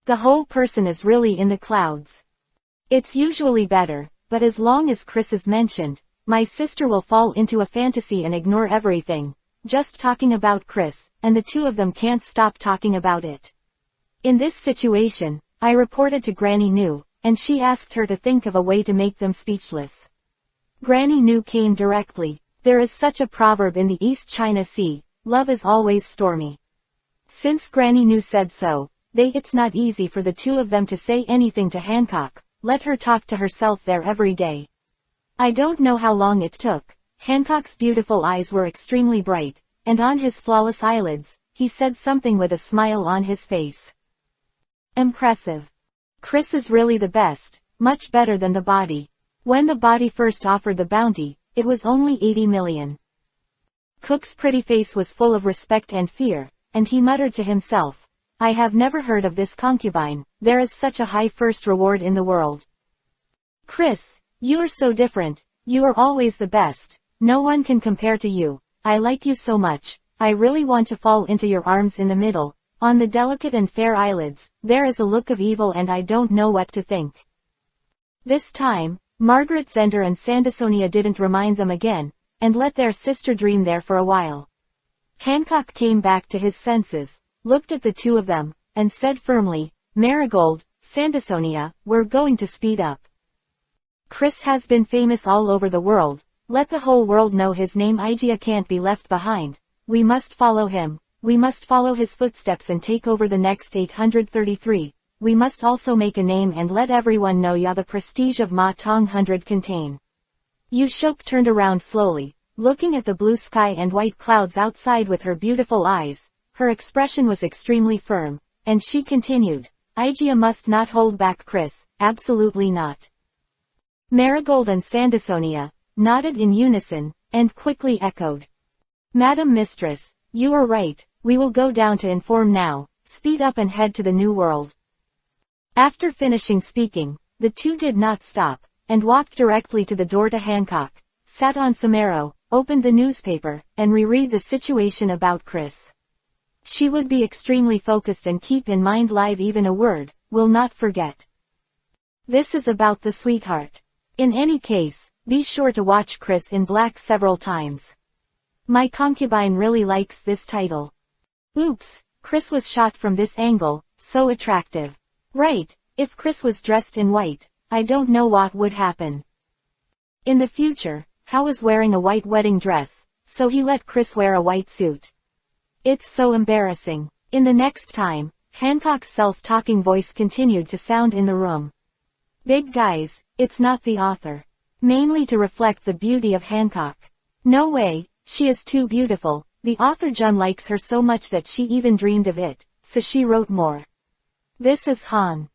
The whole person is really in the clouds. It's usually better, but as long as Chris is mentioned, my sister will fall into a fantasy and ignore everything, just talking about Chris, and the two of them can't stop talking about it. In this situation, I reported to Granny New, and she asked her to think of a way to make them speechless. Granny New came directly. There is such a proverb in the East China Sea, love is always stormy. Since Granny New said so, it's not easy for the two of them to say anything to Hancock. Let her talk to herself there every day. I don't know how long it took. Hancock's beautiful eyes were extremely bright, and on his flawless eyelids, he said something with a smile on his face. Impressive. Chris is really the best, much better than the body. When the body first offered the bounty, it was only 80 million. Cook's pretty face was full of respect and fear, and he muttered to himself, I have never heard of this concubine, there is such a high first reward in the world. Chris, you are so different, you are always the best, no one can compare to you, I like you so much, I really want to fall into your arms. In the middle, on the delicate and fair eyelids, there is a look of evil and I don't know what to think. This time, Margaret Zender and Sandersonia didn't remind them again, and let their sister dream there for a while. Hancock came back to his senses, looked at the two of them, and said firmly, Marigold, Sandersonia, we're going to speed up. Chris has been famous all over the world, let the whole world know his name. Igia can't be left behind, we must follow him, we must follow his footsteps and take over the next 833, we must also make a name and let everyone know the prestige of Ma Tong 100 contain. Yu Shok turned around slowly, looking at the blue sky and white clouds outside with her beautiful eyes. Her expression was extremely firm, and she continued, Igia must not hold back Chris, absolutely not. Marigold and Sandersonia nodded in unison, and quickly echoed. Madam Mistress, you are right, we will go down to inform now, speed up and head to the New World. After finishing speaking, the two did not stop, and walked directly to the door to Hancock, sat on Samaro, opened the newspaper, and reread the situation about Chris. She would be extremely focused and keep in mind live even a word, will not forget. This is about the sweetheart. In any case, be sure to watch Chris in Black several times. My concubine really likes this title. Oops, Chris was shot from this angle, so attractive. Right, if Chris was dressed in white, I don't know what would happen. In the future, Hal is wearing a white wedding dress, so he let Chris wear a white suit. It's so embarrassing. In the next time, Hancock's self-talking voice continued to sound in the room. Big guys, it's not the author. Mainly to reflect the beauty of Hancock. No way, she is too beautiful, the author Jun likes her so much that she even dreamed of it, so she wrote more. This is Han.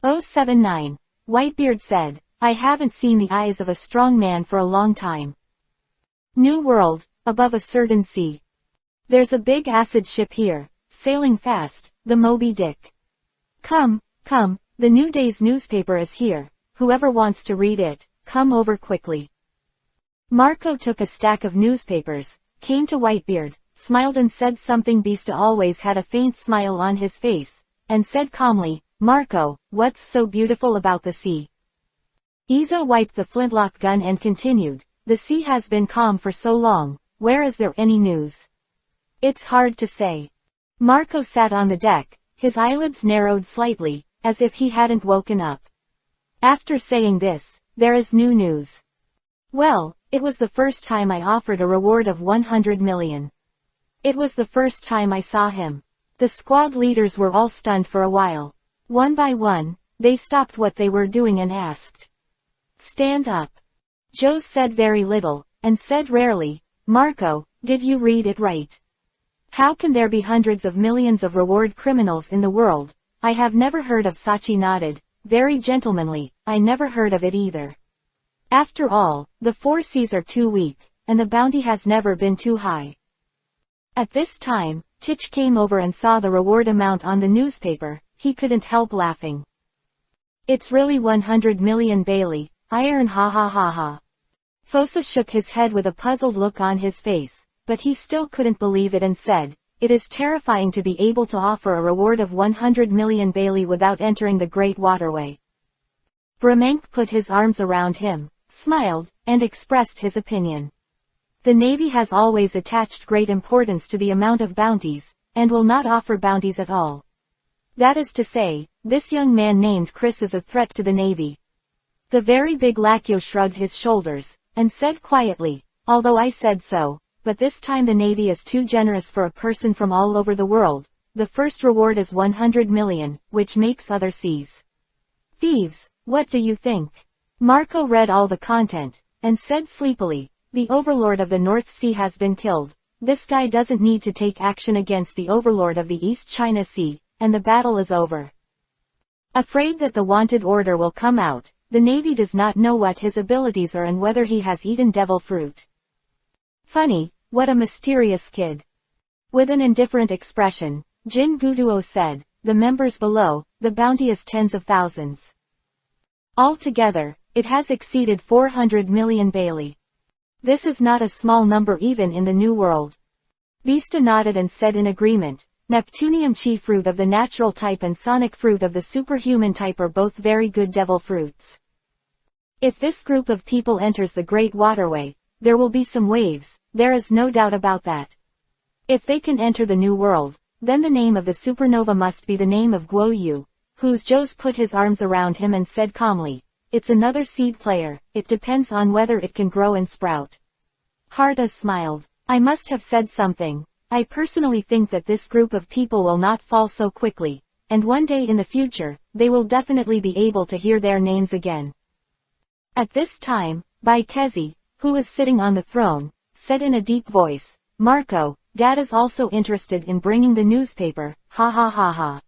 079. Whitebeard said, I haven't seen the eyes of a strong man for a long time. New World, above a certain sea. There's a big acid ship here, sailing fast, the Moby Dick. Come, the New Day's newspaper is here, whoever wants to read it, come over quickly. Marco took a stack of newspapers, came to Whitebeard, smiled and said something. Beast always had a faint smile on his face, and said calmly, Marco, what's so beautiful about the sea? Izo wiped the flintlock gun and continued, the sea has been calm for so long, Where is there any news? It's hard to say. Marco sat on the deck, his eyelids narrowed slightly, as if he hadn't woken up. After saying this, there is new news. Well, it was the first time I offered a reward of 100 million. It was the first time I saw him. The squad leaders were all stunned for a while. One by one, they stopped what they were doing and asked. Stand up. Joe said very little, and said rarely, Marco, did you read it right? How can there be hundreds of millions of reward criminals in the world? I have never heard of. Sachi nodded, very gentlemanly, I never heard of it either. After all, the 4 Cs are too weak, and the bounty has never been too high. At this time, Titch came over and saw the reward amount on the newspaper. He couldn't help laughing. It's really 100 million Bailey, iron, ha ha ha ha. Fosa shook his head with a puzzled look on his face, but he still couldn't believe it and said, it is terrifying to be able to offer a reward of 100 million Bailey without entering the Great Waterway. Bramank put his arms around him, smiled, and expressed his opinion. The Navy has always attached great importance to the amount of bounties, and will not offer bounties at all. That is to say, this young man named Chris is a threat to the Navy. The very big Lacchio shrugged his shoulders, and said quietly, although I said so, but this time the Navy is too generous for a person from all over the world. The first reward is 100 million, which makes other Cs. Thieves, what do you think? Marco read all the content, and said sleepily, the Overlord of the North Sea has been killed. This guy doesn't need to take action against the Overlord of the East China Sea, and the battle is over. Afraid that the wanted order will come out, the Navy does not know what his abilities are and whether he has eaten devil fruit. Funny, what a mysterious kid. With an indifferent expression, Jin Gutuo said, the members below, the bounty is tens of thousands. Altogether, it has exceeded 400 million Bailey. This is not a small number even in the New World. Vista nodded and said in agreement, Neptunium chi fruit of the natural type and sonic fruit of the superhuman type are both very good devil fruits. If this group of people enters the Great Waterway, there will be some waves, there is no doubt about that. If they can enter the New World, then the name of the supernova must be the name of Guo Yu, whose Joes put his arms around him and said calmly, it's another seed player, it depends on whether it can grow and sprout. Harda smiled. I must have said something. I personally think that this group of people will not fall so quickly, and one day in the future, they will definitely be able to hear their names again. At this time, Baikezi, who was sitting on the throne, said in a deep voice, Marco, Dad is also interested in bringing the newspaper, ha ha ha ha.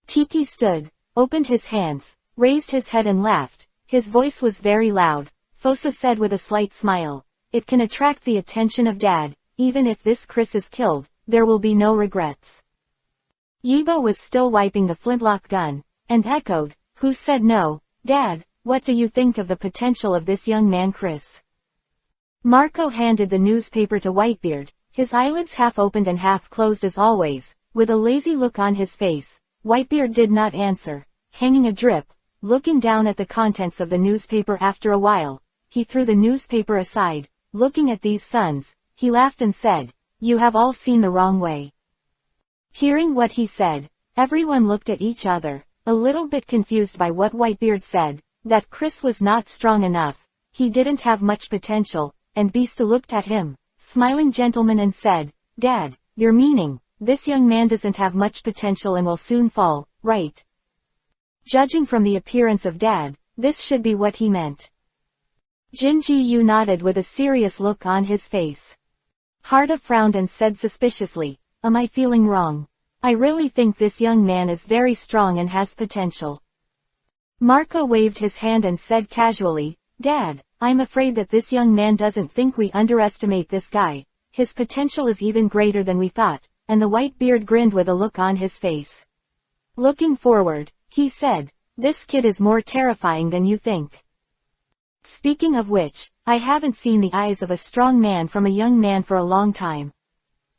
Tiki stood, opened his hands, raised his head and laughed. His voice was very loud. Fosa said with a slight smile, it can attract the attention of Dad. Even if this Chris is killed, there will be no regrets. Yibo was still wiping the flintlock gun, and echoed, who said no, Dad, what do you think of the potential of this young man Chris? Marco handed the newspaper to Whitebeard, his eyelids half opened and half closed as always, with a lazy look on his face. Whitebeard did not answer, hanging adrip, looking down at the contents of the newspaper. After a while, he threw the newspaper aside, looking at these sons. He laughed and said, you have all seen the wrong way. Hearing what he said, everyone looked at each other, a little bit confused by what Whitebeard said, that Chris was not strong enough, he didn't have much potential, and Beasta looked at him, smiling gentleman and said, Dad, you're meaning, this young man doesn't have much potential and will soon fall, right? Judging from the appearance of Dad, this should be what he meant. Jinji Yu nodded with a serious look on his face. Harda frowned and said suspiciously, am I feeling wrong? I really think this young man is very strong and has potential. Marco waved his hand and said casually, Dad, I'm afraid that this young man doesn't think we underestimate this guy. His potential is even greater than we thought, and the Whitebeard grinned with a look on his face. Looking forward, he said, this kid is more terrifying than you think. Speaking of which, I haven't seen the eyes of a strong man from a young man for a long time.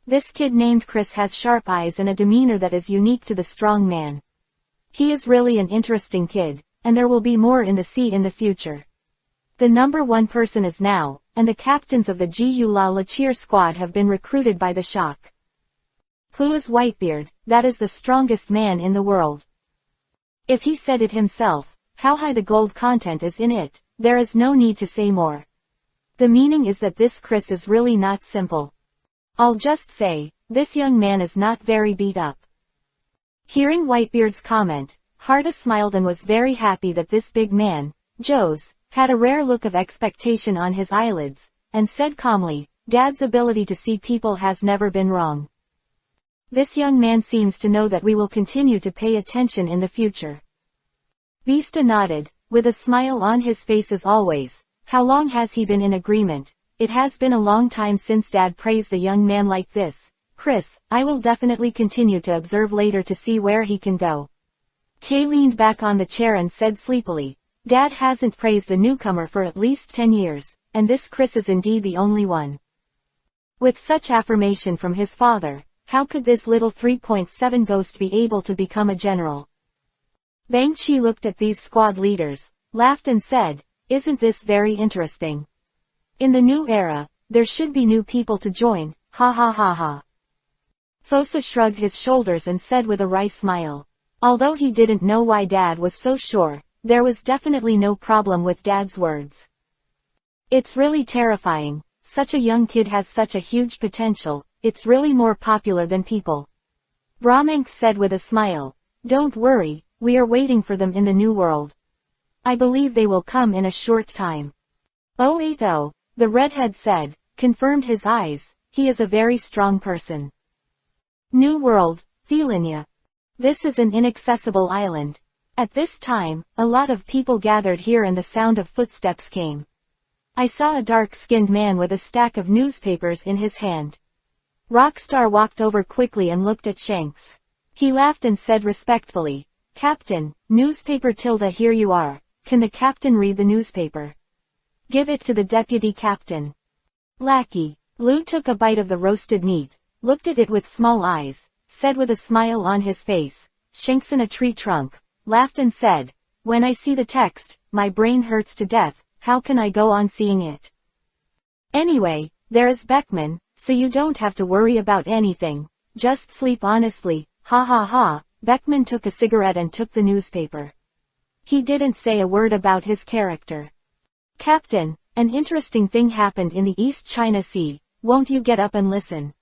This kid named Chris has sharp eyes and a demeanor that is unique to the strong man. He is really an interesting kid, and there will be more in the sea in the future. The number one person is now, and the captains of the Gu La La Cheer squad have been recruited by the shock. Who is Whitebeard? That is the strongest man in the world. If he said it himself, how high the gold content is in it, there is no need to say more. The meaning is that this Chris is really not simple. I'll just say, this young man is not very beat up. Hearing Whitebeard's comment, Harda smiled and was very happy that this big man, Joe's, had a rare look of expectation on his eyelids, and said calmly, Dad's ability to see people has never been wrong. This young man seems to know that we will continue to pay attention in the future. Vista nodded, with a smile on his face as always. How long has he been in agreement? It has been a long time since Dad praised the young man like this. Chris, I will definitely continue to observe later to see where he can go. Kay leaned back on the chair and said sleepily, Dad hasn't praised the newcomer for at least 10 years, and this Chris is indeed the only one. With such affirmation from his father, how could this little 3.7 ghost be able to become a general? Bang Chi looked at these squad leaders, laughed and said, Isn't this very interesting? In the new era, there should be new people to join, ha ha ha ha. Fosa shrugged his shoulders and said with a wry smile. Although he didn't know why Dad was so sure, there was definitely no problem with Dad's words. It's really terrifying, such a young kid has such a huge potential, it's really more popular than people. Brahmank said with a smile. Don't worry, we are waiting for them in the new world. I believe they will come in a short time. 080, the redhead said, confirmed his eyes, he is a very strong person. New world, Thelinia. This is an inaccessible island. At this time, a lot of people gathered here and the sound of footsteps came. I saw a dark-skinned man with a stack of newspapers in his hand. Rockstar walked over quickly and looked at Shanks. He laughed and said respectfully, Captain, newspaper tilde here you are, can the captain read the newspaper? Give it to the deputy captain. Lackey. Lou took a bite of the roasted meat, looked at it with small eyes, said with a smile on his face, Shanks in a tree trunk, laughed and said, when I see the text, my brain hurts to death, how can I go on seeing it? Anyway, there is Beckman, so you don't have to worry about anything, just sleep honestly, ha ha ha. Beckman took a cigarette and took the newspaper. He didn't say a word about his character. Captain, an interesting thing happened in the East China Sea, won't you get up and listen?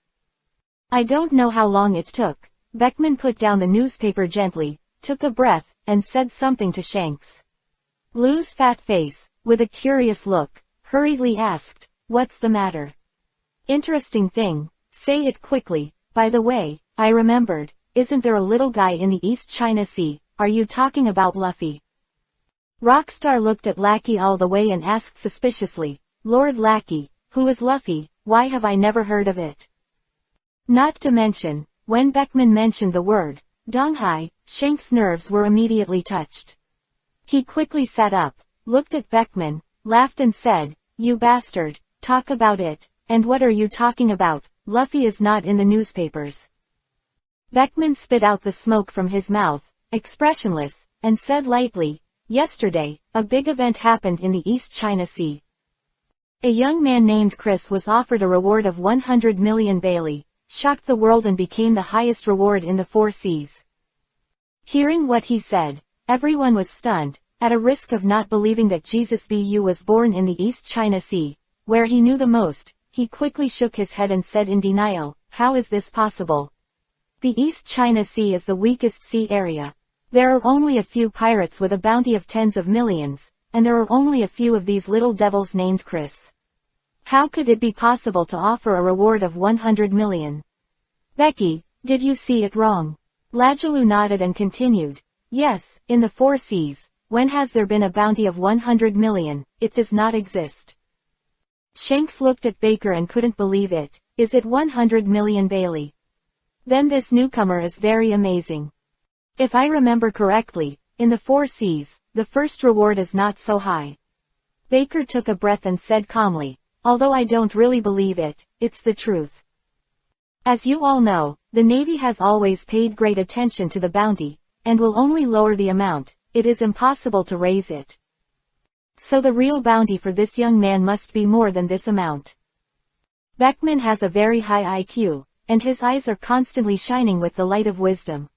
I don't know how long it took. Beckman put down the newspaper gently, took a breath, and said something to Shanks. Lou's fat face, with a curious look, hurriedly asked, what's the matter? Interesting thing, say it quickly. By the way, I remembered, isn't there a little guy in the East China Sea? Are you talking about Luffy? Rockstar looked at Lackey all the way and asked suspiciously, Lord Lackey, who is Luffy, why have I never heard of it? Not to mention, when Beckman mentioned the word, Donghai, Shanks' nerves were immediately touched. He quickly sat up, looked at Beckman, laughed and said, you bastard, talk about it, and what are you talking about? Luffy is not in the newspapers. Beckman spit out the smoke from his mouth, expressionless, and said lightly, yesterday, a big event happened in the East China Sea. A young man named Chris was offered a reward of 100 million Bailey, shocked the world and became the highest reward in the 4 seas. Hearing what he said, everyone was stunned, at a risk of not believing that Jesus Bu was born in the East China Sea, where he knew the most. He quickly shook his head and said in denial, how is this possible? The East China Sea is the weakest sea area. There are only a few pirates with a bounty of tens of millions, and there are only a few of these little devils named Chris. How could it be possible to offer a reward of 100 million? Becky, did you see it wrong? Lajaloo nodded and continued, yes, in the 4 seas, when has there been a bounty of 100 million, it does not exist. Shanks looked at Baker and couldn't believe it, is it 100 million Bailey? Then this newcomer is very amazing. If I remember correctly, in the 4 seas, the first reward is not so high. Baker took a breath and said calmly, although I don't really believe it, it's the truth. As you all know, the Navy has always paid great attention to the bounty, and will only lower the amount, it is impossible to raise it. So the real bounty for this young man must be more than this amount. Beckman has a very high IQ, and his eyes are constantly shining with the light of wisdom.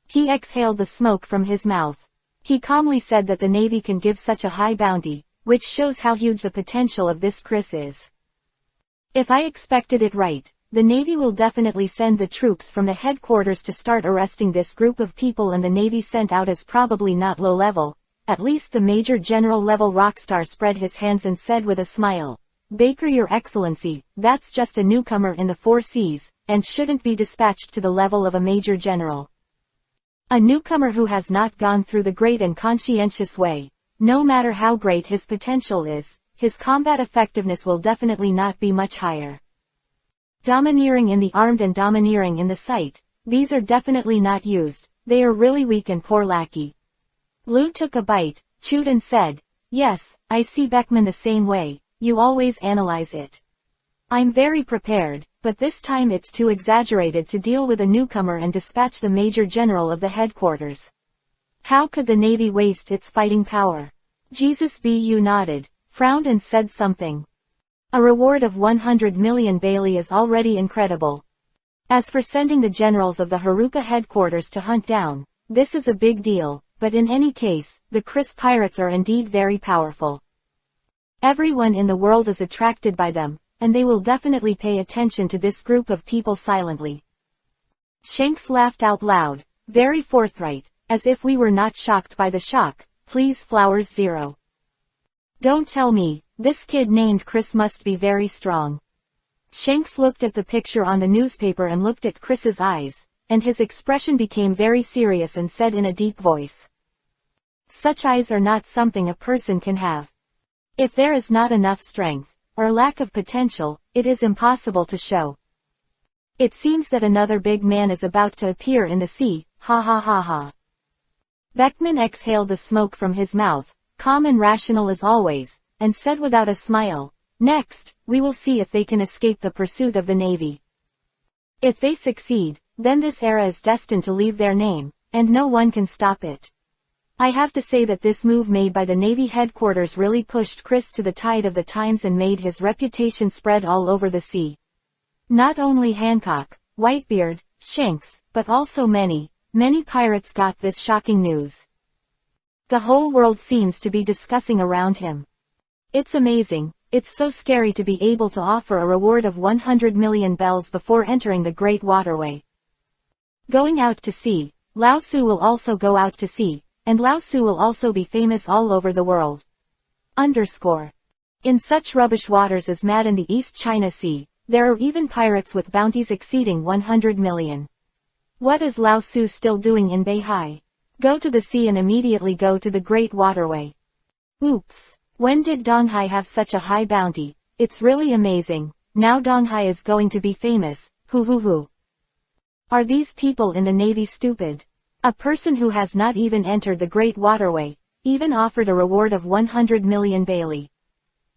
He exhaled the smoke from his mouth. He calmly said that the Navy can give such a high bounty, which shows how huge the potential of this Chris is. If I expected it right, the Navy will definitely send the troops from the headquarters to start arresting this group of people, and the Navy sent out is probably not low level. At least the Major General level rockstar spread his hands and said with a smile, "Baker, Your Excellency, that's just a newcomer in the 4 Seas, and shouldn't be dispatched to the level of a Major General. A newcomer who has not gone through the great and conscientious way. No matter how great his potential is, his combat effectiveness will definitely not be much higher. Domineering in the armed and domineering in the sight, these are definitely not used, they are really weak and poor lackey." Lou took a bite, chewed and said, "Yes, I see Beckman the same way, you always analyze it. I'm very prepared, but this time it's too exaggerated to deal with a newcomer and dispatch the Major General of the headquarters. How could the Navy waste its fighting power?" Jesus B.U. nodded, frowned and said something. "A reward of 100 million Bailey is already incredible. As for sending the generals of the Haruka headquarters to hunt down, this is a big deal, but in any case, the Chris pirates are indeed very powerful. Everyone in the world is attracted by them, and they will definitely pay attention to this group of people silently." Shanks laughed out loud, very forthright, as if we were not shocked by the shock. "Please, Flowers Zero. Don't tell me, this kid named Chris must be very strong." Shanks looked at the picture on the newspaper and looked at Chris's eyes, and his expression became very serious and said in a deep voice, "Such eyes are not something a person can have. If there is not enough strength, or lack of potential, it is impossible to show. It seems that another big man is about to appear in the sea, ha ha ha ha." Beckman exhaled the smoke from his mouth, calm and rational as always, and said without a smile, "Next, we will see if they can escape the pursuit of the Navy. If they succeed, then this era is destined to leave their name, and no one can stop it. I have to say that this move made by the Navy headquarters really pushed Chris to the tide of the times and made his reputation spread all over the sea. Not only Hancock, Whitebeard, Shanks, but also many pirates got this shocking news. The whole world seems to be discussing around him. It's amazing, it's so scary to be able to offer a reward of 100 million bells before entering the Great Waterway. Going out to sea, Lao Tzu will also go out to sea, and Lao Tzu will also be famous all over the world. In such rubbish waters as mad in the East China Sea, there are even pirates with bounties exceeding 100 million. What is Lao Tzu still doing in Beihai? Go to the sea and immediately go to the Great Waterway. Oops. When did Donghai have such a high bounty? It's really amazing. Now Donghai is going to be famous. Hoo hoo hoo. Are these people in the Navy stupid? A person who has not even entered the Great Waterway, even offered a reward of 100 million Bailey.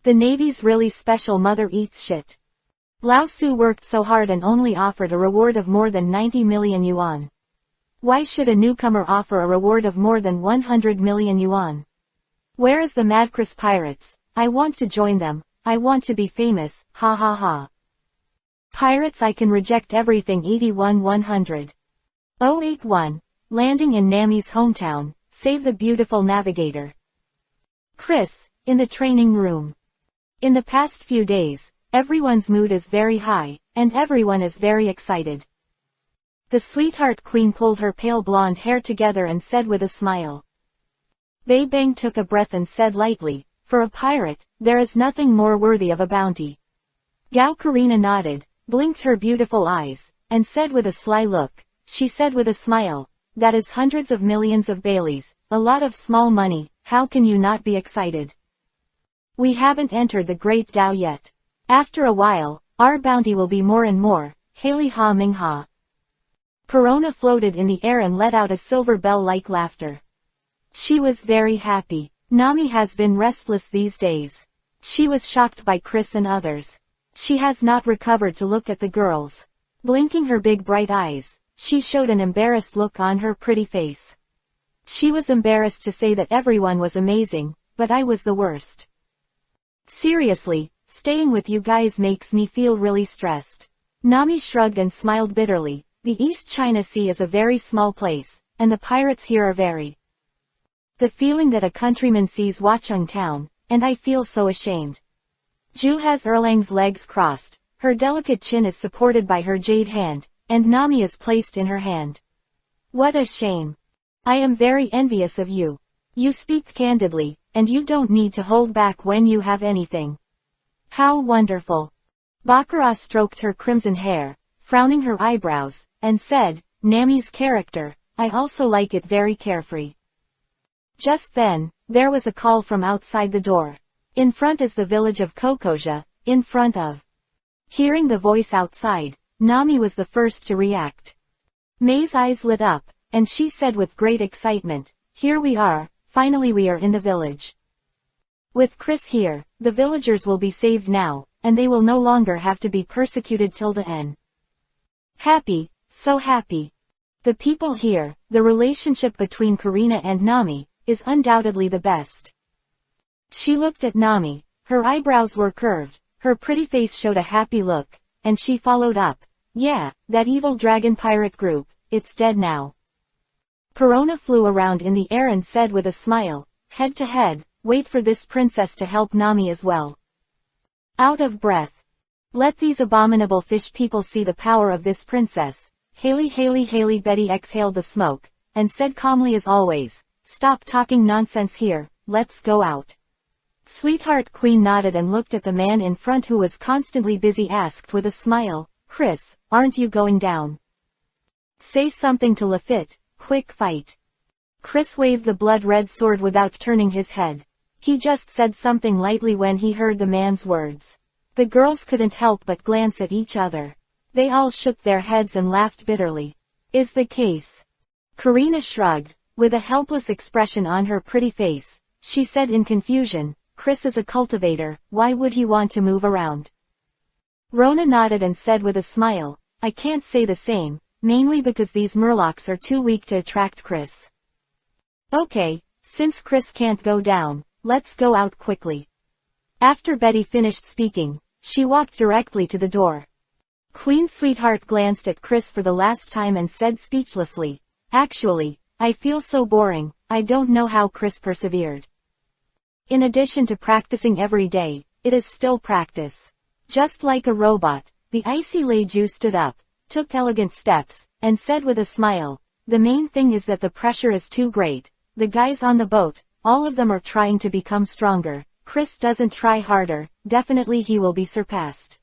The Navy's really special mother eats shit. Lao Tzu worked so hard and only offered a reward of more than 90 million yuan. Why should a newcomer offer a reward of more than 100 million yuan? Where is the Mad Chris Pirates? I want to join them. I want to be famous, ha ha ha. Pirates, I can reject everything. 81-100. 081. Landing in Nami's hometown, save the beautiful navigator. Chris, in the training room. In the past few days, everyone's mood is very high, and everyone is very excited. The sweetheart queen pulled her pale blonde hair together and said with a smile. Bei Bang took a breath and said lightly, "For a pirate, there is nothing more worthy of a bounty." Gao Karina nodded, blinked her beautiful eyes, and said with a sly look, she said with a smile, "That is hundreds of millions of Baileys, a lot of small money, how can you not be excited? We haven't entered the Great Tao yet. After a while, our bounty will be more and more, Haley Ha Ming Ha." Perona floated in the air and let out a silver bell-like laughter. She was very happy. Nami has been restless these days. She was shocked by Chris and others. She has not recovered to look at the girls. Blinking her big bright eyes, she showed an embarrassed look on her pretty face. She was embarrassed to say that everyone was amazing, but I was the worst. Seriously, staying with you guys makes me feel really stressed. Nami shrugged and smiled bitterly. The East China Sea is a very small place, and the pirates here are very. The feeling that a countryman sees Watchung Town, and I feel so ashamed. Ju has Erlang's legs crossed, her delicate chin is supported by her jade hand, and Nami is placed in her hand. What a shame. I am very envious of you. You speak candidly, and you don't need to hold back when you have anything. How wonderful. Bakar stroked her crimson hair, frowning her eyebrows, and said, Nami's character, I also like it very carefree. Just then, there was a call from outside the door. In front is the village of Kokoja, in front of. Hearing the voice outside, Nami was the first to react. May's eyes lit up, and she said with great excitement, here we are, finally we are in the village. With Chris here, the villagers will be saved now, and they will no longer have to be persecuted till the end. Happy, so happy. The people here, the relationship between Karina and Nami, is undoubtedly the best. She looked at Nami, her eyebrows were curved, her pretty face showed a happy look, and she followed up, yeah, that evil dragon pirate group, it's dead now. Perona flew around in the air and said with a smile, head to head, wait for this princess to help Nami as well. Out of breath. Let these abominable fish people see the power of this princess. Haley Betty exhaled the smoke, and said calmly as always, stop talking nonsense here, let's go out. Sweetheart Queen nodded and looked at the man in front who was constantly busy asked with a smile, Chris, aren't you going down? Say something to Lefit, quick fight. Chris waved the blood-red sword without turning his head. He just said something lightly when he heard the man's words. The girls couldn't help but glance at each other. They all shook their heads and laughed bitterly. Is the case? Karina shrugged, with a helpless expression on her pretty face. She said in confusion, Chris is a cultivator, why would he want to move around? Rona nodded and said with a smile, I can't say the same, mainly because these murlocs are too weak to attract Chris. Okay, since Chris can't go down, let's go out quickly. After Betty finished speaking, she walked directly to the door. Queen Sweetheart glanced at Chris for the last time and said speechlessly, actually, I feel so boring, I don't know how Chris persevered. In addition to practicing every day, it is still practice. Just like a robot, the icy Leju stood up, took elegant steps, and said with a smile, the main thing is that the pressure is too great. The guys on the boat, all of them are trying to become stronger. Chris doesn't try harder, definitely he will be surpassed.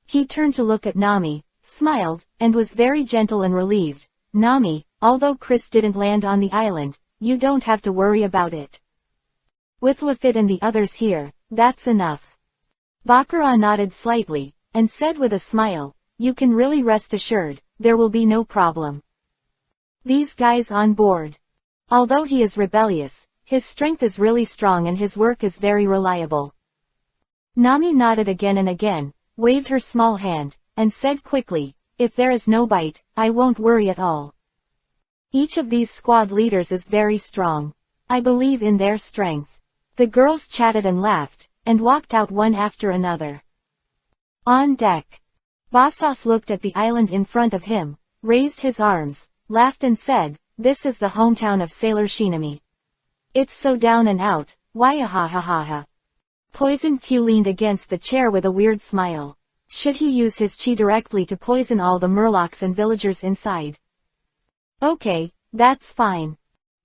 He turned to look at Nami, smiled, and was very gentle and relieved. Nami, although Chris didn't land on the island, you don't have to worry about it. With Lefit and the others here, that's enough. Bakar nodded slightly, and said with a smile, you can really rest assured, there will be no problem. These guys on board. Although he is rebellious, his strength is really strong and his work is very reliable. Nami nodded again and again, waved her small hand, and said quickly, if there is no bite, I won't worry at all. Each of these squad leaders is very strong. I believe in their strength. The girls chatted and laughed, and walked out one after another. On deck. Bosas looked at the island in front of him, raised his arms, laughed and said, this is the hometown of Sailor Shinami. It's so down and out, why ha ha ha ha. Poison Q leaned against the chair with a weird smile. Should he use his chi directly to poison all the murlocs and villagers inside? Okay, that's fine.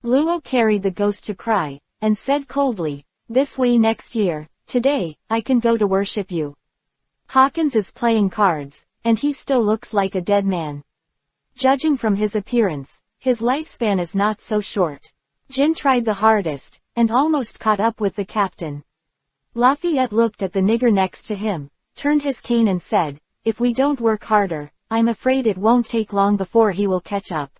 Luo carried the ghost to cry, and said coldly, this way next year, today, I can go to worship you. Hawkins is playing cards, and he still looks like a dead man. Judging from his appearance, his lifespan is not so short. Jin tried the hardest, and almost caught up with the captain. Lafayette looked at the nigger next to him, turned his cane and said, if we don't work harder, I'm afraid it won't take long before he will catch up.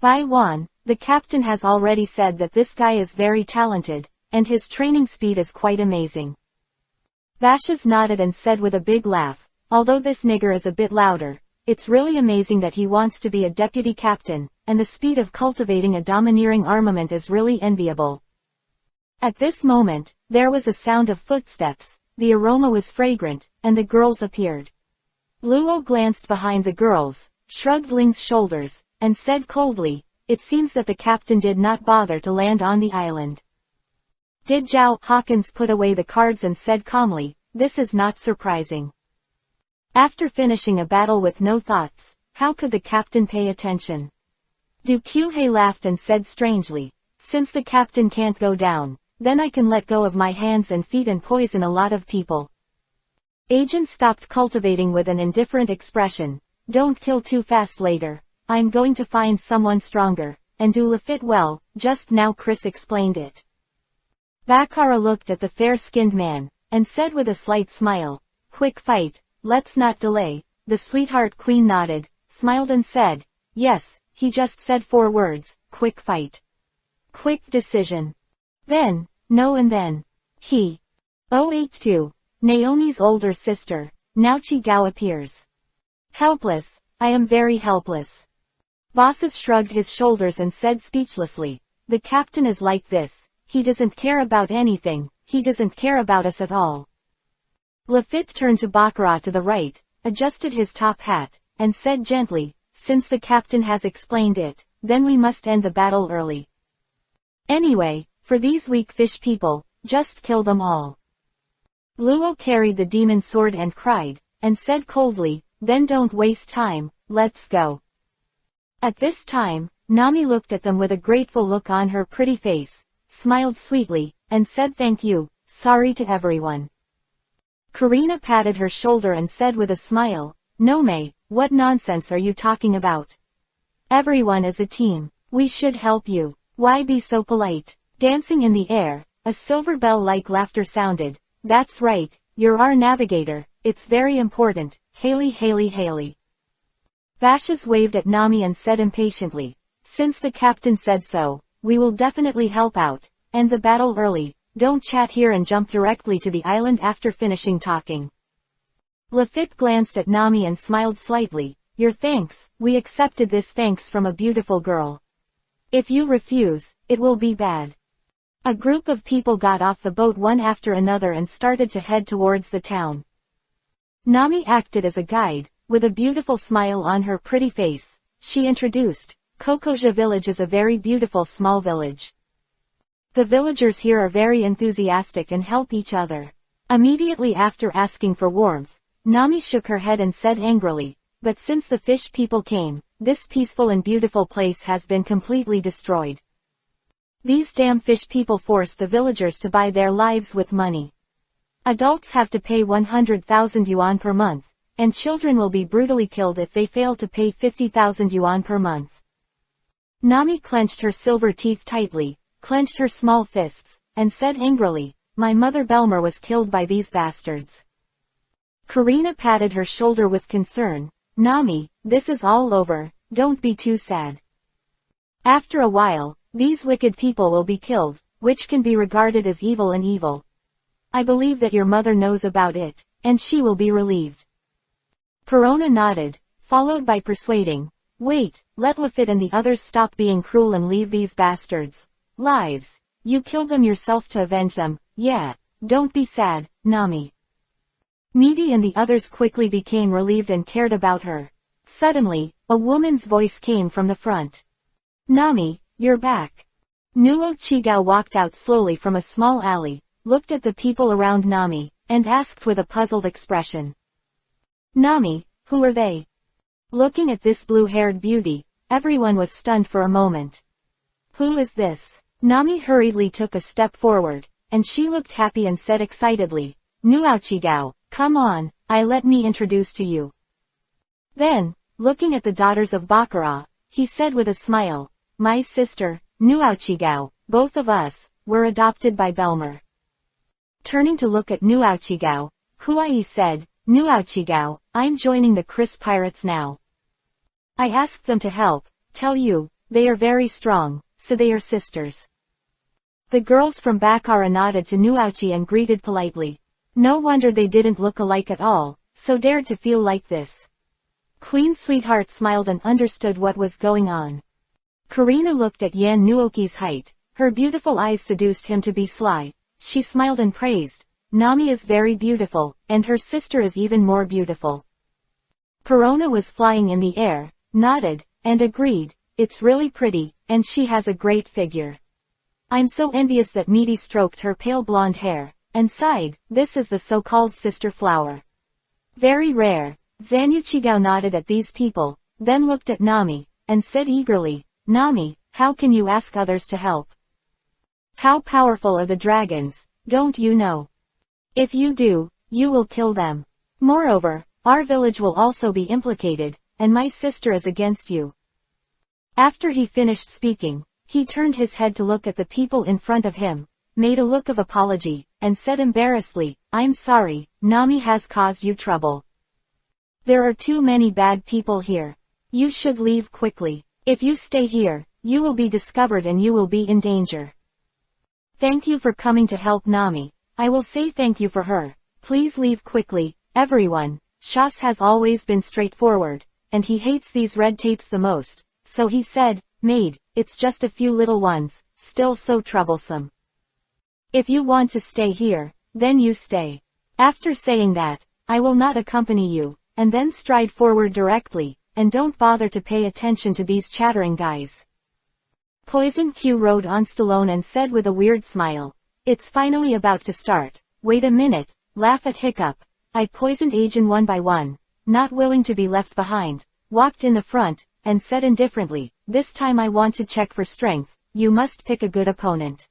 Bai Wan, the captain has already said that this guy is very talented, and his training speed is quite amazing. Vashas nodded and said with a big laugh, although this nigger is a bit louder, it's really amazing that he wants to be a deputy captain, and the speed of cultivating a domineering armament is really enviable. At this moment, there was a sound of footsteps, the aroma was fragrant, and the girls appeared. Luo glanced behind the girls, shrugged Ling's shoulders, and said coldly, "It seems that the captain did not bother to land on the island." Did Zhao? Hawkins put away the cards and said calmly, "This is not surprising. After finishing a battle with no thoughts, how could the captain pay attention?" Du Kyuhei laughed and said strangely, "Since the captain can't go down, then I can let go of my hands and feet and poison a lot of people." Agent stopped cultivating with an indifferent expression. "Don't kill too fast later. I'm going to find someone stronger, and do Lefit well, just now Chris explained it." Bakar looked at the fair-skinned man, and said with a slight smile, "Quick fight, let's not delay." The sweetheart queen nodded, smiled and said, "Yes, he just said 4 words, quick fight. Quick decision. Then, no and then. He. 082. Naomi's older sister, Naochi Gao appears. "Helpless, I am very helpless." Bosas shrugged his shoulders and said speechlessly, "The captain is like this, he doesn't care about anything, he doesn't care about us at all." Lefit turned to Bakar to the right, adjusted his top hat, and said gently, "Since the captain has explained it, then we must end the battle early. Anyway, for these weak fish people, just kill them all." Luo carried the demon sword and cried, and said coldly, "Then don't waste time, let's go." At this time, Nami looked at them with a grateful look on her pretty face, smiled sweetly, and said thank you, sorry to everyone. Karina patted her shoulder and said with a smile, "Nome, what nonsense are you talking about? Everyone is a team, we should help you, why be so polite?" Dancing in the air, a silver bell-like laughter sounded. "That's right, you're our navigator, it's very important, Haley Haley Haley." Vashas waved at Nami and said impatiently, "Since the captain said so, we will definitely help out, end the battle early, don't chat here and jump directly to the island after finishing talking." Lefit glanced at Nami and smiled slightly, "Your thanks, we accepted this thanks from a beautiful girl. If you refuse, it will be bad." A group of people got off the boat one after another and started to head towards the town. Nami acted as a guide, with a beautiful smile on her pretty face. She introduced, "Kokoja village is a very beautiful small village. The villagers here are very enthusiastic and help each other." Immediately after asking for warmth, Nami shook her head and said angrily, "But since the fish people came, this peaceful and beautiful place has been completely destroyed. These damn fish people force the villagers to buy their lives with money. Adults have to pay 100,000 yuan per month, and children will be brutally killed if they fail to pay 50,000 yuan per month." Nami clenched her silver teeth tightly, clenched her small fists, and said angrily, "My mother Belmer was killed by these bastards." Karina patted her shoulder with concern, "Nami, this is all over, don't be too sad. After a while, these wicked people will be killed, which can be regarded as evil and evil. I believe that your mother knows about it, and she will be relieved." Perona nodded, followed by Persuading, "Wait, let Lefit and the others stop being cruel and leave these bastards' lives. You killed them yourself to avenge them, yeah, don't be sad, Nami." Meaty and the others quickly became relieved and cared about her. Suddenly, a woman's voice came from the front. "Nami, you're back." Nuo Chigao walked out slowly from a small alley, looked at the people around Nami, and asked with a puzzled expression, "Nami, who are they?" Looking at this blue-haired beauty, everyone was stunned for a moment. "Who is this?" Nami hurriedly took a step forward, and she looked happy and said excitedly, "Nuo Chigao, come on, let me introduce to you." Then, looking at the daughters of Bakar, he said with a smile, "My sister, Nuo Chigao, both of us, were adopted by Belmer." Turning to look at Nuo Chigao, Huai said, "Nuo Chigao, I'm joining the Chris Pirates now. I asked them to help, tell you, they are very strong, so they are sisters." The girls from Bakar nodded to Nuochi and greeted politely. No wonder they didn't look alike at all, so dared to feel like this. Queen Sweetheart smiled and understood what was going on. Karina looked at Yan Nuoki's height, Her beautiful eyes seduced him to be sly. She smiled and praised. Nami is very beautiful, and her sister is even more beautiful. Perona was flying in the air, nodded, and agreed, it's really pretty, and she has a great figure. I'm so envious that Meaty stroked her pale blonde hair, and sighed, this is the so-called sister flower. Very rare. Zanuchigao nodded at these people, then looked at Nami, and said eagerly, Nami, how can you ask others to help? How powerful are the dragons, don't you know? If you do, you will kill them. Moreover, our village will also be implicated, and my sister is against you. After he finished speaking, he turned his head to look at the people in front of him, made a look of apology, and said embarrassedly, I'm sorry, Nami has caused you trouble. There are too many bad people here. You should leave quickly. If you stay here, you will be discovered and you will be in danger. Thank you for coming to help Nami. I will say thank you for her. Please leave quickly, everyone. Shas has always been straightforward, and he hates these red tapes the most, so he said, Maid, it's just a few little ones, still so troublesome. If you want to stay here, then you stay. After saying that, I will not accompany you, and then stride forward directly, and don't bother to pay attention to these chattering guys. Poison Q rode on Stallone and said with a weird smile, it's finally about to start. Wait a minute, laugh at Hiccup. I poisoned Agent one by one, not willing to be left behind, walked in the front, and said indifferently, this time I want to check for strength, you must pick a good opponent.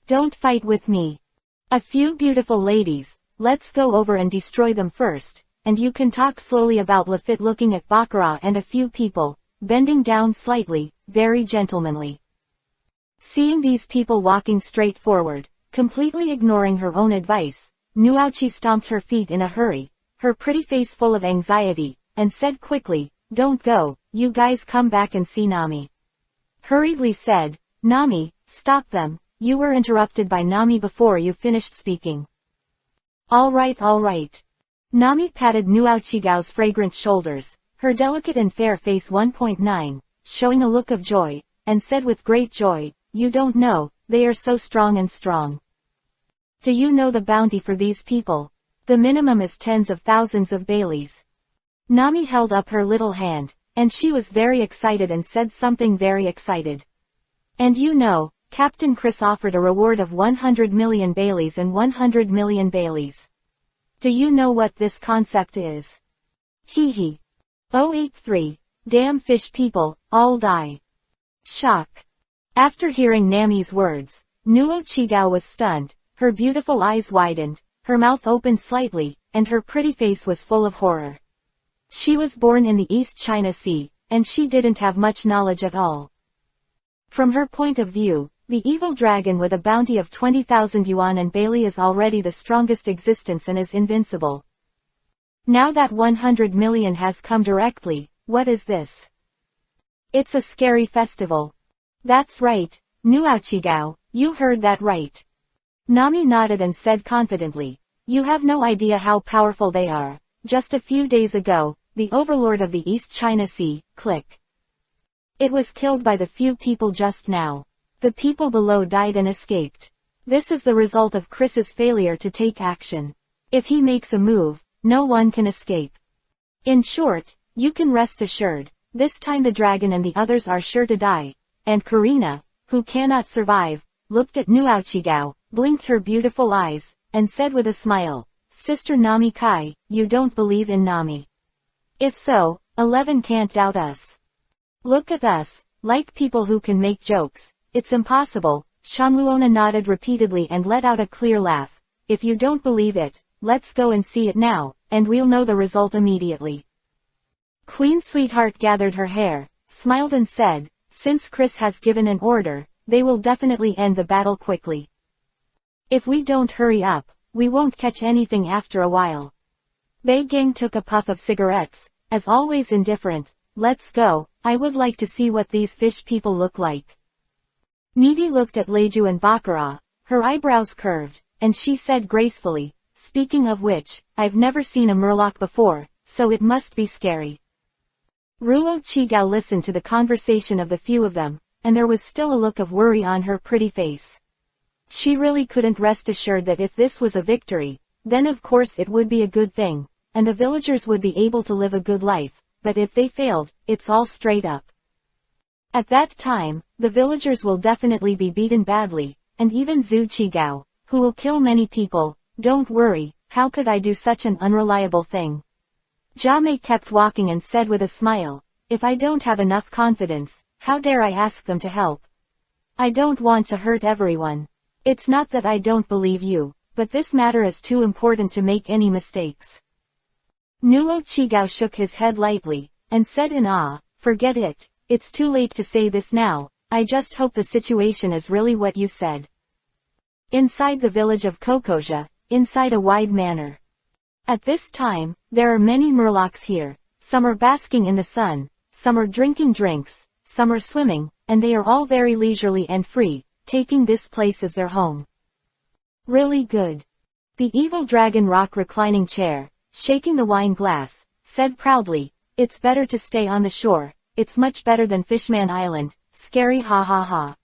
Don't fight with me. A few beautiful ladies, let's go over and destroy them first, and you can talk slowly about Lefit looking at Bakar and a few people, bending down slightly, very gentlemanly. Seeing these people walking straight forward, completely ignoring her own advice, Nuauchi stomped her feet in a hurry, her pretty face full of anxiety, and said quickly, don't go, you guys come back and see Nami. Hurriedly said, Nami, stop them, you were interrupted by Nami before you finished speaking. All right. Nami patted Nuauchigao's fragrant shoulders, her delicate and fair face 1.9, showing a look of joy, and said with great joy, you don't know, they are so strong and strong. Do you know the bounty for these people? The minimum is tens of thousands of Baileys. Nami held up her little hand, and she was very excited and said something very excited. And you know, Captain Chris offered a reward of 100 million Baileys and 100 million Baileys. Do you know what this concept is? Hee. 083. Damn fish people, all die. Shock. After hearing Nami's words, Nuauchigao was stunned, her beautiful eyes widened, her mouth opened slightly, and her pretty face was full of horror. She was born in the East China Sea, and she didn't have much knowledge at all. From her point of view, the evil dragon with a bounty of 20,000 yuan and Bailey is already the strongest existence and is invincible. Now that 100 million has come directly, what is this? It's a scary festival. That's right, Nuauchigao, you heard that right. Nami nodded and said confidently, you have no idea how powerful they are. Just a few days ago, the overlord of the East China Sea, click. It was killed by the few people just now. The people below died and escaped. This is the result of Chris's failure to take action. If he makes a move, no one can escape. In short, you can rest assured, this time the dragon and the others are sure to die. And Karina, who cannot survive, looked at Nuauchigao, blinked her beautiful eyes, and said with a smile, Sister Nami Kai, you don't believe in Nami. If so, 11 can't doubt us. Look at us, like people who can make jokes. It's impossible. Shanluona nodded repeatedly and let out a clear laugh. If you don't believe it, let's go and see it now, and we'll know the result immediately. Queen Sweetheart gathered her hair, smiled and said, since Chris has given an order, they will definitely end the battle quickly. If we don't hurry up, we won't catch anything after a while. Bei Gang took a puff of cigarettes, as always indifferent. Let's go, I would like to see what these fish people look like. Needy looked at Leju and Bakara, her eyebrows curved, and she said gracefully, speaking of which, I've never seen a murloc before, so it must be scary. Ruo Chigao listened to the conversation of the few of them, and there was still a look of worry on her pretty face. She really couldn't rest assured that if this was a victory, then of course it would be a good thing, and the villagers would be able to live a good life, but if they failed, it's all straight up. At that time, the villagers will definitely be beaten badly, and even Zhu Qigao, who will kill many people. Don't worry, how could I do such an unreliable thing? Jia Mei kept walking and said with a smile, if I don't have enough confidence, how dare I ask them to help? I don't want to hurt everyone. It's not that I don't believe you, but this matter is too important to make any mistakes. Nuo Qigao shook his head lightly, and said in awe, forget it, it's too late to say this now, I just hope the situation is really what you said. Inside the village of Kokoja, inside a wide manor. At this time, there are many murlocs here, some are basking in the sun, some are drinking drinks, some are swimming, and they are all very leisurely and free, taking this place as their home. Really good. The evil dragon rock reclining chair, shaking the wine glass, said proudly, it's better to stay on the shore, it's much better than Fishman Island, scary ha ha ha.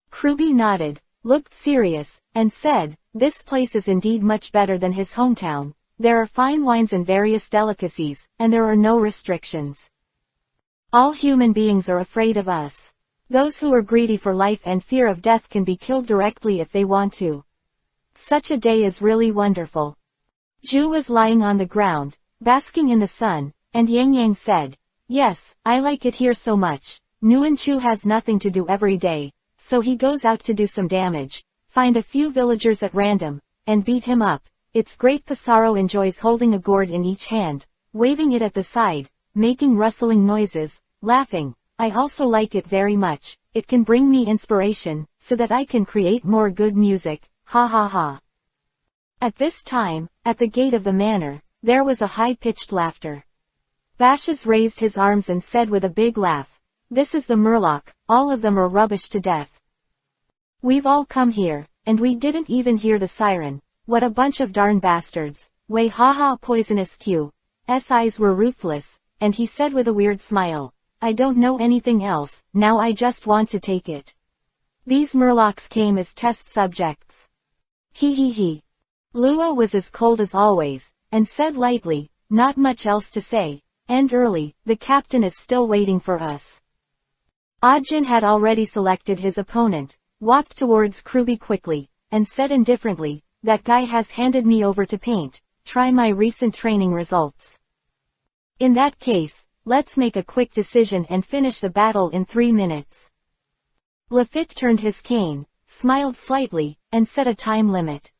Kruby nodded, looked serious, and said, this place is indeed much better than his hometown. There are fine wines and various delicacies, and there are no restrictions. All human beings are afraid of us. Those who are greedy for life and fear of death can be killed directly if they want to. Such a day is really wonderful. Zhu was lying on the ground, basking in the sun, and Yang Yang said, yes, I like it here so much. Nguyen Chu has nothing to do every day, so he goes out to do some damage, find a few villagers at random, and beat him up. It's great. Pissarro enjoys holding a gourd in each hand, waving it at the side, making rustling noises, laughing. I also like it very much, it can bring me inspiration, so that I can create more good music, ha ha ha. At this time, at the gate of the manor, there was a high-pitched laughter. Bashes raised his arms and said with a big laugh, this is the murloc, all of them are rubbish to death. We've all come here, and we didn't even hear the siren. What a bunch of darn bastards. Wei haha poisonous Q. S eyes were ruthless, and he said with a weird smile, I don't know anything else, now I just want to take it. These murlocs came as test subjects. He. Luo was as cold as always, and said lightly, not much else to say, and early, the captain is still waiting for us. Ajin had already selected his opponent, walked towards Kruby quickly, and said indifferently, that guy has handed me over to paint, try my recent training results. In that case, let's make a quick decision and finish the battle in 3 minutes. Lefit turned his cane, smiled slightly, and set a time limit.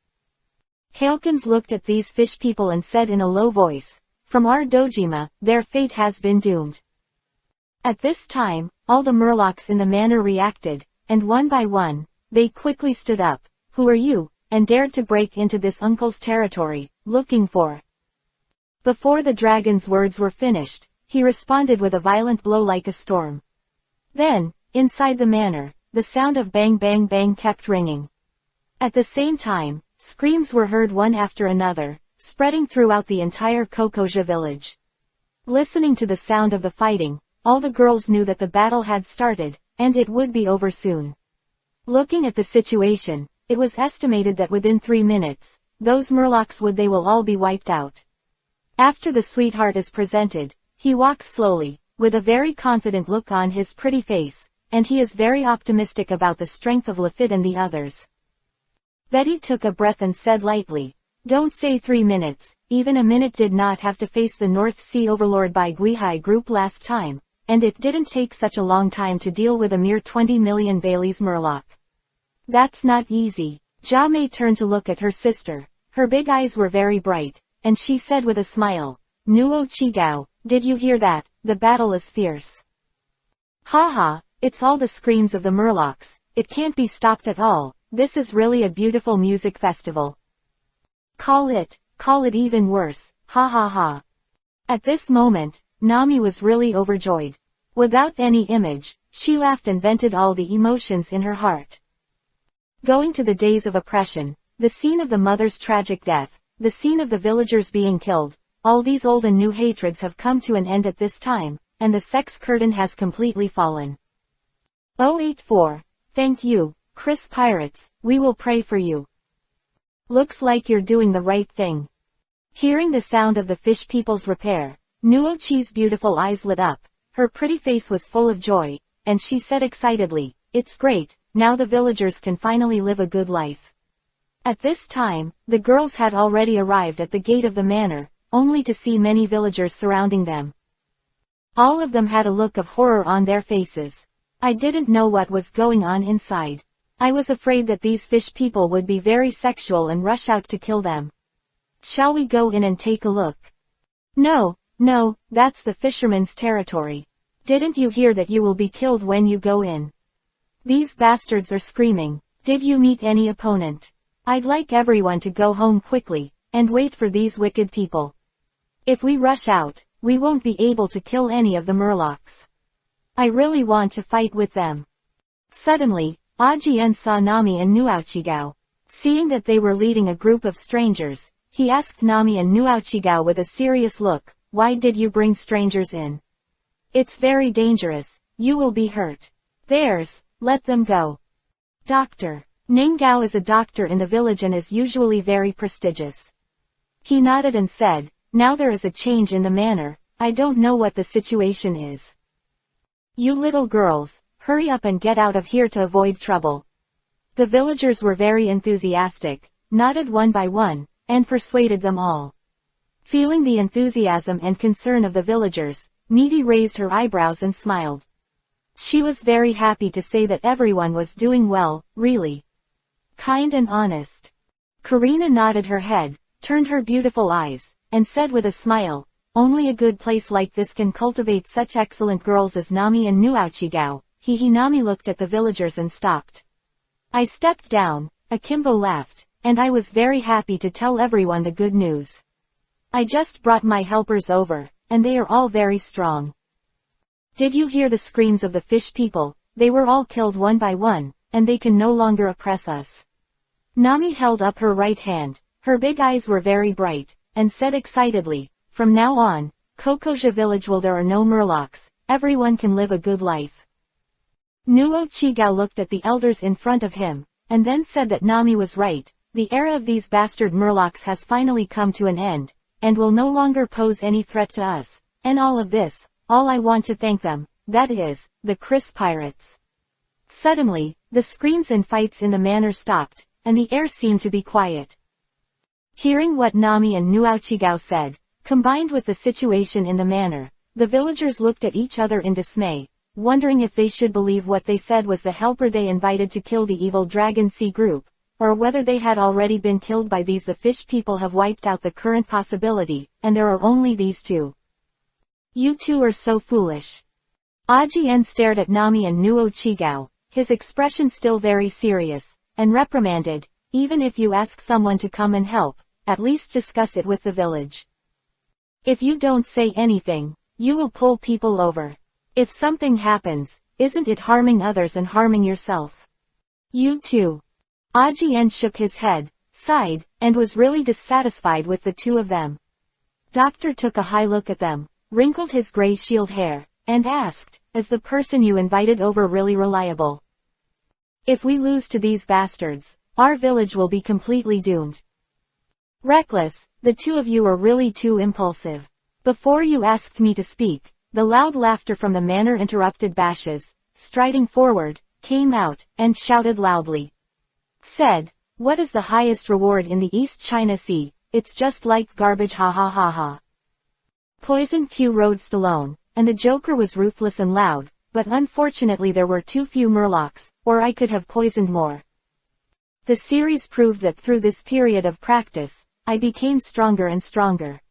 Halkins looked at these fish people and said in a low voice, from our Dojima, their fate has been doomed. At this time, all the murlocs in the manor reacted, and one by one, they quickly stood up. Who are you? And dared to break into this uncle's territory, looking for. Before the dragon's words were finished, he responded with a violent blow like a storm. Then, inside the manor, the sound of bang bang bang kept ringing. At the same time, screams were heard one after another, spreading throughout the entire Kokoja village. Listening to the sound of the fighting, all the girls knew that the battle had started, and it would be over soon. Looking at the situation, it was estimated that within 3 minutes, those murlocs they will all be wiped out. After the sweetheart is presented, he walks slowly, with a very confident look on his pretty face, and he is very optimistic about the strength of Lefit and the others. Betty took a breath and said lightly, don't say 3 minutes, even a minute did not have to face the North Sea Overlord by Guihai group last time, and it didn't take such a long time to deal with a mere 20 million Bailey's murloc. That's not easy. Jia Mei turned to look at her sister. Her big eyes were very bright, and she said with a smile, Nuo Qigao, did you hear that? The battle is fierce. Haha, it's all the screams of the murlocs. It can't be stopped at all. This is really a beautiful music festival. Call it even worse, ha ha ha. At this moment, Nami was really overjoyed. Without any image, she laughed and vented all the emotions in her heart. Going to the days of oppression, the scene of the mother's tragic death, the scene of the villagers being killed, all these old and new hatreds have come to an end at this time, and the sex curtain has completely fallen. 084. Thank you, Chris Pirates, we will pray for you. Looks like you're doing the right thing. Hearing the sound of the fish people's repair, Nuochi's beautiful eyes lit up, her pretty face was full of joy, and she said excitedly, "It's great, now the villagers can finally live a good life." At this time, the girls had already arrived at the gate of the manor, only to see many villagers surrounding them. All of them had a look of horror on their faces. I didn't know what was going on inside. I was afraid that these fish people would be very sexual and rush out to kill them. Shall we go in and take a look? No, that's the fisherman's territory. Didn't you hear that you will be killed when you go in? These bastards are screaming. Did you meet any opponent? I'd like everyone to go home quickly, and wait for these wicked people. If we rush out, we won't be able to kill any of the murlocs. I really want to fight with them. Suddenly, Ajien saw Nami and Nuochigao. Seeing that they were leading a group of strangers, he asked Nami and Nuochigao with a serious look, "Why did you bring strangers in? It's very dangerous, you will be hurt. Let them go." Dr. Ningao is a doctor in the village and is usually very prestigious. He nodded and said, "Now there is a change in the manor, I don't know what the situation is. You little girls, hurry up and get out of here to avoid trouble." The villagers were very enthusiastic, nodded one by one, and persuaded them all. Feeling the enthusiasm and concern of the villagers, Meaty raised her eyebrows and smiled. She was very happy to say that everyone was doing well, really. Kind and honest. Karina nodded her head, turned her beautiful eyes, and said with a smile, "Only a good place like this can cultivate such excellent girls as Nami and Nuochigao." Nami looked at the villagers and stopped. I stepped down, Akimbo laughed, and I was very happy to tell everyone the good news. I just brought my helpers over, and they are all very strong. Did you hear the screams of the fish people? They were all killed one by one, and they can no longer oppress us. Nami held up her right hand, her big eyes were very bright, and said excitedly, "From now on, Kokoja village there are no murlocs, everyone can live a good life." Nuochigao looked at the elders in front of him, and then said that Nami was right, the era of these bastard murlocs has finally come to an end, and will no longer pose any threat to us, and all I want to thank them, that is, the Chris Pirates. Suddenly, the screams and fights in the manor stopped, and the air seemed to be quiet. Hearing what Nami and Nuochigao said, combined with the situation in the manor, the villagers looked at each other in dismay, wondering if they should believe what they said was the helper they invited to kill the evil Dragon Sea group, or whether they had already been killed by these. The fish people have wiped out the current possibility, and there are only these two. You two are so foolish. Ajien stared at Nami and Nuochigao, his expression still very serious, and reprimanded, "Even if you ask someone to come and help, at least discuss it with the village. If you don't say anything, you will pull people over. If something happens, isn't it harming others and harming yourself? You too." Ajien shook his head, sighed, and was really dissatisfied with the two of them. Doctor took a high look at them, wrinkled his gray shield hair, and asked, "Is the person you invited over really reliable? If we lose to these bastards, our village will be completely doomed." "Reckless, the two of you are really too impulsive. Before you asked me to speak," the loud laughter from the manor interrupted. Bashes, striding forward, came out, and shouted loudly. Said, "What is the highest reward in the East China Sea? It's just like garbage, ha ha ha ha." Poison Q rode alone, and the Joker was ruthless and loud, but unfortunately there were too few murlocs, or I could have poisoned more. The series proved that through this period of practice, I became stronger and stronger.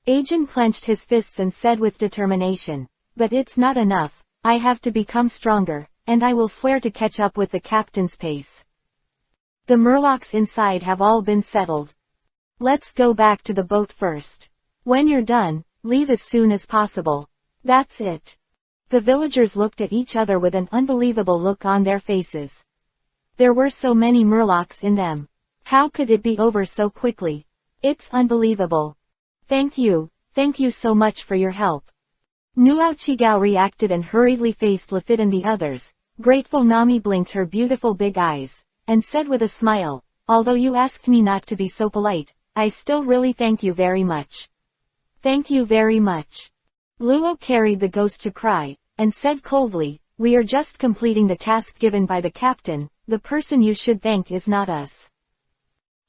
Ajin clenched his fists and said with determination, "But it's not enough, I have to become stronger, and I will swear to catch up with the captain's pace. The murlocs inside have all been settled. Let's go back to the boat first. When you're done, leave as soon as possible. That's it." The villagers looked at each other with an unbelievable look on their faces. There were so many murlocs in them. How could it be over so quickly? It's unbelievable. Thank you so much for your help." Nuochigao reacted and hurriedly faced Lefit and the others, Grateful Nami blinked her beautiful big eyes, and said with a smile, although you asked me not to be so polite, I still really thank you very much. Thank you very much. Luo carried the ghost to cry, and said coldly, we are just completing the task given by the captain, the person you should thank is not us.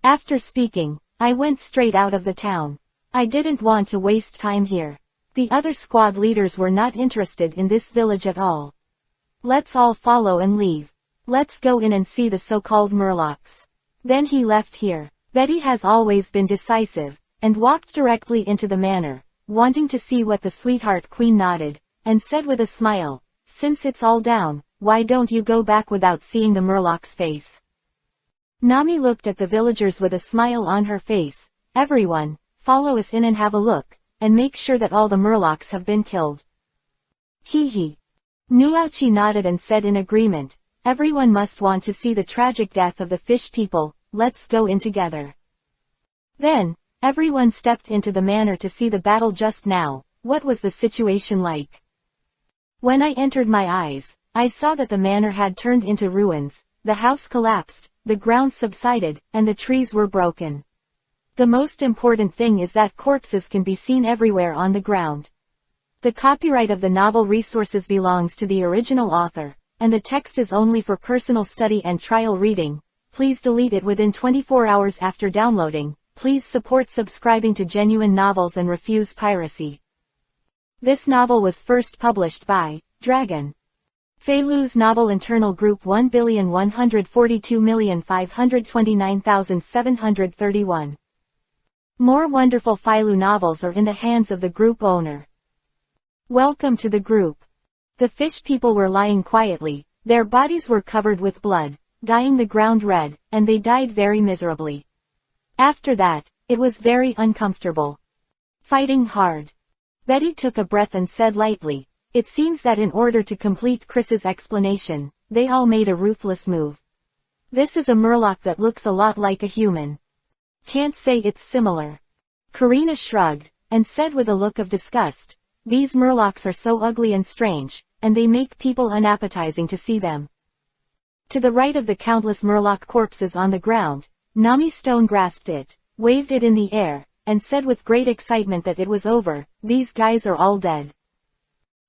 After speaking, I went straight out of the town. I didn't want to waste time here. The other squad leaders were not interested in this village at all. Let's all follow and leave. Let's go in and see the so-called murlocs. Then he left here. Betty has always been decisive, and walked directly into the manor, wanting to see what the sweetheart queen nodded, and said with a smile, since it's all down, why don't you go back without seeing the murloc's face? Nami looked at the villagers with a smile on her face. Everyone, follow us in and have a look, and make sure that all the murlocs have been killed. Hee hee. Nuauchi nodded and said in agreement, everyone must want to see the tragic death of the fish people, let's go in together. Then, everyone stepped into the manor to see the battle just now. What was the situation like? When I entered my eyes, I saw that the manor had turned into ruins, the house collapsed, the ground subsided, and the trees were broken. The most important thing is that corpses can be seen everywhere on the ground. The copyright of the novel resources belongs to the original author, and the text is only for personal study and trial reading. Please delete it within 24 hours after downloading. Please support subscribing to Genuine Novels and refuse piracy. This novel was first published by Dragon. Feilu's novel internal group 1,142,529,731. More wonderful Feilu novels are in the hands of the group owner. Welcome to the group. The fish people were lying quietly, their bodies were covered with blood, dyeing the ground red, and they died very miserably. After that, it was very uncomfortable. Fighting hard. Betty took a breath and said lightly, it seems that in order to complete Chris's explanation, they all made a ruthless move. This is a murloc that looks a lot like a human. Can't say it's similar. Karina shrugged, and said with a look of disgust, these murlocs are so ugly and strange, and they make people unappetizing to see them. To the right of the countless murloc corpses on the ground, Nami Stone grasped it, waved it in the air, and said with great excitement that it was over, these guys are all dead.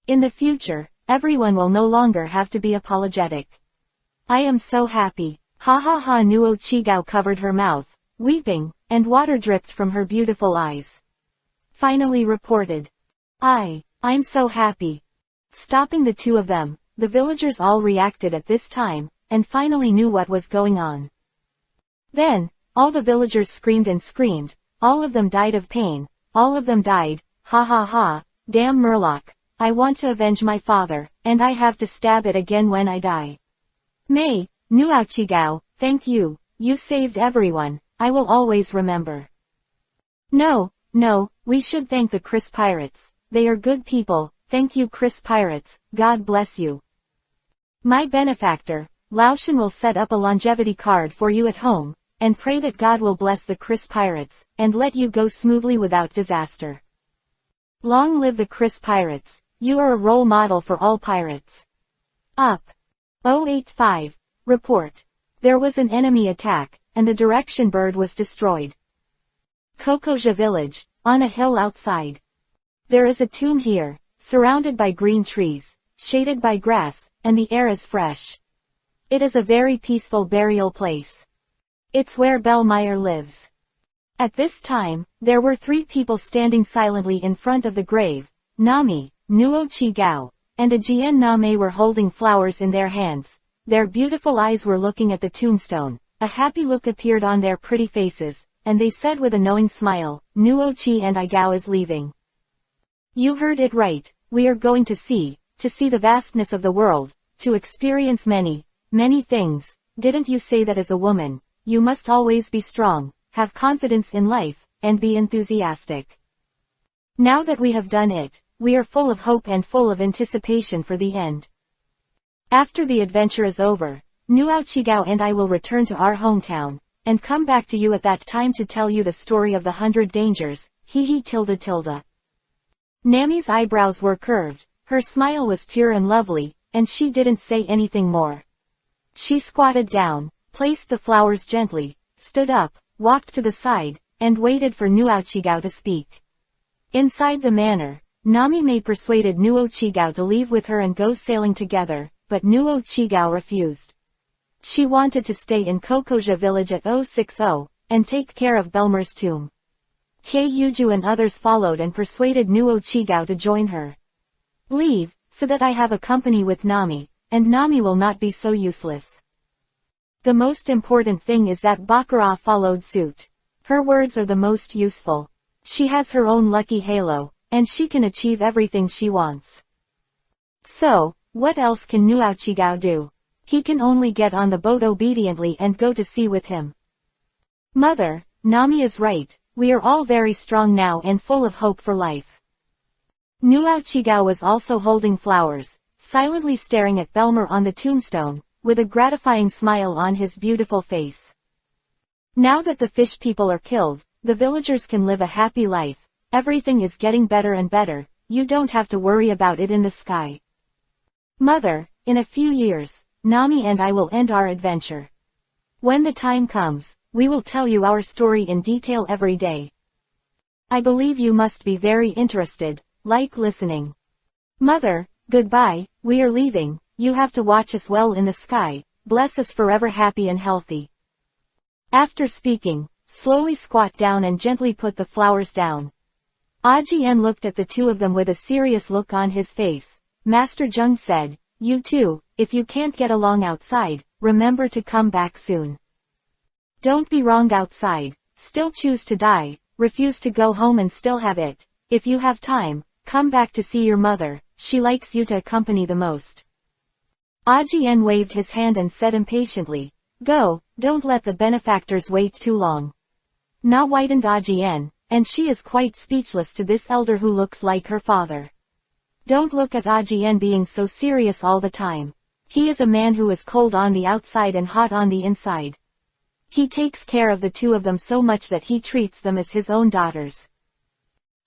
In the future, everyone will no longer have to be apologetic. I am so happy. Ha ha ha. Nuo Chigao covered her mouth, weeping, and water dripped from her beautiful eyes. Finally reported. I'm so happy. Stopping the two of them, the villagers all reacted at this time, and finally knew what was going on. Then, all the villagers screamed and screamed, all of them died of pain, all of them died, ha ha ha, damn murloc, I want to avenge my father, and I have to stab it again when I die. May, Nuauchigao, thank you, you saved everyone, I will always remember. No, we should thank the Chris Pirates, they are good people, thank you Chris Pirates, God bless you. My benefactor, Laoshan will set up a longevity card for you at home, and pray that God will bless the Chris Pirates, and let you go smoothly without disaster. Long live the Chris Pirates, you are a role model for all pirates. Up. 085. Report. There was an enemy attack, and the direction bird was destroyed. Kokoja village, on a hill outside. There is a tomb here, surrounded by green trees, shaded by grass, and the air is fresh. It is a very peaceful burial place. It's where Bellmeyer lives. At this time, there were 3 people standing silently in front of the grave. Nami, Nuauchigao, and a Jian Name were holding flowers in their hands. Their beautiful eyes were looking at the tombstone. A happy look appeared on their pretty faces, and they said with a knowing smile, Nuochi and Igao is leaving. You heard it right, we are going to see the vastness of the world, to experience many things. Didn't you say that as a woman, you must always be strong, have confidence in life, and be enthusiastic? Now that we have done it, we are full of hope and full of anticipation for the end. After the adventure is over, Nuauchigao and I will return to our hometown, and come back to you at that time to tell you the story of the 100 dangers, hee. Nami's eyebrows were curved, her smile was pure and lovely, and she didn't say anything more. She squatted down, placed the flowers gently, stood up, walked to the side, and waited for Nuochigao to speak. Inside the manor, Nami persuaded Nuochigao to leave with her and go sailing together, but Nuochigao refused. She wanted to stay in Kokoja village at 060, and take care of Belmer's tomb. Kei Yuju and others followed and persuaded Nuochigao to join her. Leave, so that I have a company with Nami, and Nami will not be so useless. The most important thing is that Bakar followed suit. Her words are the most useful. She has her own lucky halo, and she can achieve everything she wants. So, what else can Nuochigao do? He can only get on the boat obediently and go to sea with him. Mother, Nami is right, we are all very strong now and full of hope for life. Nuochigao was also holding flowers, silently staring at Belmer on the tombstone, with a gratifying smile on his beautiful face. Now that the fish people are killed, the villagers can live a happy life. Everything is getting better and better, you don't have to worry about it in the sky. Mother, in a few years, Nami and I will end our adventure. When the time comes, we will tell you our story in detail every day. I believe you must be very interested, like listening. Mother, goodbye, we are leaving, you have to watch us well in the sky, bless us forever happy and healthy. After speaking, slowly squat down and gently put the flowers down. Ajien looked at the two of them with a serious look on his face. Master Zheng said, you two, if you can't get along outside, remember to come back soon. Don't be wronged outside, still choose to die, refuse to go home and still have it. If you have time, come back to see your mother, she likes you to accompany the most. Ajien waved his hand and said impatiently, go, don't let the benefactors wait too long. Na whitened Ajien, and she is quite speechless to this elder who looks like her father. Don't look at Ajien being so serious all the time. He is a man who is cold on the outside and hot on the inside. He takes care of the two of them so much that he treats them as his own daughters.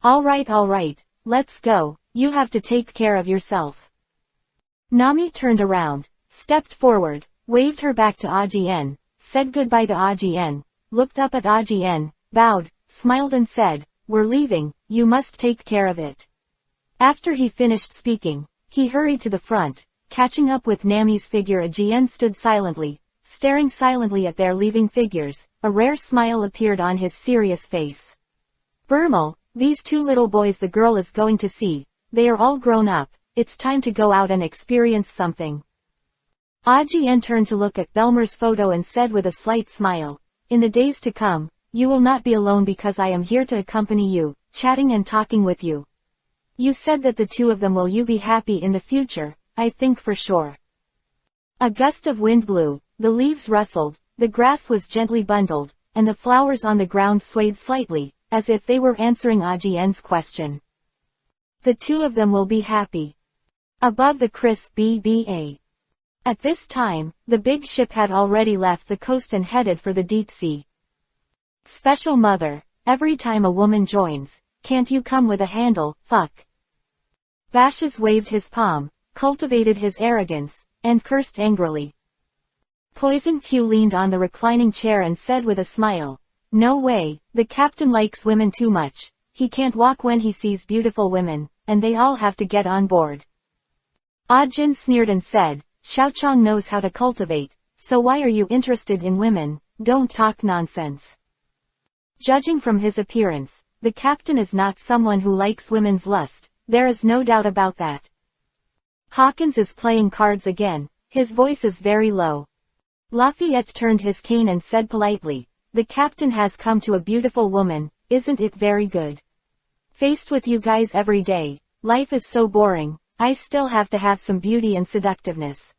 Alright, let's go, you have to take care of yourself. Nami turned around, stepped forward, waved her back to Ajien, said goodbye to Ajien, looked up at Ajien, bowed, smiled and said, we're leaving, you must take care of it. After he finished speaking, he hurried to the front, catching up with Nami's figure. Ajien stood silently, staring silently at their leaving figures. A rare smile appeared on his serious face. Burmal, these two little boys the girl is going to see, they are all grown up, it's time to go out and experience something. Ajien turned to look at Belmer's photo and said with a slight smile, in the days to come, you will not be alone because I am here to accompany you, chatting and talking with you. You said that the two of them will you be happy in the future, I think for sure. A gust of wind blew, the leaves rustled, the grass was gently bundled, and the flowers on the ground swayed slightly, as if they were answering Ajien's question. The two of them will be happy. Above the crisp BBA. At this time, the big ship had already left the coast and headed for the deep sea. Special mother, every time a woman joins, can't you come with a handle, fuck. Bashes waved his palm, cultivated his arrogance, and cursed angrily. Poison Q leaned on the reclining chair and said with a smile, no way, the captain likes women too much, he can't walk when he sees beautiful women, and they all have to get on board. Ajin sneered and said, Xiaochang knows how to cultivate, so why are you interested in women, don't talk nonsense. Judging from his appearance, the captain is not someone who likes women's lust, there is no doubt about that. Hawkins is playing cards again, his voice is very low. Lafayette turned his cane and said politely, the captain has come to a beautiful woman, isn't it very good? Faced with you guys every day, life is so boring, I still have to have some beauty and seductiveness.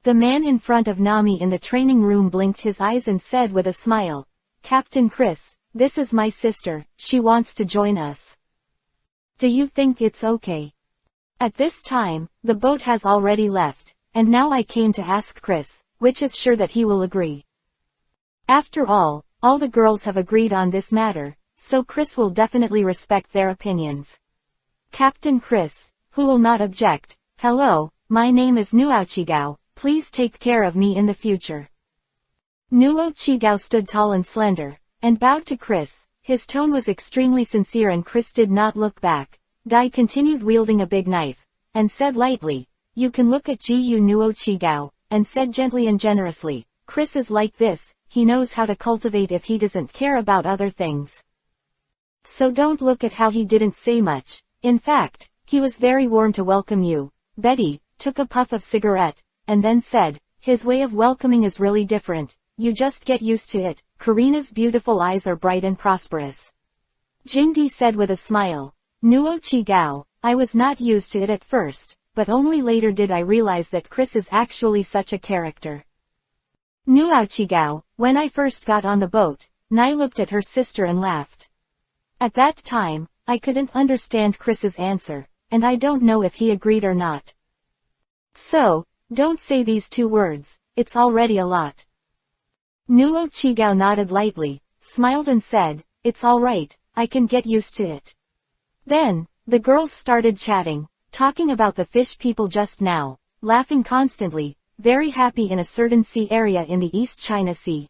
The man in front of Nami in the training room blinked his eyes and said with a smile, Captain Chris, this is my sister, she wants to join us. Do you think it's okay? At this time, the boat has already left, and now I came to ask Chris, which is sure that he will agree. After all the girls have agreed on this matter, so Chris will definitely respect their opinions. Captain Chris, who will not object, hello, my name is Nuo Chigao, please take care of me in the future. Nuo Chigao stood tall and slender, and bowed to Chris. His tone was extremely sincere and Chris did not look back. Dai continued wielding a big knife, and said lightly, you can look at Gu Nuo Chigao, and said gently and generously, Chris is like this, he knows how to cultivate if he doesn't care about other things. So don't look at how he didn't say much. In fact, he was very warm to welcome you. Betty took a puff of cigarette, and then said, his way of welcoming is really different, you just get used to it. Karina's beautiful eyes are bright and prosperous. Jingdi said with a smile. Nuo Chigao, I was not used to it at first, but only later did I realize that Chris is actually such a character. Nuo Chigao, when I first got on the boat, Nai looked at her sister and laughed. At that time, I couldn't understand Chris's answer, and I don't know if he agreed or not. So, don't say these two words, it's already a lot. Nuo Chigao nodded lightly, smiled and said, it's alright, I can get used to it. Then, the girls started chatting, talking about the fish people just now, laughing constantly, very happy in a certain sea area in the East China Sea.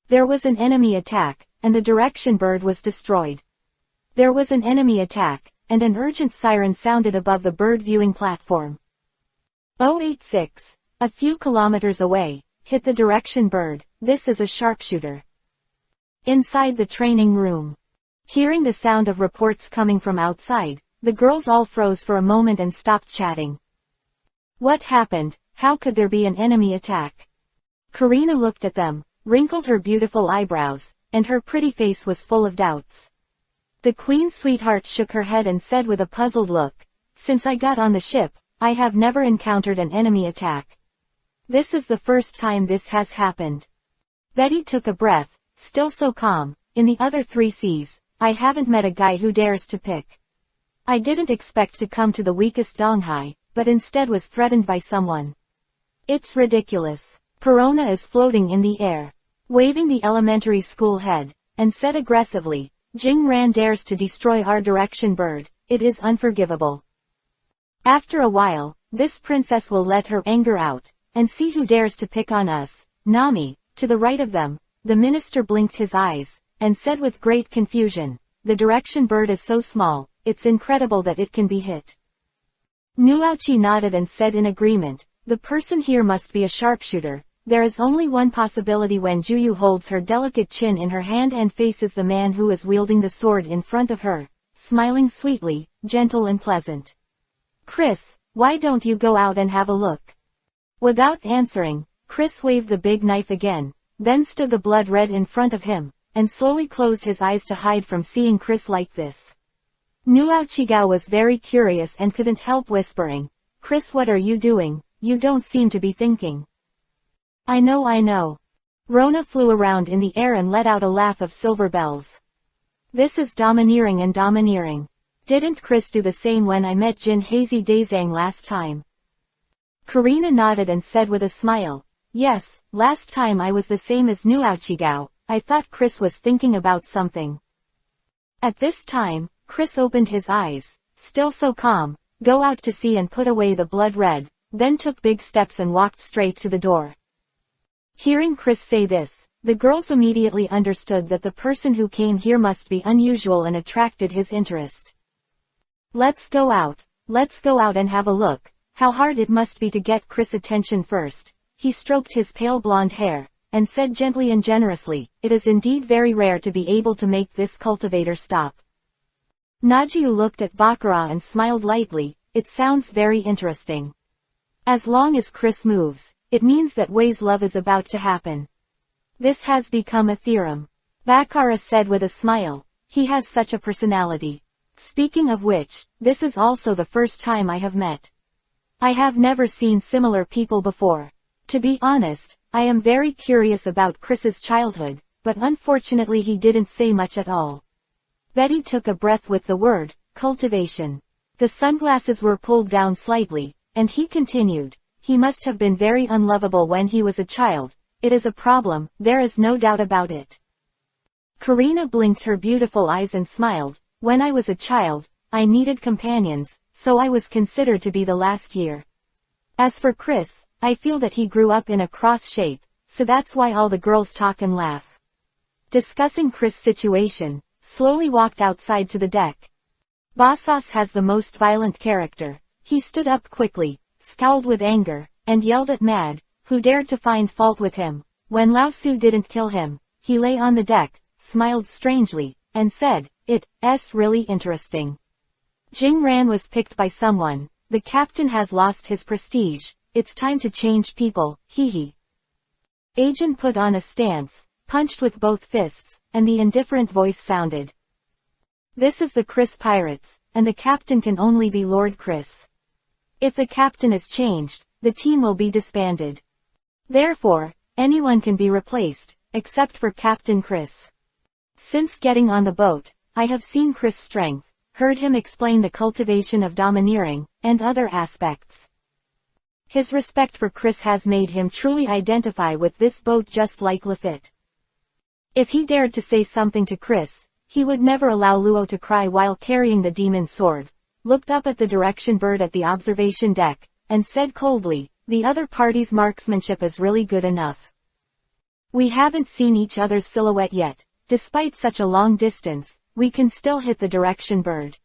There was an enemy attack, and the direction bird was destroyed. There was an enemy attack, and an urgent siren sounded above the bird viewing platform. 086, a few kilometers away, hit the direction bird, this is a sharpshooter. Inside the training room. Hearing the sound of reports coming from outside, the girls all froze for a moment and stopped chatting. What happened? How could there be an enemy attack? Karina looked at them, wrinkled her beautiful eyebrows, and her pretty face was full of doubts. The Queen's sweetheart shook her head and said with a puzzled look, since I got on the ship, I have never encountered an enemy attack. This is the first time this has happened. Betty took a breath, still so calm. In the other 3 seas, I haven't met a guy who dares to pick. I didn't expect to come to the weakest Donghai, but instead was threatened by someone. It's ridiculous. Perona is floating in the air, waving the elementary school head, and said aggressively, Jing Ran dares to destroy our direction bird, it is unforgivable. After a while, this princess will let her anger out, and see who dares to pick on us. Nami, to the right of them, the minister blinked his eyes, and said with great confusion, the direction bird is so small, it's incredible that it can be hit. Nuochi nodded and said in agreement, the person here must be a sharpshooter. There is only one possibility when Juyu holds her delicate chin in her hand and faces the man who is wielding the sword in front of her, smiling sweetly, gentle and pleasant. Chris, why don't you go out and have a look? Without answering, Chris waved the big knife again, then stood the blood red in front of him, and slowly closed his eyes to hide from seeing Chris like this. Nuo Chigao was very curious and couldn't help whispering, Chris, what are you doing? You don't seem to be thinking. I know. Rona flew around in the air and let out a laugh of silver bells. This is domineering and domineering. Didn't Chris do the same when I met Jin Hazy Daezang last time? Karina nodded and said with a smile, yes, last time I was the same as Nuo Chigao. I thought Chris was thinking about something. At this time, Chris opened his eyes, still so calm, go out to sea and put away the blood red, then took big steps and walked straight to the door. Hearing Chris say this, the girls immediately understood that the person who came here must be unusual and attracted his interest. Let's go out and have a look. How hard it must be to get Chris' attention first. He stroked his pale blonde hair, and said gently and generously, it is indeed very rare to be able to make this cultivator stop. Najiu looked at Bakara and smiled lightly, it sounds very interesting. As long as Chris moves, it means that Wei's love is about to happen. This has become a theorem. Bakara said with a smile, he has such a personality. Speaking of which, this is also the first time I have met. I have never seen similar people before. To be honest, I am very curious about Chris's childhood, but unfortunately he didn't say much at all. Betty took a breath with the word, cultivation. The sunglasses were pulled down slightly, and he continued, he must have been very unlovable when he was a child. It is a problem, there is no doubt about it. Karina blinked her beautiful eyes and smiled, when I was a child, I needed companions, so I was considered to be the last year. As for Chris, I feel that he grew up in a cross shape, so that's why all the girls talk and laugh. Discussing Chris' situation, slowly walked outside to the deck. Bosas has the most violent character. He stood up quickly, scowled with anger, and yelled at Mad, who dared to find fault with him. When Lao Su didn't kill him, he lay on the deck, smiled strangely, and said, "It's really interesting. Jing Ran was picked by someone. The captain has lost his prestige. It's time to change people, hee." Agent put on a stance, punched with both fists, and the indifferent voice sounded. "This is the Chris Pirates, and the captain can only be Lord Chris. If the captain is changed, the team will be disbanded. Therefore, anyone can be replaced, except for Captain Chris. Since getting on the boat, I have seen Chris' strength, heard him explain the cultivation of domineering, and other aspects. His respect for Chris has made him truly identify with this boat just like Lefit. If he dared to say something to Chris, he would never allow Luo to cry while carrying the demon sword, looked up at the direction bird at the observation deck, and said coldly, the other party's marksmanship is really good enough. We haven't seen each other's silhouette yet. Despite such a long distance, we can still hit the direction bird.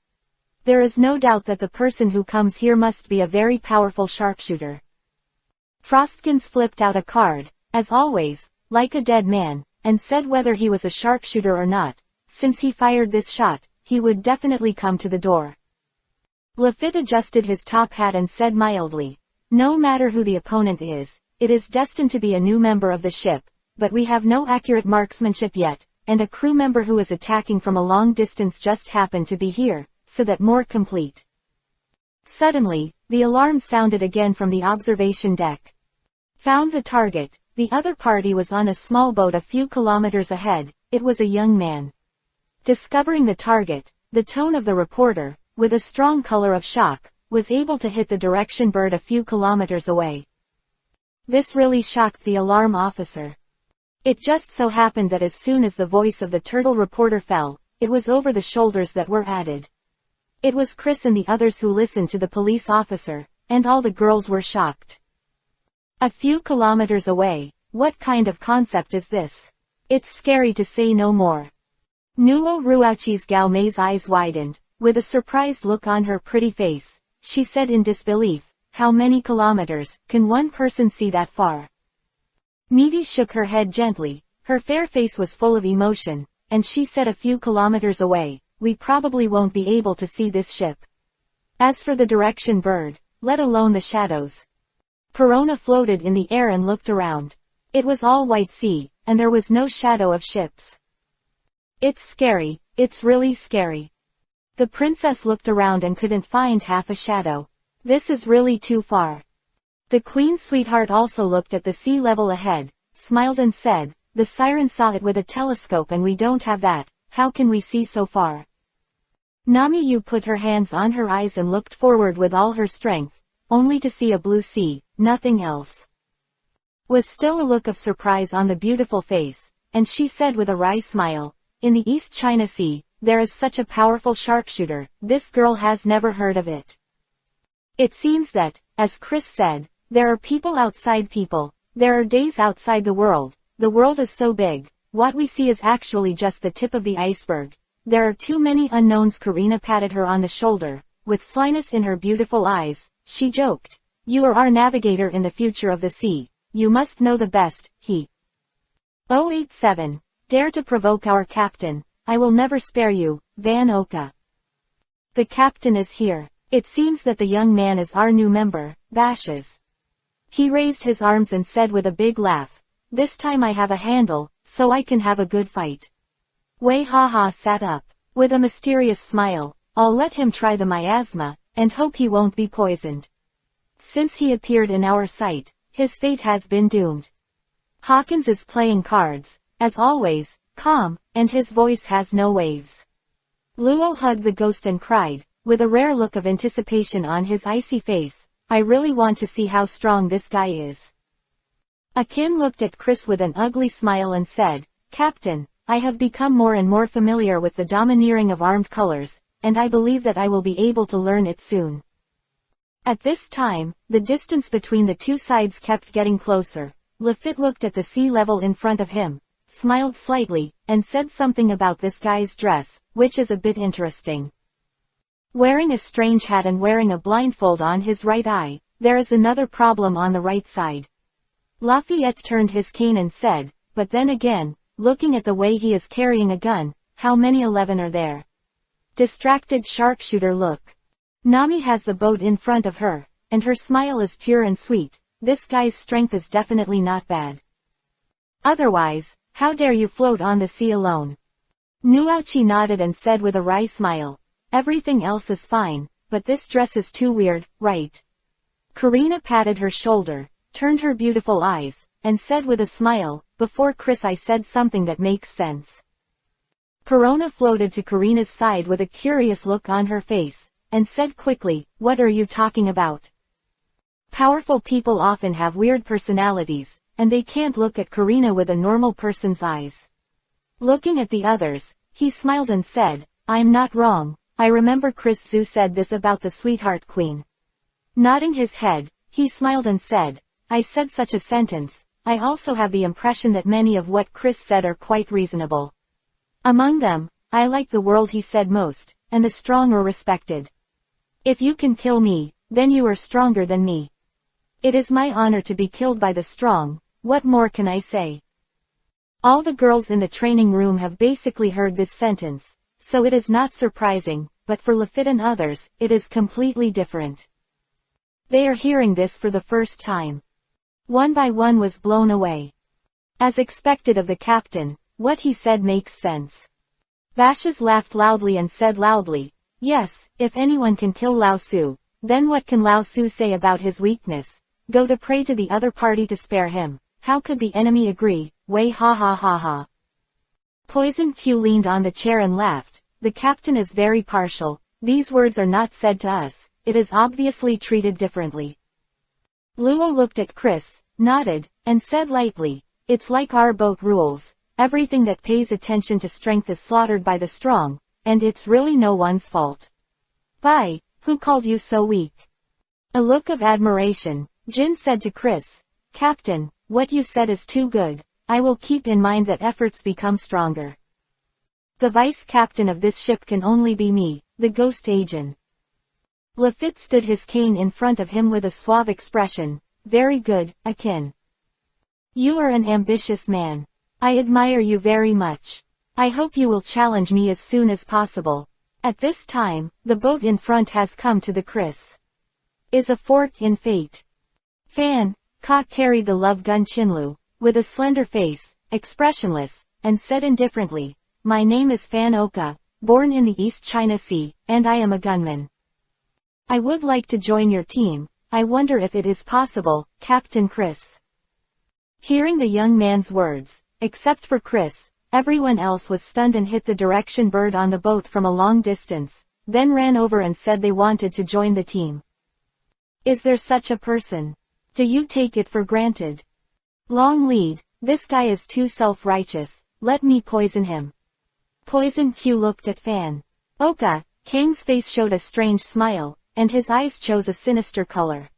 There is no doubt that the person who comes here must be a very powerful sharpshooter." Frostkins flipped out a card, as always, like a dead man, and said whether he was a sharpshooter or not, since he fired this shot, he would definitely come to the door. Lefit adjusted his top hat and said mildly, "No matter who the opponent is, it is destined to be a new member of the ship, but we have no accurate marksmanship yet, and a crew member who is attacking from a long distance just happened to be here, so that more complete." Suddenly, the alarm sounded again from the observation deck. Found the target. The other party was on a small boat a few kilometers ahead. It was a young man. Discovering the target, the tone of the reporter, with a strong color of shock, was able to hit the direction bird a few kilometers away. This really shocked the alarm officer. It just so happened that as soon as the voice of the turtle reporter fell, it was over the shoulders that were added. It was Chris and the others who listened to the police officer, and all the girls were shocked. A few kilometers away, what kind of concept is this? It's scary to say no more. Nuo Ruauchi's Gao Mei's eyes widened, with a surprised look on her pretty face. She said in disbelief, "How many kilometers, can one person see that far?" Midi shook her head gently, her fair face was full of emotion, and she said a few kilometers away, we probably won't be able to see this ship. As for the direction bird, let alone the shadows. Perona floated in the air and looked around. It was all white sea, and there was no shadow of ships. It's scary, it's really scary. The princess looked around and couldn't find half a shadow. This is really too far. The queen's sweetheart also looked at the sea level ahead, smiled and said, the siren saw it with a telescope and we don't have that, how can we see so far? Nami Yu put her hands on her eyes and looked forward with all her strength, only to see a blue sea, nothing else. Was still a look of surprise on the beautiful face, and she said with a wry smile, in the East China Sea, there is such a powerful sharpshooter, this girl has never heard of it. It seems that, as Chris said, there are people outside people, there are days outside the world is so big, what we see is actually just the tip of the iceberg. There are too many unknowns. Karina patted her on the shoulder, with slyness in her beautiful eyes, she joked. You are our navigator in the future of the sea, you must know the best, he. 087, dare to provoke our captain, I will never spare you, Van Oka. The captain is here. It seems that the young man is our new member, Bashes. He raised his arms and said with a big laugh, this time I have a handle, so I can have a good fight. Wei Haha sat up, with a mysterious smile, I'll let him try the miasma, and hope he won't be poisoned. Since he appeared in our sight, his fate has been doomed. Hawkins is playing cards, as always, calm, and his voice has no waves. Luo hugged the ghost and cried, with a rare look of anticipation on his icy face, I really want to see how strong this guy is. Akin looked at Chris with an ugly smile and said, Captain, I have become more and more familiar with the domineering of armed colors, and I believe that I will be able to learn it soon. At this time, the distance between the two sides kept getting closer. Lefit looked at the sea level in front of him, smiled slightly, and said something about this guy's dress, which is a bit interesting. Wearing a strange hat and wearing a blindfold on his right eye, there is another problem on the right side. Lafayette turned his cane and said, but then again, looking at the way he is carrying a gun, how many 11 are there? Distracted sharpshooter look. Nami has the boat in front of her, and her smile is pure and sweet. This guy's strength is definitely not bad. Otherwise, how dare you float on the sea alone? Nuauchi nodded and said with a wry smile, everything else is fine, but this dress is too weird, right? Karina patted her shoulder, turned her beautiful eyes, and said with a smile, before Chris I said something that makes sense. Perona floated to Karina's side with a curious look on her face, and said quickly, what are you talking about? Powerful people often have weird personalities, and they can't look at Karina with a normal person's eyes. Looking at the others, he smiled and said, I'm not wrong, I remember Chris Zhu said this about the Sweetheart Queen. Nodding his head, he smiled and said, I said such a sentence. I also have the impression that many of what Chris said are quite reasonable. Among them, I like the world he said most, and the strong are respected. If you can kill me, then you are stronger than me. It is my honor to be killed by the strong, what more can I say? All the girls in the training room have basically heard this sentence, so it is not surprising, but for Lefit and others, it is completely different. They are hearing this for the first time. One by one was blown away. As expected of the captain, what he said makes sense. Bashes laughed loudly and said loudly, yes, if anyone can kill Lao Su, then what can Lao Su say about his weakness? Go to pray to the other party to spare him. How could the enemy agree? Way ha ha ha ha. Poison Q leaned on the chair and laughed. The captain is very partial. These words are not said to us. It is obviously treated differently. Luo looked at Chris, nodded, and said lightly, it's like our boat rules. Everything that pays attention to strength is slaughtered by the strong, and it's really no one's fault. Bye, who called you so weak? A look of admiration, Jin said to Chris, Captain, what you said is too good. I will keep in mind that efforts become stronger. The vice captain of this ship can only be me, the ghost agent. Lefit stood his cane in front of him with a suave expression. Very good, Akin. You are an ambitious man. I admire you very much. I hope you will challenge me as soon as possible. At this time, the boat in front has come to the Chris. Is a fork in fate. Fan, Ka carried the love gun Chinlu, with a slender face, expressionless, and said indifferently, my name is Fan Oka, born in the East China Sea, and I am a gunman. I would like to join your team. I wonder if it is possible, Captain Chris. Hearing the young man's words, except for Chris, everyone else was stunned and hit the direction bird on the boat from a long distance, then ran over and said they wanted to join the team. Is there such a person? Do you take it for granted? Long lead, this guy is too self-righteous, let me poison him. Poison Q looked at Fan. Oka, Kang's face showed a strange smile, and his eyes chose a sinister color.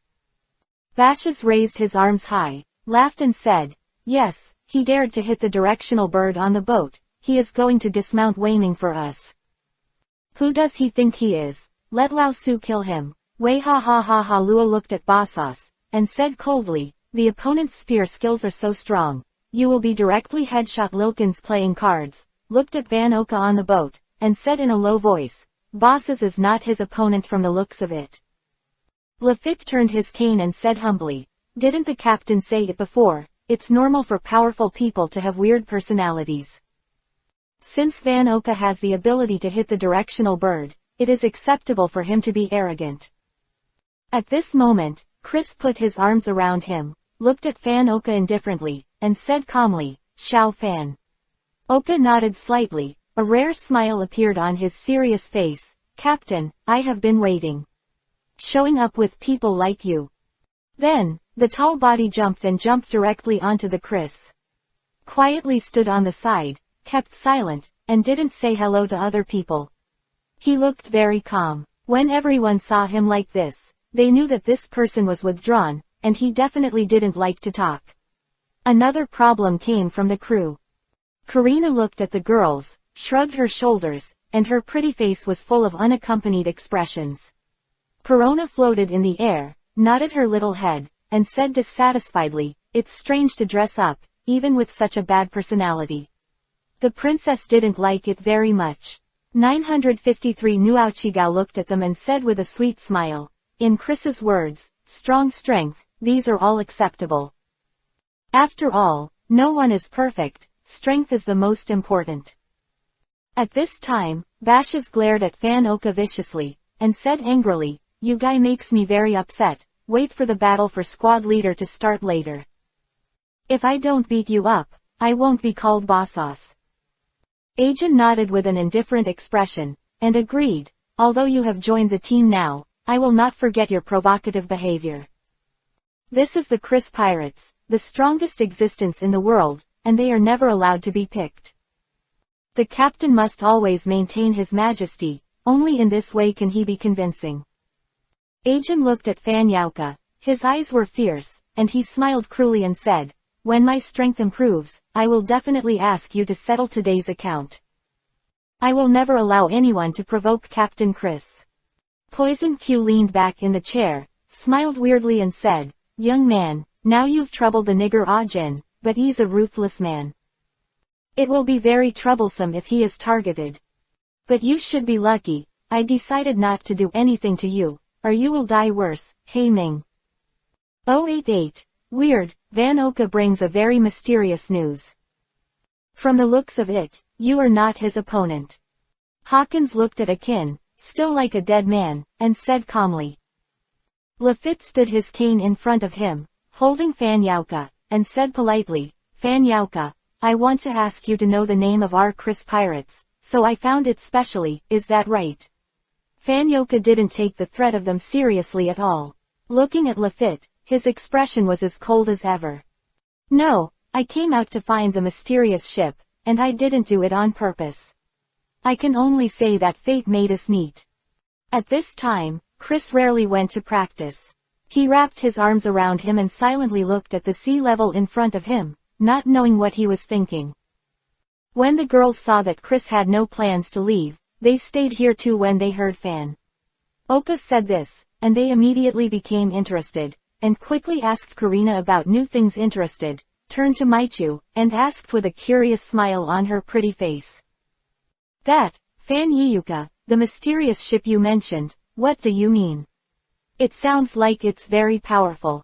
Bashes raised his arms high, laughed and said, yes, he dared to hit the directional bird on the boat, he is going to dismount Waning for us. Who does he think he is? Let Lao Su kill him. Wei ha ha ha ha. Luo looked at Bosas, and said coldly, the opponent's spear skills are so strong. You will be directly headshot. Lilkins playing cards, looked at Van Oka on the boat, and said in a low voice, Bosas is not his opponent from the looks of it. Lefit turned his cane and said humbly, didn't the captain say it before? It's normal for powerful people to have weird personalities. Since Van Oka has the ability to hit the directional bird, it is acceptable for him to be arrogant. At this moment, Chris put his arms around him, looked at Fan Oka indifferently, and said calmly, Xiao Fan. Oka nodded slightly, a rare smile appeared on his serious face. Captain, I have been waiting. Showing up with people like you. Then, the tall body jumped directly onto the Chris. Quietly stood on the side, kept silent, and didn't say hello to other people. He looked very calm. When everyone saw him like this, they knew that this person was withdrawn, and he definitely didn't like to talk. Another problem came from the crew. Karina looked at the girls, shrugged her shoulders, and her pretty face was full of unaccompanied expressions. Perona floated in the air, nodded her little head, and said dissatisfiedly, "It's strange to dress up, even with such a bad personality." The princess didn't like it very much. 953 Nuauchigao looked at them and said with a sweet smile, in Chris's words, "Strong strength, these are all acceptable. After all, no one is perfect, strength is the most important." At this time, Bashes glared at Fan Oka viciously, and said angrily, "You guy makes me very upset, wait for the battle for squad leader to start later. If I don't beat you up, I won't be called Bosas." Agent nodded with an indifferent expression, and agreed, "Although you have joined the team now, I will not forget your provocative behavior. This is the Chris Pirates, the strongest existence in the world, and they are never allowed to be picked. The captain must always maintain his majesty, only in this way can he be convincing." Agent looked at Fan Yauka, his eyes were fierce, and he smiled cruelly and said, "When my strength improves, I will definitely ask you to settle today's account. I will never allow anyone to provoke Captain Chris." Poison Q leaned back in the chair, smiled weirdly and said, "Young man, now you've troubled the nigger Ajin, but he's a ruthless man. It will be very troublesome if he is targeted. But you should be lucky, I decided not to do anything to you, or you will die worse, Hei Ming." 088. Weird, Van Oka brings a very mysterious news. From the looks of it, you are not his opponent. Hawkins looked at Akin, still like a dead man, and said calmly. Lefit stood his cane in front of him, holding Fan Yauka, and said politely, "Fan Yauka, I want to ask you to know the name of our Chris Pirates, so I found it specially, is that right?" Fan Yauka didn't take the threat of them seriously at all. Looking at Lefit, his expression was as cold as ever. "No, I came out to find the mysterious ship, and I didn't do it on purpose. I can only say that fate made us meet." At this time, Chris rarely went to practice. He wrapped his arms around him and silently looked at the sea level in front of him, not knowing what he was thinking. When the girls saw that Chris had no plans to leave, they stayed here too when they heard Fan Oka said this, and they immediately became interested, and quickly asked Karina about new things interested, turned to Maichu, and asked with a curious smile on her pretty face. "That, Fan Yiyuka, the mysterious ship you mentioned, what do you mean? It sounds like it's very powerful."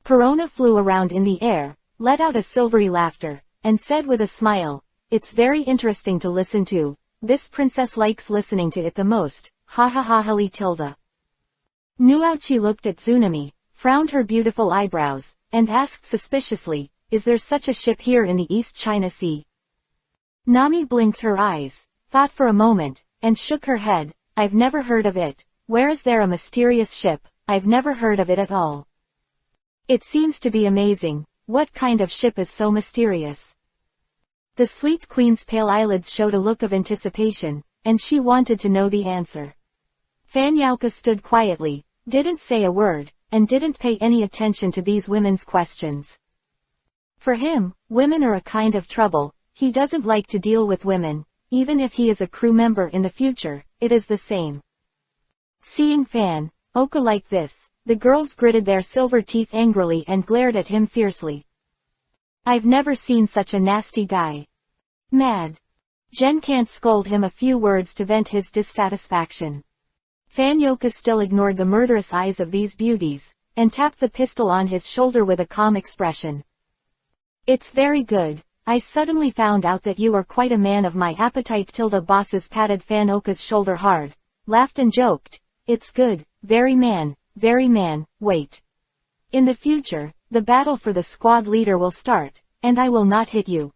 Perona flew around in the air, let out a silvery laughter, and said with a smile, "It's very interesting to listen to, this princess likes listening to it the most, ha ha ha hali tilde." Nuauchi looked at Tsunami, frowned her beautiful eyebrows, and asked suspiciously, "Is there such a ship here in the East China Sea?" Nami blinked her eyes, thought for a moment, and shook her head, "I've never heard of it. Where is there a mysterious ship? I've never heard of it at all." "It seems to be amazing. What kind of ship is so mysterious?" The sweet queen's pale eyelids showed a look of anticipation, and she wanted to know the answer. Fan Yauka stood quietly, didn't say a word, and didn't pay any attention to these women's questions. For him, women are a kind of trouble. He doesn't like to deal with women, even if he is a crew member in the future, it is the same. Seeing Fan Oka like this, the girls gritted their silver teeth angrily and glared at him fiercely. "I've never seen such a nasty guy. Mad." Jen can't scold him a few words to vent his dissatisfaction. Fan Yauka still ignored the murderous eyes of these beauties, and tapped the pistol on his shoulder with a calm expression. "It's very good. I suddenly found out that you are quite a man of my appetite." Bosses patted Fan Oka's shoulder hard, laughed and joked, "It's good, very man, wait. In the future, the battle for the squad leader will start, and I will not hit you."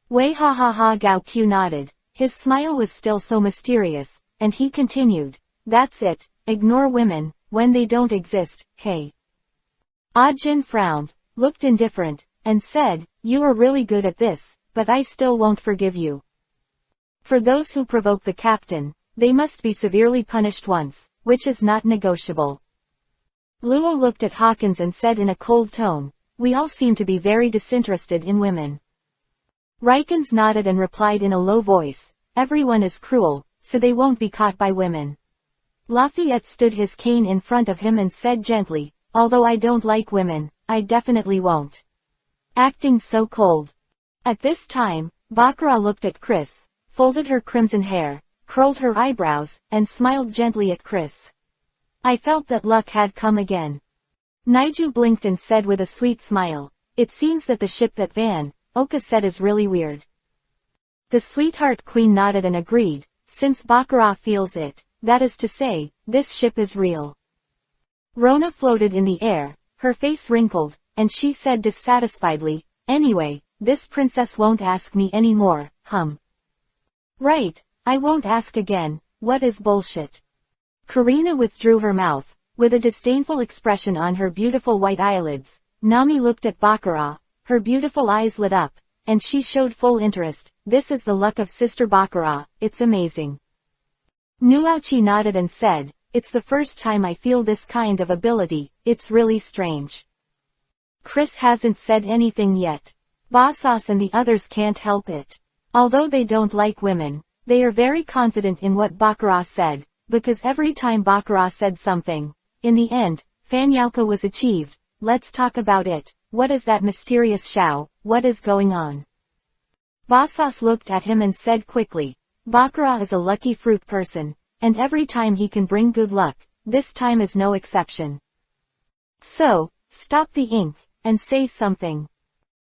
Wei ha ha ha. Gao Q nodded, his smile was still so mysterious, and he continued, "That's it, ignore women, when they don't exist, hey." Ajin frowned, looked indifferent, and said, "You are really good at this, but I still won't forgive you. For those who provoke the captain, they must be severely punished once, which is not negotiable." Luo looked at Hawkins and said in a cold tone, "We all seem to be very disinterested in women." Rykins nodded and replied in a low voice, "Everyone is cruel, so they won't be caught by women." Lafayette stood his cane in front of him and said gently, "Although I don't like women, I definitely won't." Acting so cold. At this time, Bakar looked at Chris, folded her crimson hair, curled her eyebrows, and smiled gently at Chris. I felt that luck had come again. Naiju blinked and said with a sweet smile, "It seems that the ship that Van Oka said is really weird." The sweetheart queen nodded and agreed, "Since Bakar feels it, that is to say, this ship is real." Rona floated in the air, her face wrinkled, and she said dissatisfiedly, "Anyway, this princess won't ask me anymore, Right, I won't ask again, what is bullshit?" Karina withdrew her mouth, with a disdainful expression on her beautiful white eyelids. Nami looked at Bakar, her beautiful eyes lit up, and she showed full interest. "This is the luck of Sister Bakar, it's amazing." Nuauchi nodded and said, "It's the first time I feel this kind of ability, it's really strange." Chris hasn't said anything yet. Bosas and the others can't help it. Although they don't like women, they are very confident in what Bakar said, because every time Bakar said something, in the end, Fanyauka was achieved. Let's talk about it. What is that mysterious Shao? What is going on? Bosas looked at him and said quickly, "Bakar is a lucky fruit person, and every time he can bring good luck, this time is no exception. So, stop the ink, and say something."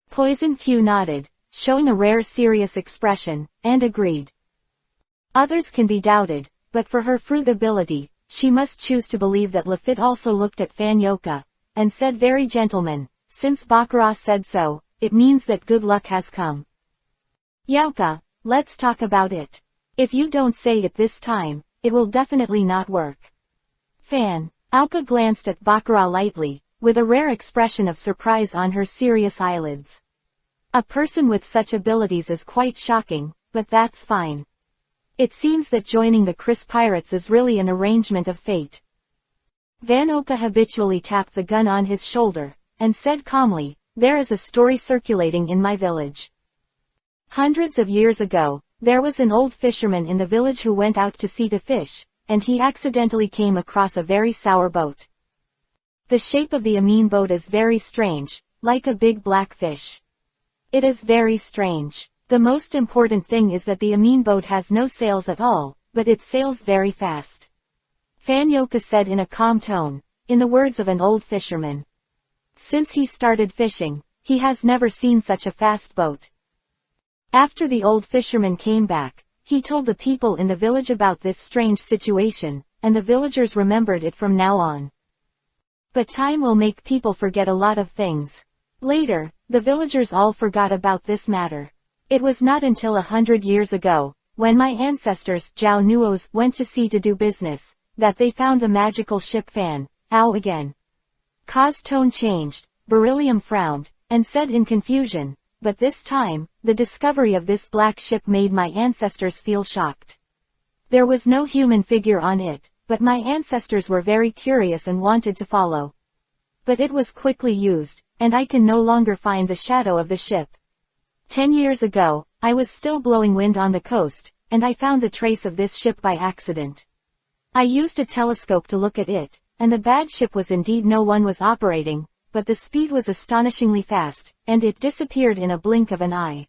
Poison Q nodded, showing a rare serious expression, and agreed. Others can be doubted, but for her fruit ability, she must choose to believe that Lefit also looked at Fanyauka, and said very gentleman, "Since Bakar said so, it means that good luck has come. Yauka, let's talk about it. If you don't say it this time, it will definitely not work." Auka glanced at Bakar lightly, with a rare expression of surprise on her serious eyelids. A person with such abilities is quite shocking, but that's fine. It seems that joining the Chris Pirates is really an arrangement of fate. Van Oka habitually tapped the gun on his shoulder, and said calmly, "There is a story circulating in my village. Hundreds of years ago, there was an old fisherman in the village who went out to sea to fish, and he accidentally came across a very sour boat. The shape of the amine boat is very strange, like a big black fish. It is very strange. The most important thing is that the amine boat has no sails at all, but it sails very fast." Fanyauka said in a calm tone, in the words of an old fisherman. Since he started fishing, he has never seen such a fast boat. After the old fisherman came back, he told the people in the village about this strange situation, and the villagers remembered it from now on. But time will make people forget a lot of things. Later, the villagers all forgot about this matter. It was not until 100 years ago, when my ancestors, Jiao Nuos, went to sea to do business, that they found the magical ship Ow again. Ka's tone changed, Beryllium frowned, and said in confusion, "But this time, the discovery of this black ship made my ancestors feel shocked. There was no human figure on it, but my ancestors were very curious and wanted to follow. But it was quickly used, and I can no longer find the shadow of the ship. 10 years ago, I was still blowing wind on the coast, and I found the trace of this ship by accident. I used a telescope to look at it, and the bad ship was indeed no one was operating, but the speed was astonishingly fast, and it disappeared in a blink of an eye."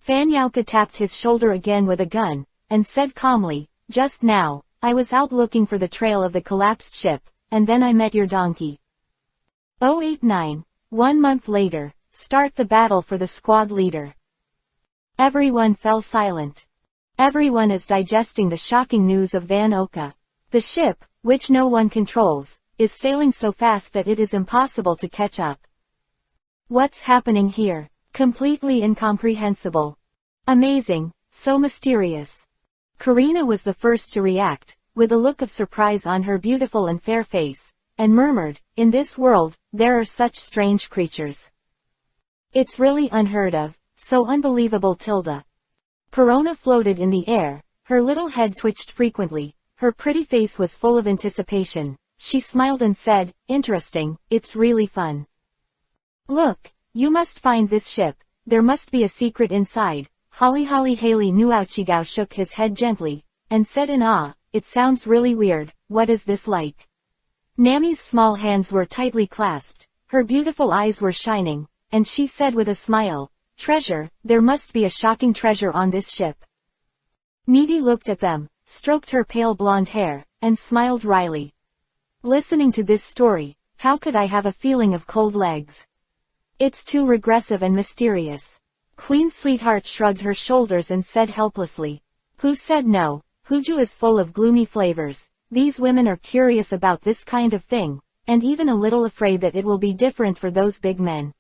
Fanyauka tapped his shoulder again with a gun, and said calmly, "Just now, I was out looking for the trail of the collapsed ship, and then I met your donkey." 089. 1 month later. Start the battle for the squad leader. Everyone fell silent. Everyone is digesting the shocking news of Van Oka. The ship, which no one controls, is sailing so fast that it is impossible to catch up. What's happening here? Completely incomprehensible. Amazing, so mysterious. Karina was the first to react, with a look of surprise on her beautiful and fair face, and murmured, "In this world, there are such strange creatures. It's really unheard of, so unbelievable tilde." Perona floated in the air, her little head twitched frequently, her pretty face was full of anticipation, she smiled and said, "Interesting, it's really fun. Look, you must find this ship, there must be a secret inside." Holly Haley Nuauchigao shook his head gently, and said in awe, "It sounds really weird, what is this like?" Nami's small hands were tightly clasped, her beautiful eyes were shining, and she said with a smile, "Treasure, there must be a shocking treasure on this ship." Needy looked at them, stroked her pale blonde hair, and smiled wryly. "Listening to this story, how could I have a feeling of cold legs? It's too regressive and mysterious." Queen Sweetheart shrugged her shoulders and said helplessly, "Who said no? Huju is full of gloomy flavors. These women are curious about this kind of thing, and even a little afraid that it will be different for those big men."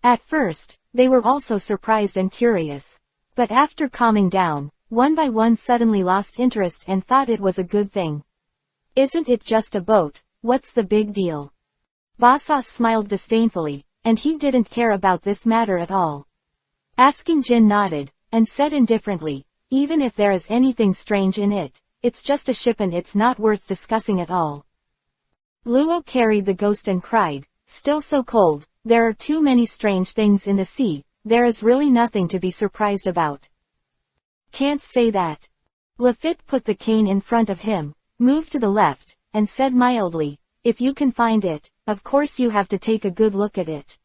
At first, they were also surprised and curious. But after calming down, one by one suddenly lost interest and thought it was a good thing. "Isn't it just a boat? What's the big deal?" Bosas smiled disdainfully, and he didn't care about this matter at all. Asking Jin nodded, and said indifferently, "Even if there is anything strange in it, it's just a ship and it's not worth discussing at all." Luo carried the ghost and cried, "Still so cold, there are too many strange things in the sea, there is really nothing to be surprised about." "Can't say that." Lefit put the cane in front of him, moved to the left, and said mildly, "If you can find it, of course you have to take a good look at it.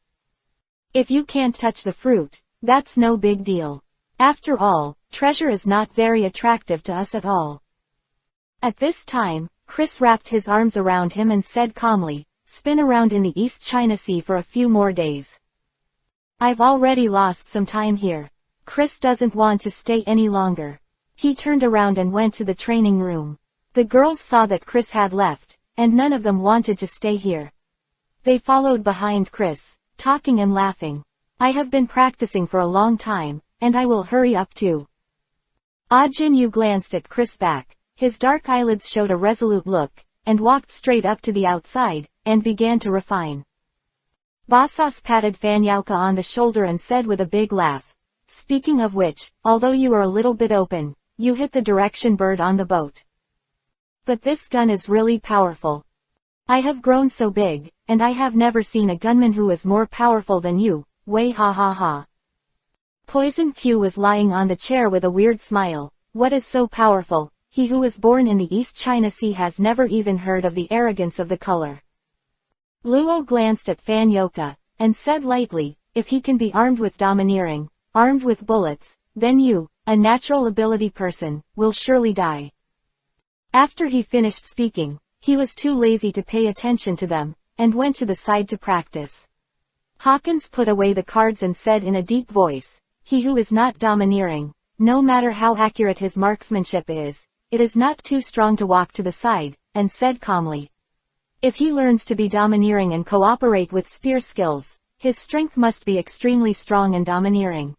If you can't touch the fruit, that's no big deal. After all, treasure is not very attractive to us at all." At this time, Chris wrapped his arms around him and said calmly, "Spin around in the East China Sea for a few more days. I've already lost some time here. Chris doesn't want to stay any longer." He turned around and went to the training room. The girls saw that Chris had left, and none of them wanted to stay here. They followed behind Chris, talking and laughing. "I have been practicing for a long time, and I will hurry up too." Jinyu glanced at Chris back, his dark eyelids showed a resolute look, and walked straight up to the outside, and began to refine. Bosas patted Fanyauka on the shoulder and said with a big laugh, "Speaking of which, although you are a little bit open, you hit the direction bird on the boat. But this gun is really powerful. I have grown so big, and I have never seen a gunman who is more powerful than you, way ha ha ha." Poison Q was lying on the chair with a weird smile. "What is so powerful? He who was born in the East China Sea has never even heard of the arrogance of the color." Luo glanced at Fanyauka, and said lightly, "If he can be armed with domineering, armed with bullets, then you, a natural ability person, will surely die." After he finished speaking, he was too lazy to pay attention to them, and went to the side to practice. Hawkins put away the cards and said in a deep voice, "He who is not domineering, no matter how accurate his marksmanship is, it is not too strong to walk to the side," and said calmly, "If he learns to be domineering and cooperate with spear skills, his strength must be extremely strong and domineering."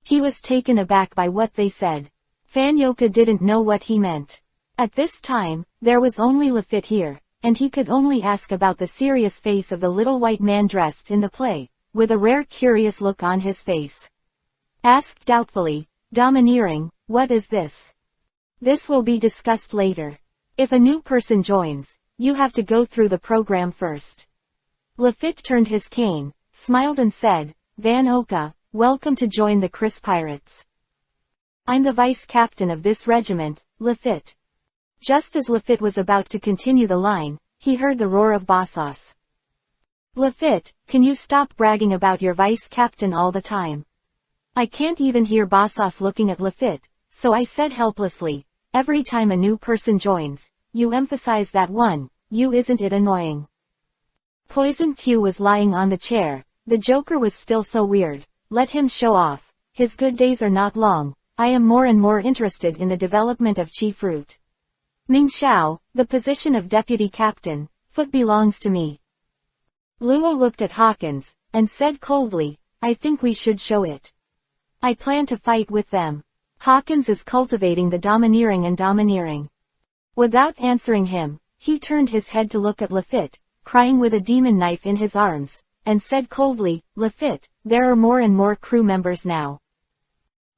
He was taken aback by what they said. Fanyauka didn't know what he meant. At this time, there was only Lefit here, and he could only ask about the serious face of the little white man dressed in the play, with a rare curious look on his face. Asked doubtfully, "Domineering, what is this?" "This will be discussed later. If a new person joins, you have to go through the program first." Lefit turned his cane, smiled and said, "Van Oka, welcome to join the Chris Pirates. I'm the vice captain of this regiment, Lefit." Just as Lefit was about to continue the line, he heard the roar of Bosas. "Lefit, can you stop bragging about your vice captain all the time?" I can't even hear Bosas looking at Lefit, so I said helplessly, "Every time a new person joins, you emphasize that one, you isn't it annoying?" Poison Q was lying on the chair. The Joker was still so weird. Let him show off. His good days are not long. I am more and more interested in the development of Chi Fruit. Ming Xiao, the position of deputy captain, foot belongs to me. Luo looked at Hawkins, and said coldly, "I think we should show it. I plan to fight with them." Hawkins is cultivating the domineering. Without answering him, he turned his head to look at Lefit, crying with a demon knife in his arms, and said coldly, "Lefit, there are more and more crew members now.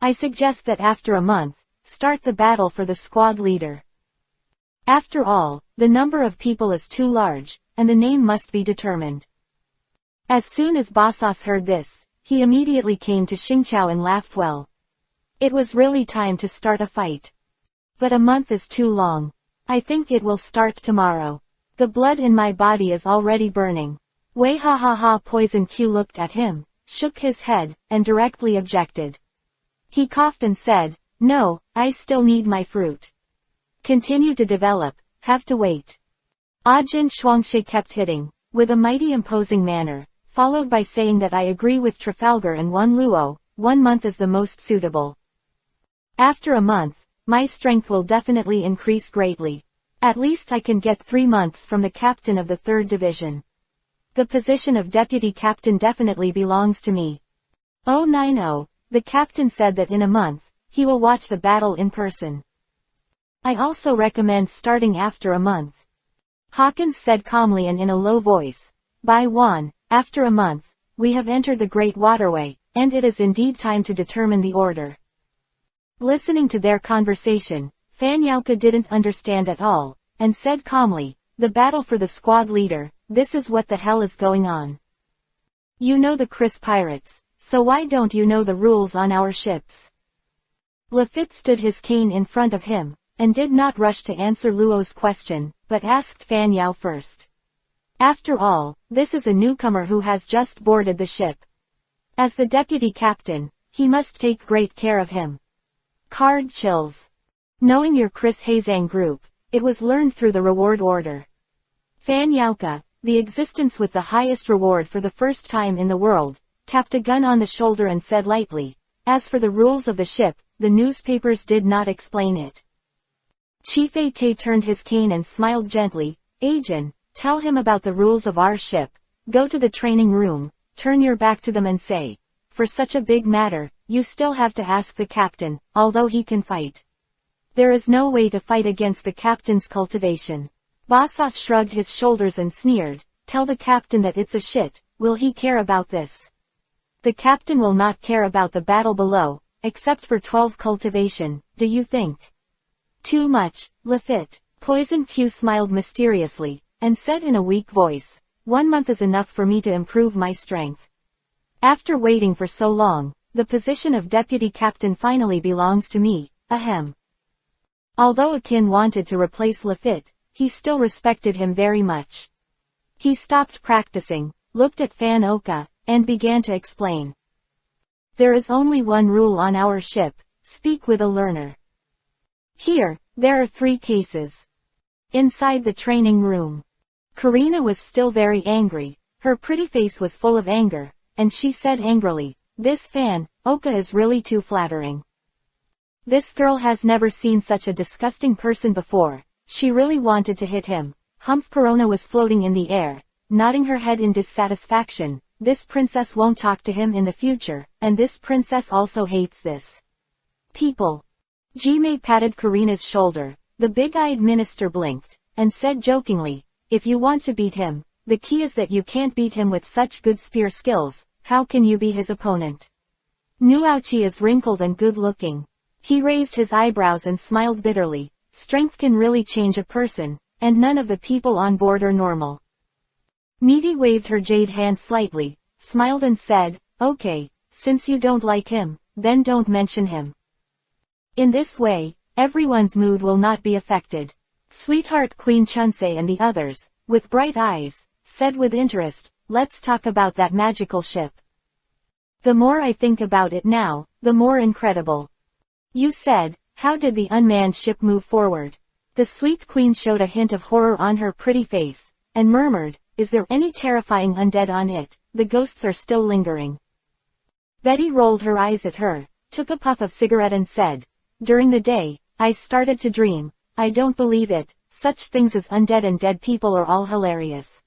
I suggest that after a month, start the battle for the squad leader." After all, the number of people is too large, and the name must be determined. As soon as Bosas heard this, he immediately came to Xingqiao and laughed well. It was really time to start a fight. But a month is too long. I think it will start tomorrow. The blood in my body is already burning. Wei ha ha ha. Poison Q looked at him, shook his head, and directly objected. He coughed and said, "No, I still need my fruit. Continue to develop, have to wait." Ajin Shuangshe kept hitting, with a mighty imposing manner, followed by saying that I agree with Trafalgar and 1 Luo, 1 month is the most suitable. After a month, my strength will definitely increase greatly. At least I can get 3 months from the captain of the 3rd division. The position of deputy captain definitely belongs to me. 090, the captain said that in a month, he will watch the battle in person. I also recommend starting after a month. Hawkins said calmly and in a low voice. By 1, after a month, we have entered the Great Waterway, and it is indeed time to determine the order. Listening to their conversation, Fanyauka didn't understand at all, and said calmly, the battle for the squad leader, this is what the hell is going on. You know the Chris pirates, so why don't you know the rules on our ships? Lefit stood his cane in front of him, and did not rush to answer Luo's question, but asked Fan Yao first. After all, this is a newcomer who has just boarded the ship. As the deputy captain, he must take great care of him. Card chills. Knowing your Chris Hazang group, it was learned through the reward order. Fan Yaoka, the existence with the highest reward for the first time in the world, tapped a gun on the shoulder and said lightly, as for the rules of the ship, the newspapers did not explain it. Chief Tay turned his cane and smiled gently, Ajin, tell him about the rules of our ship, go to the training room, turn your back to them and say, for such a big matter, you still have to ask the captain, although he can fight. There is no way to fight against the captain's cultivation. Bosas shrugged his shoulders and sneered, tell the captain that it's a shit, will he care about this? The captain will not care about the battle below, except for 12 cultivation, do you think? Too much, Lefit. Poison Q smiled mysteriously, and said in a weak voice, 1 month is enough for me to improve my strength. After waiting for so long, the position of deputy captain finally belongs to me, ahem. Although Akin wanted to replace Lefit, he still respected him very much. He stopped practicing, looked at Fan Oka, and began to explain. There is only one rule on our ship, speak with a learner. Here, there are 3 cases. Inside the training room. Karina was still very angry, her pretty face was full of anger, and she said angrily, this Fan Oka is really too flattering. This girl has never seen such a disgusting person before, she really wanted to hit him. Perona was floating in the air, nodding her head in dissatisfaction, this princess won't talk to him in the future, and this princess also hates this. People. Jime patted Karina's shoulder, the big-eyed minister blinked, and said jokingly, if you want to beat him, the key is that you can't beat him with such good spear skills, how can you be his opponent? Nuauchi is wrinkled and good-looking. He raised his eyebrows and smiled bitterly, strength can really change a person, and none of the people on board are normal. Meaty waved her jade hand slightly, smiled and said, okay, since you don't like him, then don't mention him. In this way, everyone's mood will not be affected. Sweetheart Queen Chunsei and the others, with bright eyes, said with interest, let's talk about that magical ship. The more I think about it now, the more incredible. You said, how did the unmanned ship move forward? The sweet queen showed a hint of horror on her pretty face, and murmured, is there any terrifying undead on it? The ghosts are still lingering. Betty rolled her eyes at her, took a puff of cigarette and said, during the day, I started to dream, I don't believe it, such things as undead and dead people are all hilarious.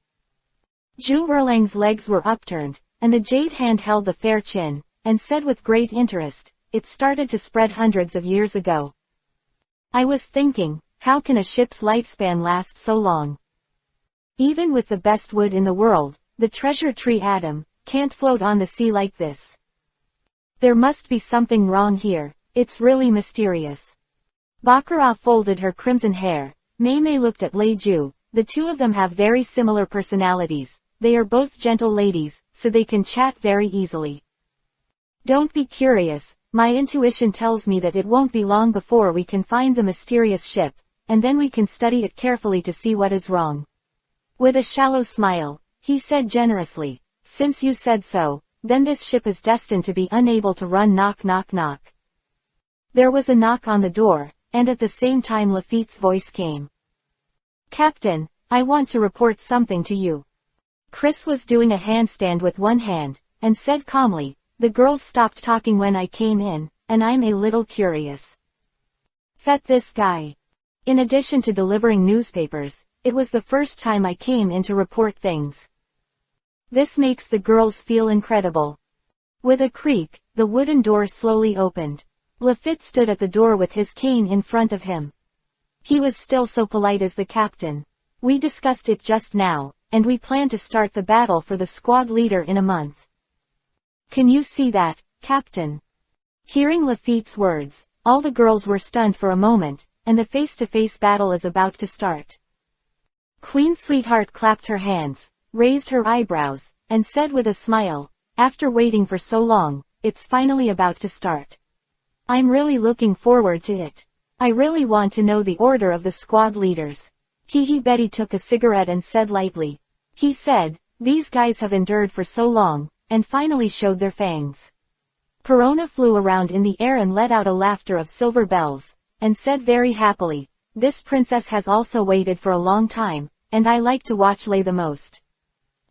Zhu Erlang's legs were upturned, and the jade hand held the fair chin, and said with great interest, it started to spread hundreds of years ago. I was thinking, how can a ship's lifespan last so long? Even with the best wood in the world, the treasure tree atom, can't float on the sea like this. There must be something wrong here, it's really mysterious. Bakar folded her crimson hair, Mei Mei looked at Lei Ju. The two of them have very similar personalities. They are both gentle ladies, so they can chat very easily. Don't be curious, my intuition tells me that it won't be long before we can find the mysterious ship, and then we can study it carefully to see what is wrong. With a shallow smile, he said generously, since you said so, then this ship is destined to be unable to run knock knock knock. There was a knock on the door, and at the same time Lefit's voice came. Captain, I want to report something to you. Chris was doing a handstand with one hand, and said calmly, the girls stopped talking when I came in, and I'm a little curious. Fet this guy. In addition to delivering newspapers, it was the first time I came in to report things. This makes the girls feel incredible. With a creak, the wooden door slowly opened. Lefit stood at the door with his cane in front of him. He was still so polite as the captain. We discussed it just now, and we plan to start the battle for the squad leader in a month. Can you see that, Captain? Hearing Lefit's words, all the girls were stunned for a moment, and the face-to-face battle is about to start. Queen Sweetheart clapped her hands, raised her eyebrows, and said with a smile, after waiting for so long, it's finally about to start. I'm really looking forward to it. I really want to know the order of the squad leaders. Betty took a cigarette and said lightly. He said, these guys have endured for so long, and finally showed their fangs. Perona flew around in the air and let out a laughter of silver bells, and said very happily, this princess has also waited for a long time, and I like to watch Lei the most.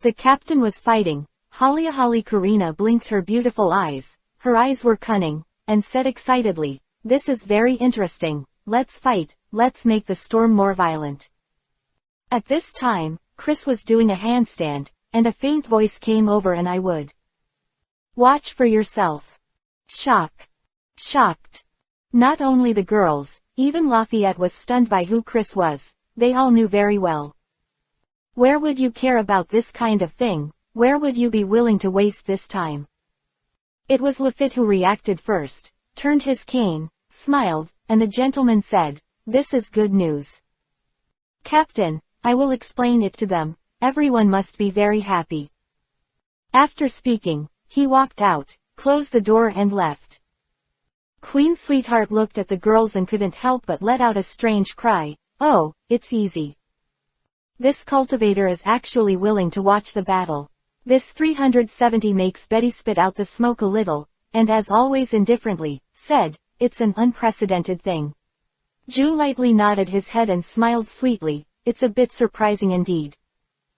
The captain was fighting. Holly Karina blinked her beautiful eyes. Her eyes were cunning, and said excitedly, this is very interesting, let's fight, let's make the storm more violent. At this time, Chris was doing a handstand, and a faint voice came over and I would. Watch for yourself. Shocked. Not only the girls, even Lafayette was stunned by who Chris was. They all knew very well. Where would you care about this kind of thing? Where would you be willing to waste this time? It was Lefit who reacted first, turned his cane, smiled, and the gentleman said, this is good news. Captain, I will explain it to them. Everyone must be very happy. After speaking, he walked out, closed the door and left. Queen Sweetheart looked at the girls and couldn't help but let out a strange cry. Oh, it's easy. This cultivator is actually willing to watch the battle. This 370 makes Betty spit out the smoke a little, and as always indifferently, said, it's an unprecedented thing. Ju lightly nodded his head and smiled sweetly, it's a bit surprising indeed.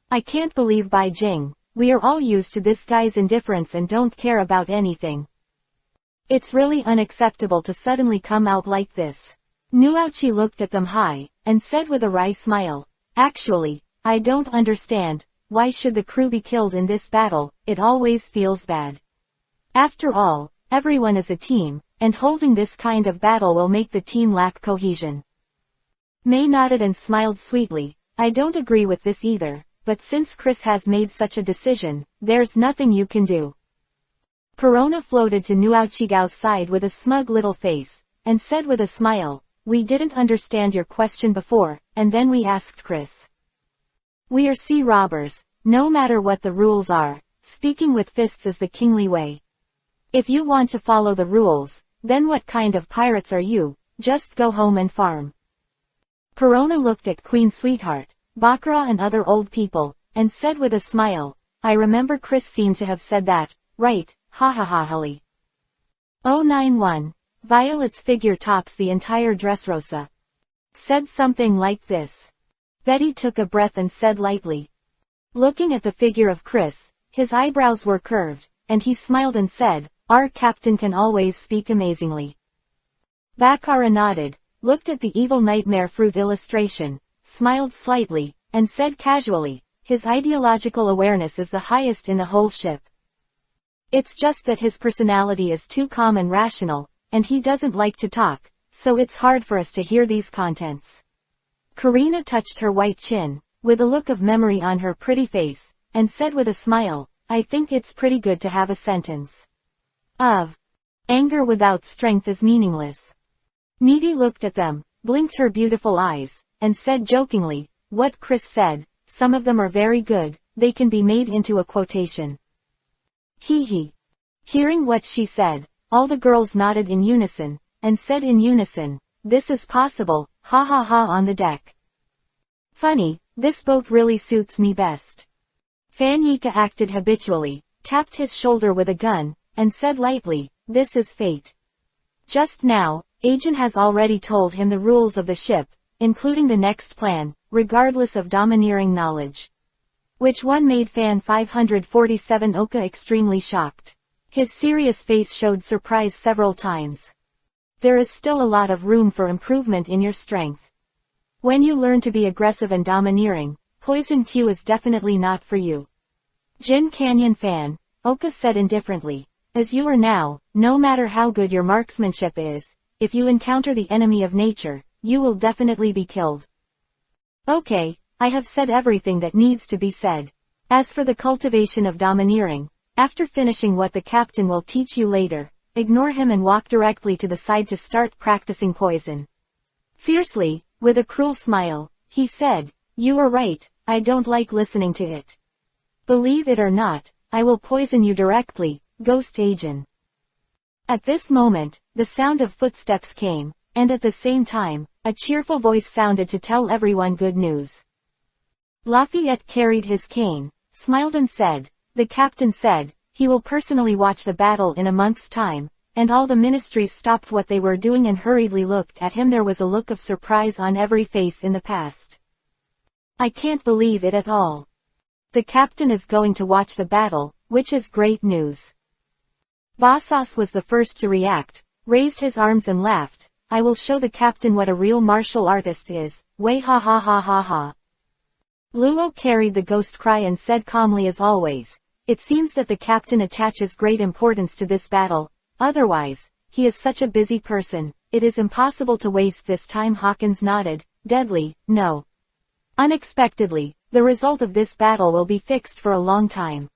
I can't believe Bai Jing, we are all used to this guy's indifference and don't care about anything. It's really unacceptable to suddenly come out like this. Nuauchi looked at them high, and said with a wry smile, actually, I don't understand. Why should the crew be killed in this battle? It always feels bad. After all, everyone is a team, and holding this kind of battle will make the team lack cohesion. Mei nodded and smiled sweetly. I don't agree with this either, but since Chris has made such a decision, there's nothing you can do. Perona floated to Nuauchigao's side with a smug little face, and said with a smile, we didn't understand your question before, and then we asked Chris. We are sea robbers, no matter what the rules are, speaking with fists is the kingly way. If you want to follow the rules, then what kind of pirates are you? Just go home and farm. Perona looked at Queen Sweetheart, Bakar and other old people, and said with a smile, I remember Chris seemed to have said that, right, ha ha ha Holly. 091. Violet's figure tops the entire Dressrosa. Said something like this. Betty took a breath and said lightly. Looking at the figure of Chris, his eyebrows were curved, and he smiled and said, our captain can always speak amazingly. Bakar nodded, looked at the evil nightmare fruit illustration, smiled slightly, and said casually, his ideological awareness is the highest in the whole ship. It's just that his personality is too calm and rational, and he doesn't like to talk, so it's hard for us to hear these contents. Karina touched her white chin, with a look of memory on her pretty face, and said with a smile, I think it's pretty good to have a sentence of anger without strength is meaningless. Needy looked at them, blinked her beautiful eyes, and said jokingly, "What Chris said, some of them are very good, they can be made into a quotation." Hee hee. Hearing what she said, all the girls nodded in unison, and said in unison, "This is possible, ha ha ha on the deck." Funny, this boat really suits me best. Fanyika acted habitually, tapped his shoulder with a gun, and said lightly, "This is fate." Just now, Agent has already told him the rules of the ship, including the next plan, regardless of domineering knowledge. Which one made Fan 547 Oka extremely shocked. His serious face showed surprise several times. There is still a lot of room for improvement in your strength. When you learn to be aggressive and domineering, Poison Q is definitely not for you. Jin Canyon Fan, Oka said indifferently. As you are now, no matter how good your marksmanship is, if you encounter the enemy of nature, you will definitely be killed. Okay, I have said everything that needs to be said. As for the cultivation of domineering, after finishing what the captain will teach you later, ignore him and walk directly to the side to start practicing poison. Fiercely, with a cruel smile, he said, "You are right, I don't like listening to it. Believe it or not, I will poison you directly, Ghost Agent." At this moment, the sound of footsteps came, and at the same time, a cheerful voice sounded to tell everyone good news. Lafayette carried his cane, smiled and said, "The captain said, he will personally watch the battle in a month's time," and all the ministries stopped what they were doing and hurriedly looked at him. There was a look of surprise on every face in the past. "I can't believe it at all. The captain is going to watch the battle, which is great news." Bosas was the first to react, raised his arms and laughed. "I will show the captain what a real martial artist is, way ha ha ha ha ha." Luo carried the ghost cry and said calmly as always, "It seems that the captain attaches great importance to this battle, otherwise, he is such a busy person, it is impossible to waste this time." Hawkins nodded, "Deadly, no. Unexpectedly, the result of this battle will be fixed for a long time.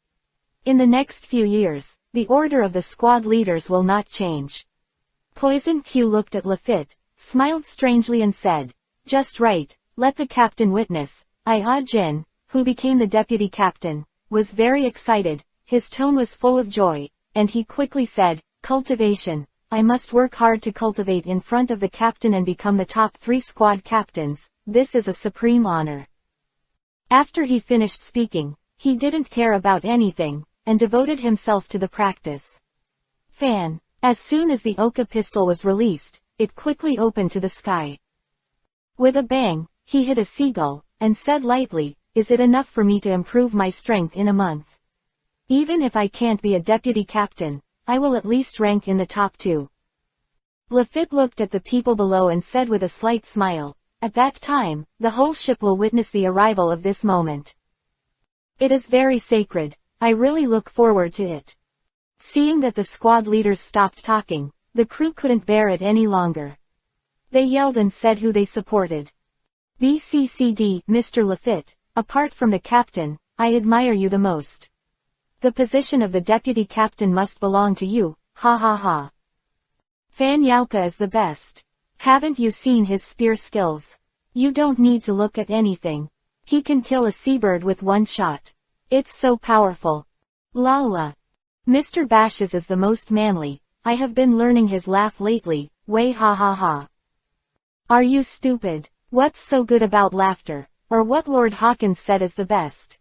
In the next few years, the order of the squad leaders will not change." Poison Q looked at Lefit, smiled strangely and said, "Just right, let the captain witness." Jin, who became the deputy captain, was very excited, his tone was full of joy, and he quickly said, "Cultivation, I must work hard to cultivate in front of the captain and become the top 3 squad captains, this is a supreme honor." After he finished speaking, he didn't care about anything, and devoted himself to the practice. Fan. As soon as the Oka pistol was released, it quickly opened to the sky. With a bang, he hit a seagull, and said lightly, "Is it enough for me to improve my strength in a month? Even if I can't be a deputy captain, I will at least rank in the top 2. Lefit looked at the people below and said with a slight smile, "At that time, the whole ship will witness the arrival of this moment. It is very sacred, I really look forward to it." Seeing that the squad leaders stopped talking, the crew couldn't bear it any longer. They yelled and said who they supported. "BCCD, Mr. Lefit, apart from the captain, I admire you the most. The position of the deputy captain must belong to you, ha ha ha. Fan Yauka is the best. Haven't you seen his spear skills? You don't need to look at anything. He can kill a seabird with one shot. It's so powerful. Lala. Mr. Bashes is the most manly, I have been learning his laugh lately, way ha ha ha. Are you stupid? What's so good about laughter, or what Lord Hawkins said is the best?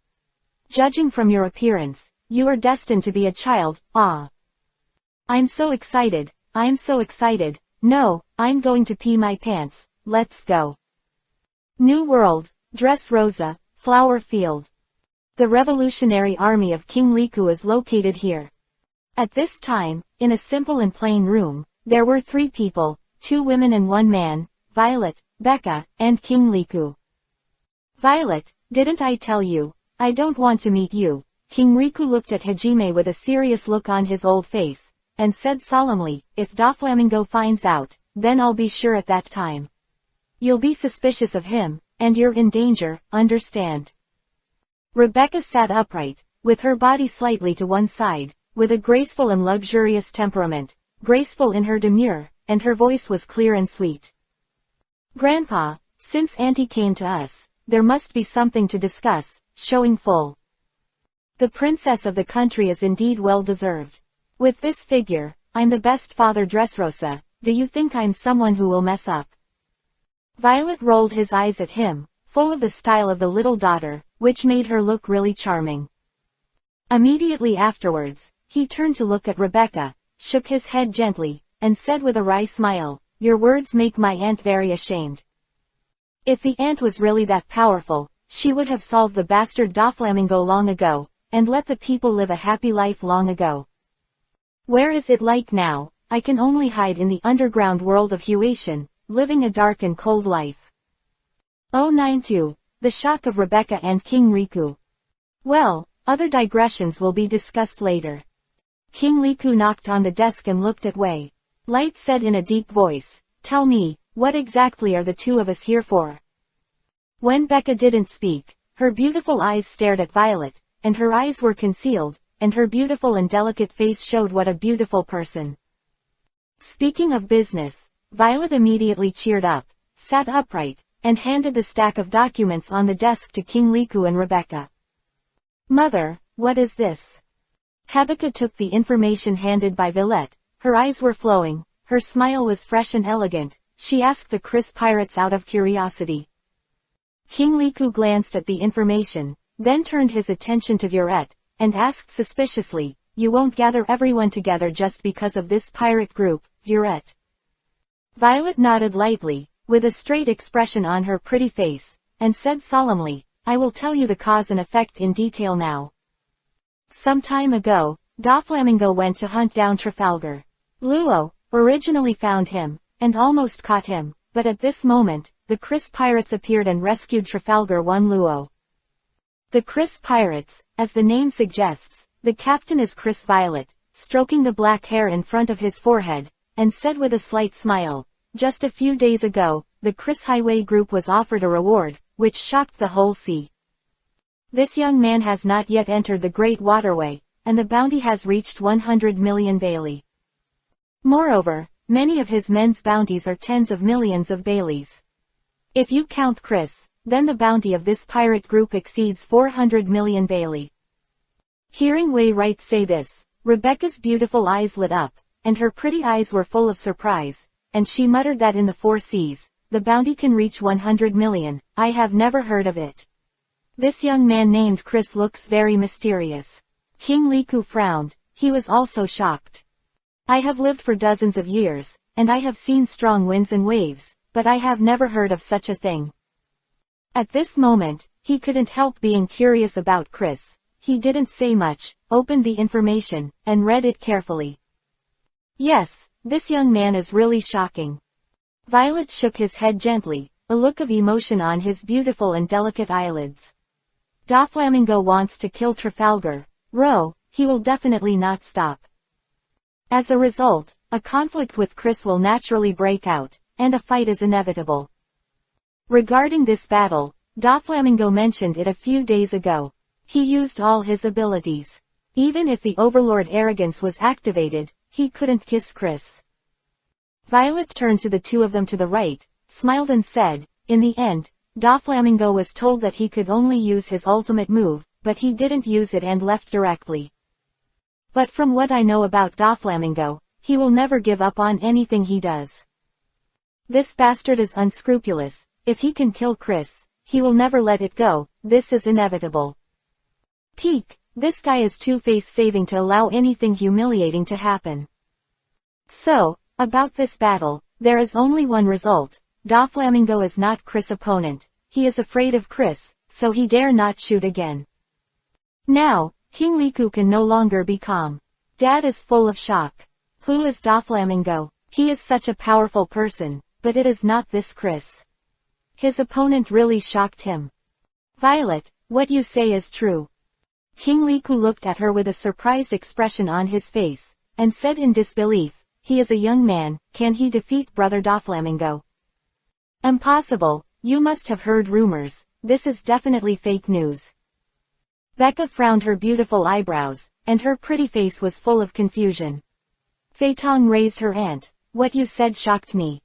Judging from your appearance, you are destined to be a child, ah. I'm so excited, no, I'm going to pee my pants, let's go. New World, Dress Rosa, Flower Field. The Revolutionary Army of King Liku is located here. At this time, in a simple and plain room, there were 3 people, 2 women and 1 man, Violet, Becca, and King Liku. Violet, didn't I tell you? I don't want to meet you. King Riku looked at Hajime with a serious look on his old face, and said solemnly, if Doflamingo finds out, then I'll be sure at that time. You'll be suspicious of him, and you're in danger, understand? Rebecca sat upright, with her body slightly to one side, with a graceful and luxurious temperament, graceful in her demure, and her voice was clear and sweet. Grandpa, Since Auntie came to us, there must be something to discuss, showing full. The princess of the country is indeed well deserved. With this figure, I'm the best father Dressrosa, do you think I'm someone who will mess up? Violet rolled his eyes at him, full of the style of the little daughter, which made her look really charming. Immediately afterwards, he turned to look at Rebecca, shook his head gently, and said with a wry smile, "Your words make my aunt very ashamed." If the aunt was really that powerful, she would have solved the bastard Doflamingo long ago, and let the people live a happy life long ago. Where is it like now? I can only hide in the underground world of Huation, living a dark and cold life. 092. The shock of Rebecca and King Riku. Well, other digressions will be discussed later. King Riku knocked on the desk and looked at Wei. Light said in a deep voice, "Tell me, what exactly are the two of us here for?" When Becca didn't speak, her beautiful eyes stared at Violet, and her eyes were concealed, and her beautiful and delicate face showed what a beautiful person. Speaking of business, Violet immediately cheered up, sat upright, and handed the stack of documents on the desk to King Riku and Rebecca. "Mother, what is this?" Rebecca took the information handed by Violet. Her eyes were flowing, her smile was fresh and elegant. She asked the Chris pirates out of curiosity. King Riku glanced at the information, then turned his attention to Violet, and asked suspiciously, "You won't gather everyone together just because of this pirate group, Violet?" Violet nodded lightly, with a straight expression on her pretty face, and said solemnly, "I will tell you the cause and effect in detail now. Some time ago, Doflamingo went to hunt down Trafalgar. Luo originally found him, and almost caught him, but at this moment, the Chris pirates appeared and rescued Trafalgar one Luo. The Chris pirates, as the name suggests, the captain is Chris Violet, stroking the black hair in front of his forehead, and said with a slight smile, "Just a few days ago, the Chris Highway group was offered a reward, which shocked the whole sea. This young man has not yet entered the Great Waterway, and the bounty has reached 100 million Bailey. Moreover, many of his men's bounties are tens of millions of Baileys. If you count Chris, then the bounty of this pirate group exceeds 400 million Bailey." Hearing Wei Wright say this, Rebecca's beautiful eyes lit up, and her pretty eyes were full of surprise, and she muttered that in the 4 seas, the bounty can reach 100 million, I have never heard of it. This young man named Chris looks very mysterious. King Riku frowned, he was also shocked. "I have lived for dozens of years, and I have seen strong winds and waves, but I have never heard of such a thing." At this moment, he couldn't help being curious about Chris. He didn't say much, opened the information, and read it carefully. "Yes, this young man is really shocking." Violet shook his head gently, a look of emotion on his beautiful and delicate eyelids. "Doflamingo wants to kill Trafalgar. He will definitely not stop. As a result, a conflict with Chris will naturally break out, and a fight is inevitable. Regarding this battle, Doflamingo mentioned it a few days ago. He used all his abilities. Even if the Overlord arrogance was activated, he couldn't kiss Chris." Violet turned to the two of them to the right, smiled and said, "In the end, Doflamingo was told that he could only use his ultimate move, but he didn't use it and left directly. But from what I know about Doflamingo, he will never give up on anything he does. This bastard is unscrupulous. If he can kill Chris, he will never let it go. This is inevitable. Peak, this guy is two-faced saving to allow anything humiliating to happen. So, about this battle, there is only one result. Doflamingo is not Chris' opponent. He is afraid of Chris, so he dare not shoot again." Now, King Riku can no longer be calm. Dad is full of shock. Who is Doflamingo? He is such a powerful person, but it is not this Chris. His opponent really shocked him. "Violet, what you say is true." King Riku looked at her with a surprised expression on his face, and said in disbelief, "He is a young man, can he defeat Brother Doflamingo?" "Impossible, you must have heard rumors, this is definitely fake news." Becca frowned her beautiful eyebrows, and her pretty face was full of confusion. Feitong raised her aunt, "What you said shocked me.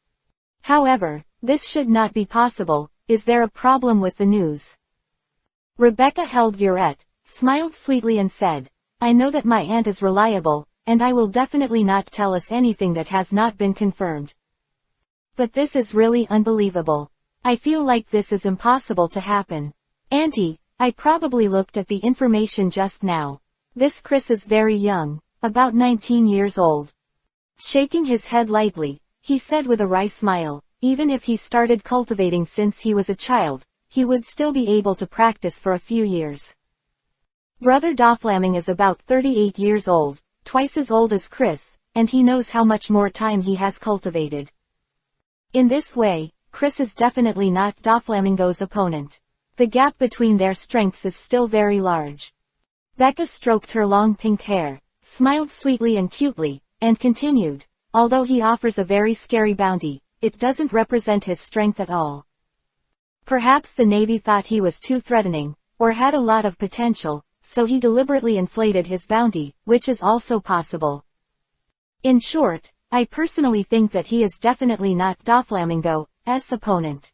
However, This should not be possible. Is there a problem with the news? Rebecca held Violette, smiled sweetly and said, I know that my aunt is reliable, and I will definitely not tell us anything that has not been confirmed. But this is really unbelievable. I feel like this is impossible to happen. Auntie, I probably looked at the information just now. This Chris is very young, about 19 years old. Shaking his head lightly, he said with a wry smile, even if he started cultivating since he was a child, he would still be able to practice for a few years. Brother Doflamingo is about 38 years old, twice as old as Chris, and he knows how much more time he has cultivated. In this way, Chris is definitely not Doflamingo's opponent. The gap between their strengths is still very large. Becca stroked her long pink hair, smiled sweetly and cutely, and continued, although he offers a very scary bounty, it doesn't represent his strength at all. Perhaps the Navy thought he was too threatening, or had a lot of potential, so he deliberately inflated his bounty, which is also possible. In short, I personally think that he is definitely not Doflamingo's opponent.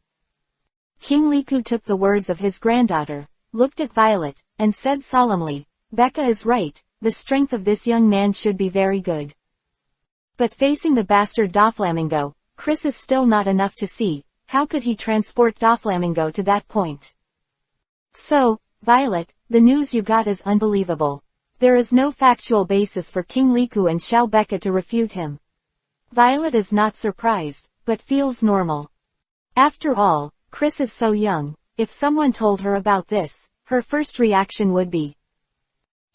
King Liku took the words of his granddaughter, looked at Violet, and said solemnly, Becca is right, the strength of this young man should be very good. But facing the bastard Doflamingo, Chris is still not enough to see. How could he transport Doflamingo to that point? So, Violet, the news you got is unbelievable. There is no factual basis for King Liku and Xiao Becca to refute him. Violet is not surprised, but feels normal. After all, Chris is so young. If someone told her about this, her first reaction would be,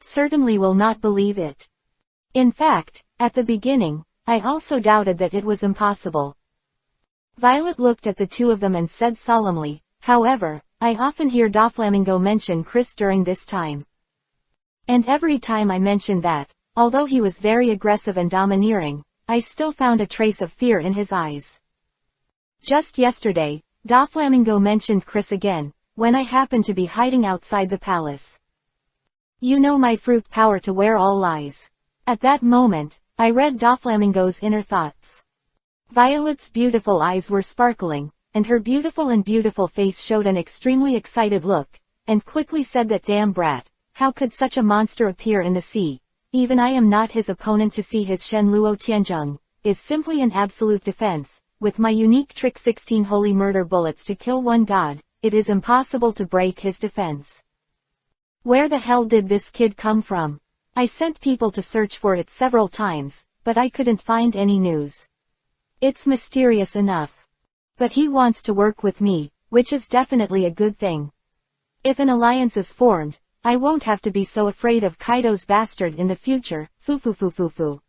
certainly will not believe it. In fact, at the beginning, I also doubted that it was impossible. Violet looked at the two of them and said solemnly, however, I often hear Doflamingo mention Chris during this time. And every time I mentioned that, although he was very aggressive and domineering, I still found a trace of fear in his eyes. Just yesterday, Doflamingo mentioned Chris again, when I happened to be hiding outside the palace. You know my fruit power to wear all lies. At that moment, I read Doflamingo's inner thoughts. Violet's beautiful eyes were sparkling, and her beautiful face showed an extremely excited look, and quickly said that damn brat, how could such a monster appear in the sea? Even I am not his opponent to see his Shen Luo Tianzheng, is simply an absolute defense. With my unique trick 16 holy murder bullets to kill one god, it is impossible to break his defense. Where the hell did this kid come from? I sent people to search for it several times, but I couldn't find any news. It's mysterious enough. But he wants to work with me, which is definitely a good thing. If an alliance is formed, I won't have to be so afraid of Kaido's bastard in the future, foo.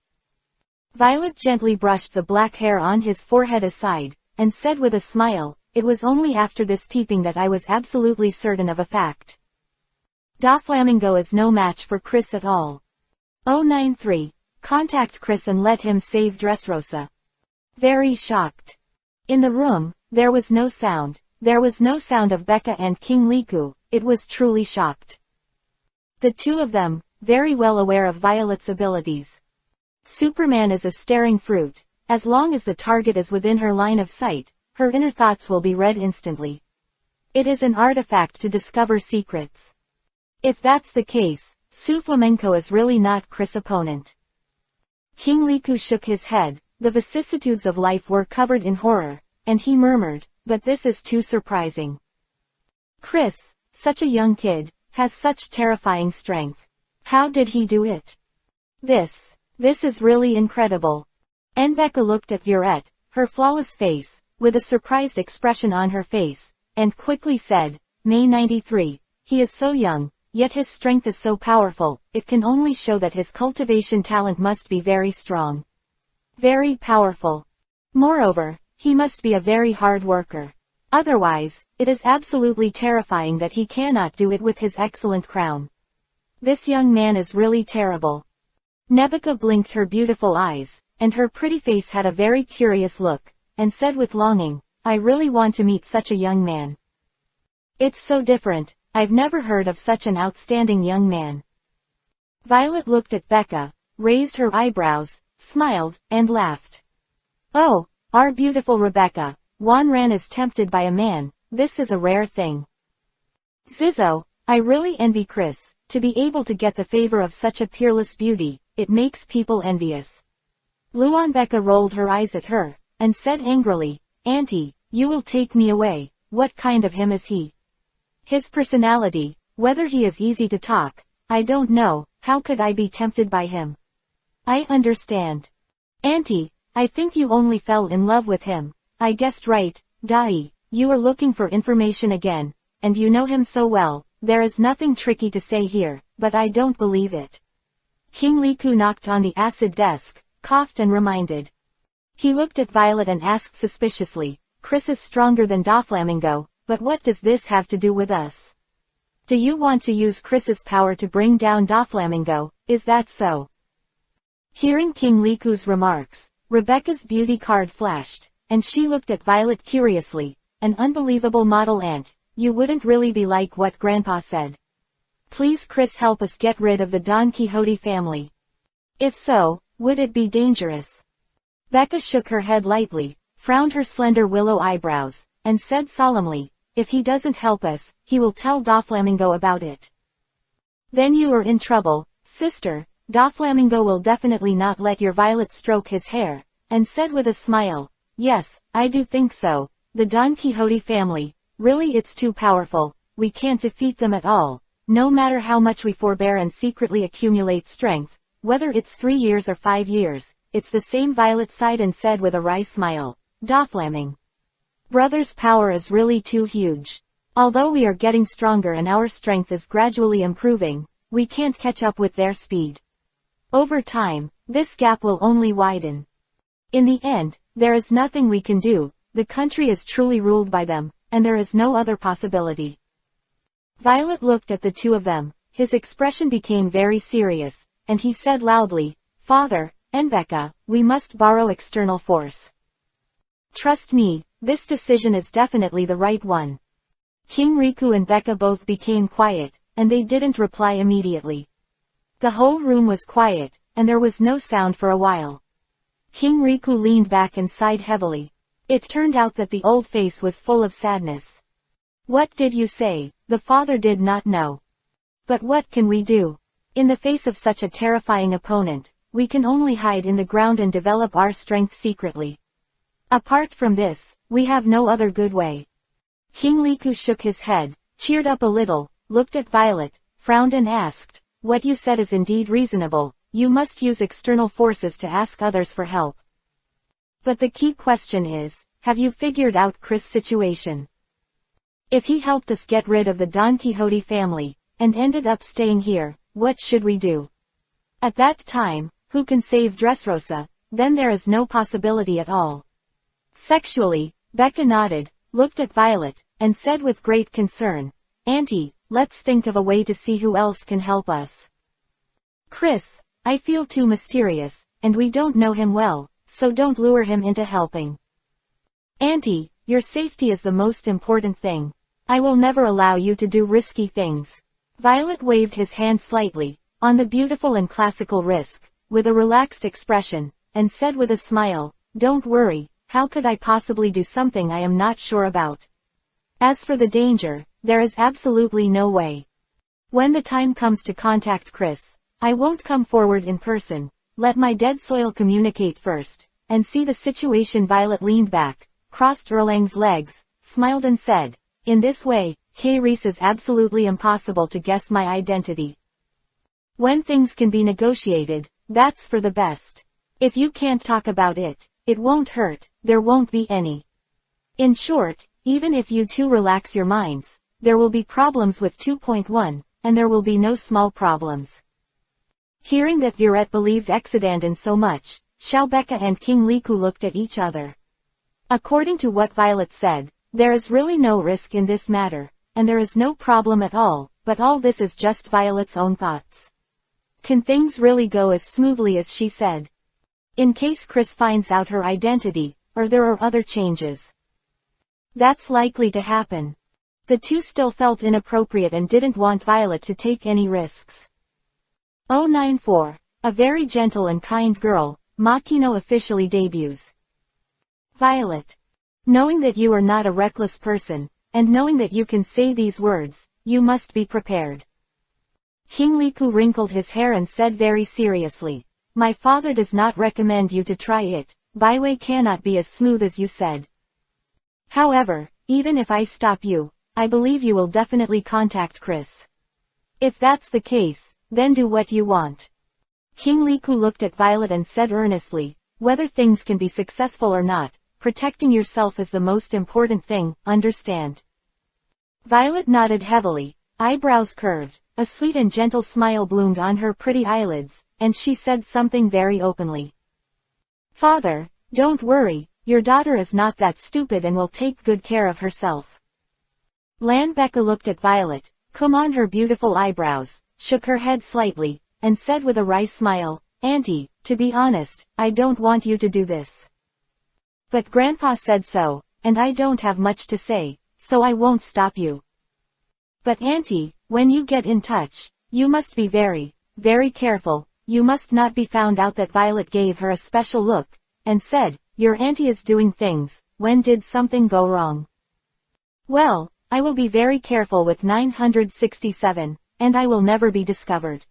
Violet gently brushed the black hair on his forehead aside, and said with a smile, it was only after this peeping that I was absolutely certain of a fact. Doflamingo is no match for Chris at all. 093. Contact Chris and let him save Dressrosa. Very shocked. In the room, there was no sound. There was no sound of Becca and King Liku. It was truly shocked. The two of them, very well aware of Violet's abilities. Superman is a staring fruit. As long as the target is within her line of sight, her inner thoughts will be read instantly. It is an artifact to discover secrets. If that's the case, Doflamingo is really not Chris' opponent. King Liku shook his head. The vicissitudes of life were covered in horror, and he murmured, but this is too surprising. Chris, such a young kid, has such terrifying strength. How did he do it? This is really incredible. And Becca looked at Violette, her flawless face, with a surprised expression on her face, and quickly said, May 93, he is so young, yet his strength is so powerful, it can only show that his cultivation talent must be very strong. Very powerful. Moreover, he must be a very hard worker. Otherwise, it is absolutely terrifying that he cannot do it with his excellent crown. This young man is really terrible. Nebeka blinked her beautiful eyes, and her pretty face had a very curious look, and said with longing, I really want to meet such a young man. It's so different, I've never heard of such an outstanding young man. Violet looked at Becca, raised her eyebrows, smiled, and laughed. Oh, our beautiful Rebecca, Wanran is tempted by a man, this is a rare thing. Zizzo, I really envy Chris, to be able to get the favor of such a peerless beauty, it makes people envious. Luanbeka rolled her eyes at her, and said angrily, Auntie, you will take me away, what kind of him is he? His personality, whether he is easy to talk, I don't know, how could I be tempted by him? I understand. Auntie, I think you only fell in love with him. I guessed right, Dai, you are looking for information again, and you know him so well, there is nothing tricky to say here, but I don't believe it. King Liku knocked on the acid desk, coughed and reminded. He looked at Violet and asked suspiciously, Chris is stronger than Doflamingo, but what does this have to do with us? Do you want to use Chris's power to bring down Doflamingo, is that so? Hearing King Liku's remarks, Rebecca's beauty card flashed, and she looked at Violet curiously, an unbelievable model aunt, you wouldn't really be like what Grandpa said. Please Chris help us get rid of the Don Quixote family. If so, would it be dangerous? Becca shook her head lightly, frowned her slender willow eyebrows, and said solemnly, if he doesn't help us, he will tell Doflamingo about it. Then you are in trouble, sister, Doflamingo will definitely not let your Violet stroke his hair, and said with a smile, yes, I do think so, the Don Quixote family, really it's too powerful, we can't defeat them at all, no matter how much we forbear and secretly accumulate strength, whether it's 3 years or 5 years, it's the same. Violet sighed and said with a wry smile, Doflamingo Brothers' power is really too huge. Although we are getting stronger and our strength is gradually improving, we can't catch up with their speed. Over time, this gap will only widen. In the end, there is nothing we can do, the country is truly ruled by them, and there is no other possibility. Violet looked at the two of them, his expression became very serious, and he said loudly, Father, Enbeka, we must borrow external force. Trust me, this decision is definitely the right one. King Riku and Becca both became quiet, and they didn't reply immediately. The whole room was quiet, and there was no sound for a while. King Riku leaned back and sighed heavily. It turned out that the old face was full of sadness. What did you say? The father did not know. But what can we do? In the face of such a terrifying opponent, we can only hide in the ground and develop our strength secretly. Apart from this, we have no other good way. King Liku shook his head, cheered up a little, looked at Violet, frowned and asked, what you said is indeed reasonable, you must use external forces to ask others for help. But the key question is, have you figured out Chris' situation? If he helped us get rid of the Don Quixote family, and ended up staying here, what should we do? At that time, who can save Dressrosa? Then there is no possibility at all. Sexually, Becca nodded, looked at Violet, and said with great concern, Auntie, let's think of a way to see who else can help us. Chris, I feel too mysterious, and we don't know him well, so don't lure him into helping. Auntie, your safety is the most important thing. I will never allow you to do risky things. Violet waved his hand slightly, on the beautiful and classical wrist, with a relaxed expression, and said with a smile, don't worry. How could I possibly do something I am not sure about? As for the danger, there is absolutely no way. When the time comes to contact Chris, I won't come forward in person, let my dead soil communicate first, and see the situation. Violet leaned back, crossed Erlang's legs, smiled and said, in this way, K-Reese is absolutely impossible to guess my identity. When things can be negotiated, that's for the best. If you can't talk about it, it won't hurt, there won't be any. In short, even if you two relax your minds, there will be problems with 2.1, and there will be no small problems. Hearing that Viret believed Exodandon so much, Xiaobecca and King Liku looked at each other. According to what Violet said, there is really no risk in this matter, and there is no problem at all, but all this is just Violet's own thoughts. Can things really go as smoothly as she said? In case Chris finds out her identity, or there are other changes. That's likely to happen. The two still felt inappropriate and didn't want Violet to take any risks. 094. A very gentle and kind girl, Makino officially debuts. Violet. Knowing that you are not a reckless person, and knowing that you can say these words, you must be prepared. King Liku wrinkled his hair and said very seriously, my father does not recommend you to try it. Byway cannot be as smooth as you said. However, even if I stop you, I believe you will definitely contact Chris. If that's the case, then do what you want. King Liku looked at Violet and said earnestly, whether things can be successful or not, protecting yourself is the most important thing, understand? Violet nodded heavily, eyebrows curved, a sweet and gentle smile bloomed on her pretty eyelids, and she said something very openly. Father, don't worry, your daughter is not that stupid and will take good care of herself. Becca looked at Violet, combed on her beautiful eyebrows, shook her head slightly, and said with a wry smile, Auntie, to be honest, I don't want you to do this. But Grandpa said so, and I don't have much to say, so I won't stop you. But Auntie, when you get in touch, you must be very, very careful. You must not be found out. That Violet gave her a special look, and said, your auntie is doing things. When did something go wrong? Well, I will be very careful with 967, and I will never be discovered.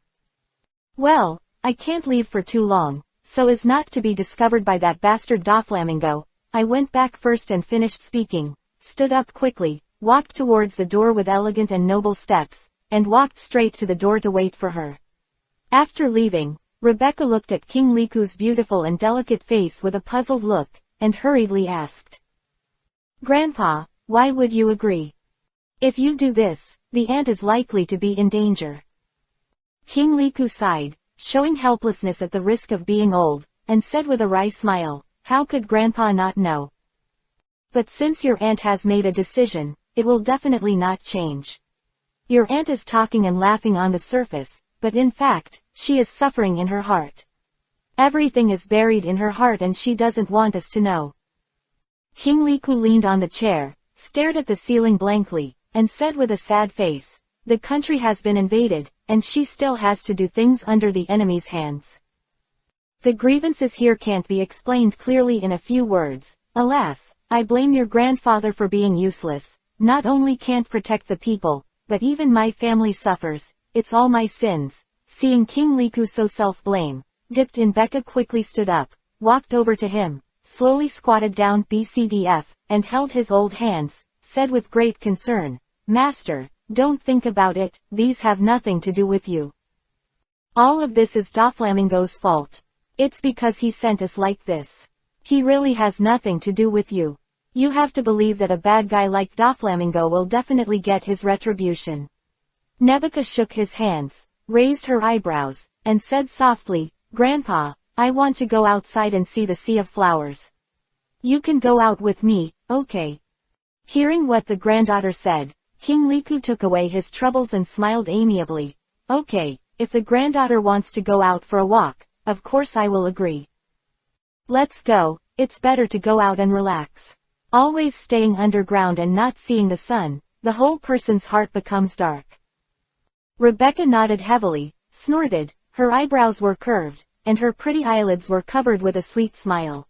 Well, I can't leave for too long, so as not to be discovered by that bastard Doflamingo. I went back first and finished speaking, stood up quickly, walked towards the door with elegant and noble steps, and walked straight to the door to wait for her. After leaving, Rebecca looked at King Liku's beautiful and delicate face with a puzzled look, and hurriedly asked, Grandpa, why would you agree? If you do this, the aunt is likely to be in danger. King Liku sighed, showing helplessness at the risk of being old, and said with a wry smile, how could Grandpa not know? But since your aunt has made a decision, it will definitely not change. Your aunt is talking and laughing on the surface, but in fact, she is suffering in her heart. Everything is buried in her heart and she doesn't want us to know. King Liku leaned on the chair, stared at the ceiling blankly, and said with a sad face, the country has been invaded, and she still has to do things under the enemy's hands. The grievances here can't be explained clearly in a few words. Alas, I blame your grandfather for being useless. Not only can't protect the people, but even my family suffers. It's all my sins. Seeing King Liku so self-blame, dipped in Becca quickly stood up, walked over to him, slowly squatted down BCDF, and held his old hands, said with great concern, Master, don't think about it, these have nothing to do with you. All of this is Doflamingo's fault. It's because he sent us like this. He really has nothing to do with you. You have to believe that a bad guy like Doflamingo will definitely get his retribution. Nebeka shook his hands, raised her eyebrows, and said softly, Grandpa, I want to go outside and see the sea of flowers. You can go out with me, okay? Hearing what the granddaughter said, King Liku took away his troubles and smiled amiably. Okay, if the granddaughter wants to go out for a walk, of course I will agree. Let's go, it's better to go out and relax. Always staying underground and not seeing the sun, the whole person's heart becomes dark. Rebecca nodded heavily, snorted, her eyebrows were curved, and her pretty eyelids were covered with a sweet smile.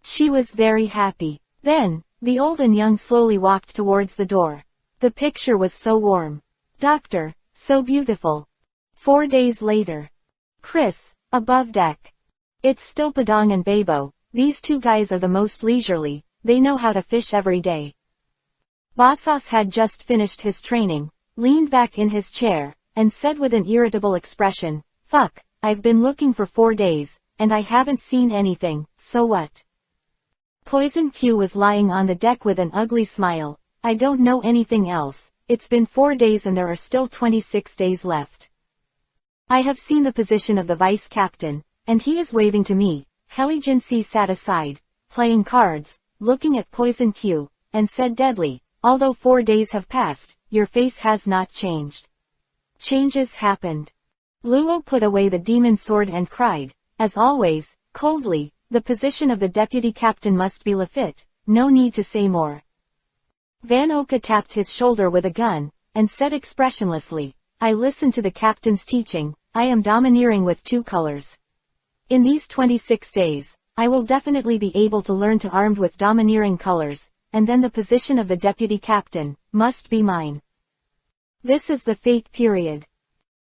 She was very happy. Then, the old and young slowly walked towards the door. The picture was so warm. Doctor, so beautiful. 4 days later. Chris, above deck. It's still Padang and Bepo. These two guys are the most leisurely, they know how to fish every day. Bosas had just finished his training, leaned back in his chair, and said with an irritable expression, Fuck, I've been looking for 4 days, and I haven't seen anything, so what? Poison Q was lying on the deck with an ugly smile. I don't know anything else, it's been 4 days and there are still 26 days left. I have seen the position of the vice captain, and he is waving to me. Heligency sat aside, playing cards, looking at Poison Q, and said deadly, although 4 days have passed, your face has not changed. Changes happened. Luo put away the demon sword and cried, as always, coldly, the position of the deputy captain must be Lefit, no need to say more. Van Oka tapped his shoulder with a gun, and said expressionlessly, I listened to the captain's teaching, I am domineering with 2 colors. In these 26 days, I will definitely be able to learn to armed with domineering colors, and then the position of the deputy captain must be mine. This is the fate period.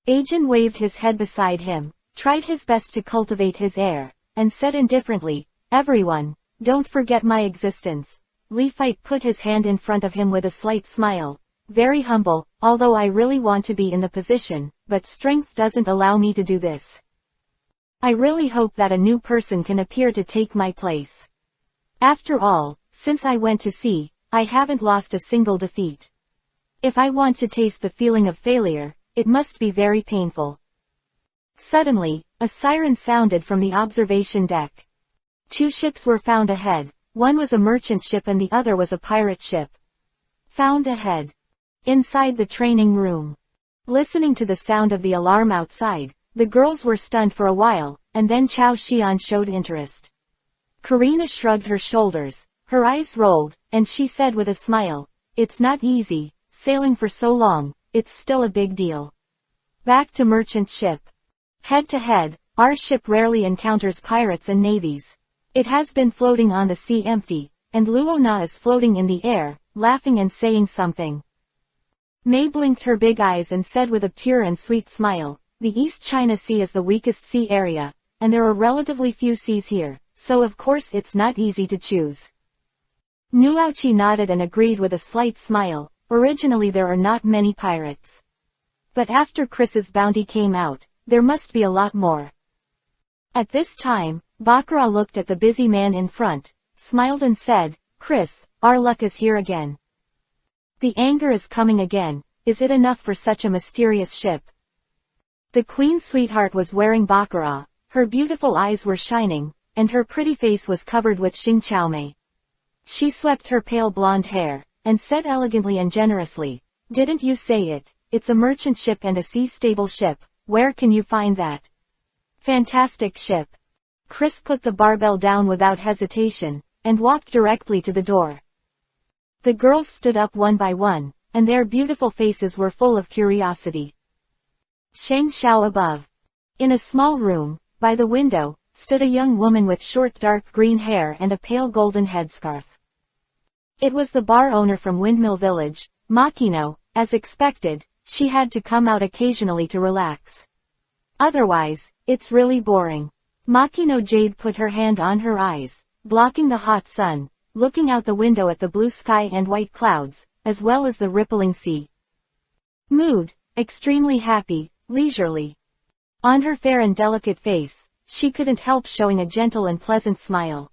Ajin waved his head beside him, tried his best to cultivate his air, and said indifferently, everyone, don't forget my existence. Lefit put his hand in front of him with a slight smile. Very humble, although I really want to be in the position, but strength doesn't allow me to do this. I really hope that a new person can appear to take my place. After all, since I went to sea, I haven't lost a single defeat. If I want to taste the feeling of failure, it must be very painful. Suddenly, a siren sounded from the observation deck. 2 ships were found ahead. One was a merchant ship and the other was a pirate ship. Found ahead. Inside the training room. Listening to the sound of the alarm outside, the girls were stunned for a while, and then Chao Xian showed interest. Karina shrugged her shoulders, her eyes rolled, and she said with a smile, it's not easy, sailing for so long, it's still a big deal. Back to merchant ship. Head to head, our ship rarely encounters pirates and navies. It has been floating on the sea empty, and Luona is floating in the air, laughing and saying something. May blinked her big eyes and said with a pure and sweet smile, the East China Sea is the weakest sea area, and there are relatively few seas here, so of course it's not easy to choose. Nuauchi nodded and agreed with a slight smile. Originally there are not many pirates. But after Chris's bounty came out, there must be a lot more. At this time, Bakar looked at the busy man in front, smiled and said, Chris, our luck is here again. The anger is coming again, is it enough for such a mysterious ship? The Queen's sweetheart was wearing Bakar, her beautiful eyes were shining, and her pretty face was covered with Xingqiaomei. She swept her pale blonde hair, and said elegantly and generously, didn't you say it, it's a merchant ship and a sea-stable ship, where can you find that? Fantastic ship. Chris put the barbell down without hesitation, and walked directly to the door. The girls stood up one by one, and their beautiful faces were full of curiosity. Shang Xiao above. In a small room, by the window, stood a young woman with short dark green hair and a pale golden headscarf. It was the bar owner from Windmill Village, Makino. As expected, she had to come out occasionally to relax. Otherwise, it's really boring. Makino Jade put her hand on her eyes, blocking the hot sun, looking out the window at the blue sky and white clouds, as well as the rippling sea. Mood, extremely happy, leisurely. On her fair and delicate face, she couldn't help showing a gentle and pleasant smile.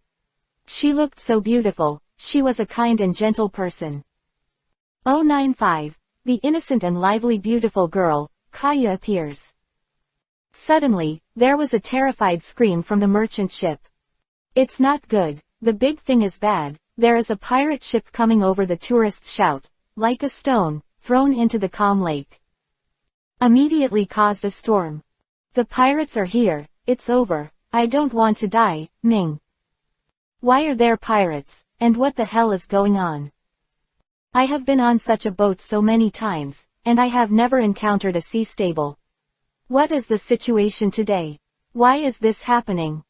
She looked so beautiful, she was a kind and gentle person. 095, the innocent and lively beautiful girl, Kaya appears. Suddenly, there was a terrified scream from the merchant ship. It's not good, the big thing is bad, there is a pirate ship coming over, the tourists shout, like a stone, thrown into the calm lake. Immediately caused a storm. The pirates are here, it's over, I don't want to die, Ming. Why are there pirates, and what the hell is going on? I have been on such a boat so many times, and I have never encountered a sea stable. What is the situation today? Why is this happening?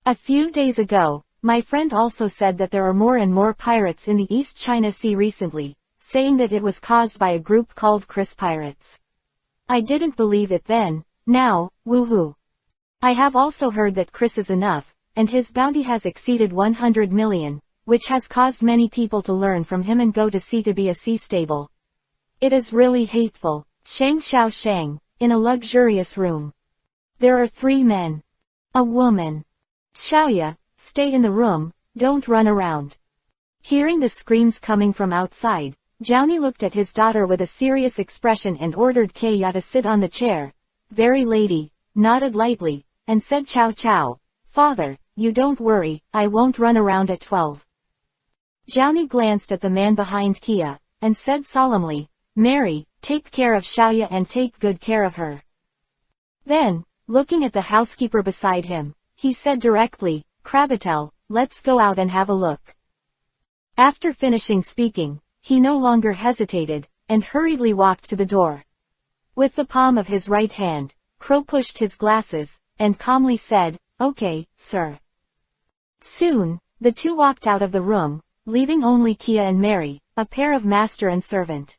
A few days ago, my friend also said that there are more and more pirates in the East China Sea recently, saying that it was caused by a group called Chris Pirates. I didn't believe it then, now, woohoo. I have also heard that Chris is enough, and his bounty has exceeded 100 million, which has caused many people to learn from him and go to sea to be a sea stable. It is really hateful. Shang Xiao Shang, in a luxurious room. There are 3 men. A woman. Xiaoya, stay in the room, don't run around. Hearing the screams coming from outside, Jiaoni looked at his daughter with a serious expression and ordered Kaya to sit on the chair. Very lady, nodded lightly, and said Chow Chow, Father, you don't worry, I won't run around at 12. Jiaoni glanced at the man behind Kia, and said solemnly, Mary, take care of Xiaoya and take good care of her. Then, looking at the housekeeper beside him, he said directly, Krabatel, let's go out and have a look. After finishing speaking, he no longer hesitated, and hurriedly walked to the door. With the palm of his right hand, Crow pushed his glasses, and calmly said, Okay, sir. Soon, the two walked out of the room, leaving only Kia and Mary, a pair of master and servant.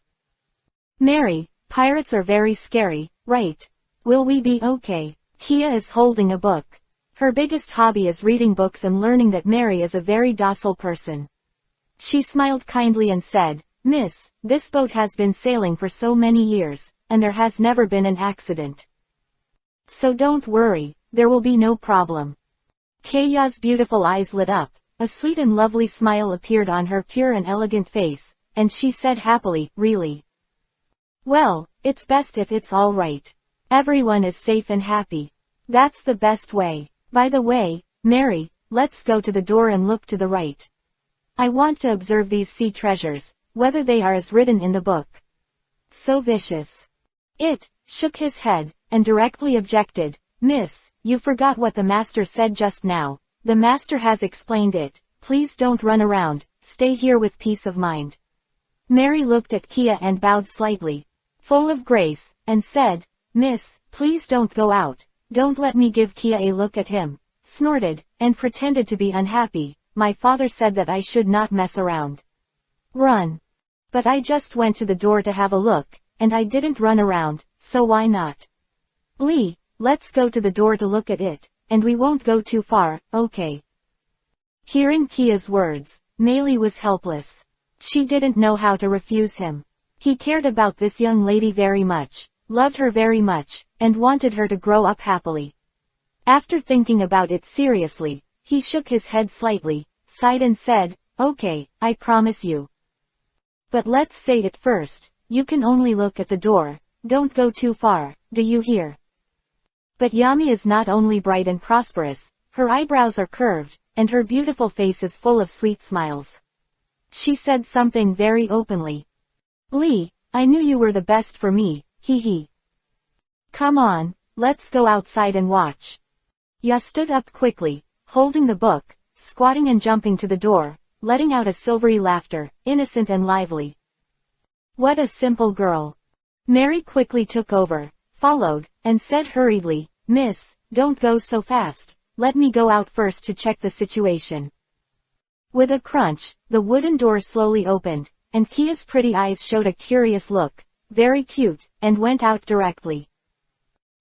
Mary, pirates are very scary, right? Will we be okay? Kia is holding a book. Her biggest hobby is reading books and learning that Mary is a very docile person. She smiled kindly and said, "Miss, this boat has been sailing for so many years, and there has never been an accident. So don't worry, there will be no problem." Kia's beautiful eyes lit up, a sweet and lovely smile appeared on her pure and elegant face, and she said happily, "Really? Well, it's best if it's all right. Everyone is safe and happy. That's the best way. By the way, Mary, let's go to the door and look to the right. I want to observe these sea treasures, whether they are as written in the book." So vicious. It shook his head, and directly objected, "Miss, you forgot what the master said just now. The master has explained it. Please don't run around, stay here with peace of mind." Mary looked at Kia and bowed slightly, full of grace, and said, "Miss, please don't go out. Don't let me." Give Kia a look at him, snorted, and pretended to be unhappy. "My father said that I should not mess around. Run. But I just went to the door to have a look, and I didn't run around, so why not? Lee, let's go to the door to look at it, and we won't go too far, okay?" Hearing Kia's words, Meili was helpless. She didn't know how to refuse him. He cared about this young lady very much, loved her very much, and wanted her to grow up happily. After thinking about it seriously, he shook his head slightly, sighed and said, "Okay, I promise you. But let's say it first, you can only look at the door, don't go too far, do you hear?" But Yami is not only bright and prosperous, her eyebrows are curved, and her beautiful face is full of sweet smiles. She said something very openly. "Lee, I knew you were the best for me, hee hee. Come on, let's go outside and watch." Ya stood up quickly, holding the book, squatting and jumping to the door, letting out a silvery laughter, innocent and lively. What a simple girl. Mary quickly took over, followed, and said hurriedly, "Miss, don't go so fast, let me go out first to check the situation." With a crunch, the wooden door slowly opened, and Kia's pretty eyes showed a curious look, very cute, and went out directly.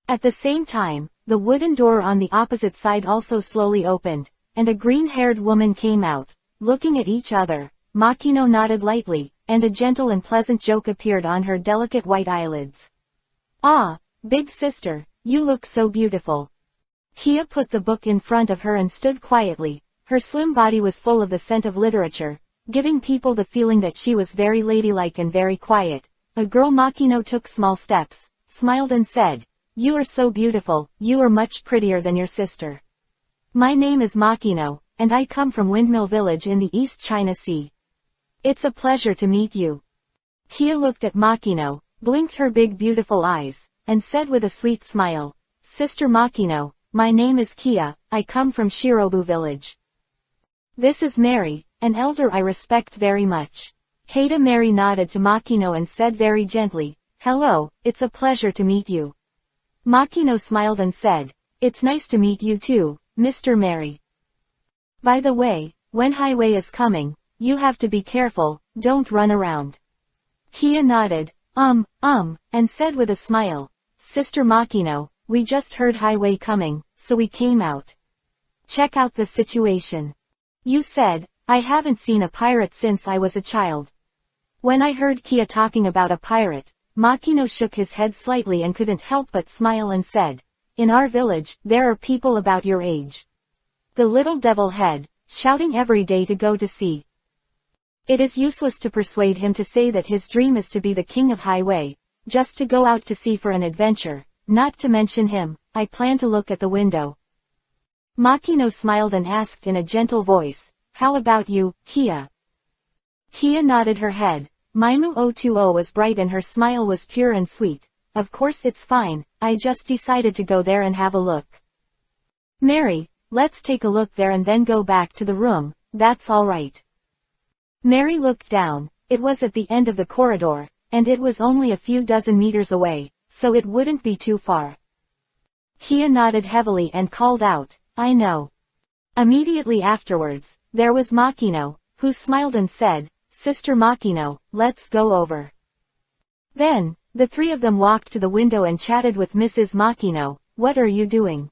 At the same time, the wooden door on the opposite side also slowly opened, and a green-haired woman came out, looking at each other. Makino nodded lightly, and a gentle and pleasant joke appeared on her delicate white eyelids. "Ah, big sister, you look so beautiful." Kia put the book in front of her and stood quietly. Her slim body was full of the scent of literature, giving people the feeling that she was very ladylike and very quiet. A girl. Makino took small steps, smiled and said, "You are so beautiful, you are much prettier than your sister. My name is Makino, and I come from Windmill Village in the East China Sea. It's a pleasure to meet you." Kia looked at Makino, blinked her big beautiful eyes, and said with a sweet smile, "Sister Makino, my name is Kia, I come from Shirobu Village. This is Mary, an elder I respect very much." Haida. Mary nodded to Makino and said very gently, "Hello, it's a pleasure to meet you." Makino smiled and said, "It's nice to meet you too, Mr. Mary. By the way, when highway is coming, you have to be careful, don't run around." Kia nodded, and said with a smile, "Sister Makino, we just heard highway coming, so we came out. Check out the situation. You said, I haven't seen a pirate since I was a child." When I heard Kia talking about a pirate, Makino shook his head slightly and couldn't help but smile and said, "In our village, there are people about your age. The little devil head, shouting every day to go to sea. It is useless to persuade him to say that his dream is to be the king of highway, just to go out to sea for an adventure, not to mention him. I plan to look at the window." Makino smiled and asked in a gentle voice, "How about you, Kia?" Kia nodded her head. Maimu 020 was bright and her smile was pure and sweet. "Of course it's fine, I just decided to go there and have a look." "Mary, let's take a look there and then go back to the room, that's all right." Mary looked down. It was at the end of the corridor, and it was only a few dozen meters away, so it wouldn't be too far. Kia nodded heavily and called out, "I know." Immediately afterwards, there was Makino, who smiled and said, "Sister Makino, let's go over." Then, the three of them walked to the window and chatted with Mrs. Makino. "What are you doing?"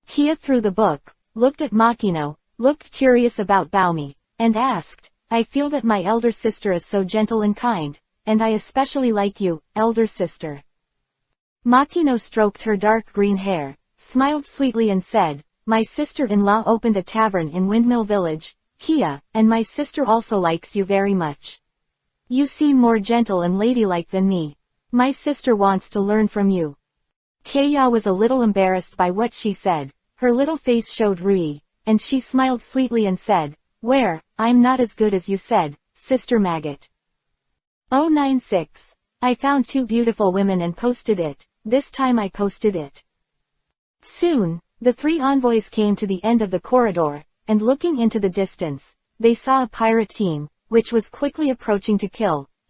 Kia threw the book, looked at Makino, looked curious about Baumi, and asked, "I feel that my elder sister is so gentle and kind, and I especially like you, elder sister." Makino stroked her dark green hair, smiled sweetly and said, "My sister-in-law opened a tavern in Windmill Village, Kia, and my sister also likes you very much. You seem more gentle and ladylike than me. My sister wants to learn from you." Kaya was a little embarrassed by what she said, her little face showed Rui, and she smiled sweetly and said, "Where, I'm not as good as you said, Sister Maggot." 096. I found two beautiful women and posted it, this time I posted it. Soon, the three envoys came to the end of the corridor, and looking into the distance, they saw a pirate team, which was quickly approaching to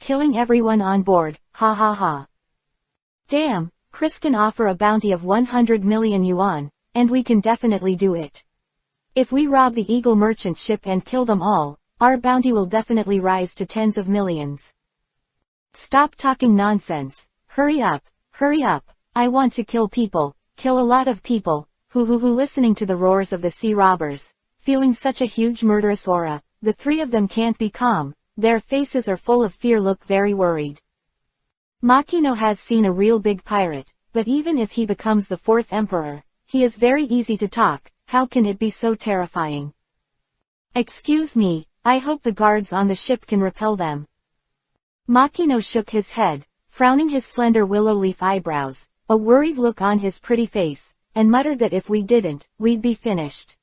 killing everyone on board, ha ha ha. Damn, Chris can offer a bounty of 100 million yuan, and we can definitely do it. If we rob the Eagle merchant ship and kill them all, our bounty will definitely rise to tens of millions. Stop talking nonsense, hurry up, I want to kill people, kill a lot of people, who listening to the roars of the sea robbers, feeling such a huge murderous aura, the three of them can't be calm, their faces are full of fear, look very worried. Makino has seen a real big pirate, but even if he becomes the fourth emperor, he is very easy to talk, how can it be so terrifying? Excuse me, I hope the guards on the ship can repel them. Makino shook his head, frowning his slender willow leaf eyebrows, a worried look on his pretty face, and muttered that if we didn't, we'd be finished.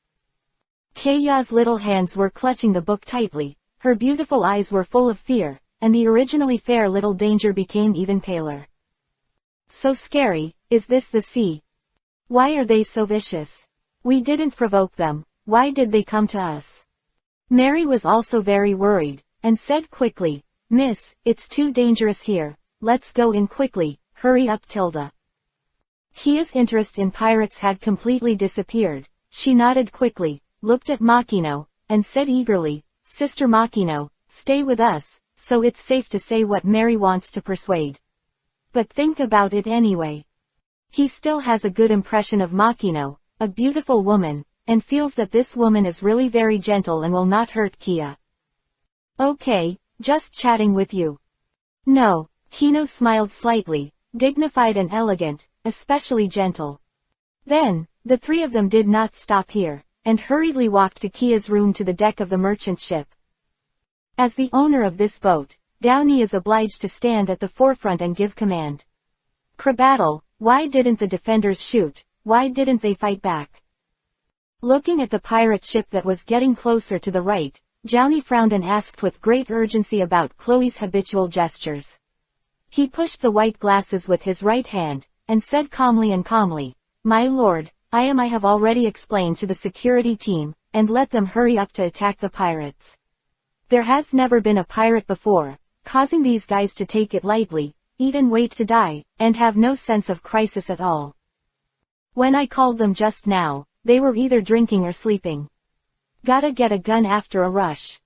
Kaya's little hands were clutching the book tightly, her beautiful eyes were full of fear, and the originally fair little danger became even paler. So scary, is this the sea? Why are they so vicious? We didn't provoke them, why did they come to us? Mary was also very worried, and said quickly, "Miss, it's too dangerous here, let's go in quickly, hurry up Tilda." Kia's interest in pirates had completely disappeared. She nodded quickly, looked at Makino, and said eagerly, "Sister Makino, stay with us," so it's safe to say what Mary wants to persuade. But think about it anyway. He still has a good impression of Makino, a beautiful woman, and feels that this woman is really very gentle and will not hurt Kia. "Okay, just chatting with you." "No," Kino smiled slightly, dignified and elegant, especially gentle. Then, the three of them did not stop here, and hurriedly walked to Kia's room to the deck of the merchant ship. As the owner of this boat, Downey is obliged to stand at the forefront and give command. Krabattle, why didn't the defenders shoot, why didn't they fight back? Looking at the pirate ship that was getting closer to the right, Downey frowned and asked with great urgency about Chloe's habitual gestures. He pushed the white glasses with his right hand, and said calmly, "My lord, I have already explained to the security team, and let them hurry up to attack the pirates. There has never been a pirate before, causing these guys to take it lightly, even wait to die, and have no sense of crisis at all. When I called them just now, they were either drinking or sleeping. Gotta get a gun after a rush.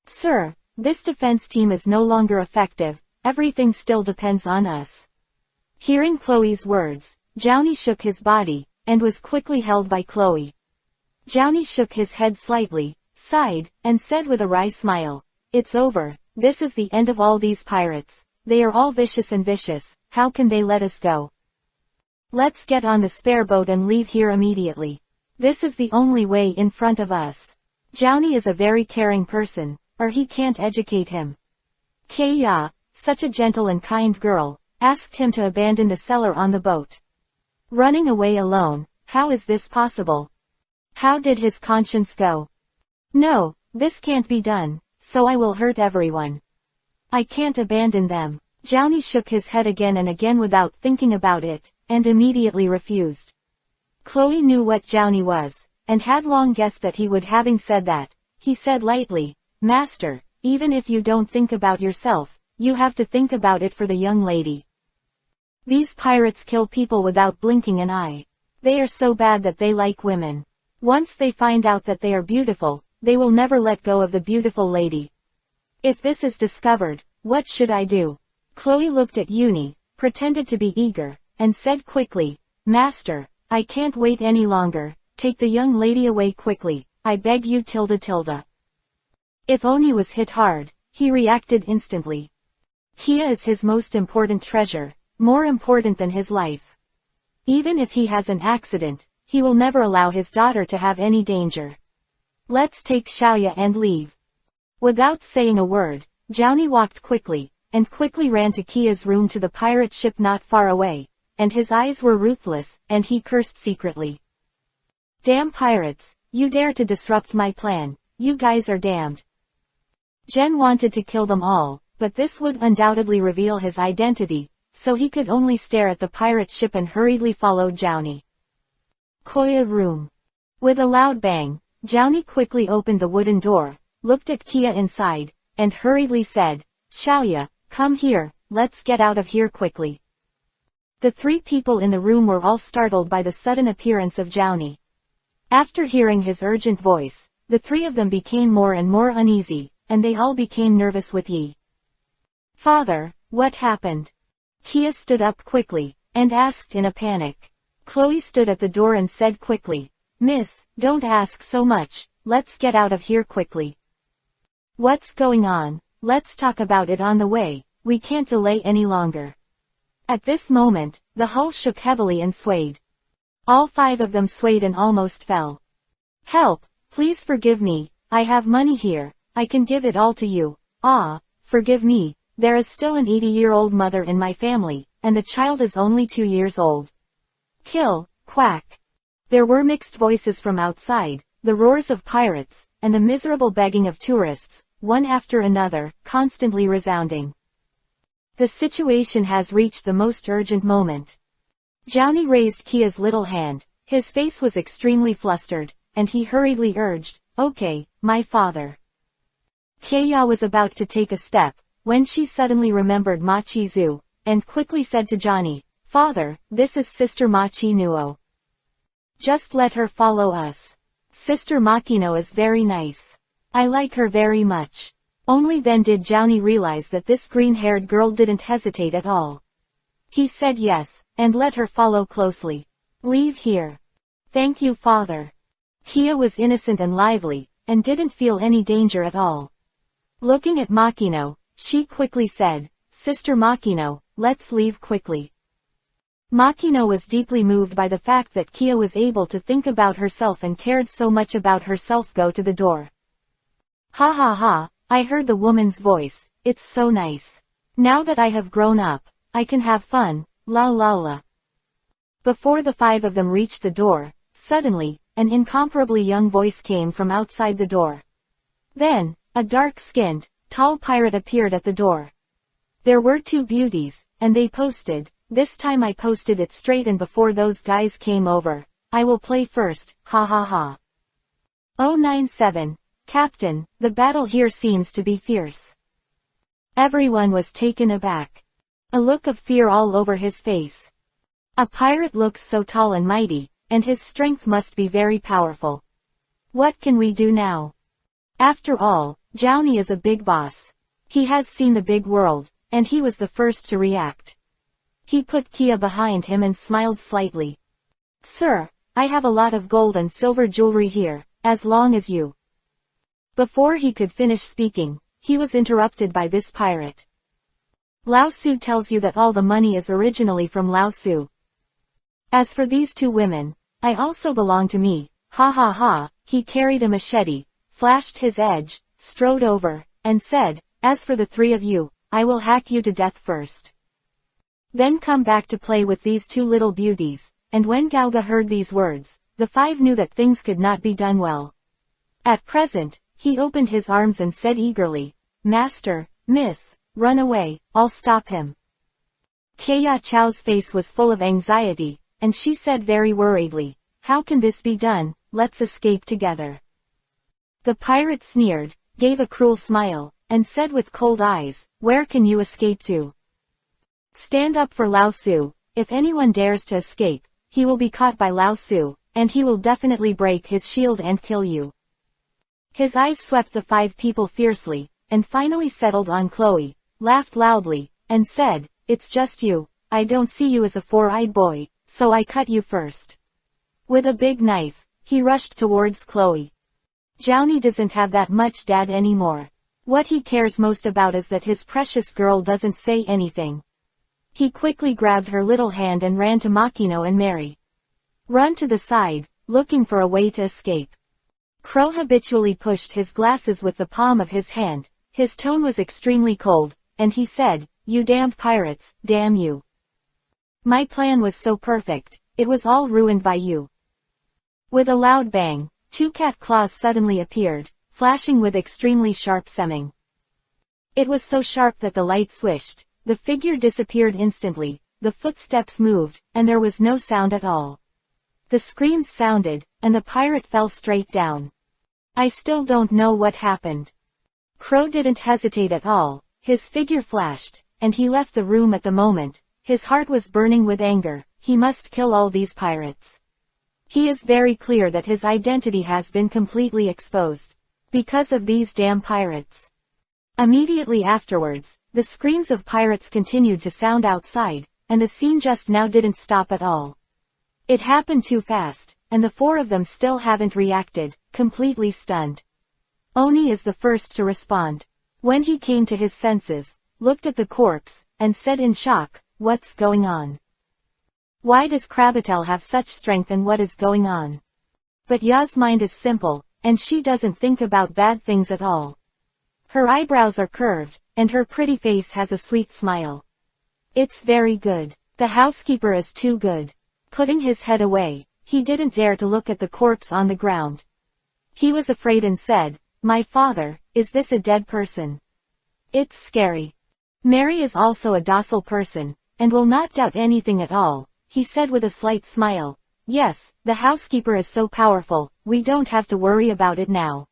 Sir, this defense team is no longer effective, everything still depends on us." Hearing Chloe's words, Downey shook his body, and was quickly held by Chloe. Downey shook his head slightly, sighed, and said with a wry smile, "It's over, this is the end of all these pirates, they are all vicious, how can they let us go? Let's get on the spare boat and leave here immediately. This is the only way in front of us. Downey is a very caring person, or he can't educate him. Kaya, such a gentle and kind girl, asked him to abandon the cellar on the boat. Running away alone, how is this possible? How did his conscience go? No, this can't be done, so I will hurt everyone. I can't abandon them." Downey shook his head again and again without thinking about it, and immediately refused. Chloe knew what Downey was, and had long guessed that he would. Having said that, he said lightly, "Master, even if you don't think about yourself, you have to think about it for the young lady. These pirates kill people without blinking an eye. They are so bad that they like women. Once they find out that they are beautiful, they will never let go of the beautiful lady. If this is discovered, what should I do? Chloe looked at Uni, pretended to be eager, and said quickly, Master, I can't wait any longer, take the young lady away quickly, I beg you tilde. If Oni was hit hard, he reacted instantly. Kia is his most important treasure, more important than his life. Even if he has an accident, he will never allow his daughter to have any danger. Let's take Xiaoya and leave. Without saying a word, Johnny walked quickly ran to Kia's room to the pirate ship not far away, and his eyes were ruthless, and he cursed secretly. Damn pirates, you dare to disrupt my plan, you guys are damned. Jen wanted to kill them all, but this would undoubtedly reveal his identity, so he could only stare at the pirate ship and hurriedly followed Johnny. Koya room. With a loud bang, Johnny quickly opened the wooden door, looked at Kia inside, and hurriedly said, Xiaoya, come here, let's get out of here quickly. The three people in the room were all startled by the sudden appearance of Johnny. After hearing his urgent voice, the three of them became more and more uneasy, and they all became nervous with Yi. Father, what happened? Kia stood up quickly, and asked in a panic. Chloe stood at the door and said quickly, Miss, don't ask so much, let's get out of here quickly. What's going on? Let's talk about it on the way, we can't delay any longer. At this moment, the hull shook heavily and swayed. All five of them swayed and almost fell. Help, please forgive me, I have money here, I can give it all to you. Ah, forgive me, there is still an 80-year-old mother in my family, and the child is only 2 years old. Kill, quack. There were mixed voices from outside, the roars of pirates, and the miserable begging of tourists, one after another, constantly resounding. The situation has reached the most urgent moment. Johnny raised Kia's little hand, his face was extremely flustered, and he hurriedly urged, Okay, my father. Kia was about to take a step, when she suddenly remembered Machi-Zu, and quickly said to Johnny, Father, this is Sister Machi-Nuo. Just let her follow us. Sister Makino is very nice. I like her very much. Only then did Johnny realize that this green-haired girl didn't hesitate at all. He said yes, and let her follow closely. Leave here. Thank you, Father. Kia was innocent and lively, and didn't feel any danger at all. Looking at Makino, she quickly said, Sister Makino, let's leave quickly. Makino was deeply moved by the fact that Kia was able to think about herself and cared so much about herself. Go to the door. Ha ha ha, I heard the woman's voice, it's so nice. Now that I have grown up, I can have fun, la la la. Before the five of them reached the door, suddenly, an incomparably young voice came from outside the door. Then, a dark-skinned, tall pirate appeared at the door. There were two beauties, and they posted. This time I posted it straight and before those guys came over. I will play first, ha ha ha. 097, Captain, the battle here seems to be fierce. Everyone was taken aback. A look of fear all over his face. A pirate looks so tall and mighty, and his strength must be very powerful. What can we do now? After all, Johnny is a big boss. He has seen the big world, and he was the first to react. He put Kia behind him and smiled slightly. Sir, I have a lot of gold and silver jewelry here, as long as you. Before he could finish speaking, he was interrupted by this pirate. Lao Su tells you that all the money is originally from Lao Su. As for these two women, I also belong to me, ha ha ha. He carried a machete, flashed his edge, strode over, and said, as for the three of you, I will hack you to death first. Then come back to play with these two little beauties, and when Gauga heard these words, the five knew that things could not be done well. At present, he opened his arms and said eagerly, Master, Miss, run away, I'll stop him. Kaya Chow's face was full of anxiety, and she said very worriedly, How can this be done? Let's escape together. The pirate sneered, gave a cruel smile, and said with cold eyes, Where can you escape to? Stand up for Lao Su. If anyone dares to escape, he will be caught by Lao Su, and he will definitely break his shield and kill you. His eyes swept the 5 people fiercely, and finally settled on Chloe, laughed loudly, and said, "It's just you. I don't see you as a 4-eyed boy, so I cut you first." With a big knife, he rushed towards Chloe. Johnny doesn't have that much dad anymore. What he cares most about is that his precious girl doesn't say anything. He quickly grabbed her little hand and ran to Makino and Mary. Run to the side, looking for a way to escape. Crow habitually pushed his glasses with the palm of his hand. His tone was extremely cold, and he said, "You damned pirates, damn you. My plan was so perfect, it was all ruined by you." With a loud bang, 2 cat claws suddenly appeared, flashing with extremely sharp semming. It was so sharp that the light swished, the figure disappeared instantly, the footsteps moved, and there was no sound at all. The screams sounded, and the pirate fell straight down. I still don't know what happened. Crow didn't hesitate at all, his figure flashed, and he left the room at the moment. His heart was burning with anger. He must kill all these pirates. He is very clear that his identity has been completely exposed. Because of these damn pirates. Immediately afterwards, the screams of pirates continued to sound outside, and the scene just now didn't stop at all. It happened too fast, and the 4 of them still haven't reacted, completely stunned. Oni is the first to respond. When he came to his senses, looked at the corpse, and said in shock, "What's going on? Why does Krabatel have such strength and what is going on?" But Ya's mind is simple, and she doesn't think about bad things at all. Her eyebrows are curved, and her pretty face has a sweet smile. It's very good. The housekeeper is too good. Putting his head away, he didn't dare to look at the corpse on the ground. He was afraid and said, "My father, is this a dead person? It's scary." Mary is also a docile person, and will not doubt anything at all, he said with a slight smile. "Yes, the housekeeper is so powerful, we don't have to worry about it now."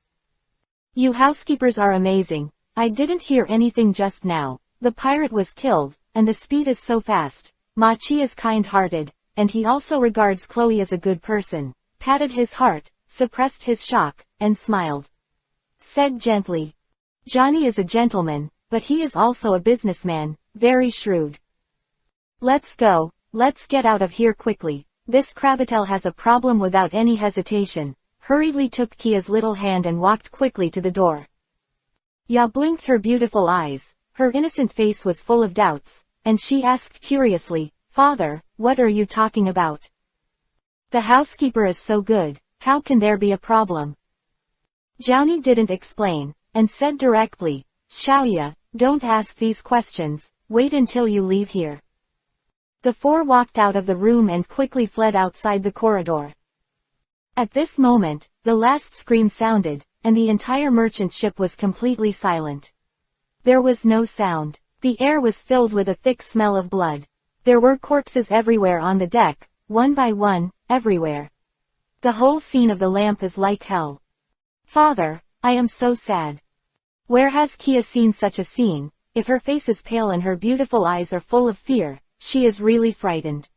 "You housekeepers are amazing. I didn't hear anything just now. The pirate was killed, and the speed is so fast. Machi is kind-hearted, and he also regards Chloe as a good person," patted his heart, suppressed his shock, and smiled. Said gently, "Johnny is a gentleman, but he is also a businessman, very shrewd. Let's go, let's get out of here quickly. This Krabatel has a problem." Without any hesitation, hurriedly took Kia's little hand and walked quickly to the door. Ya blinked her beautiful eyes, her innocent face was full of doubts, and she asked curiously, "Father, what are you talking about? The housekeeper is so good, how can there be a problem?" Johnny didn't explain, and said directly, "Xiaoya, don't ask these questions, wait until you leave here." The 4 walked out of the room and quickly fled outside the corridor. At this moment, the last scream sounded, and the entire merchant ship was completely silent. There was no sound. The air was filled with a thick smell of blood. There were corpses everywhere on the deck, one by one, everywhere. The whole scene of the lamp is like hell. "Father, I am so sad." Where has Kia seen such a scene? If her face is pale and her beautiful eyes are full of fear, she is really frightened.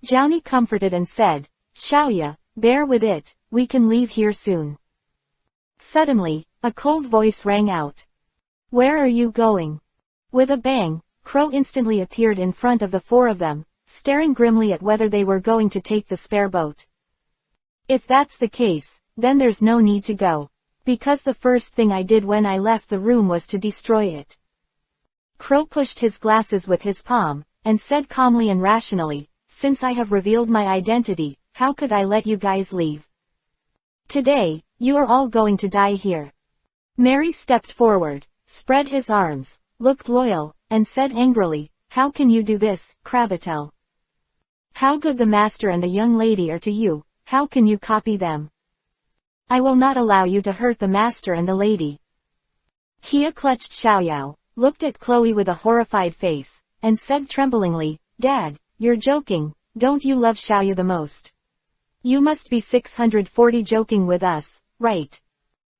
Johnny comforted and said, "Xiaoya, bear with it, we can leave here soon." Suddenly, a cold voice rang out. "Where are you going?" With a bang, Crow instantly appeared in front of the 4 of them, staring grimly at whether they were going to take the spare boat. "If that's the case, then there's no need to go. Because the first thing I did when I left the room was to destroy it." Crow pushed his glasses with his palm, and said calmly and rationally, "Since I have revealed my identity, how could I let you guys leave? Today, you are all going to die here." Mary stepped forward, spread his arms, looked loyal, and said angrily, "How can you do this, Krabatel? How good the master and the young lady are to you, how can you copy them? I will not allow you to hurt the master and the lady." Kia clutched Xiaoyao, looked at Chloe with a horrified face, and said tremblingly, "Dad, you're joking, don't you love Xiaoya the most? You must be 640 joking with us, right?"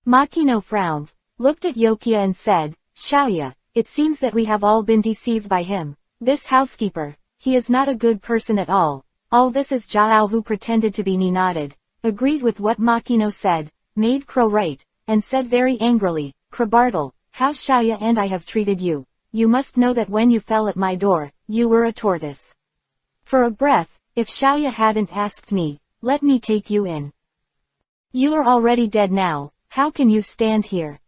Makino frowned, looked at Yokia and said, "Xiaoya, it seems that we have all been deceived by him. This housekeeper, he is not a good person at all. All this as Jiao, who pretended to be nodded, agreed with what Makino said, made Crow right, and said very angrily, Krabartle, how Xiaoya and I have treated you. You must know that when you fell at my door, you were a tortoise. For a breath, if Xiaoya hadn't asked me, let me take you in. You are already dead now, how can you stand here?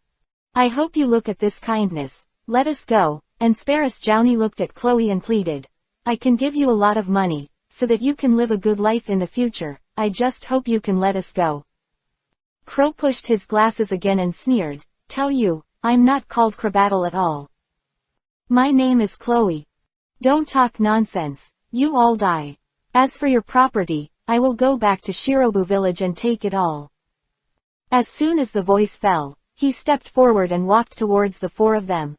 I hope you look at this kindness, let us go, and spare us. Jiaoni looked at Chloe and pleaded. I can give you a lot of money, so that you can live a good life in the future, I just hope you can let us go. Crow pushed his glasses again and sneered, tell you, I'm not called Krabattle at all. My name is Chloe. Don't talk nonsense, you all die. As for your property, I will go back to Shirobu village and take it all. As soon as the voice fell, he stepped forward and walked towards the four of them.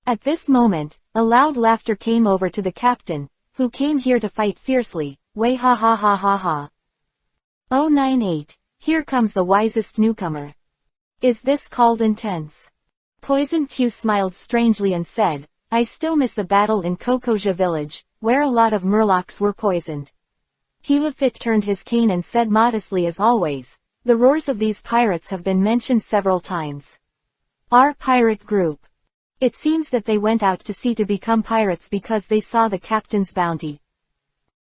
At this moment, a loud laughter came over to the captain, who came here to fight fiercely, way ha ha ha ha ha. 098, here comes the wisest newcomer. Is this called intense? Poison Q smiled strangely and said, I still miss the battle in Kokoja village, where a lot of murlocs were poisoned. Lefit turned his cane and said modestly as always, the roars of these pirates have been mentioned several times. Our pirate group. It seems that they went out to sea to become pirates because they saw the captain's bounty.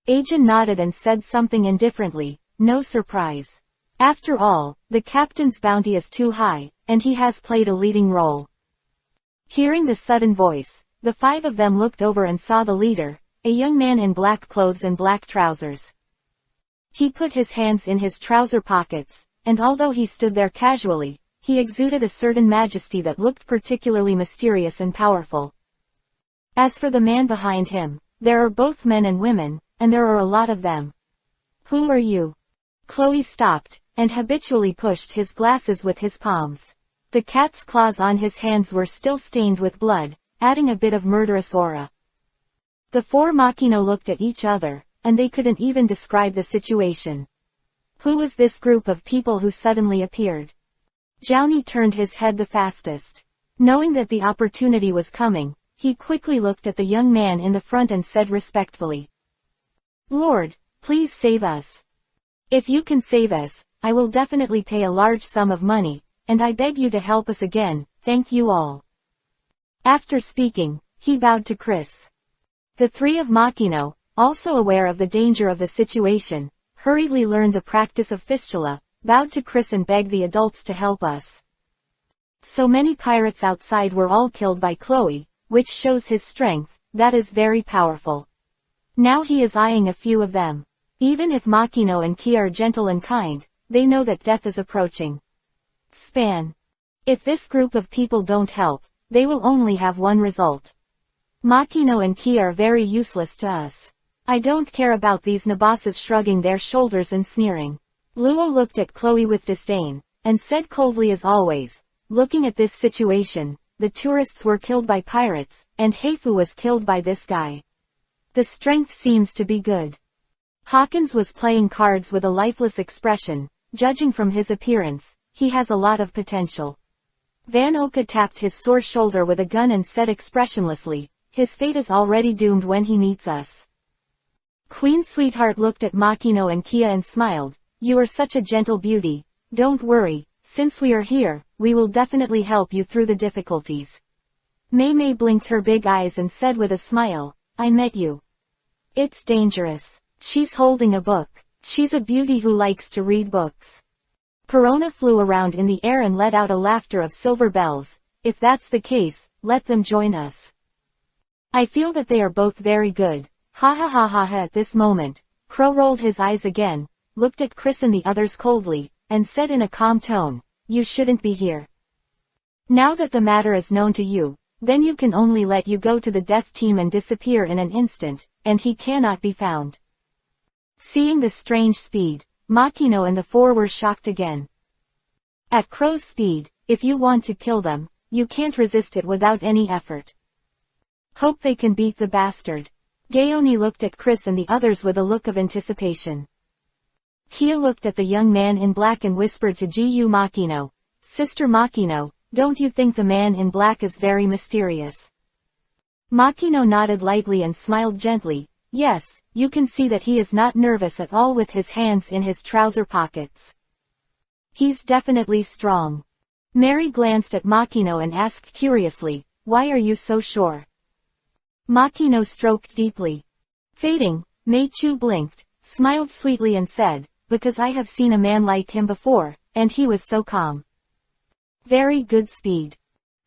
Agent nodded and said something indifferently, no surprise. After all, the captain's bounty is too high, and he has played a leading role. Hearing the sudden voice, the five of them looked over and saw the leader, a young man in black clothes and black trousers. He put his hands in his trouser pockets, and although he stood there casually, he exuded a certain majesty that looked particularly mysterious and powerful. As for the man behind him, there are both men and women, and there are a lot of them. Who are you? Chloe stopped, and habitually pushed his glasses with his palms. The cat's claws on his hands were still stained with blood, adding a bit of murderous aura. The four Makino looked at each other, and they couldn't even describe the situation. Who was this group of people who suddenly appeared? Jiaoni turned his head the fastest. Knowing that the opportunity was coming, he quickly looked at the young man in the front and said respectfully, Lord, please save us. If you can save us, I will definitely pay a large sum of money, and I beg you to help us again, thank you all. After speaking, he bowed to Chris. The three of Makino, also aware of the danger of the situation, hurriedly learned the practice of fistula, bowed to Chris and begged the adults to help us. So many pirates outside were all killed by Chloe, which shows his strength, that is very powerful. Now he is eyeing a few of them. Even if Makino and Ki are gentle and kind, they know that death is approaching. Span. If this group of people don't help, they will only have one result. Makino and Ki are very useless to us. I don't care about these nabosses shrugging their shoulders and sneering. Luo looked at Chloe with disdain, and said coldly as always, looking at this situation, the tourists were killed by pirates, and Heifu was killed by this guy. The strength seems to be good. Hawkins was playing cards with a lifeless expression, judging from his appearance, he has a lot of potential. Van Oka tapped his sore shoulder with a gun and said expressionlessly, his fate is already doomed when he meets us. Queen Sweetheart looked at Makino and Kia and smiled, you are such a gentle beauty, don't worry, since we are here, we will definitely help you through the difficulties. Mei Mei blinked her big eyes and said with a smile, I met you. It's dangerous. She's holding a book. She's a beauty who likes to read books. Perona flew around in the air and let out a laughter of silver bells. If that's the case, let them join us. I feel that they are both very good. Ha ha ha ha ha. At this moment, Crow rolled his eyes again, looked at Chris and the others coldly, and said in a calm tone, you shouldn't be here. Now that the matter is known to you, then you can only let you go to the death team and disappear in an instant, and he cannot be found. Seeing the strange speed, Makino and the four were shocked again. At Crow's speed, if you want to kill them, you can't resist it without any effort. Hope they can beat the bastard. Gaoni looked at Chris and the others with a look of anticipation. Kia looked at the young man in black and whispered to Gu Makino, Sister Makino, don't you think the man in black is very mysterious? Makino nodded lightly and smiled gently, Yes, you can see that he is not nervous at all with his hands in his trouser pockets. He's definitely strong. Mary glanced at Makino and asked curiously, why are you so sure? Makino stroked deeply. Fading, Meichu blinked, smiled sweetly and said, because I have seen a man like him before, and he was so calm. Very good speed.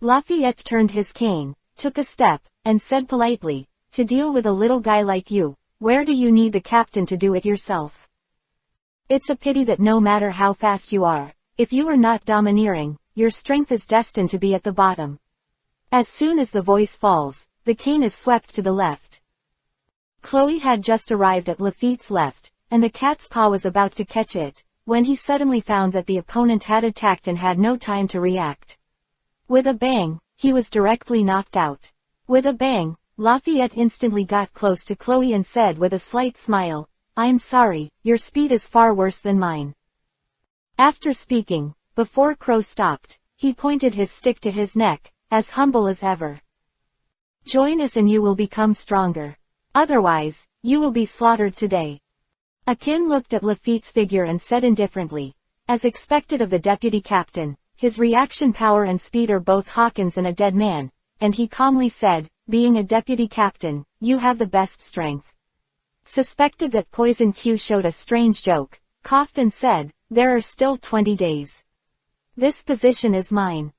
Lafayette turned his cane, took a step, and said politely, to deal with a little guy like you, where do you need the captain to do it yourself? It's a pity that no matter how fast you are, if you are not domineering, your strength is destined to be at the bottom. As soon as the voice falls, the cane is swept to the left. Chloe had just arrived at Lafitte's left, and the cat's paw was about to catch it, when he suddenly found that the opponent had attacked and had no time to react. With a bang, he was directly knocked out. With a bang, Lafayette instantly got close to Chloe and said with a slight smile, I'm sorry, your speed is far worse than mine. After speaking, before Crow stopped, he pointed his stick to his neck, as humble as ever. Join us and you will become stronger. Otherwise, you will be slaughtered today. Akin looked at Lafitte's figure and said indifferently, as expected of the deputy captain, his reaction power and speed are both Hawkins and a dead man, and he calmly said, being a deputy captain, you have the best strength. Suspected that Poison Q showed a strange joke, coughed and said, there are still 20 days. This position is mine.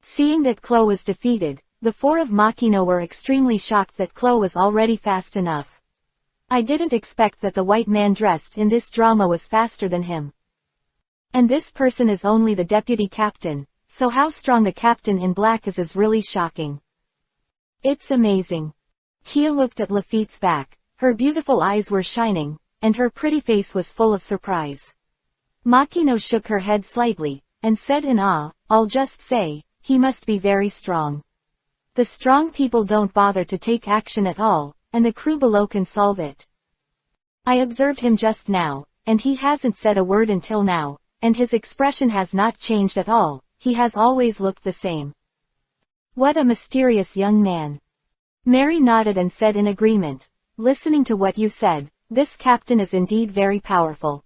Seeing that Chloe was defeated, the four of Makino were extremely shocked that Chloe was already fast enough. I didn't expect that the white man dressed in this drama was faster than him. And this person is only the deputy captain, so how strong the captain in black is really shocking. It's amazing. Kia looked at Lafitte's back, her beautiful eyes were shining, and her pretty face was full of surprise. Makino shook her head slightly, and said in awe, I'll just say, he must be very strong. The strong people don't bother to take action at all, and the crew below can solve it. I observed him just now, and he hasn't said a word until now, and his expression has not changed at all, he has always looked the same. What a mysterious young man. Mary nodded and said in agreement, listening to what you said, this captain is indeed very powerful.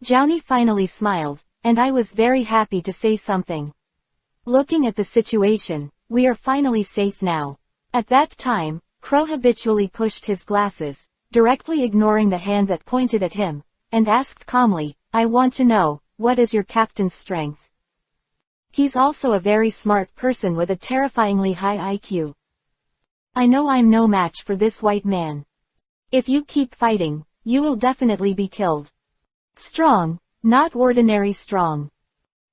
Johnny finally smiled, and I was very happy to say something. Looking at the situation, we are finally safe now. At that time, Crow habitually pushed his glasses, directly ignoring the hand that pointed at him, and asked calmly, I want to know, what is your captain's strength? He's also a very smart person with a terrifyingly high IQ. I know I'm no match for this white man. If you keep fighting, you will definitely be killed. Strong, not ordinary strong.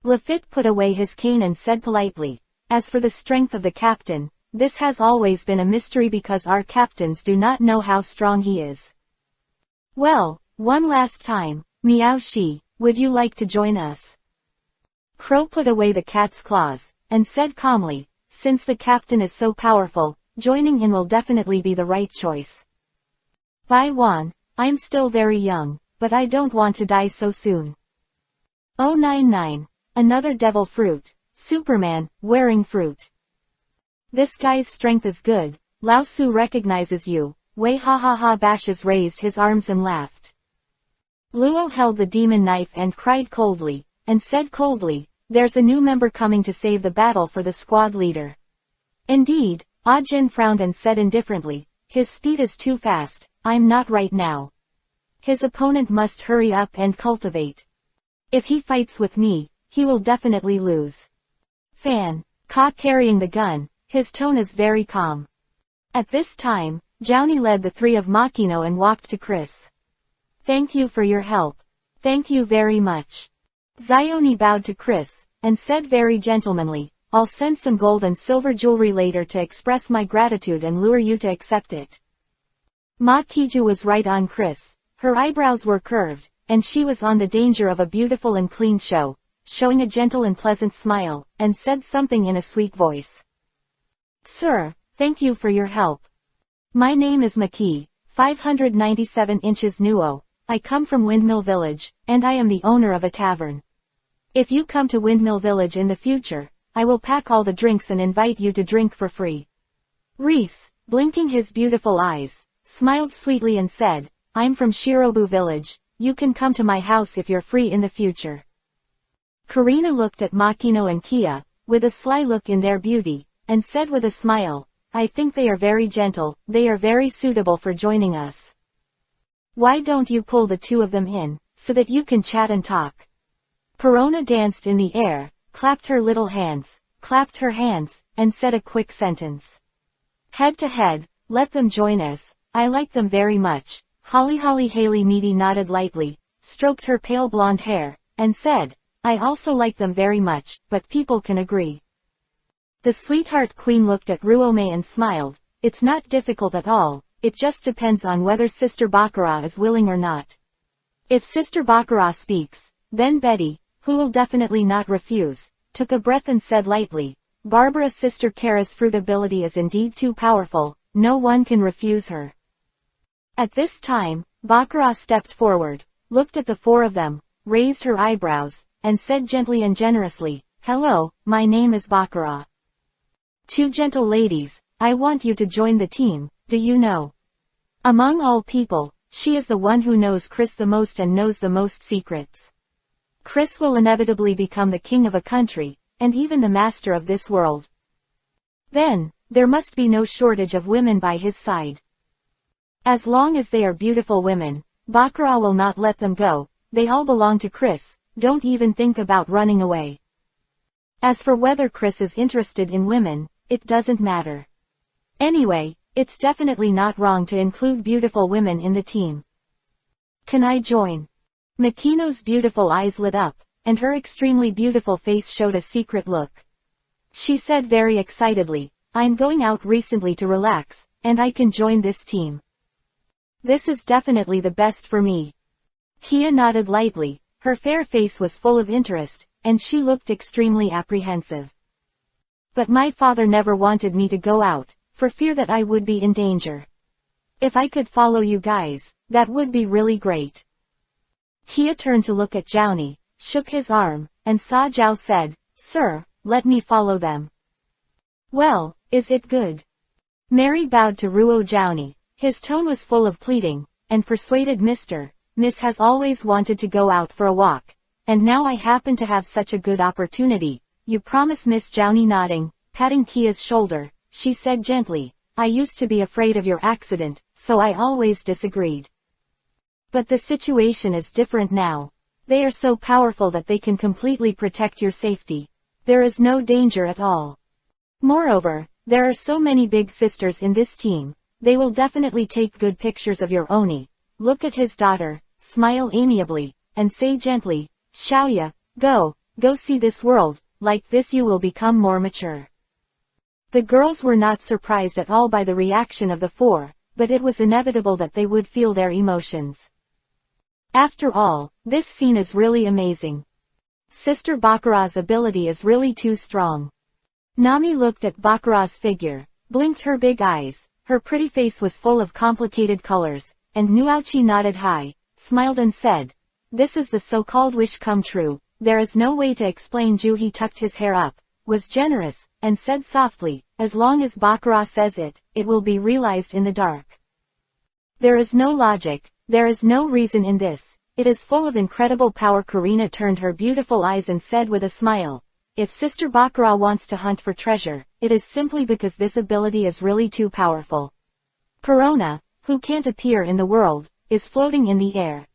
Lefit put away his cane and said politely, as for the strength of the captain, this has always been a mystery because our captains do not know how strong he is. Well, one last time, Miao Shi, would you like to join us? Crow put away the cat's claws, and said calmly, since the captain is so powerful, joining in will definitely be the right choice. Bai Wan, I'm still very young, but I don't want to die so soon. 099, another devil fruit, Superman, wearing fruit. This guy's strength is good, Lao Su recognizes you, Wei ha ha ha. Bashes raised his arms and laughed. Luo held the demon knife and cried coldly, and said coldly, there's a new member coming to save the battle for the squad leader. Indeed, Ah Jin frowned and said indifferently, his speed is too fast, I'm not right now. His opponent must hurry up and cultivate. If he fights with me, he will definitely lose. Fan, caught carrying the gun, his tone is very calm. At this time, Johnny led the three of Makino and walked to Chris. Thank you for your help. Thank you very much. Zioni bowed to Chris, and said very gentlemanly, I'll send some gold and silver jewelry later to express my gratitude and lure you to accept it. Ma Kiju was right on Chris. Her eyebrows were curved, and she was on the danger of a beautiful and clean show, showing a gentle and pleasant smile, and said something in a sweet voice. Sir, thank you for your help. My name is Maki, 597 inches Nuo. I come from Windmill Village, and I am the owner of a tavern. If you come to Windmill Village in the future, I will pack all the drinks and invite you to drink for free. Reese, blinking his beautiful eyes, smiled sweetly and said, I'm from Shirobu village, you can come to my house if you're free in the future. Karina looked at Makino and Kia, with a sly look in their beauty, and said with a smile, I think they are very gentle, they are very suitable for joining us. Why don't you pull the two of them in, so that you can chat and talk? Perona danced in the air, clapped her little hands, clapped her hands, and said a quick sentence. Head to head, let them join us, I like them very much. Holly Haley Needy nodded lightly, stroked her pale blonde hair, and said, I also like them very much, but people can agree. The sweetheart queen looked at Ruome and smiled, it's not difficult at all, it just depends on whether Sister Bakara is willing or not. If Sister Bakara speaks, then Betty, who will definitely not refuse, took a breath and said lightly, Barbara Sister Kara's fruit ability is indeed too powerful, no one can refuse her. At this time, Bakara stepped forward, looked at the four of them, raised her eyebrows, and said gently and generously, Hello, my name is Bakara. Two gentle ladies, I want you to join the team, do you know? Among all people, she is the one who knows Chris the most and knows the most secrets. Chris will inevitably become the king of a country, and even the master of this world. Then, there must be no shortage of women by his side. As long as they are beautiful women, Bakara will not let them go, they all belong to Chris, don't even think about running away. As for whether Chris is interested in women, it doesn't matter. Anyway, it's definitely not wrong to include beautiful women in the team. Can I join? Makino's beautiful eyes lit up, and her extremely beautiful face showed a secret look. She said very excitedly, I'm going out recently to relax, and I can join this team. This is definitely the best for me. Kia nodded lightly, her fair face was full of interest, and she looked extremely apprehensive. But my father never wanted me to go out, for fear that I would be in danger. If I could follow you guys, that would be really great. Kia turned to look at Jouni, shook his arm, and saw Zhao said, Sir, let me follow them. Well, is it good? Mary bowed to Ruo Jouni. His tone was full of pleading, and persuaded Miss has always wanted to go out for a walk, and now I happen to have such a good opportunity. You promise? Miss Jouni nodding, patting Kia's shoulder, she said gently, I used to be afraid of your accident, so I always disagreed. But the situation is different now. They are so powerful that they can completely protect your safety. There is no danger at all. Moreover, there are so many big sisters in this team. They will definitely take good pictures of your Oni, look at his daughter, smile amiably, and say gently, Xiaoya, go see this world, like this you will become more mature. The girls were not surprised at all by the reaction of the four, but it was inevitable that they would feel their emotions. After all, this scene is really amazing. Sister Bakara's ability is really too strong. Nami looked at Bakara's figure, blinked her big eyes. Her pretty face was full of complicated colors, and Nuauchi nodded high, smiled and said, This is the so-called wish come true, there is no way to explain. Juhi tucked his hair up, was generous, and said softly, As long as Bakara says it, it will be realized in the dark. There is no logic, there is no reason in this, it is full of incredible power. Karina turned her beautiful eyes and said with a smile, If Sister Bakara wants to hunt for treasure, it is simply because this ability is really too powerful. Perona, who can't appear in the world, is floating in the air.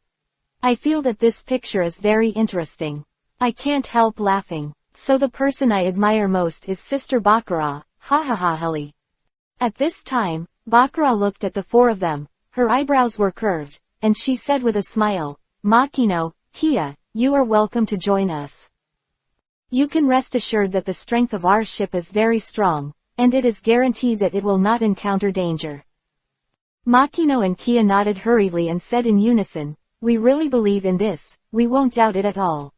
I feel that this picture is very interesting. I can't help laughing. So the person I admire most is Sister Bakara, ha ha ha hali. At this time, Bakara looked at the four of them, her eyebrows were curved, and she said with a smile, Makino, Kia, you are welcome to join us. You can rest assured that the strength of our ship is very strong, and it is guaranteed that it will not encounter danger. Makino and Kia nodded hurriedly and said in unison, We really believe in this, we won't doubt it at all.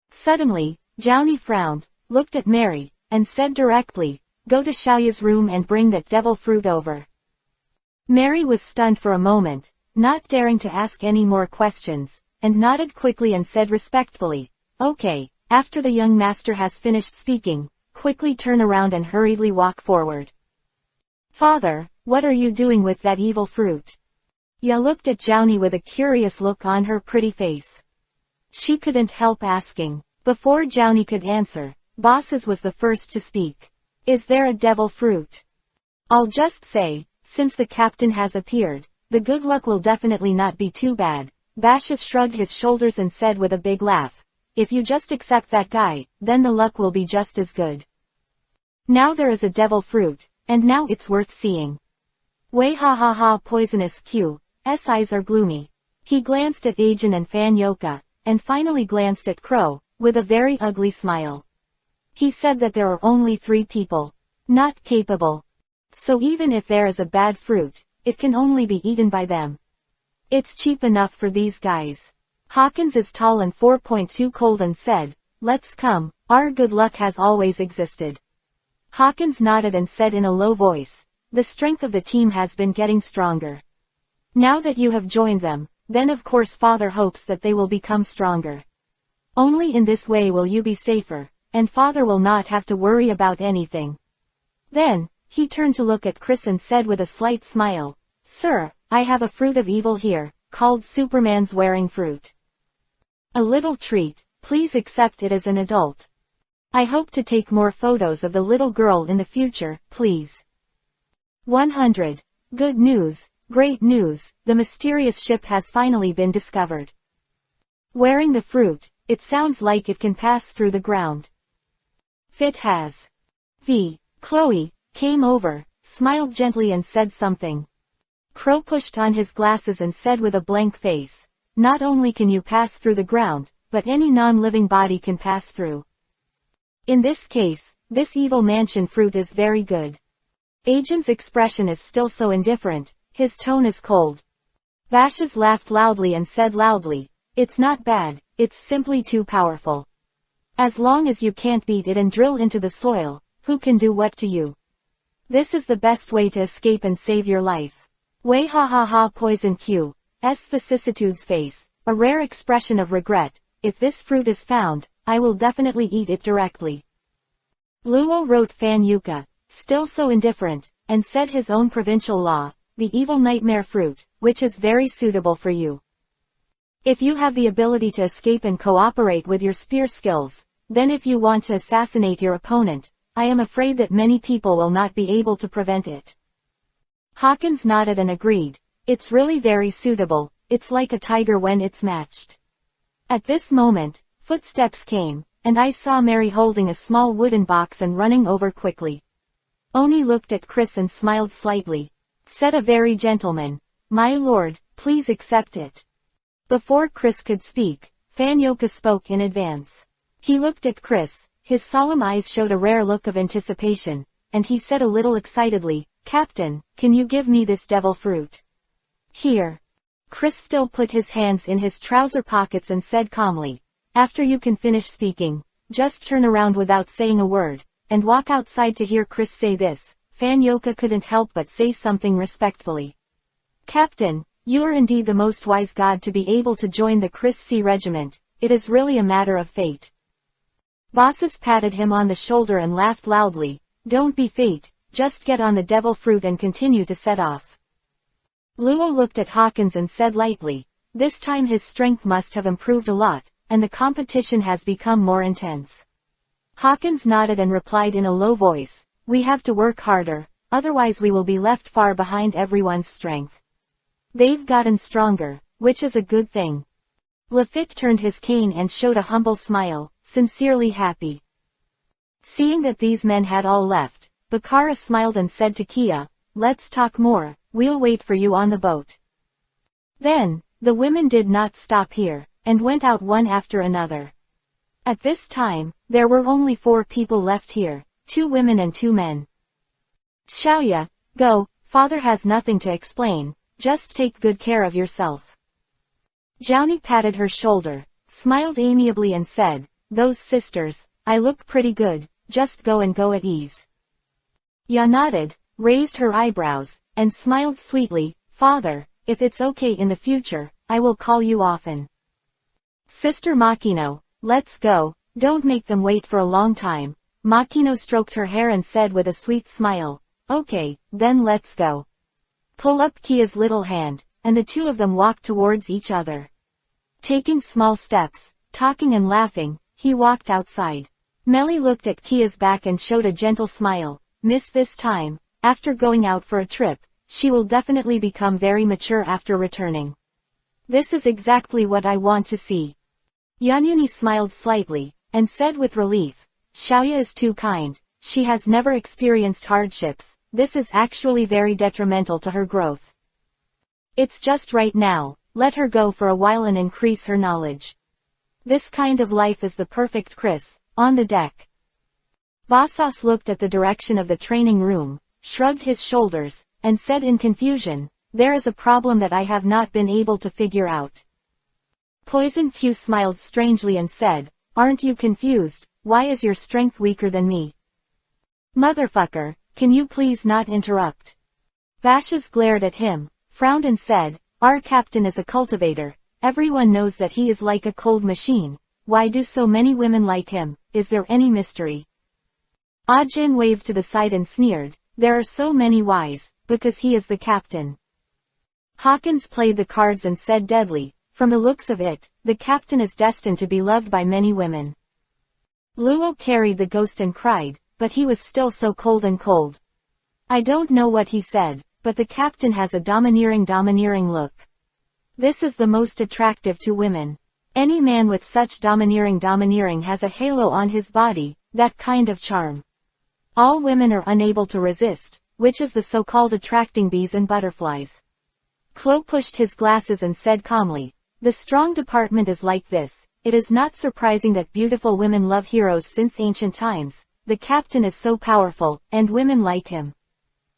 Suddenly, Jouni frowned, looked at Mary, and said directly, Go to Xiaoya's room and bring that devil fruit over. Mary was stunned for a moment, not daring to ask any more questions, and nodded quickly and said respectfully, Okay. After the young master has finished speaking, quickly turn around and hurriedly walk forward. Father, what are you doing with that evil fruit? Ya looked at Jouni with a curious look on her pretty face. She couldn't help asking. Before Jouni could answer, Bosas was the first to speak. Is there a devil fruit? I'll just say, since the captain has appeared, the good luck will definitely not be too bad. Bosas shrugged his shoulders and said with a big laugh, if you just accept that guy, then the luck will be just as good. Now there is a devil fruit, and now it's worth seeing. Way ha ha ha poisonous Q's eyes are gloomy. He glanced at Agent and Fanyoka, and finally glanced at Crow, with a very ugly smile. He said that there are only 3 people not capable. So even if there is a bad fruit, it can only be eaten by them. It's cheap enough for these guys. Hawkins is tall and 4.2 cold and said, let's come, our good luck has always existed. Hawkins nodded and said in a low voice, the strength of the team has been getting stronger. Now that you have joined them, then of course Father hopes that they will become stronger. Only in this way will you be safer, and Father will not have to worry about anything. Then, he turned to look at Chris and said with a slight smile, Sir, I have a fruit of evil here, called Superman's wearing fruit. A little treat, please accept it as an adult. I hope to take more photos of the little girl in the future, please. 100. Good news, great news, the mysterious ship has finally been discovered. Wearing the fruit, it sounds like it can pass through the ground. Fit has. Chloe came over, smiled gently and said something. Crow pushed on his glasses and said with a blank face, not only can you pass through the ground, but any non-living body can pass through. In this case, this evil mansion fruit is very good. Agent's expression is still so indifferent, his tone is cold. Bosas laughed loudly and said loudly, it's not bad, it's simply too powerful. As long as you can't beat it and drill into the soil, who can do what to you? This is the best way to escape and save your life. Way ha ha ha poison Q's vicissitudes face, a rare expression of regret, if this fruit is found, I will definitely eat it directly. Luo wrote Fanyuka, still so indifferent, and said his own provincial law, the evil nightmare fruit, which is very suitable for you. If you have the ability to escape and cooperate with your spear skills, then if you want to assassinate your opponent, I am afraid that many people will not be able to prevent it. Hawkins nodded and agreed, it's really very suitable, it's like a tiger when it's matched. At this moment, footsteps came, and I saw Mary holding a small wooden box and running over quickly. Oni looked at Chris and smiled slightly. Said a very gentleman, my lord, please accept it. Before Chris could speak, Fanyoka spoke in advance. He looked at Chris, his solemn eyes showed a rare look of anticipation, and he said a little excitedly, Captain, can you give me this devil fruit? Here. Chris still put his hands in his trouser pockets and said calmly, after you can finish speaking, just turn around without saying a word, and walk outside to hear Chris say this. Fanyoka couldn't help but say something respectfully. Captain, you are indeed the most wise god to be able to join the Chris C regiment, it is really a matter of fate. Bosas patted him on the shoulder and laughed loudly, don't be fate, just get on the devil fruit and continue to set off. Luo looked at Hawkins and said lightly, this time his strength must have improved a lot, and the competition has become more intense. Hawkins nodded and replied in a low voice, we have to work harder, otherwise we will be left far behind everyone's strength. They've gotten stronger, which is a good thing. Lefit turned his cane and showed a humble smile, sincerely happy. Seeing that these men had all left, Bakar smiled and said to Kia, let's talk more, we'll wait for you on the boat. Then, the women did not stop here, and went out one after another. At this time, there were only 4 people left here, 2 women and 2 men. Xiaoya, go, father has nothing to explain, just take good care of yourself. Jouni patted her shoulder, smiled amiably and said, those sisters, I look pretty good, just go and go at ease. Ya nodded, raised her eyebrows, and smiled sweetly, father, if it's okay in the future, I will call you often. Sister Makino, let's go, don't make them wait for a long time. Makino stroked her hair and said with a sweet smile, okay, then let's go. Pull up Kia's little hand, and the two of them walked towards each other. Taking small steps, talking and laughing, he walked outside. Melly looked at Kia's back and showed a gentle smile. Miss this time, after going out for a trip, she will definitely become very mature after returning. This is exactly what I want to see. Yanyuni smiled slightly, and said with relief, Xiaoya is too kind, she has never experienced hardships, this is actually very detrimental to her growth. It's just right now, let her go for a while and increase her knowledge. This kind of life is the perfect Chris, on the deck. Bosas looked at the direction of the training room, shrugged his shoulders, and said in confusion, there is a problem that I have not been able to figure out. Poison Q smiled strangely and said, aren't you confused, why is your strength weaker than me? Motherfucker, can you please not interrupt? Vashes glared at him, frowned and said, our captain is a cultivator, everyone knows that he is like a cold machine, why do so many women like him, is there any mystery? Ajin waved to the side and sneered, there are so many whys, because he is the captain. Hawkins played the cards and said deadly, from the looks of it, the captain is destined to be loved by many women. Luo carried the ghost and cried, but he was still so cold and cold. I don't know what he said, but the captain has a domineering look. This is the most attractive to women. Any man with such domineering has a halo on his body, that kind of charm. All women are unable to resist, which is the so-called attracting bees and butterflies. Klo pushed his glasses and said calmly, the strong department is like this, it is not surprising that beautiful women love heroes since ancient times, the captain is so powerful, and women like him.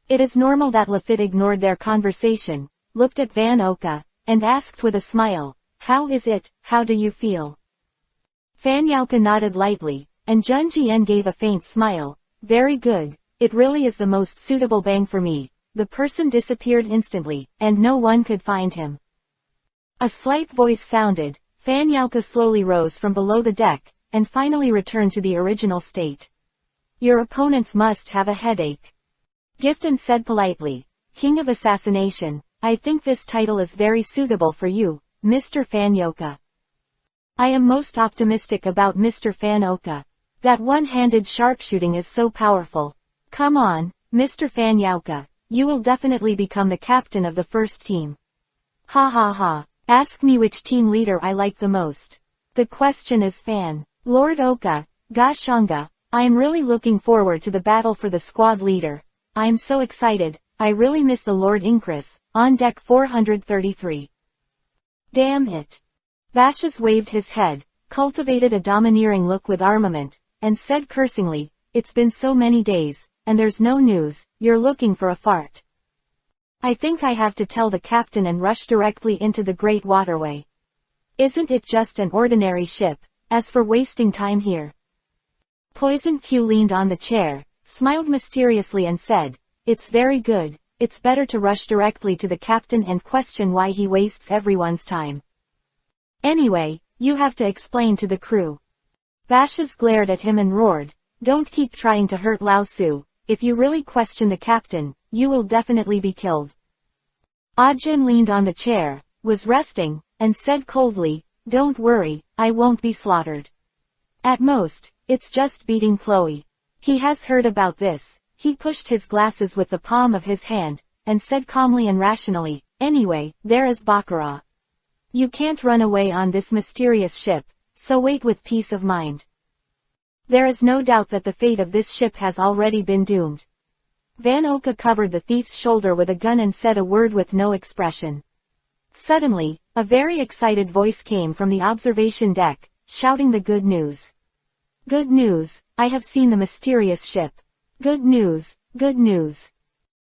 It is normal that Lefit ignored their conversation, looked at Van Oka, and asked with a smile, how is it, how do you feel? Fanyauka nodded lightly, and Junjian gave a faint smile, very good, it really is the most suitable bang for me. The person disappeared instantly, and no one could find him. A slight voice sounded, Fanyauka slowly rose from below the deck, and finally returned to the original state. Your opponents must have a headache. Gifton said politely, King of Assassination, I think this title is very suitable for you, Mr. Fanyauka. I am most optimistic about Mr. Fanyauka. That one-handed sharpshooting is so powerful. Come on, Mr. Fanyauka, you will definitely become the captain of the first team. Ha ha ha, ask me which team leader I like the most. The question is Fan. Lord Oka, Gashanga, I am really looking forward to the battle for the squad leader. I am so excited, I really miss the Lord Incris, on deck 433. Damn it. Vashes waved his head, cultivated a domineering look with armament, and said cursingly, it's been so many days, and there's no news, you're looking for a fart. I think I have to tell the captain and rush directly into the Great Waterway. Isn't it just an ordinary ship, as for wasting time here? Poison Q leaned on the chair, smiled mysteriously and said, it's very good, it's better to rush directly to the captain and question why he wastes everyone's time. Anyway, you have to explain to the crew. Vashes glared at him and roared, don't keep trying to hurt Lao Su, if you really question the captain, you will definitely be killed. Ajin leaned on the chair, was resting, and said coldly, don't worry, I won't be slaughtered. At most, it's just beating Chloe. He has heard about this. He pushed his glasses with the palm of his hand, and said calmly and rationally, anyway, there is Bakar. You can't run away on this mysterious ship, so wait with peace of mind. There is no doubt that the fate of this ship has already been doomed. Van Oka covered the thief's shoulder with a gun and said a word with no expression. Suddenly, a very excited voice came from the observation deck, shouting the good news. Good news, I have seen the mysterious ship. Good news, good news.